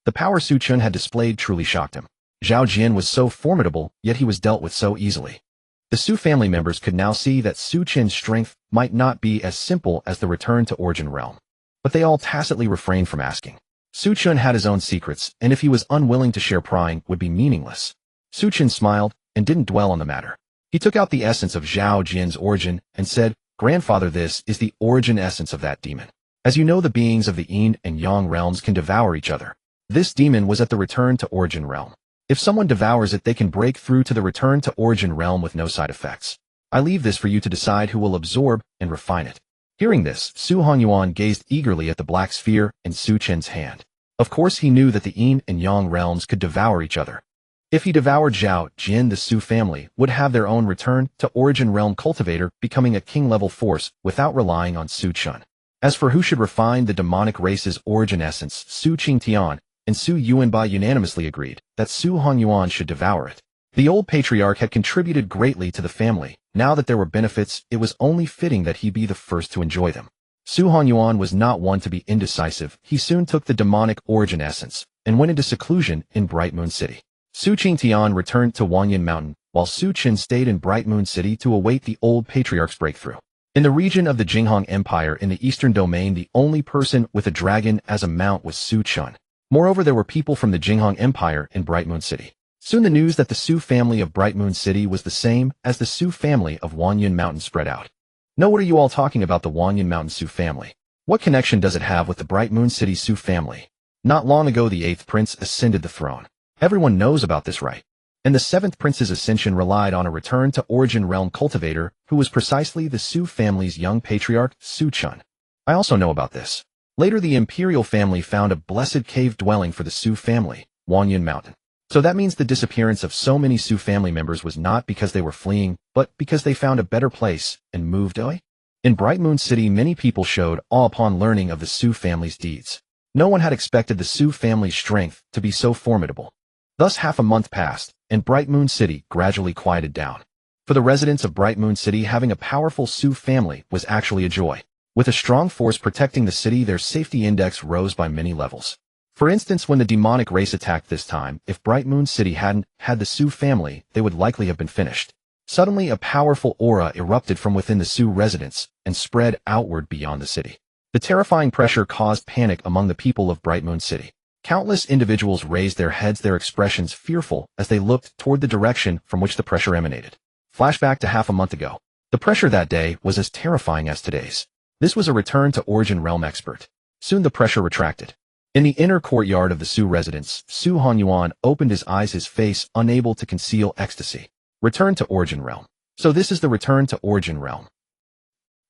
The power Su Chen had displayed truly shocked him. Zhao Jian was so formidable, yet he was dealt with so easily. The Su family members could now see that Su Chen's strength might not be as simple as the return to origin realm. But they all tacitly refrained from asking. Su Chen had his own secrets, and if he was unwilling to share, prying would be meaningless. Su Chen smiled and didn't dwell on the matter. He took out the essence of Zhao Jian's origin and said, "Grandfather, this is the origin essence of that demon. As you know, the beings of the yin and yang realms can devour each other. This demon was at the return to origin realm. If someone devours it, they can break through to the return to origin realm with no side effects. I leave this for you to decide who will absorb and refine it." Hearing this, Su Hanyuan gazed eagerly at the black sphere in Su Chen's hand. Of course he knew that the yin and yang realms could devour each other. If he devoured Zhao Jian, the Su family would have their own return to origin realm cultivator, becoming a king-level force without relying on Su Chen. As for who should refine the demonic race's origin essence, Su Qingtian and Su Yuanba unanimously agreed that Su Hanyuan should devour it. The old patriarch had contributed greatly to the family. Now that there were benefits, it was only fitting that he be the first to enjoy them. Su Hanyuan was not one to be indecisive. He soon took the demonic origin essence and went into seclusion in Bright Moon City. Su Qingtian returned to Wanyan Mountain, while Su Chen stayed in Bright Moon City to await the old patriarch's breakthrough. In the region of the Jinghong Empire in the eastern domain, the only person with a dragon as a mount was Su Chen. Moreover, there were people from the Jinghong Empire in Bright Moon City. Soon the news that the Su family of Bright Moon City was the same as the Su family of Wanyan Mountain spread out. "No, what are you all talking about, the Wanyan Mountain Su family? What connection does it have with the Bright Moon City Su family? Not long ago the 8th prince ascended the throne. Everyone knows about this, right? And the 7th prince's ascension relied on a return to origin realm cultivator who was precisely the Su family's young patriarch, Su Chen. I also know about this. Later the imperial family found a blessed cave dwelling for the Su family, Wanyan Mountain. So that means the disappearance of so many Su family members was not because they were fleeing, but because they found a better place and moved away? In Bright Moon City, many people showed awe upon learning of the Su family's deeds. No one had expected the Su family's strength to be so formidable. Thus half a month passed, and Bright Moon City gradually quieted down. For the residents of Bright Moon City, having a powerful Su family was actually a joy. With a strong force protecting the city, their safety index rose by many levels. For instance, when the demonic race attacked this time, if Bright Moon City hadn't had the Su family, they would likely have been finished. Suddenly, a powerful aura erupted from within the Su residents and spread outward beyond the city. The terrifying pressure caused panic among the people of Bright Moon City. Countless individuals raised their heads, their expressions fearful as they looked toward the direction from which the pressure emanated. Flashback to half a month ago. The pressure that day was as terrifying as today's. This was a return to Origin Realm expert. Soon the pressure retracted. In the inner courtyard of the Su residence, Su Honyuan opened his eyes, his face unable to conceal ecstasy. Return to Origin Realm. So this is the return to Origin Realm.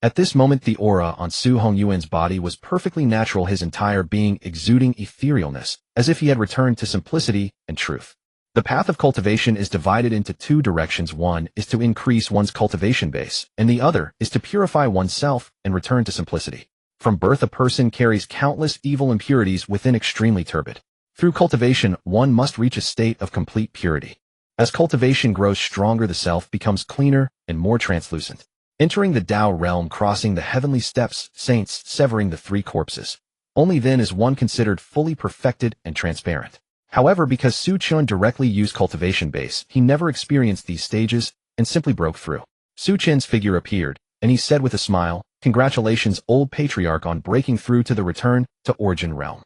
At this moment, the aura on Su Hongyuan's body was perfectly natural, his entire being exuding etherealness, as if he had returned to simplicity and truth. The path of cultivation is divided into two directions. One is to increase one's cultivation base, and the other is to purify oneself and return to simplicity. From birth, a person carries countless evil impurities within, extremely turbid. Through cultivation, one must reach a state of complete purity. As cultivation grows stronger, the self becomes cleaner and more translucent. Entering the Tao realm, crossing the heavenly steps, saints, severing the three corpses. Only then is one considered fully perfected and transparent. However, because Su Chen directly used cultivation base, he never experienced these stages and simply broke through. Su Chen's figure appeared, and he said with a smile, "Congratulations, old patriarch, on breaking through to the return to Origin Realm."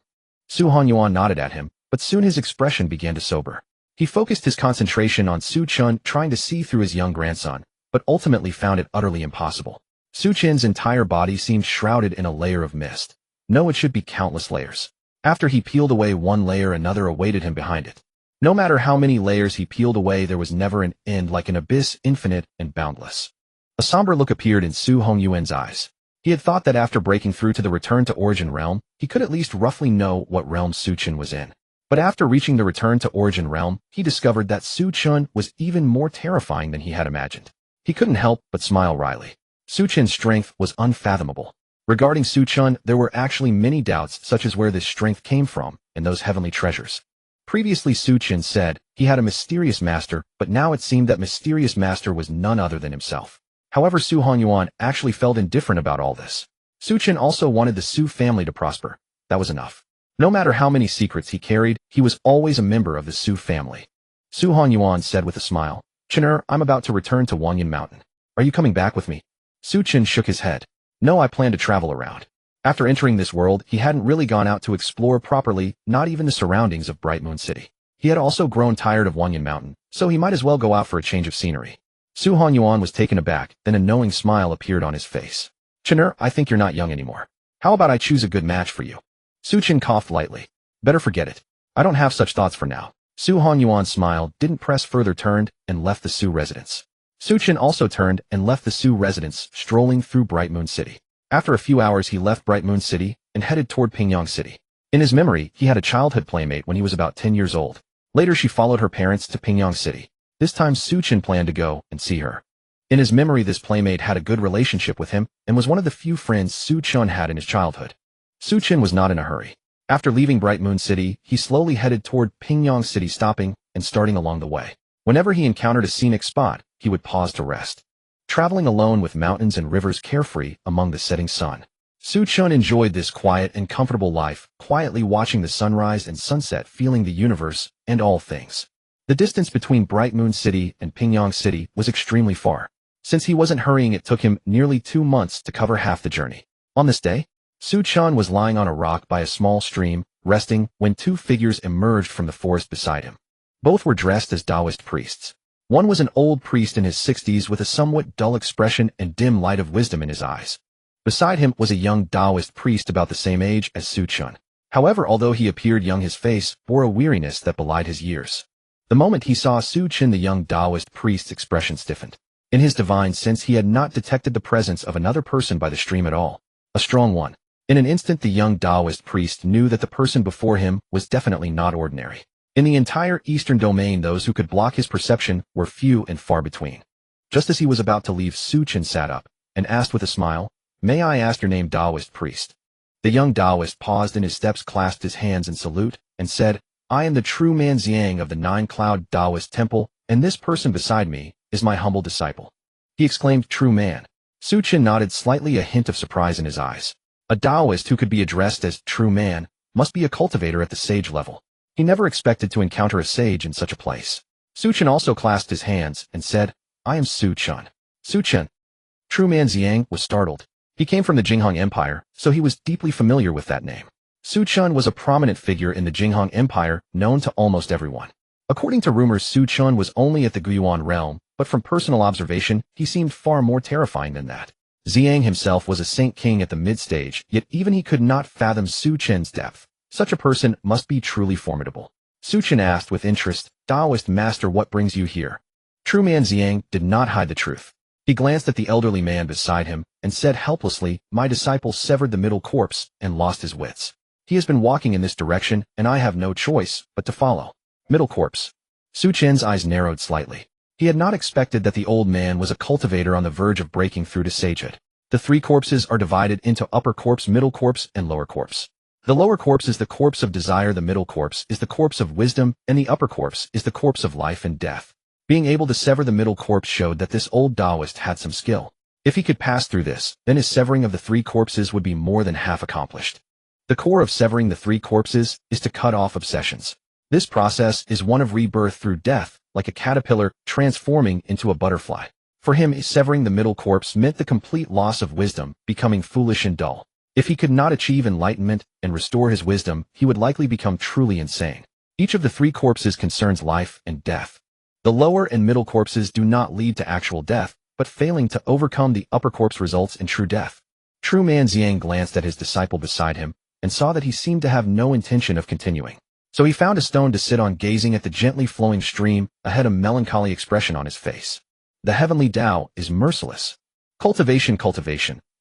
Su Honyuan nodded at him, but soon his expression began to sober. He focused his concentration on Su Chen, trying to see through his young grandson, but ultimately found it utterly impossible. Su Chen's entire body seemed shrouded in a layer of mist. No, it should be countless layers. After he peeled away one layer, another awaited him behind it. No matter how many layers he peeled away, there was never an end, like an abyss, infinite and boundless. A somber look appeared in Su Hongyuan's eyes. He had thought that after breaking through to the return to Origin Realm, he could at least roughly know what realm Su Chen was in. But after reaching the return to Origin Realm, he discovered that Su Chen was even more terrifying than he had imagined. He couldn't help but smile wryly. Su Chen's strength was unfathomable. Regarding Su Chen, there were actually many doubts, such as where this strength came from and those heavenly treasures. Previously, Su Chen said he had a mysterious master, but now it seemed that mysterious master was none other than himself. However, Su Honyuan actually felt indifferent about all this. Su Chen also wanted the Su family to prosper. That was enough. No matter how many secrets he carried, he was always a member of the Su family. Su Honyuan said with a smile, "Chener, I'm about to return to Wanyan Mountain. Are you coming back with me?" Su Chen shook his head. "No, I plan to travel around." After entering this world, he hadn't really gone out to explore properly, not even the surroundings of Bright Moon City. He had also grown tired of Wanyan Mountain, so he might as well go out for a change of scenery. Su Honyuan was taken aback, then a knowing smile appeared on his face. "Chener, I think you're not young anymore. How about I choose a good match for you?" Su Chen coughed lightly. "Better forget it. I don't have such thoughts for now." Su Honyuan smiled, didn't press further, turned, and left the Su residence. Su Chen also turned and left the Su residence, strolling through Bright Moon City. After a few hours, he left Bright Moon City and headed toward Pingyang City. In his memory, he had a childhood playmate when he was about 10 years old. Later, she followed her parents to Pingyang City. This time, Su Chen planned to go and see her. In his memory, this playmate had a good relationship with him and was one of the few friends Su Chen had in his childhood. Su Chen was not in a hurry. After leaving Bright Moon City, he slowly headed toward Pingyang City, stopping and starting along the way. Whenever he encountered a scenic spot, he would pause to rest. Traveling alone with mountains and rivers carefree among the setting sun. Su Chen enjoyed this quiet and comfortable life, quietly watching the sunrise and sunset, feeling the universe and all things. The distance between Bright Moon City and Pingyang City was extremely far. Since he wasn't hurrying, it took him nearly 2 months to cover half the journey. On this day, Su Chen was lying on a rock by a small stream, resting, when two figures emerged from the forest beside him. Both were dressed as Taoist priests. One was an old priest in his 60s with a somewhat dull expression and dim light of wisdom in his eyes. Beside him was a young Taoist priest about the same age as Su Chen. However, although he appeared young, his face bore a weariness that belied his years. The moment he saw Su Chen, the young Taoist priest's expression stiffened. In his divine sense, he had not detected the presence of another person by the stream at all. A strong one. In an instant, the young Taoist priest knew that the person before him was definitely not ordinary. In the entire eastern domain, those who could block his perception were few and far between. Just as he was about to leave, Chen sat up and asked with a smile, "May I ask your name, Taoist priest?" The young Taoist paused in his steps, clasped his hands in salute, and said, "I am the true man Xiang of the Nine-Cloud Taoist Temple, and this person beside me is my humble disciple." He exclaimed, "True man." Chen nodded, slightly, a hint of surprise in his eyes. A Taoist who could be addressed as true man must be a cultivator at the sage level. He never expected to encounter a sage in such a place. Chen also clasped his hands and said, "I am Chen." Chen. True man Xiang was startled. He came from the Jing Empire, so he was deeply familiar with that name. Chen was a prominent figure in the Jing Empire, known to almost everyone. According to rumors, Chen was only at the Guiyuan realm, but from personal observation, he seemed far more terrifying than that. Xiang himself was a saint king at the mid-stage, yet even he could not fathom Chen's depth. Such a person must be truly formidable. Chen asked with interest, "Taoist master, what brings you here?" True man Xiang did not hide the truth. He glanced at the elderly man beside him and said helplessly, "My disciple severed the middle corpse and lost his wits. He has been walking in this direction, and I have no choice but to follow." Middle corpse. Chen's eyes narrowed slightly. He had not expected that the old man was a cultivator on the verge of breaking through to sagehood. The three corpses are divided into upper corpse, middle corpse, and lower corpse. The lower corpse is the corpse of desire, the middle corpse is the corpse of wisdom, and the upper corpse is the corpse of life and death. Being able to sever the middle corpse showed that this old Taoist had some skill. If he could pass through this, then his severing of the three corpses would be more than half accomplished. The core of severing the three corpses is to cut off obsessions. This process is one of rebirth through death, like a caterpillar transforming into a butterfly. For him, severing the middle corpse meant the complete loss of wisdom, becoming foolish and dull. If he could not achieve enlightenment and restore his wisdom, he would likely become truly insane. Each of the three corpses concerns life and death. The lower and middle corpses do not lead to actual death, but failing to overcome the upper corpse results in true death. True man Xiang glanced at his disciple beside him and saw that he seemed to have no intention of continuing. So he found a stone to sit on, gazing at the gently flowing stream, a melancholy expression on his face. The heavenly Tao is merciless. Cultivation.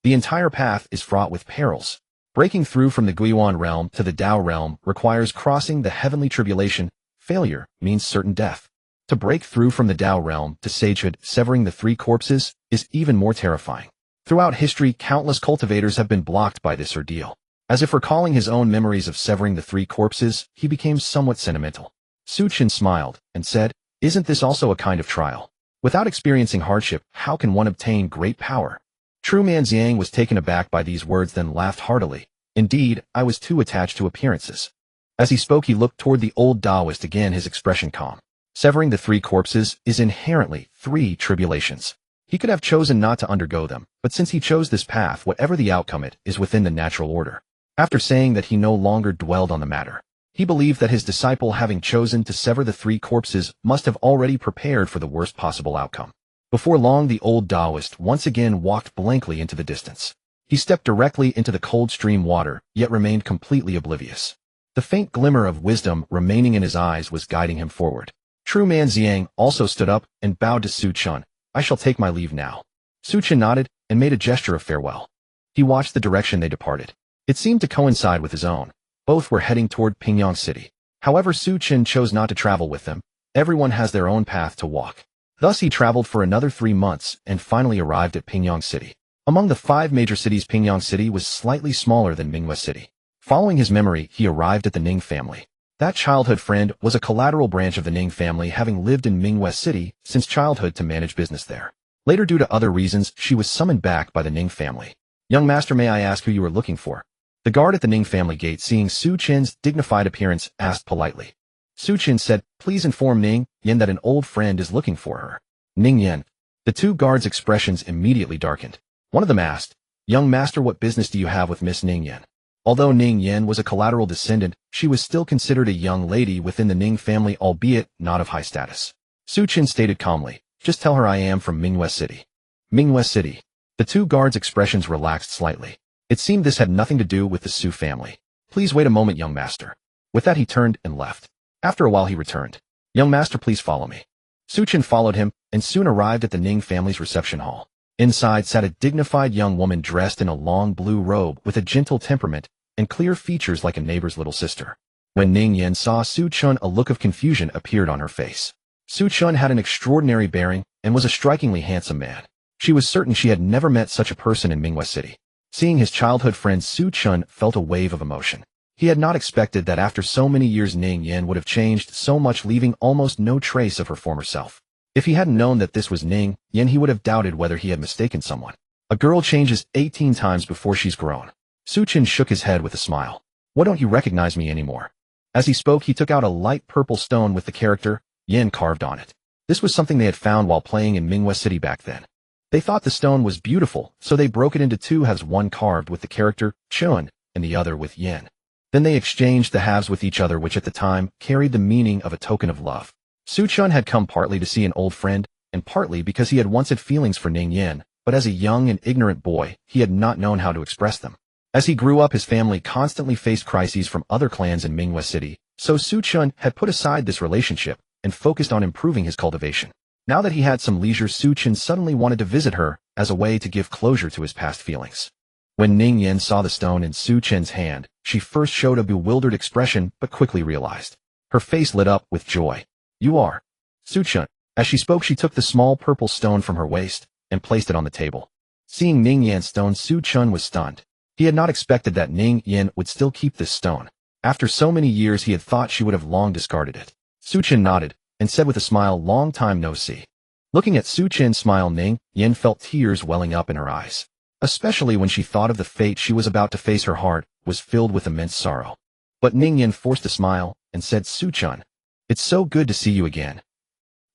The entire path is fraught with perils. Breaking through from the Guiyuan realm to the Tao realm requires crossing the heavenly tribulation. Failure means certain death. To break through from the Tao realm to sagehood, severing the three corpses, is even more terrifying. Throughout history, countless cultivators have been blocked by this ordeal. As if recalling his own memories of severing the three corpses, he became somewhat sentimental. Chen smiled and said, "Isn't this also a kind of trial? Without experiencing hardship, how can one obtain great power?" True man Xiang was taken aback by these words, then laughed heartily. "Indeed, I was too attached to appearances." As he spoke, he looked toward the old Taoist, again his expression calm. Severing the three corpses is inherently three tribulations. He could have chosen not to undergo them, but since he chose this path, whatever the outcome, it is within the natural order. After saying that, he no longer dwelled on the matter. He believed that his disciple, having chosen to sever the three corpses, must have already prepared for the worst possible outcome. Before long, the old Taoist once again walked blankly into the distance. He stepped directly into the cold stream water, yet remained completely oblivious. The faint glimmer of wisdom remaining in his eyes was guiding him forward. True man Xiang also stood up and bowed to Chen. "I shall take my leave now." Chen nodded and made a gesture of farewell. He watched the direction they departed. It seemed to coincide with his own. Both were heading toward Pingyang City. However, Chen chose not to travel with them. Everyone has their own path to walk. Thus he traveled for another 3 months and finally arrived at Pingyang City. Among the 5 major cities, Pingyang City was slightly smaller than Mingwei City. Following his memory, he arrived at the Ning family. That childhood friend was a collateral branch of the Ning family, having lived in Mingwei City since childhood to manage business there. Later, due to other reasons, she was summoned back by the Ning family. "Young master, may I ask who you are looking for?" The guard at the Ning family gate, seeing Chen's dignified appearance, asked politely. Chen said, "Please inform Ning Yen that an old friend is looking for her." Ning Yen. The two guards' expressions immediately darkened. One of them asked, "Young master, what business do you have with Miss Ning Yen?" Although Ning Yen was a collateral descendant, she was still considered a young lady within the Ning family, albeit not of high status. Chen stated calmly, "Just tell her I am from Mingwei City." Mingwei City. The two guards' expressions relaxed slightly. It seemed this had nothing to do with the Su family. "Please wait a moment, young master." With that, he turned and left. After a while, he returned. "Young master, please follow me." Chen followed him and soon arrived at the Ning family's reception hall. Inside sat a dignified young woman dressed in a long blue robe with a gentle temperament and clear features like a neighbor's little sister. When Ning Yen saw Su Chun, a look of confusion appeared on her face. Su Chun had an extraordinary bearing and was a strikingly handsome man. She was certain she had never met such a person in Minghua City. Seeing his childhood friend, Su Chun felt a wave of emotion. He had not expected that after so many years Ning Yen would have changed so much, leaving almost no trace of her former self. If he hadn't known that this was Ning Yen, he would have doubted whether he had mistaken someone. A girl changes 18 times before she's grown. Su Chun shook his head with a smile. Why don't you recognize me anymore? As he spoke, he took out a light purple stone with the character Yin carved on it. This was something they had found while playing in Minghua City back then. They thought the stone was beautiful, so they broke it into two halves, one carved with the character Chun and the other with Yin. Then they exchanged the halves with each other, which at the time carried the meaning of a token of love. Su Chun had come partly to see an old friend, and partly because he had once had feelings for Ning Yen, but as a young and ignorant boy, he had not known how to express them. As he grew up, his family constantly faced crises from other clans in Minghua City, so Su Chun had put aside this relationship and focused on improving his cultivation. Now that he had some leisure, Su Chun suddenly wanted to visit her as a way to give closure to his past feelings. When Ning Yen saw the stone in Su Chun's hand, she first showed a bewildered expression but quickly realized. Her face lit up with joy. You are Su Chun. As she spoke, she took the small purple stone from her waist and placed it on the table. Seeing Ning Yan's stone, Su Chun was stunned. He had not expected that Ning Yen would still keep this stone. After so many years, he had thought she would have long discarded it. Su Chun nodded and said with a smile, long time no see. Looking at Su Chun's smile, Ning Yen felt tears welling up in her eyes. Especially when she thought of the fate she was about to face, her heart was filled with immense sorrow. But Ning Yen forced a smile and said, Su Chun, it's so good to see you again.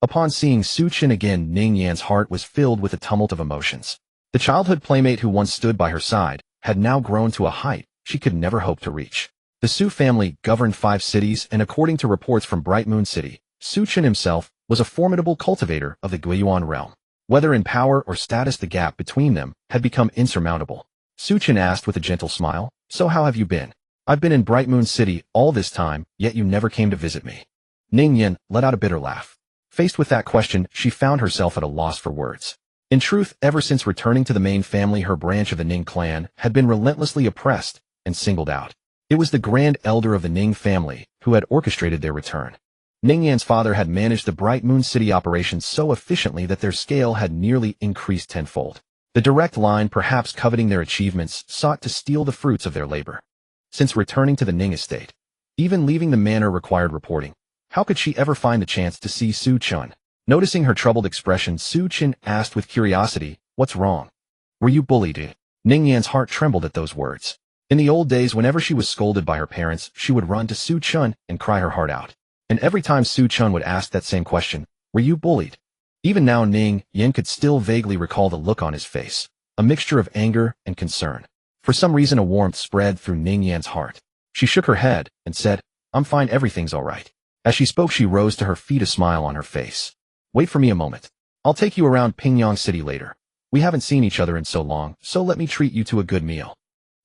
Upon seeing Su Chun again, Ning Yan's heart was filled with a tumult of emotions. The childhood playmate who once stood by her side had now grown to a height she could never hope to reach. The Su family governed 5 cities, and according to reports from Bright Moon City, Su Chun himself was a formidable cultivator of the Guiyuan realm. Whether in power or status, the gap between them had become insurmountable. Su Chun asked with a gentle smile, so how have you been? I've been in Bright Moon City all this time, yet you never came to visit me. Ning Yen let out a bitter laugh. Faced with that question, she found herself at a loss for words. In truth, ever since returning to the main family, her branch of the Ning clan had been relentlessly oppressed and singled out. It was the grand elder of the Ning family who had orchestrated their return. Ning Yan's father had managed the Bright Moon City operations so efficiently that their scale had nearly increased tenfold. The direct line, perhaps coveting their achievements, sought to steal the fruits of their labor. Since returning to the Ning estate, even leaving the manor required reporting. How could she ever find the chance to see Su Chun? Noticing her troubled expression, Su Chun asked with curiosity, what's wrong? Were you bullied? Ning Yan's heart trembled at those words. In the old days, whenever she was scolded by her parents, she would run to Su Chun and cry her heart out. And every time Su Chun would ask that same question, were you bullied? Even now, Ning Yen could still vaguely recall the look on his face, a mixture of anger and concern. For some reason, a warmth spread through Ning Yan's heart. She shook her head and said, I'm fine, everything's all right. As she spoke, she rose to her feet, a smile on her face. Wait for me a moment. I'll take you around Pingyang City later. We haven't seen each other in so long, so let me treat you to a good meal.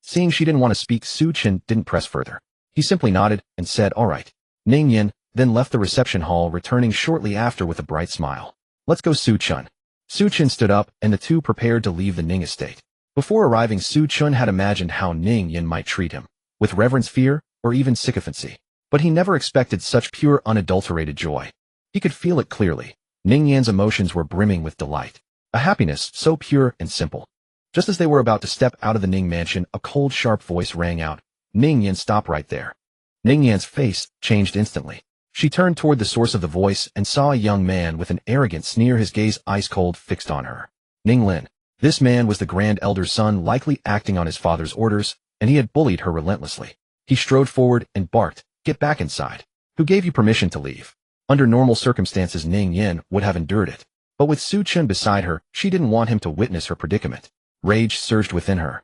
Seeing she didn't want to speak, Su Chun didn't press further. He simply nodded and said, all right. Ning Yen then left the reception hall, returning shortly after with a bright smile. Let's go, Su Chun. Su Chun stood up, and the two prepared to leave the Ning estate. Before arriving, Su Chun had imagined how Ning Yen might treat him, with reverence, fear, or even sycophancy. But he never expected such pure, unadulterated joy. He could feel it clearly. Ning Yan's emotions were brimming with delight. A happiness so pure and simple. Just as they were about to step out of the Ning mansion, a cold, sharp voice rang out. Ning Yan, stop right there. Ning Yan's face changed instantly. She turned toward the source of the voice and saw a young man with an arrogant sneer, his gaze ice-cold, fixed on her. Ning Lin. This man was the Grand Elder's son, likely acting on his father's orders, and he had bullied her relentlessly. He strode forward and barked, get back inside. Who gave you permission to leave? Under normal circumstances, Ning Yen would have endured it. But with Su Chun beside her, she didn't want him to witness her predicament. Rage surged within her.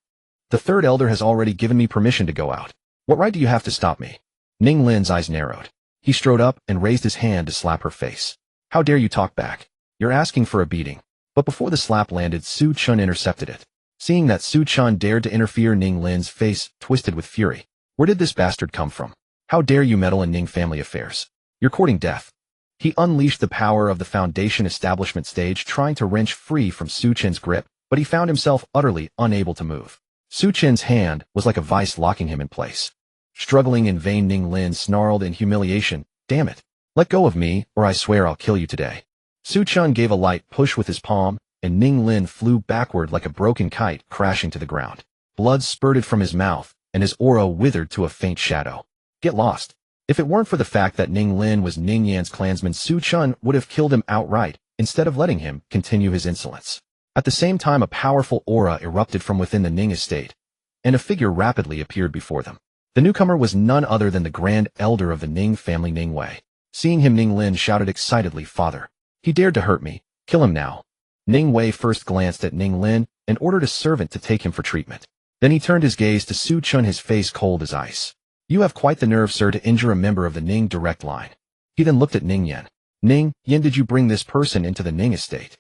The third elder has already given me permission to go out. What right do you have to stop me? Ning Lin's eyes narrowed. He strode up and raised his hand to slap her face. How dare you talk back? You're asking for a beating. But before the slap landed, Su Chun intercepted it. Seeing that Su Chun dared to interfere, Ning Lin's face twisted with fury. Where did this bastard come from? How dare you meddle in Ning family affairs? You're courting death. He unleashed the power of the Foundation establishment stage, trying to wrench free from Su Chen's grip, but he found himself utterly unable to move. Su Chen's hand was like a vice, locking him in place. Struggling in vain, Ning Lin snarled in humiliation, "Damn it. Let go of me, or I swear I'll kill you today." Su Chen gave a light push with his palm, and Ning Lin flew backward like a broken kite, crashing to the ground. Blood spurted from his mouth, and his aura withered to a faint shadow. Get lost. If it weren't for the fact that Ning Lin was Ning Yan's clansman, Su Chen would have killed him outright, instead of letting him continue his insolence. At the same time, a powerful aura erupted from within the Ning estate, and a figure rapidly appeared before them. The newcomer was none other than the Grand Elder of the Ning family, Ning Wei. Seeing him, Ning Lin shouted excitedly, "Father! He dared to hurt me. Kill him now." Ning Wei first glanced at Ning Lin and ordered a servant to take him for treatment. Then he turned his gaze to Su Chen, his face cold as ice. "You have quite the nerve, sir, to injure a member of the Ning direct line." He then looked at Ning Yan. "Ning Yan, did you bring this person into the Ning estate?"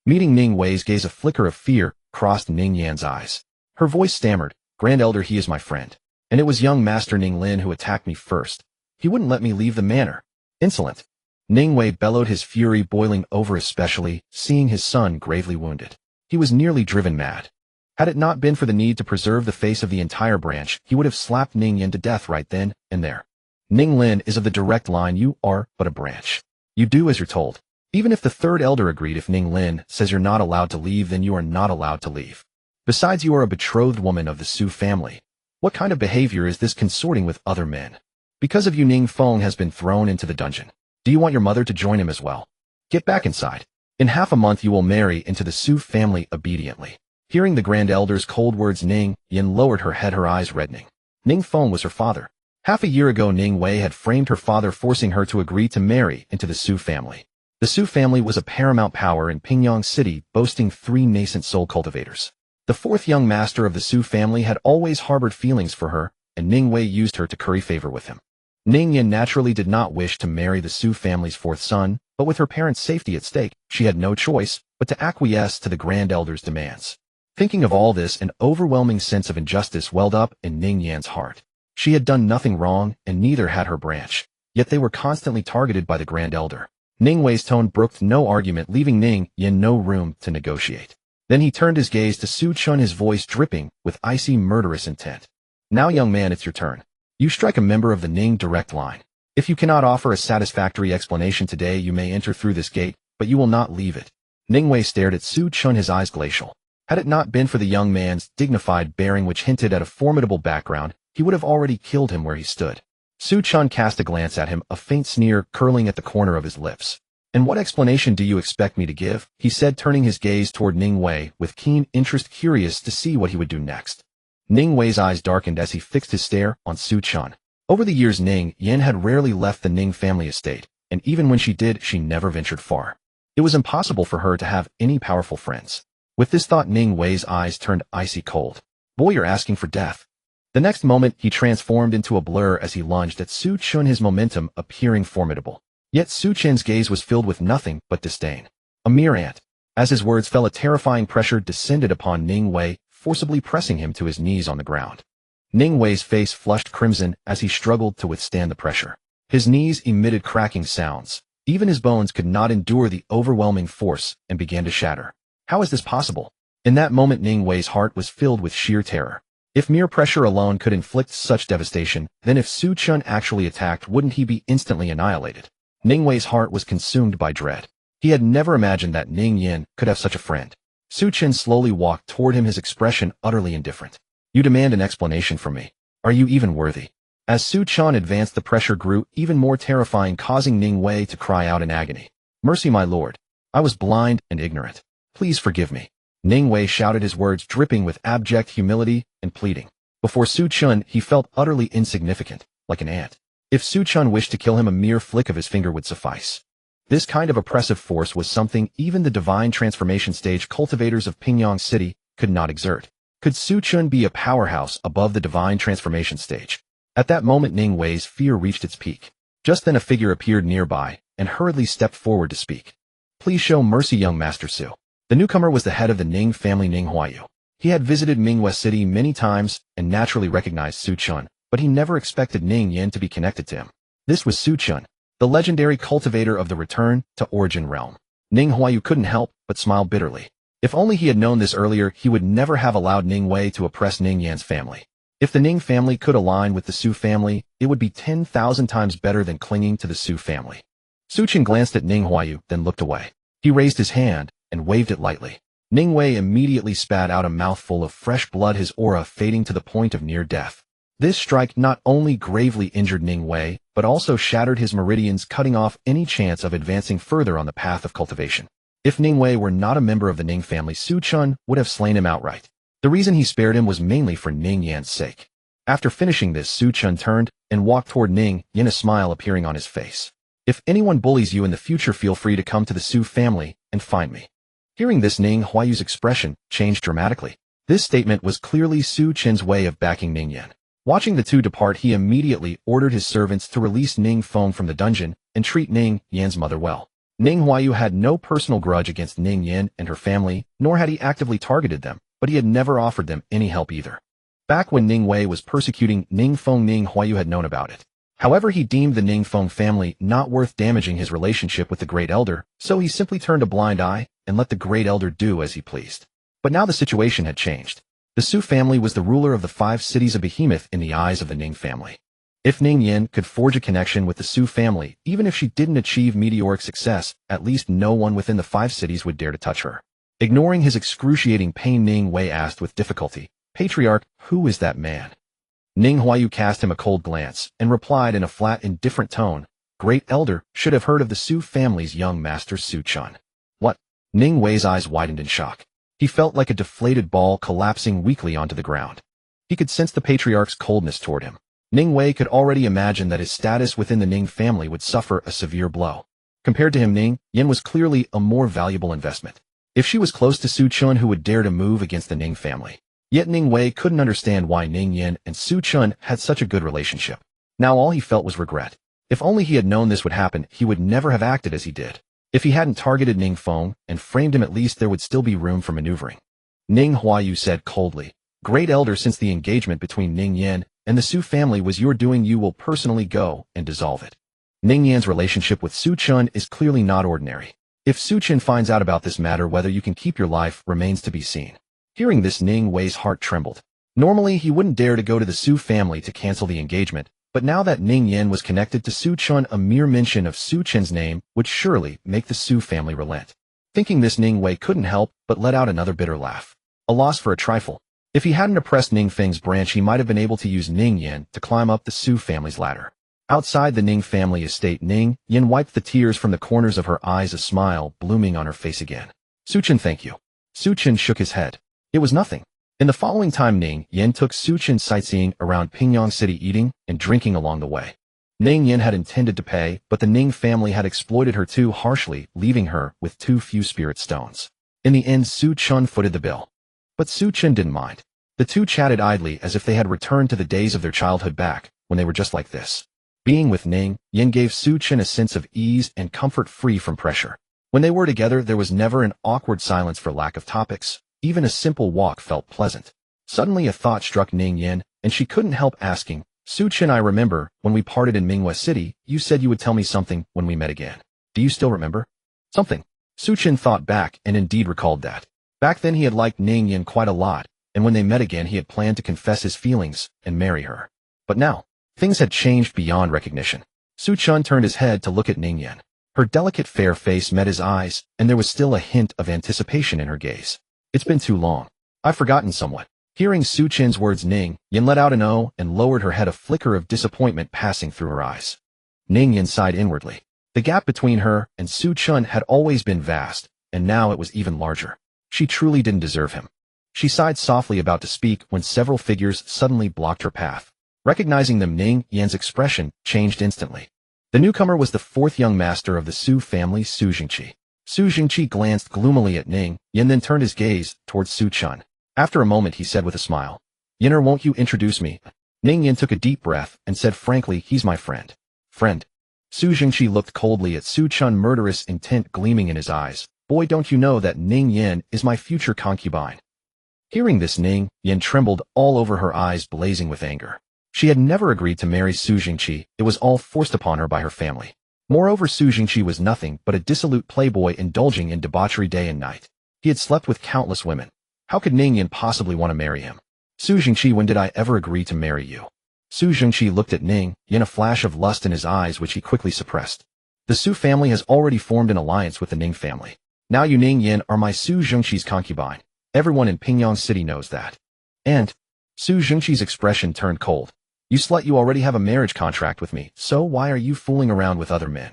Meeting Ning Wei's gaze, a flicker of fear crossed Ning Yan's eyes. Her voice stammered, "Grand Elder, he is my friend. And it was young Master Ning Lin who attacked me first. He wouldn't let me leave the manor. Insolent." Ning Wei bellowed, his fury boiling over, especially seeing his son gravely wounded. He was nearly driven mad. Had it not been for the need to preserve the face of the entire branch, he would have slapped Ning Yan to death right then and there. "Ning Lin is of the direct line. You are but a branch. You do as you're told. Even if the third elder agreed, if Ning Lin says you're not allowed to leave, then you are not allowed to leave. Besides, you are a betrothed woman of the Su family. What kind of behavior is this, consorting with other men? Because of you, Ning Feng has been thrown into the dungeon. Do you want your mother to join him as well? Get back inside. In half a month you will marry into the Su family obediently." Hearing the Grand Elder's cold words, Ning Yan lowered her head, her eyes reddening. Ning Feng was her father. Half a year ago, Ning Wei had framed her father, forcing her to agree to marry into the Su family. The Su family was a paramount power in Pingyang City, boasting 3 nascent soul cultivators. The 4th young master of the Su family had always harbored feelings for her, and Ning Wei used her to curry favor with him. Ning Yan naturally did not wish to marry the Su family's 4th son, but with her parents' safety at stake, she had no choice but to acquiesce to the Grand Elder's demands. Thinking of all this, an overwhelming sense of injustice welled up in Ning Yan's heart. She had done nothing wrong, and neither had her branch, yet they were constantly targeted by the Grand Elder. Ning Wei's tone brooked no argument, leaving Ning Yan no room to negotiate. Then he turned his gaze to Su Chen, his voice dripping with icy, murderous intent. "Now, young man, it's your turn. You strike a member of the Ning direct line. If you cannot offer a satisfactory explanation today, you may enter through this gate, but you will not leave it." Ning Wei stared at Su Chen, his eyes glacial. Had it not been for the young man's dignified bearing, which hinted at a formidable background, he would have already killed him where he stood. Su Chen cast a glance at him, a faint sneer curling at the corner of his lips. "And what explanation do you expect me to give?" he said, turning his gaze toward Ning Wei with keen interest, curious to see what he would do next. Ning Wei's eyes darkened as he fixed his stare on Su Chen. Over the years, Ning Yan had rarely left the Ning family estate, and even when she did, she never ventured far. It was impossible for her to have any powerful friends. With this thought, Ning Wei's eyes turned icy cold. "Boy, you're asking for death." The next moment, he transformed into a blur as he lunged at Su Chen, his momentum appearing formidable. Yet Su Chen's gaze was filled with nothing but disdain. A myriad. As his words fell, a terrifying pressure descended upon Ning Wei, forcibly pressing him to his knees on the ground. Ning Wei's face flushed crimson as he struggled to withstand the pressure. His knees emitted cracking sounds. Even his bones could not endure the overwhelming force and began to shatter. How is this possible? In that moment, Ning Wei's heart was filled with sheer terror. If mere pressure alone could inflict such devastation, then if Su Chen actually attacked, wouldn't he be instantly annihilated? Ning Wei's heart was consumed by dread. He had never imagined that Ning Yan could have such a friend. Su Chen slowly walked toward him, his expression utterly indifferent. "You demand an explanation from me. Are you even worthy?" As Su Chen advanced, the pressure grew even more terrifying, causing Ning Wei to cry out in agony. "Mercy, my lord. I was blind and ignorant. Please forgive me." Ning Wei shouted, his words dripping with abject humility and pleading. Before Su Chen, he felt utterly insignificant, like an ant. If Su Chen wished to kill him, a mere flick of his finger would suffice. This kind of oppressive force was something even the divine transformation stage cultivators of Pingyang City could not exert. Could Su Chen be a powerhouse above the divine transformation stage? At that moment, Ning Wei's fear reached its peak. Just then a figure appeared nearby and hurriedly stepped forward to speak. "Please show mercy, young Master Su." The newcomer was the head of the Ning family, Ning Huayu. He had visited Minghua City many times and naturally recognized Su Chen, but he never expected Ning Yan to be connected to him. This was Su Chen, the legendary cultivator of the Return to Origin realm. Ning Huayu couldn't help but smile bitterly. If only he had known this earlier, he would never have allowed Ning Wei to oppress Ning Yan's family. If the Ning family could align with the Su family, it would be 10,000 times better than clinging to the Su family. Su Chen glanced at Ning Huayu, then looked away. He raised his hand and waved it lightly. Ning Wei immediately spat out a mouthful of fresh blood, his aura fading to the point of near death. This strike not only gravely injured Ning Wei, but also shattered his meridians, cutting off any chance of advancing further on the path of cultivation. If Ning Wei were not a member of the Ning family, Su Chen would have slain him outright. The reason he spared him was mainly for Ning Yan's sake. After finishing this, Su Chen turned and walked toward Ning Yan, a smile appearing on his face. If anyone bullies you in the future, feel free to come to the Su family and find me. Hearing this, Ning Huayu's expression changed dramatically. This statement was clearly Su Chen's way of backing Ning Yan. Watching the two depart, he immediately ordered his servants to release Ning Feng from the dungeon and treat Ning Yan's mother well. Ning Huayu had no personal grudge against Ning Yan and her family, nor had he actively targeted them, but he had never offered them any help either. Back when Ning Wei was persecuting Ning Feng, Ning Huayu had known about it. However, he deemed the Ning Feng family not worth damaging his relationship with the Great Elder, so he simply turned a blind eye and let the Great Elder do as he pleased. But now the situation had changed. The Su family was the ruler of the 5 cities, a behemoth in the eyes of the Ning family. If Ning Yan could forge a connection with the Su family, even if she didn't achieve meteoric success, at least no one within the 5 cities would dare to touch her. Ignoring his excruciating pain, Ning Wei asked with difficulty, "Patriarch, who is that man?" Ning Huayu cast him a cold glance and replied in a flat, indifferent tone, "Great Elder should have heard of the Su family's young master Su Chen." What? Ning Wei's eyes widened in shock. He felt like a deflated ball collapsing weakly onto the ground. He could sense the patriarch's coldness toward him. Ning Wei could already imagine that his status within the Ning family would suffer a severe blow. Compared to him, Ning Yan was clearly a more valuable investment. If she was close to Su Chen, who would dare to move against the Ning family? Yet Ning Wei couldn't understand why Ning Yan and Su Chen had such a good relationship. Now all he felt was regret. If only he had known this would happen, he would never have acted as he did. If he hadn't targeted Ning Feng and framed him, at least there would still be room for maneuvering. Ning Huayu said coldly, "Great Elder, since the engagement between Ning Yan and the Su family was your doing, you will personally go and dissolve it." Ning Yan's relationship with Su Chen is clearly not ordinary. If Su Chen finds out about this matter, whether you can keep your life remains to be seen. Hearing this, Ning Wei's heart trembled. Normally, he wouldn't dare to go to the Su family to cancel the engagement, but now that Ning Yan was connected to Su Chen, a mere mention of Su Chen's name would surely make the Su family relent. Thinking this, Ning Wei couldn't help but let out another bitter laugh. A loss for a trifle. If he hadn't oppressed Ning Feng's branch, he might have been able to use Ning Yan to climb up the Su family's ladder. Outside the Ning family estate, Ning Yan wiped the tears from the corners of her eyes, a smile blooming on her face again. "Su Chen, thank you." Su Chen shook his head. It was nothing. In the following time, Ning Yan took Su Chen sightseeing around Pingyang City, eating and drinking along the way. Ning Yan had intended to pay, but the Ning family had exploited her too harshly, leaving her with too few spirit stones. In the end, Su Chen footed the bill. But Su Chen didn't mind. The two chatted idly as if they had returned to the days of their childhood, back when they were just like this. Being with Ning Yan gave Su Chen a sense of ease and comfort, free from pressure. When they were together, there was never an awkward silence for lack of topics. Even a simple walk felt pleasant. Suddenly a thought struck Ning Yan, and she couldn't help asking, "Su Chen, I remember, when we parted in Minghua City, you said you would tell me something when we met again. Do you still remember?" Something. Su Chen thought back and indeed recalled that. Back then he had liked Ning Yan quite a lot, and when they met again he had planned to confess his feelings and marry her. But now, things had changed beyond recognition. Su Chen turned his head to look at Ning Yan. Her delicate fair face met his eyes, and there was still a hint of anticipation in her gaze. "It's been too long. I've forgotten somewhat." Hearing Su Chen's words, Ning Yan let out an "oh" and lowered her head, a flicker of disappointment passing through her eyes. Ning Yan sighed inwardly. The gap between her and Su Chen had always been vast, and now it was even larger. She truly didn't deserve him. She sighed softly, about to speak, when several figures suddenly blocked her path. Recognizing them, Ning Yan's expression changed instantly. The newcomer was the 4th young master of the Su family, Su Jingqi. Su Jingqi glanced gloomily at Ning Yan, then turned his gaze towards Su Chen. After a moment, he said with a smile, "Yin'er, won't you introduce me?" Ning Yan took a deep breath and said frankly, "He's my friend." "Friend?" Su Jingqi looked coldly at Su Chen, murderous intent gleaming in his eyes. "Boy, don't you know that Ning Yan is my future concubine?" Hearing this, Ning Yan trembled all over, her eyes blazing with anger. She had never agreed to marry Su Jingqi. It was all forced upon her by her family. Moreover, Su Jingqi was nothing but a dissolute playboy indulging in debauchery day and night. He had slept with countless women. How could Ning Yan possibly want to marry him? Su Jingqi, when did I ever agree to marry you? Su Jingqi looked at Ning Yan, a flash of lust in his eyes which he quickly suppressed. The Su family has already formed an alliance with the Ning family. Now you Ning Yan are my Su Jingqi's concubine. Everyone in Pingyang City knows that. And Su Jingqi's expression turned cold. You slut, you already have a marriage contract with me, so why are you fooling around with other men?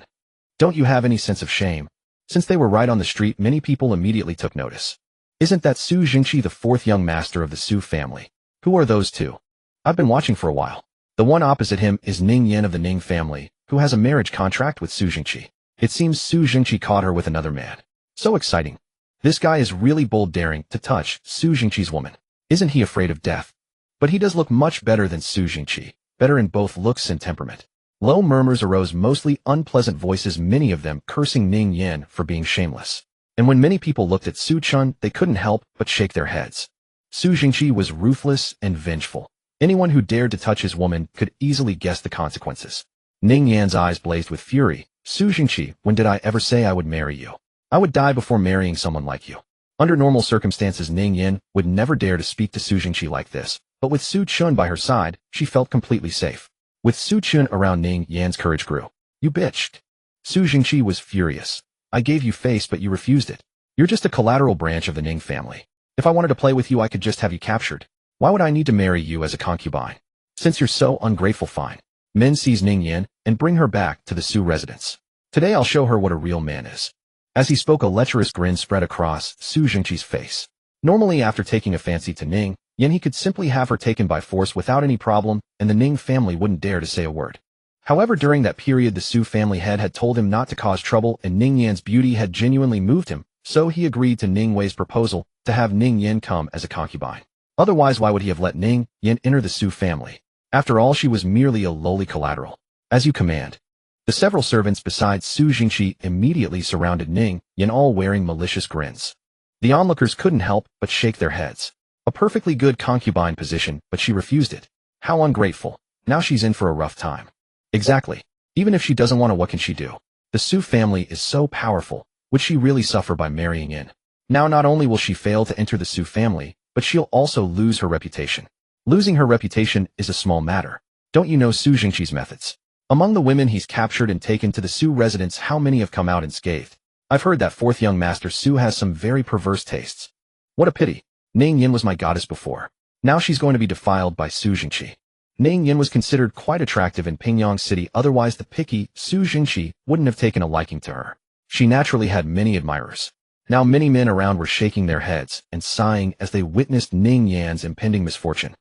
Don't you have any sense of shame? Since they were right on the street, many people immediately took notice. Isn't that Su Jingqi, the fourth young master of the Su family? Who are those two? I've been watching for a while. The one opposite him is Ning Yan of the Ning family, who has a marriage contract with Su Jingqi. It seems Su Jingqi caught her with another man. So exciting. This guy is really bold, daring to touch Su Jingqi's woman. Isn't he afraid of death? But he does look much better than Su Jingqi, better in both looks and temperament. Low murmurs arose, mostly unpleasant voices, many of them cursing Ning Yan for being shameless. And when many people looked at Su Chen, they couldn't help but shake their heads. Su Jingqi was ruthless and vengeful. Anyone who dared to touch his woman could easily guess the consequences. Ning Yan's eyes blazed with fury. Su Jingqi, when did I ever say I would marry you? I would die before marrying someone like you. Under normal circumstances, Ning Yan would never dare to speak to Su Jingqi like this, but with Su Chen by her side, she felt completely safe. With Su Chen around, Ning Yan's courage grew. You bitched. Su Jingqi was furious. I gave you face, but you refused it. You're just a collateral branch of the Ning family. If I wanted to play with you, I could just have you captured. Why would I need to marry you as a concubine? Since you're so ungrateful, fine. Men seize Ning Yan and bring her back to the Su residence. Today I'll show her what a real man is. As he spoke, a lecherous grin spread across Su Jingqi's face. Normally, after taking a fancy to Ning Yan, he could simply have her taken by force without any problem, and the Ning family wouldn't dare to say a word. However, during that period, the Su family head had told him not to cause trouble, and Ning Yan's beauty had genuinely moved him, so he agreed to Ning Wei's proposal to have Ning Yan come as a concubine. Otherwise, why would he have let Ning Yan enter the Su family? After all, she was merely a lowly collateral. As you command. The several servants besides Su Jingqi immediately surrounded Ning Yan, all wearing malicious grins. The onlookers couldn't help but shake their heads. A perfectly good concubine position, but she refused it. How ungrateful. Now she's in for a rough time. Exactly. Even if she doesn't want to, what can she do? The Su family is so powerful. Would she really suffer by marrying in? Now not only will she fail to enter the Su family, but she'll also lose her reputation. Losing her reputation is a small matter. Don't you know Su Jingqi's methods? Among the women he's captured and taken to the Su residence, how many have come out unscathed? I've heard that fourth young master Su has some very perverse tastes. What a pity. Ning Yan was my goddess before. Now she's going to be defiled by Su Jingqi. Ning Yan was considered quite attractive in Pingyang City, otherwise the picky Su Jingqi wouldn't have taken a liking to her. She naturally had many admirers. Now many men around were shaking their heads and sighing as they witnessed Ning Yan's impending misfortune.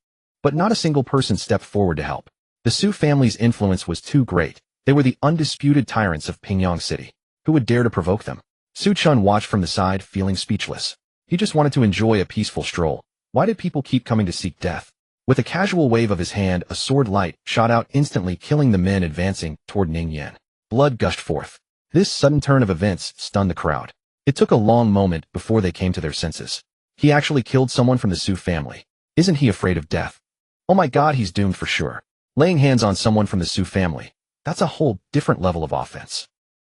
But not a single person stepped forward to help. The Su family's influence was too great. They were the undisputed tyrants of Pingyang City. Who would dare to provoke them? Su Chen watched from the side, feeling speechless. He just wanted to enjoy a peaceful stroll. Why did people keep coming to seek death? With a casual wave of his hand, a sword light shot out, instantly killing the men advancing toward Ning Yan. Blood gushed forth. This sudden turn of events stunned the crowd. It took a long moment before they came to their senses. He actually killed someone from the Su family. Isn't he afraid of death? Oh my god, he's doomed for sure. Laying hands on someone from the Su family. That's a whole different level of offense.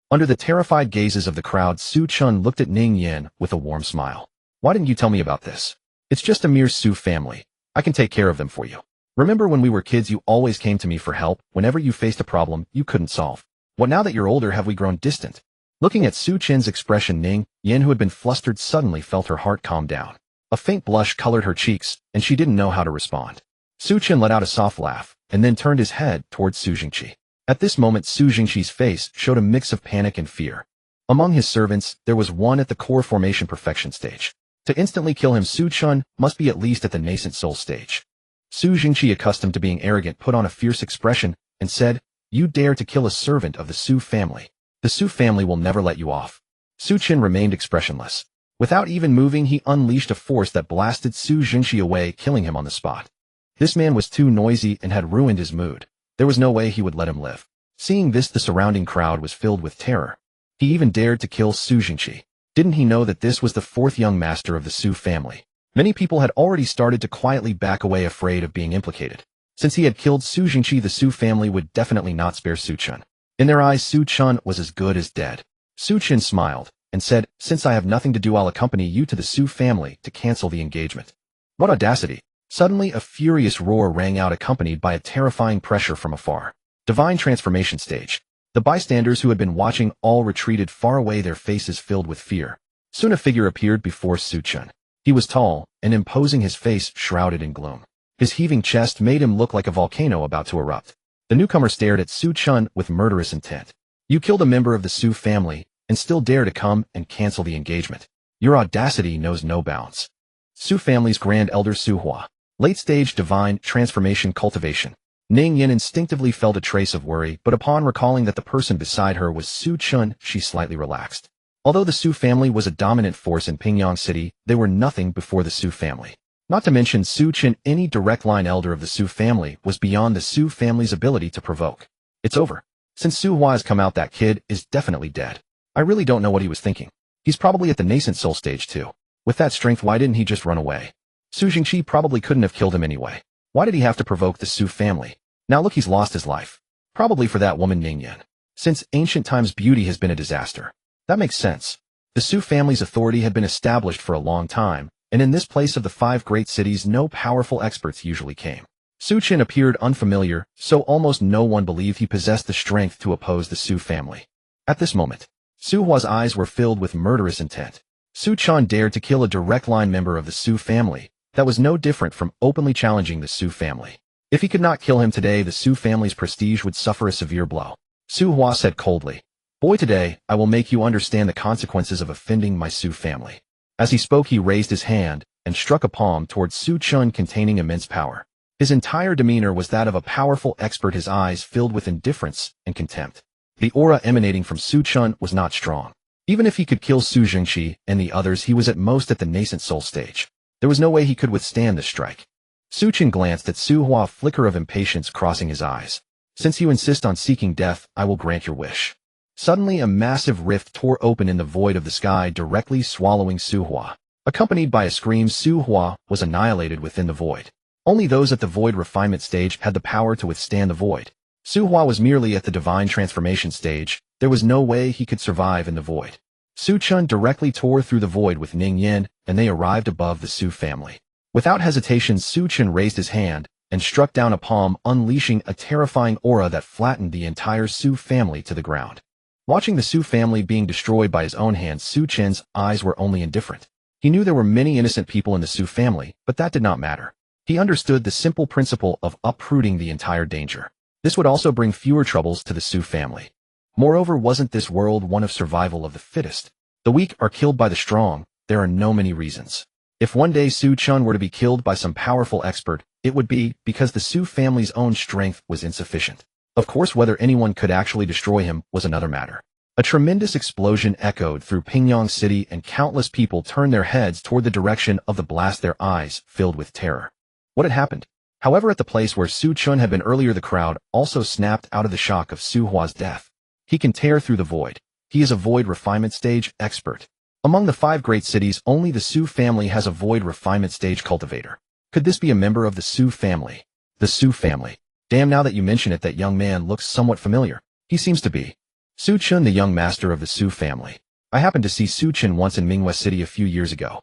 Under the terrified gazes of the crowd, Su Chen looked at Ning Yan with a warm smile. Why didn't you tell me about this? It's just a mere Su family. I can take care of them for you. Remember when we were kids, you always came to me for help whenever you faced a problem you couldn't solve. Well, now that you're older, have we grown distant? Looking at Su Chen's expression, Ning Yan, who had been flustered, suddenly felt her heart calm down. A faint blush colored her cheeks, and she didn't know how to respond. Su Chen let out a soft laugh, and then turned his head towards Su Jingqi. At this moment, Su Jingqi's face showed a mix of panic and fear. Among his servants, there was one at the core formation perfection stage. To instantly kill him, Su Chen must be at least at the nascent soul stage. Su Jingqi, accustomed to being arrogant, put on a fierce expression and said, "You dare to kill a servant of the Su family. The Su family will never let you off." Su Chen remained expressionless. Without even moving, he unleashed a force that blasted Su Jingqi away, killing him on the spot. This man was too noisy and had ruined his mood. There was no way he would let him live. Seeing this, the surrounding crowd was filled with terror. He even dared to kill Su Jingqi. Didn't he know that this was the fourth young master of the Su family? Many people had already started to quietly back away, afraid of being implicated. Since he had killed Su Jingqi, the Su family would definitely not spare Su Chen. In their eyes, Su Chen was as good as dead. Su Chen smiled and said, "Since I have nothing to do, I'll accompany you to the Su family to cancel the engagement." What audacity! Suddenly, a furious roar rang out accompanied by a terrifying pressure from afar. Divine transformation stage. The bystanders who had been watching all retreated far away, their faces filled with fear. Soon a figure appeared before Su Chen. He was tall and imposing, his face shrouded in gloom. His heaving chest made him look like a volcano about to erupt. The newcomer stared at Su Chen with murderous intent. You killed a member of the Su family and still dare to come and cancel the engagement. Your audacity knows no bounds. Su family's Grand Elder Su Hua. Late-stage divine transformation cultivation. Ning Yin instinctively felt a trace of worry, but upon recalling that the person beside her was Su Chen, she slightly relaxed. Although the Su family was a dominant force in Pingyang City, they were nothing before the Su family. Not to mention Su Chen, any direct line elder of the Su family, was beyond the Su family's ability to provoke. It's over. Since Su Hua has come out, that kid is definitely dead. I really don't know what he was thinking. He's probably at the nascent soul stage too. With that strength, why didn't he just run away? Su Jingqi probably couldn't have killed him anyway. Why did he have to provoke the Su family? Now look, he's lost his life. Probably for that woman Ning Yin. Since ancient times, beauty has been a disaster. That makes sense. The Su family's authority had been established for a long time, and in this place of the 5 great cities, no powerful experts usually came. Su Chen appeared unfamiliar, so almost no one believed he possessed the strength to oppose the Su family. At this moment, Su Hua's eyes were filled with murderous intent. Su Chen dared to kill a direct line member of the Su family. That was no different from openly challenging the Su family. If he could not kill him today, the Su family's prestige would suffer a severe blow. Su Hua said coldly, "Boy, today, I will make you understand the consequences of offending my Su family." As he spoke, he raised his hand and struck a palm towards Su Chen, containing immense power. His entire demeanor was that of a powerful expert, his eyes filled with indifference and contempt. The aura emanating from Su Chen was not strong. Even if he could kill Su Jingqi and the others, he was at most at the nascent soul stage. There was no way he could withstand this strike. Su Chen glanced at Su Hua, a flicker of impatience crossing his eyes. "Since you insist on seeking death, I will grant your wish." Suddenly, a massive rift tore open in the void of the sky, directly swallowing Su Hua. Accompanied by a scream, Su Hua was annihilated within the void. Only those at the void refinement stage had the power to withstand the void. Su Hua was merely at the divine transformation stage. There was no way he could survive in the void. Su Chen directly tore through the void with Ning Yin, and they arrived above the Su family. Without hesitation, Su Chen raised his hand and struck down a palm, unleashing a terrifying aura that flattened the entire Su family to the ground. Watching the Su family being destroyed by his own hands, Su Chen's eyes were only indifferent. He knew there were many innocent people in the Su family, but that did not matter. He understood the simple principle of uprooting the entire danger. This would also bring fewer troubles to the Su family. Moreover, wasn't this world one of survival of the fittest? The weak are killed by the strong. There are no many reasons. If one day Su Chen were to be killed by some powerful expert, it would be because the Su family's own strength was insufficient. Of course, whether anyone could actually destroy him was another matter. A tremendous explosion echoed through Pingyang City, and countless people turned their heads toward the direction of the blast, their eyes filled with terror. What had happened? However, at the place where Su Chen had been earlier, the crowd also snapped out of the shock of Su Hua's death. He can tear through the void. He is a void refinement stage expert. Among the 5 great cities, only the Su family has a void refinement stage cultivator. Could this be a member of the Su family? The Su family. Damn, now that you mention it, that young man looks somewhat familiar. He seems to be Su Chen, the young master of the Su family. I happened to see Su Chen once in Minghua City a few years ago.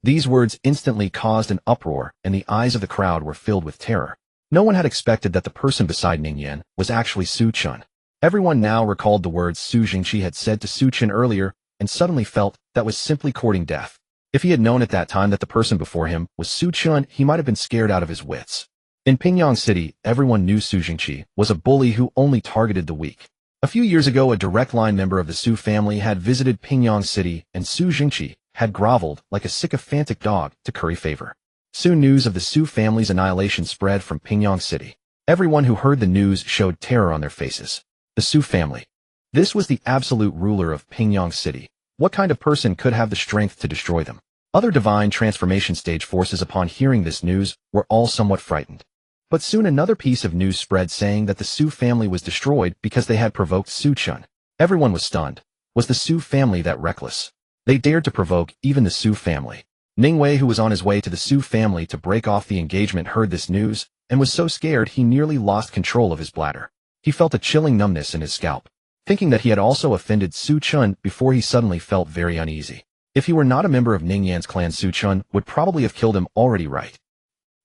These words instantly caused an uproar, and the eyes of the crowd were filled with terror. No one had expected that the person beside Ning Yin was actually Su Chen. Everyone now recalled the words Su Jingqi had said to Su Chen earlier, and suddenly felt that was simply courting death. If he had known at that time that the person before him was Su Chen, he might have been scared out of his wits. In Pingyang City, everyone knew Su Jingqi was a bully who only targeted the weak. A few years ago, a direct line member of the Su family had visited Pingyang City, and Su Jingqi had groveled like a sycophantic dog to curry favor. Soon news of the Su family's annihilation spread from Pingyang City. Everyone who heard the news showed terror on their faces. The Su family. This was the absolute ruler of Pingyang City. What kind of person could have the strength to destroy them? Other divine transformation stage forces, upon hearing this news, were all somewhat frightened. But soon another piece of news spread saying that the Su family was destroyed because they had provoked Su Chen. Everyone was stunned. Was the Su family that reckless? They dared to provoke even the Su family. Ning Wei, who was on his way to the Su family to break off the engagement, heard this news and was so scared he nearly lost control of his bladder. He felt a chilling numbness in his scalp, thinking that he had also offended Su Chen before he suddenly felt very uneasy. If he were not a member of Ning Yan's clan, Su Chen would probably have killed him already, right?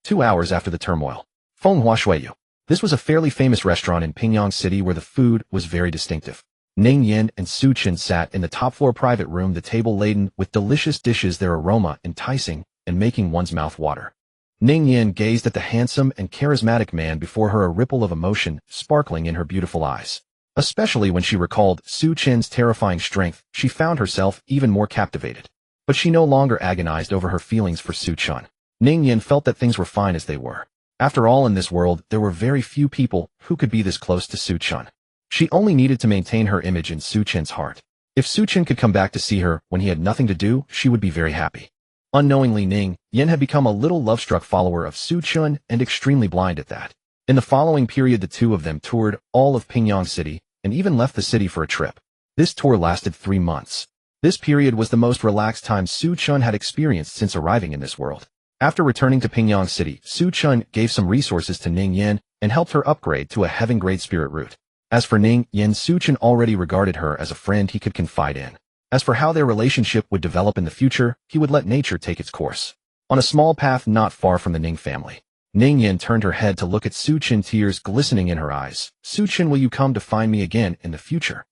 2 hours after the turmoil. Feng Hua Shuiyu. This was a fairly famous restaurant in Pingyang City where the food was very distinctive. Ning Yin and Su Chen sat in the top-floor private room, the table laden with delicious dishes, their aroma enticing and making one's mouth water. Ning Yin gazed at the handsome and charismatic man before her, a ripple of emotion sparkling in her beautiful eyes. Especially when she recalled Su Chen's terrifying strength, she found herself even more captivated. But she no longer agonized over her feelings for Su Chen. Ning Yin felt that things were fine as they were. After all, in this world, there were very few people who could be this close to Su Chen. She only needed to maintain her image in Su Chen's heart. If Su Chen could come back to see her when he had nothing to do, she would be very happy. Unknowingly, Ning Yin had become a little love-struck follower of Su Chen and extremely blind at that. In the following period, the two of them toured all of Pingyang City and even left the city for a trip. This tour lasted 3 months. This period was the most relaxed time Su Chen had experienced since arriving in this world. After returning to Pingyang City, Su Chen gave some resources to Ning Yin and helped her upgrade to a heaven-grade spirit root. As for Ning Yin, Su Chen already regarded her as a friend he could confide in. As for how their relationship would develop in the future, he would let nature take its course. On a small path not far from the Ning family, Ning Yin turned her head to look at Su Chen, tears glistening in her eyes. Su Chen, will you come to find me again in the future?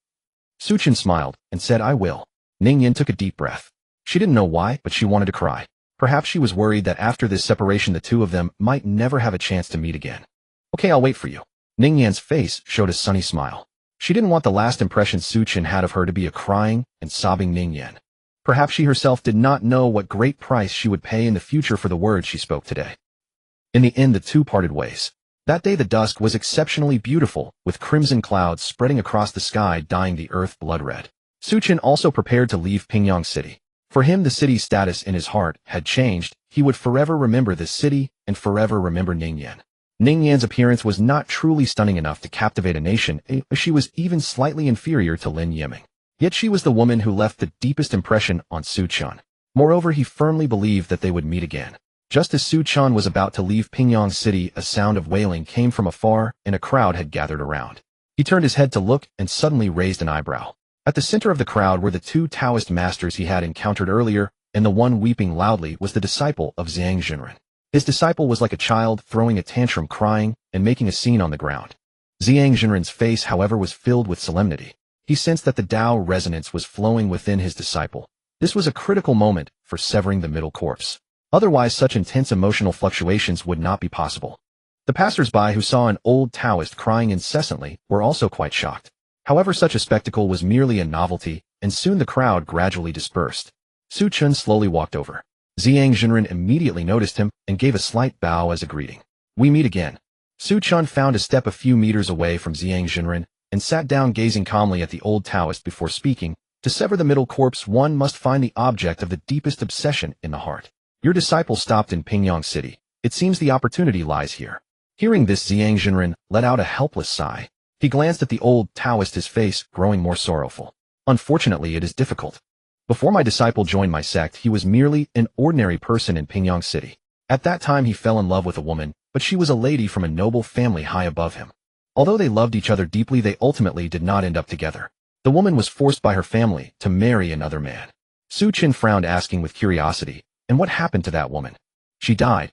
Su Chen smiled and said, I will. Ning Yin took a deep breath. She didn't know why, but she wanted to cry. Perhaps she was worried that after this separation the two of them might never have a chance to meet again. Okay, I'll wait for you. Ning Yan's face showed a sunny smile. She didn't want the last impression Su Chen had of her to be a crying and sobbing Ning Yan. Perhaps she herself did not know what great price she would pay in the future for the words she spoke today. In the end, the two parted ways. That day the dusk was exceptionally beautiful, with crimson clouds spreading across the sky, dyeing the earth blood red. Su Chen also prepared to leave Pingyang City. For him, the city's status in his heart had changed. He would forever remember this city and forever remember Ning Yan. Ning Yan's appearance was not truly stunning enough to captivate a nation. She was even slightly inferior to Lin Yiming. Yet she was the woman who left the deepest impression on Su Chen. Moreover, he firmly believed that they would meet again. Just as Su Chen was about to leave Pingyang City, a sound of wailing came from afar, and a crowd had gathered around. He turned his head to look and suddenly raised an eyebrow. At the center of the crowd were the two Taoist masters he had encountered earlier, and the one weeping loudly was the disciple of Zhang Jinren. His disciple was like a child throwing a tantrum, crying and making a scene on the ground. Zhang Jinren's face, however, was filled with solemnity. He sensed that the Tao resonance was flowing within his disciple. This was a critical moment for severing the middle corpse. Otherwise, such intense emotional fluctuations would not be possible. The passers-by who saw an old Taoist crying incessantly were also quite shocked. However, such a spectacle was merely a novelty, and soon the crowd gradually dispersed. Su Chen slowly walked over. Zhang Jinren immediately noticed him and gave a slight bow as a greeting. We meet again. Su Chen found a step a few meters away from Zhang Jinren and sat down, gazing calmly at the old Taoist before speaking. To sever the middle corpse, one must find the object of the deepest obsession in the heart. Your disciple stopped in Pingyang City. It seems the opportunity lies here. Hearing this, Zhang Jinren let out a helpless sigh. He glanced at the old Taoist, his face growing more sorrowful. Unfortunately, it is difficult. Before my disciple joined my sect, he was merely an ordinary person in Pingyang City. At that time, he fell in love with a woman, but she was a lady from a noble family high above him. Although they loved each other deeply, they ultimately did not end up together. The woman was forced by her family to marry another man. Su Chen frowned, asking with curiosity, and what happened to that woman? She died.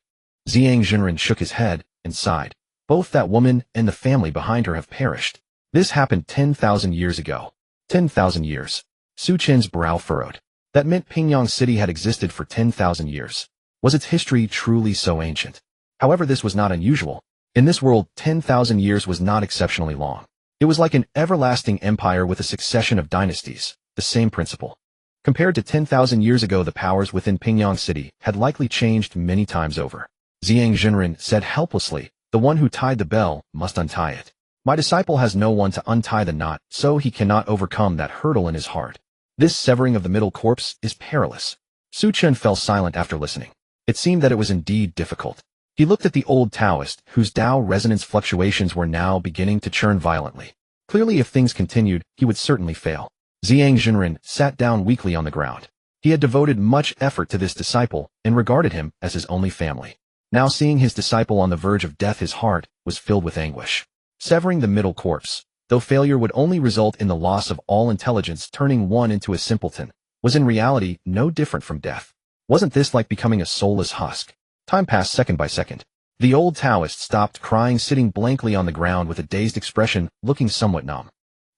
Zhang Jinren shook his head and sighed. Both that woman and the family behind her have perished. This happened 10,000 years ago. 10,000 years. Su Chen's brow furrowed. That meant Pingyang City had existed for 10,000 years. Was its history truly so ancient? However, this was not unusual. In this world, 10,000 years was not exceptionally long. It was like an everlasting empire with a succession of dynasties, the same principle. Compared to 10,000 years ago, the powers within Pingyang City had likely changed many times over. Zhang Jinren said helplessly, the one who tied the bell must untie it. My disciple has no one to untie the knot, so he cannot overcome that hurdle in his heart. This severing of the middle corpse is perilous. Su Chen fell silent after listening. It seemed that it was indeed difficult. He looked at the old Taoist, whose Tao resonance fluctuations were now beginning to churn violently. Clearly, if things continued, he would certainly fail. Zhang Jinren sat down weakly on the ground. He had devoted much effort to this disciple and regarded him as his only family. Now, seeing his disciple on the verge of death, his heart was filled with anguish. Severing the middle corpse, though failure would only result in the loss of all intelligence, turning one into a simpleton, was in reality no different from death. Wasn't this like becoming a soulless husk? Time passed second by second. The old Taoist stopped crying, sitting blankly on the ground with a dazed expression, looking somewhat numb.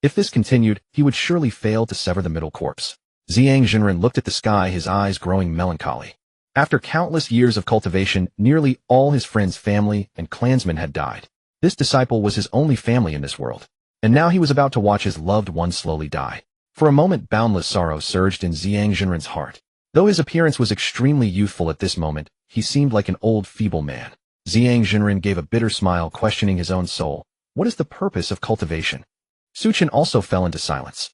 If this continued, he would surely fail to sever the middle corpse. Xianxia looked at the sky, his eyes growing melancholy. After countless years of cultivation, nearly all his friends' family and clansmen had died. This disciple was his only family in this world. And now he was about to watch his loved one slowly die. For a moment, boundless sorrow surged in Xianxia's heart. Though his appearance was extremely youthful at this moment, he seemed like an old, feeble man. Xianxia gave a bitter smile, questioning his own soul. What is the purpose of cultivation? Chen also fell into silence.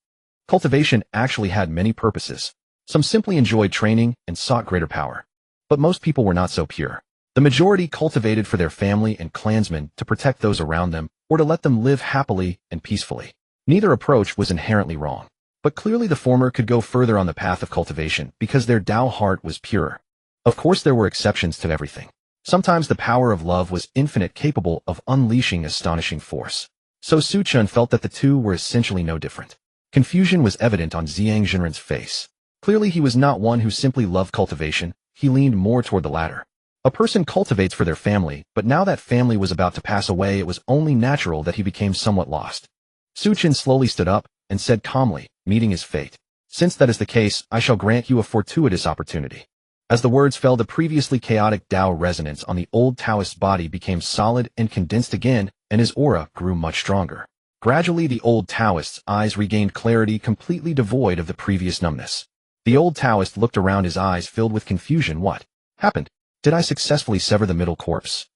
Cultivation actually had many purposes. Some simply enjoyed training and sought greater power. But most people were not so pure. The majority cultivated for their family and clansmen, to protect those around them, or to let them live happily and peacefully. Neither approach was inherently wrong. But clearly the former could go further on the path of cultivation because their Tao heart was purer. Of course there were exceptions to everything. Sometimes the power of love was infinite, capable of unleashing astonishing force. So Chen felt that the two were essentially no different. Confusion was evident on Xianxia's face. Clearly he was not one who simply loved cultivation, he leaned more toward the latter. A person cultivates for their family, but now that family was about to pass away, it was only natural that he became somewhat lost. Chen slowly stood up and said calmly, meeting his fate. Since that is the case, I shall grant you a fortuitous opportunity. As the words fell, the previously chaotic Tao resonance on the old Taoist's body became solid and condensed again, and his aura grew much stronger. Gradually the old Taoist's eyes regained clarity, completely devoid of the previous numbness. The old Taoist looked around, his eyes filled with confusion. What happened? Did I successfully sever the middle corpse?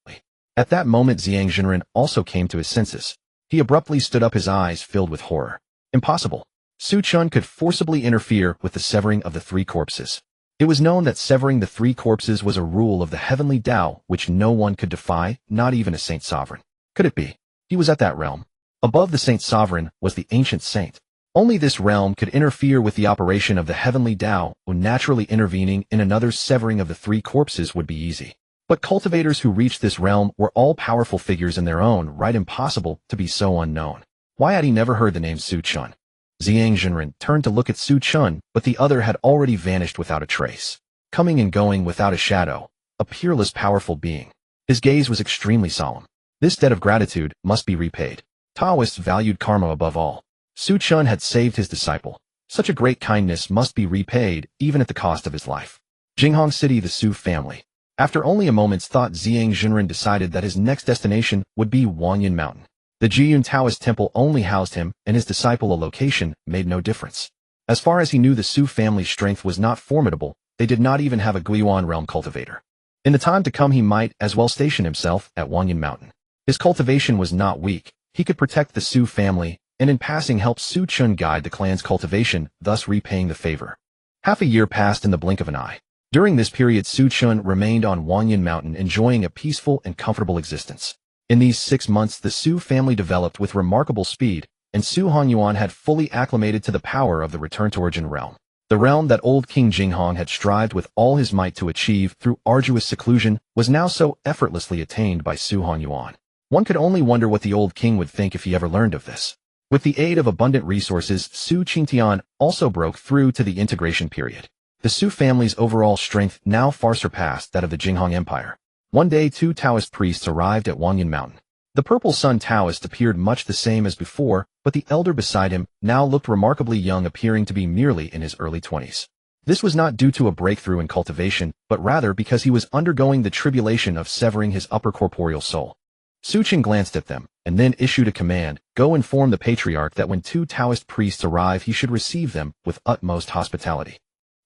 At that moment Xianxia also came to his senses. He abruptly stood up, his eyes filled with horror. Impossible. Chen could forcibly interfere with the severing of the three corpses. It was known that severing the three corpses was a rule of the heavenly Tao which no one could defy, not even a saint sovereign. Could it be? He was at that realm. Above the saint sovereign was the ancient saint. Only this realm could interfere with the operation of the heavenly Tao, when naturally intervening in another's severing of the three corpses would be easy. But cultivators who reached this realm were all powerful figures in their own right, impossible to be so unknown. Why had he never heard the name Chen? Xianxia turned to look at Chen, but the other had already vanished without a trace. Coming and going without a shadow, a peerless, powerful being. His gaze was extremely solemn. This debt of gratitude must be repaid. Taoists valued karma above all. Chen had saved his disciple. Such a great kindness must be repaid, even at the cost of his life. Jinghong City, the Su family. After only a moment's thought, Xianxia decided that his next destination would be Wanyan Mountain. The Jiyun Taoist temple only housed him and his disciple. A location made no difference. As far as he knew, the Su family's strength was not formidable. They did not even have a Guiyuan realm cultivator. In the time to come he might as well station himself at Wanyan Mountain. His cultivation was not weak. He could protect the Su family, and in passing help Chen guide the clan's cultivation, thus repaying the favor. Half a year passed in the blink of an eye. During this period Chen remained on Wanyan Mountain, enjoying a peaceful and comfortable existence. In these 6 months the Su family developed with remarkable speed, and Su Hongyuan had fully acclimated to the power of the return-to-origin realm. The realm that old King Jinghong had strived with all his might to achieve through arduous seclusion was now so effortlessly attained by Su Hongyuan. One could only wonder what the old king would think if he ever learned of this. With the aid of abundant resources, Su Qingtian also broke through to the integration period. The Su family's overall strength now far surpassed that of the Jinghong Empire. One day 2 Taoist priests arrived at Wanyan Mountain. The Purple Sun Taoist appeared much the same as before, but the elder beside him now looked remarkably young, appearing to be merely in his early 20s. This was not due to a breakthrough in cultivation, but rather because he was undergoing the tribulation of severing his upper corporeal soul. Chen glanced at them, and then issued a command: go inform the patriarch that when 2 Taoist priests arrive he should receive them with utmost hospitality.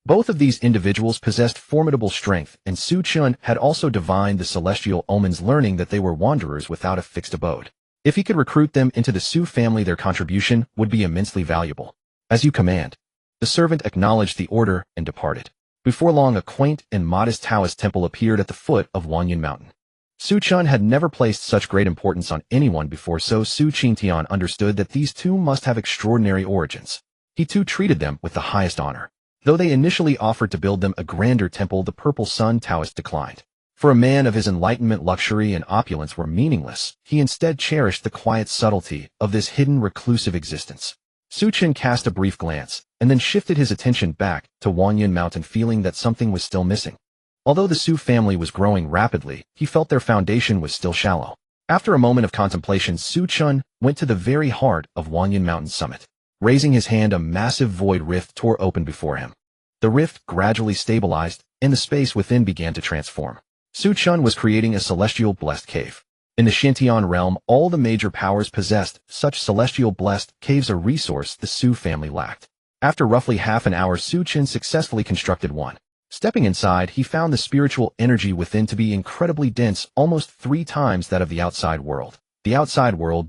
Both of these individuals possessed formidable strength, and Chen had also divined the celestial omens, learning that they were wanderers without a fixed abode. If he could recruit them into the Su family, their contribution would be immensely valuable. As you command. The servant acknowledged the order and departed. Before long a quaint and modest Taoist temple appeared at the foot of Wanyan Mountain. Chen had never placed such great importance on anyone before, so Su Qingtian understood that these two must have extraordinary origins. He too treated them with the highest honor. Though they initially offered to build them a grander temple, the Purple Sun Taoist declined. For a man of his enlightenment, luxury and opulence were meaningless. He instead cherished the quiet subtlety of this hidden, reclusive existence. Chen cast a brief glance, and then shifted his attention back to Wanyan Mountain, feeling that something was still missing. Although the Su family was growing rapidly, he felt their foundation was still shallow. After a moment of contemplation, Chen went to the very heart of Wanyan Mountain's summit. Raising his hand, a massive void rift tore open before him. The rift gradually stabilized, and the space within began to transform. Chen was creating a celestial blessed cave. In the Xianxia realm, all the major powers possessed such celestial blessed caves, a resource the Su family lacked. After roughly half an hour, Chen successfully constructed one. Stepping inside, he found the spiritual energy within to be incredibly dense, almost 3 times that of the outside world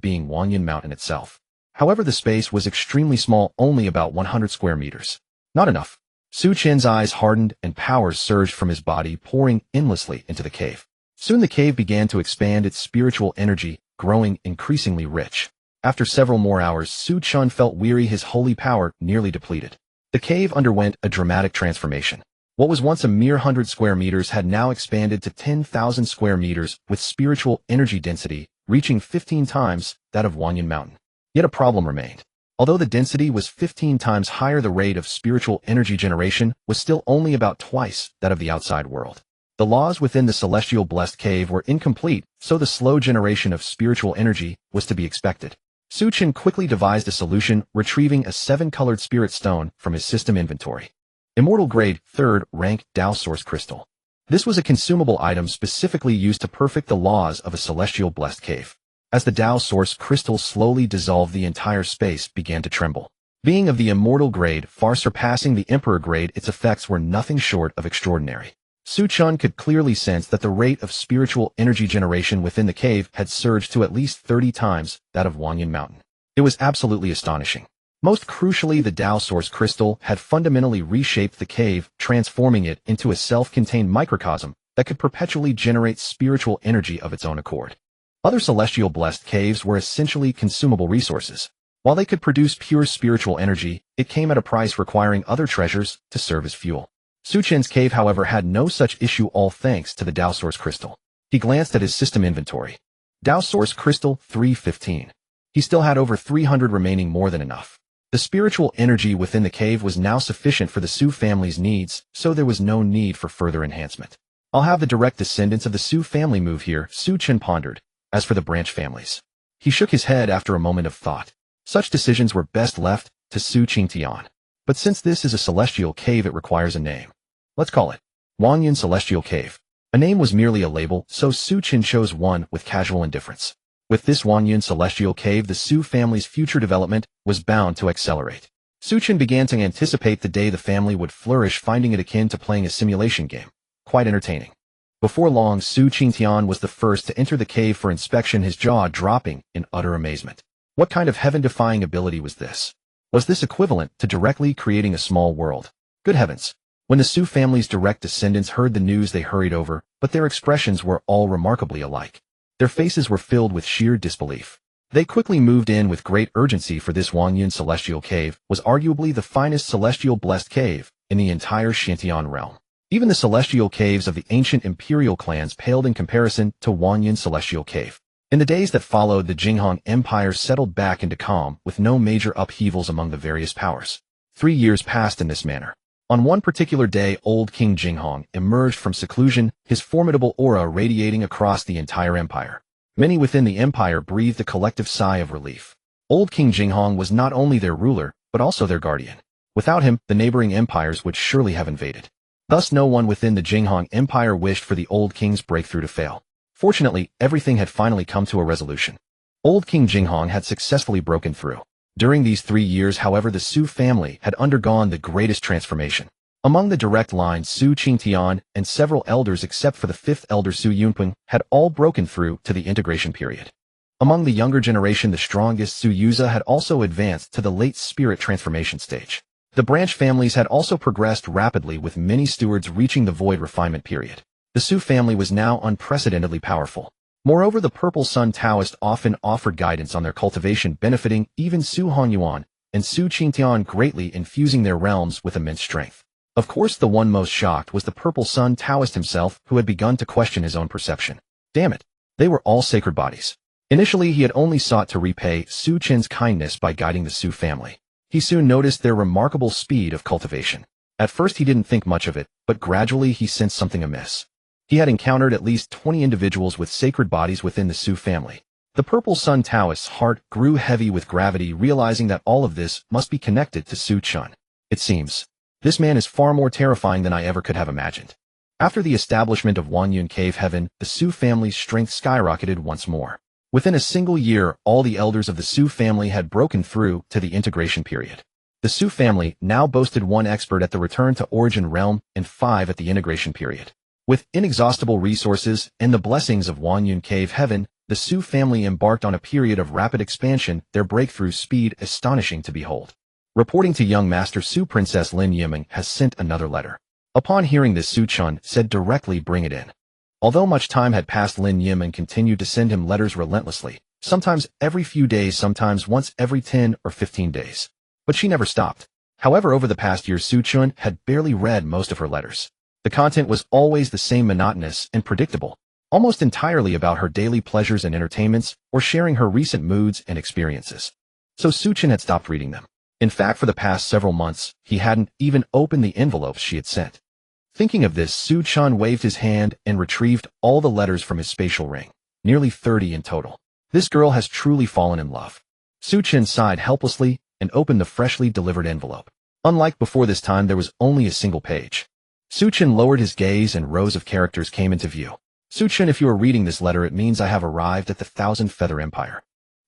being Wanyan Mountain itself. However, the space was extremely small, only about 100 square meters. Not enough. Chen's eyes hardened and powers surged from his body, pouring endlessly into the cave. Soon the cave began to expand, its spiritual energy growing increasingly rich. After several more hours, Chen felt weary, his holy power nearly depleted. The cave underwent a dramatic transformation. What was once a mere 100 square meters had now expanded to 10,000 square meters, with spiritual energy density reaching 15 times that of Wanyan Mountain. Yet a problem remained. Although the density was 15 times higher, the rate of spiritual energy generation was still only about twice that of the outside world. The laws within the celestial blessed cave were incomplete, so the slow generation of spiritual energy was to be expected. Chen quickly devised a solution, retrieving a 7-colored spirit stone from his system inventory. Immortal grade, 3rd rank Dao source crystal. This was a consumable item specifically used to perfect the laws of a celestial blessed cave. As the Dao source crystal slowly dissolved, the entire space began to tremble. Being of the immortal grade, far surpassing the emperor grade, its effects were nothing short of extraordinary. Chen could clearly sense that the rate of spiritual energy generation within the cave had surged to at least 30 times that of Wanyan Mountain. It was absolutely astonishing. Most crucially, the Dao source crystal had fundamentally reshaped the cave, transforming it into a self-contained microcosm that could perpetually generate spiritual energy of its own accord. Other celestial blessed caves were essentially consumable resources. While they could produce pure spiritual energy, it came at a price, requiring other treasures to serve as fuel. Chen's cave, however, had no such issue, all thanks to the Dao source crystal. He glanced at his system inventory. Dao source crystal 315. He still had over 300 remaining, more than enough. The spiritual energy within the cave was now sufficient for the Su family's needs, so there was no need for further enhancement. I'll have the direct descendants of the Su family move here, Chen pondered. As for the branch families, he shook his head after a moment of thought. Such decisions were best left to Su Qingtian. But since this is a celestial cave, it requires a name. Let's call it Wanyan Celestial Cave. A name was merely a label, so Chen chose one with casual indifference. With this Wanyan Celestial Cave, the Su family's future development was bound to accelerate. Chen began to anticipate the day the family would flourish, finding it akin to playing a simulation game. Quite entertaining. Before long, Su Qingtian was the first to enter the cave for inspection, his jaw dropping in utter amazement. What kind of heaven-defying ability was this? Was this equivalent to directly creating a small world? Good heavens! When the Su family's direct descendants heard the news, they hurried over, but their expressions were all remarkably alike. Their faces were filled with sheer disbelief. They quickly moved in with great urgency, for this Wanyan Celestial Cave was arguably the finest celestial blessed cave in the entire Xianxia realm. Even the celestial caves of the ancient imperial clans paled in comparison to Wanyan Celestial Cave. In the days that followed, the Jing Empire settled back into calm, with no major upheavals among the various powers. 3 years passed in this manner. On one particular day, old King Jing emerged from seclusion, his formidable aura radiating across the entire empire. Many within the empire breathed a collective sigh of relief. Old King Jing was not only their ruler, but also their guardian. Without him, the neighboring empires would surely have invaded. Thus, no one within the Jing Empire wished for the old king's breakthrough to fail. Fortunately, everything had finally come to a resolution. Old King Jing had successfully broken through. During these 3 years, however, the Su family had undergone the greatest transformation. Among the direct line, Su Qingtian and several elders, except for the 5th elder Su Yunpeng, had all broken through to the integration period. Among the younger generation, the strongest Su Yuza had also advanced to the late spirit transformation stage. The branch families had also progressed rapidly, with many stewards reaching the void refinement period. The Su family was now unprecedentedly powerful. Moreover, the Purple Sun Taoist often offered guidance on their cultivation, benefiting even Su Honyuan and Su Qingtian greatly, infusing their realms with immense strength. Of course, the one most shocked was the Purple Sun Taoist himself, who had begun to question his own perception. Damn it! They were all sacred bodies. Initially, he had only sought to repay Su Chen's kindness by guiding the Su family. He soon noticed their remarkable speed of cultivation. At first he didn't think much of it, but gradually he sensed something amiss. He had encountered at least 20 individuals with sacred bodies within the Su family. The Purple Sun Taoist's heart grew heavy with gravity, realizing that all of this must be connected to Su Chen. It seems. This man is far more terrifying than I ever could have imagined. After the establishment of Wanyun Cave Heaven, the Su family's strength skyrocketed once more. Within a single year, all the elders of the Su family had broken through to the integration period. The Su family now boasted 1 expert at the return to origin realm and 5 at the integration period. With inexhaustible resources and the blessings of Wanyun Cave Heaven, the Su family embarked on a period of rapid expansion, their breakthrough speed astonishing to behold. Reporting to young Master Su, Princess Lin Yiming has sent another letter. Upon hearing this, Su Chen said directly, "Bring it in." Although much time had passed, Lin Yiming continued to send him letters relentlessly, sometimes every few days, sometimes once every 10 or 15 days. But she never stopped. However, over the past year, Su Chen had barely read most of her letters. The content was always the same, monotonous and predictable, almost entirely about her daily pleasures and entertainments, or sharing her recent moods and experiences. So Su Chen had stopped reading them. In fact, for the past several months, he hadn't even opened the envelopes she had sent. Thinking of this, Su Chen waved his hand and retrieved all the letters from his spatial ring, nearly 30 in total. This girl has truly fallen in love. Su Chen sighed helplessly and opened the freshly delivered envelope. Unlike before, this time there was only a single page. Su Chen lowered his gaze and rows of characters came into view. Su Chen, if you are reading this letter, it means I have arrived at the Thousand Feather Empire.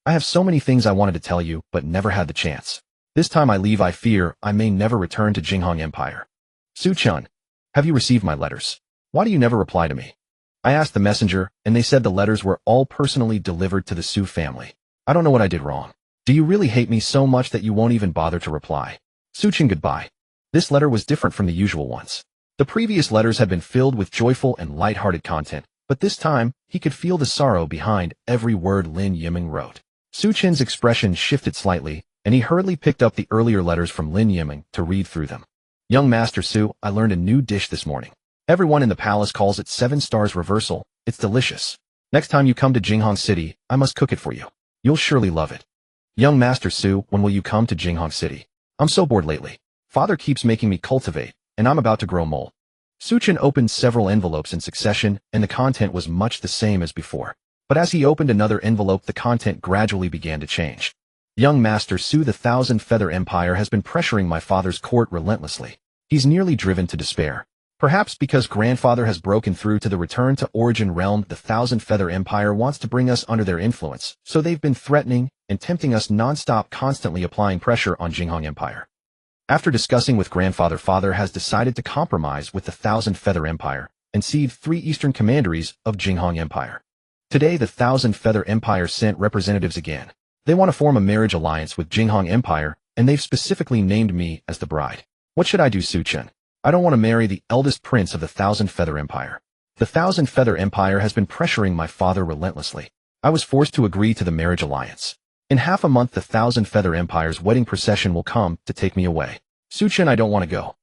I have so many things I wanted to tell you, but never had the chance. This time I leave, I fear I may never return to Jinghong Empire. Su Chen, have you received my letters? Why do you never reply to me? I asked the messenger, and they said the letters were all personally delivered to the Su family. I don't know what I did wrong. Do you really hate me so much that you won't even bother to reply? Su Chen, goodbye. This letter was different from the usual ones. The previous letters had been filled with joyful and light-hearted content, but this time, he could feel the sorrow behind every word Lin Yiming wrote. Su Chen's expression shifted slightly, and he hurriedly picked up the earlier letters from Lin Yiming to read through them. Young Master Su, I learned a new dish this morning. Everyone in the palace calls it 7 stars reversal. It's delicious. Next time you come to Jinghong City, I must cook it for you. You'll surely love it. Young Master Su, when will you come to Jinghong City? I'm so bored lately. Father keeps making me cultivate, and I'm about to grow mole. Su Chen opened several envelopes in succession, and the content was much the same as before. But as he opened another envelope, the content gradually began to change. Young Master Su, the Thousand Feather Empire has been pressuring my father's court relentlessly. He's nearly driven to despair. Perhaps because grandfather has broken through to the return to origin realm, the Thousand Feather Empire wants to bring us under their influence, so they've been threatening and tempting us non-stop, constantly applying pressure on Jinghong Empire. After discussing with grandfather, father has decided to compromise with the Thousand Feather Empire and cede 3 eastern commanderies of Jinghong Empire. Today, the Thousand Feather Empire sent representatives again. They want to form a marriage alliance with Jinghong Empire, and they've specifically named me as the bride. What should I do, Su Chen? I don't want to marry the eldest prince of the Thousand Feather Empire. The Thousand Feather Empire has been pressuring my father relentlessly. I was forced to agree to the marriage alliance. In half a month, the Thousand Feather Empire's wedding procession will come to take me away. Su Chen, I don't want to go.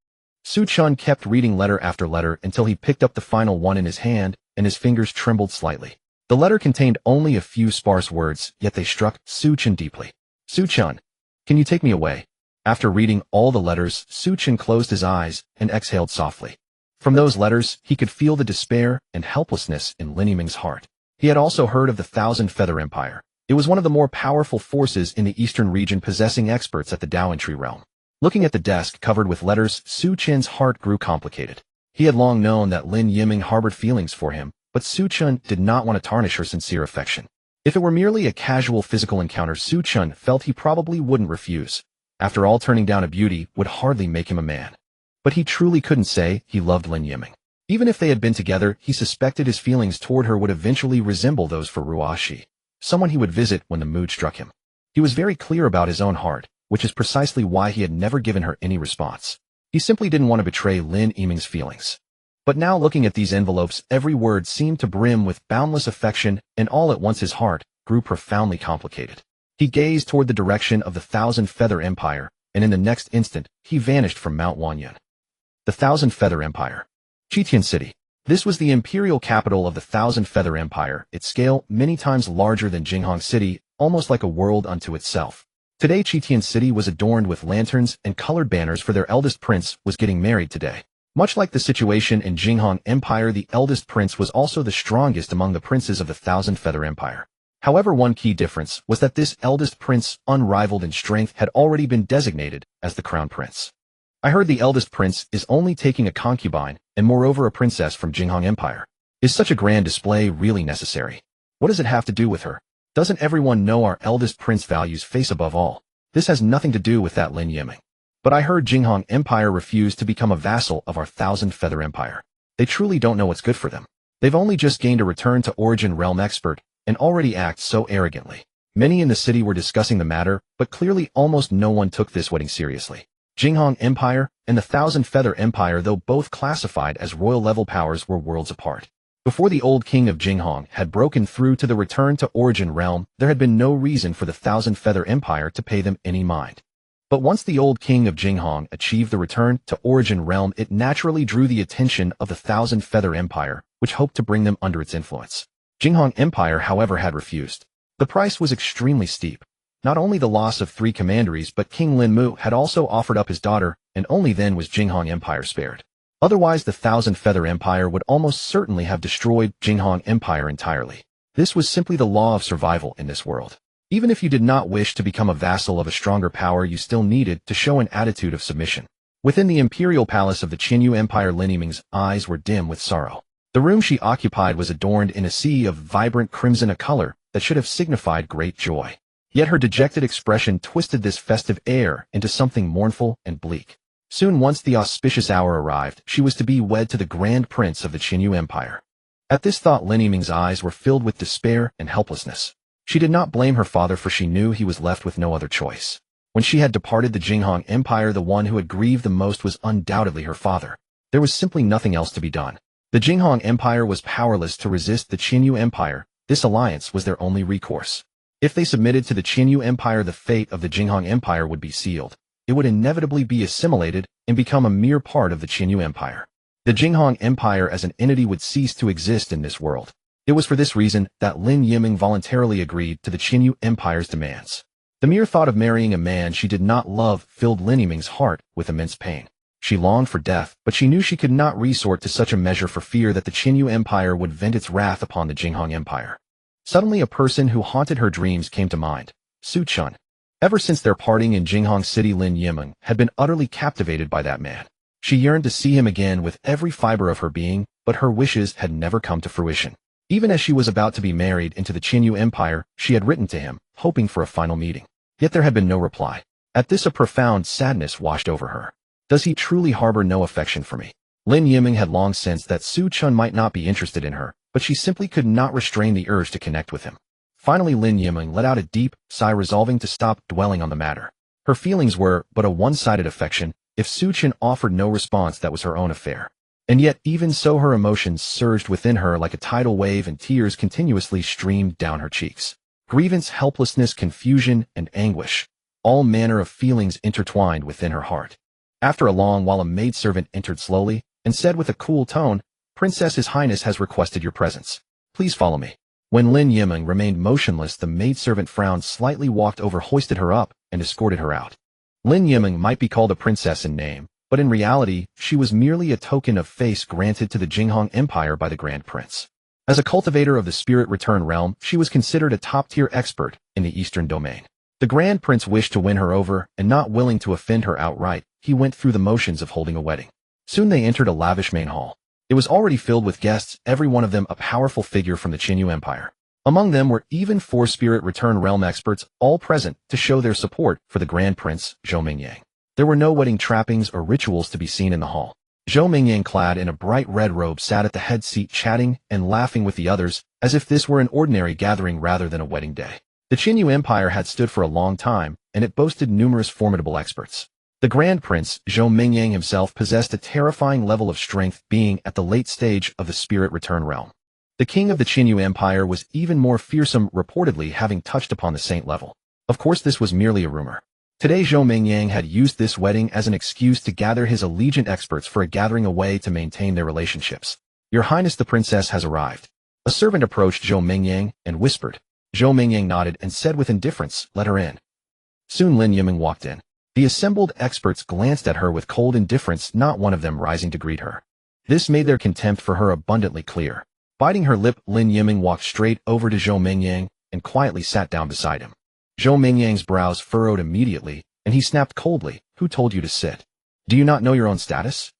Su Chen kept reading letter after letter until he picked up the final one in his hand, and his fingers trembled slightly. The letter contained only a few sparse words, yet they struck Su Chen deeply. Su Chen, can you take me away? After reading all the letters, Su Chen closed his eyes and exhaled softly. From those letters, he could feel the despair and helplessness in Lin Yiming's heart. He had also heard of the Thousand Feather Empire. It was one of the more powerful forces in the eastern region, possessing experts at the Daoentry realm. Looking at the desk covered with letters, Su Chen's heart grew complicated. He had long known that Lin Yiming harbored feelings for him, but Su Chen did not want to tarnish her sincere affection. If it were merely a casual physical encounter, Su Chen felt he probably wouldn't refuse. After all, turning down a beauty would hardly make him a man. But he truly couldn't say he loved Lin Yiming. Even if they had been together, he suspected his feelings toward her would eventually resemble those for Ruashi, someone he would visit when the mood struck him. He was very clear about his own heart, which is precisely why he had never given her any response. He simply didn't want to betray Lin Yiming's feelings. But now, looking at these envelopes, every word seemed to brim with boundless affection, and all at once his heart grew profoundly complicated. He gazed toward the direction of the Thousand Feather Empire, and in the next instant, he vanished from Mount Wanyun. The Thousand Feather Empire. Chitian City. This was the imperial capital of the Thousand Feather Empire, its scale many times larger than Jinghong City, almost like a world unto itself. Today Chitian City was adorned with lanterns and colored banners for their eldest prince was getting married today. Much like the situation in Jinghong Empire, the eldest prince was also the strongest among the princes of the Thousand Feather Empire. However, one key difference was that this eldest prince, unrivaled in strength, had already been designated as the crown prince. I heard the eldest prince is only taking a concubine and moreover a princess from Jinghong Empire. Is such a grand display really necessary? What does it have to do with her? Doesn't everyone know our eldest prince values face above all? This has nothing to do with that Lin Yiming. But I heard Jinghong Empire refused to become a vassal of our Thousand Feather Empire. They truly don't know what's good for them. They've only just gained a return to origin realm expert and already act so arrogantly. Many in the city were discussing the matter, but clearly almost no one took this wedding seriously. Jinghong Empire and the Thousand Feather Empire, though both classified as royal-level powers, were worlds apart. Before the old king of Jinghong had broken through to the return to origin realm, there had been no reason for the Thousand Feather Empire to pay them any mind. But once the old king of Jinghong achieved the return to origin realm, it naturally drew the attention of the Thousand Feather Empire, which hoped to bring them under its influence. Jinghong Empire, however, had refused. The price was extremely steep. Not only the loss of 3 commanderies, but King Lin Mu had also offered up his daughter, and only then was Jinghong Empire spared. Otherwise, the Thousand Feather Empire would almost certainly have destroyed Jinghong Empire entirely. This was simply the law of survival in this world. Even if you did not wish to become a vassal of a stronger power, you still needed to show an attitude of submission. Within the imperial palace of the Qinyu Empire, Lin Yiming's eyes were dim with sorrow. The room she occupied was adorned in a sea of vibrant crimson, a color that should have signified great joy. Yet her dejected expression twisted this festive air into something mournful and bleak. Soon, once the auspicious hour arrived, she was to be wed to the Grand Prince of the Qinyu Empire. At this thought, Lin Yiming's eyes were filled with despair and helplessness. She did not blame her father, for she knew he was left with no other choice. When she had departed the Jinghong Empire, the one who had grieved the most was undoubtedly her father. There was simply nothing else to be done. The Jinghong Empire was powerless to resist the Qinyu Empire. This alliance was their only recourse. If they submitted to the Qinyu Empire, the fate of the Jinghong Empire would be sealed. It would inevitably be assimilated and become a mere part of the Qinyu Empire. The Jinghong Empire as an entity would cease to exist in this world. It was for this reason that Lin Yiming voluntarily agreed to the Qinyu Empire's demands. The mere thought of marrying a man she did not love filled Lin Yiming's heart with immense pain. She longed for death, but she knew she could not resort to such a measure for fear that the Qinyu Empire would vent its wrath upon the Jinghong Empire. Suddenly, a person who haunted her dreams came to mind: Chen. Ever since their parting in Jinghong City, Lin Yiming had been utterly captivated by that man. She yearned to see him again with every fiber of her being, but her wishes had never come to fruition. Even as she was about to be married into the Qinyu Empire, she had written to him, hoping for a final meeting. Yet there had been no reply. At this, a profound sadness washed over her. Does he truly harbor no affection for me? Lin Yiming had long sensed that Chen might not be interested in her, but she simply could not restrain the urge to connect with him. Finally, Lin Yiming let out a deep sigh, resolving to stop dwelling on the matter. Her feelings were but a one-sided affection. If Chen offered no response, that was her own affair. And yet, even so, her emotions surged within her like a tidal wave, and tears continuously streamed down her cheeks. Grievance, helplessness, confusion, and anguish. All manner of feelings intertwined within her heart. After a long while, a maidservant entered slowly and said with a cool tone, "Princess, His Highness has requested your presence. Please follow me." When Lin Yiming remained motionless, the maidservant frowned slightly, walked over, hoisted her up, and escorted her out. Lin Yiming might be called a princess in name, but in reality, she was merely a token of face granted to the Jinghong Empire by the Grand Prince. As a cultivator of the spirit return realm, she was considered a top-tier expert in the Eastern domain. The Grand Prince wished to win her over, and not willing to offend her outright, he went through the motions of holding a wedding. Soon they entered a lavish main hall. It was already filled with guests, every one of them a powerful figure from the Qinyu Empire. Among them were even 4 spirit return realm experts, all present to show their support for the Grand Prince, Zhou Mingyang. There were no wedding trappings or rituals to be seen in the hall. Zhou Mingyang, clad in a bright red robe, sat at the head seat, chatting and laughing with the others, as if this were an ordinary gathering rather than a wedding day. The Qinyu Empire had stood for a long time, and it boasted numerous formidable experts. The Grand Prince, Zhou Mingyang himself, possessed a terrifying level of strength, being at the late stage of the spirit return realm. The king of the Qinyu Empire was even more fearsome, reportedly having touched upon the saint level. Of course, this was merely a rumor. Today, Zhou Mingyang had used this wedding as an excuse to gather his allegiant experts for a gathering, a way to maintain their relationships. "Your Highness, the princess has arrived." A servant approached Zhou Mingyang and whispered. Zhou Mingyang nodded and said with indifference, "Let her in." Soon Lin Yiming walked in. The assembled experts glanced at her with cold indifference, not one of them rising to greet her. This made their contempt for her abundantly clear. Biting her lip, Lin Yiming walked straight over to Zhou Mingyang and quietly sat down beside him. Zhou Mingyang's brows furrowed immediately, and he snapped coldly, "Who told you to sit? Do you not know your own status?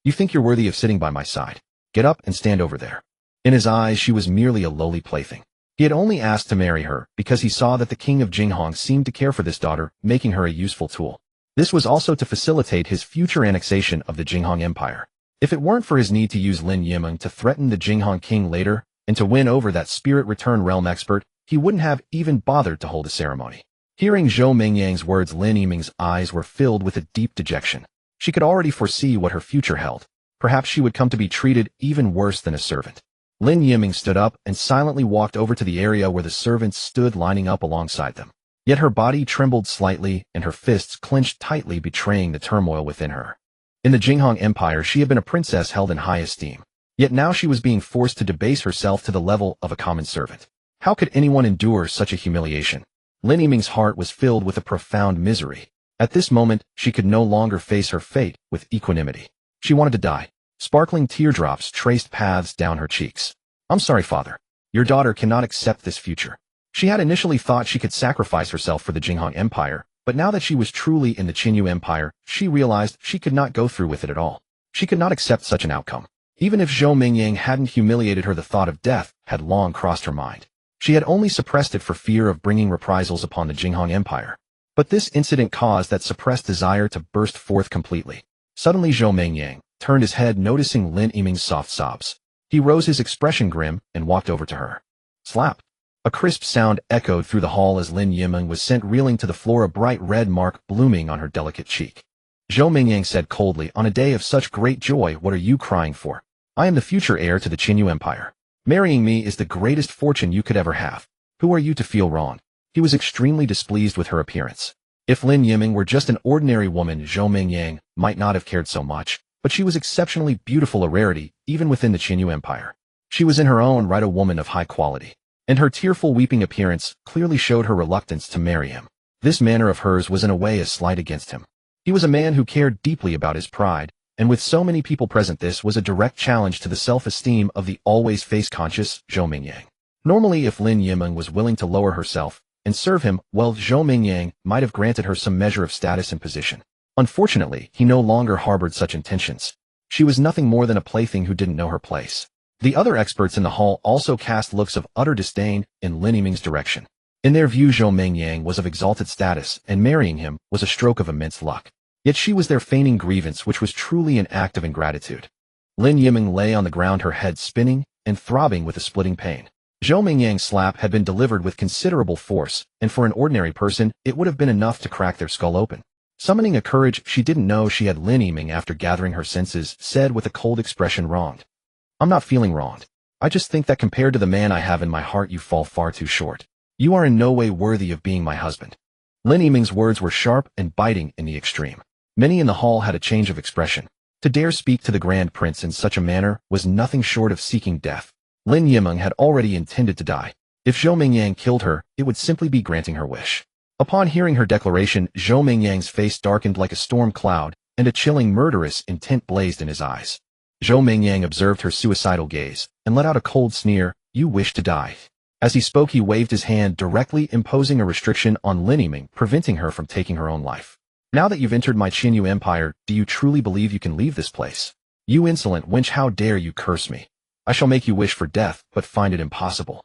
You think you're worthy of sitting by my side? Get up and stand over there." In his eyes, she was merely a lowly plaything. He had only asked to marry her because he saw that the king of Jinghong seemed to care for this daughter, making her a useful tool. This was also to facilitate his future annexation of the Jinghong Empire. If it weren't for his need to use Lin Yiming to threaten the Jinghong king later and to win over that spirit return realm expert, he wouldn't have even bothered to hold a ceremony. Hearing Zhou Mingyang's words, Lin Yiming's eyes were filled with a deep dejection. She could already foresee what her future held. Perhaps she would come to be treated even worse than a servant. Lin Yiming stood up and silently walked over to the area where the servants stood lining up alongside them. Yet her body trembled slightly and her fists clenched tightly, betraying the turmoil within her. In the Jinghong Empire, she had been a princess held in high esteem. Yet now she was being forced to debase herself to the level of a common servant. How could anyone endure such a humiliation? Lin Yiming's heart was filled with a profound misery. At this moment, she could no longer face her fate with equanimity. She wanted to die. Sparkling teardrops traced paths down her cheeks. "I'm sorry, father. Your daughter cannot accept this future." She had initially thought she could sacrifice herself for the Jinghong Empire, but now that she was truly in the Qinyu Empire, she realized she could not go through with it at all. She could not accept such an outcome. Even if Zhou Mingyang hadn't humiliated her, the thought of death had long crossed her mind. She had only suppressed it for fear of bringing reprisals upon the Jinghong Empire. But this incident caused that suppressed desire to burst forth completely. Suddenly Zhou Mingyang turned his head, noticing Lin Yiming's soft sobs. He rose, his expression grim, and walked over to her. Slap! A crisp sound echoed through the hall as Lin Yiming was sent reeling to the floor, a bright red mark blooming on her delicate cheek. Zhou Mingyang said coldly, "On a day of such great joy, what are you crying for? I am the future heir to the Qinyu Empire. Marrying me is the greatest fortune you could ever have. Who are you to feel wrong?" He was extremely displeased with her appearance. If Lin Yiming were just an ordinary woman, Zhou Mingyang might not have cared so much, but she was exceptionally beautiful, a rarity, even within the Qinyu Empire. She was in her own right a woman of high quality, and her tearful weeping appearance clearly showed her reluctance to marry him. This manner of hers was in a way a slight against him. He was a man who cared deeply about his pride, and with so many people present, this was a direct challenge to the self-esteem of the always face-conscious Zhou Mingyang. Normally, if Lin Yiming was willing to lower herself and serve him, well, Zhou Mingyang might have granted her some measure of status and position. Unfortunately, he no longer harbored such intentions. She was nothing more than a plaything who didn't know her place. The other experts in the hall also cast looks of utter disdain in Lin Yiming's direction. In their view, Zhou Mingyang was of exalted status, and marrying him was a stroke of immense luck. Yet she was there feigning grievance, which was truly an act of ingratitude. Lin Yiming lay on the ground, her head spinning and throbbing with a splitting pain. Zhou Mingyang's slap had been delivered with considerable force, and for an ordinary person, it would have been enough to crack their skull open. Summoning a courage she didn't know she had, Lin Yiming, after gathering her senses, said with a cold expression, "Wronged? I'm not feeling wronged. I just think that compared to the man I have in my heart, you fall far too short. You are in no way worthy of being my husband." Lin Yiming's words were sharp and biting in the extreme. Many in the hall had a change of expression. To dare speak to the Grand Prince in such a manner was nothing short of seeking death. Lin Yiming had already intended to die. If Zhou Mingyang killed her, it would simply be granting her wish. Upon hearing her declaration, Zhou Mingyang's face darkened like a storm cloud, and a chilling, murderous intent blazed in his eyes. Zhou Mingyang observed her suicidal gaze, and let out a cold sneer, "You wish to die." As he spoke, he waved his hand, directly imposing a restriction on Lin Yiming, preventing her from taking her own life. "Now that you've entered my Qinyu Empire, do you truly believe you can leave this place? You insolent wench, how dare you curse me? I shall make you wish for death, but find it impossible."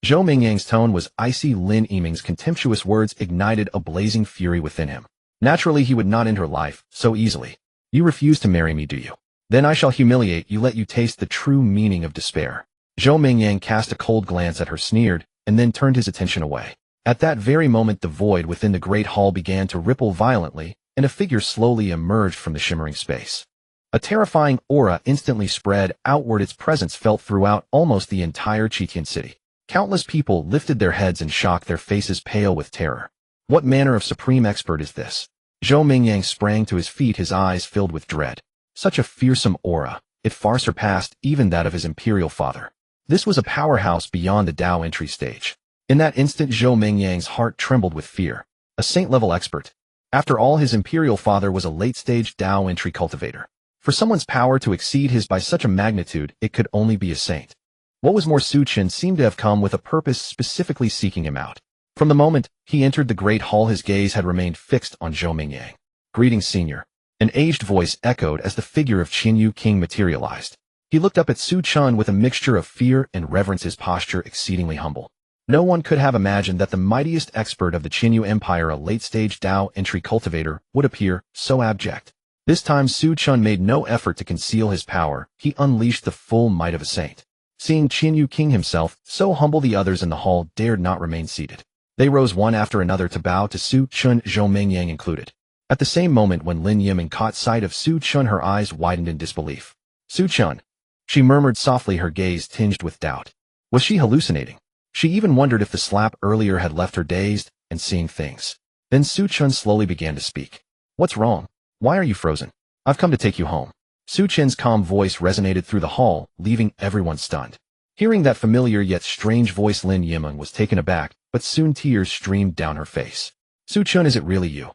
Zhou Mingyang's tone was icy. Lin Yiming's contemptuous words ignited a blazing fury within him. Naturally, he would not end her life so easily. "You refuse to marry me, do you? Then I shall humiliate you, let you taste the true meaning of despair." Zhou Mingyang cast a cold glance at her, sneered, and then turned his attention away. At that very moment, the void within the great hall began to ripple violently, and a figure slowly emerged from the shimmering space. A terrifying aura instantly spread outward, its presence felt throughout almost the entire Qitian city. Countless people lifted their heads in shock, their faces pale with terror. What manner of supreme expert is this? Zhou Mingyang sprang to his feet, his eyes filled with dread. Such a fearsome aura, it far surpassed even that of his imperial father. This was a powerhouse beyond the Dao entry stage. In that instant, Zhou Mingyang's heart trembled with fear. a saint-level expert. After all, his imperial father was a late-stage Dao entry cultivator. For someone's power to exceed his by such a magnitude, it could only be a saint. What was more, Chen seemed to have come with a purpose, specifically seeking him out. From the moment he entered the great hall, his gaze had remained fixed on Zhou Mingyang. "Greetings, senior," an aged voice echoed as the figure of Qianyu King materialized. He looked up at Chen with a mixture of fear and reverence, his posture exceedingly humble. No one could have imagined that the mightiest expert of the Qianyu Empire, a late-stage Dao entry cultivator, would appear so abject. This time Chen made no effort to conceal his power. He unleashed the full might of a saint. Seeing Qianyu King himself so humble, the others in the hall dared not remain seated. They rose one after another to bow to Chen, Zhou Mingyang included. At the same moment when Lin Yiming caught sight of Chen, her eyes widened in disbelief. "Chen," she murmured softly, her gaze tinged with doubt. Was she hallucinating? She even wondered if the slap earlier had left her dazed and seeing things. Then Chen slowly began to speak. "What's wrong? Why are you frozen? I've come to take you home." Chen's calm voice resonated through the hall, leaving everyone stunned. Hearing that familiar yet strange voice, Lin Yiming was taken aback, but soon tears streamed down her face. "Chen, is it really you?"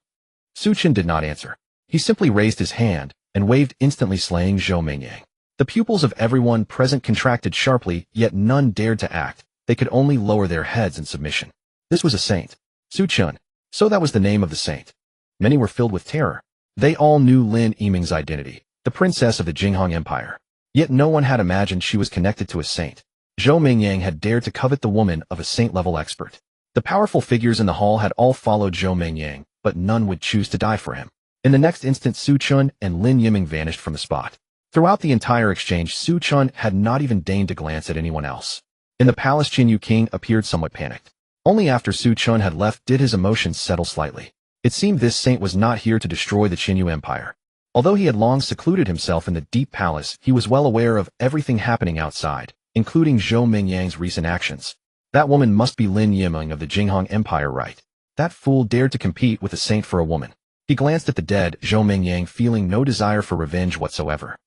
Chen did not answer. He simply raised his hand and waved, instantly slaying Zhou Mingyang. The pupils of everyone present contracted sharply, yet none dared to act. They could only lower their heads in submission. This was a saint. Chen. So that was the name of the saint. Many were filled with terror. They all knew Lin Yiming's identity, the princess of the Jinghong Empire. Yet no one had imagined she was connected to a saint. Zhou Mingyang had dared to covet the woman of a saint-level expert. The powerful figures in the hall had all followed Zhou Mingyang, but none would choose to die for him. In the next instant, Chen and Lin Yiming vanished from the spot. Throughout the entire exchange, Chen had not even deigned to glance at anyone else. In the palace, Qianyu King appeared somewhat panicked. Only after Chen had left did his emotions settle slightly. It seemed this saint was not here to destroy the Qianyu Empire. Although he had long secluded himself in the deep palace, he was well aware of everything happening outside, including Zhou Mingyang's recent actions. That woman must be Lin Yiming of the Jinghong Empire, right? That fool dared to compete with a saint for a woman. He glanced at the dead Zhou Mingyang, feeling no desire for revenge whatsoever.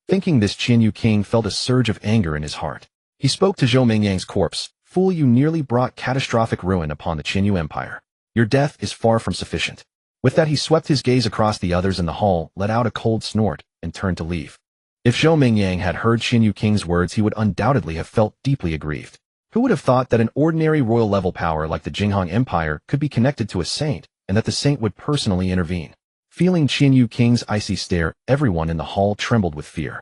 Thinking this, Qianyu King felt a surge of anger in his heart. He spoke to Zhou Mingyang's corpse. "Fool, you nearly brought catastrophic ruin upon the Qianyu Empire. Your death is far from sufficient." With that, he swept his gaze across the others in the hall, let out a cold snort, and turned to leave. If Zhou Mingyang had heard Qianyu King's words, he would undoubtedly have felt deeply aggrieved. Who would have thought that an ordinary royal-level power like the Jinghong Empire could be connected to a saint, and that the saint would personally intervene? Feeling Qianyu King's icy stare, everyone in the hall trembled with fear.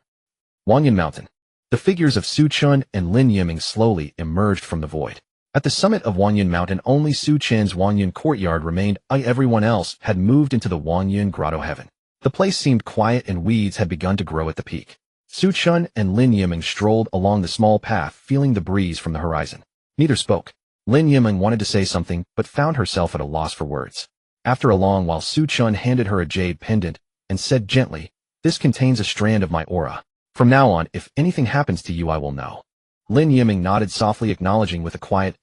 Wanyan Mountain. The figures of Chen and Lin Yiming slowly emerged from the void. At the summit of Wanyan Mountain, only Chen's Wanyan courtyard remained. Everyone else had moved into the Wanyan Grotto heaven. The place seemed quiet and weeds had begun to grow at the peak. Chen and Lin Yiming strolled along the small path, feeling the breeze from the horizon. Neither spoke. Lin Yiming wanted to say something, but found herself at a loss for words. After a long while, Chen handed her a jade pendant and said gently, "This contains a strand of my aura. From now on, if anything happens to you, I will know." Lin Yiming nodded softly, acknowledging with a quiet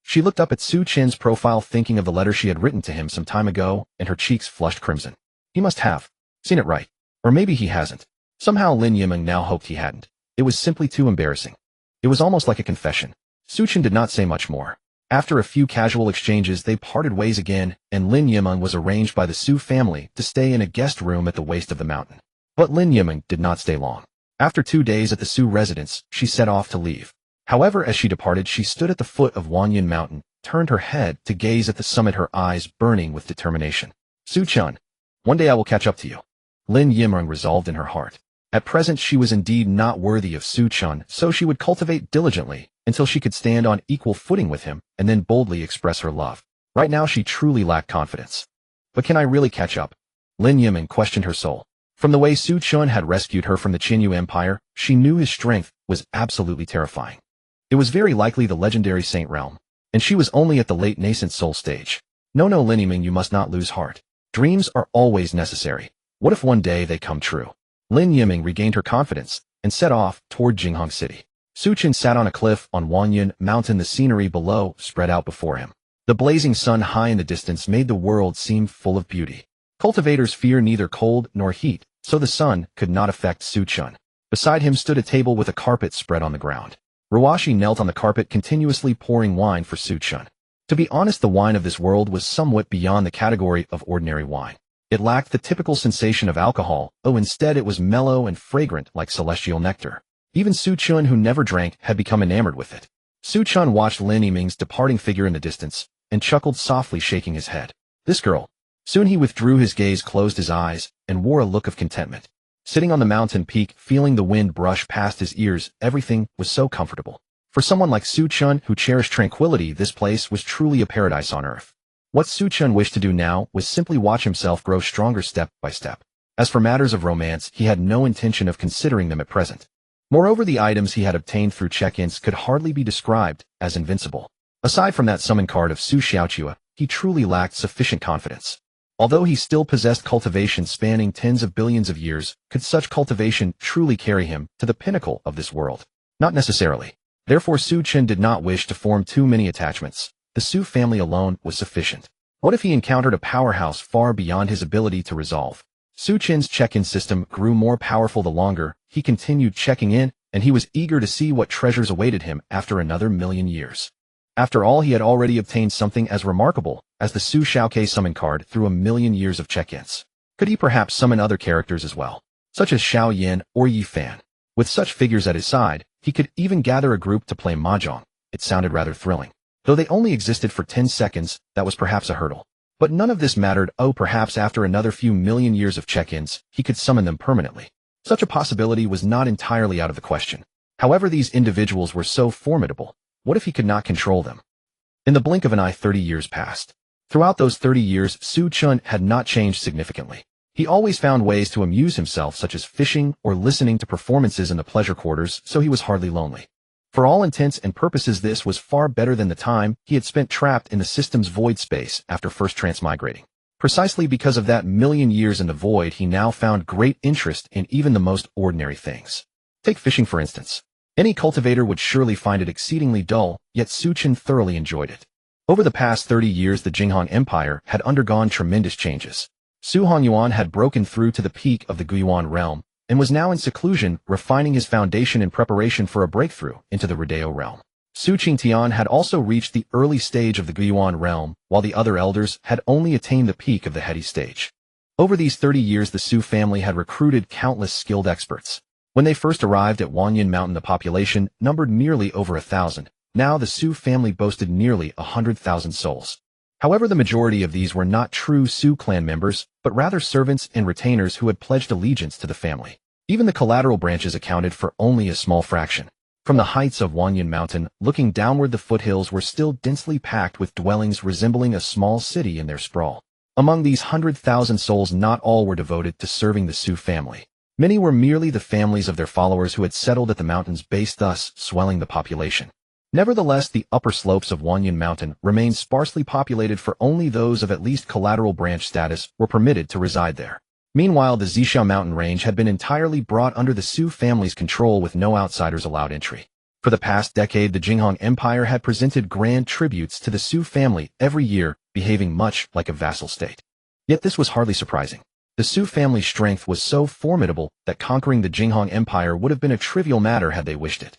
She looked up at Chen's profile, thinking of the letter she had written to him some time ago, and her cheeks flushed crimson. He must have seen it right. Or maybe he hasn't. Somehow Lin Yiming now hoped he hadn't. It was simply too embarrassing. It was almost like a confession. Chen did not say much more. After a few casual exchanges, they parted ways again, and Lin Yiming was arranged by the Su family to stay in a guest room at the waist of the mountain. But Lin Yiming did not stay long. After 2 days at the Su residence, she set off to leave. However, as she departed, she stood at the foot of Wanyan Mountain, turned her head to gaze at the summit, her eyes burning with determination. "Chen, one day I will catch up to you," Lin Yiming resolved in her heart. At present, she was indeed not worthy of Chen, so she would cultivate diligently until she could stand on equal footing with him and then boldly express her love. Right now, she truly lacked confidence. But can I really catch up? Lin Yiming questioned her soul. From the way Chen had rescued her from the Qianyu Empire, she knew his strength was absolutely terrifying. It was very likely the legendary saint realm, and she was only at the late nascent soul stage. No, Lin Yiming, you must not lose heart. Dreams are always necessary. What if one day they come true? Lin Yiming regained her confidence and set off toward Jinghong City. Chen sat on a cliff on Wanyan Mountain, the scenery below spread out before him. The blazing sun high in the distance made the world seem full of beauty. Cultivators fear neither cold nor heat, so the sun could not affect Chen. Beside him stood a table with a carpet spread on the ground. Ruashi knelt on the carpet, continuously pouring wine for Chen. To be honest, the wine of this world was somewhat beyond the category of ordinary wine. It lacked the typical sensation of alcohol, instead it was mellow and fragrant like celestial nectar. Even Su Chun, who never drank, had become enamored with it. Su Chun watched Lin Yiming's departing figure in the distance, and chuckled softly, shaking his head. This girl. Soon he withdrew his gaze, closed his eyes, and wore a look of contentment. Sitting on the mountain peak, feeling the wind brush past his ears, everything was so comfortable. For someone like Su Chun, who cherished tranquility, this place was truly a paradise on earth. What Su Chun wished to do now was simply watch himself grow stronger step by step. As for matters of romance, he had no intention of considering them at present. Moreover, the items he had obtained through check-ins could hardly be described as invincible. Aside from that summon card of Su Xiaoqua, he truly lacked sufficient confidence. Although he still possessed cultivation spanning tens of billions of years, could such cultivation truly carry him to the pinnacle of this world? Not necessarily. Therefore, Su Chen did not wish to form too many attachments. The Su family alone was sufficient. What if he encountered a powerhouse far beyond his ability to resolve? Su Chen's check-in system grew more powerful the longer he continued checking in, and he was eager to see what treasures awaited him after another million years. After all, he had already obtained something as remarkable as the Su Xiaoqua summon card through a million years of check-ins. Could he perhaps summon other characters as well, such as Xiao Yin or Yi Fan? With such figures at his side, he could even gather a group to play mahjong. It sounded rather thrilling. Though they only existed for 10 seconds, that was perhaps a hurdle. But none of this mattered. Perhaps after another few million years of check-ins, he could summon them permanently. Such a possibility was not entirely out of the question. However, these individuals were so formidable. What if he could not control them? In the blink of an eye, 30 years passed. Throughout those 30 years, Su Chun had not changed significantly. He always found ways to amuse himself, such as fishing or listening to performances in the pleasure quarters, so he was hardly lonely. For all intents and purposes, this was far better than the time he had spent trapped in the system's void space after first transmigrating. Precisely because of that million years in the void, he now found great interest in even the most ordinary things. Take fishing, for instance. Any cultivator would surely find it exceedingly dull, yet Su Chen thoroughly enjoyed it. Over the past 30 years, the Jing Empire had undergone tremendous changes. Su Hongyuan had broken through to the peak of the Guiyuan realm, and was now in seclusion, refining his foundation in preparation for a breakthrough into the Rodeo realm. Su Qingtian had also reached the early stage of the Guiyuan realm, while the other elders had only attained the peak of the heady stage. Over these 30 years, the Su family had recruited countless skilled experts. When they first arrived at Wanyan Mountain, the population numbered merely over 1,000. Now the Su family boasted nearly 100,000 souls. However, the majority of these were not true Su clan members, but rather servants and retainers who had pledged allegiance to the family. Even the collateral branches accounted for only a small fraction. From the heights of Wanyan Mountain, looking downward, the foothills were still densely packed with dwellings resembling a small city in their sprawl. Among these 100,000 souls, not all were devoted to serving the Su family. Many were merely the families of their followers who had settled at the mountain's base, thus swelling the population. Nevertheless, the upper slopes of Wanyan Mountain remained sparsely populated, for only those of at least collateral branch status were permitted to reside there. Meanwhile, the Zhixiao mountain range had been entirely brought under the Su family's control, with no outsiders allowed entry. For the past decade, the Jing Empire had presented grand tributes to the Su family every year, behaving much like a vassal state. Yet this was hardly surprising. The Su family's strength was so formidable that conquering the Jing Empire would have been a trivial matter had they wished it.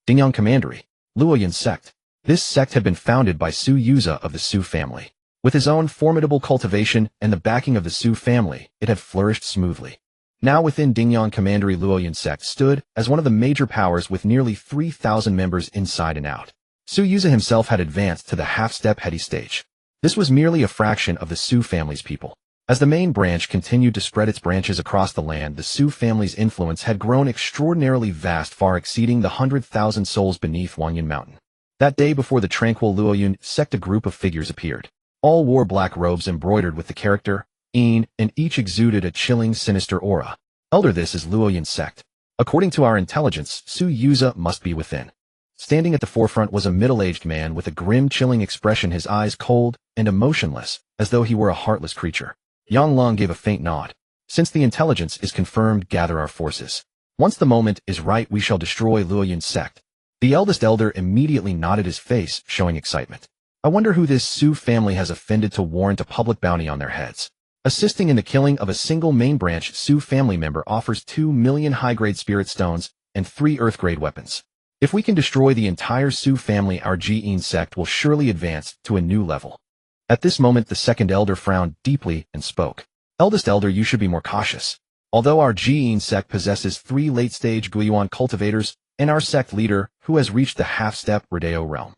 Dingyang Commandery. Luoyan sect. This sect had been founded by Su Yuza of the Su family. With his own formidable cultivation and the backing of the Su family, it had flourished smoothly. Now within Dingyang Commandery, Luoyan sect stood as one of the major powers, with nearly 3,000 members inside and out. Su Yuza himself had advanced to the half-step heady stage. This was merely a fraction of the Su family's people. As the main branch continued to spread its branches across the land, the Su family's influence had grown extraordinarily vast, far exceeding the 100,000 souls beneath Wanyan Mountain. That day, before the tranquil Luoyun sect, a group of figures appeared. All wore black robes embroidered with the character Yin, and each exuded a chilling, sinister aura. Elder, this is Luoyan sect. According to our intelligence, Su Yuza must be within. Standing at the forefront was a middle-aged man with a grim, chilling expression, his eyes cold and emotionless, as though he were a heartless creature. Yang Long gave a faint nod. Since the intelligence is confirmed, gather our forces. Once the moment is right, we shall destroy Luoyun's sect. The eldest elder immediately nodded, his face showing excitement. I wonder who this Su family has offended to warrant a public bounty on their heads. Assisting in the killing of a single main branch Su family member offers 2 million high-grade spirit stones and 3 earth-grade weapons. If we can destroy the entire Su family, our jing sect will surely advance to a new level. At this moment, the second elder frowned deeply and spoke. Eldest elder, you should be more cautious. Although our jing sect possesses 3 late-stage Guiyuan cultivators and our sect leader who has reached the half-step Rodeo realm,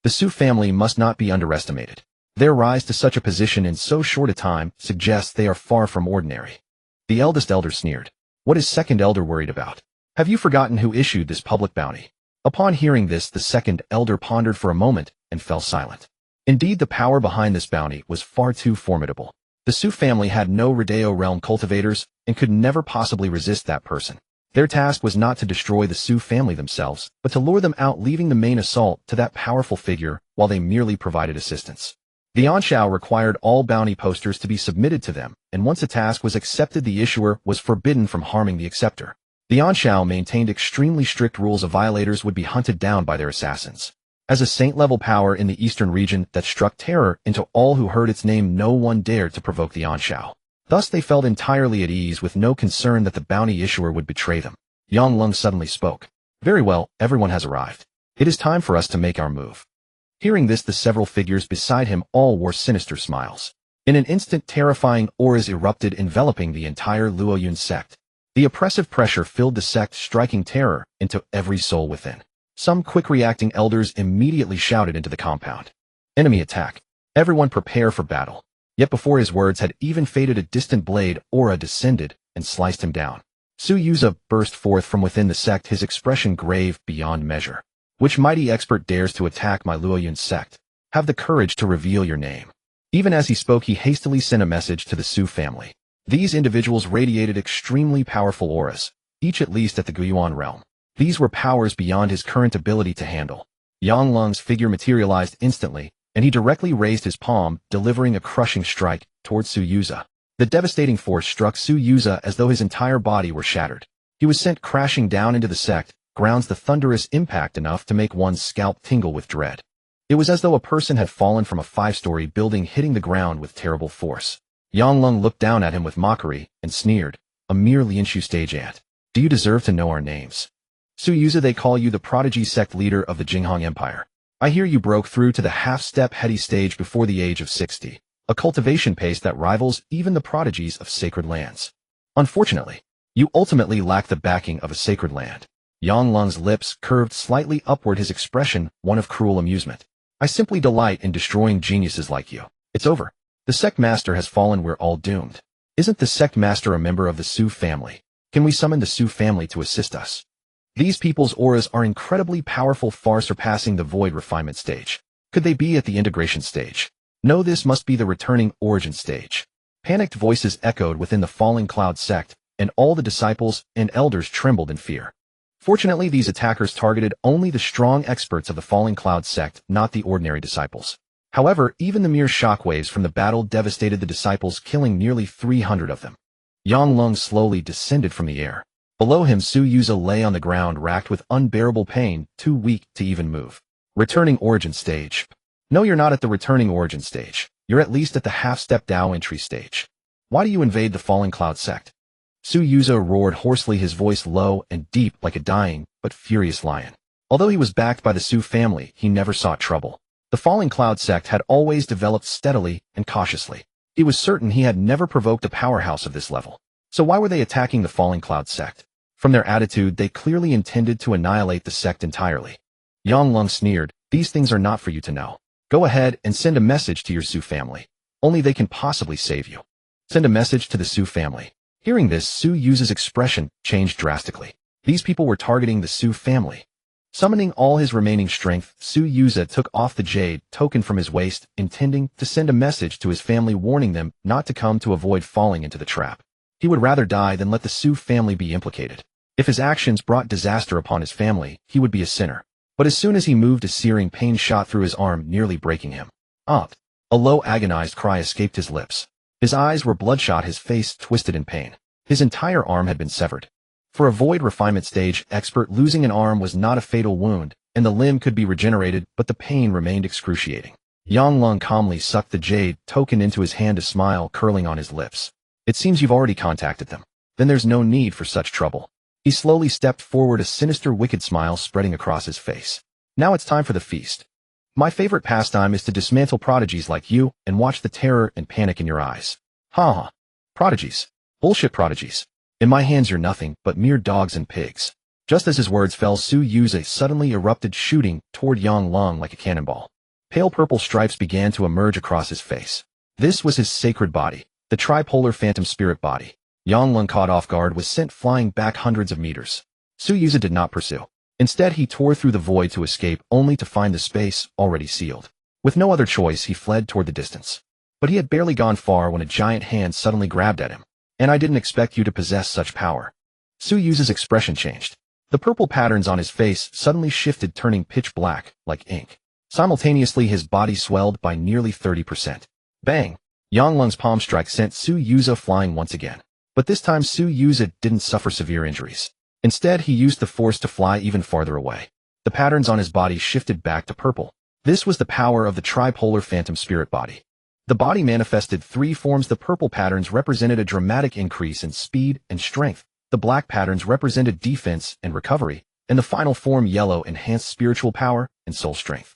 the Su family must not be underestimated. Their rise to such a position in so short a time suggests they are far from ordinary. The eldest elder sneered. What is second elder worried about? Have you forgotten who issued this public bounty? Upon hearing this, the second elder pondered for a moment and fell silent. Indeed, the power behind this bounty was far too formidable. The Su family had no Rodeo realm cultivators and could never possibly resist that person. Their task was not to destroy the Su family themselves, but to lure them out, leaving the main assault to that powerful figure while they merely provided assistance. The xianxia required all bounty posters to be submitted to them, and once a task was accepted, the issuer was forbidden from harming the acceptor. The xianxia maintained extremely strict rules. Of violators would be hunted down by their assassins. As a saint-level power in the eastern region that struck terror into all who heard its name, no one dared to provoke the xianxia. Thus they felt entirely at ease, with no concern that the bounty issuer would betray them. Yang Lung suddenly spoke. Very well, everyone has arrived. It is time for us to make our move. Hearing this, the several figures beside him all wore sinister smiles. In an instant, terrifying auras erupted, enveloping the entire Luoyun sect. The oppressive pressure filled the sect, striking terror into every soul within. Some quick-reacting elders immediately shouted into the compound. Enemy attack. Everyone prepare for battle. Yet before his words had even faded, a distant blade aura descended and sliced him down. Su Yuza burst forth from within the sect, his expression grave beyond measure. Which mighty expert dares to attack my Luoyun sect? Have the courage to reveal your name. Even as he spoke, he hastily sent a message to the Su family. These individuals radiated extremely powerful auras, each at least at the Guiyuan realm. These were powers beyond his current ability to handle. Yang Lung's figure materialized instantly, and he directly raised his palm, delivering a crushing strike towards Su Yuza. The devastating force struck Su Yuza as though his entire body were shattered. He was sent crashing down into the sect, grounds, the thunderous impact enough to make one's scalp tingle with dread. It was as though a person had fallen from a 5-story building, hitting the ground with terrible force. Yang Lung looked down at him with mockery and sneered, a mere Lianshu stage ant. Do you deserve to know our names? Su Yuza, they call you the prodigy sect leader of the Jinghong Empire. I hear you broke through to the half-step heady stage before the age of 60, a cultivation pace that rivals even the prodigies of sacred lands. Unfortunately, you ultimately lack the backing of a sacred land. Yang Lung's lips curved slightly upward, his expression one of cruel amusement. I simply delight in destroying geniuses like you. It's over. The sect master has fallen, we're all doomed. Isn't the sect master a member of the Su family? Can we summon the Su family to assist us? These people's auras are incredibly powerful, far surpassing the void refinement stage. Could they be at the integration stage? No, this must be the returning origin stage. Panicked voices echoed within the Falling Cloud sect, and all the disciples and elders trembled in fear. Fortunately, these attackers targeted only the strong experts of the Falling Cloud sect, not the ordinary disciples. However, even the mere shockwaves from the battle devastated the disciples, killing nearly 300 of them. Yang Lung slowly descended from the air. Below him, Su Yuza lay on the ground, racked with unbearable pain, too weak to even move. Returning origin stage. No, you're not at the returning origin stage. You're at least at the half-step Dao entry stage. Why do you invade the Falling Cloud sect? Su Yuza roared hoarsely, his voice low and deep like a dying but furious lion. Although he was backed by the Su family, he never sought trouble. The Falling Cloud sect had always developed steadily and cautiously. He was certain he had never provoked a powerhouse of this level. So why were they attacking the Falling Cloud sect? From their attitude, they clearly intended to annihilate the sect entirely. Yang Lung sneered, these things are not for you to know. Go ahead and send a message to your Su family. Only they can possibly save you. Send a message to the Su family. Hearing this, Su Yuza's expression changed drastically. These people were targeting the Su family. Summoning all his remaining strength, Su Yuza took off the jade token from his waist, intending to send a message to his family, warning them not to come to avoid falling into the trap. He would rather die than let the Su family be implicated. If his actions brought disaster upon his family, he would be a sinner. But as soon as he moved, a searing pain shot through his arm, nearly breaking him. A low agonized cry escaped his lips. His eyes were bloodshot, his face twisted in pain. His entire arm had been severed. For a void refinement stage expert, losing an arm was not a fatal wound, and the limb could be regenerated, but the pain remained excruciating. Yang Lung calmly sucked the jade token into his hand, a smile curling on his lips. It seems you've already contacted them. Then there's no need for such trouble. He slowly stepped forward, a sinister, wicked smile spreading across his face. Now it's time for the feast. My favorite pastime is to dismantle prodigies like you and watch the terror and panic in your eyes. Ha! Prodigies. Bullshit prodigies. In my hands you're nothing but mere dogs and pigs. Just as his words fell, Su Yuze suddenly erupted, shooting toward Yang Long like a cannonball. Pale purple stripes began to emerge across his face. This was his sacred body, the tripolar phantom spirit body. Yang Long, caught off guard, was sent flying back hundreds of meters. Su Yuze did not pursue. Instead, he tore through the void to escape, only to find the space already sealed. With no other choice, he fled toward the distance. But he had barely gone far when a giant hand suddenly grabbed at him. And I didn't expect you to possess such power. Su Yuze's expression changed. The purple patterns on his face suddenly shifted, turning pitch black, like ink. Simultaneously, his body swelled by nearly 30%. Bang! Yang Lung's palm strike sent Su Yuze flying once again. But this time Su Yuze didn't suffer severe injuries. Instead, he used the force to fly even farther away. The patterns on his body shifted back to purple. This was the power of the tripolar phantom spirit body. The body manifested three forms. The purple patterns represented a dramatic increase in speed and strength. The black patterns represented defense and recovery, and the final form, yellow, enhanced spiritual power and soul strength.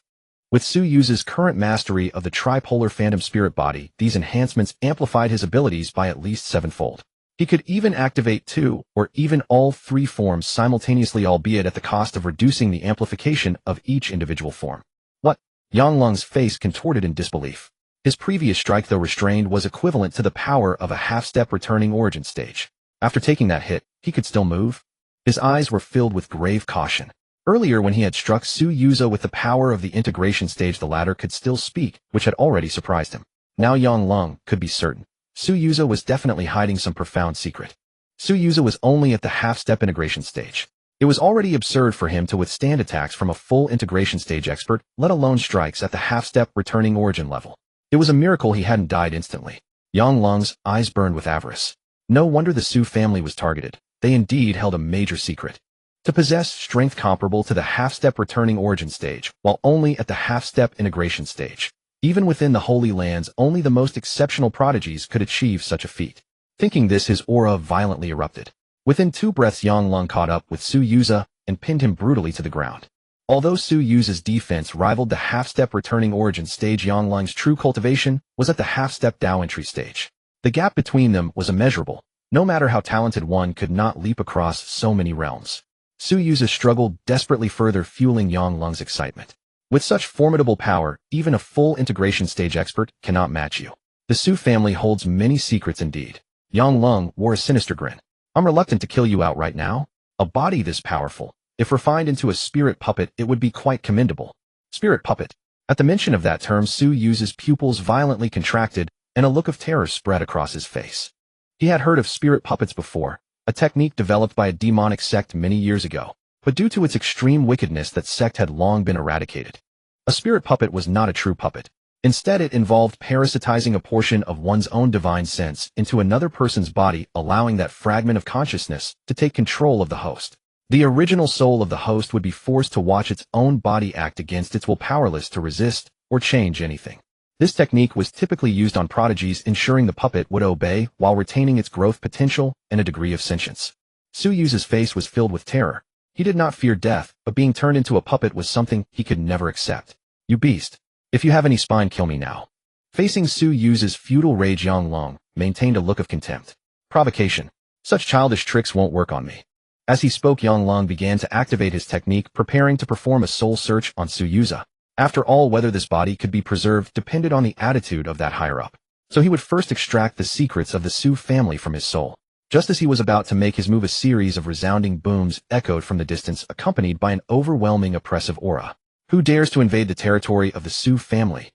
With Su Yuze's current mastery of the tripolar phantom spirit body, these enhancements amplified his abilities by at least 7-fold. He could even activate 2 or even all 3 forms simultaneously, albeit at the cost of reducing the amplification of each individual form. What? Yang Lung's face contorted in disbelief. His previous strike, though restrained, was equivalent to the power of a half-step returning origin stage. After taking that hit, he could still move? His eyes were filled with grave caution. Earlier, when he had struck Su Yuze with the power of the integration stage, the latter could still speak, which had already surprised him. Now Yang Lung could be certain. Su Yuze was definitely hiding some profound secret. Su Yuze was only at the half-step integration stage. It was already absurd for him to withstand attacks from a full integration stage expert, let alone strikes at the half-step returning origin level. It was a miracle he hadn't died instantly. Yang Lung's eyes burned with avarice. No wonder the Su family was targeted. They indeed held a major secret. To possess strength comparable to the half-step returning origin stage, while only at the half-step integration stage. Even within the Holy Lands, only the most exceptional prodigies could achieve such a feat. Thinking this, his aura violently erupted. Within 2 breaths, Yang Lung caught up with Su Yuze and pinned him brutally to the ground. Although Su Yuze's defense rivaled the half-step returning origin stage, Yang Lung's true cultivation was at the half-step Dao entry stage. The gap between them was immeasurable. No matter how talented one could not leap across so many realms. Su Yuze struggled desperately, further fueling Yang Lung's excitement. With such formidable power, even a full integration stage expert cannot match you. The Su family holds many secrets indeed. Yang Lung wore a sinister grin. I'm reluctant to kill you outright now. A body this powerful, if refined into a spirit puppet, it would be quite commendable. Spirit puppet. At the mention of that term, Su Yuze's pupils violently contracted, and a look of terror spread across his face. He had heard of spirit puppets before, a technique developed by a demonic sect many years ago. But due to its extreme wickedness, that sect had long been eradicated. A spirit puppet was not a true puppet. Instead, it involved parasitizing a portion of one's own divine sense into another person's body, allowing that fragment of consciousness to take control of the host. The original soul of the host would be forced to watch its own body act against its will, powerless to resist or change anything. This technique was typically used on prodigies, ensuring the puppet would obey while retaining its growth potential and a degree of sentience. Su Yuze's face was filled with terror. He did not fear death, but being turned into a puppet was something he could never accept. You beast. If you have any spine, kill me now. Facing Su Yuze's futile rage, Yang Lung maintained a look of contempt. Provocation. Such childish tricks won't work on me. As he spoke, Yang Lung began to activate his technique, preparing to perform a soul search on Su Yuze. After all, whether this body could be preserved depended on the attitude of that higher-up. So he would first extract the secrets of the Su family from his soul. Just as he was about to make his move, a series of resounding booms echoed from the distance, accompanied by an overwhelming oppressive aura. Who dares to invade the territory of the Su family?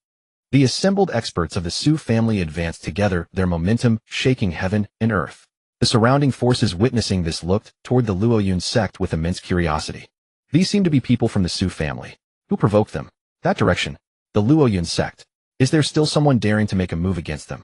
The assembled experts of the Su family advanced together, their momentum shaking heaven and earth. The surrounding forces witnessing this looked toward the Luoyun sect with immense curiosity. These seemed to be people from the Su family. Who provoked them? That direction. The Luoyun sect. Is there still someone daring to make a move against them?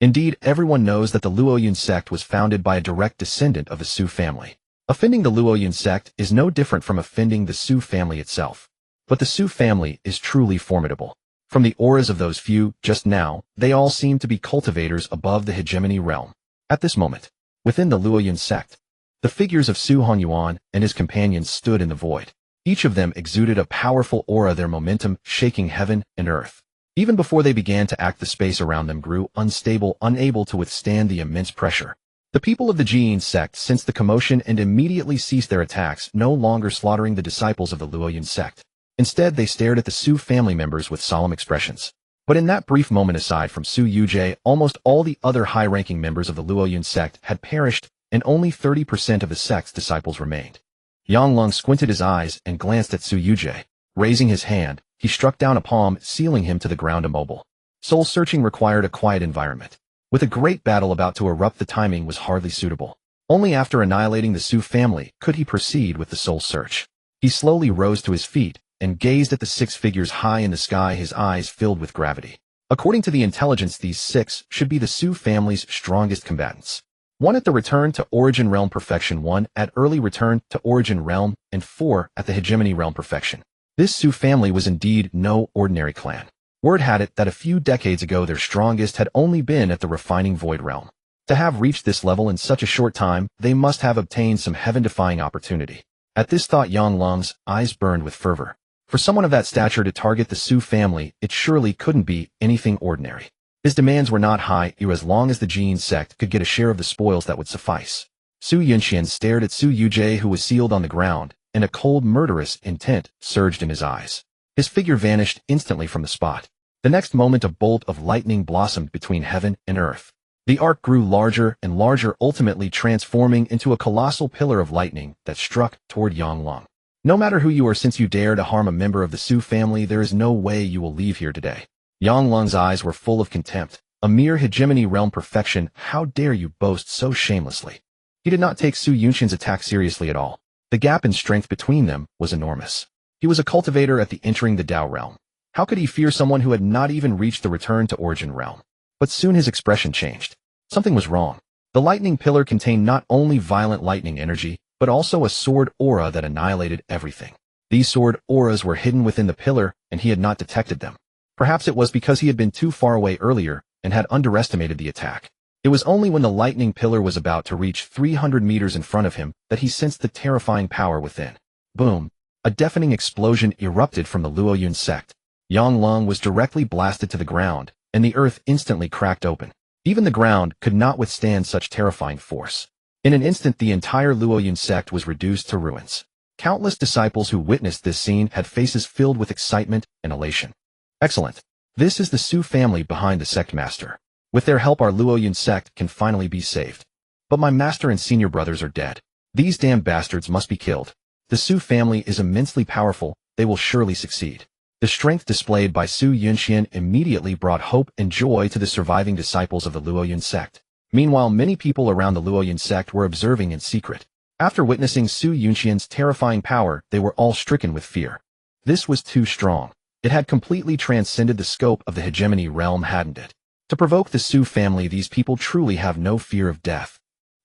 Indeed, everyone knows that the Luoyun sect was founded by a direct descendant of the Su family. Offending the Luoyun sect is no different from offending the Su family itself. But the Su family is truly formidable. From the auras of those few, just now, they all seem to be cultivators above the hegemony realm. At this moment, within the Luoyun sect, The figures of Su Hongyuan and his companions stood in the void. Each of them exuded a powerful aura, their momentum shaking heaven and earth. Even before they began to act, the space around them grew unstable, unable to withstand the immense pressure. The people of the Jing sect sensed the commotion and immediately ceased their attacks, no longer slaughtering the disciples of the Luoyun sect. Instead, they stared at the Su family members with solemn expressions. But in that brief moment, aside from Su Yujie, almost all the other high-ranking members of the Luoyun sect had perished, and only 30% of the sect's disciples remained. Yang Lung squinted his eyes and glanced at Su Yujie. Raising his hand, he struck down a palm, sealing him to the ground immobile. Soul searching required a quiet environment. With a great battle about to erupt, the timing was hardly suitable. Only after annihilating the Su family could he proceed with the soul search. He slowly rose to his feet and gazed at the 6 figures high in the sky, his eyes filled with gravity. According to the intelligence, these 6 should be the Su family's strongest combatants. 1 at the return to Origin Realm Perfection, 1 at early return to Origin Realm, and 4 at the Hegemony Realm Perfection. This Su family was indeed no ordinary clan. Word had it that a few decades ago their strongest had only been at the refining Void Realm. To have reached this level in such a short time, they must have obtained some heaven-defying opportunity. At this thought, Yang Lung's eyes burned with fervor. For someone of that stature to target the Su family, it surely couldn't be anything ordinary. His demands were not high, as long as the Jing sect could get a share of the spoils, that would suffice. Su Yunxian stared at Su Yujie, who was sealed on the ground, and a cold, murderous intent surged in his eyes. His figure vanished instantly from the spot. The next moment, a bolt of lightning blossomed between heaven and earth. The arc grew larger and larger, ultimately transforming into a colossal pillar of lightning that struck toward Yang Lung. No matter who you are, since you dare to harm a member of the Su family, there is no way you will leave here today. Yang Lung's eyes were full of contempt. A mere Hegemony Realm Perfection, how dare you boast so shamelessly? He did not take Su Yunxian's attack seriously at all. The gap in strength between them was enormous. He was a cultivator at the entering the Dao realm. How could he fear someone who had not even reached the return to Origin Realm? But soon his expression changed. Something was wrong. The lightning pillar contained not only violent lightning energy, but also a sword aura that annihilated everything. These sword auras were hidden within the pillar, and he had not detected them. Perhaps it was because he had been too far away earlier and had underestimated the attack. It was only when the lightning pillar was about to reach 300 meters in front of him that he sensed the terrifying power within. Boom! A deafening explosion erupted from the Luoyun sect. Yang Lung was directly blasted to the ground, and the earth instantly cracked open. Even the ground could not withstand such terrifying force. In an instant, the entire Luoyun sect was reduced to ruins. Countless disciples who witnessed this scene had faces filled with excitement and elation. Excellent. This is the Su family behind the sect master. With their help, our Luoyun sect can finally be saved. But my master and senior brothers are dead. These damned bastards must be killed. The Su family is immensely powerful. They will surely succeed. The strength displayed by Su Yunxian immediately brought hope and joy to the surviving disciples of the Luoyun sect. Meanwhile, many people around the Luoyun sect were observing in secret. After witnessing Su Yunxian's terrifying power, they were all stricken with fear. This was too strong. It had completely transcended the scope of the Hegemony realm, hadn't it? To provoke the Su family, these people truly have no fear of death.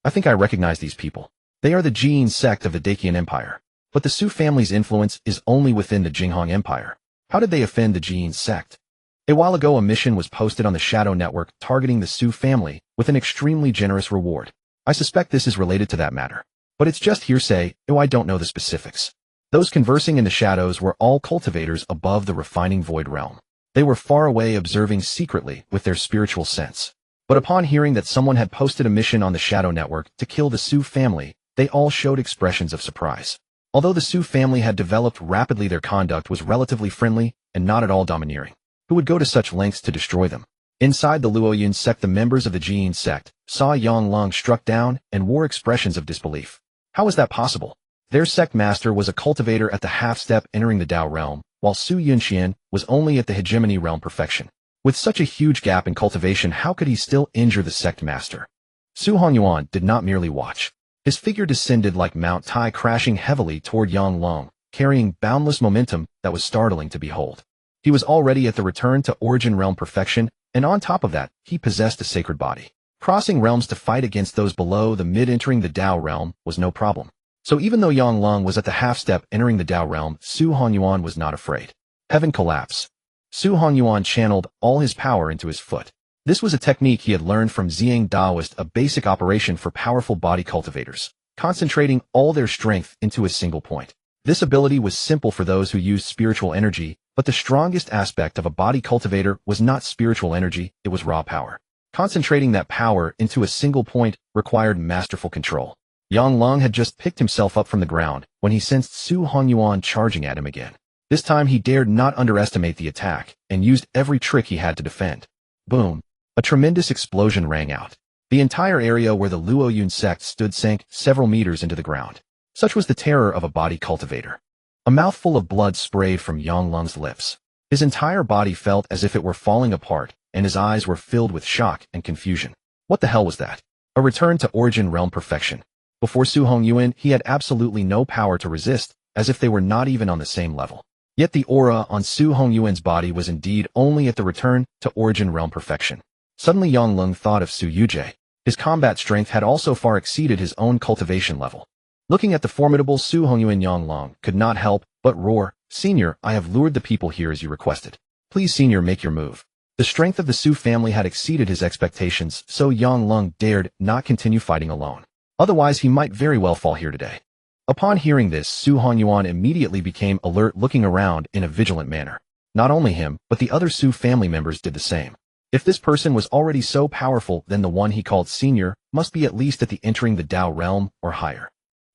I think I recognize these people. They are the Jing sect of the Dacian Empire. But the Su family's influence is only within the Jinghong Empire. How did they offend the Jing sect? A while ago, a mission was posted on the Shadow Network targeting the Su family with an extremely generous reward. I suspect this is related to that matter. But it's just hearsay, I don't know the specifics. Those conversing in the shadows were all cultivators above the refining Void Realm. They were far away, observing secretly with their spiritual sense. But upon hearing that someone had posted a mission on the Shadow Network to kill the Su family, they all showed expressions of surprise. Although the Su family had developed rapidly, their conduct was relatively friendly and not at all domineering. Who would go to such lengths to destroy them? Inside the Luoyun sect, the members of the Jing sect saw Yang Lung struck down and wore expressions of disbelief. How was that possible? Their sect master was a cultivator at the half-step entering the Dao realm, while Su Yunxian was only at the Hegemony Realm Perfection. With such a huge gap in cultivation, how could he still injure the sect master? Su Hongyuan did not merely watch. His figure descended like Mount Tai, crashing heavily toward Yang Lung, carrying boundless momentum that was startling to behold. He was already at the return to Origin Realm Perfection, and on top of that, he possessed a sacred body. Crossing realms to fight against those below the mid-entering the Dao realm was no problem. So even though Yang Lung was at the half-step entering the Dao realm, Su Hongyuan was not afraid. Heaven collapse. Su Hongyuan channeled all his power into his foot. This was a technique he had learned from Xiang Daoist, a basic operation for powerful body cultivators. concentrating all their strength into a single point. This ability was simple for those who used spiritual energy, but the strongest aspect of a body cultivator was not spiritual energy, it was raw power. Concentrating that power into a single point required masterful control. Yang Long had just picked himself up from the ground when he sensed Su Hongyuan charging at him again. This time he dared not underestimate the attack and used every trick he had to defend. Boom! A tremendous explosion rang out. The entire area where the Luoyun sect stood sank several meters into the ground. Such was the terror of a body cultivator. A mouthful of blood sprayed from Yang Long's lips. His entire body felt as if it were falling apart, and his eyes were filled with shock and confusion. What the hell was that? A return to origin realm perfection. Before Su Hongyuan, he had absolutely no power to resist, as if they were not even on the same level. Yet the aura on Su Hongyuan's body was indeed only at the return to origin realm perfection. Suddenly Yang Long thought of Su Yujie. His combat strength had also far exceeded his own cultivation level. Looking at the formidable Su Hongyuan, Yang Long could not help but roar, "Senior, I have lured the people here as you requested. Please, Senior, make your move." The strength of the Su family had exceeded his expectations, so Yang Long dared not continue fighting alone. Otherwise, he might very well fall here today. Upon hearing this, Su Hongyuan immediately became alert, looking around in a vigilant manner. Not only him, but the other Su family members did the same. If this person was already so powerful, then the one he called Senior must be at least at the entering the Tao realm or higher.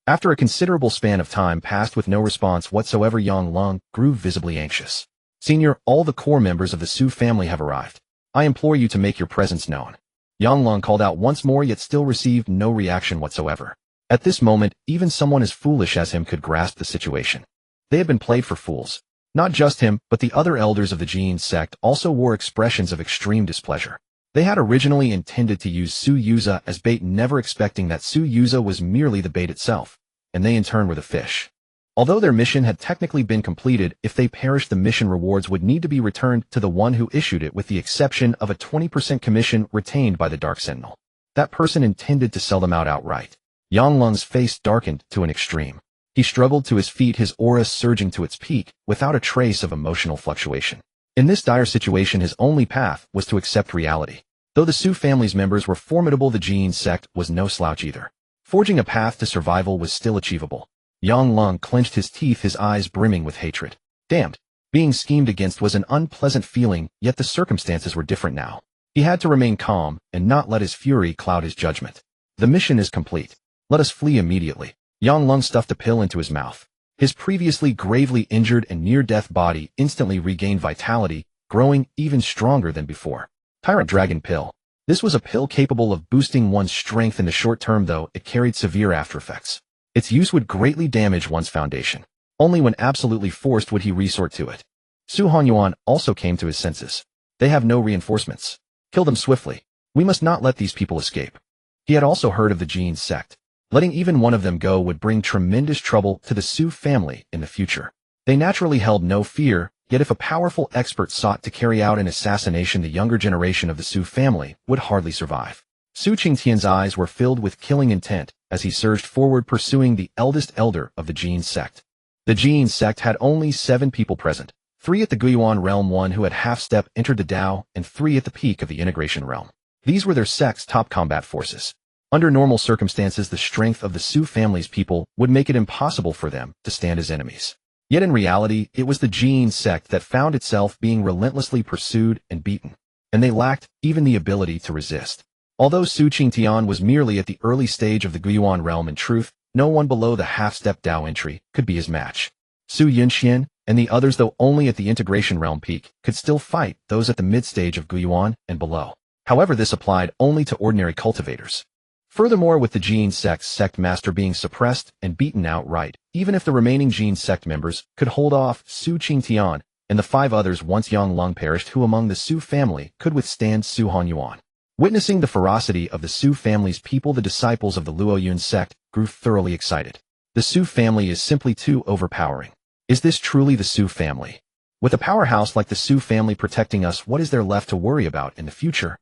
After a considerable span of time passed with no response whatsoever, Yang Long grew visibly anxious. "Senior, all the core members of the Su family have arrived. I implore you to make your presence known." Yang Long called out once more, yet still received no reaction whatsoever. At this moment, even someone as foolish as him could grasp the situation. They had been played for fools. Not just him, but the other elders of the Jing sect also wore expressions of extreme displeasure. They had originally intended to use Su Yuza as bait, never expecting that Su Yuza was merely the bait itself, and they in turn were the fish. Although their mission had technically been completed, if they perished, the mission rewards would need to be returned to the one who issued it, with the exception of a 20% commission retained by the Dark Sentinel. That person intended to sell them out outright. Yang Long's face darkened to an extreme. He struggled to his feet, his aura surging to its peak, without a trace of emotional fluctuation. In this dire situation, his only path was to accept reality. Though the Su family's members were formidable, the Jing sect was no slouch either. Forging a path to survival was still achievable. Yang Long clenched his teeth, his eyes brimming with hatred. Damned. Being schemed against was an unpleasant feeling, yet the circumstances were different now. He had to remain calm and not let his fury cloud his judgment. The mission is complete. Let us flee immediately. Yang Long stuffed a pill into his mouth. His previously gravely injured and near-death body instantly regained vitality, growing even stronger than before. Tyrant Dragon Pill. This was a pill capable of boosting one's strength in the short term, though it carried severe after-effects. Its use would greatly damage one's foundation. Only when absolutely forced would he resort to it. Su Hongyuan also came to his senses. They have no reinforcements. Kill them swiftly. We must not let these people escape. He had also heard of the Jing sect. Letting even one of them go would bring tremendous trouble to the Su family in the future. They naturally held no fear, yet if a powerful expert sought to carry out an assassination, the younger generation of the Su family would hardly survive. Su Qingtian's eyes were filled with killing intent as he surged forward, pursuing the eldest elder of the Jing sect. The Jing sect had only 7 people present, 3 at the Guiyuan realm, 1 who had half-step entered the Tao, and 3 at the peak of the integration realm. These were their sect's top combat forces. Under normal circumstances, the strength of the Su family's people would make it impossible for them to stand as enemies. Yet in reality, it was the Jing sect that found itself being relentlessly pursued and beaten, and they lacked even the ability to resist. Although Su Qingtian was merely at the early stage of the Guiyuan realm, in truth, no one below the half-step Tao entry could be his match. Su Yunxian and the others, though only at the integration realm peak, could still fight those at the mid-stage of Guiyuan and below. However, this applied only to ordinary cultivators. Furthermore, with the Jing sect's sect master being suppressed and beaten outright, even if the remaining Jing sect members could hold off Su Qingtian and the 5 others once Yang Long perished, who among the Su family could withstand Su Hongyuan? Witnessing the ferocity of the Su family's people, the disciples of the Luoyun sect grew thoroughly excited. The Su family is simply too overpowering. Is this truly the Su family? With a powerhouse like the Su family protecting us, what is there left to worry about in the future?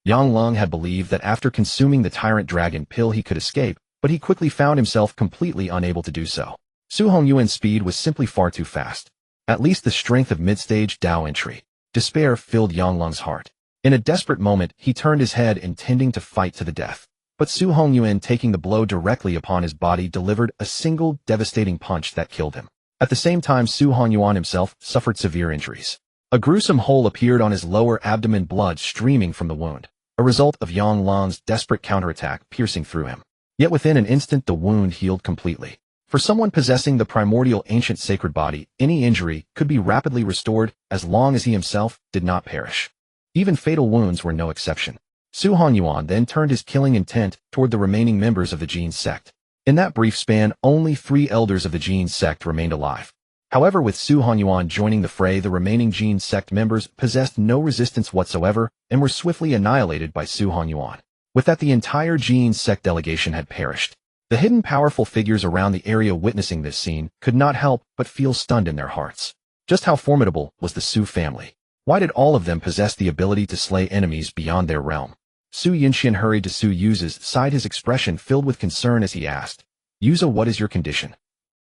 Yang Long had believed that after consuming the Tyrant Dragon Pill he could escape, but he quickly found himself completely unable to do so. Su Hongyuan's speed was simply far too fast. At least the strength of mid-stage Tao entry. Despair filled Yang Long's heart. In a desperate moment, he turned his head, intending to fight to the death. but Su Hongyuan, taking the blow directly upon his body, delivered a single devastating punch that killed him. At the same time, Su Hongyuan himself suffered severe injuries. A gruesome hole appeared on his lower abdomen, blood streaming from the wound, a result of Yang Lan's desperate counterattack piercing through him. Yet within an instant the wound healed completely. For someone possessing the primordial ancient sacred body, any injury could be rapidly restored as long as he himself did not perish. Even fatal wounds were no exception. Su Hongyuan then turned his killing intent toward the remaining members of the Jing sect. In that brief span, only 3 elders of the Jing sect remained alive. However, with Su Hongyuan joining the fray, the remaining Jing sect members possessed no resistance whatsoever and were swiftly annihilated by Su Hongyuan. With that, the entire Jing sect delegation had perished. The hidden powerful figures around the area witnessing this scene could not help but feel stunned in their hearts. Just how formidable was the Su family? Why did all of them possess the ability to slay enemies beyond their realm? Su Yunxian hurried to Su Yuza's side, his expression filled with concern as he asked, "Yuza, what is your condition?"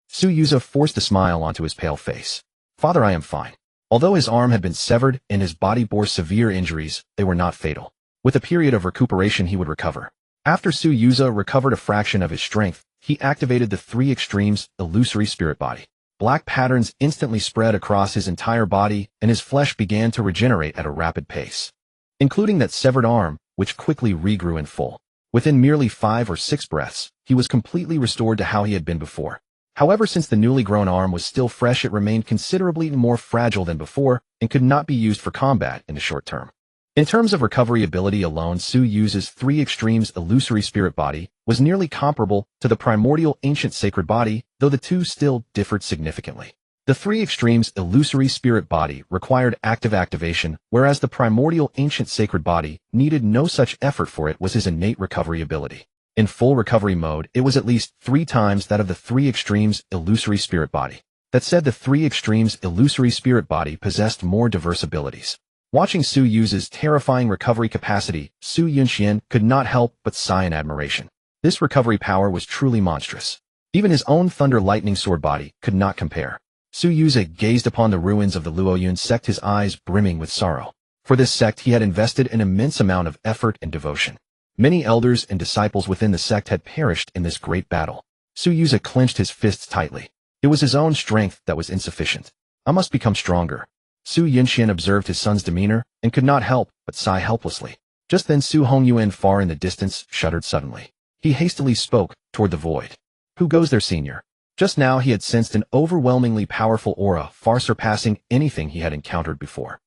Su Yuza forced a smile onto his pale face. "Father, I am fine." Although his arm had been severed and his body bore severe injuries, they were not fatal. With a period of recuperation, he would recover. After Su Yuza recovered a fraction of his strength, he activated the 3 extremes illusory spirit body. Black patterns instantly spread across his entire body, and his flesh began to regenerate at a rapid pace, including that severed arm, which quickly regrew in full. Within merely 5 or 6 breaths, he was completely restored to how he had been before. However, since the newly grown arm was still fresh, it remained considerably more fragile than before and could not be used for combat in the short term. In terms of recovery ability alone, Su Yuza's 3 extremes illusory spirit body was nearly comparable to the primordial ancient sacred body, though the two still differed significantly. The 3 extremes illusory spirit body required active activation, whereas the primordial ancient sacred body needed no such effort, for it was his innate recovery ability. In full recovery mode, it was at least 3 times that of the 3 extremes illusory spirit body. That said, the 3 extremes illusory spirit body possessed more diverse abilities. Watching Su Yuza's terrifying recovery capacity, Su Yunxian could not help but sigh in admiration. This recovery power was truly monstrous. Even his own thunder lightning sword body could not compare. Su Yuza gazed upon the ruins of the Luoyun sect, his eyes brimming with sorrow. For this sect he had invested an immense amount of effort and devotion. Many elders and disciples within the sect had perished in this great battle. Su Yuza clenched his fists tightly. It was his own strength that was insufficient. I must become stronger. Su Yunxian observed his son's demeanor and could not help but sigh helplessly. Just then Su Hongyuan, far in the distance, shuddered suddenly. He hastily spoke toward the void. "Who goes there, senior?" Just now he had sensed an overwhelmingly powerful aura, far surpassing anything he had encountered before.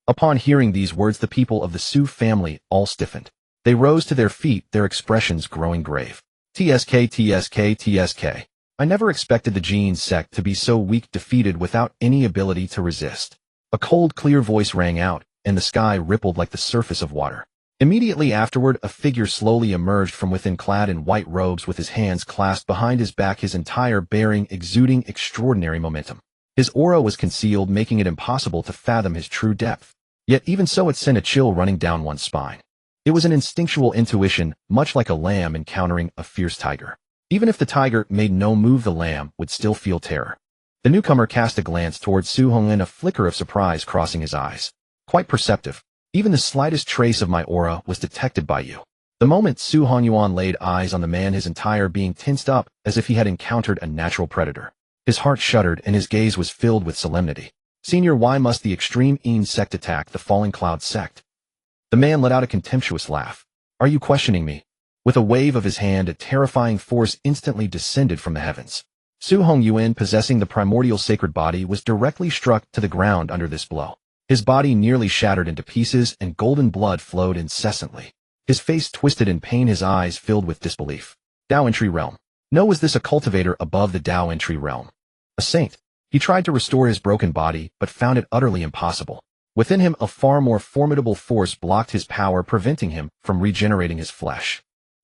Upon hearing these words, the people of the Su family all stiffened. They rose to their feet, their expressions growing grave. "TSK, TSK, TSK. I never expected the Jing sect to be so weak, defeated without any ability to resist." A cold, clear voice rang out, and the sky rippled like the surface of water. Immediately afterward, a figure slowly emerged from within, clad in white robes with his hands clasped behind his back, his entire bearing exuding extraordinary momentum. His aura was concealed, making it impossible to fathom his true depth. Yet even so, it sent a chill running down one's spine. It was an instinctual intuition, much like a lamb encountering a fierce tiger. Even if the tiger made no move, the lamb would still feel terror. The newcomer cast a glance towards Su Hongyuan, a flicker of surprise crossing his eyes. "Quite perceptive. Even the slightest trace of my aura was detected by you." The moment Su Hongyuan laid eyes on the man, his entire being tensed up as if he had encountered a natural predator. His heart shuddered and his gaze was filled with solemnity. "Senior, why must the extreme Yin sect attack the Falling Cloud sect?" The man let out a contemptuous laugh. "Are you questioning me?" With a wave of his hand, a terrifying force instantly descended from the heavens. Su Hongyuan, possessing the primordial sacred body, was directly struck to the ground under this blow. His body nearly shattered into pieces and golden blood flowed incessantly. His face twisted in pain, his eyes filled with disbelief. Dao Entry Realm. No, was this a cultivator above the Dao Entry Realm? A saint? He tried to restore his broken body, but found it utterly impossible. Within him, a far more formidable force blocked his power, preventing him from regenerating his flesh.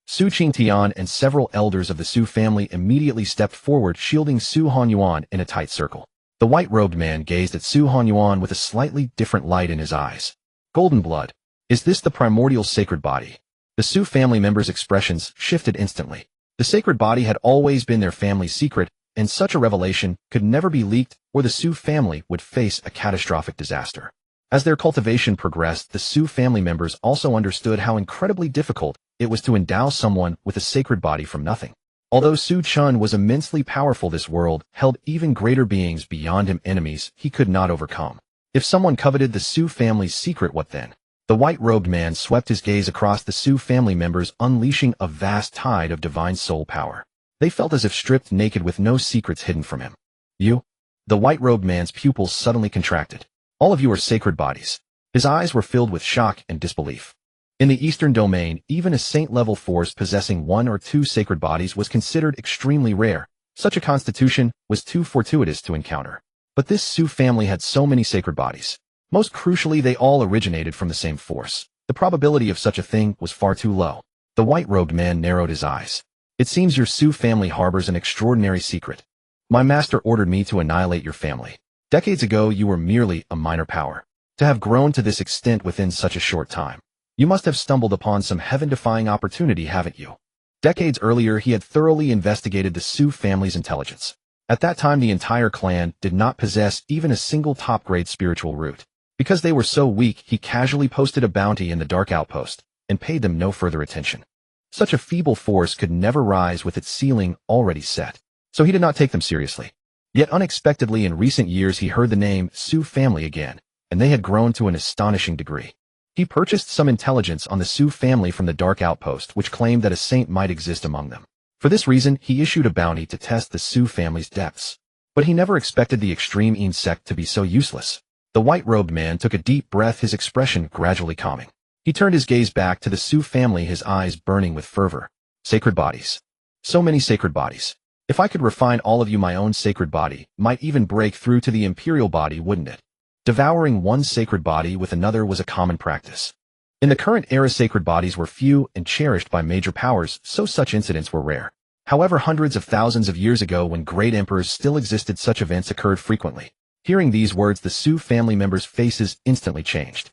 Su Qingtian and several elders of the Su family immediately stepped forward, shielding Su Hongyuan in a tight circle. The white-robed man gazed at Su Hongyuan with a slightly different light in his eyes. "Golden blood. Is this the primordial sacred body?" The Su family members' expressions shifted instantly. The sacred body had always been their family's secret, and such a revelation could never be leaked, or the Su family would face a catastrophic disaster. As their cultivation progressed, the Su family members also understood how incredibly difficult it was to endow someone with a sacred body from nothing. Although Su Chen was immensely powerful, this world held even greater beings beyond him, enemies he could not overcome. If someone coveted the Su family's secret, what then? The white-robed man swept his gaze across the Su family members, unleashing a vast tide of divine soul power. They felt as if stripped naked with no secrets hidden from him. You? The white-robed man's pupils suddenly contracted. All of you are sacred bodies. His eyes were filled with shock and disbelief. In the Eastern domain, even a saint-level force possessing 1 or 2 sacred bodies was considered extremely rare. Such a constitution was too fortuitous to encounter. But this Su family had so many sacred bodies. Most crucially, they all originated from the same force. The probability of such a thing was far too low. The white-robed man narrowed his eyes. It seems your Su family harbors an extraordinary secret. My master ordered me to annihilate your family. Decades ago, you were merely a minor power. To have grown to this extent within such a short time, you must have stumbled upon some heaven-defying opportunity, haven't you? Decades earlier, he had thoroughly investigated the Su family's intelligence. At that time, the entire clan did not possess even a single top-grade spiritual root. Because they were so weak, he casually posted a bounty in the Dark Outpost and paid them no further attention. Such a feeble force could never rise with its ceiling already set, so he did not take them seriously. Yet unexpectedly, in recent years, he heard the name Su family again, and they had grown to an astonishing degree. He purchased some intelligence on the Su family from the Dark Outpost, which claimed that a saint might exist among them. For this reason, he issued a bounty to test the Su family's depths. But he never expected the extreme insect to be so useless. The white-robed man took a deep breath, his expression gradually calming. He turned his gaze back to the Su family, his eyes burning with fervor. Sacred bodies. So many sacred bodies. If I could refine all of you, my own sacred body might even break through to the imperial body, wouldn't it? Devouring one sacred body with another was a common practice. In the current era, sacred bodies were few and cherished by major powers, so such incidents were rare. However, hundreds of thousands of years ago, when great emperors still existed, such events occurred frequently. Hearing these words, the Su family members' faces instantly changed.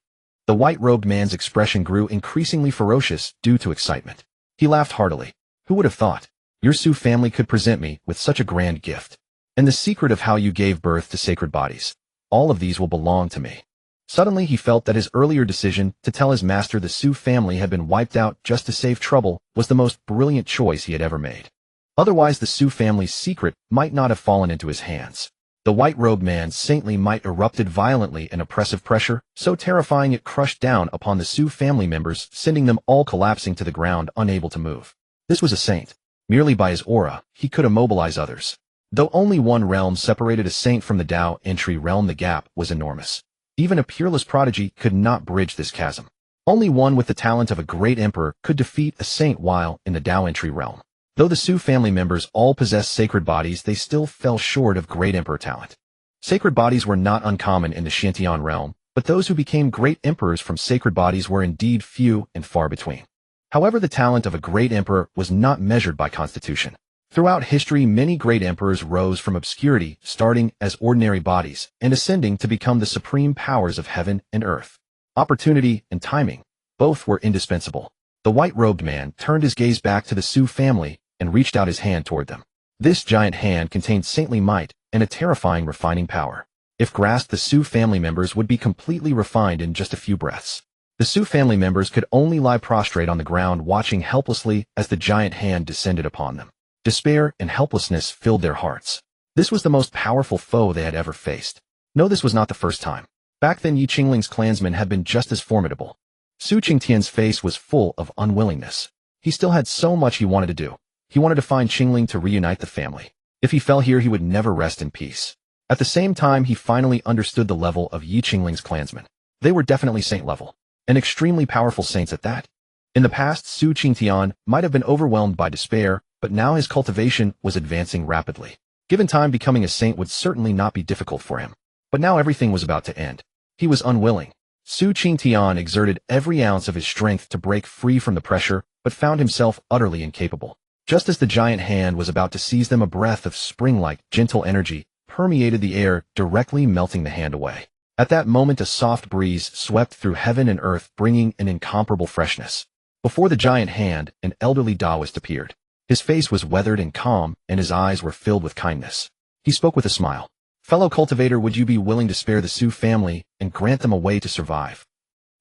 The white-robed man's expression grew increasingly ferocious due to excitement. He laughed heartily. Who would have thought? Your Su family could present me with such a grand gift. And the secret of how you gave birth to sacred bodies. All of these will belong to me. Suddenly he felt that his earlier decision to tell his master the Su family had been wiped out just to save trouble was the most brilliant choice he had ever made. Otherwise, the Su family's secret might not have fallen into his hands. The white-robed man's saintly might erupted violently in oppressive pressure, so terrifying it crushed down upon the Su family members, sending them all collapsing to the ground, unable to move. This was a saint. Merely by his aura, he could immobilize others. Though only one realm separated a saint from the Tao entry realm, the gap was enormous. Even a peerless prodigy could not bridge this chasm. Only one with the talent of a great emperor could defeat a saint while in the Tao entry realm. Though the Su family members all possessed sacred bodies, they still fell short of great emperor talent. Sacred bodies were not uncommon in the xianxia realm, but those who became great emperors from sacred bodies were indeed few and far between. However, the talent of a great emperor was not measured by constitution. Throughout history, many great emperors rose from obscurity, starting as ordinary bodies and ascending to become the supreme powers of heaven and earth. Opportunity and timing, both were indispensable. The white-robed man turned his gaze back to the Su family and reached out his hand toward them. This giant hand contained saintly might and a terrifying refining power. If grasped, the Su family members would be completely refined in just a few breaths. The Su family members could only lie prostrate on the ground, watching helplessly as the giant hand descended upon them. Despair and helplessness filled their hearts. This was the most powerful foe they had ever faced. No, this was not the first time. Back then, Yi Qingling's clansmen had been just as formidable. Su Qingtian's face was full of unwillingness. He still had so much he wanted to do. He wanted to find Qingling to reunite the family. If he fell here, he would never rest in peace. At the same time, he finally understood the level of Yi Qingling's clansmen. They were definitely saint level, and extremely powerful saints at that. In the past, Su Qingtian might have been overwhelmed by despair, but now his cultivation was advancing rapidly. Given time, becoming a saint would certainly not be difficult for him. But now everything was about to end. He was unwilling. Su Qingtian exerted every ounce of his strength to break free from the pressure, but found himself utterly incapable. Just as the giant hand was about to seize them, a breath of spring-like, gentle energy permeated the air, directly melting the hand away. At that moment, a soft breeze swept through heaven and earth, bringing an incomparable freshness. Before the giant hand, an elderly Taoist appeared. His face was weathered and calm, and his eyes were filled with kindness. He spoke with a smile. Fellow cultivator, would you be willing to spare the Su family and grant them a way to survive?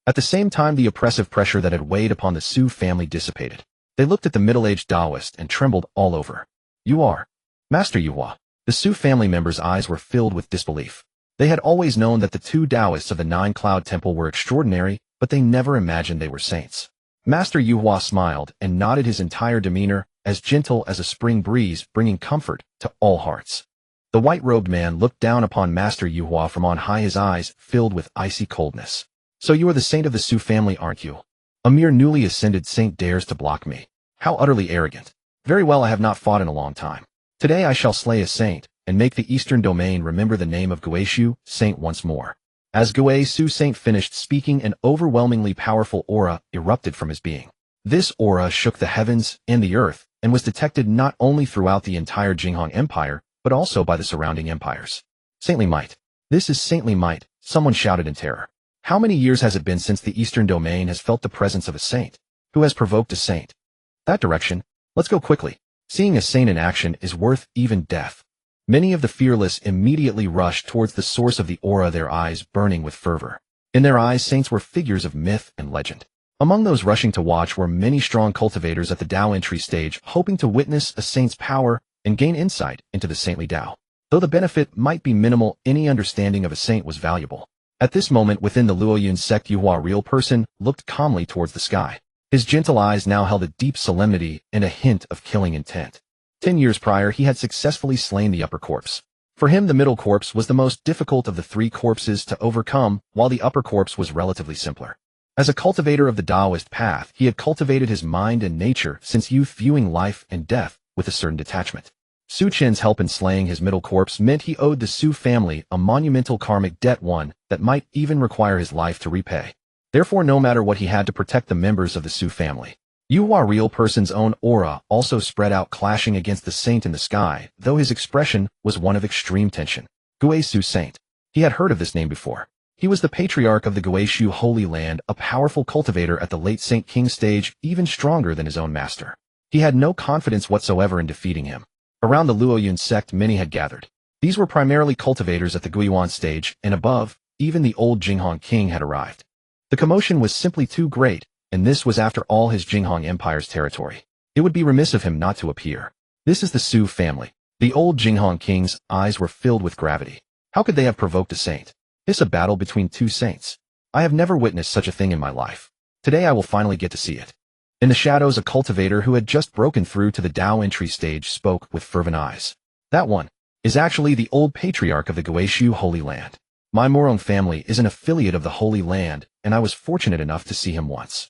At the same time, the oppressive pressure that had weighed upon the Su family dissipated. They looked at the middle-aged Taoist and trembled all over. "You are Master Yuhua." The Su family members' eyes were filled with disbelief. They had always known that the two Taoists of the Nine-Cloud Temple were extraordinary, but they never imagined they were saints. Master Yuhua smiled and nodded, his entire demeanor as gentle as a spring breeze, bringing comfort to all hearts. The white-robed man looked down upon Master Yuhua from on high, his eyes filled with icy coldness. "So you are the saint of the Su family, aren't you? A mere newly ascended saint dares to block me. How utterly arrogant. Very well, I have not fought in a long time. Today I shall slay a saint, and make the Eastern Domain remember the name of Guishu, saint once more." As Guishu saint finished speaking, an overwhelmingly powerful aura erupted from his being. This aura shook the heavens and the earth, and was detected not only throughout the entire Jinghong Empire, but also by the surrounding empires. "Saintly might. This is saintly might," someone shouted in terror. "How many years has it been since the Eastern Domain has felt the presence of a saint? Who has provoked a saint? That direction. Let's go quickly. Seeing a saint in action is worth even death." Many of the fearless immediately rushed towards the source of the aura, their eyes burning with fervor. In their eyes, saints were figures of myth and legend. Among those rushing to watch were many strong cultivators at the Tao entry stage, hoping to witness a saint's power and gain insight into the saintly Tao. Though the benefit might be minimal, any understanding of a saint was valuable. At this moment, within the Luoyun sect, Yuhua real person looked calmly towards the sky. His gentle eyes now held a deep solemnity and a hint of killing intent. 10 years prior, he had successfully slain the upper corpse. For him, the middle corpse was the most difficult of the three corpses to overcome, while the upper corpse was relatively simpler. As a cultivator of the Taoist path, he had cultivated his mind and nature since youth, viewing life and death with a certain detachment. Su Chen's help in slaying his middle corpse meant he owed the Su family a monumental karmic debt, one that might even require his life to repay. Therefore, no matter what, he had to protect the members of the Su family. Yuhua real person's own aura also spread out, clashing against the saint in the sky, though his expression was one of extreme tension. Guishu saint. He had heard of this name before. He was the patriarch of the Guishu Holy Land, a powerful cultivator at the late Saint King stage, even stronger than his own master. He had no confidence whatsoever in defeating him. Around the Luoyun sect, many had gathered. These were primarily cultivators at the Guiyuan stage, and above, even the old Jinghong king had arrived. The commotion was simply too great, and this was after all his Jinghong Empire's territory. It would be remiss of him not to appear. This is the Su family. The old Jinghong king's eyes were filled with gravity. How could they have provoked a saint? This a battle between two saints. I have never witnessed such a thing in my life. Today I will finally get to see it. In the shadows, a cultivator who had just broken through to the Tao entry stage spoke with fervent eyes. "That one is actually the old patriarch of the Guishu Holy Land. My Morong family is an affiliate of the Holy Land, and I was fortunate enough to see him once.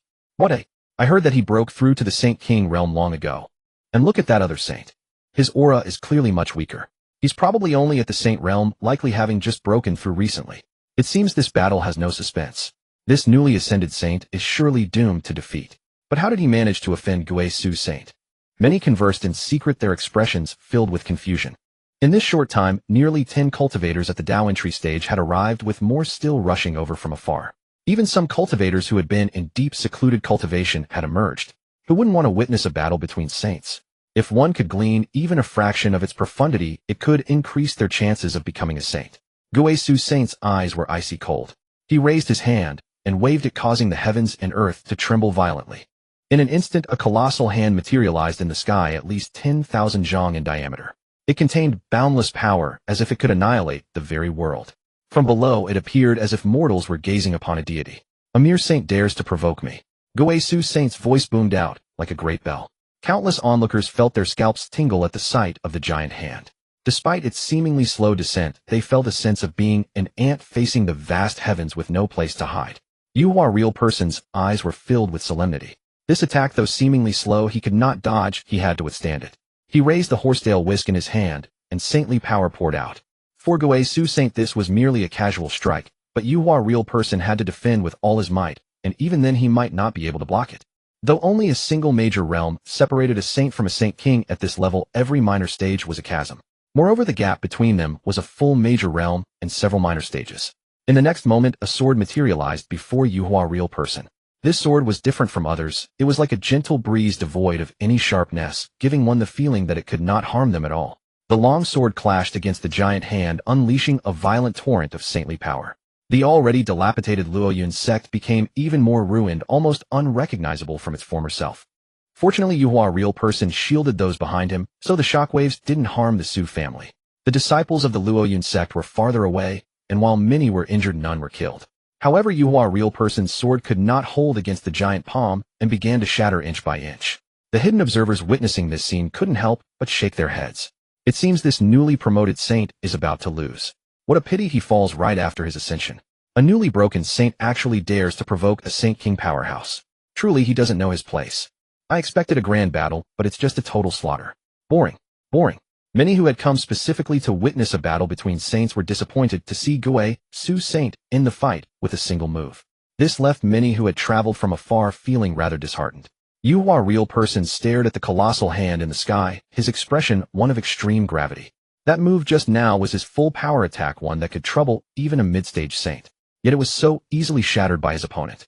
I heard that he broke through to the Saint King realm long ago. And look at that other saint. His aura is clearly much weaker. He's probably only at the saint realm, likely having just broken through recently. It seems this battle has no suspense. This newly ascended saint is surely doomed to defeat. But how did he manage to offend Guishu saint?" Many conversed in secret, their expressions filled with confusion. In this short time, nearly 10 cultivators at the Tao entry stage had arrived, with more still rushing over from afar. Even some cultivators who had been in deep secluded cultivation had emerged. Who wouldn't want to witness a battle between saints? If one could glean even a fraction of its profundity, it could increase their chances of becoming a saint. Guishu saint's eyes were icy cold. He raised his hand and waved it, causing the heavens and earth to tremble violently. In an instant, a colossal hand materialized in the sky, at least 10,000 zhang in diameter. It contained boundless power, as if it could annihilate the very world. From below, it appeared as if mortals were gazing upon a deity. "A mere saint dares to provoke me." Guishu saint's voice boomed out like a great bell. Countless onlookers felt their scalps tingle at the sight of the giant hand. Despite its seemingly slow descent, they felt a sense of being an ant facing the vast heavens with no place to hide. Yuhua real person's eyes were filled with solemnity. This attack, though seemingly slow, he could not dodge, he had to withstand it. He raised the horsetail whisk in his hand, and saintly power poured out. For Guishu saint, this was merely a casual strike, but Yuhua real person had to defend with all his might, and even then he might not be able to block it. Though only a single major realm separated a saint from a saint king, at this level every minor stage was a chasm. Moreover, the gap between them was a full major realm and several minor stages. In the next moment, a sword materialized before Yuhua real person. This sword was different from others. It was like a gentle breeze devoid of any sharpness, giving one the feeling that it could not harm them at all. The long sword clashed against the giant hand, unleashing a violent torrent of saintly power. The already dilapidated Luoyun sect became even more ruined, almost unrecognizable from its former self. Fortunately, Yuhua real person shielded those behind him, so the shockwaves didn't harm the Su family. The disciples of the Luoyun sect were farther away, and while many were injured, none were killed. However, Yuhua real person's sword could not hold against the giant palm and began to shatter inch by inch. The hidden observers witnessing this scene couldn't help but shake their heads. It seems this newly promoted saint is about to lose. What a pity he falls right after his ascension. A newly broken saint actually dares to provoke a Saint King powerhouse. Truly, he doesn't know his place. I expected a grand battle, but it's just a total slaughter. Boring. Boring. Many who had come specifically to witness a battle between saints were disappointed to see Guo, Su's saint, in the fight with a single move. This left many who had traveled from afar feeling rather disheartened. Yuhua real person stared at the colossal hand in the sky, his expression one of extreme gravity. That move just now was his full power attack, one that could trouble even a mid-stage saint. Yet it was so easily shattered by his opponent.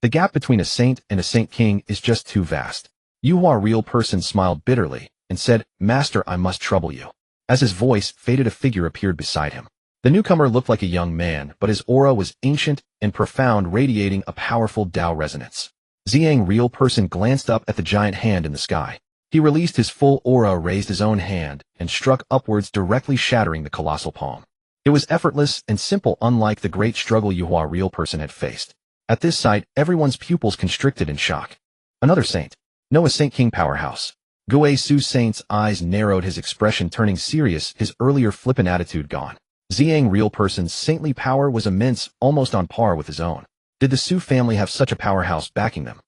The gap between a saint and a Saint King is just too vast. Yuhua real person smiled bitterly and said, "Master, I must trouble you." As his voice faded, a figure appeared beside him. The newcomer looked like a young man, but his aura was ancient and profound, radiating a powerful Tao resonance. Xiang real person glanced up at the giant hand in the sky. He released his full aura, raised his own hand, and struck upwards, directly shattering the colossal palm. It was effortless and simple, unlike the great struggle Yuhua real person had faced. At this sight, everyone's pupils constricted in shock. Another saint. No, a Saint King powerhouse. Guo Su's saint's eyes narrowed, his expression turning serious, his earlier flippant attitude gone. Xiang real person's saintly power was immense, almost on par with his own. Did the Su family have such a powerhouse backing them?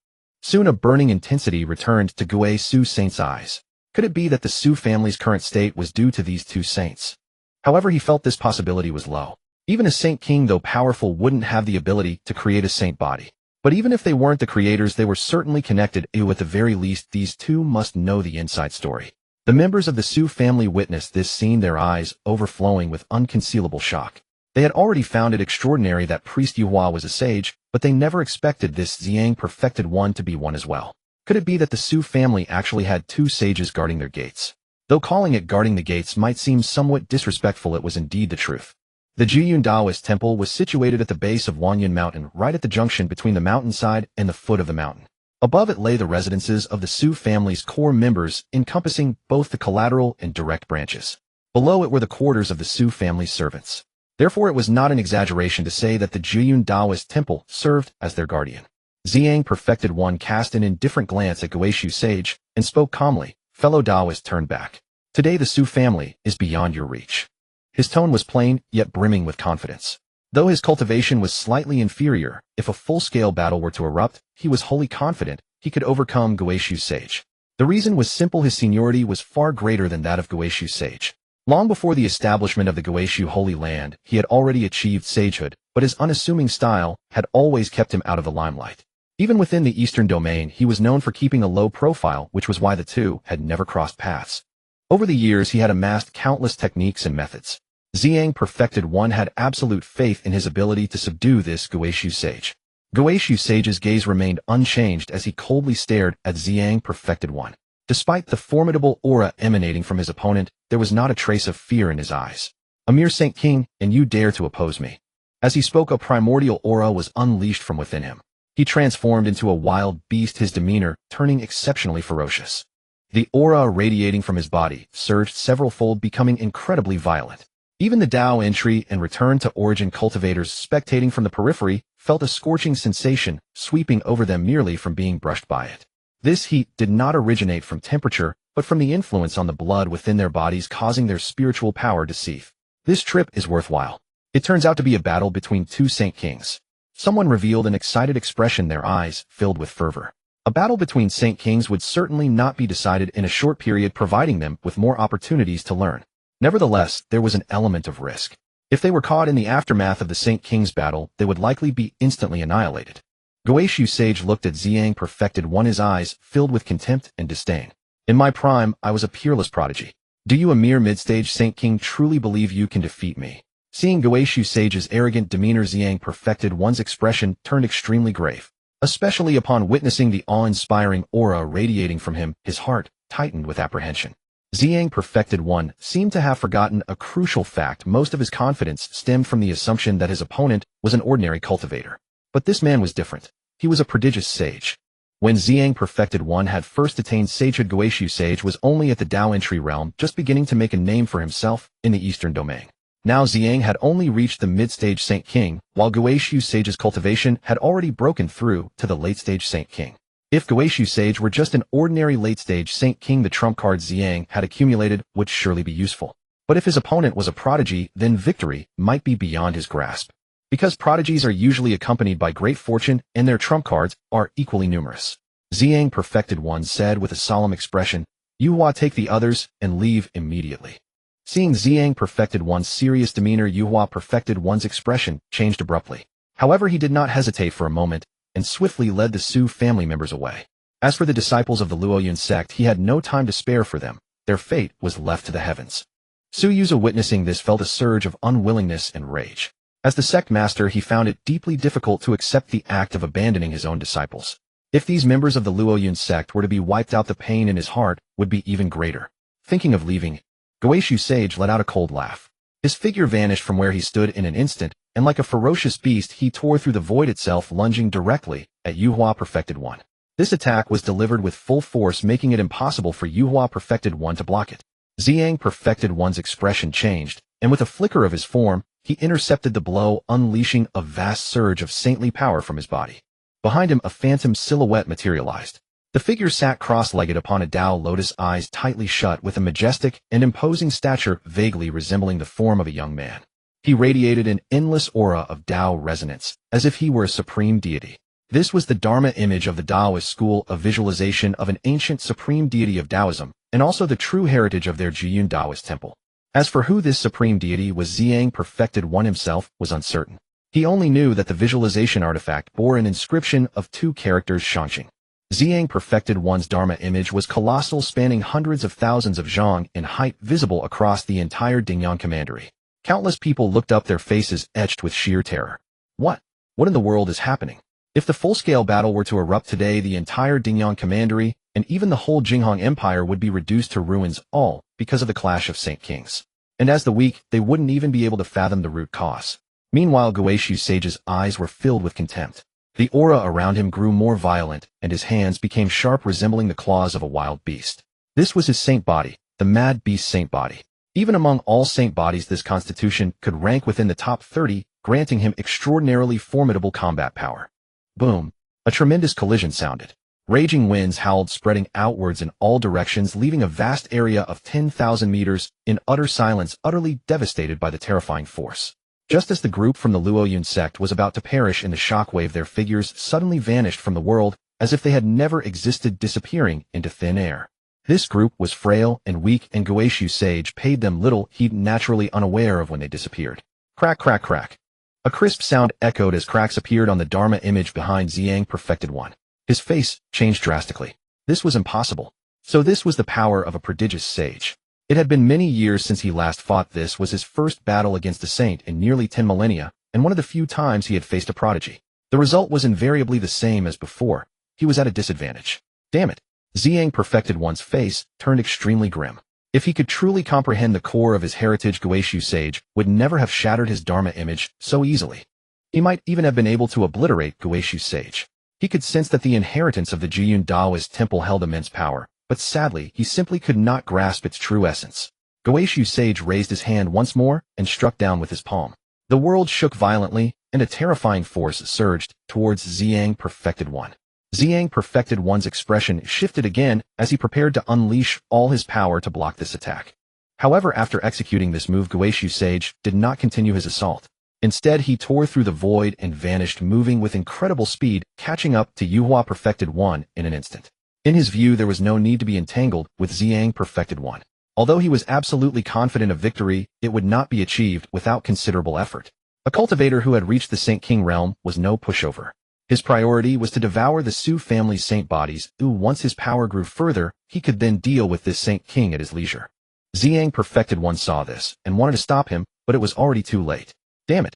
Soon a burning intensity returned to Guo Su's saint's eyes. Could it be that the Su family's current state was due to these two saints? However, he felt this possibility was low. Even a Saint King, though powerful, wouldn't have the ability to create a saint body. But even if they weren't the creators, they were certainly connected, and at the very least, these two must know the inside story. The members of the Su family witnessed this scene, their eyes overflowing with unconcealable shock. They had already found it extraordinary that priest Yuhua was a sage, but they never expected this Xiang perfected one to be one as well. Could it be that the Su family actually had two sages guarding their gates? Though calling it guarding the gates might seem somewhat disrespectful, it was indeed the truth. The Jiyun Taoist temple was situated at the base of Wanyun Mountain, right at the junction between the mountainside and the foot of the mountain. Above it lay the residences of the Su family's core members, encompassing both the collateral and direct branches. Below it were the quarters of the Su family's servants. Therefore, it was not an exaggeration to say that the Jiyun Taoist temple served as their guardian. Xiang perfected one cast an indifferent glance at Guo sage and spoke calmly. "Fellow Taoist, turn back. Today the Su family is beyond your reach." His tone was plain, yet brimming with confidence. Though his cultivation was slightly inferior, if a full-scale battle were to erupt, he was wholly confident he could overcome Guo sage. The reason was simple: his seniority was far greater than that of Guo sage. Long before the establishment of the Guo Holy Land, he had already achieved sagehood, but his unassuming style had always kept him out of the limelight. Even within the Eastern domain, he was known for keeping a low profile, which was why the two had never crossed paths. Over the years, he had amassed countless techniques and methods. Xiang perfected one had absolute faith in his ability to subdue this Guo sage. Guo sage's gaze remained unchanged as he coldly stared at Xiang perfected one. Despite the formidable aura emanating from his opponent, there was not a trace of fear in his eyes. "A mere Saint King, and you dare to oppose me?" As he spoke, a primordial aura was unleashed from within him. He transformed into a wild beast, his demeanor turning exceptionally ferocious. The aura radiating from his body surged several-fold, becoming incredibly violent. Even the Tao entry and return to origin cultivators spectating from the periphery felt a scorching sensation sweeping over them merely from being brushed by it. This heat did not originate from temperature, but from the influence on the blood within their bodies, causing their spiritual power to seethe. This trip is worthwhile. It turns out to be a battle between two Saint Kings. Someone revealed an excited expression, their eyes filled with fervor. A battle between Saint Kings would certainly not be decided in a short period, providing them with more opportunities to learn. Nevertheless, there was an element of risk. If they were caught in the aftermath of the Saint Kings battle, they would likely be instantly annihilated. Guo sage looked at Xiang perfected one, his eyes filled with contempt and disdain. "In my prime, I was a peerless prodigy. Do you, a mere mid-stage Saint King, truly believe you can defeat me?" Seeing Guo sage's arrogant demeanor, Xiang perfected one's expression turned extremely grave. Especially upon witnessing the awe-inspiring aura radiating from him, his heart tightened with apprehension. Xiang Perfected One seemed to have forgotten a crucial fact. Most of his confidence stemmed from the assumption that his opponent was an ordinary cultivator. But this man was different. He was a prodigious sage. When Xiang Perfected One had first attained sagehood, Guishu Sage was only at the Dao entry realm, just beginning to make a name for himself in the Eastern domain. Now Xiang had only reached the mid-stage Saint King, while Guishu Sage's cultivation had already broken through to the late-stage Saint King. If Guishu Sage were just an ordinary late-stage Saint King, the trump card Xiang had accumulated would surely be useful. But if his opponent was a prodigy, then victory might be beyond his grasp. Because prodigies are usually accompanied by great fortune and their trump cards are equally numerous. Xiang Perfected One said with a solemn expression, "Yuhua, take the others and leave immediately." Seeing Xiang Perfected One's serious demeanor, Yuhua Perfected One's expression changed abruptly. However, he did not hesitate for a moment and swiftly led the Su family members away. As for the disciples of the Luoyun sect, he had no time to spare for them. Their fate was left to the heavens. Su Yuza, witnessing this, felt a surge of unwillingness and rage. As the sect master, he found it deeply difficult to accept the act of abandoning his own disciples. If these members of the Luoyun sect were to be wiped out, the pain in his heart would be even greater. Thinking of leaving, Guishu Sage let out a cold laugh. His figure vanished from where he stood in an instant, and like a ferocious beast, he tore through the void itself, lunging directly at Yuhua Perfected One. This attack was delivered with full force, making it impossible for Yuhua Perfected One to block it. Xiang Perfected One's expression changed, and with a flicker of his form, he intercepted the blow, unleashing a vast surge of saintly power from his body. Behind him, a phantom silhouette materialized. The figure sat cross-legged upon a Dao lotus, eyes tightly shut, with a majestic and imposing stature vaguely resembling the form of a young man. He radiated an endless aura of Dao resonance, as if he were a supreme deity. This was the Dharma image of the Taoist school, a visualization of an ancient supreme deity of Taoism, and also the true heritage of their Jiyun Taoist temple. As for who this supreme deity was, Xiang Perfected One himself was uncertain. He only knew that the visualization artifact bore an inscription of two characters, xianxia. Xiang Perfected One's Dharma image was colossal, spanning hundreds of thousands of zhang in height, visible across the entire Dingyan commandery. Countless people looked up, their faces etched with sheer terror. What in the world is happening? If the full-scale battle were to erupt today, the entire Dingyan commandery and even the whole Jinghong Empire would be reduced to ruins, all because of the clash of Saint Kings. And as the weak, they wouldn't even be able to fathom the root cause. Meanwhile, Guishu Sage's eyes were filled with contempt. The aura around him grew more violent, and his hands became sharp, resembling the claws of a wild beast. This was his saint body, the mad beast saint body. Even among all saint bodies, this constitution could rank within the top 30, granting him extraordinarily formidable combat power. Boom! A tremendous collision sounded. Raging winds howled, spreading outwards in all directions, leaving a vast area of 10,000 meters in utter silence, utterly devastated by the terrifying force. Just as the group from the Luoyun sect was about to perish in the shockwave, their figures suddenly vanished from the world, as if they had never existed, disappearing into thin air. This group was frail and weak, and Guishu Sage paid them little heed, naturally unaware of when they disappeared. Crack, crack, crack. A crisp sound echoed as cracks appeared on the Dharma image behind Xiang Perfected One. His face changed drastically. This was impossible. So this was the power of a prodigious sage. It had been many years since he last fought. This was his first battle against a saint in nearly 10 millennia, and one of the few times he had faced a prodigy. The result was invariably the same as before. He was at a disadvantage. Damn it. Xiang Perfected One's face turned extremely grim. If he could truly comprehend the core of his heritage, Guishu Sage would never have shattered his Dharma image so easily. He might even have been able to obliterate Guishu Sage. He could sense that the inheritance of the Jiyun Taoist temple held immense power, but sadly, he simply could not grasp its true essence. Guishu Sage raised his hand once more and struck down with his palm. The world shook violently, and a terrifying force surged towards Xiang Perfected One. Xiang Perfected One's expression shifted again as he prepared to unleash all his power to block this attack. However, after executing this move, Guishu Sage did not continue his assault. Instead, he tore through the void and vanished, moving with incredible speed, catching up to Yuhua Perfected One in an instant. In his view, there was no need to be entangled with Xiang Perfected One. Although he was absolutely confident of victory, it would not be achieved without considerable effort. A cultivator who had reached the Saint King realm was no pushover. His priority was to devour the Su family's saint bodies, who, once his power grew further, he could then deal with this Saint King at his leisure. Xiang Perfected One saw this, and wanted to stop him, but it was already too late. Damn it.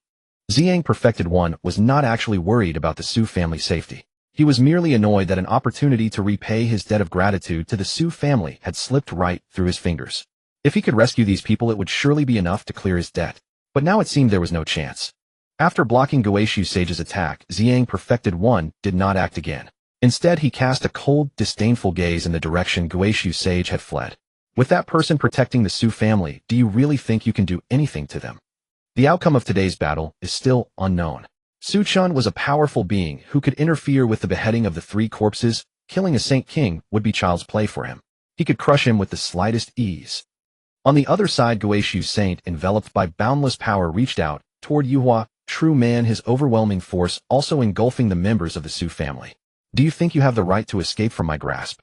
Xiang Perfected One was not actually worried about the Su family's safety. He was merely annoyed that an opportunity to repay his debt of gratitude to the Su family had slipped right through his fingers. If he could rescue these people, it would surely be enough to clear his debt. But now it seemed there was no chance. After blocking Guishu Sage's attack, Xiang Perfected One did not act again. Instead, he cast a cold, disdainful gaze in the direction Guishu Sage had fled. With that person protecting the Su family, do you really think you can do anything to them? The outcome of today's battle is still unknown. Su Chen was a powerful being who could interfere with the beheading of the 3 corpses. Killing a Saint King would be child's play for him. He could crush him with the slightest ease. On the other side, Guishu's Saint, enveloped by boundless power, reached out toward Yuhua, true man, his overwhelming force also engulfing the members of the Su family. Do you think you have the right to escape from my grasp?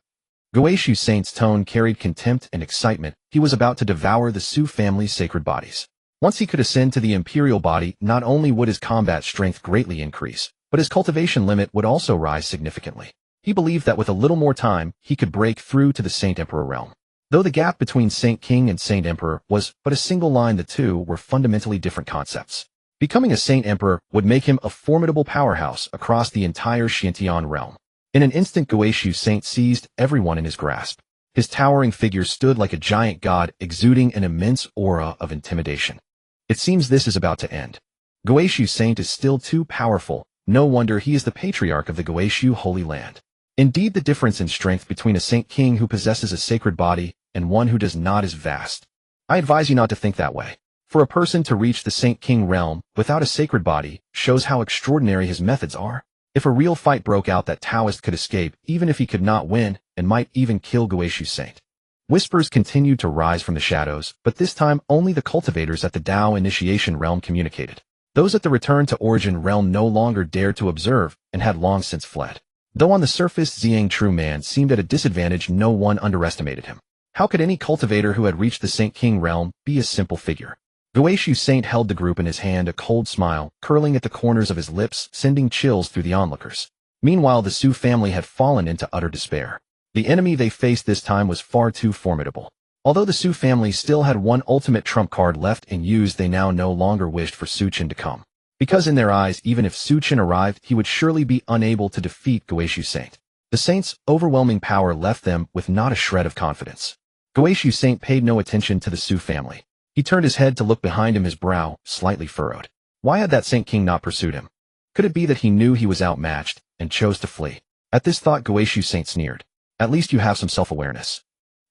Guishu Saint's tone carried contempt and excitement. He was about to devour the Su family's sacred bodies. Once he could ascend to the imperial body, not only would his combat strength greatly increase, but his cultivation limit would also rise significantly. He believed that with a little more time, he could break through to the Saint Emperor realm. Though the gap between Saint King and Saint Emperor was but a single line, the two were fundamentally different concepts. Becoming a Saint Emperor would make him a formidable powerhouse across the entire Xianxia realm. In an instant, Guishu Saint seized everyone in his grasp. His towering figure stood like a giant god, exuding an immense aura of intimidation. It seems this is about to end. Guishu Saint is still too powerful. No wonder he is the patriarch of the Guishu Holy Land. Indeed, the difference in strength between a Saint King who possesses a sacred body and one who does not is vast. I advise you not to think that way. For a person to reach the Saint King realm without a sacred body shows how extraordinary his methods are. If a real fight broke out, that Taoist could escape, even if he could not win, and might even kill Guishu Saint. Whispers continued to rise from the shadows, but this time only the cultivators at the Dao initiation realm communicated. Those at the return to origin realm no longer dared to observe and had long since fled. Though on the surface Xiang True Man seemed at a disadvantage, no one underestimated him. How could any cultivator who had reached the Saint King realm be a simple figure? Guishu Saint held the group in his hand, a cold smile curling at the corners of his lips, sending chills through the onlookers. Meanwhile, the Su family had fallen into utter despair. The enemy they faced this time was far too formidable. Although the Su family still had one ultimate trump card left in use, they now no longer wished for Su Chen to come. Because in their eyes, even if Su Chen arrived, he would surely be unable to defeat Guishu Saint. The Saint's overwhelming power left them with not a shred of confidence. Guishu Saint paid no attention to the Su family. He turned his head to look behind him, his brow slightly furrowed. Why had that Saint King not pursued him? Could it be that he knew he was outmatched and chose to flee? At this thought, Guishu Saint sneered. At least you have some self-awareness.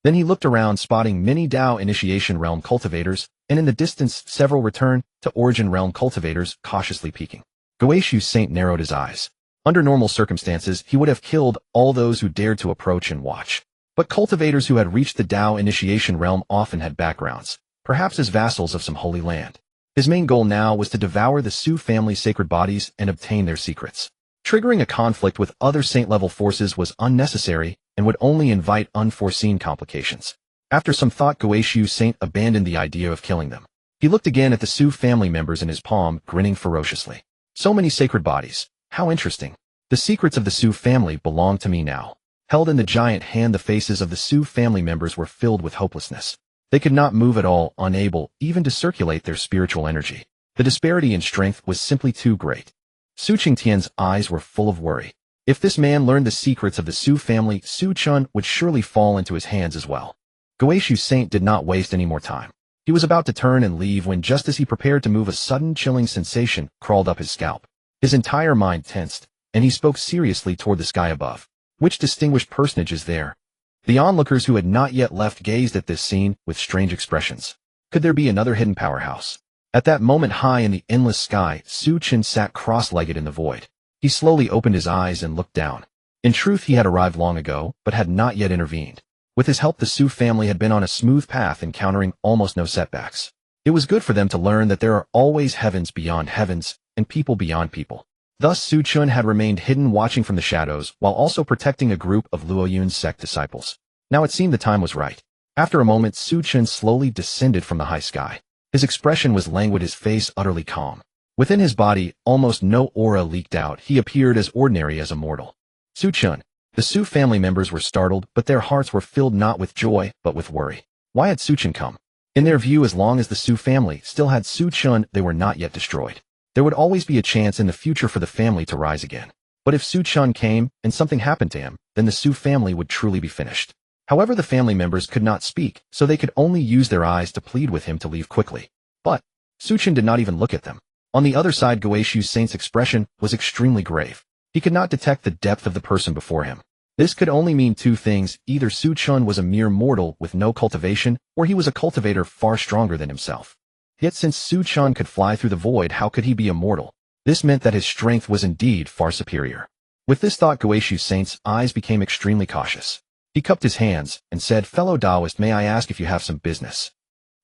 Then he looked around, spotting many Dao initiation realm cultivators, and in the distance several return to origin realm cultivators cautiously peeking. Guishu Saint narrowed his eyes. Under normal circumstances, he would have killed all those who dared to approach and watch. But cultivators who had reached the Dao initiation realm often had backgrounds, perhaps as vassals of some holy land. His main goal now was to devour the Su family's sacred bodies and obtain their secrets. Triggering a conflict with other saint-level forces was unnecessary and would only invite unforeseen complications. After some thought, Guishu Saint abandoned the idea of killing them. He looked again at the Su family members in his palm, grinning ferociously. So many sacred bodies. How interesting. The secrets of the Su family belong to me now. Held in the giant hand, the faces of the Su family members were filled with hopelessness. They could not move at all, unable even to circulate their spiritual energy. The disparity in strength was simply too great. Su Qingtian's eyes were full of worry. If this man learned the secrets of the Su family, Su Chen would surely fall into his hands as well. Guishu Saint did not waste any more time. He was about to turn and leave when, just as he prepared to move, a sudden chilling sensation crawled up his scalp. His entire mind tensed, and he spoke seriously toward the sky above. Which distinguished personage is there? The onlookers who had not yet left gazed at this scene with strange expressions. Could there be another hidden powerhouse? At that moment, high in the endless sky, Su Chen sat cross-legged in the void. He slowly opened his eyes and looked down. In truth, he had arrived long ago, but had not yet intervened. With his help, the Su family had been on a smooth path, encountering almost no setbacks. It was good for them to learn that there are always heavens beyond heavens, and people beyond people. Thus, Su Chen had remained hidden, watching from the shadows, while also protecting a group of Luo Yun's sect disciples. Now it seemed the time was right. After a moment, Su Chen slowly descended from the high sky. His expression was languid, his face utterly calm. Within his body, almost no aura leaked out. He appeared as ordinary as a mortal. Su Chen. The Su family members were startled, but their hearts were filled not with joy, but with worry. Why had Su Chen come? In their view, as long as the Su family still had Su Chen, they were not yet destroyed. There would always be a chance in the future for the family to rise again. But if Su Chen came and something happened to him, then the Su family would truly be finished. However, the family members could not speak, so they could only use their eyes to plead with him to leave quickly. But Su Chen did not even look at them. On the other side, Guishu Saint's expression was extremely grave. He could not detect the depth of the person before him. This could only mean two things: either Su Chen was a mere mortal with no cultivation, or he was a cultivator far stronger than himself. Yet since Su Chen could fly through the void, how could he be immortal? This meant that his strength was indeed far superior. With this thought, Guishu Saint's eyes became extremely cautious. He cupped his hands and said, "Fellow Taoist, may I ask if you have some business?"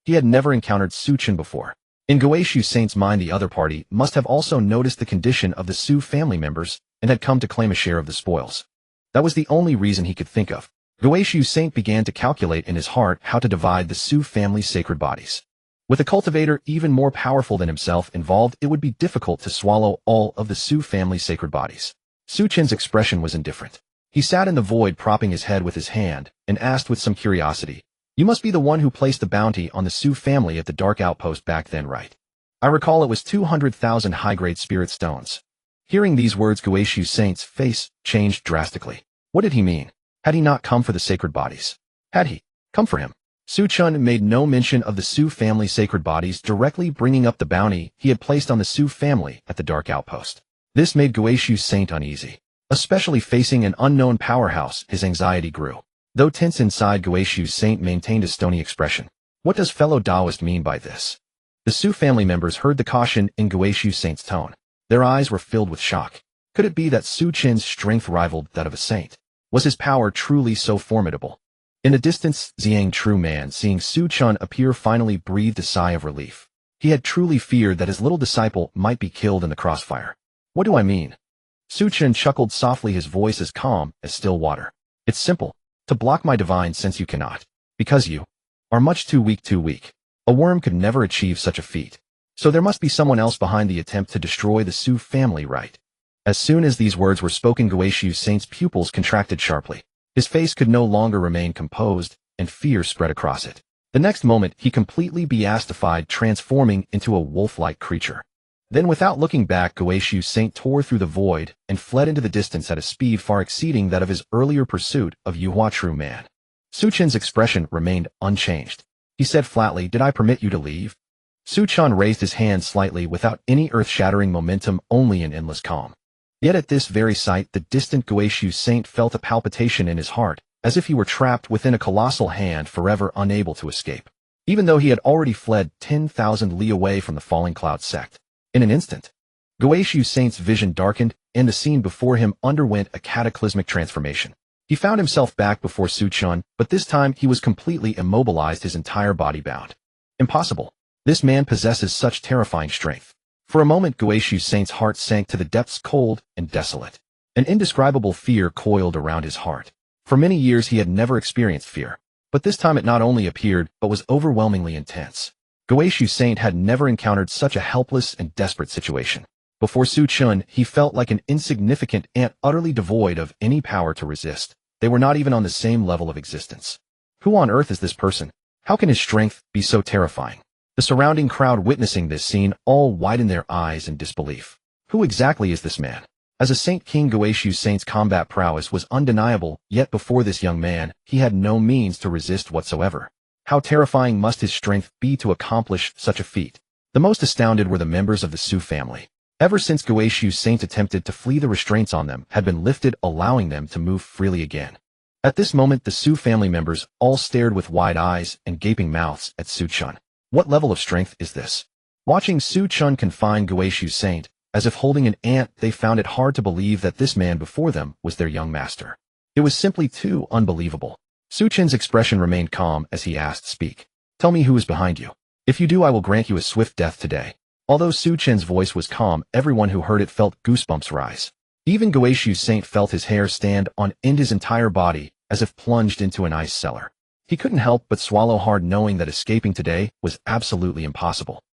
He had never encountered Su Chen before. In Guishu Saint's mind, the other party must have also noticed the condition of the Su family members and had come to claim a share of the spoils. That was the only reason he could think of. Guishu Saint began to calculate in his heart how to divide the Su family's sacred bodies. With a cultivator even more powerful than himself involved, it would be difficult to swallow all of the Su family's sacred bodies. Su Chen's expression was indifferent. He sat in the void, propping his head with his hand, and asked with some curiosity, "You must be the one who placed the bounty on the Su family at the dark outpost back then, right?" "I recall it was 200,000 high-grade spirit stones." Hearing these words, Guishu Saint's face changed drastically. What did he mean? Had he not come for the sacred bodies? Had he come for him? Su Chen made no mention of the Su family's sacred bodies, directly bringing up the bounty he had placed on the Su family at the dark outpost. This made Guishu Saint uneasy. Especially facing an unknown powerhouse, his anxiety grew. Though tense inside, Guishu Saint maintained a stony expression. What does fellow Taoist mean by this? The Su family members heard the caution in Guishu Saint's tone. Their eyes were filled with shock. Could it be that Su Chen's strength rivaled that of a saint? Was his power truly so formidable? In the distance, Xiang True Man, seeing Su Chen appear, finally breathed a sigh of relief. He had truly feared that his little disciple might be killed in the crossfire. What do I mean? Su Chen chuckled softly, his voice as calm as still water. It's simple. To block my divine sense you cannot. Because you are much too weak. A worm could never achieve such a feat. So there must be someone else behind the attempt to destroy the Su family, right? As soon as these words were spoken, Guishu Saint's pupils contracted sharply. His face could no longer remain composed, and fear spread across it. The next moment, he completely beastified, transforming into a wolf-like creature. Then, without looking back, Guishu Saint tore through the void and fled into the distance at a speed far exceeding that of his earlier pursuit of Yuhua True Man. Su Chen's expression remained unchanged. He said flatly, "Did I permit you to leave?" Su Chen raised his hand slightly, without any earth-shattering momentum, only an endless calm. Yet at this very sight, the distant Guishu Saint felt a palpitation in his heart, as if he were trapped within a colossal hand, forever unable to escape. Even though he had already fled 10,000 li away from the falling cloud sect. In an instant, Guishu Saint's vision darkened, and the scene before him underwent a cataclysmic transformation. He found himself back before Su Chen, but this time he was completely immobilized, his entire body bound. Impossible. This man possesses such terrifying strength. For a moment, Guishu Saint's heart sank to the depths, cold and desolate. An indescribable fear coiled around his heart. For many years he had never experienced fear. But this time it not only appeared, but was overwhelmingly intense. Guishu Saint had never encountered such a helpless and desperate situation. Before Su Chen, he felt like an insignificant ant, utterly devoid of any power to resist. They were not even on the same level of existence. Who on earth is this person? How can his strength be so terrifying? The surrounding crowd, witnessing this scene, all widened their eyes in disbelief. Who exactly is this man? As a saint, King Guishu Saint's combat prowess was undeniable, yet before this young man, he had no means to resist whatsoever. How terrifying must his strength be to accomplish such a feat? The most astounded were the members of the Su family. Ever since Guishu Saint attempted to flee, the restraints on them had been lifted, allowing them to move freely again. At this moment, the Su family members all stared with wide eyes and gaping mouths at Su Chen. What level of strength is this? Watching Su Chen confine Guishu Saint, as if holding an ant, they found it hard to believe that this man before them was their young master. It was simply too unbelievable. Su Chen's expression remained calm as he asked, "Speak. Tell me who is behind you. If you do, I will grant you a swift death today." Although Su Chen's voice was calm, everyone who heard it felt goosebumps rise. Even Guishu Saint felt his hair stand on end, his entire body, as if plunged into an ice cellar. He couldn't help but swallow hard, knowing that escaping today was absolutely impossible.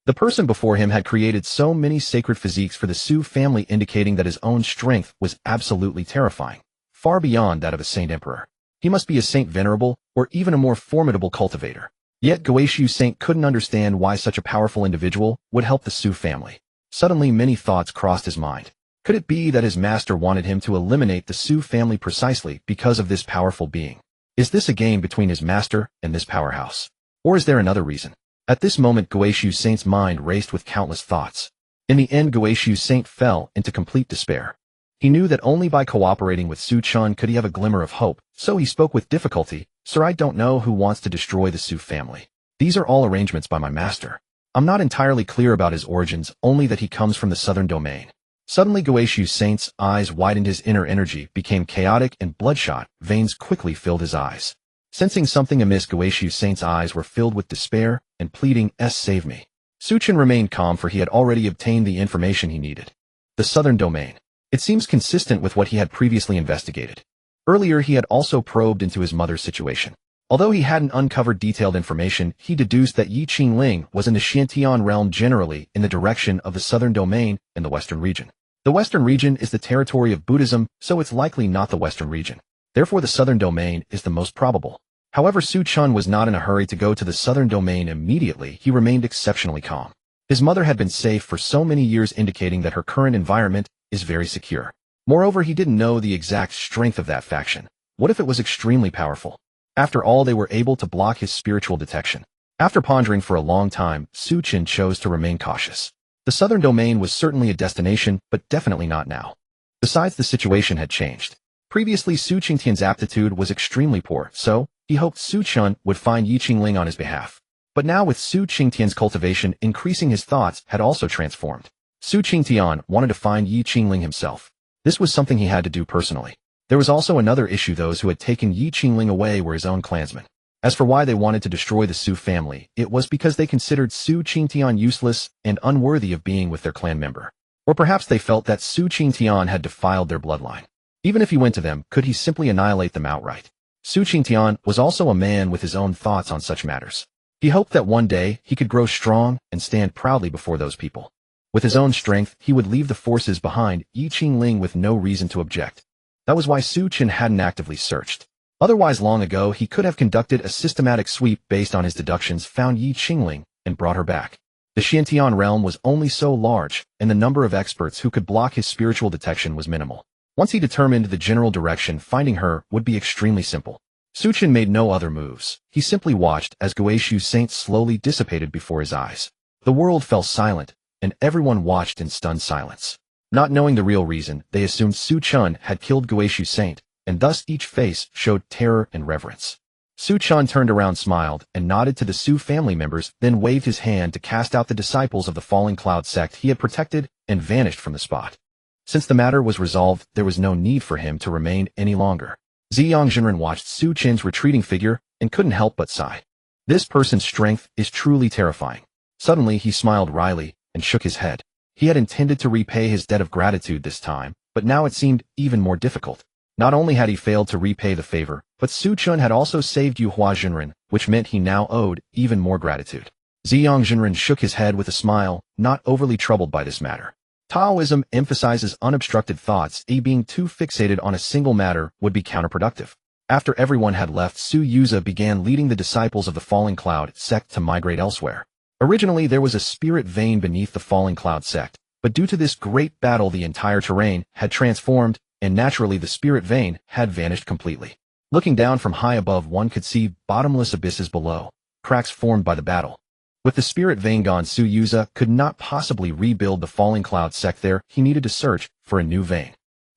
The person before him had created so many sacred physiques for the Su family, indicating that his own strength was absolutely terrifying, far beyond that of a saint emperor. He must be a saint venerable, or even a more formidable cultivator. Yet Guishu Saint couldn't understand why such a powerful individual would help the Su family. Suddenly many thoughts crossed his mind. Could it be that his master wanted him to eliminate the Su family precisely because of this powerful being? Is this a game between his master and this powerhouse? Or is there another reason? At this moment, Guishu Saint's mind raced with countless thoughts. In the end, Guishu Saint fell into complete despair. He knew that only by cooperating with Su Chen could he have a glimmer of hope, so he spoke with difficulty. Sir, I don't know who wants to destroy the Su family. These are all arrangements by my master. I'm not entirely clear about his origins, only that he comes from the southern domain. Suddenly, Guishu Saint's eyes widened. His inner energy became chaotic and bloodshot. Veins quickly filled his eyes. Sensing something amiss, Guishu Saint's eyes were filled with despair and pleading, "Save me." Su Chen remained calm, for he had already obtained the information he needed. The southern domain. It seems consistent with what he had previously investigated. Earlier, he had also probed into his mother's situation. Although he hadn't uncovered detailed information, he deduced that Yi Qingling was in the Xianxia realm, generally in the direction of the southern domain in the western region. The western region is the territory of Buddhism, so it's likely not the western region. Therefore, the southern domain is the most probable. However, Su Chen was not in a hurry to go to the southern domain immediately. He remained exceptionally calm. His mother had been safe for so many years, indicating that her current environment is very secure. Moreover, he didn't know the exact strength of that faction. What if it was extremely powerful? After all, they were able to block his spiritual detection. After pondering for a long time, Su Chen chose to remain cautious. The southern domain was certainly a destination, but definitely not now. Besides, the situation had changed. Previously, Su Qingtian's aptitude was extremely poor, so he hoped Su Chen would find Yi Qingling on his behalf. But now, with Su Qingtian's cultivation increasing, his thoughts had also transformed. Su Qingtian wanted to find Yi Qingling himself. This was something he had to do personally. There was also another issue. Those who had taken Yi Qingling away were his own clansmen. As for why they wanted to destroy the Su family, it was because they considered Su Qingtian useless and unworthy of being with their clan member. Or perhaps they felt that Su Qingtian had defiled their bloodline. Even if he went to them, could he simply annihilate them outright? Su Qingtian was also a man with his own thoughts on such matters. He hoped that one day he could grow strong and stand proudly before those people. With his own strength, he would leave the forces behind Yi Qingling with no reason to object. That was why Su Chen hadn't actively searched. Otherwise, long ago, he could have conducted a systematic sweep based on his deductions, found Yi Qingling, and brought her back. The Xiantian realm was only so large, and the number of experts who could block his spiritual detection was minimal. Once he determined the general direction, finding her would be extremely simple. Su Chen made no other moves. He simply watched as Guishu Saint slowly dissipated before his eyes. The world fell silent, and everyone watched in stunned silence. Not knowing the real reason, they assumed Su Chen had killed Guishu Saint, and thus each face showed terror and reverence. Su Chen turned around, smiled, and nodded to the Su family members, then waved his hand to cast out the disciples of the Falling Cloud sect he had protected, and vanished from the spot. Since the matter was resolved, there was no need for him to remain any longer. Xianxia watched Su Chen's retreating figure and couldn't help but sigh. This person's strength is truly terrifying. Suddenly, he smiled wryly and shook his head. He had intended to repay his debt of gratitude this time, but now it seemed even more difficult. Not only had he failed to repay the favor, but Su Chen had also saved Yuhua Jinren, which meant he now owed even more gratitude. Xianxia shook his head with a smile, not overly troubled by this matter. Taoism emphasizes unobstructed thoughts. Being too fixated on a single matter would be counterproductive. After everyone had left, Su Yuza began leading the disciples of the Falling Cloud sect to migrate elsewhere. Originally, there was a spirit vein beneath the Falling Cloud sect, but due to this great battle, the entire terrain had transformed, and naturally the spirit vein had vanished completely. Looking down from high above, one could see bottomless abysses below, cracks formed by the battle. With the spirit vein gone, Su Yuza could not possibly rebuild the Falling Cloud sect there. He needed to search for a new vein.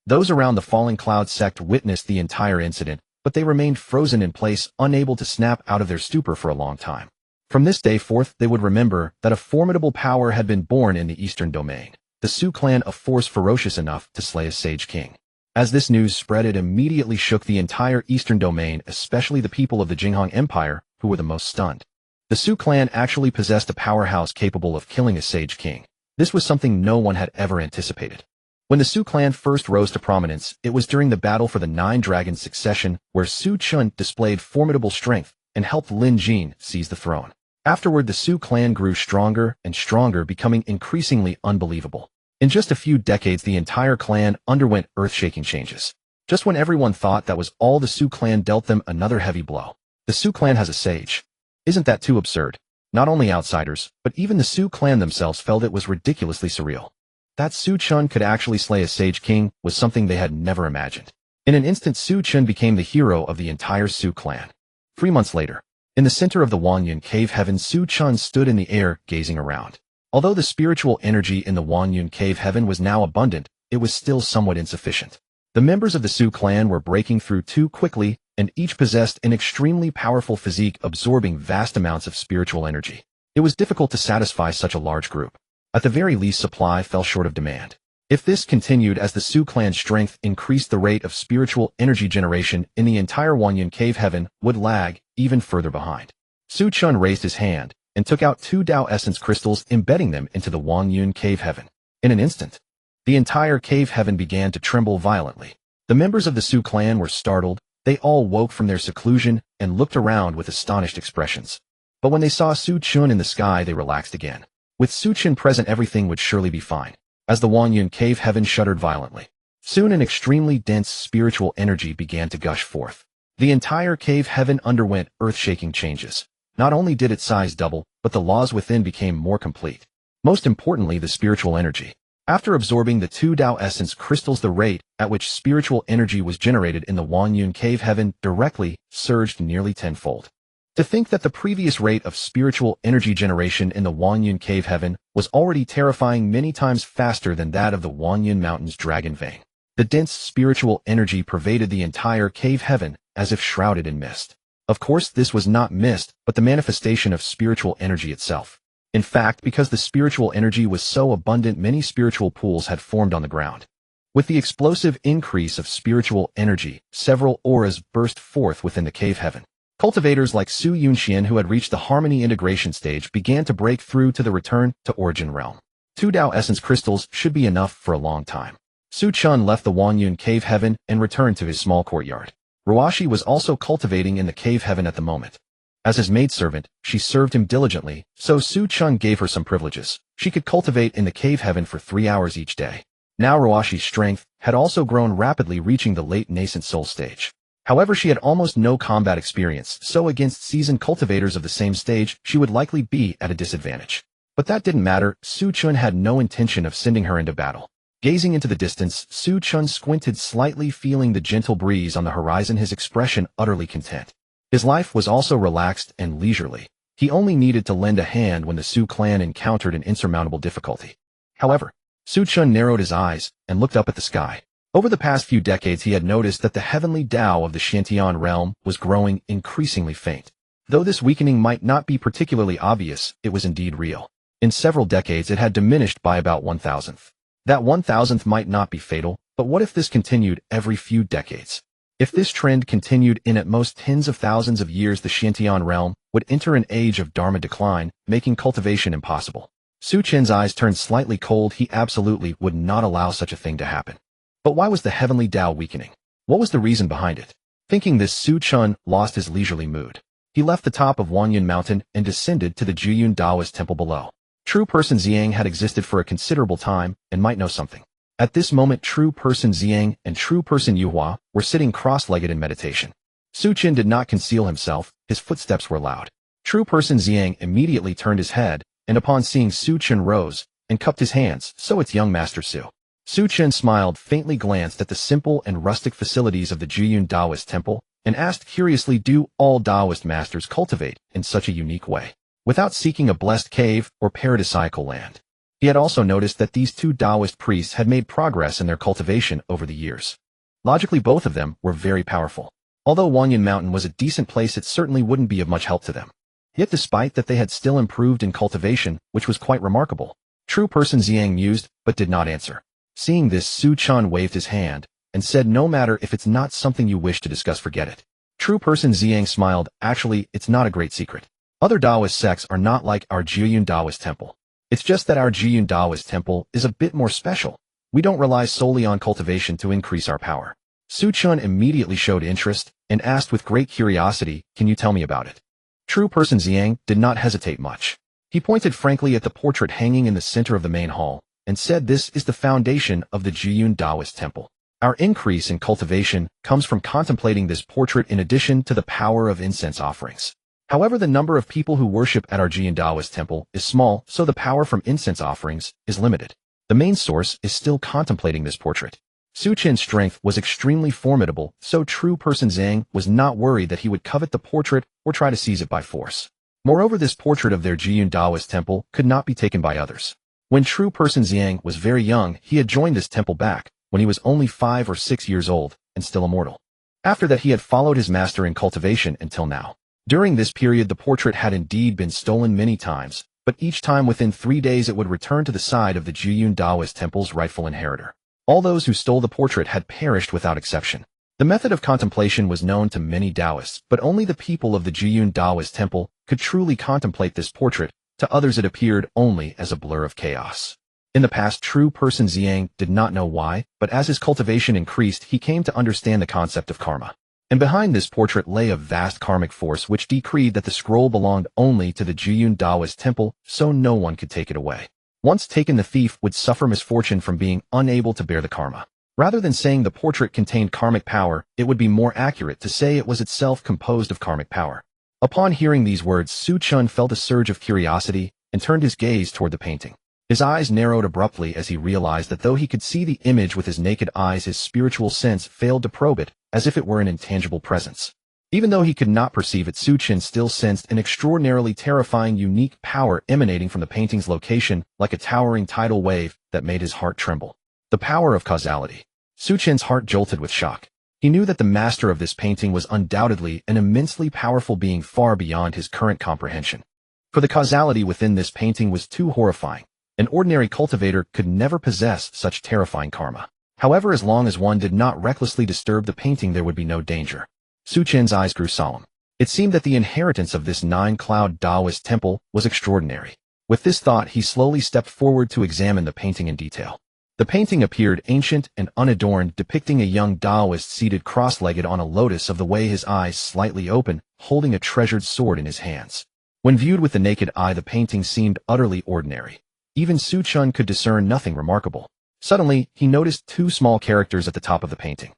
Those around the Falling Cloud sect witnessed the entire incident, but they remained frozen in place, unable to snap out of their stupor for a long time. From this day forth, they would remember that a formidable power had been born in the eastern domain, the Su clan, a force ferocious enough to slay a sage king. As this news spread, it immediately shook the entire eastern domain, especially the people of the Jinghong Empire, who were the most stunned. The Su clan actually possessed a powerhouse capable of killing a sage king. This was something no one had ever anticipated. When the Su clan first rose to prominence, it was during the battle for the Nine Dragons succession, where Su Chen displayed formidable strength and helped Lin Jin seize the throne. Afterward, the Su clan grew stronger and stronger, becoming increasingly unbelievable. In just a few decades, the entire clan underwent earth-shaking changes. Just when everyone thought that was all, the Su clan dealt them another heavy blow. The Su clan has a sage. Isn't that too absurd? Not only outsiders, but even the Su clan themselves felt it was ridiculously surreal. That Su Chen could actually slay a sage king was something they had never imagined. In an instant, Su Chen became the hero of the entire Su clan. 3 months later, in the center of the Wanyun cave heaven, Su Chen stood in the air, gazing around. Although the spiritual energy in the Wanyun cave heaven was now abundant, it was still somewhat insufficient. The members of the Su clan were breaking through too quickly, and each possessed an extremely powerful physique absorbing vast amounts of spiritual energy. It was difficult to satisfy such a large group. At the very least, supply fell short of demand. If this continued as the Su clan's strength increased, the rate of spiritual energy generation in the entire Wanyun cave heaven would lag even further behind. Su Chen raised his hand and took out 2 Dao essence crystals, embedding them into the Wanyun cave heaven. In an instant, the entire cave heaven began to tremble violently. The members of the Su clan were startled. They all woke from their seclusion and looked around with astonished expressions. But when they saw Su Chen in the sky, they relaxed again. With Su Chen present, everything would surely be fine. As the Wanyun cave heaven shuddered violently, soon an extremely dense spiritual energy began to gush forth. The entire cave heaven underwent earth-shaking changes. Not only did its size double, but the laws within became more complete. Most importantly, the spiritual energy. After absorbing the 2 Dao essence crystals, the rate at which spiritual energy was generated in the Wanyun cave heaven directly surged nearly tenfold. To think that the previous rate of spiritual energy generation in the Wanyun cave heaven was already terrifying many times faster than that of the Wanyun mountain's dragon vein. The dense spiritual energy pervaded the entire cave heaven as if shrouded in mist. Of course, this was not mist, but the manifestation of spiritual energy itself. In fact, because the spiritual energy was so abundant, many spiritual pools had formed on the ground. With the explosive increase of spiritual energy, several auras burst forth within the cave heaven. Cultivators like Su Yunxian, who had reached the harmony integration stage, began to break through to the return to origin realm. 2 Dao essence crystals should be enough for a long time. Su Chen left the Wanyun cave heaven and returned to his small courtyard. Ruashi was also cultivating in the cave heaven at the moment. As his maidservant, she served him diligently, so Su Chen gave her some privileges. She could cultivate in the cave heaven for 3 hours each day. Now Ruashi's strength had also grown rapidly, reaching the late nascent soul stage. However, she had almost no combat experience, so against seasoned cultivators of the same stage, she would likely be at a disadvantage. But that didn't matter. Su Chen had no intention of sending her into battle. Gazing into the distance, Su Chen squinted slightly, feeling the gentle breeze on the horizon, his expression utterly content. His life was also relaxed and leisurely. He only needed to lend a hand when the Su clan encountered an insurmountable difficulty. However, Su Chen narrowed his eyes and looked up at the sky. Over the past few decades, he had noticed that the heavenly Tao of the Xianxia realm was growing increasingly faint. Though this weakening might not be particularly obvious, it was indeed real. In several decades, it had diminished by about 1,000th. That 1,000th might not be fatal, but what if this continued every few decades? If this trend continued, in at most tens of thousands of years, the Xianxia realm would enter an age of Dharma decline, making cultivation impossible. Su Chen's eyes turned slightly cold. He absolutely would not allow such a thing to happen. But why was the heavenly Tao weakening? What was the reason behind it? Thinking this, Su Chen lost his leisurely mood. He left the top of Wanyun Mountain and descended to the Jiyun Taoist temple below. True Person Xiang had existed for a considerable time and might know something. At this moment, True Person Xiang and True Person Yuhua were sitting cross-legged in meditation. Su Chen did not conceal himself. His footsteps were loud. True Person Xiang immediately turned his head, and upon seeing Su Chen rose and cupped his hands. So it's young Master Su. Su Chen smiled, faintly glanced at the simple and rustic facilities of the Jiyun Taoist temple, and asked curiously, do all Taoist masters cultivate in such a unique way, without seeking a blessed cave or paradisiacal land? He had also noticed that these 2 Taoist priests had made progress in their cultivation over the years. Logically, both of them were very powerful. Although Wanyun Mountain was a decent place, it certainly wouldn't be of much help to them. Yet despite that, they had still improved in cultivation, which was quite remarkable. True Person Xiang mused, but did not answer. Seeing this, Su Chen waved his hand and said, no matter, if it's not something you wish to discuss, forget it. True Person Xiang smiled, actually, it's not a great secret. Other Taoist sects are not like our Jiyun Taoist temple. It's just that our Jiyun Taoist temple is a bit more special. We don't rely solely on cultivation to increase our power. Su Chen immediately showed interest and asked with great curiosity, can you tell me about it? True Person Xiang did not hesitate much. He pointed frankly at the portrait hanging in the center of the main hall and said, this is the foundation of the Jiyun Taoist temple. Our increase in cultivation comes from contemplating this portrait in addition to the power of incense offerings. However, the number of people who worship at our Jiyun Taoist temple is small, so the power from incense offerings is limited. The main source is still contemplating this portrait. Su Chen's strength was extremely formidable, so true person Zhang was not worried that he would covet the portrait or try to seize it by force. Moreover, this portrait of their Jiyun Taoist temple could not be taken by others. When true person Zhang was very young, he had joined this temple back when he was only 5 or 6 years old and still immortal. After that, he had followed his master in cultivation until now. During this period, the portrait had indeed been stolen many times, but each time within 3 days it would return to the side of the Jiyun Taoist temple's rightful inheritor. All those who stole the portrait had perished without exception. The method of contemplation was known to many Taoists, but only the people of the Jiyun Taoist temple could truly contemplate this portrait. To others it appeared only as a blur of chaos. In the past, true person Zhang did not know why, but as his cultivation increased, he came to understand the concept of karma. And behind this portrait lay a vast karmic force which decreed that the scroll belonged only to the Jiyun Taoist temple, so no one could take it away. Once taken, the thief would suffer misfortune from being unable to bear the karma. Rather than saying the portrait contained karmic power, it would be more accurate to say it was itself composed of karmic power. Upon hearing these words, Su Chen felt a surge of curiosity and turned his gaze toward the painting. His eyes narrowed abruptly as he realized that though he could see the image with his naked eyes, his spiritual sense failed to probe it, as if it were an intangible presence. Even though he could not perceive it, Su Chen still sensed an extraordinarily terrifying, unique power emanating from the painting's location, like a towering tidal wave that made his heart tremble. The power of causality. Su Chen's heart jolted with shock. He knew that the master of this painting was undoubtedly an immensely powerful being far beyond his current comprehension. For the causality within this painting was too horrifying. An ordinary cultivator could never possess such terrifying karma. However, as long as one did not recklessly disturb the painting, there would be no danger. Su Chen's eyes grew solemn. It seemed that the inheritance of this 9-cloud Taoist temple was extraordinary. With this thought, he slowly stepped forward to examine the painting in detail. The painting appeared ancient and unadorned, depicting a young Taoist seated cross-legged on a lotus, of the way his eyes slightly open, holding a treasured sword in his hands. When viewed with the naked eye, the painting seemed utterly ordinary. Even Su Chen could discern nothing remarkable. Suddenly, he noticed 2 small characters at the top of the painting.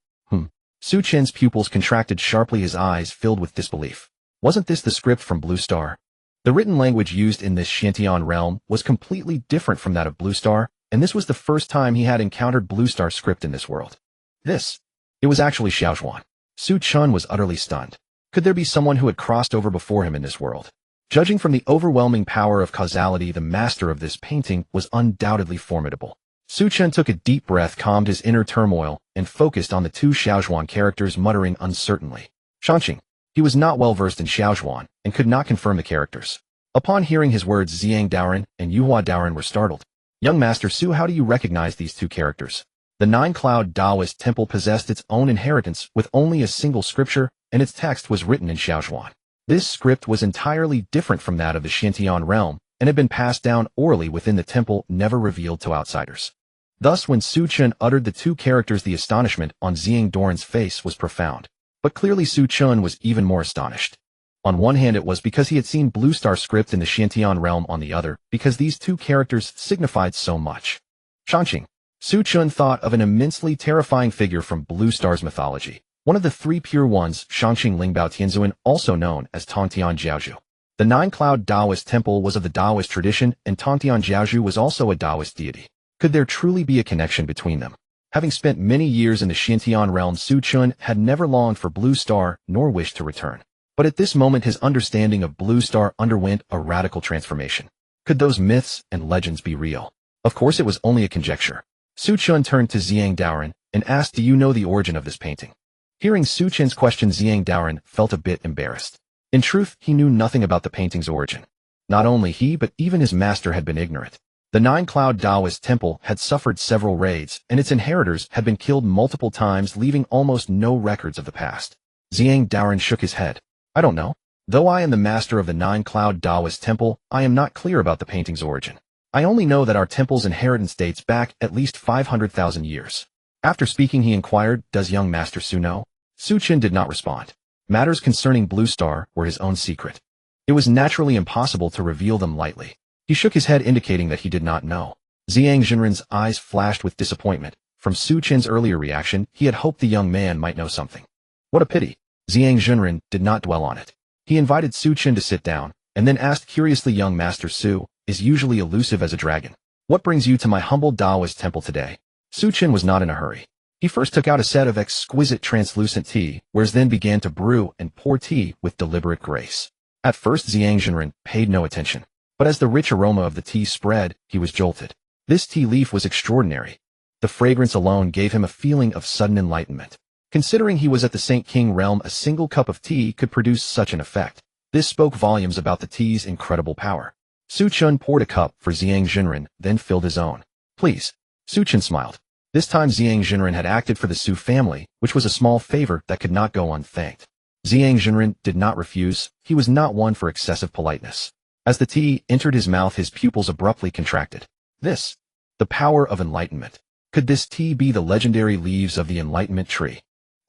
Su Chen's pupils contracted sharply, his eyes filled with disbelief. Wasn't this the script from Blue Star? The written language used in this xianxia realm was completely different from that of Blue Star, and this was the first time he had encountered Blue Star script in this world. It was actually xiaoxuan. Su Chen was utterly stunned. Could there be someone who had crossed over before him in this world? Judging from the overwhelming power of causality, the master of this painting was undoubtedly formidable. Su Chen took a deep breath, calmed his inner turmoil, and focused on the 2 xiaoxuan characters, muttering uncertainly. Xianxia. He was not well versed in xiaoxuan and could not confirm the characters. Upon hearing his words, Zhang Daoren and Yuhua Daoren were startled. Young Master Su, how do you recognize these 2 characters? The 9-cloud Taoist temple possessed its own inheritance with only a single scripture, and its text was written in xiaoxuan. This script was entirely different from that of the xianxia realm, and had been passed down orally within the temple, never revealed to outsiders. Thus, when Su Chen uttered the 2 characters, the astonishment on Zhang Daoren's face was profound. But clearly Su Chen was even more astonished. On one hand, it was because he had seen Blue Star script in the xianxia realm, on the other, because these 2 characters signified so much. Xianxia. Su Chen thought of an immensely terrifying figure from Blue Star's mythology, one of the 3 pure ones, xianxia Lingbao Tianzuan, also known as Tongtian Jiaozhu. The 9-cloud Taoist temple was of the Taoist tradition, and Tongtian Jiaozhu was also a Taoist deity. Could there truly be a connection between them? Having spent many years in the xianxia realm, Su Chen had never longed for Blue Star nor wished to return. But at this moment, his understanding of Blue Star underwent a radical transformation. Could those myths and legends be real? Of course, it was only a conjecture. Su Chen turned to Zhang Daoren and asked, "Do you know the origin of this painting?" Hearing Su Chen's question, Zhang Daoren felt a bit embarrassed. In truth, he knew nothing about the painting's origin. Not only he, but even his master had been ignorant. The 9-cloud Taoist temple had suffered several raids, and its inheritors had been killed multiple times, leaving almost no records of the past. Zhang Daoren shook his head. "I don't know. Though I am the master of the 9-cloud Taoist temple, I am not clear about the painting's origin. I only know that our temple's inheritance dates back at least 500,000 years. After speaking, he inquired, "Does young Master Su know?" Su Chen did not respond. Matters concerning Blue Star were his own secret. It was naturally impossible to reveal them lightly. He shook his head, indicating that he did not know. Zhang Jinren's eyes flashed with disappointment. From Su Chen's earlier reaction, he had hoped the young man might know something. What a pity. Zhang Jinren did not dwell on it. He invited Su Chen to sit down, and then asked curiously, "Young Master Su is usually elusive as a dragon. What brings you to my humble Taoist temple today? Chen was not in a hurry. He first took out a set of exquisite translucent tea, whereas then began to brew and pour tea with deliberate grace. At first Xianxia paid no attention, but as the rich aroma of the tea spread, he was jolted. This tea leaf was extraordinary. The fragrance alone gave him a feeling of sudden enlightenment. Considering he was at the Saint King realm, a single cup of tea could produce such an effect. This spoke volumes about the tea's incredible power. Chen poured a cup for Xianxia, then filled his own. Please. Chen smiled. This time Xianxia had acted for the Su family, which was a small favor that could not go unthanked. Xianxia did not refuse. He was not one for excessive politeness. As the tea entered his mouth, his pupils abruptly contracted. This. The power of enlightenment. Could this tea be the legendary leaves of the enlightenment tree?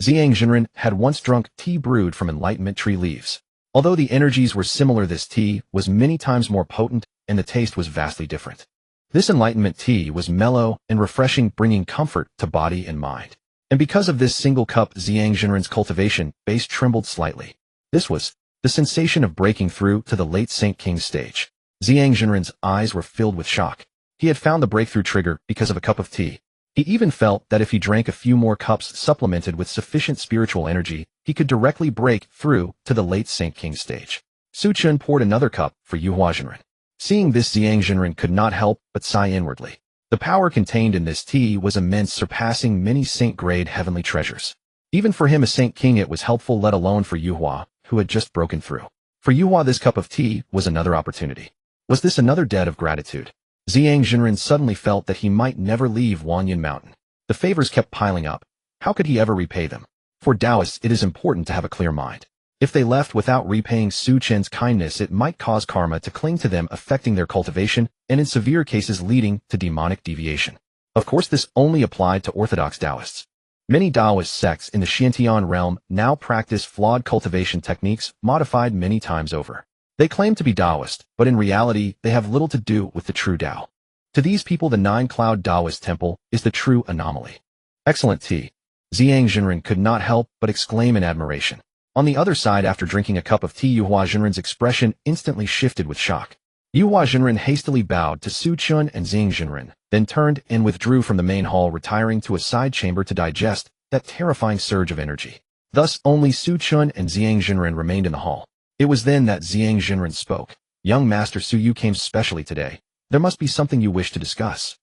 Xianxia had once drunk tea brewed from enlightenment tree leaves. Although the energies were similar, this tea was many times more potent, and the taste was vastly different. This enlightenment tea was mellow and refreshing, bringing comfort to body and mind. And because of this single cup, Xianxia's cultivation base trembled slightly. This was the sensation of breaking through to the late Saint King stage. Xianxia's eyes were filled with shock. He had found the breakthrough trigger because of a cup of tea. He even felt that if he drank a few more cups supplemented with sufficient spiritual energy, he could directly break through to the late Saint King stage. Chen poured another cup for Xianxia. Seeing this, Xianxia could not help but sigh inwardly. The power contained in this tea was immense, surpassing many saint-grade heavenly treasures. Even for him, a Saint King, it was helpful, let alone for Yuhua, who had just broken through. For Yuhua, this cup of tea was another opportunity. Was this another debt of gratitude? Xianxia suddenly felt that he might never leave Wanyan Mountain. The favors kept piling up. How could he ever repay them? For Taoists, it is important to have a clear mind. If they left without repaying Chen's kindness, it might cause karma to cling to them, affecting their cultivation, and in severe cases leading to demonic deviation. Of course, this only applied to orthodox Taoists. Many Taoist sects in the Xiantian realm now practice flawed cultivation techniques, modified many times over. They claim to be Taoist, but in reality, they have little to do with the true Tao. To these people, the nine-cloud Taoist temple is the true anomaly. Excellent tea. Xianxia could not help but exclaim in admiration. On the other side, after drinking a cup of tea, Yuhua's expression instantly shifted with shock. Yuhua hastily bowed to Chen and Xianxia, then turned and withdrew from the main hall, retiring to a side chamber to digest that terrifying surge of energy. Thus, only Chen and Xianxia remained in the hall. It was then that Xianxia spoke. Young Master Su, you came specially today. There must be something you wish to discuss.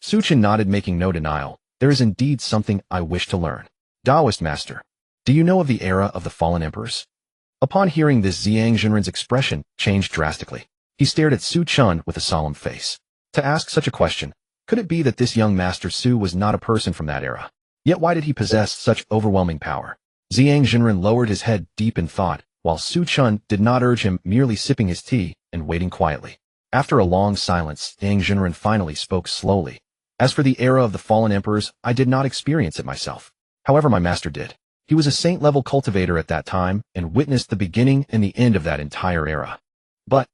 Chen nodded, making no denial. There is indeed something I wish to learn. Taoist Master, do you know of the era of the fallen emperors? Upon hearing this, Xianxia's expression changed drastically. He stared at Chen with a solemn face. To ask such a question, could it be that this young Master Su was not a person from that era? Yet why did he possess such overwhelming power? Xianxia lowered his head deep in thought, while Chen did not urge him, merely sipping his tea and waiting quietly. After a long silence, Xianxia finally spoke slowly. As for the era of the fallen emperors, I did not experience it myself. However, my master did. He was a saint-level cultivator at that time and witnessed the beginning and the end of that entire era. But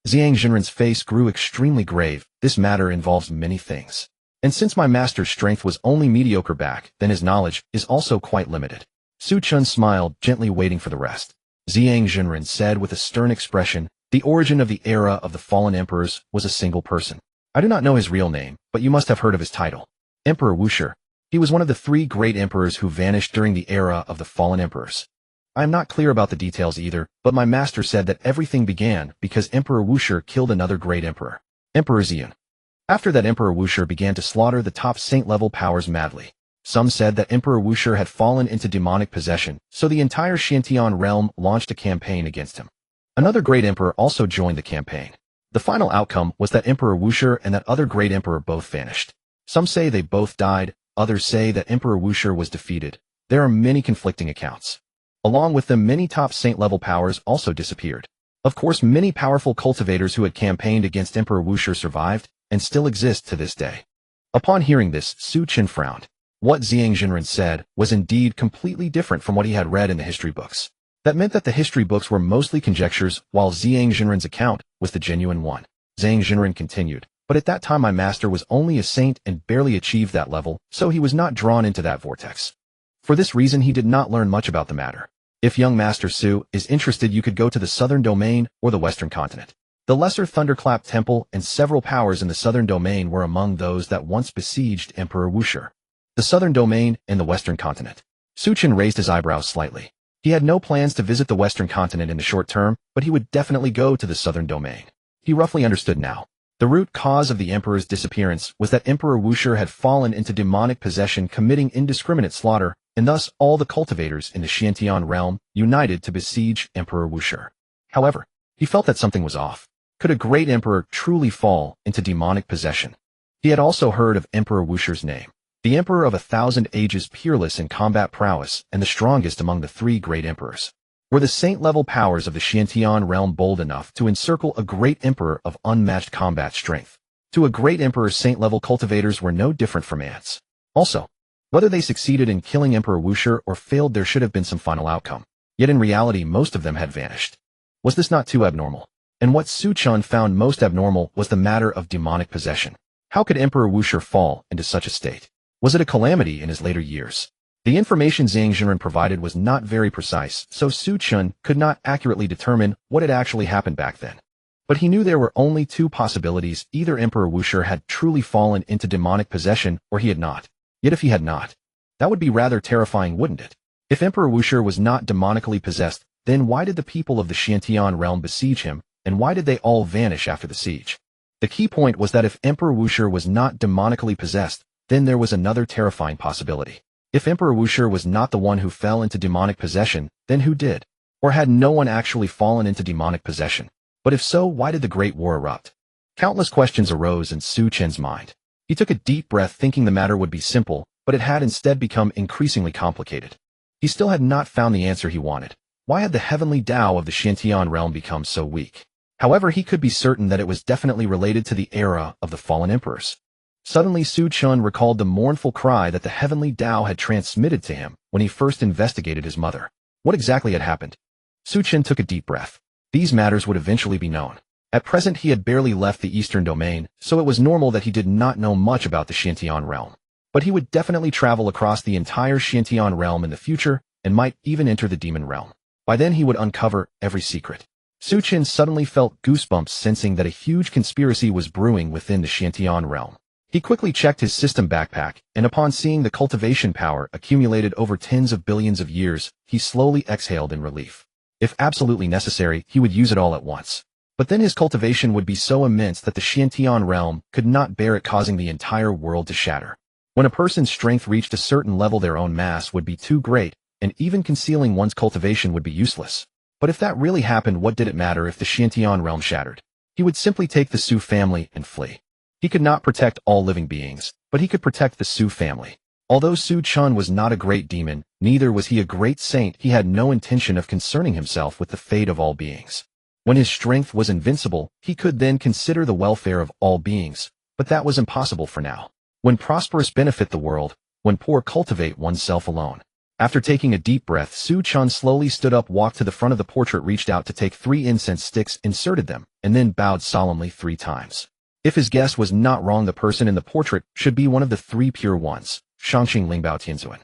Xianxia's face grew extremely grave. This matter involves many things. And since my master's strength was only mediocre back, then his knowledge is also quite limited. Chen smiled, gently waiting for the rest. Xianxia said with a stern expression, the origin of the era of the fallen emperors was a single person. I do not know his real name, but you must have heard of his title. Emperor Wushi. He was one of the 3 great emperors who vanished during the era of the fallen emperors. I am not clear about the details either, but my master said that everything began because Emperor Wushi killed another great emperor, Emperor Xian. After that, Emperor Wushi began to slaughter the top saint-level powers madly. Some said that Emperor Wushi had fallen into demonic possession, so the entire Xiantian realm launched a campaign against him. Another great emperor also joined the campaign. The final outcome was that Emperor Wushi and that other great emperor both vanished. Some say they both died, others say that Emperor Wushi was defeated. There are many conflicting accounts. Along with them, many top saint-level powers also disappeared. Of course, many powerful cultivators who had campaigned against Emperor Wushi survived and still exist to this day. Upon hearing this, Chen frowned. What Xianxia said was indeed completely different from what he had read in the history books. That meant that the history books were mostly conjectures, while Xianxia's account was the genuine one. Xianxia continued, but at that time my master was only a saint and barely achieved that level, so he was not drawn into that vortex. For this reason, he did not learn much about the matter. If young Master Su is interested, you could go to the southern domain or the western continent. The Lesser Thunderclap Temple and several powers in the Southern Domain were among those that once besieged Emperor Wuxia. The Southern Domain and the Western Continent. Chen raised his eyebrows slightly. He had no plans to visit the Western Continent in the short term, but he would definitely go to the Southern Domain. He roughly understood now. The root cause of the Emperor's disappearance was that Emperor Wuxia had fallen into demonic possession, committing indiscriminate slaughter, and thus all the cultivators in the xianxia realm united to besiege Emperor Wuxia. However, he felt that something was off. Could a great emperor truly fall into demonic possession? He had also heard of Emperor Wuxia's name, the Emperor of 1,000 ages, peerless in combat prowess and the strongest among the 3 great emperors. Were the saint-level powers of the xianxia realm bold enough to encircle a great emperor of unmatched combat strength? To a great emperor, saint-level cultivators were no different from ants. Also, whether they succeeded in killing Emperor Wuxia or failed, there should have been some final outcome. Yet in reality, most of them had vanished. Was this not too abnormal? And what Chen found most abnormal was the matter of demonic possession. How could Emperor Wuxia fall into such a state? Was it a calamity in his later years? The information Zhang Zhenren provided was not very precise, so Chen could not accurately determine what had actually happened back then. But he knew there were only 2 possibilities: either Emperor Wuxia had truly fallen into demonic possession, or he had not. Yet if he had not, that would be rather terrifying, wouldn't it? If Emperor Wuxia was not demonically possessed, then why did the people of the xianxia realm besiege him, and why did they all vanish after the siege? The key point was that if Emperor Wuxia was not demonically possessed, then there was another terrifying possibility. If Emperor Wuxia was not the one who fell into demonic possession, then who did? Or had no one actually fallen into demonic possession? But if so, why did the Great War erupt? Countless questions arose in Chen's mind. He took a deep breath, thinking the matter would be simple, but it had instead become increasingly complicated. He still had not found the answer he wanted. Why had the heavenly Tao of the xianxia realm become so weak? However, he could be certain that it was definitely related to the era of the fallen emperors. Suddenly, Chen recalled the mournful cry that the heavenly Tao had transmitted to him when he first investigated his mother. What exactly had happened? Chen took a deep breath. These matters would eventually be known. At present, he had barely left the Eastern Domain, so it was normal that he did not know much about the xianxia realm. But he would definitely travel across the entire xianxia realm in the future, and might even enter the demon realm. By then, he would uncover every secret. Chen suddenly felt goosebumps, sensing that a huge conspiracy was brewing within the xianxia realm. He quickly checked his system backpack, and upon seeing the cultivation power accumulated over tens of billions of years, he slowly exhaled in relief. If absolutely necessary, he would use it all at once. But then his cultivation would be so immense that the xianxia realm could not bear it, causing the entire world to shatter. When a person's strength reached a certain level, their own mass would be too great, and even concealing one's cultivation would be useless. But if that really happened, what did it matter if the xianxia realm shattered? He would simply take the Su family and flee. He could not protect all living beings, but he could protect the Su family. Although Chen was not a great demon, neither was he a great saint. He had no intention of concerning himself with the fate of all beings. When his strength was invincible, he could then consider the welfare of all beings, but that was impossible for now. When prosperous benefit the world, when poor cultivate oneself alone. After taking a deep breath, Chen slowly stood up, walked to the front of the portrait, reached out to take 3 incense sticks, inserted them, and then bowed solemnly 3 times. If his guess was not wrong, the person in the portrait should be one of the 3 pure ones, Shangxing Lingbao Tianzuan.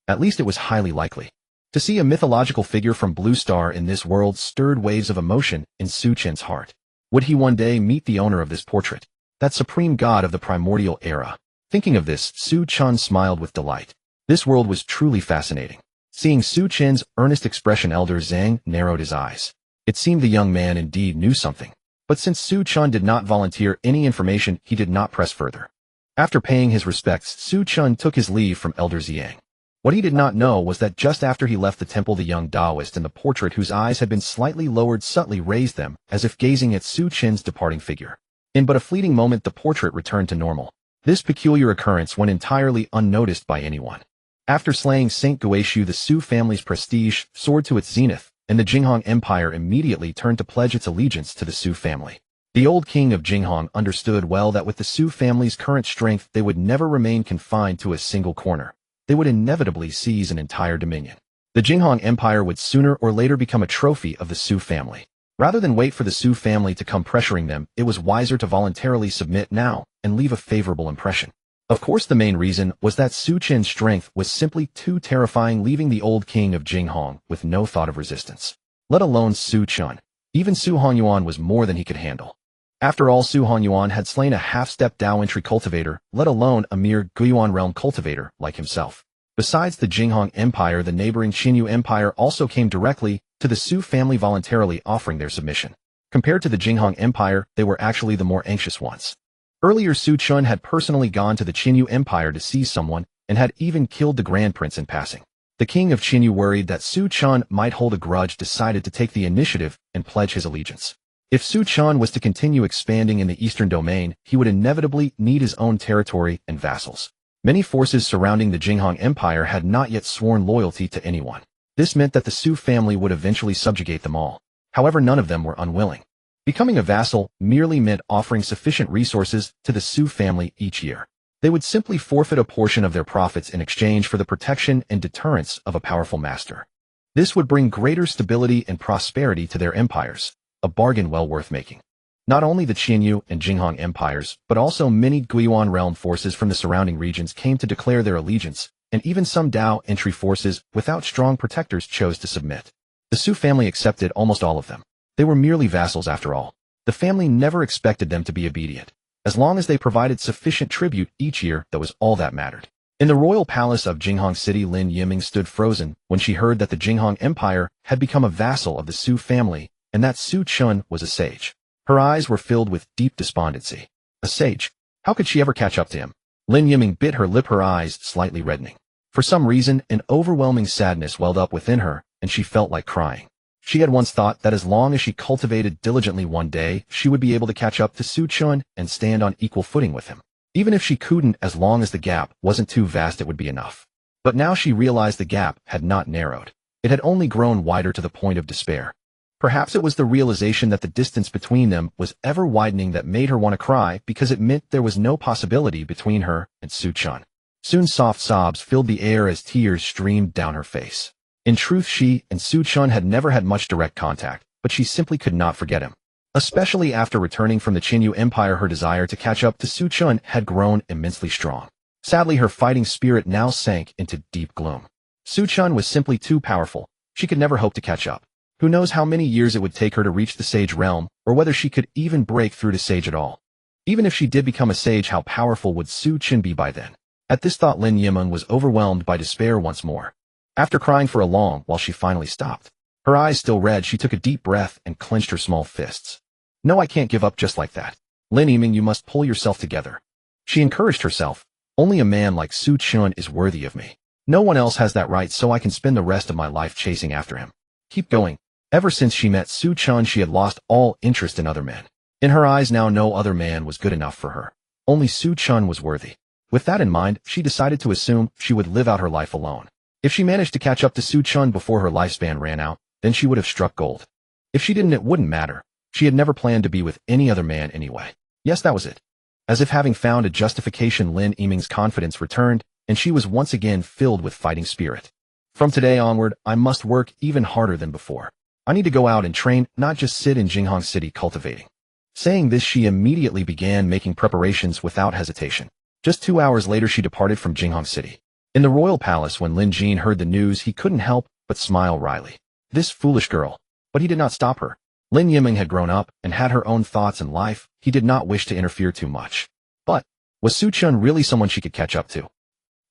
At least it was highly likely. To see a mythological figure from Blue Star in this world stirred waves of emotion in Chen's heart. Would he one day meet the owner of this portrait? That supreme god of the primordial era. Thinking of this, Chen smiled with delight. This world was truly fascinating. Seeing Chen's earnest expression, Elder Zhang narrowed his eyes. It seemed the young man indeed knew something. But since Chen did not volunteer any information, he did not press further. After paying his respects, Chen took his leave from Elder Zhang. What he did not know was that just after he left the temple, the young Taoist in the portrait, whose eyes had been slightly lowered, subtly raised them, as if gazing at Chen's departing figure. In but a fleeting moment, the portrait returned to normal. This peculiar occurrence went entirely unnoticed by anyone. After slaying Saint Guishu, the Su family's prestige soared to its zenith, and the Jinghong Empire immediately turned to pledge its allegiance to the Su family. The old king of Jinghong understood well that with the Su family's current strength, they would never remain confined to a single corner. They would inevitably seize an entire dominion. The Jinghong Empire would sooner or later become a trophy of the Su family. Rather than wait for the Su family to come pressuring them, it was wiser to voluntarily submit now and leave a favorable impression. Of course, the main reason was that Chen's strength was simply too terrifying, leaving the old king of Jinghong with no thought of resistance. Let alone Chen. Even Su Hongyuan was more than he could handle. After all, Su Hongyuan had slain a half-step Dao entry cultivator, let alone a mere Guiyuan realm cultivator like himself. Besides the Jinghong Empire, the neighboring Qinyu Empire also came directly to the Su family, voluntarily offering their submission. Compared to the Jinghong Empire, they were actually the more anxious ones. Earlier, Su Chun had personally gone to the Qinyu Empire to seize someone and had even killed the Grand Prince in passing. The king of Qinyu, worried that Su Chun might hold a grudge, decided to take the initiative and pledge his allegiance. If Su Chun was to continue expanding in the eastern domain, he would inevitably need his own territory and vassals. Many forces surrounding the Jinghong Empire had not yet sworn loyalty to anyone. This meant that the Su family would eventually subjugate them all. However, none of them were unwilling. Becoming a vassal merely meant offering sufficient resources to the Su family each year. They would simply forfeit a portion of their profits in exchange for the protection and deterrence of a powerful master. This would bring greater stability and prosperity to their empires, a bargain well worth making. Not only the Qinyu and Jinghong empires, but also many Guiyuan realm forces from the surrounding regions came to declare their allegiance, and even some Dao entry forces without strong protectors chose to submit. The Su family accepted almost all of them. They were merely vassals after all. The family never expected them to be obedient. As long as they provided sufficient tribute each year, that was all that mattered. In the royal palace of Jinghong City, Lin Yiming stood frozen when she heard that the Jinghong Empire had become a vassal of the Su family and that Su Chun was a sage. Her eyes were filled with deep despondency. A sage? How could she ever catch up to him? Lin Yiming bit her lip, her eyes slightly reddening. For some reason, an overwhelming sadness welled up within her, and she felt like crying. She had once thought that as long as she cultivated diligently, one day she would be able to catch up to Su Chun and stand on equal footing with him. Even if she couldn't, as long as the gap wasn't too vast, it would be enough. But now she realized the gap had not narrowed. It had only grown wider to the point of despair. Perhaps it was the realization that the distance between them was ever widening that made her want to cry, because it meant there was no possibility between her and Su Chun. Soon soft sobs filled the air as tears streamed down her face. In truth, she and Su Chun had never had much direct contact, but she simply could not forget him. Especially after returning from the Qinyu Empire, her desire to catch up to Su Chun had grown immensely strong. Sadly, her fighting spirit now sank into deep gloom. Su Chun was simply too powerful. She could never hope to catch up. Who knows how many years it would take her to reach the sage realm, or whether she could even break through to sage at all. Even if she did become a sage, how powerful would Su Chun be by then? At this thought, Lin Yiming was overwhelmed by despair once more. After crying for a long while, she finally stopped. Her eyes still red, she took a deep breath and clenched her small fists. No, I can't give up just like that. Lin Yiming, you must pull yourself together. She encouraged herself. Only a man like Su Chun is worthy of me. No one else has that right, so I can spend the rest of my life chasing after him. Keep going. Ever since she met Su Chun, she had lost all interest in other men. In her eyes now, no other man was good enough for her. Only Su Chun was worthy. With that in mind, she decided to assume she would live out her life alone. If she managed to catch up to Su Chun before her lifespan ran out, then she would have struck gold. If she didn't, it wouldn't matter. She had never planned to be with any other man anyway. Yes, that was it. As if having found a justification, Lin Yiming's confidence returned, and she was once again filled with fighting spirit. From today onward, I must work even harder than before. I need to go out and train, not just sit in Jinghong City cultivating. Saying this, she immediately began making preparations without hesitation. Just 2 hours later, she departed from Jinghong City. In the royal palace, when Lin Jin heard the news, he couldn't help but smile wryly. This foolish girl. But he did not stop her. Lin Yiming had grown up and had her own thoughts in life. He did not wish to interfere too much. But was Su Chun really someone she could catch up to?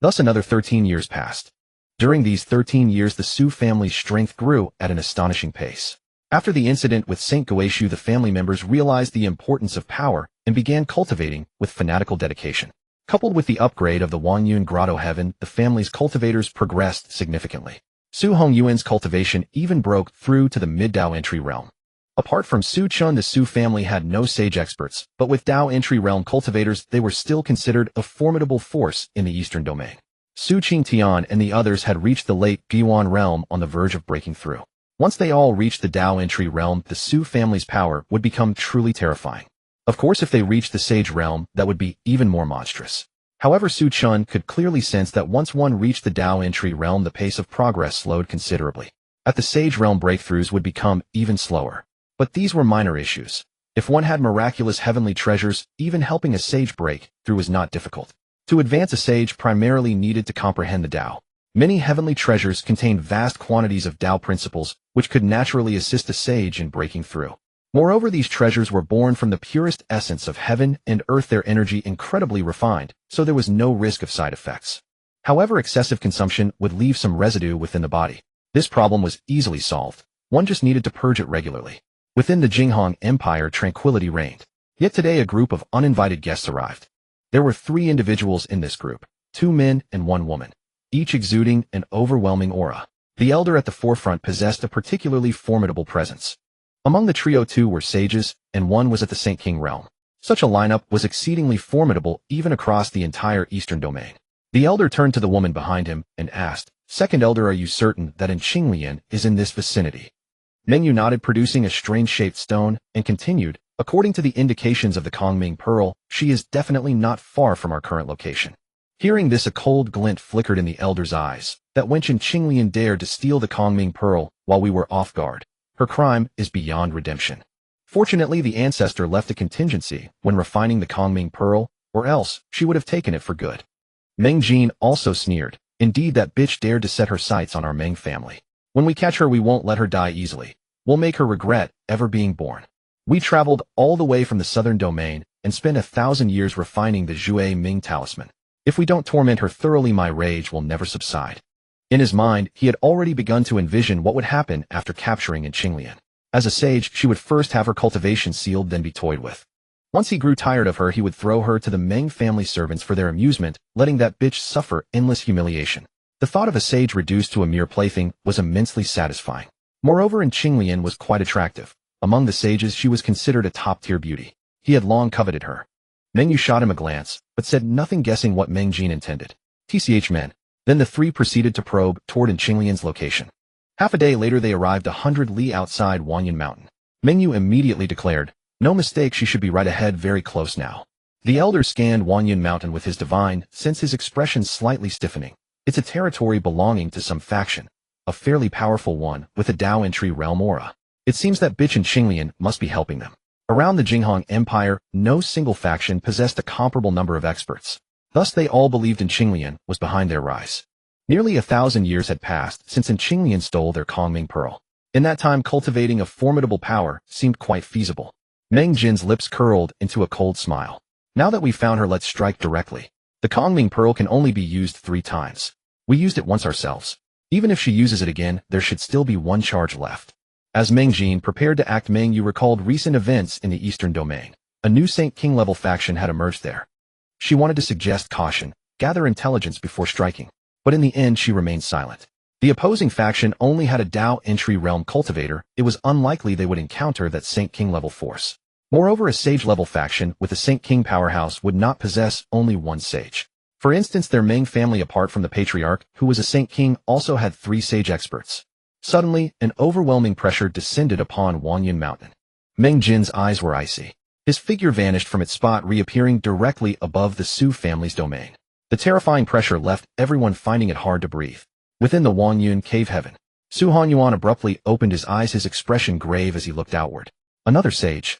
Thus another 13 years passed. During these 13 years, the Su family's strength grew at an astonishing pace. After the incident with Saint Guishu, the family members realized the importance of power and began cultivating with fanatical dedication. Coupled with the upgrade of the Wangyun Grotto Heaven, the family's cultivators progressed significantly. Su Hongyuan's cultivation even broke through to the mid-Dao entry realm. Apart from Su Chun, the Su family had no sage experts, but with Dao entry realm cultivators, they were still considered a formidable force in the eastern domain. Su Qingtian and the others had reached the late Guiyuan realm on the verge of breaking through. Once they all reached the Dao entry realm, the Su family's power would become truly terrifying. Of course, if they reached the sage realm, that would be even more monstrous. However, Su Chun could clearly sense that once one reached the Dao entry realm, the pace of progress slowed considerably. At the sage realm, breakthroughs would become even slower. But these were minor issues. If one had miraculous heavenly treasures, even helping a sage break through was not difficult. To advance, a sage primarily needed to comprehend the Dao. Many heavenly treasures contained vast quantities of Tao principles, which could naturally assist a sage in breaking through. Moreover, these treasures were born from the purest essence of heaven and earth, their energy incredibly refined, so there was no risk of side effects. However, excessive consumption would leave some residue within the body. This problem was easily solved. One just needed to purge it regularly. Within the Jing Empire, tranquility reigned. Yet today a group of uninvited guests arrived. There were 3 individuals in this group, 2 men and 1 woman, each exuding an overwhelming aura. The elder at the forefront possessed a particularly formidable presence. Among the trio, 2 were sages, and 1 was at the Saint King realm. Such a lineup was exceedingly formidable even across the entire eastern domain. The elder turned to the woman behind him and asked, "Second elder, are you certain that Qinglian is in this vicinity?" Meng Yu nodded, producing a strange-shaped stone, and continued, "According to the indications of the Kongming Pearl, she is definitely not far from our current location." Hearing this, a cold glint flickered in the elder's eyes. That wench Qinglian dared to steal the Kongming Pearl while we were off guard. Her crime is beyond redemption. Fortunately, the ancestor left a contingency when refining the Kongming Pearl, or else she would have taken it for good. Meng Jin also sneered. "Indeed, that bitch dared to set her sights on our Meng family. When we catch her, we won't let her die easily. We'll make her regret ever being born." We traveled all the way from the southern domain and spent 1,000 years refining the Zhui Ming talisman. If we don't torment her thoroughly, my rage will never subside. In his mind, he had already begun to envision what would happen after capturing Qinglian. As a sage, she would first have her cultivation sealed, then be toyed with. Once he grew tired of her, he would throw her to the Meng family servants for their amusement, letting that bitch suffer endless humiliation. The thought of a sage reduced to a mere plaything was immensely satisfying. Moreover, Qinglian was quite attractive. Among the sages, she was considered a top-tier beauty. He had long coveted her. Meng Yu shot him a glance, but said nothing, guessing what Meng Jin intended. "Tch men." Then the 3 proceeded to probe toward Qinglian's location. Half a day later, they arrived 100 li outside Wanyan Mountain. Meng Yu immediately declared, "No mistake, she should be right ahead, very close now." The elder scanned Wanyan Mountain with his divine sense, his expression slightly stiffening. It's a territory belonging to some faction, a fairly powerful one with a Dao entry realm aura. It seems that bitch Qinglian must be helping them. Around the Jing Empire, no single faction possessed a comparable number of experts. Thus they all believed Qinglian was behind their rise. Nearly 1,000 years had passed since Qinglian stole their Kongming Pearl. In that time, cultivating a formidable power seemed quite feasible. Meng Jin's lips curled into a cold smile. "Now that we've found her, let's strike directly. The Kongming Pearl can only be used 3 times. We used it once ourselves. Even if she uses it again, there should still be 1 charge left." As Meng Jin prepared to act, Meng Yu recalled recent events in the eastern domain. A new Saint King level faction had emerged there. She wanted to suggest caution, gather intelligence before striking, but in the end she remained silent. The opposing faction only had a Dao entry realm cultivator. It was unlikely they would encounter that Saint King level force. Moreover, a sage level faction with a Saint King powerhouse would not possess only 1 sage. For instance, their Meng family, apart from the patriarch, who was a Saint King, also had 3 sage experts. Suddenly, an overwhelming pressure descended upon Wanyan Mountain. Meng Jin's eyes were icy. His figure vanished from its spot, reappearing directly above the Su family's domain. The terrifying pressure left everyone finding it hard to breathe. Within the Wanyan cave heaven, Su Hanyuan abruptly opened his eyes, his expression grave as he looked outward. Another sage.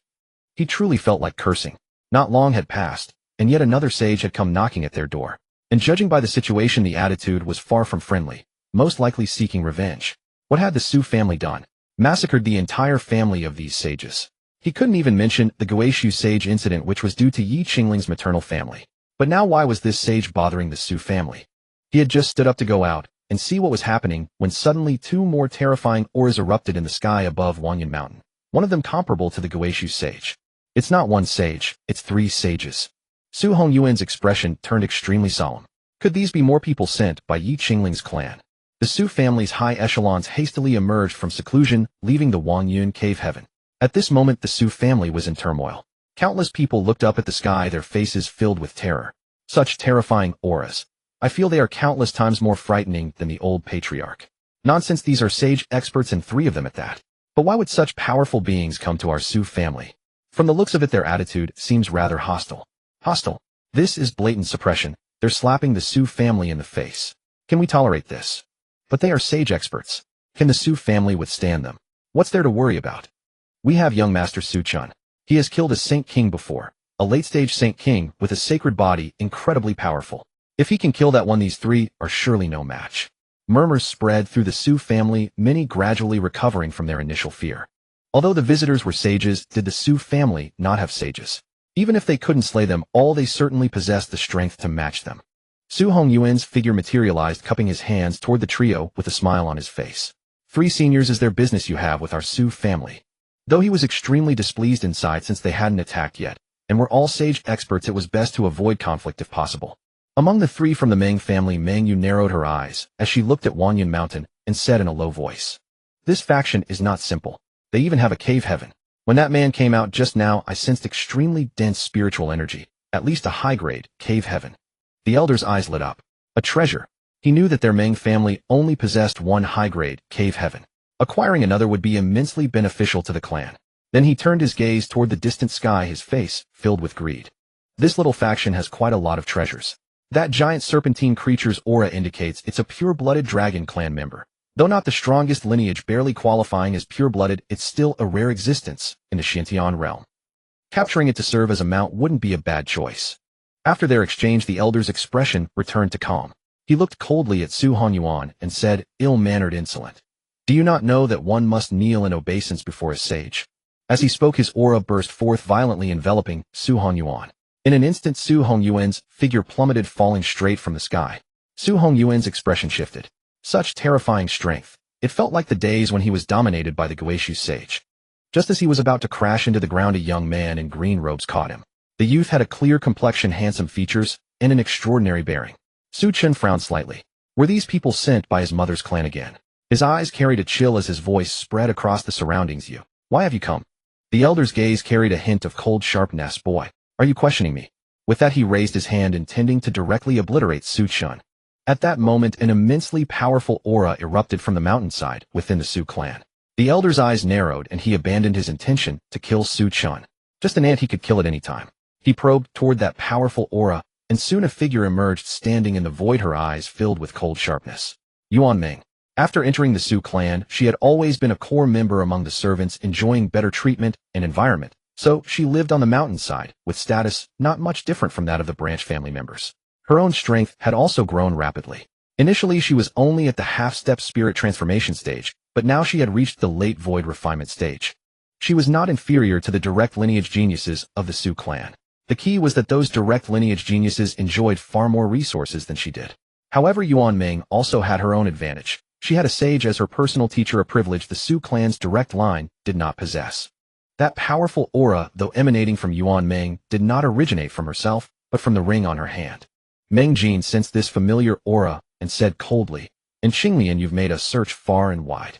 He truly felt like cursing. Not long had passed, and yet another sage had come knocking at their door. And judging by the situation, the attitude was far from friendly, most likely seeking revenge. What had the Su family done? Massacred the entire family of these sages. He couldn't even mention the Guishu sage incident, which was due to Yi Qingling's maternal family. But now why was this sage bothering the Su family? He had just stood up to go out and see what was happening when suddenly 2 more terrifying auras erupted in the sky above Wanyan Mountain, one of them comparable to the Guishu sage. It's not 1 sage, it's 3 sages. Su Hongyuan's expression turned extremely solemn. Could these be more people sent by Yi Qingling's clan? The Su family's high echelons hastily emerged from seclusion, leaving the Wanyan cave heaven. At this moment, the Su family was in turmoil. Countless people looked up at the sky, their faces filled with terror. Such terrifying auras. I feel they are countless times more frightening than the old patriarch. Nonsense, these are sage experts, and 3 of them at that. But why would such powerful beings come to our Su family? From the looks of it, their attitude seems rather hostile. Hostile. This is blatant suppression. They're slapping the Su family in the face. Can we tolerate this? But they are sage experts. Can the Su family withstand them? What's there to worry about? We have young Master Su Chen. He has killed a Saint King before, a late-stage Saint King with a sacred body, incredibly powerful. If he can kill that one, these 3 are surely no match. Murmurs spread through the Su family, many gradually recovering from their initial fear. Although the visitors were sages, did the Su family not have sages? Even if they couldn't slay them all, they certainly possessed the strength to match them. Su Hongyuan's figure materialized, cupping his hands toward the trio with a smile on his face. 3 seniors is their business you have with our Su family. Though he was extremely displeased inside since they hadn't attacked yet, and were all sage experts, it was best to avoid conflict if possible. Among the 3 from the Meng family, Meng Yu narrowed her eyes as she looked at Wanyan Mountain and said in a low voice, "This faction is not simple. They even have a cave heaven. When that man came out just now, I sensed extremely dense spiritual energy, at least a high-grade cave heaven." The elder's eyes lit up. A treasure. He knew that their Meng family only possessed one high-grade cave heaven. Acquiring another would be immensely beneficial to the clan. Then he turned his gaze toward the distant sky, his face filled with greed. This little faction has quite a lot of treasures. That giant serpentine creature's aura indicates it's a pure-blooded dragon clan member. Though not the strongest lineage, barely qualifying as pure-blooded, it's still a rare existence in the xianxia realm. Capturing it to serve as a mount wouldn't be a bad choice. After their exchange, the elder's expression returned to calm. He looked coldly at Su Hongyuan and said, "Ill-mannered insolent. Do you not know that one must kneel in obeisance before a sage?" As he spoke, his aura burst forth violently, enveloping Su Hongyuan. In an instant, Su Hongyuan's figure plummeted, falling straight from the sky. Su Hongyuan's expression shifted. Such terrifying strength. It felt like the days when he was dominated by the Guishu sage. Just as he was about to crash into the ground, a young man in green robes caught him. The youth had a clear complexion, handsome features, and an extraordinary bearing. Su Chen frowned slightly. Were these people sent by his mother's clan again? His eyes carried a chill as his voice spread across the surroundings. Why have you come? The elder's gaze carried a hint of cold sharpness. Boy, are you questioning me? With that, he raised his hand, intending to directly obliterate Su Chen. At that moment, an immensely powerful aura erupted from the mountainside within the Su clan. The elder's eyes narrowed, and he abandoned his intention to kill Su Chen. Just an ant, he could kill at any time. He probed toward that powerful aura, and soon a figure emerged, standing in the void, her eyes filled with cold sharpness. Yuan Meng. After entering the Su clan, she had always been a core member among the servants, enjoying better treatment and environment, so she lived on the mountainside, with status not much different from that of the branch family members. Her own strength had also grown rapidly. Initially, she was only at the half-step spirit transformation stage, but now she had reached the late void refinement stage. She was not inferior to the direct lineage geniuses of the Su clan. The key was that those direct lineage geniuses enjoyed far more resources than she did. However, Yuan Meng also had her own advantage. She had a sage as her personal teacher, a privilege the Su clan's direct line did not possess. That powerful aura, though emanating from Yuan Meng, did not originate from herself, but from the ring on her hand. Meng Jin sensed this familiar aura and said coldly, "In Qinglian, you've made us search far and wide."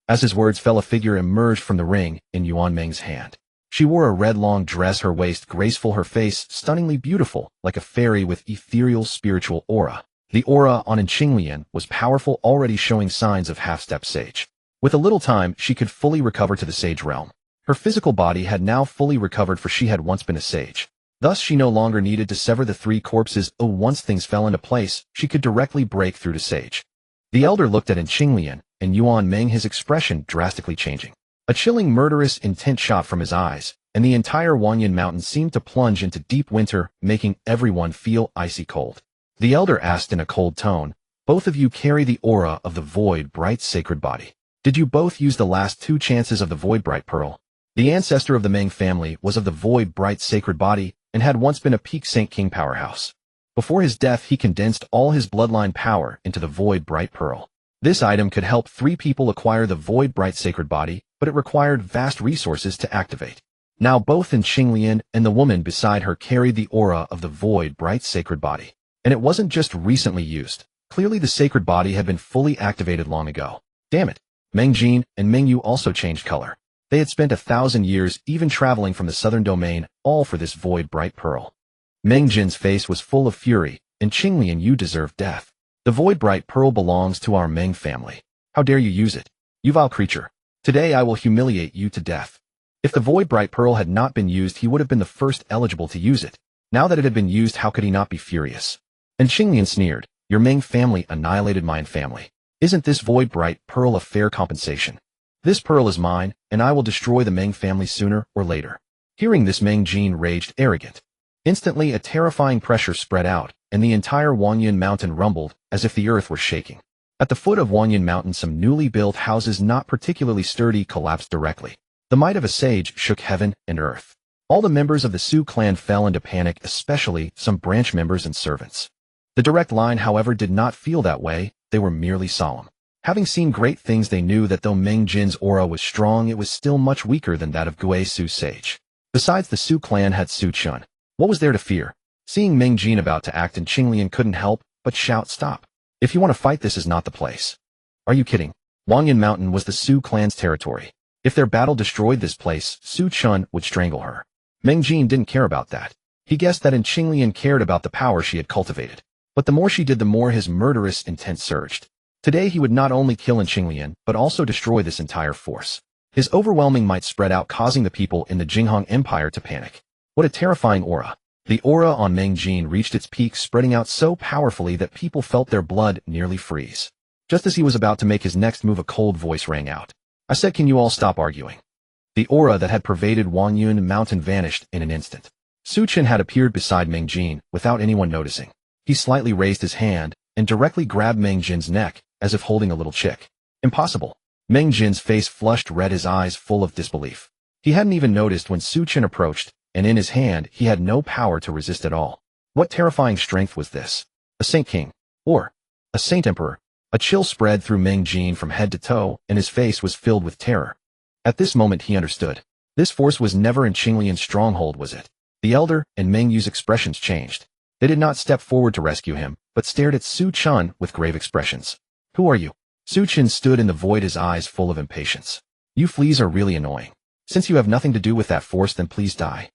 As his words fell, a figure emerged from the ring in Yuan Meng's hand. She wore a red long dress, her waist graceful, her face stunningly beautiful, like a fairy with ethereal spiritual aura. The aura on Qinglian was powerful, already showing signs of half-step sage. With a little time, she could fully recover to the sage realm. Her physical body had now fully recovered, for she had once been a sage. Thus, she no longer needed to sever the 3 corpses. Once things fell into place, she could directly break through to sage. The elder looked at Qinglian and Yuan Meng, his expression drastically changing. A chilling, murderous intent shot from his eyes, and the entire Wanyan Mountain seemed to plunge into deep winter, making everyone feel icy cold. The elder asked in a cold tone, "Both of you carry the aura of the Void Bright Sacred Body. Did you both use the last 2 chances of the Void Bright Pearl?" The ancestor of the Meng family was of the Void Bright Sacred Body and had once been a peak Saint King powerhouse. Before his death, he condensed all his bloodline power into the Void Bright Pearl. This item could help 3 people acquire the Void Bright Sacred Body, but it required vast resources to activate. Now both Qinglian and the woman beside her carried the aura of the Void Bright Sacred Body. And it wasn't just recently used. Clearly the sacred body had been fully activated long ago. Damn it. Meng Jin and Meng Yu also changed color. They had spent 1,000 years even traveling from the southern domain, all for this Void Bright Pearl. Meng Jin's face was full of fury, and Qinglian, you deserve death. The Void Bright Pearl belongs to our Meng family. How dare you use it? You vile creature. Today I will humiliate you to death. If the Void Bright Pearl had not been used, he would have been the first eligible to use it. Now that it had been used, how could he not be furious? And Qinglian sneered, "Your Meng family annihilated mine family. Isn't this Void Bright Pearl a fair compensation? This pearl is mine, and I will destroy the Meng family sooner or later." Hearing this, Meng Jin raged, arrogant. Instantly, a terrifying pressure spread out, and the entire Wanyan Mountain rumbled as if the earth were shaking. At the foot of Wanyan Mountain, some newly built houses not particularly sturdy collapsed directly. The might of a sage shook heaven and earth. All the members of the Su clan fell into panic, especially some branch members and servants. The direct line, however, did not feel that way. They were merely solemn. Having seen great things, they knew that though Meng Jin's aura was strong, it was still much weaker than that of Gui Su sage. Besides, the Su clan had Su Chen. What was there to fear? Seeing Meng Jin about to act, and Qinglian couldn't help but shout, "Stop! If you want to fight, this is not the place." Are you kidding? Wanyan Mountain was the Su clan's territory. If their battle destroyed this place, Su Chen would strangle her. Meng Jin didn't care about that. He guessed that Qinglian cared about the power she had cultivated. But the more she did, the more his murderous intent surged. Today he would not only kill Qinglian, but also destroy this entire force. His overwhelming might spread out, causing the people in the Jinghong Empire to panic. What a terrifying aura. The aura on Meng Jin reached its peak, spreading out so powerfully that people felt their blood nearly freeze. Just as he was about to make his next move, a cold voice rang out. "I said, can you all stop arguing?" The aura that had pervaded Wanyan Mountain vanished in an instant. Su Chen had appeared beside Meng Jin without anyone noticing. He slightly raised his hand and directly grabbed Meng Jin's neck, as if holding a little chick. Impossible. Meng Jin's face flushed red, his eyes full of disbelief. He hadn't even noticed when Su Chen approached, and in his hand he had no power to resist at all. What terrifying strength was this? A Saint King? Or a Saint Emperor? A chill spread through Meng Jin from head to toe, and his face was filled with terror. At this moment he understood. This force was never in Qinglian's stronghold, was it? The elder and Meng Yu's expressions changed. They did not step forward to rescue him, but stared at Su Chen with grave expressions. "Who are you?" Su Chen stood in the void, his eyes full of impatience. "You fleas are really annoying. Since you have nothing to do with that force, then please die."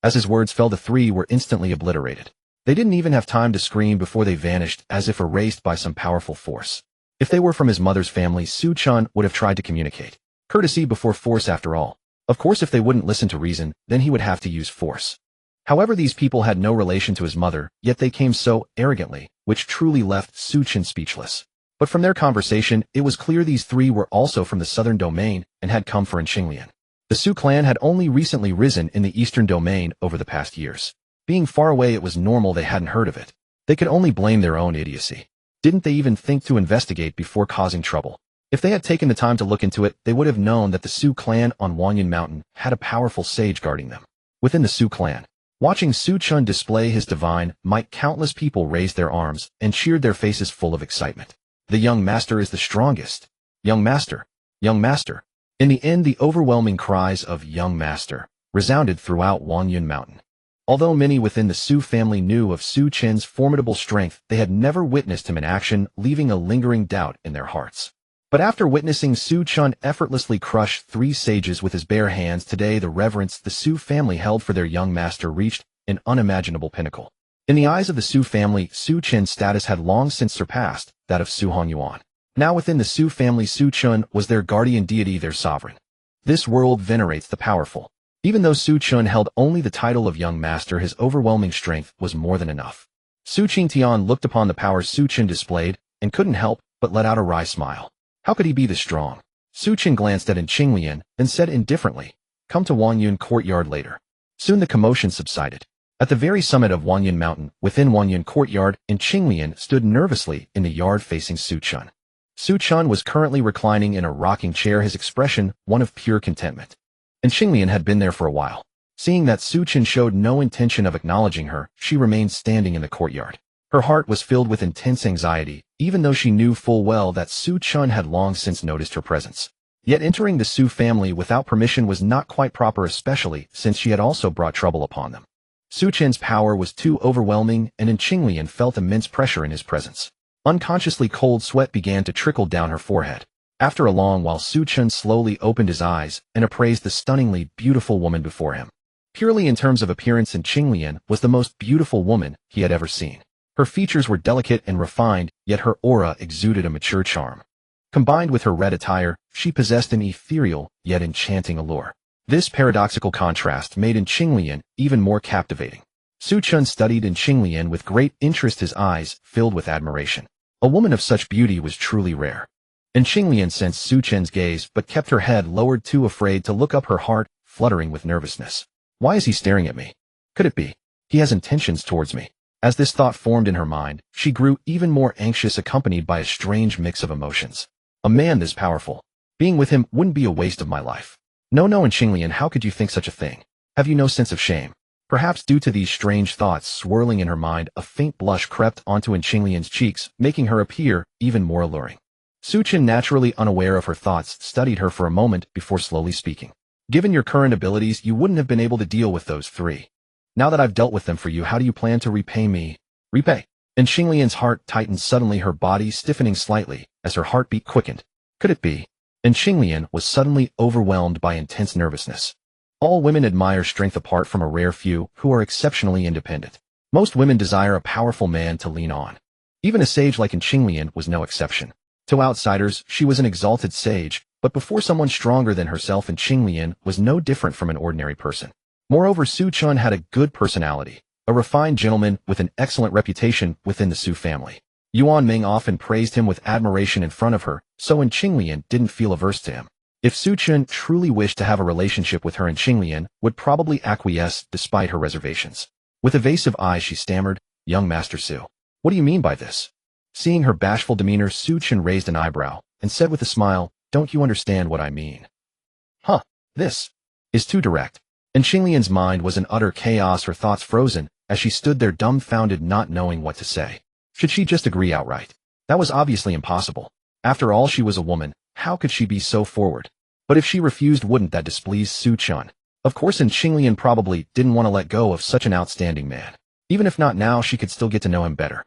As his words fell, the three were instantly obliterated. They didn't even have time to scream before they vanished, as if erased by some powerful force. If they were from his mother's family, Su Chen would have tried to communicate. Courtesy before force, after all. Of course, if they wouldn't listen to reason, then he would have to use force. However, these people had no relation to his mother, yet they came so arrogantly, which truly left Su Chen speechless. But from their conversation, it was clear these three were also from the southern domain and had come for Qinglian. The Su clan had only recently risen in the eastern domain over the past years. Being far away, it was normal they hadn't heard of it. They could only blame their own idiocy. Didn't they even think to investigate before causing trouble? If they had taken the time to look into it, they would have known that the Su clan on Wanyan Mountain had a powerful sage guarding them. Within the Su clan, watching Su Chen display his divine might, countless people raised their arms and cheered, their faces full of excitement. "The young master is the strongest. Young master! Young master!" In the end, the overwhelming cries of "young master" resounded throughout Wanyan Mountain. Although many within the Su family knew of Su Chen's formidable strength, they had never witnessed him in action, leaving a lingering doubt in their hearts. But after witnessing Su Chen effortlessly crush three sages with his bare hands, today the reverence the Su family held for their young master reached an unimaginable pinnacle. In the eyes of the Su family, Su Chen's status had long since surpassed that of Su Hongyuan. Now within the Su family, Su Chen was their guardian deity, their sovereign. This world venerates the powerful. Even though Su Chen held only the title of young master, his overwhelming strength was more than enough. Su Qingtian looked upon the power Su Chen displayed and couldn't help but let out a wry smile. How could he be this strong? Su Chen glanced at Qinglian, then said indifferently, "Come to Wanyan Courtyard later." Soon the commotion subsided. At the very summit of Wanyan Mountain, within Wanyan Courtyard, Qinglian stood nervously in the yard facing Su Chen. Su Chen was currently reclining in a rocking chair, his expression one of pure contentment. Qinglian had been there for a while. Seeing that Su Chen showed no intention of acknowledging her, she remained standing in the courtyard. Her heart was filled with intense anxiety, even though she knew full well that Su Chen had long since noticed her presence. Yet entering the Su family without permission was not quite proper, especially since she had also brought trouble upon them. Su Chen's power was too overwhelming, and Qinglian felt immense pressure in his presence. Unconsciously, cold sweat began to trickle down her forehead. After a long while, Su Chen slowly opened his eyes and appraised the stunningly beautiful woman before him. Purely in terms of appearance, Qinglian was the most beautiful woman he had ever seen. Her features were delicate and refined, yet her aura exuded a mature charm. Combined with her red attire, she possessed an ethereal yet enchanting allure. This paradoxical contrast made Qinglian even more captivating. Su Chen studied Qinglian with great interest, his eyes filled with admiration. A woman of such beauty was truly rare. Qinglian sensed Su Chen's gaze but kept her head lowered, too afraid to look up, her heart fluttering with nervousness. Why is he staring at me? Could it be he has intentions towards me? As this thought formed in her mind, she grew even more anxious, accompanied by a strange mix of emotions. A man this powerful. Being with him wouldn't be a waste of my life. No, and Xinglian, how could you think such a thing? Have you no sense of shame? Perhaps due to these strange thoughts swirling in her mind, a faint blush crept onto Xinglian's cheeks, making her appear even more alluring. Su Chen, naturally unaware of her thoughts, studied her for a moment before slowly speaking. Given your current abilities, you wouldn't have been able to deal with those three. Now that I've dealt with them for you, how do you plan to repay me? Repay? And Xinglian's heart tightened suddenly, her body stiffening slightly as her heartbeat quickened. Could it be? And Xinglian was suddenly overwhelmed by intense nervousness. All women admire strength apart from a rare few who are exceptionally independent. Most women desire a powerful man to lean on. Even a sage like Xinglian was no exception. To outsiders, she was an exalted sage, but before someone stronger than herself, Xinglian was no different from an ordinary person. Moreover, Su Chen had a good personality, a refined gentleman with an excellent reputation within the Su family. Yuan Ming often praised him with admiration in front of her, so Xinglian didn't feel averse to him. If Su Chen truly wished to have a relationship with her, Xinglian would probably acquiesce despite her reservations. With evasive eyes she stammered, "Young Master Su, what do you mean by this?" Seeing her bashful demeanor, Su Chen raised an eyebrow and said with a smile, "Don't you understand what I mean?" "Huh, this is too direct." And Xinglian's mind was in utter chaos, her thoughts frozen, as she stood there dumbfounded, not knowing what to say. Should she just agree outright? That was obviously impossible. After all, she was a woman. How could she be so forward? But if she refused, wouldn't that displease Su Chen? Of course, and Xinglian probably didn't want to let go of such an outstanding man. Even if not now, she could still get to know him better.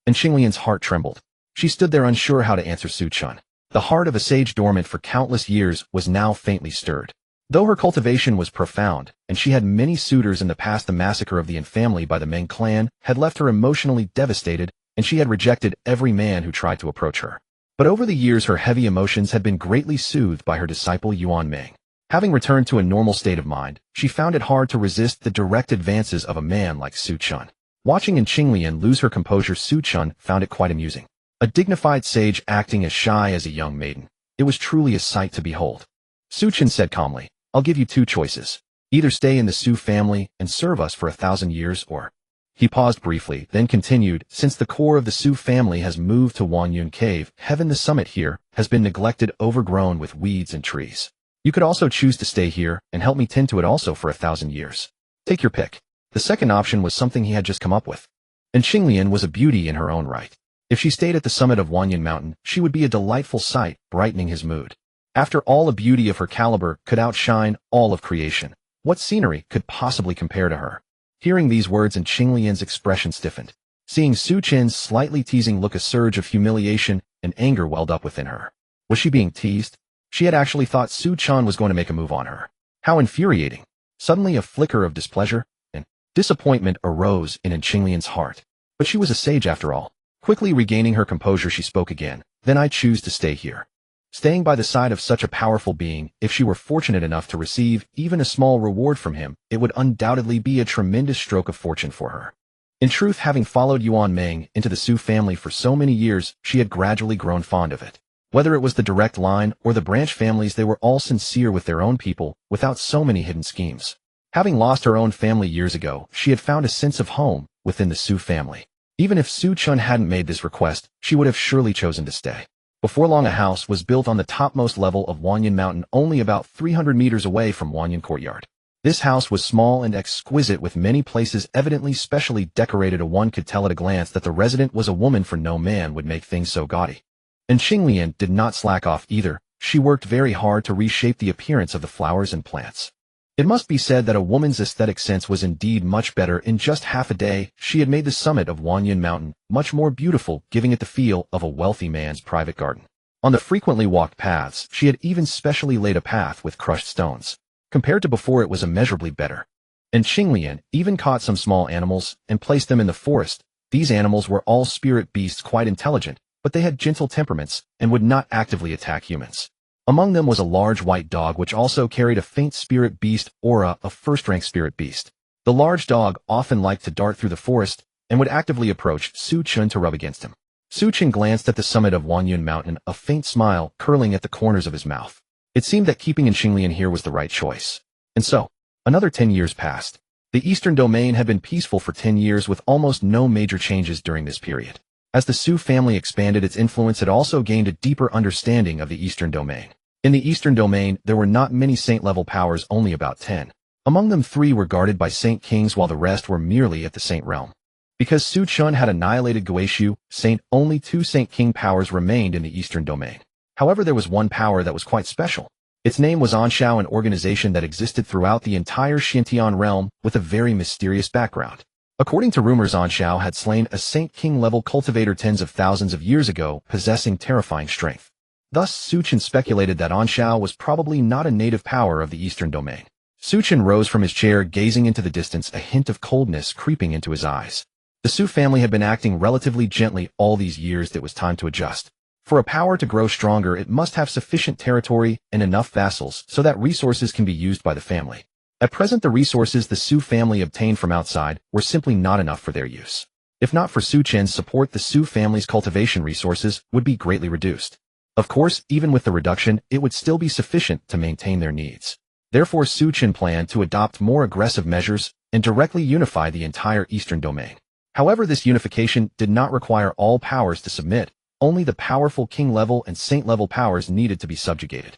And Xinglian's heart trembled. She stood there unsure how to answer Su Chen. The heart of a sage dormant for countless years was now faintly stirred. Though her cultivation was profound, and she had many suitors in the past, the massacre of the Yin family by the Meng clan had left her emotionally devastated, and she had rejected every man who tried to approach her. But over the years, her heavy emotions had been greatly soothed by her disciple Yuan Ming. Having returned to a normal state of mind, she found it hard to resist the direct advances of a man like Su Chen. Watching Xinglian lose her composure, Su Chen found it quite amusing. A dignified sage acting as shy as a young maiden. It was truly a sight to behold. Su Chen said calmly, "I'll give you two choices. Either stay in the Su family and serve us for 1,000 years, or—" He paused briefly, then continued, "Since the core of the Su family has moved to Wanyun Cave, heaven, the summit here has been neglected, overgrown with weeds and trees. You could also choose to stay here and help me tend to it also for 1,000 years. Take your pick." The second option was something he had just come up with. And Xinglian was a beauty in her own right. If she stayed at the summit of Wanyun Mountain, she would be a delightful sight, brightening his mood. After all, a beauty of her caliber could outshine all of creation. What scenery could possibly compare to her? Hearing these words, and Xinglian's expression stiffened. Seeing Su Chen's slightly teasing look, a surge of humiliation and anger welled up within her. Was she being teased? She had actually thought Su Chen was going to make a move on her. How infuriating. Suddenly a flicker of displeasure and disappointment arose in Xinglian's heart. But she was a sage after all. Quickly regaining her composure, she spoke again. "Then I choose to stay here." Staying by the side of such a powerful being, if she were fortunate enough to receive even a small reward from him, it would undoubtedly be a tremendous stroke of fortune for her. In truth, having followed Yuan Ming into the Su family for so many years, she had gradually grown fond of it. Whether it was the direct line or the branch families, they were all sincere with their own people, without so many hidden schemes. Having lost her own family years ago, she had found a sense of home within the Su family. Even if Su Chen hadn't made this request, she would have surely chosen to stay. Before long, a house was built on the topmost level of Wanyun Mountain, only about 300 meters away from Wanyun Courtyard. This house was small and exquisite, with many places evidently specially decorated. One could tell at a glance that the resident was a woman, for no man would make things so gaudy. And Xinglian did not slack off either. She worked very hard to reshape the appearance of the flowers and plants. It must be said that a woman's aesthetic sense was indeed much better. In just half a day, she had made the summit of Wanyun Mountain much more beautiful, giving it the feel of a wealthy man's private garden. On the frequently walked paths, she had even specially laid a path with crushed stones. Compared to before, it was immeasurably better. And Xinglian even caught some small animals and placed them in the forest. These animals were all spirit beasts, quite intelligent, but they had gentle temperaments and would not actively attack humans. Among them was a large white dog, which also carried a faint spirit beast aura, a first-rank spirit beast. The large dog often liked to dart through the forest and would actively approach Su Chen to rub against him. Su Chen glanced at the summit of Wanyun Mountain, a faint smile curling at the corners of his mouth. It seemed that keeping Xinglian here was the right choice. And so, another 10 years passed. The Eastern Domain had been peaceful for 10 years with almost no major changes during this period. As the Su family expanded its influence, it also gained a deeper understanding of the Eastern Domain. In the Eastern Domain, there were not many saint-level powers, only about 10. Among them, 3 were guarded by saint kings while the rest were merely at the saint realm. Because Su Chen had annihilated Guishu, saint, only 2 saint king powers remained in the Eastern Domain. However, there was one power that was quite special. Its name was Anshao, an organization that existed throughout the entire Xianxia realm with a very mysterious background. According to rumors, Anshao had slain a Saint King-level cultivator tens of thousands of years ago, possessing terrifying strength. Thus, Su Chen speculated that Anshao was probably not a native power of the Eastern Domain. Su Chen rose from his chair, gazing into the distance, a hint of coldness creeping into his eyes. The Su family had been acting relatively gently all these years. It was time to adjust. For a power to grow stronger, it must have sufficient territory and enough vassals so that resources can be used by the family. At present, the resources the Su family obtained from outside were simply not enough for their use. If not for Su Chen's support, the Su family's cultivation resources would be greatly reduced. Of course, even with the reduction, it would still be sufficient to maintain their needs. Therefore, Su Chen planned to adopt more aggressive measures and directly unify the entire Eastern Domain. However, this unification did not require all powers to submit. Only the powerful king-level and saint-level powers needed to be subjugated.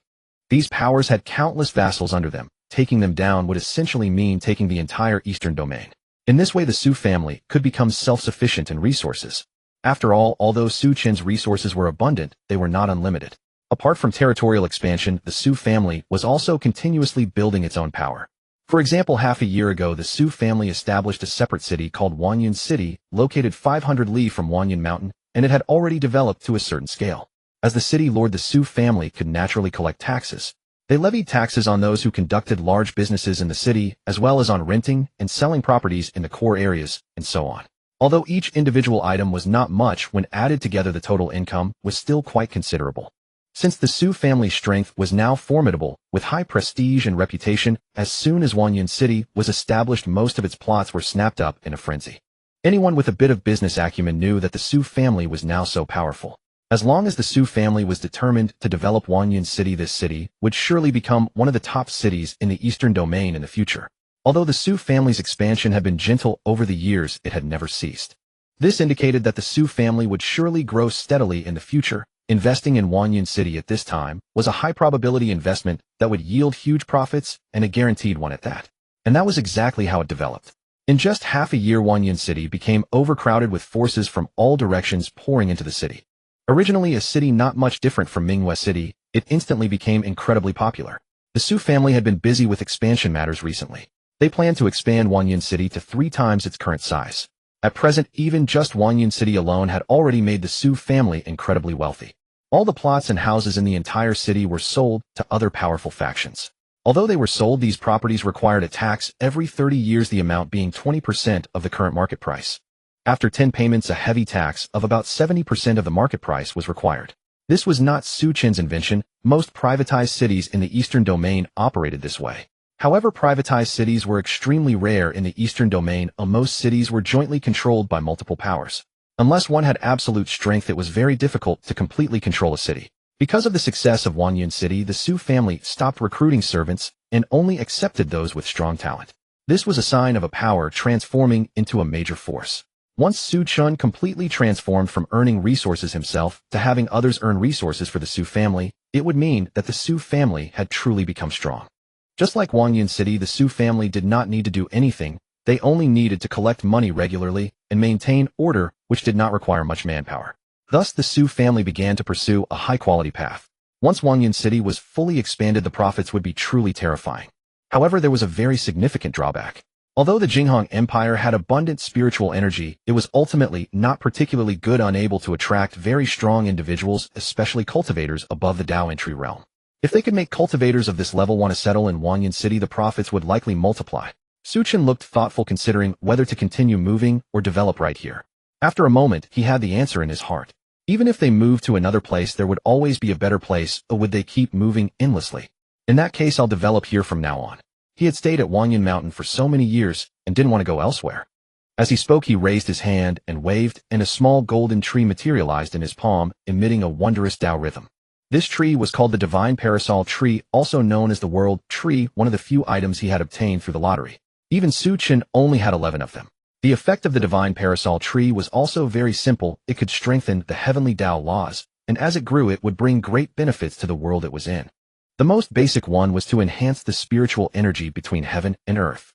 These powers had countless vassals under them. Taking them down would essentially mean taking the entire Eastern Domain. In this way, the Su family could become self-sufficient in resources. After all, although Su Chen's resources were abundant, they were not unlimited. Apart from territorial expansion, the Su family was also continuously building its own power. For example, half a year ago, the Su family established a separate city called Wanyun City, located 500 li from Wanyun Mountain, and it had already developed to a certain scale. As the city lord, the Su family could naturally collect taxes. They levied taxes on those who conducted large businesses in the city, as well as on renting and selling properties in the core areas, and so on. Although each individual item was not much, when added together the total income was still quite considerable. Since the Su family's strength was now formidable, with high prestige and reputation, as soon as Wanyun City was established, most of its plots were snapped up in a frenzy. Anyone with a bit of business acumen knew that the Su family was now so powerful. As long as the Su family was determined to develop Wanyun City, this city would surely become one of the top cities in the Eastern Domain in the future. Although the Su family's expansion had been gentle over the years, it had never ceased. This indicated that the Su family would surely grow steadily in the future. Investing in Wanyun City at this time was a high-probability investment that would yield huge profits, and a guaranteed one at that. And that was exactly how it developed. In just half a year, Wanyun City became overcrowded with forces from all directions pouring into the city. Originally a city not much different from Minghua City, it instantly became incredibly popular. The Su family had been busy with expansion matters recently. They planned to expand Wanyun City to 3 times its current size. At present, even just Wanyun City alone had already made the Su family incredibly wealthy. All the plots and houses in the entire city were sold to other powerful factions. Although they were sold, these properties required a tax every 30 years, the amount being 20% of the current market price. After 10 payments, a heavy tax of about 70% of the market price was required. This was not Su Chen's invention. Most privatized cities in the Eastern Domain operated this way. However, privatized cities were extremely rare in the Eastern Domain. Most cities were jointly controlled by multiple powers. Unless one had absolute strength, it was very difficult to completely control a city. Because of the success of Wanyun City, the Su family stopped recruiting servants and only accepted those with strong talent. This was a sign of a power transforming into a major force. Once Su Chen completely transformed from earning resources himself to having others earn resources for the Su family, it would mean that the Su family had truly become strong. Just like Wanyun City, the Su family did not need to do anything. They only needed to collect money regularly and maintain order, which did not require much manpower. Thus, the Su family began to pursue a high-quality path. Once Wanyun City was fully expanded, the profits would be truly terrifying. However, there was a very significant drawback. Although the Jinghong Empire had abundant spiritual energy, it was ultimately not particularly good, unable to attract very strong individuals, especially cultivators above the Dao entry realm. If they could make cultivators of this level want to settle in Wanyun City, the profits would likely multiply. Su Chen looked thoughtful, considering whether to continue moving or develop right here. After a moment, he had the answer in his heart. Even if they moved to another place, there would always be a better place, or would they keep moving endlessly? In that case, I'll develop here from now on. He had stayed at Wanyun Mountain for so many years and didn't want to go elsewhere. As he spoke, he raised his hand and waved, and a small golden tree materialized in his palm, emitting a wondrous Dao rhythm. This tree was called the Divine Parasol Tree, also known as the World Tree, one of the few items he had obtained through the lottery. Even Su Chen only had 11 of them. The effect of the divine parasol tree was also very simple. It could strengthen the heavenly Tao laws, and as it grew it would bring great benefits to the world it was in. The most basic one was to enhance the spiritual energy between heaven and earth.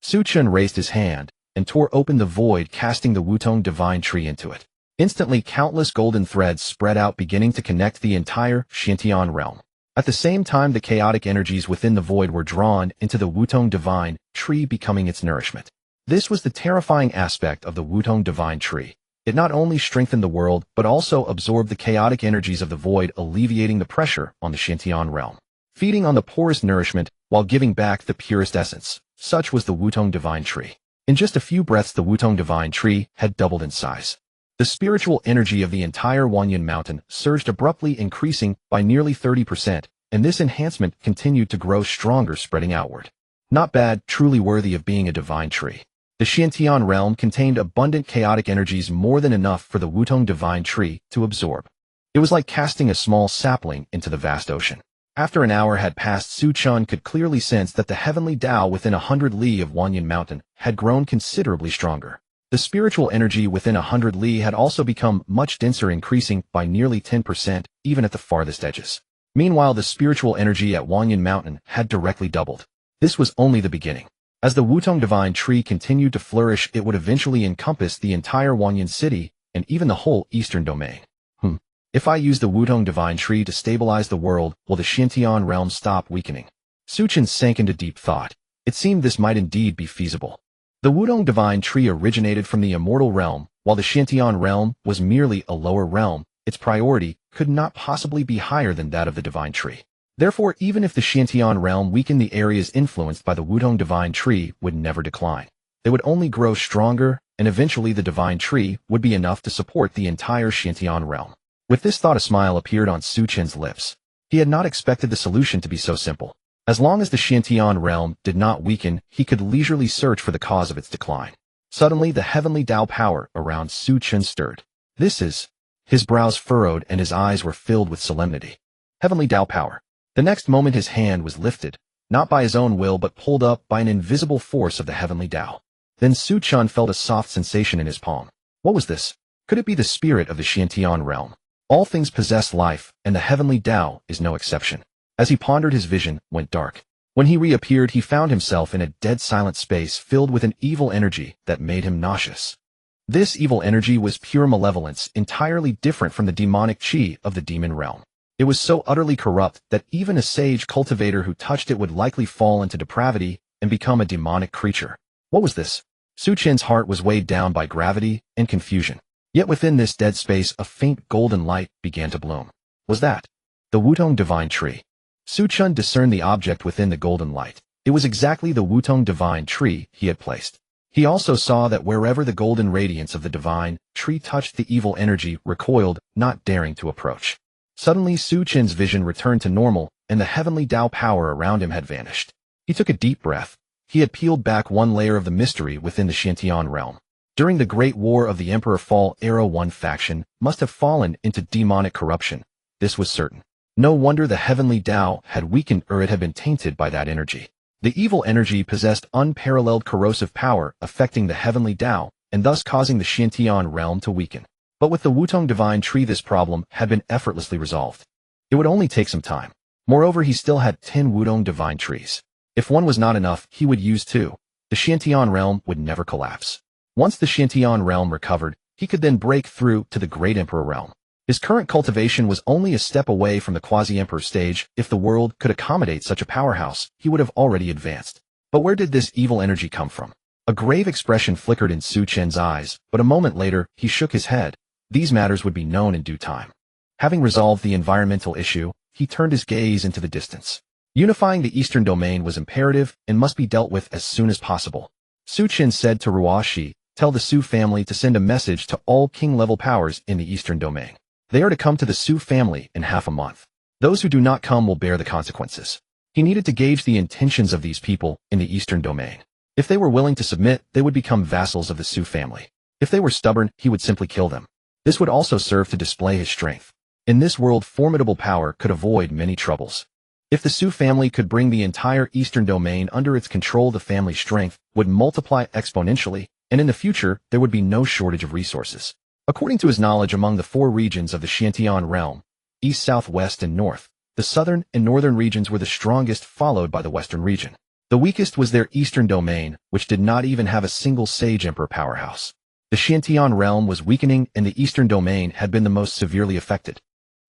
Su Chen raised his hand and tore open the void, casting the Wutong divine tree into it. Instantly, countless golden threads spread out, beginning to connect the entire xianxia realm. At the same time, the chaotic energies within the void were drawn into the Wutong divine tree, becoming its nourishment. This was the terrifying aspect of the Wutong divine tree. It not only strengthened the world, but also absorbed the chaotic energies of the void, alleviating the pressure on the xianxia realm. Feeding on the poorest nourishment while giving back the purest essence. Such was the Wutong divine tree. In just a few breaths, the Wutong divine tree had doubled in size. The spiritual energy of the entire Wanyan mountain surged abruptly, increasing by nearly 30%, and this enhancement continued to grow stronger, spreading outward. Not bad, truly worthy of being a divine tree. The xianxia realm contained abundant chaotic energies, more than enough for the Wutong divine tree to absorb. It was like casting a small sapling into the vast ocean. After an hour had passed, Su Chen could clearly sense that the heavenly Tao within 100 li of Wanyan mountain had grown considerably stronger. The spiritual energy within 100 li had also become much denser, increasing by nearly 10%, even at the farthest edges. Meanwhile, the spiritual energy at Wanyan mountain had directly doubled. This was only the beginning. As the Wutong divine tree continued to flourish, it would eventually encompass the entire Wanyan city and even the whole eastern domain. If I use the Wutong divine tree to stabilize the world, will the xianxia realm stop weakening? Su Chen sank into deep thought. It seemed this might indeed be feasible. The Wutong divine tree originated from the immortal realm, while the xianxia realm was merely a lower realm. Its priority could not possibly be higher than that of the divine tree. Therefore, even if the xianxia realm weakened, the areas influenced by the Wutong divine tree would never decline. They would only grow stronger, and eventually the divine tree would be enough to support the entire xianxia realm. With this thought, a smile appeared on Su Chen's lips. He had not expected the solution to be so simple. As long as the xianxia realm did not weaken, he could leisurely search for the cause of its decline. Suddenly, the heavenly Tao power around Su Chen stirred. This is... His brows furrowed and his eyes were filled with solemnity. Heavenly Tao power. The next moment his hand was lifted, not by his own will but pulled up by an invisible force of the heavenly Tao. Then Su Chen felt a soft sensation in his palm. What was this? Could it be the spirit of the xianxia realm? All things possess life, and the heavenly Tao is no exception. As he pondered, his vision went dark. When he reappeared, he found himself in a dead silent space filled with an evil energy that made him nauseous. This evil energy was pure malevolence, entirely different from the demonic chi of the demon realm. It was so utterly corrupt that even a sage cultivator who touched it would likely fall into depravity and become a demonic creature. What was this? Su Chen's heart was weighed down by gravity and confusion. Yet within this dead space, a faint golden light began to bloom. Was that the Wutong divine tree? Su Chen discerned the object within the golden light. It was exactly the Wutong divine tree he had placed. He also saw that wherever the golden radiance of the divine tree touched, the evil energy recoiled, not daring to approach. Suddenly, Su Chen's vision returned to normal, and the heavenly Tao power around him had vanished. He took a deep breath. He had peeled back one layer of the mystery within the xianxia realm. During the Great War of the Emperor Fall Era, one faction must have fallen into demonic corruption. This was certain. No wonder the heavenly Tao had weakened, or it had been tainted by that energy. The evil energy possessed unparalleled corrosive power, affecting the heavenly Tao, and thus causing the xianxia realm to weaken. But with the Wutong divine tree, this problem had been effortlessly resolved. It would only take some time. Moreover, he still had 10 Wutong divine trees. If one was not enough, he would use 2. The xianxia realm would never collapse. Once the xianxia realm recovered, he could then break through to the Great Emperor realm. His current cultivation was only a step away from the quasi-emperor stage. If the world could accommodate such a powerhouse, he would have already advanced. But where did this evil energy come from? A grave expression flickered in Su Chen's eyes, but a moment later, he shook his head. These matters would be known in due time. Having resolved the environmental issue, he turned his gaze into the distance. Unifying the eastern domain was imperative and must be dealt with as soon as possible. Su Chen said to Ruoshi, "Tell the Su family to send a message to all king-level powers in the eastern domain. They are to come to the Su family in half a month. Those who do not come will bear the consequences." He needed to gauge the intentions of these people in the eastern domain. If they were willing to submit, they would become vassals of the Su family. If they were stubborn, he would simply kill them. This would also serve to display his strength. In this world, formidable power could avoid many troubles. If the Su family could bring the entire eastern domain under its control, the family's strength would multiply exponentially, and in the future, there would be no shortage of resources. According to his knowledge among the 4 regions of the xianxia realm, east, south, west, and north, the southern and northern regions were the strongest, followed by the western region. The weakest was their eastern domain, which did not even have a single sage emperor powerhouse. The xianxia realm was weakening, and the eastern domain had been the most severely affected.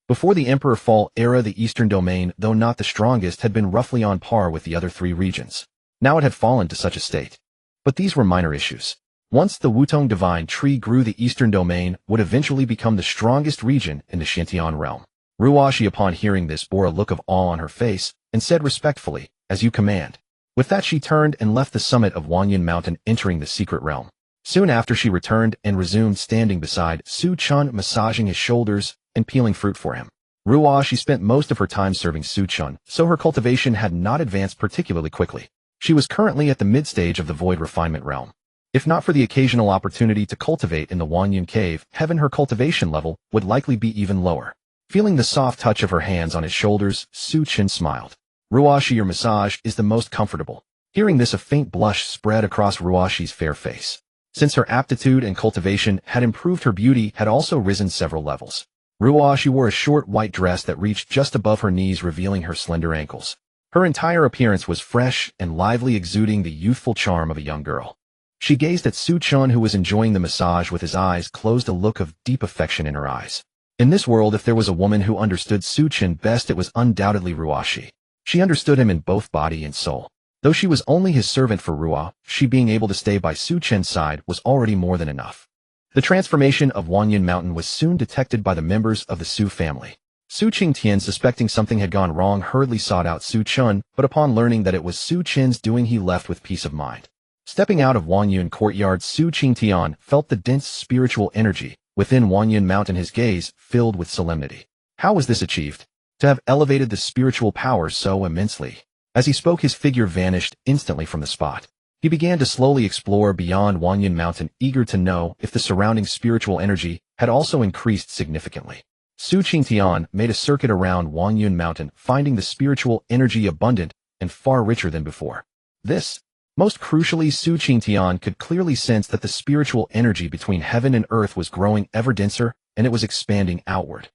Before the Emperor Fall era, the eastern domain, though not the strongest, had been roughly on par with the other 3 regions. Now it had fallen to such a state. But these were minor issues. Once the Wutong divine tree grew, the eastern domain would eventually become the strongest region in the xianxia realm. Ruoxi, upon hearing this, bore a look of awe on her face and said respectfully, "As you command." With that, she turned and left the summit of Wanyan Mountain, entering the secret realm. Soon after, she returned and resumed standing beside Su Chen, massaging his shoulders and peeling fruit for him. Ruoxi spent most of her time serving Su Chen, so her cultivation had not advanced particularly quickly. She was currently at the mid-stage of the void refinement realm. If not for the occasional opportunity to cultivate in the Wanyan cave, heaven, her cultivation level would likely be even lower. Feeling the soft touch of her hands on his shoulders, Su Chen smiled. "Ruoxi, your massage is the most comfortable." Hearing this, a faint blush spread across Ruoxi's fair face. Since her aptitude and cultivation had improved, her beauty had also risen several levels. Ruoxi wore a short white dress that reached just above her knees, revealing her slender ankles. Her entire appearance was fresh and lively, exuding the youthful charm of a young girl. She gazed at Su Chen, who was enjoying the massage with his eyes closed, a look of deep affection in her eyes. In this world, if there was a woman who understood Su Chen best, it was undoubtedly Ruoxi. She understood him in both body and soul. Though she was only his servant for Ruoxi, being able to stay by Su Chen's side was already more than enough. The transformation of Wanyan Mountain was soon detected by the members of the Su family. Su Qingtian, suspecting something had gone wrong, hurriedly sought out Su Chen, but upon learning that it was Su Chen's doing, he left with peace of mind. Stepping out of Wanyan courtyard, Su Qingtian felt the dense spiritual energy within Wanyan Mountain, his gaze filled with solemnity. How was this achieved? To have elevated the spiritual power so immensely. As he spoke, his figure vanished instantly from the spot. He began to slowly explore beyond Wanyan Mountain, eager to know if the surrounding spiritual energy had also increased significantly. Su Qingtian made a circuit around Wanyan Mountain, finding the spiritual energy abundant and far richer than before. Most crucially, Su Qingtian could clearly sense that the spiritual energy between heaven and earth was growing ever denser, and it was expanding outward.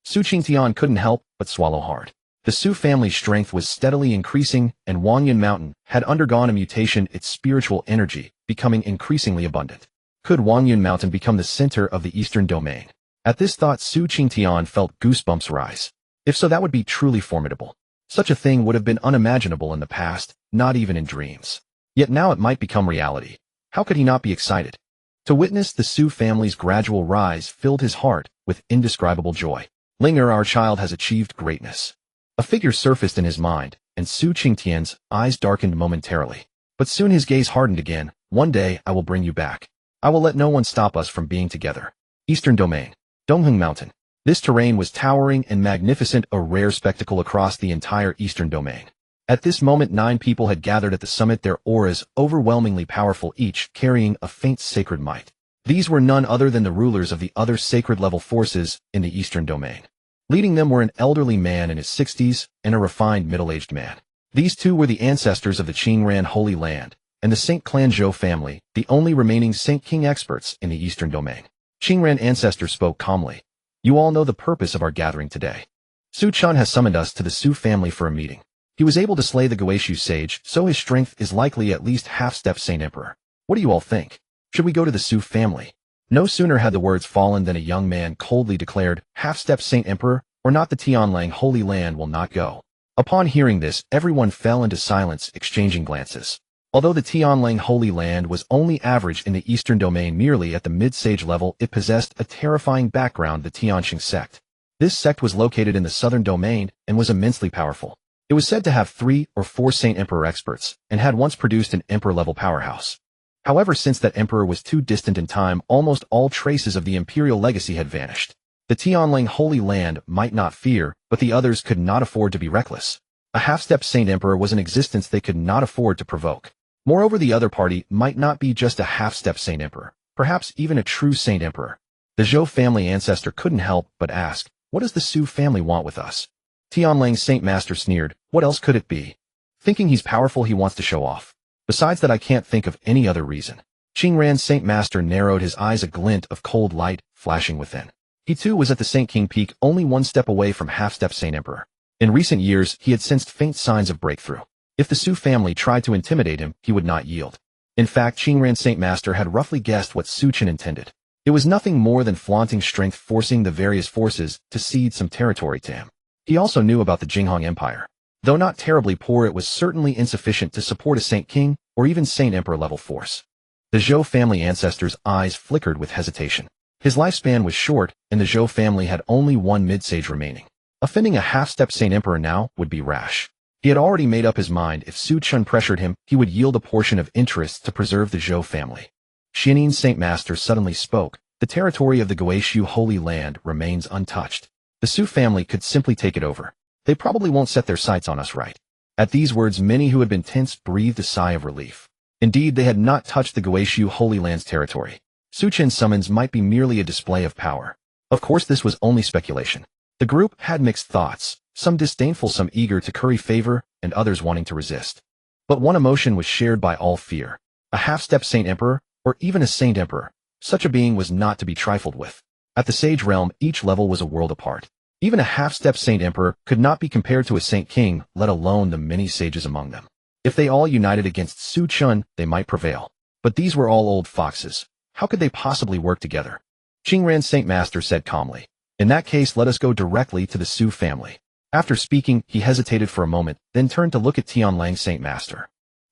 Su Qingtian couldn't help but swallow hard. The Su family's strength was steadily increasing, and Wanyan Mountain had undergone a mutation, its spiritual energy becoming increasingly abundant. Could Wanyan Mountain become the center of the eastern domain? At this thought, Su Qingtian felt goosebumps rise. If so, that would be truly formidable. Such a thing would have been unimaginable in the past, not even in dreams. Yet now it might become reality. How could he not be excited? To witness the Su family's gradual rise filled his heart with indescribable joy. "Linger, our child has achieved greatness." A figure surfaced in his mind, and Su Qingtian's eyes darkened momentarily. But soon his gaze hardened again. "One day I will bring you back. I will let no one stop us from being together." Eastern Domain. Dongheng Mountain. This terrain was towering and magnificent, a rare spectacle across the entire eastern domain. At this moment, 9 people had gathered at the summit, their auras overwhelmingly powerful, each carrying a faint sacred might. These were none other than the rulers of the other sacred-level forces in the eastern domain. Leading them were an elderly man in his 60s and a refined middle-aged man. These 2 were the ancestors of the Qingran Holy Land and the Saint Clan Zhou family, the only remaining Saint King experts in the eastern domain. Qingran ancestor spoke calmly. "You all know the purpose of our gathering today. Su Chen has summoned us to the Su family for a meeting. He was able to slay the Guishu sage, so his strength is likely at least half-step Saint Emperor. What do you all think? Should we go to the Su family?" No sooner had the words fallen than a young man coldly declared, "Half-step Saint Emperor, or not, the Tianlang Holy Land will not go." Upon hearing this, everyone fell into silence, exchanging glances. Although the Tianlang Holy Land was only average in the eastern domain, merely at the mid-sage level, it possessed a terrifying background, the Tianxing sect. This sect was located in the southern domain and was immensely powerful. It was said to have 3 or 4 Saint Emperor experts and had once produced an Emperor-level powerhouse. However, since that emperor was too distant in time, almost all traces of the imperial legacy had vanished. The Tianlang Holy Land might not fear, but the others could not afford to be reckless. A half-step Saint Emperor was an existence they could not afford to provoke. Moreover, the other party might not be just a half-step Saint Emperor, perhaps even a true Saint Emperor. The Zhou family ancestor couldn't help but ask, "What does the Su family want with us?" Tianlang's Saint Master sneered. What else could it be? Thinking he's powerful, he wants to show off. Besides that, I can't think of any other reason. Qingran's Saint Master narrowed his eyes, a glint of cold light flashing within. He too was at the Saint King peak, only one step away from half-step Saint Emperor. In recent years, he had sensed faint signs of breakthrough. If the Su family tried to intimidate him, he would not yield. In fact, Qingran's Saint Master had roughly guessed what Su Chen intended. It was nothing more than flaunting strength, forcing the various forces to cede some territory to him. He also knew about the Jinghong Empire. Though not terribly poor, it was certainly insufficient to support a Saint King or even Saint Emperor level force. The Zhou family ancestor's eyes flickered with hesitation. His lifespan was short, and the Zhou family had only one mid-sage remaining. Offending a half-step Saint Emperor now would be rash. He had already made up his mind. If Su Chen pressured him, he would yield a portion of interests to preserve the Zhou family. Xianxia Saint Master suddenly spoke. The territory of the Guishu Holy Land remains untouched. The Su family could simply take it over. They probably won't set their sights on us, right? At these words, many who had been tense breathed a sigh of relief. Indeed, they had not touched the Guishu Holy Land's territory. Su Chen's summons might be merely a display of power. Of course, this was only speculation. The group had mixed thoughts, some disdainful, some eager to curry favor, and others wanting to resist. But one emotion was shared by all: fear. A half-step Saint Emperor, or even a Saint Emperor, such a being was not to be trifled with. At the Sage Realm, each level was a world apart. Even a half-step Saint Emperor could not be compared to a Saint King, let alone the many sages among them. If they all united against Su Chen, they might prevail. But these were all old foxes. How could they possibly work together? Qingran's Saint Master said calmly. In that case, let us go directly to the Su family. After speaking, he hesitated for a moment, then turned to look at Tianlang's Saint Master.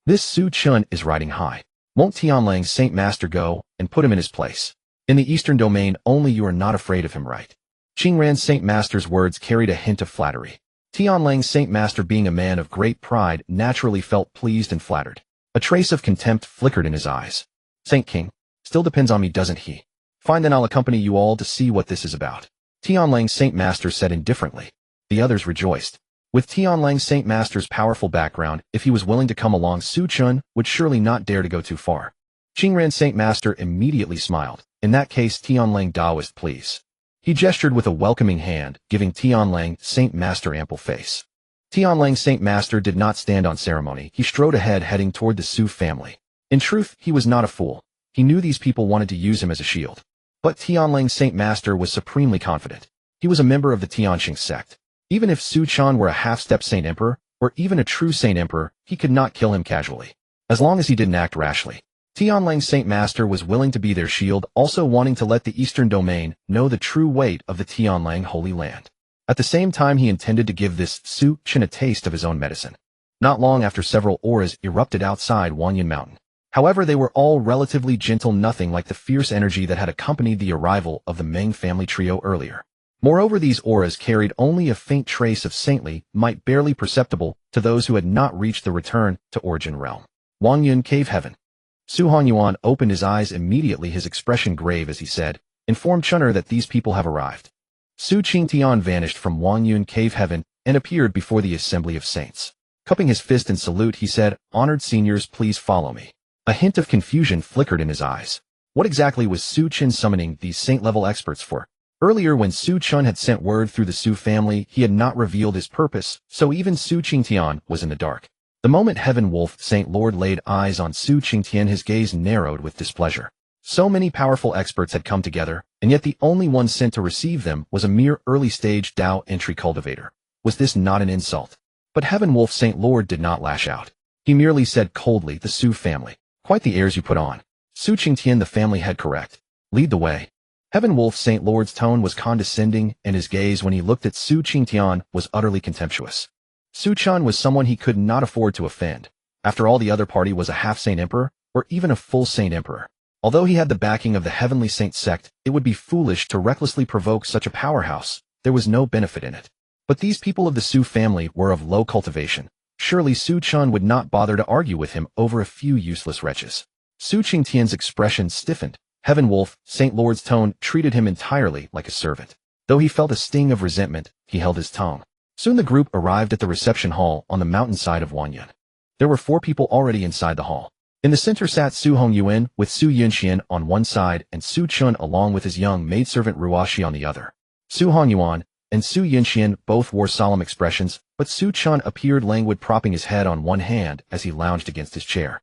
This Su Chen is riding high. Won't Tianlang's Saint Master go and put him in his place? In the Eastern Domain, only you are not afraid of him, right? Qingran's Saint Master's words carried a hint of flattery. Tianlang's Saint Master, being a man of great pride, naturally felt pleased and flattered. A trace of contempt flickered in his eyes. Saint King, still depends on me, doesn't he? Fine, then I'll accompany you all to see what this is about. Tianlang's Saint Master said indifferently. The others rejoiced. With Tianlang's Saint Master's powerful background, if he was willing to come along, Su Chen would surely not dare to go too far. Qingran's Saint Master immediately smiled. In that case, Tianlang Daoist, please. He gestured with a welcoming hand, giving Tianlang Saint Master ample face. Tianlang Saint Master did not stand on ceremony. He strode ahead, heading toward the Su family. In truth, he was not a fool. He knew these people wanted to use him as a shield. But Tianlang Saint Master was supremely confident. He was a member of the Tianxing sect. Even if Su Chen were a half-step Saint Emperor, or even a true Saint Emperor, he could not kill him casually. As long as he didn't act rashly. Tianlang Saint Master was willing to be their shield, also wanting to let the Eastern Domain know the true weight of the Tianlang Holy Land. At the same time, he intended to give this Su Chen a taste of his own medicine. Not long after, several auras erupted outside Wanyan Mountain. However, they were all relatively gentle, nothing like the fierce energy that had accompanied the arrival of the Meng family trio earlier. Moreover, these auras carried only a faint trace of saintly might, barely perceptible to those who had not reached the return to Origin Realm. Wangyun Cave Heaven. Su Hongyuan opened his eyes immediately, his expression grave as he said, "Inform Chun'er that these people have arrived." Su Qingtian vanished from Wangyun Cave Heaven and appeared before the assembly of saints. Cupping his fist in salute, he said, "Honored seniors, please follow me." A hint of confusion flickered in his eyes. What exactly was Su Chen summoning these saint-level experts for? Earlier, when Su Chen had sent word through the Su family, he had not revealed his purpose, so even Su Qingtian was in the dark. The moment Heaven Wolf Saint Lord laid eyes on Su Qingtian, his gaze narrowed with displeasure. So many powerful experts had come together, and yet the only one sent to receive them was a mere early-stage Dao entry cultivator. Was this not an insult? But Heaven Wolf Saint Lord did not lash out. He merely said coldly, "The Su family. Quite the airs you put on." Su Qingtian, the family head, correct. Lead the way. Heaven Wolf Saint Lord's tone was condescending, and his gaze when he looked at Su Qingtian was utterly contemptuous. Su Chen was someone he could not afford to offend. After all, the other party was a half-Saint Emperor, or even a full Saint Emperor. Although he had the backing of the Heavenly Saint sect, it would be foolish to recklessly provoke such a powerhouse. There was no benefit in it. But these people of the Su family were of low cultivation. Surely Su Chen would not bother to argue with him over a few useless wretches. Su Qingtian's expression stiffened. Heaven Wolf Saint Lord's tone treated him entirely like a servant. Though he felt a sting of resentment, he held his tongue. Soon the group arrived at the reception hall on the mountainside of Wanyan. There were 4 people already inside the hall. In the center sat Su Hongyuan with Su Yunxian on one side and Su Chen along with his young maidservant Ruashi on the other. Su Hongyuan, and Su Yunxian both wore solemn expressions, but Su Chen appeared languid, propping his head on one hand as he lounged against his chair.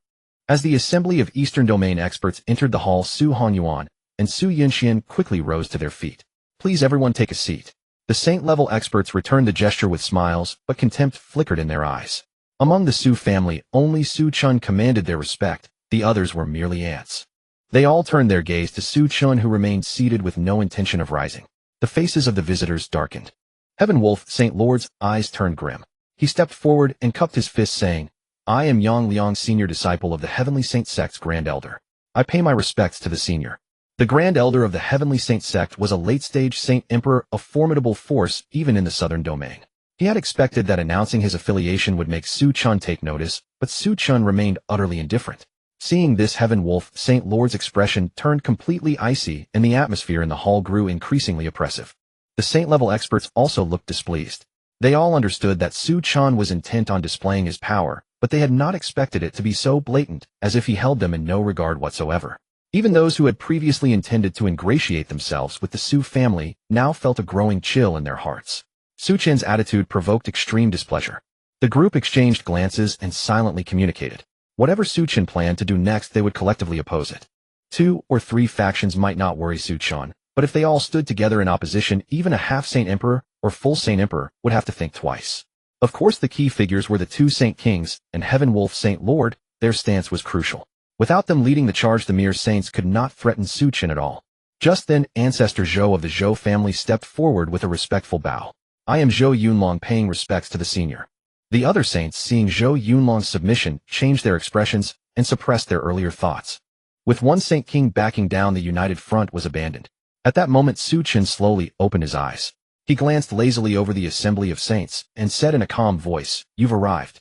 As the assembly of Eastern Domain experts entered the hall, Su Hanyuan and Su Yunxian quickly rose to their feet. "Please everyone take a seat." The Saint-level experts returned the gesture with smiles, but contempt flickered in their eyes. Among the Su family, only Su Chen commanded their respect, the others were merely ants. They all turned their gaze to Su Chen, who remained seated with no intention of rising. The faces of the visitors darkened. Heaven Wolf Saint Lord's eyes turned grim. He stepped forward and cupped his fist, saying, "I am Yang Liang, senior disciple of the Heavenly Saint Sect's Grand Elder. I pay my respects to the senior." The Grand Elder of the Heavenly Saint Sect was a late-stage Saint Emperor, a formidable force even in the Southern Domain. He had expected that announcing his affiliation would make Su Chen take notice, but Su Chen remained utterly indifferent. Seeing this, Heaven Wolf Saint Lord's expression turned completely icy, and the atmosphere in the hall grew increasingly oppressive. The Saint-level experts also looked displeased. They all understood that Su Chen was intent on displaying his power, but they had not expected it to be so blatant, as if he held them in no regard whatsoever. Even those who had previously intended to ingratiate themselves with the Su family now felt a growing chill in their hearts. Su Chen's attitude provoked extreme displeasure. The group exchanged glances and silently communicated. Whatever Su Chen planned to do next, they would collectively oppose it. 2 or 3 factions might not worry Su Chen, but if they all stood together in opposition, even a half-Saint Emperor or full Saint Emperor would have to think twice. Of course, the key figures were the 2 Saint Kings and Heaven Wolf Saint Lord. Their stance was crucial. Without them leading the charge, the mere saints could not threaten Su Chen at all. Just then, Ancestor Zhou of the Zhou family stepped forward with a respectful bow. "I am Zhou Yunlong, paying respects to the senior." The other saints, seeing Zhou Yunlong's submission, changed their expressions and suppressed their earlier thoughts. With one Saint King backing down, the united front was abandoned. At that moment, Su Chen slowly opened his eyes. He glanced lazily over the assembly of saints and said in a calm voice, "You've arrived."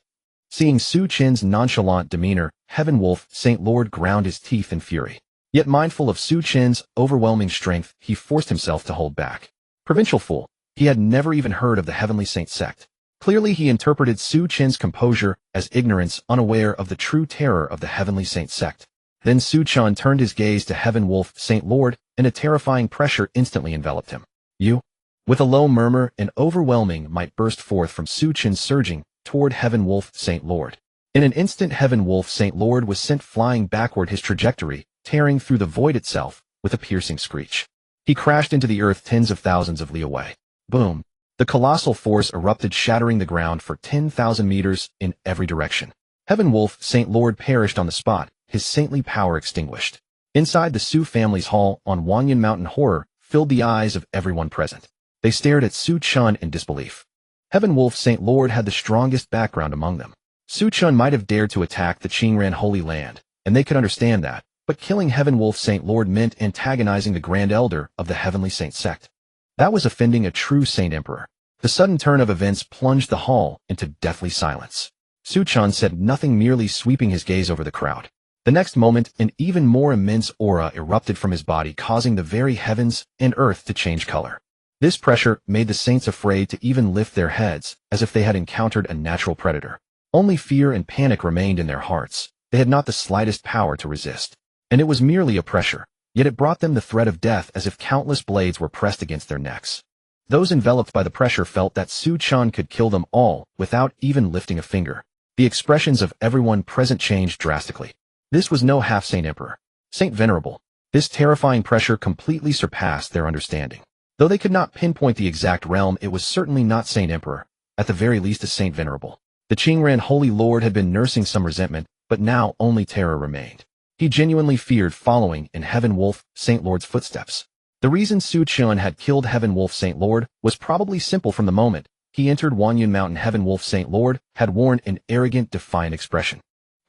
Seeing Su Chen's nonchalant demeanor, Heaven Wolf Saint Lord ground his teeth in fury. Yet mindful of Su Chen's overwhelming strength, he forced himself to hold back. Provincial fool. He had never even heard of the Heavenly Saint Sect. Clearly he interpreted Su Chen's composure as ignorance, unaware of the true terror of the Heavenly Saint Sect. Then Su Chen turned his gaze to Heaven Wolf Saint Lord, and a terrifying pressure instantly enveloped him. "You?" With a low murmur, an overwhelming might burst forth from Su Chen, surging toward Heaven Wolf Saint Lord. In an instant, Heaven Wolf Saint Lord was sent flying backward, his trajectory tearing through the void itself with a piercing screech. He crashed into the earth tens of thousands of li away. Boom! The colossal force erupted, shattering the ground for 10,000 meters in every direction. Heaven Wolf Saint Lord perished on the spot, his saintly power extinguished. Inside the Su family's hall on Wanyan Mountain, horror filled the eyes of everyone present. They stared at Su Chen in disbelief. Heaven Wolf Saint Lord had the strongest background among them. Su Chen might have dared to attack the Qingran Holy Land, and they could understand that, but killing Heaven Wolf Saint Lord meant antagonizing the Grand Elder of the Heavenly Saint Sect. That was offending a true Saint Emperor. The sudden turn of events plunged the hall into deathly silence. Su Chen said nothing, merely sweeping his gaze over the crowd. The next moment, an even more immense aura erupted from his body, causing the very heavens and earth to change color. This pressure made the saints afraid to even lift their heads, as if they had encountered a natural predator. Only fear and panic remained in their hearts. They had not the slightest power to resist. And it was merely a pressure, yet it brought them the threat of death, as if countless blades were pressed against their necks. Those enveloped by the pressure felt that Su Chen could kill them all without even lifting a finger. The expressions of everyone present changed drastically. This was no half-Saint Emperor. Saint Venerable. This terrifying pressure completely surpassed their understanding. Though they could not pinpoint the exact realm, it was certainly not Saint Emperor, at the very least a Saint Venerable. The Qingran Holy Lord had been nursing some resentment, but now only terror remained. He genuinely feared following in Heaven Wolf Saint Lord's footsteps. The reason Su Chen had killed Heaven Wolf Saint Lord was probably simple. From the moment he entered Wanyan Mountain, Heaven Wolf Saint Lord had worn an arrogant, defiant expression.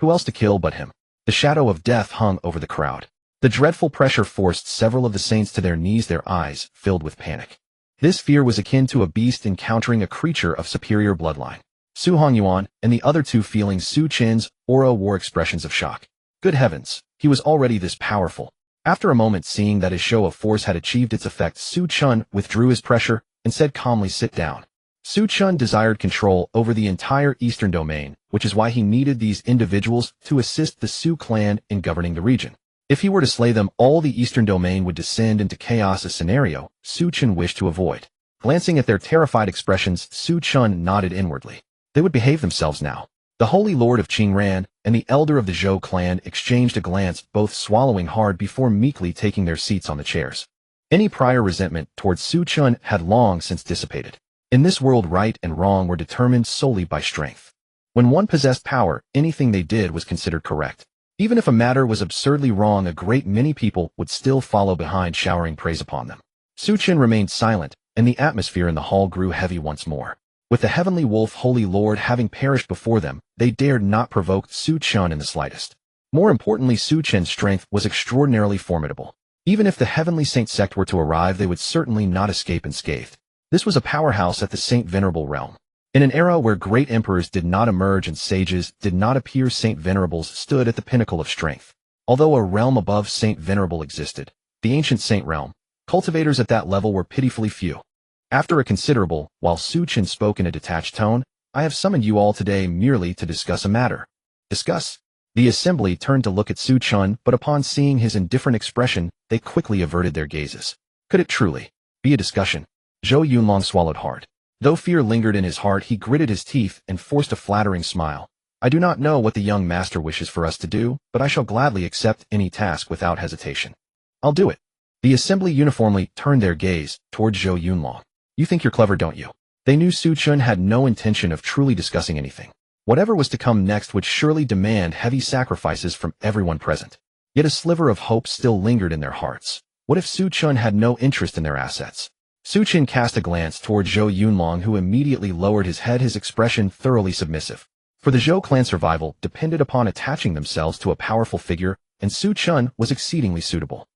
Who else to kill but him? The shadow of death hung over the crowd. The dreadful pressure forced several of the saints to their knees, their eyes filled with panic. This fear was akin to a beast encountering a creature of superior bloodline. Su Hongyuan and the other two, feeling Su Chen's aura, wore expressions of shock. Good heavens, he was already this powerful. After a moment, seeing that his show of force had achieved its effect, Su Chen withdrew his pressure and said calmly, "Sit down." Su Chen desired control over the entire Eastern Domain, which is why he needed these individuals to assist the Su clan in governing the region. If he were to slay them, all the Eastern Domain would descend into chaos, a scenario Su Chen wished to avoid. Glancing at their terrified expressions, Su Chen nodded inwardly. They would behave themselves now. The Holy Lord of Qingran and the elder of the Zhou clan exchanged a glance, both swallowing hard before meekly taking their seats on the chairs. Any prior resentment towards Su Chen had long since dissipated. In this world, right and wrong were determined solely by strength. When one possessed power, anything they did was considered correct. Even if a matter was absurdly wrong, a great many people would still follow behind, showering praise upon them. Su Chen remained silent, and the atmosphere in the hall grew heavy once more. With the Heavenly Wolf Holy Lord having perished before them, they dared not provoke Su Chen in the slightest. More importantly, Su Chen's strength was extraordinarily formidable. Even if the Heavenly Saint sect were to arrive, they would certainly not escape unscathed. This was a powerhouse at the Saint Venerable realm. In an era where great emperors did not emerge and sages did not appear, Saint Venerables stood at the pinnacle of strength. Although a realm above Saint Venerable existed, the ancient Saint realm, cultivators at that level were pitifully few. After a considerable, while Su Chen spoke in a detached tone, I have summoned you all today merely to discuss a matter. Discuss? The assembly turned to look at Su Chen, but upon seeing his indifferent expression, they quickly averted their gazes. Could it truly be a discussion? Zhou Yunlong swallowed hard. Though fear lingered in his heart, he gritted his teeth and forced a flattering smile. I do not know what the young master wishes for us to do, but I shall gladly accept any task without hesitation. I'll do it. The assembly uniformly turned their gaze toward Zhou Yunlong. You think you're clever, don't you? They knew Su Chen had no intention of truly discussing anything. Whatever was to come next would surely demand heavy sacrifices from everyone present. Yet a sliver of hope still lingered in their hearts. What if Su Chen had no interest in their assets? Su Chen cast a glance toward Zhou Yunlong, who immediately lowered his head, his expression thoroughly submissive. For the Zhou clan survival depended upon attaching themselves to a powerful figure, and Su Chen was exceedingly suitable.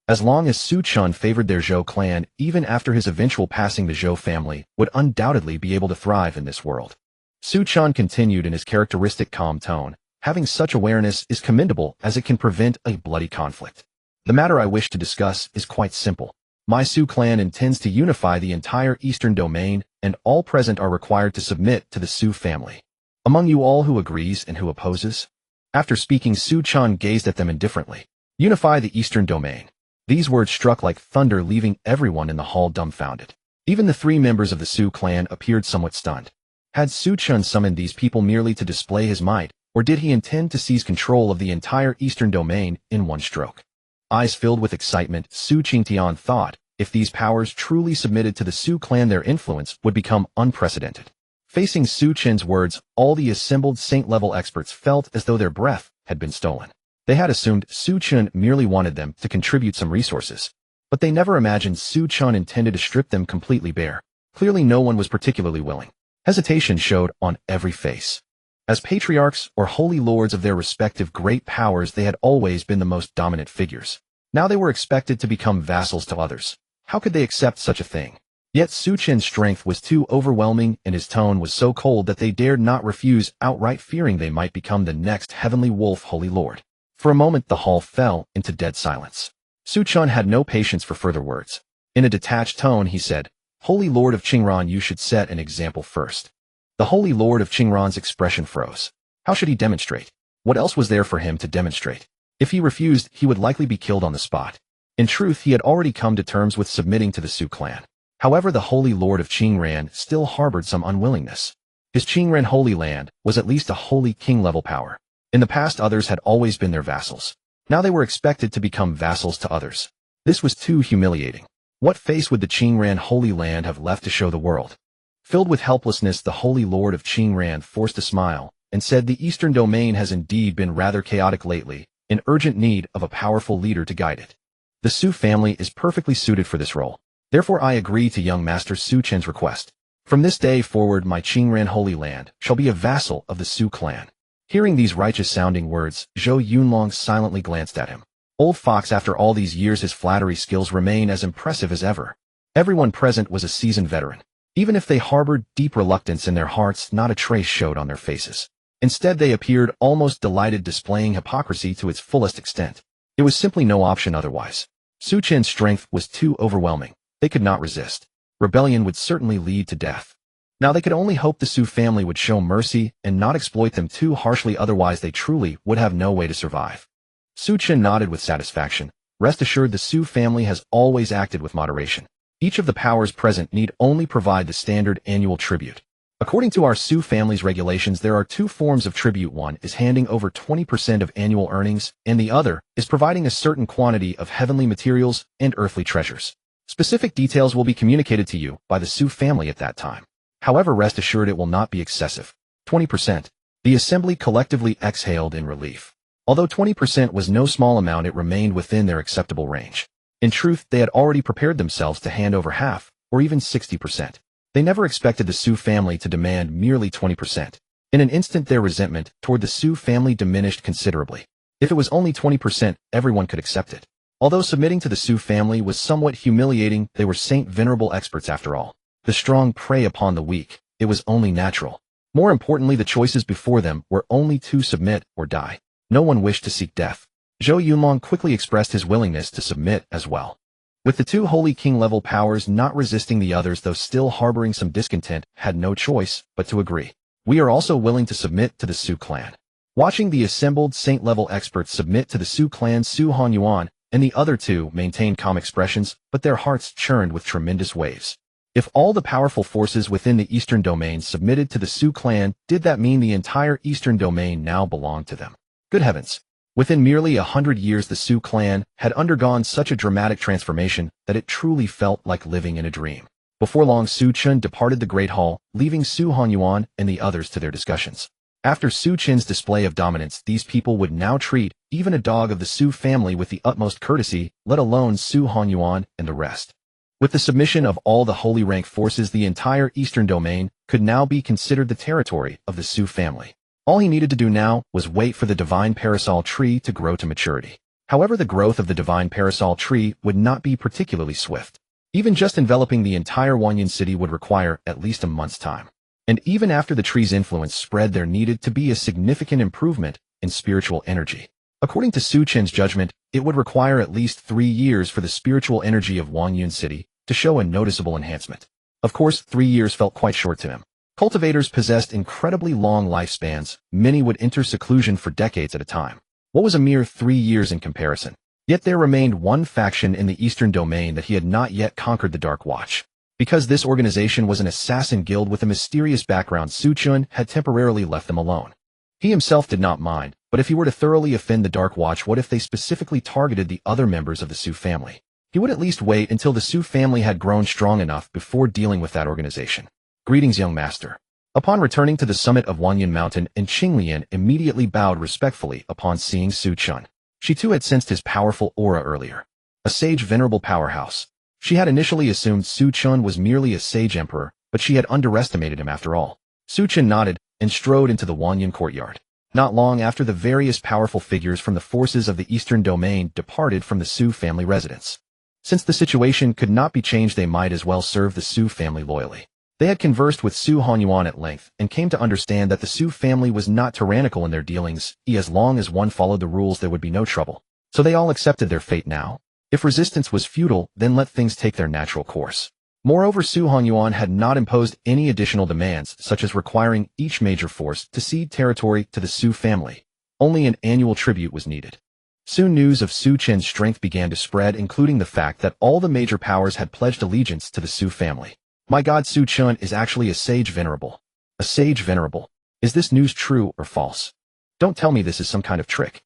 As long as Su Chen favored their Zhou clan, even after his eventual passing, the Zhou family would undoubtedly be able to thrive in this world. Su Chen continued in his characteristic calm tone. Having such awareness is commendable, as it can prevent a bloody conflict. The matter I wish to discuss is quite simple. My Su clan intends to unify the entire eastern domain, and all present are required to submit to the Su family. Among you all, who agrees and who opposes? After speaking, Su Chen gazed at them indifferently. Unify the eastern domain. These words struck like thunder, leaving everyone in the hall dumbfounded. Even the three members of the Su clan appeared somewhat stunned. Had Su Chen summoned these people merely to display his might, or did he intend to seize control of the entire eastern domain in one stroke? Eyes filled with excitement, Su Qingtian thought, if these powers truly submitted to the Su clan, their influence would become unprecedented. Facing Su Chen's words, all the assembled saint-level experts felt as though their breath had been stolen. They had assumed Su Chen merely wanted them to contribute some resources, but they never imagined Su Chen intended to strip them completely bare. Clearly no one was particularly willing. Hesitation showed on every face. As patriarchs or holy lords of their respective great powers, they had always been the most dominant figures. Now they were expected to become vassals to others. How could they accept such a thing? Yet Su Chen's strength was too overwhelming, and his tone was so cold that they dared not refuse outright, fearing they might become the next Heavenly Wolf Holy Lord. For a moment the hall fell into dead silence. Su Chen had no patience for further words. In a detached tone he said, Holy Lord of Qingran, you should set an example first. The Holy Lord of Qingran's expression froze. How should he demonstrate? What else was there for him to demonstrate? If he refused, he would likely be killed on the spot. In truth, he had already come to terms with submitting to the Su clan. However, the Holy Lord of Qingran still harbored some unwillingness. His Qingran Holy Land was at least a holy king-level power. In the past, others had always been their vassals. Now they were expected to become vassals to others. This was too humiliating. What face would the Qingran Holy Land have left to show the world? Filled with helplessness, the Holy Lord of Qingran forced a smile and said, the Eastern Domain has indeed been rather chaotic lately, in urgent need of a powerful leader to guide it. The Su family is perfectly suited for this role. Therefore I agree to young Master Su Chen's request. From this day forward, my Qingran Holy Land shall be a vassal of the Su clan. Hearing these righteous-sounding words, Zhou Yunlong silently glanced at him. Old fox, after all these years his flattery skills remain as impressive as ever. Everyone present was a seasoned veteran. Even if they harbored deep reluctance in their hearts, not a trace showed on their faces. Instead, they appeared almost delighted, displaying hypocrisy to its fullest extent. It was simply no option otherwise. Su Chen's strength was too overwhelming. They could not resist. Rebellion would certainly lead to death. Now they could only hope the Su family would show mercy and not exploit them too harshly, otherwise they truly would have no way to survive. Su Chen nodded with satisfaction. Rest assured, the Su family has always acted with moderation. Each of the powers present need only provide the standard annual tribute. According to our Su family's regulations, there are two forms of tribute. One is handing over 20% of annual earnings, and the other is providing a certain quantity of heavenly materials and earthly treasures. Specific details will be communicated to you by the Su family at that time. However, rest assured it will not be excessive. 20%. The assembly collectively exhaled in relief. Although 20% was no small amount, it remained within their acceptable range. In truth, they had already prepared themselves to hand over half, or even 60%. They never expected the Su family to demand merely 20%. In an instant, their resentment toward the Su family diminished considerably. If it was only 20%, everyone could accept it. Although submitting to the Su family was somewhat humiliating, they were saint venerable experts after all. The strong prey upon the weak. It was only natural. More importantly, the choices before them were only to submit or die. No one wished to seek death. Zhou Yunlong quickly expressed his willingness to submit as well. With the two holy king-level powers not resisting, the others, though still harboring some discontent, had no choice but to agree. We are also willing to submit to the Su clan. Watching the assembled saint-level experts submit to the Su clan, Su Hanyuan and the other two maintained calm expressions, but their hearts churned with tremendous waves. If all the powerful forces within the Eastern Domain submitted to the Su clan, did that mean the entire Eastern Domain now belonged to them? Good heavens! Within merely 100 years, the Su clan had undergone such a dramatic transformation that it truly felt like living in a dream. Before long, Su Chen departed the Great Hall, leaving Su Hanyuan and the others to their discussions. After Su Chen's display of dominance, these people would now treat even a dog of the Su family with the utmost courtesy, let alone Su Hanyuan and the rest. With the submission of all the holy rank forces, the entire Eastern Domain could now be considered the territory of the Su family. All he needed to do now was wait for the divine parasol tree to grow to maturity. However, the growth of the divine parasol tree would not be particularly swift. Even just enveloping the entire Wanyan city would require at least a month's time. And even after the tree's influence spread, there needed to be a significant improvement in spiritual energy. According to Su Chen's judgment, it would require at least 3 years for the spiritual energy of Wanyan city to show a noticeable enhancement. Of course, 3 years felt quite short to him. Cultivators possessed incredibly long lifespans. Many would enter seclusion for decades at a time. What was a mere 3 years in comparison? Yet there remained one faction in the Eastern Domain that he had not yet conquered: the Dark Watch. Because this organization was an assassin guild with a mysterious background, Su Chen had temporarily left them alone. He himself did not mind, but if he were to thoroughly offend the Dark Watch, what if they specifically targeted the other members of the Su family? He would at least wait until the Su family had grown strong enough before dealing with that organization. Greetings, young master. Upon returning to the summit of Wanyan Mountain, and Qinglian immediately bowed respectfully upon seeing Su Chen. She too had sensed his powerful aura earlier. A sage venerable powerhouse. She had initially assumed Su Chen was merely a sage emperor, but she had underestimated him after all. Su Chen nodded and strode into the Wanyan courtyard. Not long after, the various powerful figures from the forces of the Eastern Domain departed from the Su family residence. Since the situation could not be changed, they might as well serve the Su family loyally. They had conversed with Su Hanyuan at length and came to understand that the Su family was not tyrannical in their dealings. As long as one followed the rules, there would be no trouble. So they all accepted their fate now. If resistance was futile, then let things take their natural course. Moreover, Su Hanyuan had not imposed any additional demands, such as requiring each major force to cede territory to the Su family. Only an annual tribute was needed. Soon news of Su Chen's strength began to spread, including the fact that all the major powers had pledged allegiance to the Su family. My god, Su Chen is actually a sage venerable. A sage venerable. Is this news true or false? Don't tell me this is some kind of trick.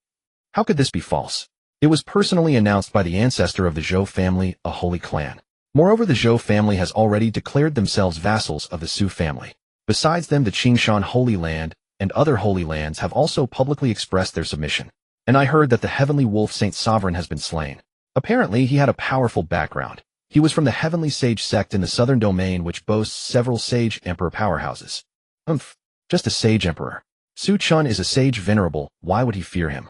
How could this be false? It was personally announced by the ancestor of the Zhou family, a holy clan. Moreover, the Zhou family has already declared themselves vassals of the Su family. Besides them, the Qingshan Holy Land and other holy lands have also publicly expressed their submission. And I heard that the Heavenly Wolf Saint Sovereign has been slain. Apparently, he had a powerful background. He was from the Heavenly Sage sect in the Southern Domain, which boasts several Sage Emperor powerhouses. Just a Sage Emperor. Su Chen is a Sage Venerable, why would he fear him?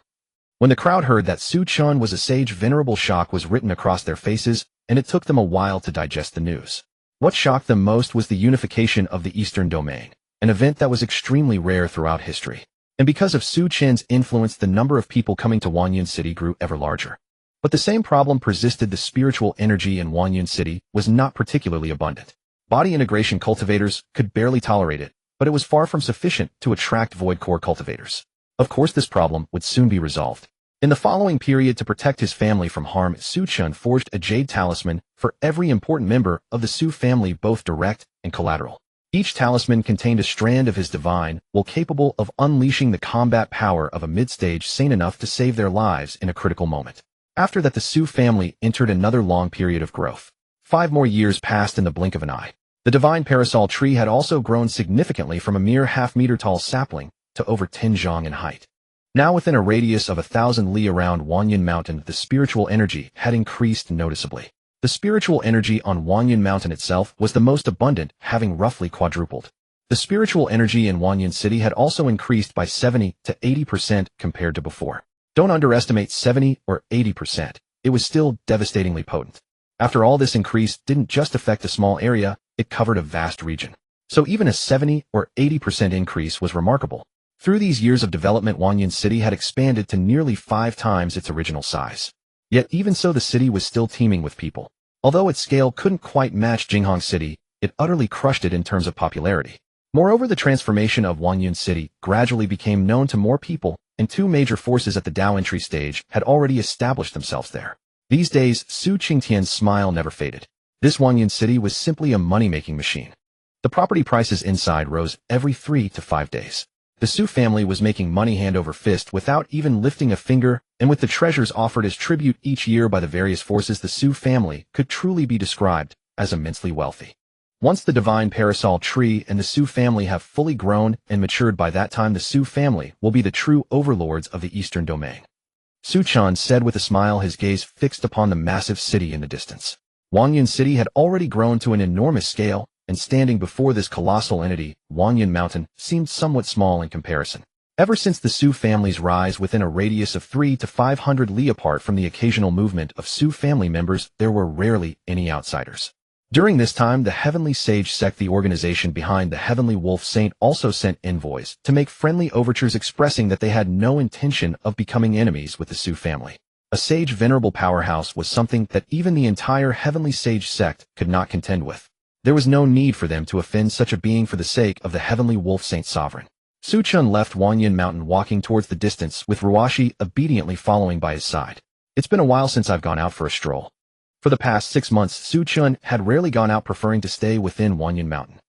When the crowd heard that Su Chen was a Sage Venerable, shock was written across their faces, and it took them a while to digest the news. What shocked them most was the unification of the Eastern Domain, an event that was extremely rare throughout history. And because of Su Chen's influence, the number of people coming to Wanyan City grew ever larger. But the same problem persisted: the spiritual energy in Wanyan City was not particularly abundant. Body integration cultivators could barely tolerate it, but it was far from sufficient to attract void core cultivators. Of course, this problem would soon be resolved. In the following period, to protect his family from harm, Chen forged a jade talisman for every important member of the Su family, both direct and collateral. Each talisman contained a strand of his divine will capable of unleashing the combat power of a mid-stage saint enough to save their lives in a critical moment. After that, the Su family entered another long period of growth. 5 more years passed in the blink of an eye. The divine parasol tree had also grown significantly from a mere half-meter tall sapling to over 10 zhang in height. Now within a radius of 1,000 li around Wanyan Mountain, the spiritual energy had increased noticeably. The spiritual energy on Wanyan Mountain itself was the most abundant, having roughly quadrupled. The spiritual energy in Wanyan City had also increased by 70 to 80% compared to before. Don't underestimate 70 or 80%. It was still devastatingly potent. After all, this increase didn't just affect a small area, it covered a vast region. So even a 70 or 80% increase was remarkable. Through these years of development, Wanyan City had expanded to nearly 5 times its original size. Yet even so, the city was still teeming with people. Although its scale couldn't quite match Jinghong City, it utterly crushed it in terms of popularity. Moreover, the transformation of Wanyan City gradually became known to more people, and 2 major forces at the Dao entry stage had already established themselves there. These days, Su Qingtian's smile never faded. This Wanyan City was simply a money-making machine. The property prices inside rose every 3 to 5 days. The Su family was making money hand over fist without even lifting a finger, and with the treasures offered as tribute each year by the various forces, the Su family could truly be described as immensely wealthy. Once the divine parasol tree and the Su family have fully grown and matured, by that time the Su family will be the true overlords of the eastern domain. Su Chen said with a smile, his gaze fixed upon the massive city in the distance. Wanyan City had already grown to an enormous scale, and standing before this colossal entity, Wanyan Mountain seemed somewhat small in comparison. Ever since the Su family's rise within a radius of 3 to 500 li apart from the occasional movement of Su family members, there were rarely any outsiders. During this time, the Heavenly Sage sect, the organization behind the Heavenly Wolf Saint, also sent envoys to make friendly overtures expressing that they had no intention of becoming enemies with the Su family. A sage venerable powerhouse was something that even the entire Heavenly Sage sect could not contend with. There was no need for them to offend such a being for the sake of the Heavenly Wolf Saint sovereign. Su Chen left Wanyan Mountain, walking towards the distance with Ruashi obediently following by his side. It's been a while since I've gone out for a stroll. For the past 6 months, Su Chen had rarely gone out, preferring to stay within Wanyan Mountain.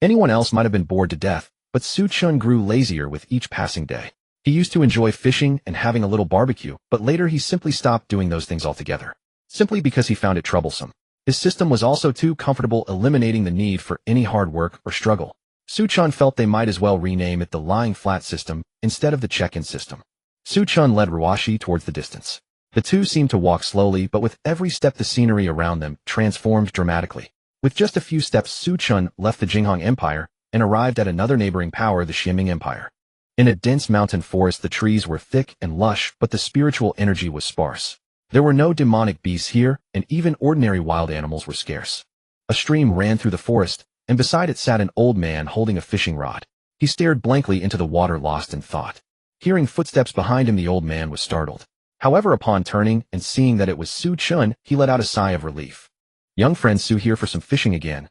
Anyone else might have been bored to death, but Su Chen grew lazier with each passing day. He used to enjoy fishing and having a little barbecue, but later he simply stopped doing those things altogether, simply because he found it troublesome. His system was also too comfortable, eliminating the need for any hard work or struggle. Su Chen felt they might as well rename it the lying flat system instead of the check-in system. Su Chen led Ruashi towards the distance. The two seemed to walk slowly, but with every step the scenery around them transformed dramatically. With just a few steps, Su Chen left the Jinghong Empire and arrived at another neighboring power, the Xianming Empire. In a dense mountain forest, the trees were thick and lush, but the spiritual energy was sparse. There were no demonic beasts here, and even ordinary wild animals were scarce. A stream ran through the forest, and beside it sat an old man holding a fishing rod. He stared blankly into the water, lost in thought. Hearing footsteps behind him, the old man was startled. However, upon turning and seeing that it was Su Chen, he let out a sigh of relief. "Young friend Su, here for some fishing again."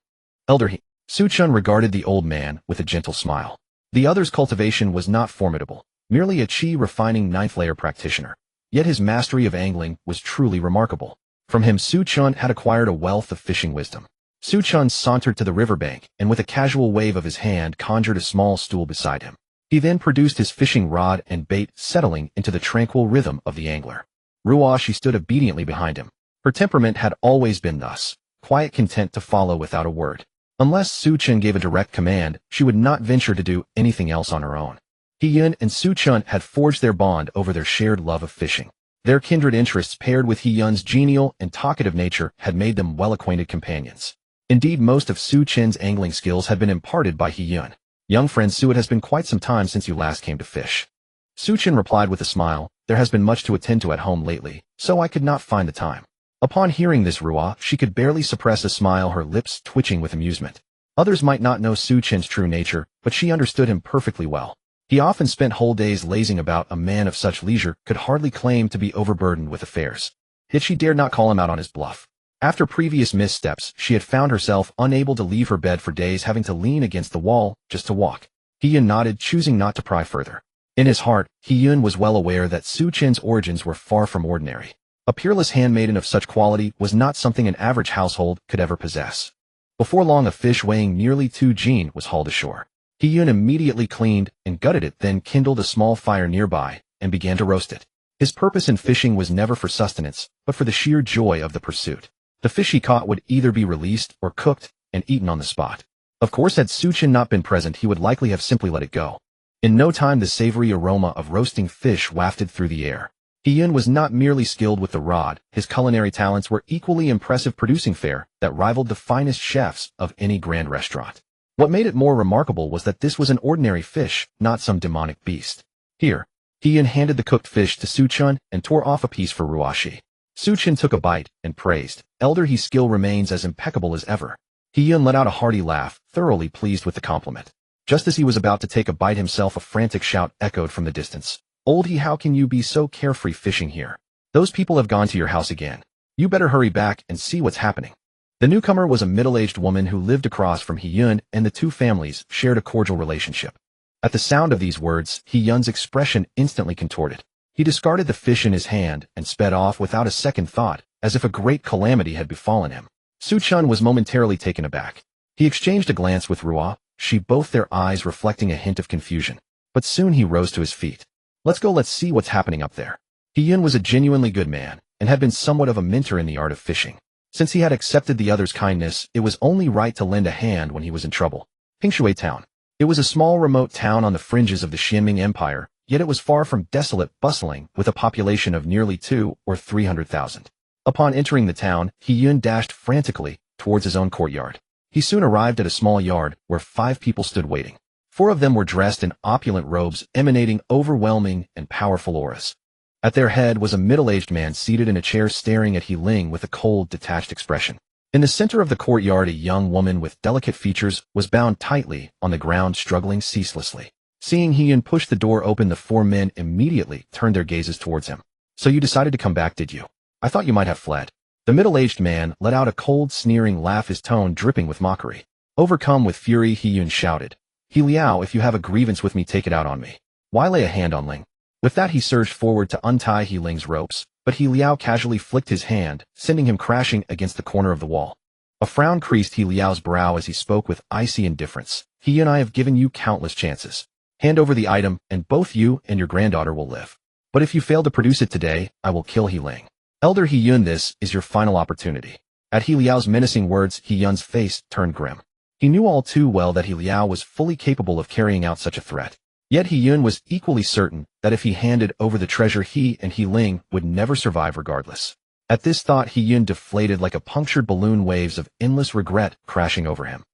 Elder he. Su Chen regarded the old man with a gentle smile. The other's cultivation was not formidable, merely a chi refining 9th layer practitioner. Yet his mastery of angling was truly remarkable. From him, Su Chen had acquired a wealth of fishing wisdom. Su Chen sauntered to the riverbank and with a casual wave of his hand conjured a small stool beside him. He then produced his fishing rod and bait, settling into the tranquil rhythm of the angler. Ruashi stood obediently behind him. Her temperament had always been thus, quiet, content to follow without a word. Unless Su Chen gave a direct command, she would not venture to do anything else on her own. He Yun and Su Chen had forged their bond over their shared love of fishing. Their kindred interests, paired with He Yun's genial and talkative nature, had made them well-acquainted companions. Indeed, most of Su Chen's angling skills had been imparted by He Yun. "Young friend Su, it has been quite some time since you last came to fish." Su Chen replied with a smile, "There has been much to attend to at home lately, so I could not find the time." Upon hearing this, she could barely suppress a smile, her lips twitching with amusement. Others might not know Su Chen's true nature, but she understood him perfectly well. He often spent whole days lazing about. A man of such leisure could hardly claim to be overburdened with affairs. Yet she dared not call him out on his bluff. After previous missteps, she had found herself unable to leave her bed for days, having to lean against the wall just to walk. He nodded, choosing not to pry further. In his heart, He-yun was well aware that Su Chen's origins were far from ordinary. A peerless handmaiden of such quality was not something an average household could ever possess. Before long, a fish weighing nearly 2 jing was hauled ashore. He-yun immediately cleaned and gutted it, then kindled a small fire nearby and began to roast it. His purpose in fishing was never for sustenance, but for the sheer joy of the pursuit. The fish he caught would either be released or cooked and eaten on the spot. Of course, had Su Chen not been present, he would likely have simply let it go. In no time, the savory aroma of roasting fish wafted through the air. He-yun was not merely skilled with the rod, his culinary talents were equally impressive, producing fare that rivaled the finest chefs of any grand restaurant. What made it more remarkable was that this was an ordinary fish, not some demonic beast. Here, He-yun handed the cooked fish to Su Chen and tore off a piece for Ruashi. Su Chen took a bite and praised, "Elder, his skill remains as impeccable as ever." He-yun let out a hearty laugh, thoroughly pleased with the compliment. Just as he was about to take a bite himself, a frantic shout echoed from the distance. "Old He, how can you be so carefree fishing here? Those people have gone to your house again. You better hurry back and see what's happening." The newcomer was a middle-aged woman who lived across from He-yun, and the two families shared a cordial relationship. At the sound of these words, He-yun's expression instantly contorted. He discarded the fish in his hand and sped off without a second thought, as if a great calamity had befallen him. Su Chen was momentarily taken aback. He exchanged a glance with Ruashi, both their eyes reflecting a hint of confusion. But soon he rose to his feet. "Let's go, let's see what's happening up there." He-yun was a genuinely good man, and had been somewhat of a mentor in the art of fishing. Since he had accepted the other's kindness, it was only right to lend a hand when he was in trouble. Pingshui Town. It was a small remote town on the fringes of the Xianming Empire, yet it was far from desolate, bustling, with a population of nearly 200,000 or 300,000. Upon entering the town, He-yun dashed frantically towards his own courtyard. He soon arrived at a small yard where 5 people stood waiting. 4 of them were dressed in opulent robes emanating overwhelming and powerful auras. At their head was a middle-aged man seated in a chair staring at He-ling with a cold, detached expression. In the center of the courtyard, a young woman with delicate features was bound tightly on the ground, struggling ceaselessly. Seeing He-yun push the door open, the 4 men immediately turned their gazes towards him. "So you decided to come back, did you? I thought you might have fled." The middle-aged man let out a cold, sneering laugh, his tone dripping with mockery. Overcome with fury, He-yun shouted, "He Liao, if you have a grievance with me, take it out on me. Why lay a hand on Ling?" With that, he surged forward to untie He Ling's ropes, but He Liao casually flicked his hand, sending him crashing against the corner of the wall. A frown creased He Liao's brow as he spoke with icy indifference. "He and I have given you countless chances. Hand over the item, and both you and your granddaughter will live. But if you fail to produce it today, I will kill He Ling. Elder He-yun, this is your final opportunity." At He Liao's menacing words, He-yun's face turned grim. He knew all too well that He Liao was fully capable of carrying out such a threat. Yet He-yun was equally certain that if he handed over the treasure, he and He Ling would never survive regardless. At this thought, He-yun deflated like a punctured balloon, waves of endless regret crashing over him.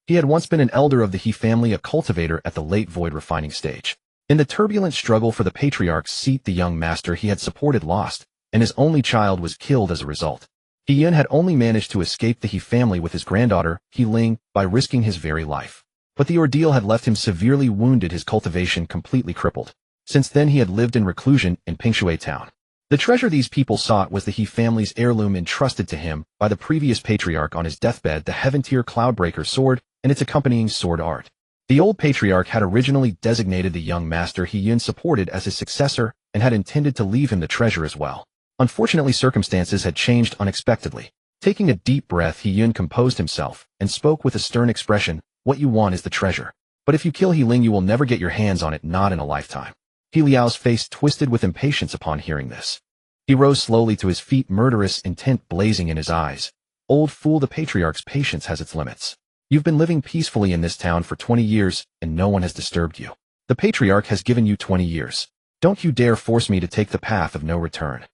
He had once been an elder of the He family, a cultivator at the late void refining stage. In the turbulent struggle for the patriarch's seat, the young master he had supported lost, and his only child was killed as a result. He-yun had only managed to escape the He family with his granddaughter, He Ling, by risking his very life. But the ordeal had left him severely wounded, his cultivation completely crippled. Since then he had lived in reclusion in Pingshui Town. The treasure these people sought was the He family's heirloom entrusted to him by the previous patriarch on his deathbed, the Heaven-tier Cloudbreaker sword and its accompanying sword art. The old patriarch had originally designated the young master He-yun supported as his successor and had intended to leave him the treasure as well. Unfortunately, circumstances had changed unexpectedly. Taking a deep breath, He-yun composed himself and spoke with a stern expression, "What you want is the treasure. But if you kill He Ling, you will never get your hands on it, not in a lifetime." He Liao's face twisted with impatience upon hearing this. He rose slowly to his feet, murderous intent blazing in his eyes. "Old fool, the patriarch's patience has its limits. You've been living peacefully in this town for 20 years, and no one has disturbed you. The patriarch has given you 20 years. Don't you dare force me to take the path of no return."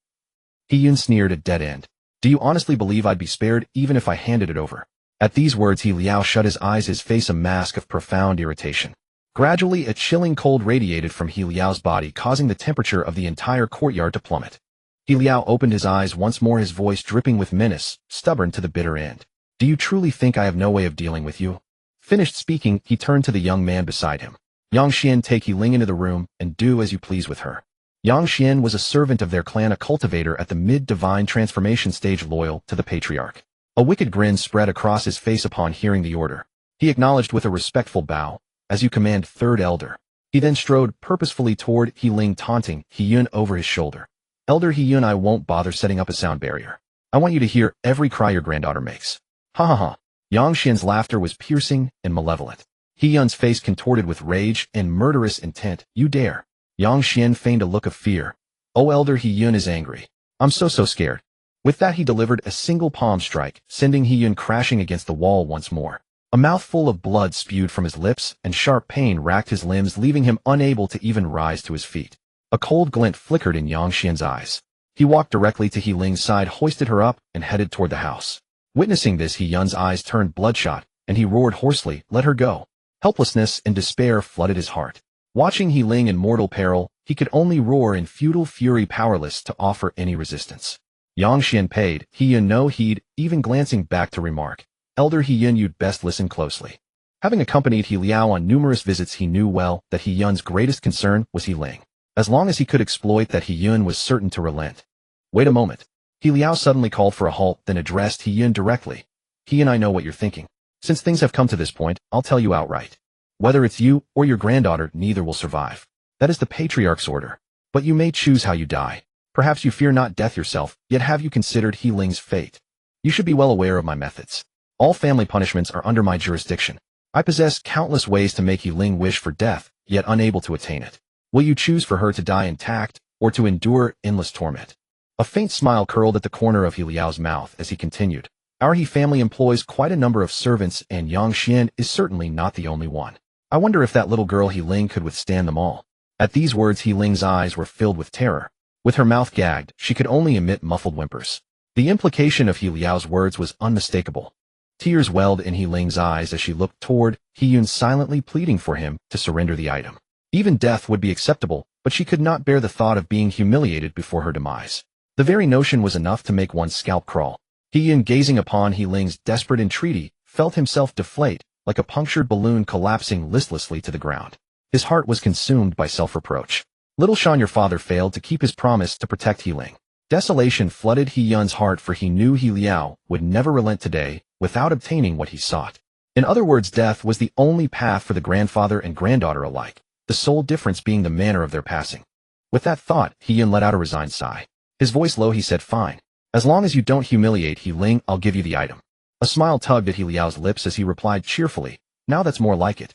He-yun sneered, "A dead end. Do you honestly believe I'd be spared even if I handed it over?" At these words, He Liao shut his eyes, his face a mask of profound irritation. Gradually, a chilling cold radiated from He Liao's body, causing the temperature of the entire courtyard to plummet. He Liao opened his eyes once more, his voice dripping with menace, stubborn to the bitter end. "Do you truly think I have no way of dealing with you?" Finished speaking, he turned to the young man beside him. "Yang Xian, take He Ling into the room and do as you please with her." Yang Xian was a servant of their clan, a cultivator at the mid-divine transformation stage, loyal to the patriarch. A wicked grin spread across his face upon hearing the order. He acknowledged with a respectful bow, "As you command, third elder." He then strode purposefully toward He Ling, taunting He Yun over his shoulder. Elder He Yun, I won't bother setting up a sound barrier. I want you to hear every cry your granddaughter makes. Ha ha ha. Yang Xian's laughter was piercing and malevolent. He Yun's face contorted with rage and murderous intent. You dare. Yang Xian feigned a look of fear. Oh, Elder He Yun is angry. I'm so scared. With that he delivered a single palm strike, sending He Yun crashing against the wall once more. A mouthful of blood spewed from his lips, and sharp pain racked his limbs, leaving him unable to even rise to his feet. A cold glint flickered in Yang Xian's eyes. He walked directly to He Ling's side, hoisted her up, and headed toward the house. Witnessing this, He Yun's eyes turned bloodshot, and he roared hoarsely, let her go. Helplessness and despair flooded his heart. Watching He Ling in mortal peril, he could only roar in futile fury, powerless to offer any resistance. Yang Xian paid He Yun no heed, even glancing back to remark, Elder He Yun, you'd best listen closely. Having accompanied He Liao on numerous visits, he knew well that He Yun's greatest concern was He Ling. As long as he could exploit that, He Yun was certain to relent. Wait a moment. He Liao suddenly called for a halt, then addressed He Yun directly. He Yun, I know what you're thinking. Since things have come to this point, I'll tell you outright. Whether it's you or your granddaughter, neither will survive. That is the patriarch's order. But you may choose how you die. Perhaps you fear not death yourself, yet have you considered He Ling's fate? You should be well aware of my methods. All family punishments are under my jurisdiction. I possess countless ways to make He Ling wish for death, yet unable to attain it. Will you choose for her to die intact, or to endure endless torment? A faint smile curled at the corner of He Liao's mouth as he continued. Our He family employs quite a number of servants, and Yang Xian is certainly not the only one. I wonder if that little girl He Ling could withstand them all. At these words, He Ling's eyes were filled with terror. With her mouth gagged, she could only emit muffled whimpers. The implication of He Liao's words was unmistakable. Tears welled in He Ling's eyes as she looked toward He Yun, silently pleading for him to surrender the item. Even death would be acceptable, but she could not bear the thought of being humiliated before her demise. The very notion was enough to make one's scalp crawl. He Yun, gazing upon He Ling's desperate entreaty, felt himself deflate, like a punctured balloon collapsing listlessly to the ground. His heart was consumed by self-reproach. Little Shan, your father failed to keep his promise to protect He Ling. Desolation flooded He Yun's heart, for he knew He Liao would never relent today without obtaining what he sought. In other words, death was the only path for the grandfather and granddaughter alike, the sole difference being the manner of their passing. With that thought, He Yun let out a resigned sigh. His voice low, he said, fine. As long as you don't humiliate He Ling, I'll give you the item. A smile tugged at He Liao's lips as he replied cheerfully, now that's more like it.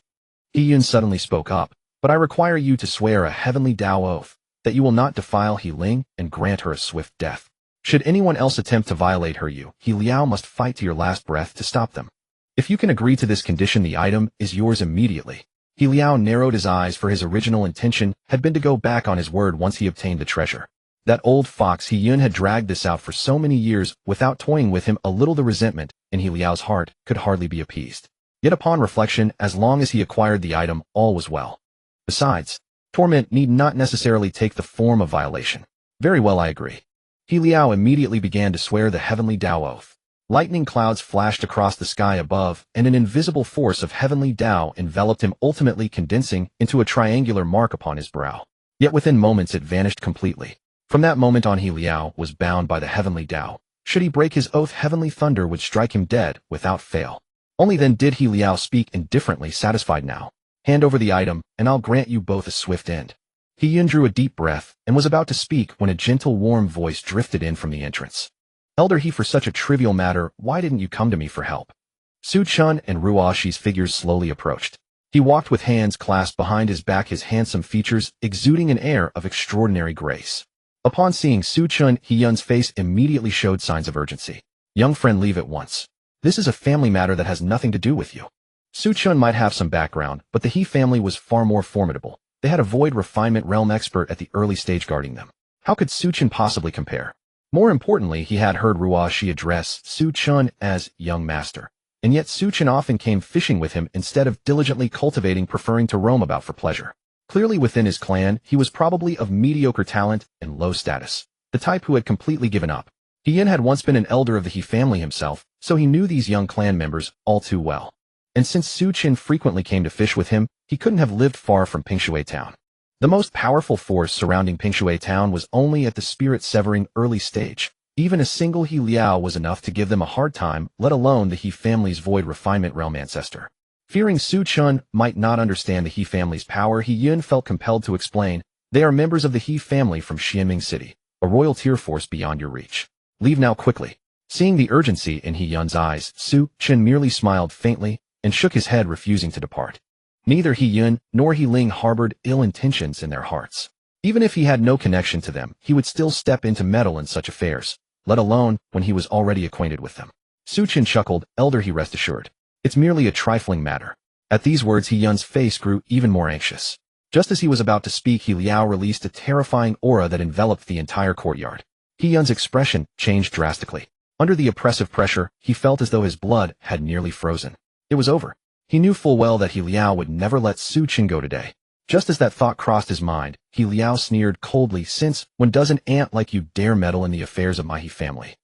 He Yun suddenly spoke up, but I require you to swear a heavenly Tao oath that you will not defile He Ling and grant her a swift death. Should anyone else attempt to violate her, you, He Liao, must fight to your last breath to stop them. If you can agree to this condition, the item is yours immediately. He Liao narrowed his eyes, for his original intention had been to go back on his word once he obtained the treasure. That old fox He Yun had dragged this out for so many years without toying with him a little. The resentment in He Liao's heart could hardly be appeased. Yet upon reflection, as long as he acquired the item, all was well. Besides, torment need not necessarily take the form of violation. Very well, I agree. He Liao immediately began to swear the heavenly Tao oath. Lightning clouds flashed across the sky above, and an invisible force of heavenly Tao enveloped him, ultimately condensing into a triangular mark upon his brow. Yet within moments it vanished completely. From that moment on, He Liao was bound by the heavenly Tao. Should he break his oath, heavenly thunder would strike him dead without fail. Only then did He Liao speak indifferently, satisfied now. Hand over the item, and I'll grant you both a swift end. He Yun drew a deep breath and was about to speak when a gentle, warm voice drifted in from the entrance. Elder He, for such a trivial matter, why didn't you come to me for help? Su Chen and Ruoshi's figures slowly approached. He walked with hands clasped behind his back, his handsome features exuding an air of extraordinary grace. Upon seeing Su Chen, He Yun's face immediately showed signs of urgency. Young friend, leave at once. This is a family matter that has nothing to do with you. Su Chen might have some background, but the He family was far more formidable. They had a void refinement realm expert at the early stage guarding them. How could Su Chen possibly compare? More importantly, he had heard Ruoshi address Su Chen as young master. And yet Su Chen often came fishing with him instead of diligently cultivating, preferring to roam about for pleasure. Clearly within his clan, he was probably of mediocre talent and low status, the type who had completely given up. He Yun had once been an elder of the He family himself, so he knew these young clan members all too well. And since Su Chen frequently came to fish with him, he couldn't have lived far from Pingshui Town. The most powerful force surrounding Pingshui Town was only at the spirit-severing early stage. Even a single He Liao was enough to give them a hard time, let alone the He family's void refinement realm ancestor. Fearing Su Chen might not understand the He family's power, He Yun felt compelled to explain, "They are members of the He family from Xianming City, a royal tier force beyond your reach. Leave now quickly." Seeing the urgency in He Yun's eyes, Su Chen merely smiled faintly and shook his head, refusing to depart. Neither He Yun nor He Ling harbored ill intentions in their hearts. Even if he had no connection to them, he would still step in to meddle in such affairs, let alone when he was already acquainted with them. Su Chen chuckled, "Elder," he rest assured. "It's merely a trifling matter." At these words, He Yun's face grew even more anxious. Just as he was about to speak, He Liao released a terrifying aura that enveloped the entire courtyard. He Yun's expression changed drastically. Under the oppressive pressure, he felt as though his blood had nearly frozen. It was over. He knew full well that He Liao would never let Su Chen go today. Just as that thought crossed his mind, He Liao sneered coldly, "Since when does an ant like you dare meddle in the affairs of my He family?"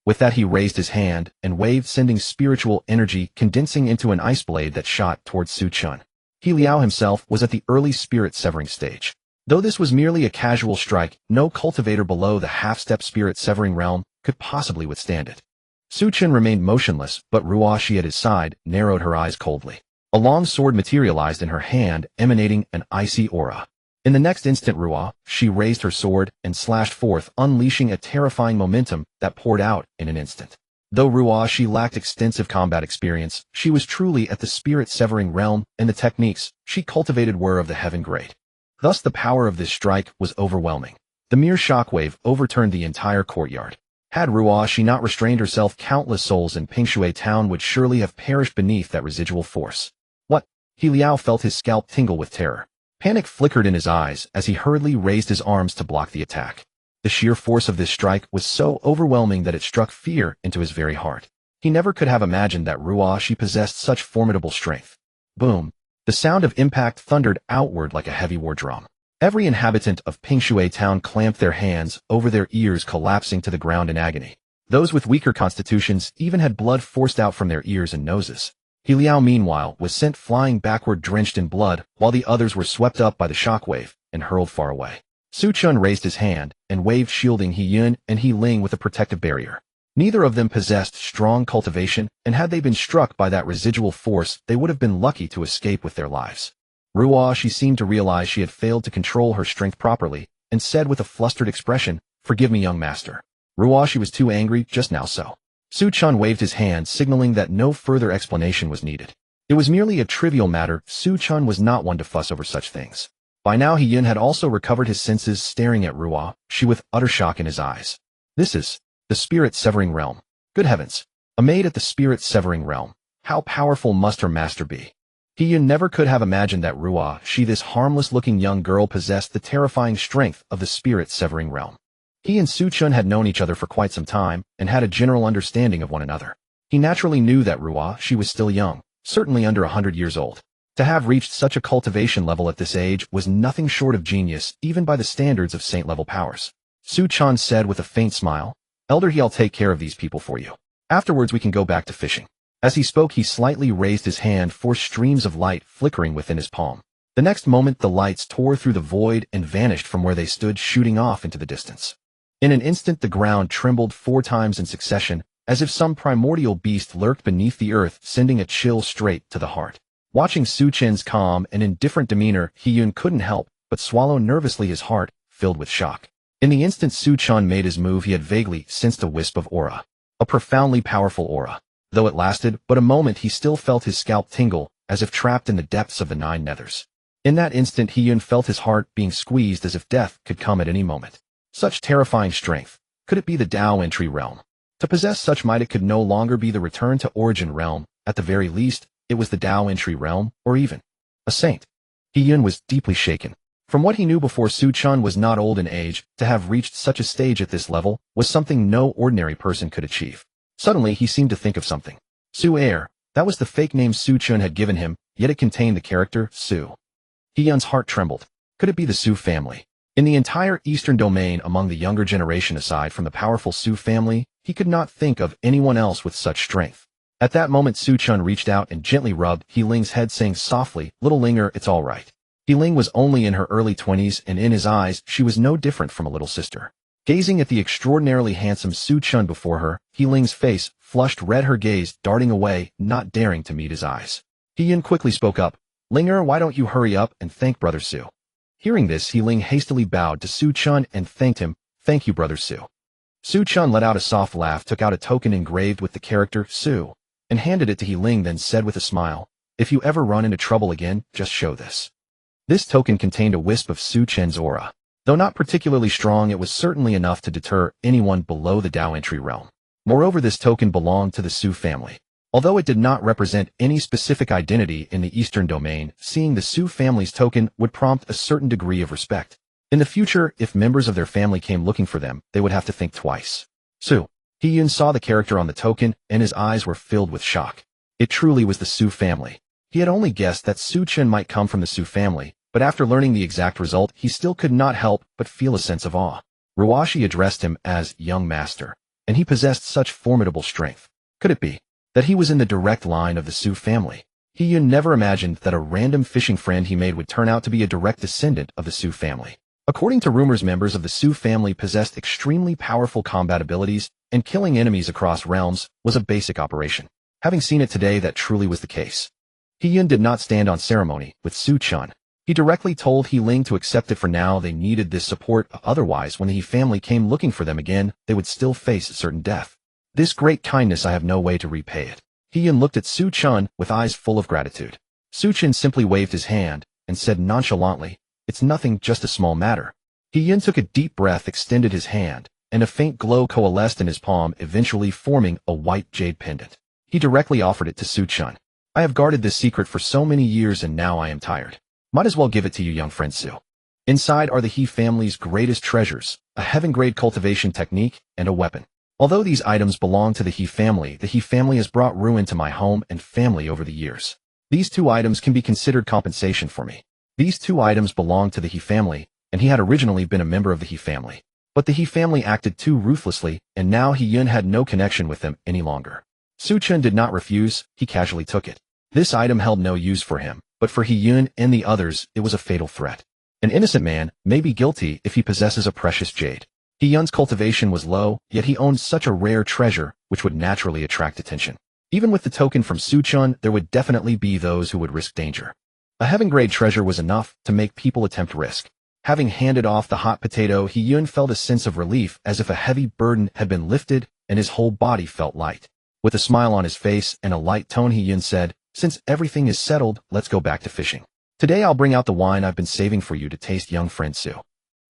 With that, he raised his hand and waved, sending spiritual energy condensing into an ice blade that shot towards Su Chen. He Liao himself was at the early spirit-severing stage. Though this was merely a casual strike, no cultivator below the half-step spirit-severing realm could possibly withstand it. Su Chen remained motionless, but Ruoxi at his side narrowed her eyes coldly. A long sword materialized in her hand, emanating an icy aura. In the next instant, Ruoxi raised her sword and slashed forth, unleashing a terrifying momentum that poured out in an instant. Though Ruoxi lacked extensive combat experience, she was truly at the spirit-severing realm, and the techniques she cultivated were of the heaven grade. Thus the power of this strike was overwhelming. The mere shockwave overturned the entire courtyard. Had Ruoxi not restrained herself, countless souls in Pingshui town would surely have perished beneath that residual force. What? He Liao felt his scalp tingle with terror. Panic flickered in his eyes as he hurriedly raised his arms to block the attack. The sheer force of this strike was so overwhelming that it struck fear into his very heart. He never could have imagined that Ruoxi possessed such formidable strength. Boom! The sound of impact thundered outward like a heavy war drum. Every inhabitant of Pingshui town clamped their hands over their ears, collapsing to the ground in agony. Those with weaker constitutions even had blood forced out from their ears and noses. He Liao, meanwhile, was sent flying backward, drenched in blood, while the others were swept up by the shockwave and hurled far away. Su Chen raised his hand and waved, shielding He Yun and He Ling with a protective barrier. Neither of them possessed strong cultivation, and had they been struck by that residual force, they would have been lucky to escape with their lives. Ruoxi seemed to realize she had failed to control her strength properly, and said with a flustered expression, "Forgive me, young master." Ruoxi was too angry just now, so. Su Chen waved his hand, signaling that no further explanation was needed. It was merely a trivial matter. Su Chen was not one to fuss over such things. By now He Yun had also recovered his senses, staring at Ruoxi with utter shock in his eyes. This is the spirit-severing realm. Good heavens! A maid at the spirit-severing realm. How powerful must her master be? He Yun never could have imagined that Ruoxi, this harmless-looking young girl, possessed the terrifying strength of the spirit-severing realm. He and Su Chen had known each other for quite some time, and had a general understanding of one another. He naturally knew that Ruoxi was still young, certainly under 100 years old. To have reached such a cultivation level at this age was nothing short of genius, even by the standards of saint-level powers. Su Chen said with a faint smile, "Elder, I'll take care of these people for you. Afterwards we can go back to fishing." As he spoke, he slightly raised his hand, 4 streams of light flickering within his palm. The next moment the lights tore through the void and vanished from where they stood, shooting off into the distance. In an instant the ground trembled 4 times in succession, as if some primordial beast lurked beneath the earth, sending a chill straight to the heart. Watching Su Chen's calm and indifferent demeanor, He Yun couldn't help but swallow nervously, his heart filled with shock. In the instant Su Chen made his move, he had vaguely sensed a wisp of aura. A profoundly powerful aura. Though it lasted but a moment, he still felt his scalp tingle, as if trapped in the depths of the 9 nethers. In that instant He Yun felt his heart being squeezed, as if death could come at any moment. Such terrifying strength. Could it be the Tao entry realm? To possess such might, it could no longer be the return to origin realm. At the very least, it was the Tao entry realm, or even a saint. He Yun was deeply shaken. From what he knew before, Su Chen was not old in age. To have reached such a stage at this level was something no ordinary person could achieve. Suddenly he seemed to think of something. Su Air, that was the fake name Su Chen had given him, yet it contained the character Su. He Yun's heart trembled. Could it be the Su family? In the entire eastern domain, among the younger generation aside from the powerful Su family, he could not think of anyone else with such strength. At that moment Su Chen reached out and gently rubbed He Ling's head, saying softly, "Little Linger, it's all right." He Ling was only in her early 20s, and in his eyes she was no different from a little sister. Gazing at the extraordinarily handsome Su Chen before her, He Ling's face flushed red, her gaze darting away, not daring to meet his eyes. He Yin quickly spoke up. Linger, why don't you hurry up and thank Brother Su? Hearing this, He Ling hastily bowed to Su Chun and thanked him. Thank you, Brother Su. Su Chun let out a soft laugh, took out a token engraved with the character Su, and handed it to He Ling, then said with a smile, if you ever run into trouble again, just show this. This token contained a wisp of Su Chen's aura. Though not particularly strong, it was certainly enough to deter anyone below the Dao entry realm. Moreover, this token belonged to the Su family. Although it did not represent any specific identity in the Eastern domain, seeing the Su family's token would prompt a certain degree of respect. In the future, if members of their family came looking for them, they would have to think twice. Su. He Yun saw the character on the token, and his eyes were filled with shock. It truly was the Su family. He had only guessed that Su Chen might come from the Su family, but after learning the exact result, he still could not help but feel a sense of awe. Ruashi addressed him as young master, and he possessed such formidable strength. Could it be that he was in the direct line of the Su family? He Yun never imagined that a random fishing friend he made would turn out to be a direct descendant of the Su family. According to rumors, members of the Su family possessed extremely powerful combat abilities, and killing enemies across realms was a basic operation. Having seen it today, that truly was the case. He Yun did not stand on ceremony with Su Chun. He directly told He Ling to accept it for now. They needed this support, otherwise when the He family came looking for them again, they would still face certain death. This great kindness, I have no way to repay it. He Yun looked at Su Chun with eyes full of gratitude. Su Chun simply waved his hand and said nonchalantly, it's nothing, just a small matter. He Yun took a deep breath, extended his hand, and a faint glow coalesced in his palm, eventually forming a white jade pendant. He directly offered it to Su Chun. I have guarded this secret for so many years and now I am tired. Might as well give it to you, young friend Su. Inside are the He family's greatest treasures, a heaven-grade cultivation technique, and a weapon. Although these items belong to the He family has brought ruin to my home and family over the years. These two items can be considered compensation for me. These two items belong to the He family, and he had originally been a member of the He family. But the He family acted too ruthlessly, and now He Yun had no connection with them any longer. Su Chen did not refuse, he casually took it. This item held no use for him, but for He Yun and the others, it was a fatal threat. An innocent man may be guilty if he possesses a precious jade. He Yun's cultivation was low, yet he owned such a rare treasure, which would naturally attract attention. Even with the token from Su Chun, there would definitely be those who would risk danger. A heaven-grade treasure was enough to make people attempt risk. Having handed off the hot potato, He Yun felt a sense of relief, as if a heavy burden had been lifted, and his whole body felt light. With a smile on his face and a light tone, He Yun said, since everything is settled, let's go back to fishing. Today I'll bring out the wine I've been saving for you to taste, young friend Su.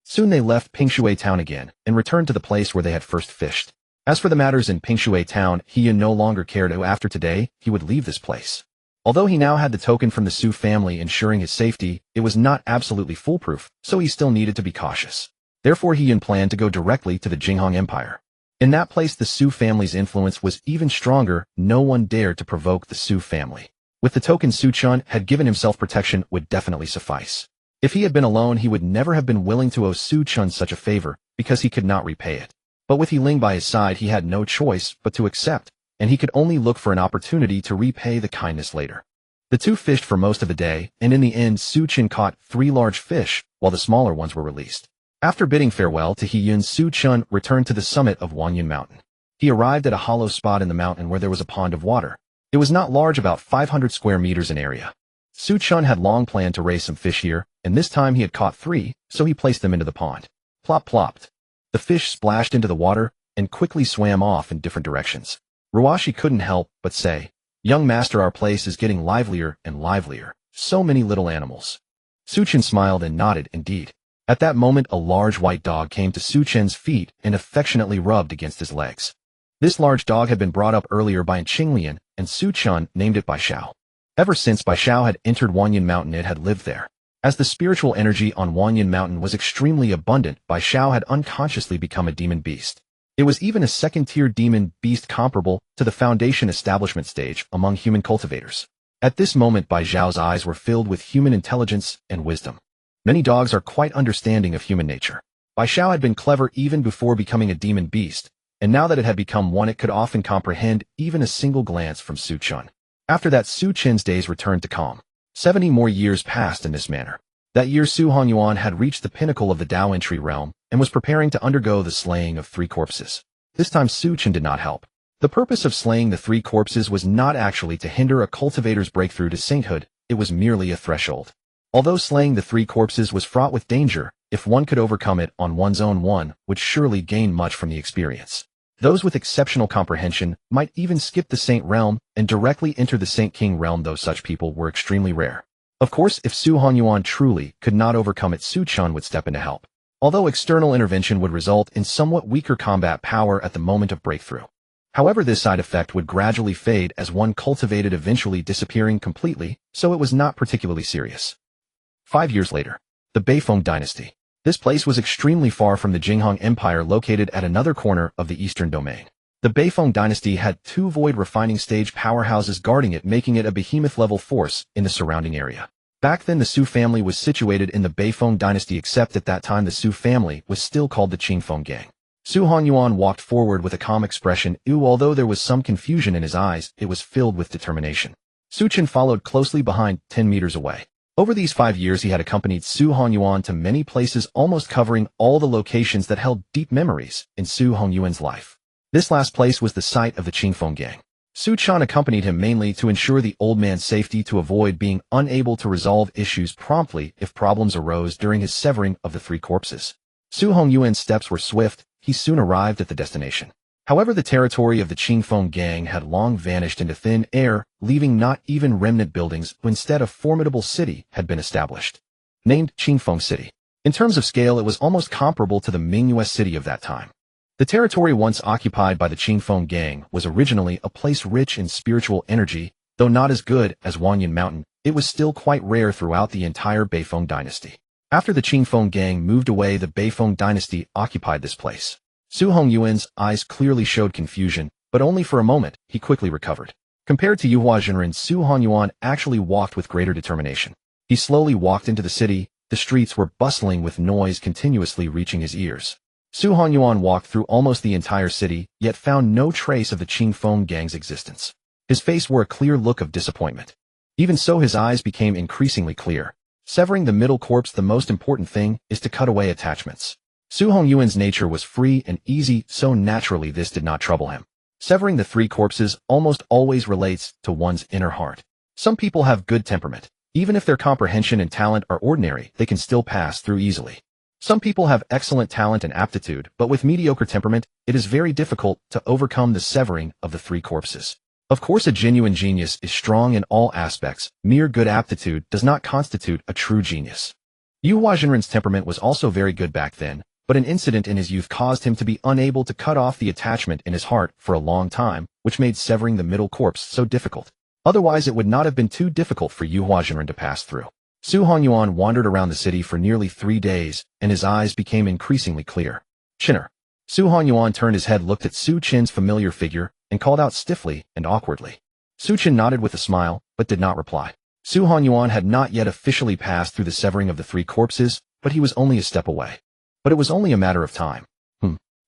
Soon they left Pingshui town again, and returned to the place where they had first fished. As for the matters in Pingshui town, He Yun no longer cared. After today, he would leave this place. Although he now had the token from the Su family ensuring his safety, it was not absolutely foolproof, so he still needed to be cautious. Therefore He Yun planned to go directly to the Jinghong Empire. In that place the Su family's influence was even stronger, no one dared to provoke the Su family. With the token Su Chun had given himself, protection would definitely suffice. If he had been alone, he would never have been willing to owe Su Chun such a favor, because he could not repay it. But with He Ling by his side, he had no choice but to accept, and he could only look for an opportunity to repay the kindness later. The two fished for most of the day, and in the end Su Chun caught 3 large fish, while the smaller ones were released. After bidding farewell to He Yun, Su Chun returned to the summit of Wanyun Mountain. He arrived at a hollow spot in the mountain where there was a pond of water. It was not large, about 500 square meters in area. Su Chun had long planned to raise some fish here, and this time he had caught 3, so he placed them into the pond. Plop plopped. The fish splashed into the water, and quickly swam off in different directions. Ruashi couldn't help but say, young master, our place is getting livelier and livelier. So many little animals. Su Chun smiled and nodded, indeed. At that moment a large white dog came to Su Chen's feet and affectionately rubbed against his legs. This large dog had been brought up earlier by Qinglian, and Su Chun named it Bai Xiao. Ever since Bai Xiao had entered Wanyun Mountain, it had lived there. As the spiritual energy on Wanyun Mountain was extremely abundant, Bai Xiao had unconsciously become a demon beast. It was even a second-tier demon beast comparable to the foundation establishment stage among human cultivators. At this moment Bai Xiao's eyes were filled with human intelligence and wisdom. Many dogs are quite understanding of human nature. Bai Xiao had been clever even before becoming a demon beast, and now that it had become one, it could often comprehend even a single glance from Su Chun. After that, Su Chen's days returned to calm. 70 more years passed in this manner. That year Su Hongyuan had reached the pinnacle of the Dao entry realm and was preparing to undergo the slaying of 3 corpses. This time Su Chen did not help. The purpose of slaying the 3 corpses was not actually to hinder a cultivator's breakthrough to sainthood, it was merely a threshold. Although slaying the 3 corpses was fraught with danger, if one could overcome it on one's own, one would surely gain much from the experience. Those with exceptional comprehension might even skip the saint realm and directly enter the saint king realm, though such people were extremely rare. Of course, if Su Hongyuan truly could not overcome it, Su Chen would step in to help. Although external intervention would result in somewhat weaker combat power at the moment of breakthrough. However, this side effect would gradually fade as one cultivated, eventually disappearing completely, so it was not particularly serious. 5 years later. The Beifeng dynasty. This place was extremely far from the Jinghong Empire, located at another corner of the eastern domain. The Beifeng dynasty had 2 void refining stage powerhouses guarding it, making it a behemoth-level force in the surrounding area. Back then, the Su family was situated in the Beifeng dynasty, except at that time the Su family was still called the Qingfeng gang. Su Hongyuan walked forward with a calm expression. Although there was some confusion in his eyes, it was filled with determination. Su Chen followed closely behind, 10 meters away. Over these 5 years, he had accompanied Su Hongyuan to many places, almost covering all the locations that held deep memories in Su Hongyuan's life. This last place was the site of the Qingfeng gang. Su Chen accompanied him mainly to ensure the old man's safety, to avoid being unable to resolve issues promptly if problems arose during his severing of the 3 corpses. Su Hongyuan's steps were swift. He soon arrived at the destination. However, the territory of the Qingfeng gang had long vanished into thin air, leaving not even remnant buildings. Instead, a formidable city had been established. Named Qingfeng City. In terms of scale, it was almost comparable to the Mingyue city of that time. The territory once occupied by the Qingfeng gang was originally a place rich in spiritual energy. Though not as good as Wanyan Mountain, it was still quite rare throughout the entire Beifeng dynasty. After the Qingfeng gang moved away, the Beifeng dynasty occupied this place. Su Hongyuan's eyes clearly showed confusion, but only for a moment. He quickly recovered. Compared to Yuhua Zhenren, Su Hongyuan actually walked with greater determination. He slowly walked into the city. The streets were bustling with noise continuously reaching his ears. Su Hongyuan walked through almost the entire city, yet found no trace of the Qingfeng gang's existence. His face wore a clear look of disappointment. Even so, his eyes became increasingly clear. Severing the middle corpse, the most important thing is to cut away attachments. Su Hongyuan's nature was free and easy, so naturally this did not trouble him. Severing the 3 corpses almost always relates to one's inner heart. Some people have good temperament. Even if their comprehension and talent are ordinary, they can still pass through easily. Some people have excellent talent and aptitude, but with mediocre temperament, it is very difficult to overcome the severing of the 3 corpses. Of course, a genuine genius is strong in all aspects. Mere good aptitude does not constitute a true genius. Yuhua Zhenren's temperament was also very good back then, but an incident in his youth caused him to be unable to cut off the attachment in his heart for a long time, which made severing the middle corpse so difficult. Otherwise, it would not have been too difficult for Yuhua Zhenren to pass through. Su Hongyuan wandered around the city for nearly 3 days, and his eyes became increasingly clear. Chinner. Su Hongyuan turned his head, looked at Su Chen's familiar figure, and called out stiffly and awkwardly. Su Chen nodded with a smile, but did not reply. Su Hongyuan had not yet officially passed through the severing of the 3 corpses, but he was only a step away. But it was only a matter of time.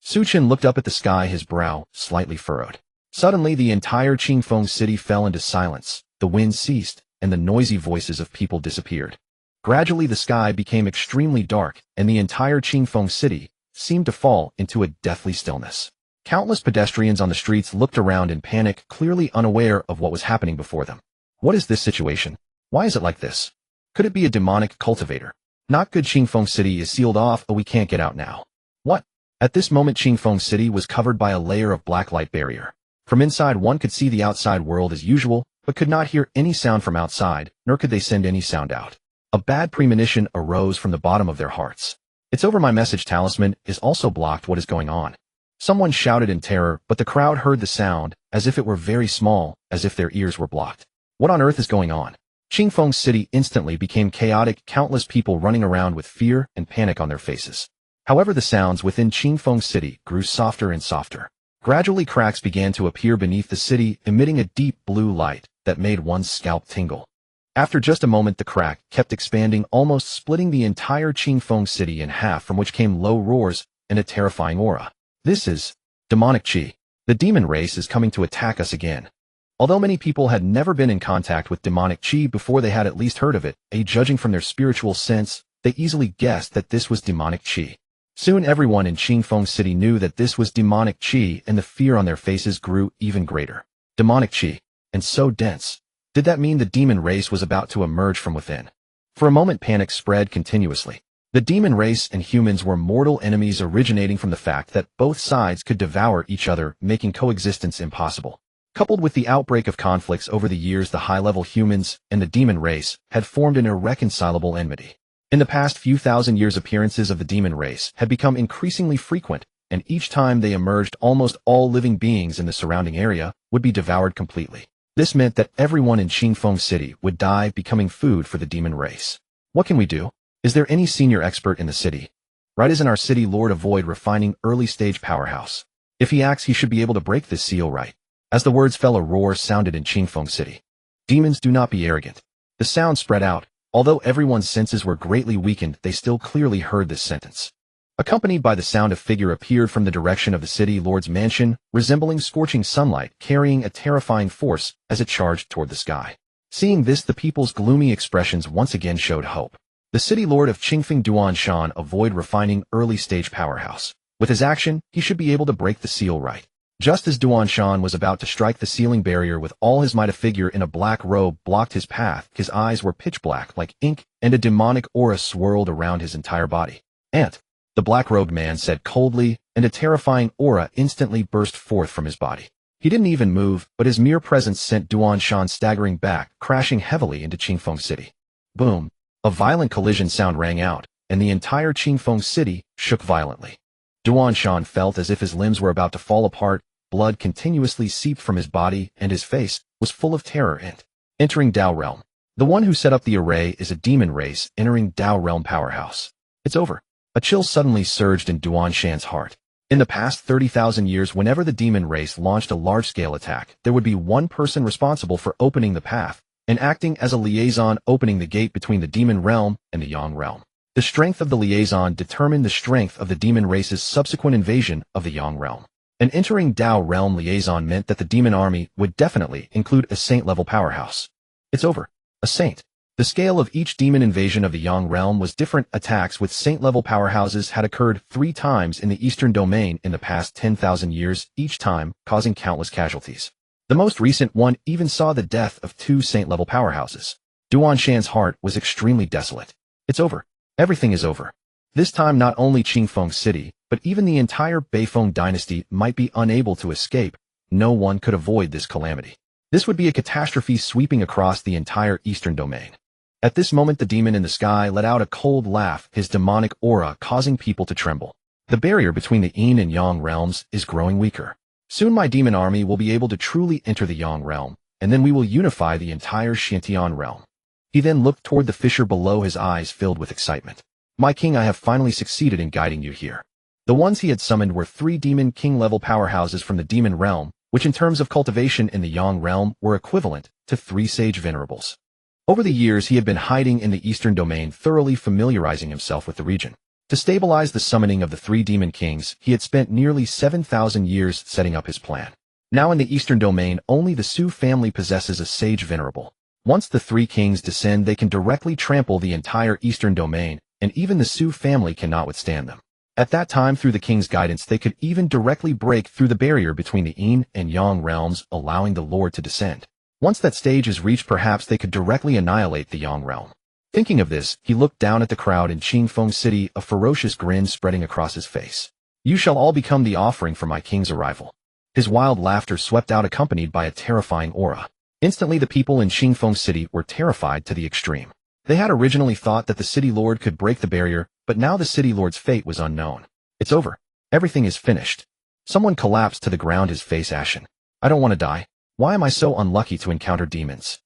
Su Chen looked up at the sky, his brow slightly furrowed. Suddenly, the entire Qingfeng city fell into silence. The wind ceased, and the noisy voices of people disappeared. Gradually, the sky became extremely dark, and the entire Qingfeng city seemed to fall into a deathly stillness. Countless pedestrians on the streets looked around in panic, clearly unaware of what was happening before them. What is this situation? Why is it like this? Could it be a demonic cultivator? Not good. Qingfeng City is sealed off, but we can't get out now. What? At this moment, Qingfeng City was covered by a layer of black light barrier. From inside, one could see the outside world as usual, but could not hear any sound from outside, nor could they send any sound out. A bad premonition arose from the bottom of their hearts. It's over. My message talisman is also blocked. What is going on? Someone shouted in terror, but the crowd heard the sound, as if it were very small, as if their ears were blocked. What on earth is going on? Qingfeng City instantly became chaotic, countless people running around with fear and panic on their faces. However, the sounds within Qingfeng City grew softer and softer. Gradually, cracks began to appear beneath the city, emitting a deep blue light that made one's scalp tingle. After just a moment, the crack kept expanding, almost splitting the entire Qingfeng City in half, from which came low roars and a terrifying aura. This is demonic qi. The demon race is coming to attack us again. Although many people had never been in contact with demonic qi before, they had at least heard of it, judging from their spiritual sense, they easily guessed that this was demonic qi. Soon everyone in Qingfeng City knew that this was demonic qi, and the fear on their faces grew even greater. Demonic qi, and so dense. Did that mean the demon race was about to emerge from within? For a moment panic spread continuously. The demon race and humans were mortal enemies originating from the fact that both sides could devour each other, making coexistence impossible. Coupled with the outbreak of conflicts over the years, the high-level humans and the demon race had formed an irreconcilable enmity. In the past few thousand years, appearances of the demon race had become increasingly frequent, and each time they emerged, almost all living beings in the surrounding area would be devoured completely. This meant that everyone in Qingfeng City would die, becoming food for the demon race. What can we do? Is there any senior expert in the city? Right, isn't our city lord a void refining early-stage powerhouse? If he acts, he should be able to break this seal, right? As the words fell, a roar sounded in Qingfeng City. Demons, do not be arrogant. The sound spread out. Although everyone's senses were greatly weakened, they still clearly heard this sentence. Accompanied by the sound, a figure appeared from the direction of the city lord's mansion, resembling scorching sunlight, carrying a terrifying force as it charged toward the sky. Seeing this, the people's gloomy expressions once again showed hope. The city lord of Qingfeng Duanshan, a void refining early-stage powerhouse. With his action, he should be able to break the seal, right? Just as Duanshan was about to strike the sealing barrier with all his might, a figure in a black robe blocked his path. His eyes were pitch black like ink, and a demonic aura swirled around his entire body. "Ant," the black-robed man said coldly, and a terrifying aura instantly burst forth from his body. He didn't even move, but his mere presence sent Duanshan staggering back, crashing heavily into Qingfeng City. Boom! A violent collision sound rang out, and the entire Qingfeng City shook violently. Duanshan felt as if his limbs were about to fall apart, blood continuously seeped from his body, and his face was full of terror. And entering Dao Realm. The one who set up the array is a demon race entering Dao Realm powerhouse. It's over. A chill suddenly surged in Duanshan's heart. In the past 30,000 years, whenever the demon race launched a large-scale attack, there would be one person responsible for opening the path and acting as a liaison, opening the gate between the demon realm and the Yang realm. The strength of the liaison determined the strength of the demon race's subsequent invasion of the Yang realm. An entering Dao realm liaison meant that the demon army would definitely include a saint-level powerhouse. It's over. A saint. The scale of each demon invasion of the Yang realm was different. Attacks with saint-level powerhouses had occurred 3 times in the eastern domain in the past 10,000 years, each time causing countless casualties. The most recent one even saw the death of 2 saint-level powerhouses. Duanshan's heart was extremely desolate. It's over. Everything is over. This time not only Qingfeng City, but even the entire Beifeng dynasty might be unable to escape. No one could avoid this calamity. This would be a catastrophe sweeping across the entire eastern domain. At this moment, the demon in the sky let out a cold laugh, his demonic aura causing people to tremble. The barrier between the Yin and Yang realms is growing weaker. Soon my demon army will be able to truly enter the Yang realm, and then we will unify the entire Xianxia realm. He then looked toward the fissure below, his eyes filled with excitement. My king, I have finally succeeded in guiding you here. The ones he had summoned were 3 demon king-level powerhouses from the demon realm, which in terms of cultivation in the Yang realm were equivalent to 3 sage venerables. Over the years, he had been hiding in the eastern domain, thoroughly familiarizing himself with the region. To stabilize the summoning of the 3 demon kings, he had spent nearly 7,000 years setting up his plan. Now in the eastern domain, only the Su family possesses a sage venerable. Once the 3 kings descend, they can directly trample the entire eastern domain, and even the Su family cannot withstand them. At that time, through the king's guidance, they could even directly break through the barrier between the Yin and Yang realms, allowing the Lord to descend. Once that stage is reached, perhaps they could directly annihilate the Yang realm. Thinking of this, he looked down at the crowd in Qingfeng City, a ferocious grin spreading across his face. You shall all become the offering for my king's arrival. His wild laughter swept out, accompanied by a terrifying aura. Instantly, the people in Qingfeng City were terrified to the extreme. They had originally thought that the city lord could break the barrier, but now the city lord's fate was unknown. It's over. Everything is finished. Someone collapsed to the ground, his face ashen. I don't want to die. Why am I so unlucky to encounter demons?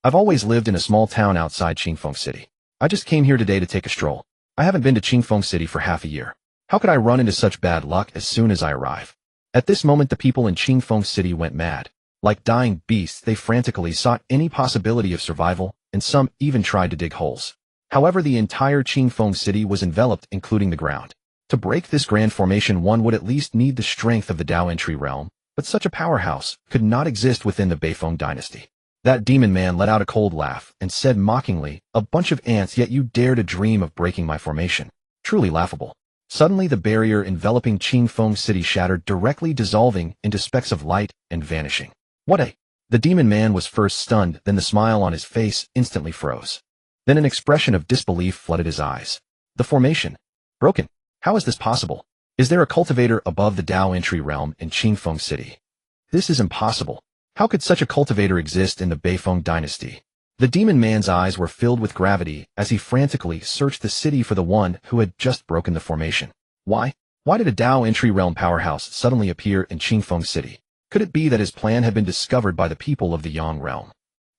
I've always lived in a small town outside Qingfeng City. I just came here today to take a stroll. I haven't been to Qingfeng City for half a year. How could I run into such bad luck as soon as I arrive? At this moment, the people in Qingfeng City went mad. Like dying beasts, they frantically sought any possibility of survival, and some even tried to dig holes. However, the entire Qingfeng City was enveloped, including the ground. To break this grand formation, one would at least need the strength of the Dao entry realm, but such a powerhouse could not exist within the Beifeng dynasty. That demon man let out a cold laugh and said mockingly, "A bunch of ants, yet you dare to dream of breaking my formation. Truly laughable." Suddenly the barrier enveloping Qingfeng City shattered, directly dissolving into specks of light and vanishing. What a... The demon man was first stunned, then the smile on his face instantly froze. Then an expression of disbelief flooded his eyes. The formation. Broken. How is this possible? Is there a cultivator above the Dao entry realm in Qingfeng City? This is impossible. How could such a cultivator exist in the Beifeng dynasty? The demon man's eyes were filled with gravity as he frantically searched the city for the one who had just broken the formation. Why? Why did a Dao entry realm powerhouse suddenly appear in Qingfeng City? Could it be that his plan had been discovered by the people of the Yang realm?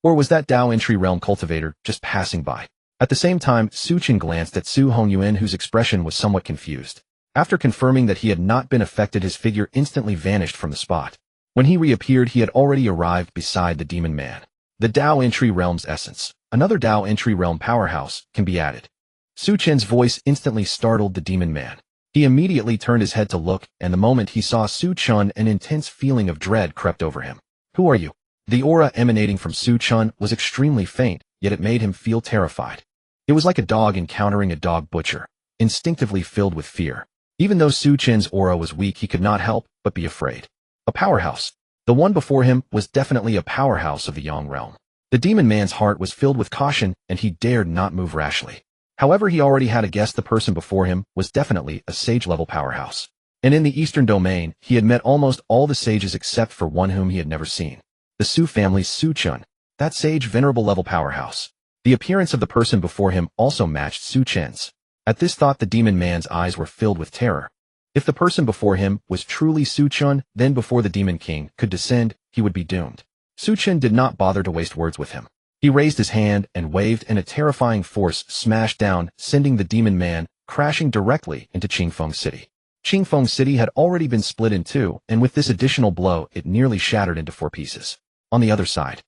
Or was that Dao entry realm cultivator just passing by? At the same time, Su Chen glanced at Su Hongyuan, whose expression was somewhat confused. After confirming that he had not been affected, his figure instantly vanished from the spot. When he reappeared, he had already arrived beside the demon man. The Dao entry realm's essence. Another Dao entry realm powerhouse can be added. Su Chen's voice instantly startled the demon man. He immediately turned his head to look, and the moment he saw Su Chen, an intense feeling of dread crept over him. Who are you? The aura emanating from Su Chen was extremely faint, yet it made him feel terrified. It was like a dog encountering a dog butcher, instinctively filled with fear. Even though Su Chen's aura was weak, he could not help but be afraid. A powerhouse. The one before him was definitely a powerhouse of the Yang realm. The demon man's heart was filled with caution, and he dared not move rashly. However, he already had a guess: the person before him was definitely a sage-level powerhouse. And in the Eastern Domain, he had met almost all the sages except for one whom he had never seen. The Su family's Su Chen, that sage venerable level powerhouse. The appearance of the person before him also matched Su Chen's. At this thought, the demon man's eyes were filled with terror. If the person before him was truly Su Chen, then before the demon king could descend, he would be doomed. Su Chen did not bother to waste words with him. He raised his hand and waved, and a terrifying force smashed down, sending the demon man crashing directly into Qingfeng City. Qingfeng City had already been split in two, and with this additional blow, it nearly shattered into 4 pieces. On the other side,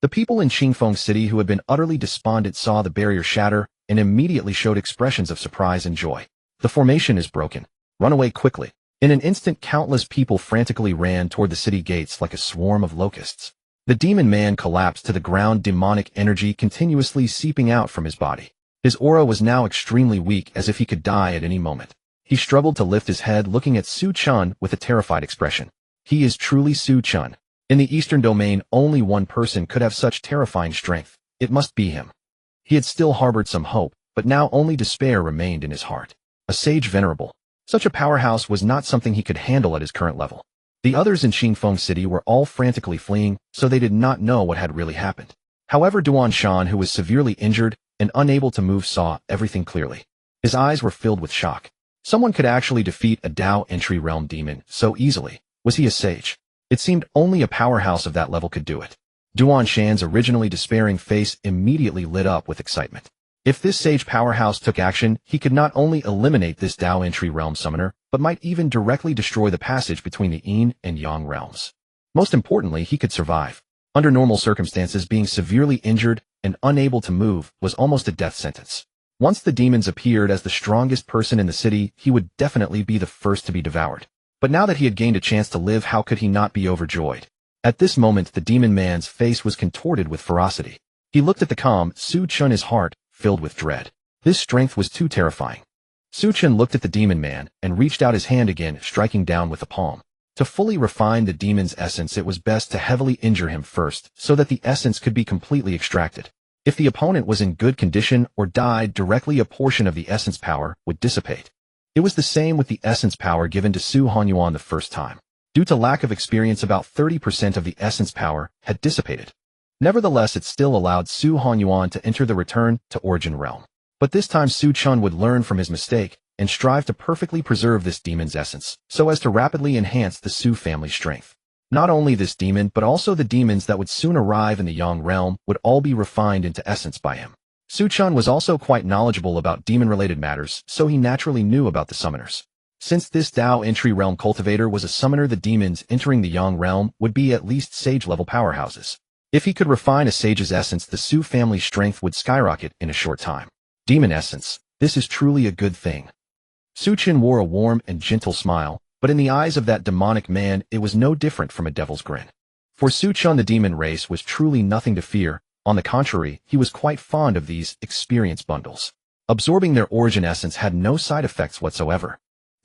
the people in Qingfeng City who had been utterly despondent saw the barrier shatter and immediately showed expressions of surprise and joy. The formation is broken. Run away quickly. In an instant, countless people frantically ran toward the city gates like a swarm of locusts. The demon man collapsed to the ground, demonic energy continuously seeping out from his body. His aura was now extremely weak, as if he could die at any moment. He struggled to lift his head, looking at Su Chen with a terrified expression. He is truly Su Chen. In the Eastern Domain, only one person could have such terrifying strength. It must be him. He had still harbored some hope, but now only despair remained in his heart. A sage venerable. Such a powerhouse was not something he could handle at his current level. The others in Qingfeng City were all frantically fleeing, so they did not know what had really happened. However, Duan Shan, who was severely injured and unable to move, saw everything clearly. His eyes were filled with shock. Someone could actually defeat a Dao entry realm demon so easily. Was he a sage? It seemed only a powerhouse of that level could do it. Duan Shan's originally despairing face immediately lit up with excitement. If this sage powerhouse took action, he could not only eliminate this Dao entry realm summoner, but might even directly destroy the passage between the Yin and Yang realms. Most importantly, he could survive. Under normal circumstances, being severely injured and unable to move was almost a death sentence. Once the demons appeared as the strongest person in the city, he would definitely be the first to be devoured. But now that he had gained a chance to live, how could he not be overjoyed? At this moment, the demon man's face was contorted with ferocity. He looked at the calm Su Chen, his heart filled with dread. This strength was too terrifying. Su Chen looked at the demon man and reached out his hand again, striking down with the palm. To fully refine the demon's essence, it was best to heavily injure him first, so that the essence could be completely extracted. If the opponent was in good condition or died directly, a portion of the essence power would dissipate. It was the same with the essence power given to Su Hanyuan the first time. Due to lack of experience, about 30% of the essence power had dissipated. Nevertheless, it still allowed Su Hanyuan to enter the return to origin realm. But this time Su Chen would learn from his mistake and strive to perfectly preserve this demon's essence, so as to rapidly enhance the Su family's strength. Not only this demon, but also the demons that would soon arrive in the Yang realm would all be refined into essence by him. Su Chen was also quite knowledgeable about demon-related matters, so he naturally knew about the summoners. Since this Dao entry realm cultivator was a summoner, the demons entering the Yang realm would be at least sage-level powerhouses. If he could refine a sage's essence, the Su family's strength would skyrocket in a short time. Demon essence. This is truly a good thing. Su Chen wore a warm and gentle smile, but in the eyes of that demonic man, it was no different from a devil's grin. For Su Chen, the demon race was truly nothing to fear. On the contrary, he was quite fond of these experience bundles. Absorbing their origin essence had no side effects whatsoever.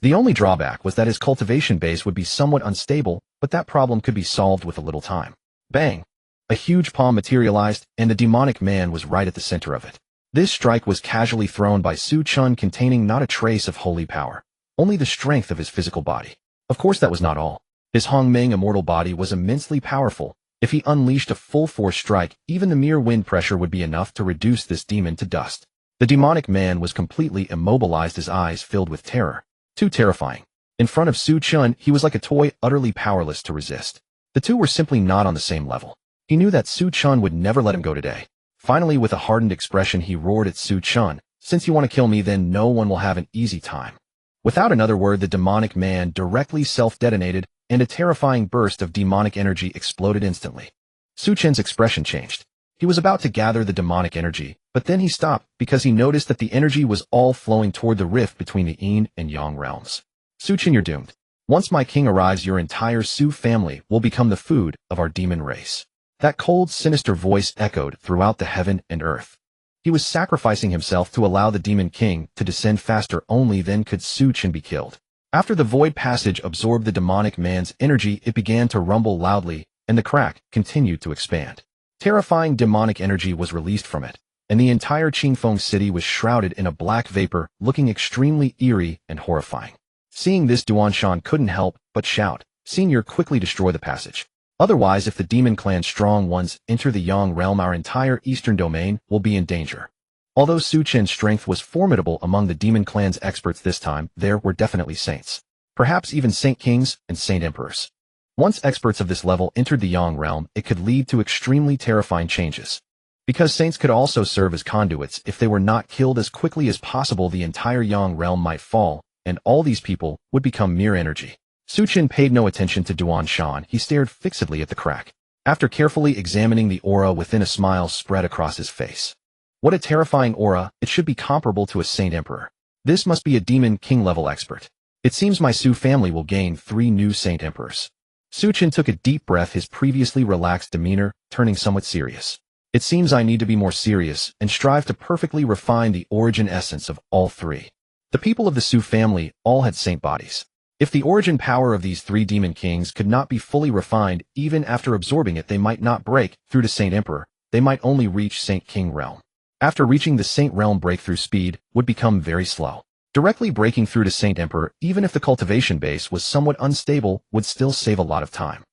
The only drawback was that his cultivation base would be somewhat unstable, but that problem could be solved with a little time. Bang! A huge palm materialized, and the demonic man was right at the center of it. This strike was casually thrown by Su Chen, containing not a trace of holy power, only the strength of his physical body. Of course that was not all. His Hongmeng immortal body was immensely powerful. If he unleashed a full-force strike, even the mere wind pressure would be enough to reduce this demon to dust. The demonic man was completely immobilized, his eyes filled with terror. Too terrifying. In front of Su Chen, he was like a toy, utterly powerless to resist. The two were simply not on the same level. He knew that Su Chen would never let him go today. Finally, with a hardened expression, he roared at Su Chen, "Since you want to kill me, then no one will have an easy time." Without another word, the demonic man directly self-detonated, and a terrifying burst of demonic energy exploded instantly. Su Chen's expression changed. He was about to gather the demonic energy, but then he stopped because he noticed that the energy was all flowing toward the rift between the yin and yang realms. Su Chen, you're doomed. Once my king arrives, your entire Su family will become the food of our demon race. That cold, sinister voice echoed throughout the heaven and earth. He was sacrificing himself to allow the demon king to descend faster. Only then could Su Chen be killed. After the void passage absorbed the demonic man's energy, it began to rumble loudly, and the crack continued to expand. Terrifying demonic energy was released from it, and the entire Qingfeng city was shrouded in a black vapor, looking extremely eerie and horrifying. Seeing this, Duanshan couldn't help but shout, "Senior, quickly destroy the passage. Otherwise, if the demon clan's strong ones enter the Yang realm, our entire eastern domain will be in danger." Although Su Chen's strength was formidable among the demon clan's experts this time, there were definitely saints. Perhaps even saint kings and saint emperors. Once experts of this level entered the Yang realm, it could lead to extremely terrifying changes. Because saints could also serve as conduits, if they were not killed as quickly as possible, the entire Yang realm might fall, and all these people would become mere energy. Su Chen paid no attention to Duanshan. He stared fixedly at the crack. After carefully examining the aura within, a smile spread across his face. What a terrifying aura! It should be comparable to a saint emperor. This must be a demon king level expert. It seems my Su family will gain 3 new saint emperors. Su Chen took a deep breath, his previously relaxed demeanor turning somewhat serious. It seems I need to be more serious and strive to perfectly refine the origin essence of all 3. The people of the Su family all had saint bodies. If the origin power of these 3 demon kings could not be fully refined, even after absorbing it, they might not break through to saint emperor. They might only reach saint king realm. After reaching the saint realm, breakthrough speed would become very slow. Directly breaking through to saint emperor, even if the cultivation base was somewhat unstable, would still save a lot of time.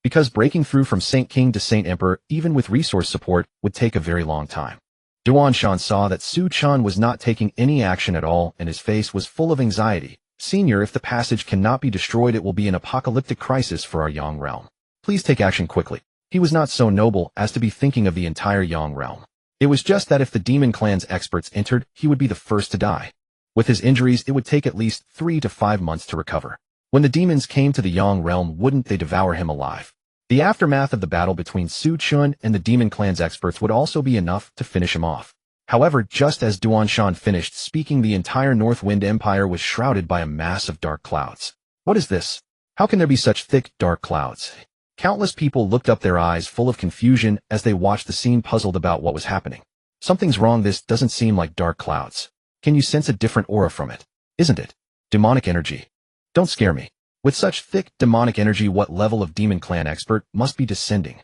Because breaking through from saint king to saint emperor, even with resource support, would take a very long time. Duanshan saw that Su Chen was not taking any action at all, and his face was full of anxiety. "Senior, if the passage cannot be destroyed, it will be an apocalyptic crisis for our Yang realm. Please take action quickly." He was not so noble as to be thinking of the entire Yang realm. It was just that if the demon clan's experts entered, he would be the first to die. With his injuries, it would take at least 3 to 5 months to recover. When the demons came to the Yang realm, wouldn't they devour him alive? The aftermath of the battle between Su Chen and the demon clan's experts would also be enough to finish him off. However, just as Duanshan finished speaking, the entire North Wind Empire was shrouded by a mass of dark clouds. What is this? How can there be such thick, dark clouds? Countless people looked up, their eyes full of confusion as they watched the scene, puzzled about what was happening. Something's wrong. This doesn't seem like dark clouds. Can you sense a different aura from it? Isn't it demonic energy? Don't scare me. With such thick demonic energy, what level of demon clan expert must be descending?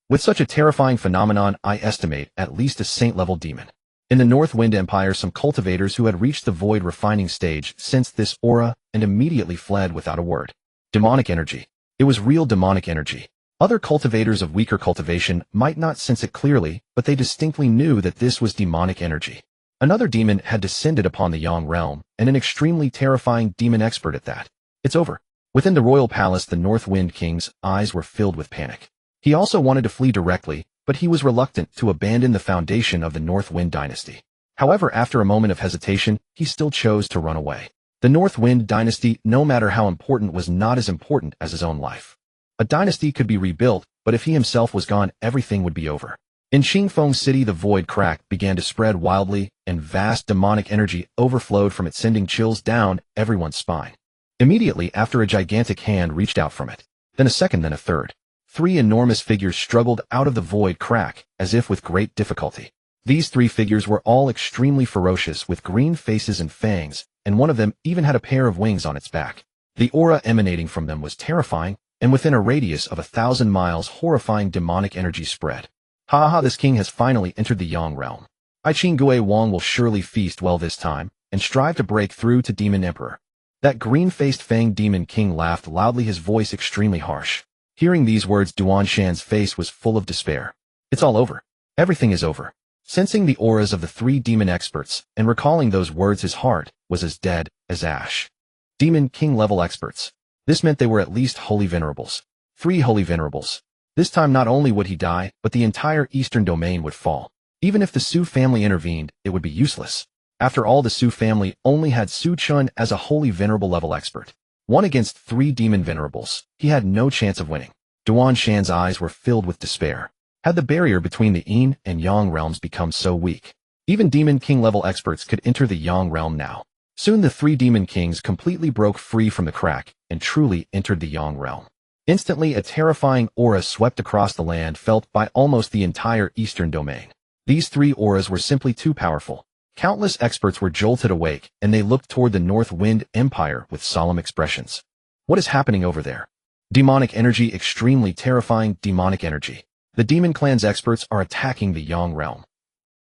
With such a terrifying phenomenon, I estimate at least a saint-level demon. In the North Wind Empire, some cultivators who had reached the void refining stage sensed this aura and immediately fled without a word. Demonic energy. It was real demonic energy. Other cultivators of weaker cultivation might not sense it clearly, but they distinctly knew that this was demonic energy. Another demon had descended upon the Yang realm, and an extremely terrifying demon expert at that. It's over. Within the royal palace, the North Wind King's eyes were filled with panic. He also wanted to flee directly, but he was reluctant to abandon the foundation of the North Wind dynasty. However, after a moment of hesitation, he still chose to run away. The North Wind dynasty, no matter how important, was not as important as his own life. A dynasty could be rebuilt, but if he himself was gone, everything would be over. In Qingfeng City, the void crack began to spread wildly, and vast demonic energy overflowed from it, sending chills down everyone's spine. Immediately after, a gigantic hand reached out from it. Then a second, then a third. 3 enormous figures struggled out of the void crack, as if with great difficulty. These 3 figures were all extremely ferocious, with green faces and fangs, and one of them even had a pair of wings on its back. The aura emanating from them was terrifying, and within a radius of 1,000 miles horrifying demonic energy spread. Ha, this king has finally entered the Yang realm. I Qing Gui Wang will surely feast well this time, and strive to break through to Demon Emperor. That green-faced Fang Demon King laughed loudly, his voice extremely harsh. Hearing these words, Duan Shan's face was full of despair. It's all over. Everything is over. Sensing the auras of the 3 demon experts, and recalling those words, his heart was as dead as ash. Demon King level experts. This meant they were at least holy venerables. 3 holy venerables. This time not only would he die, but the entire eastern domain would fall. Even if the Su family intervened, it would be useless. After all, the Su family only had Su Chun as a holy venerable level expert. 1 against 3 demon venerables. He had no chance of winning. Duan Shan's eyes were filled with despair. Had the barrier between the Yin and Yang realms become so weak? Even Demon King level experts could enter the Yang realm now. Soon the 3 demon kings completely broke free from the crack and truly entered the Yang realm. Instantly, a terrifying aura swept across the land, felt by almost the entire eastern domain. These 3 auras were simply too powerful. Countless experts were jolted awake, and they looked toward the North Wind Empire with solemn expressions. What is happening over there? Demonic energy, extremely terrifying demonic energy. The demon clan's experts are attacking the Yang realm.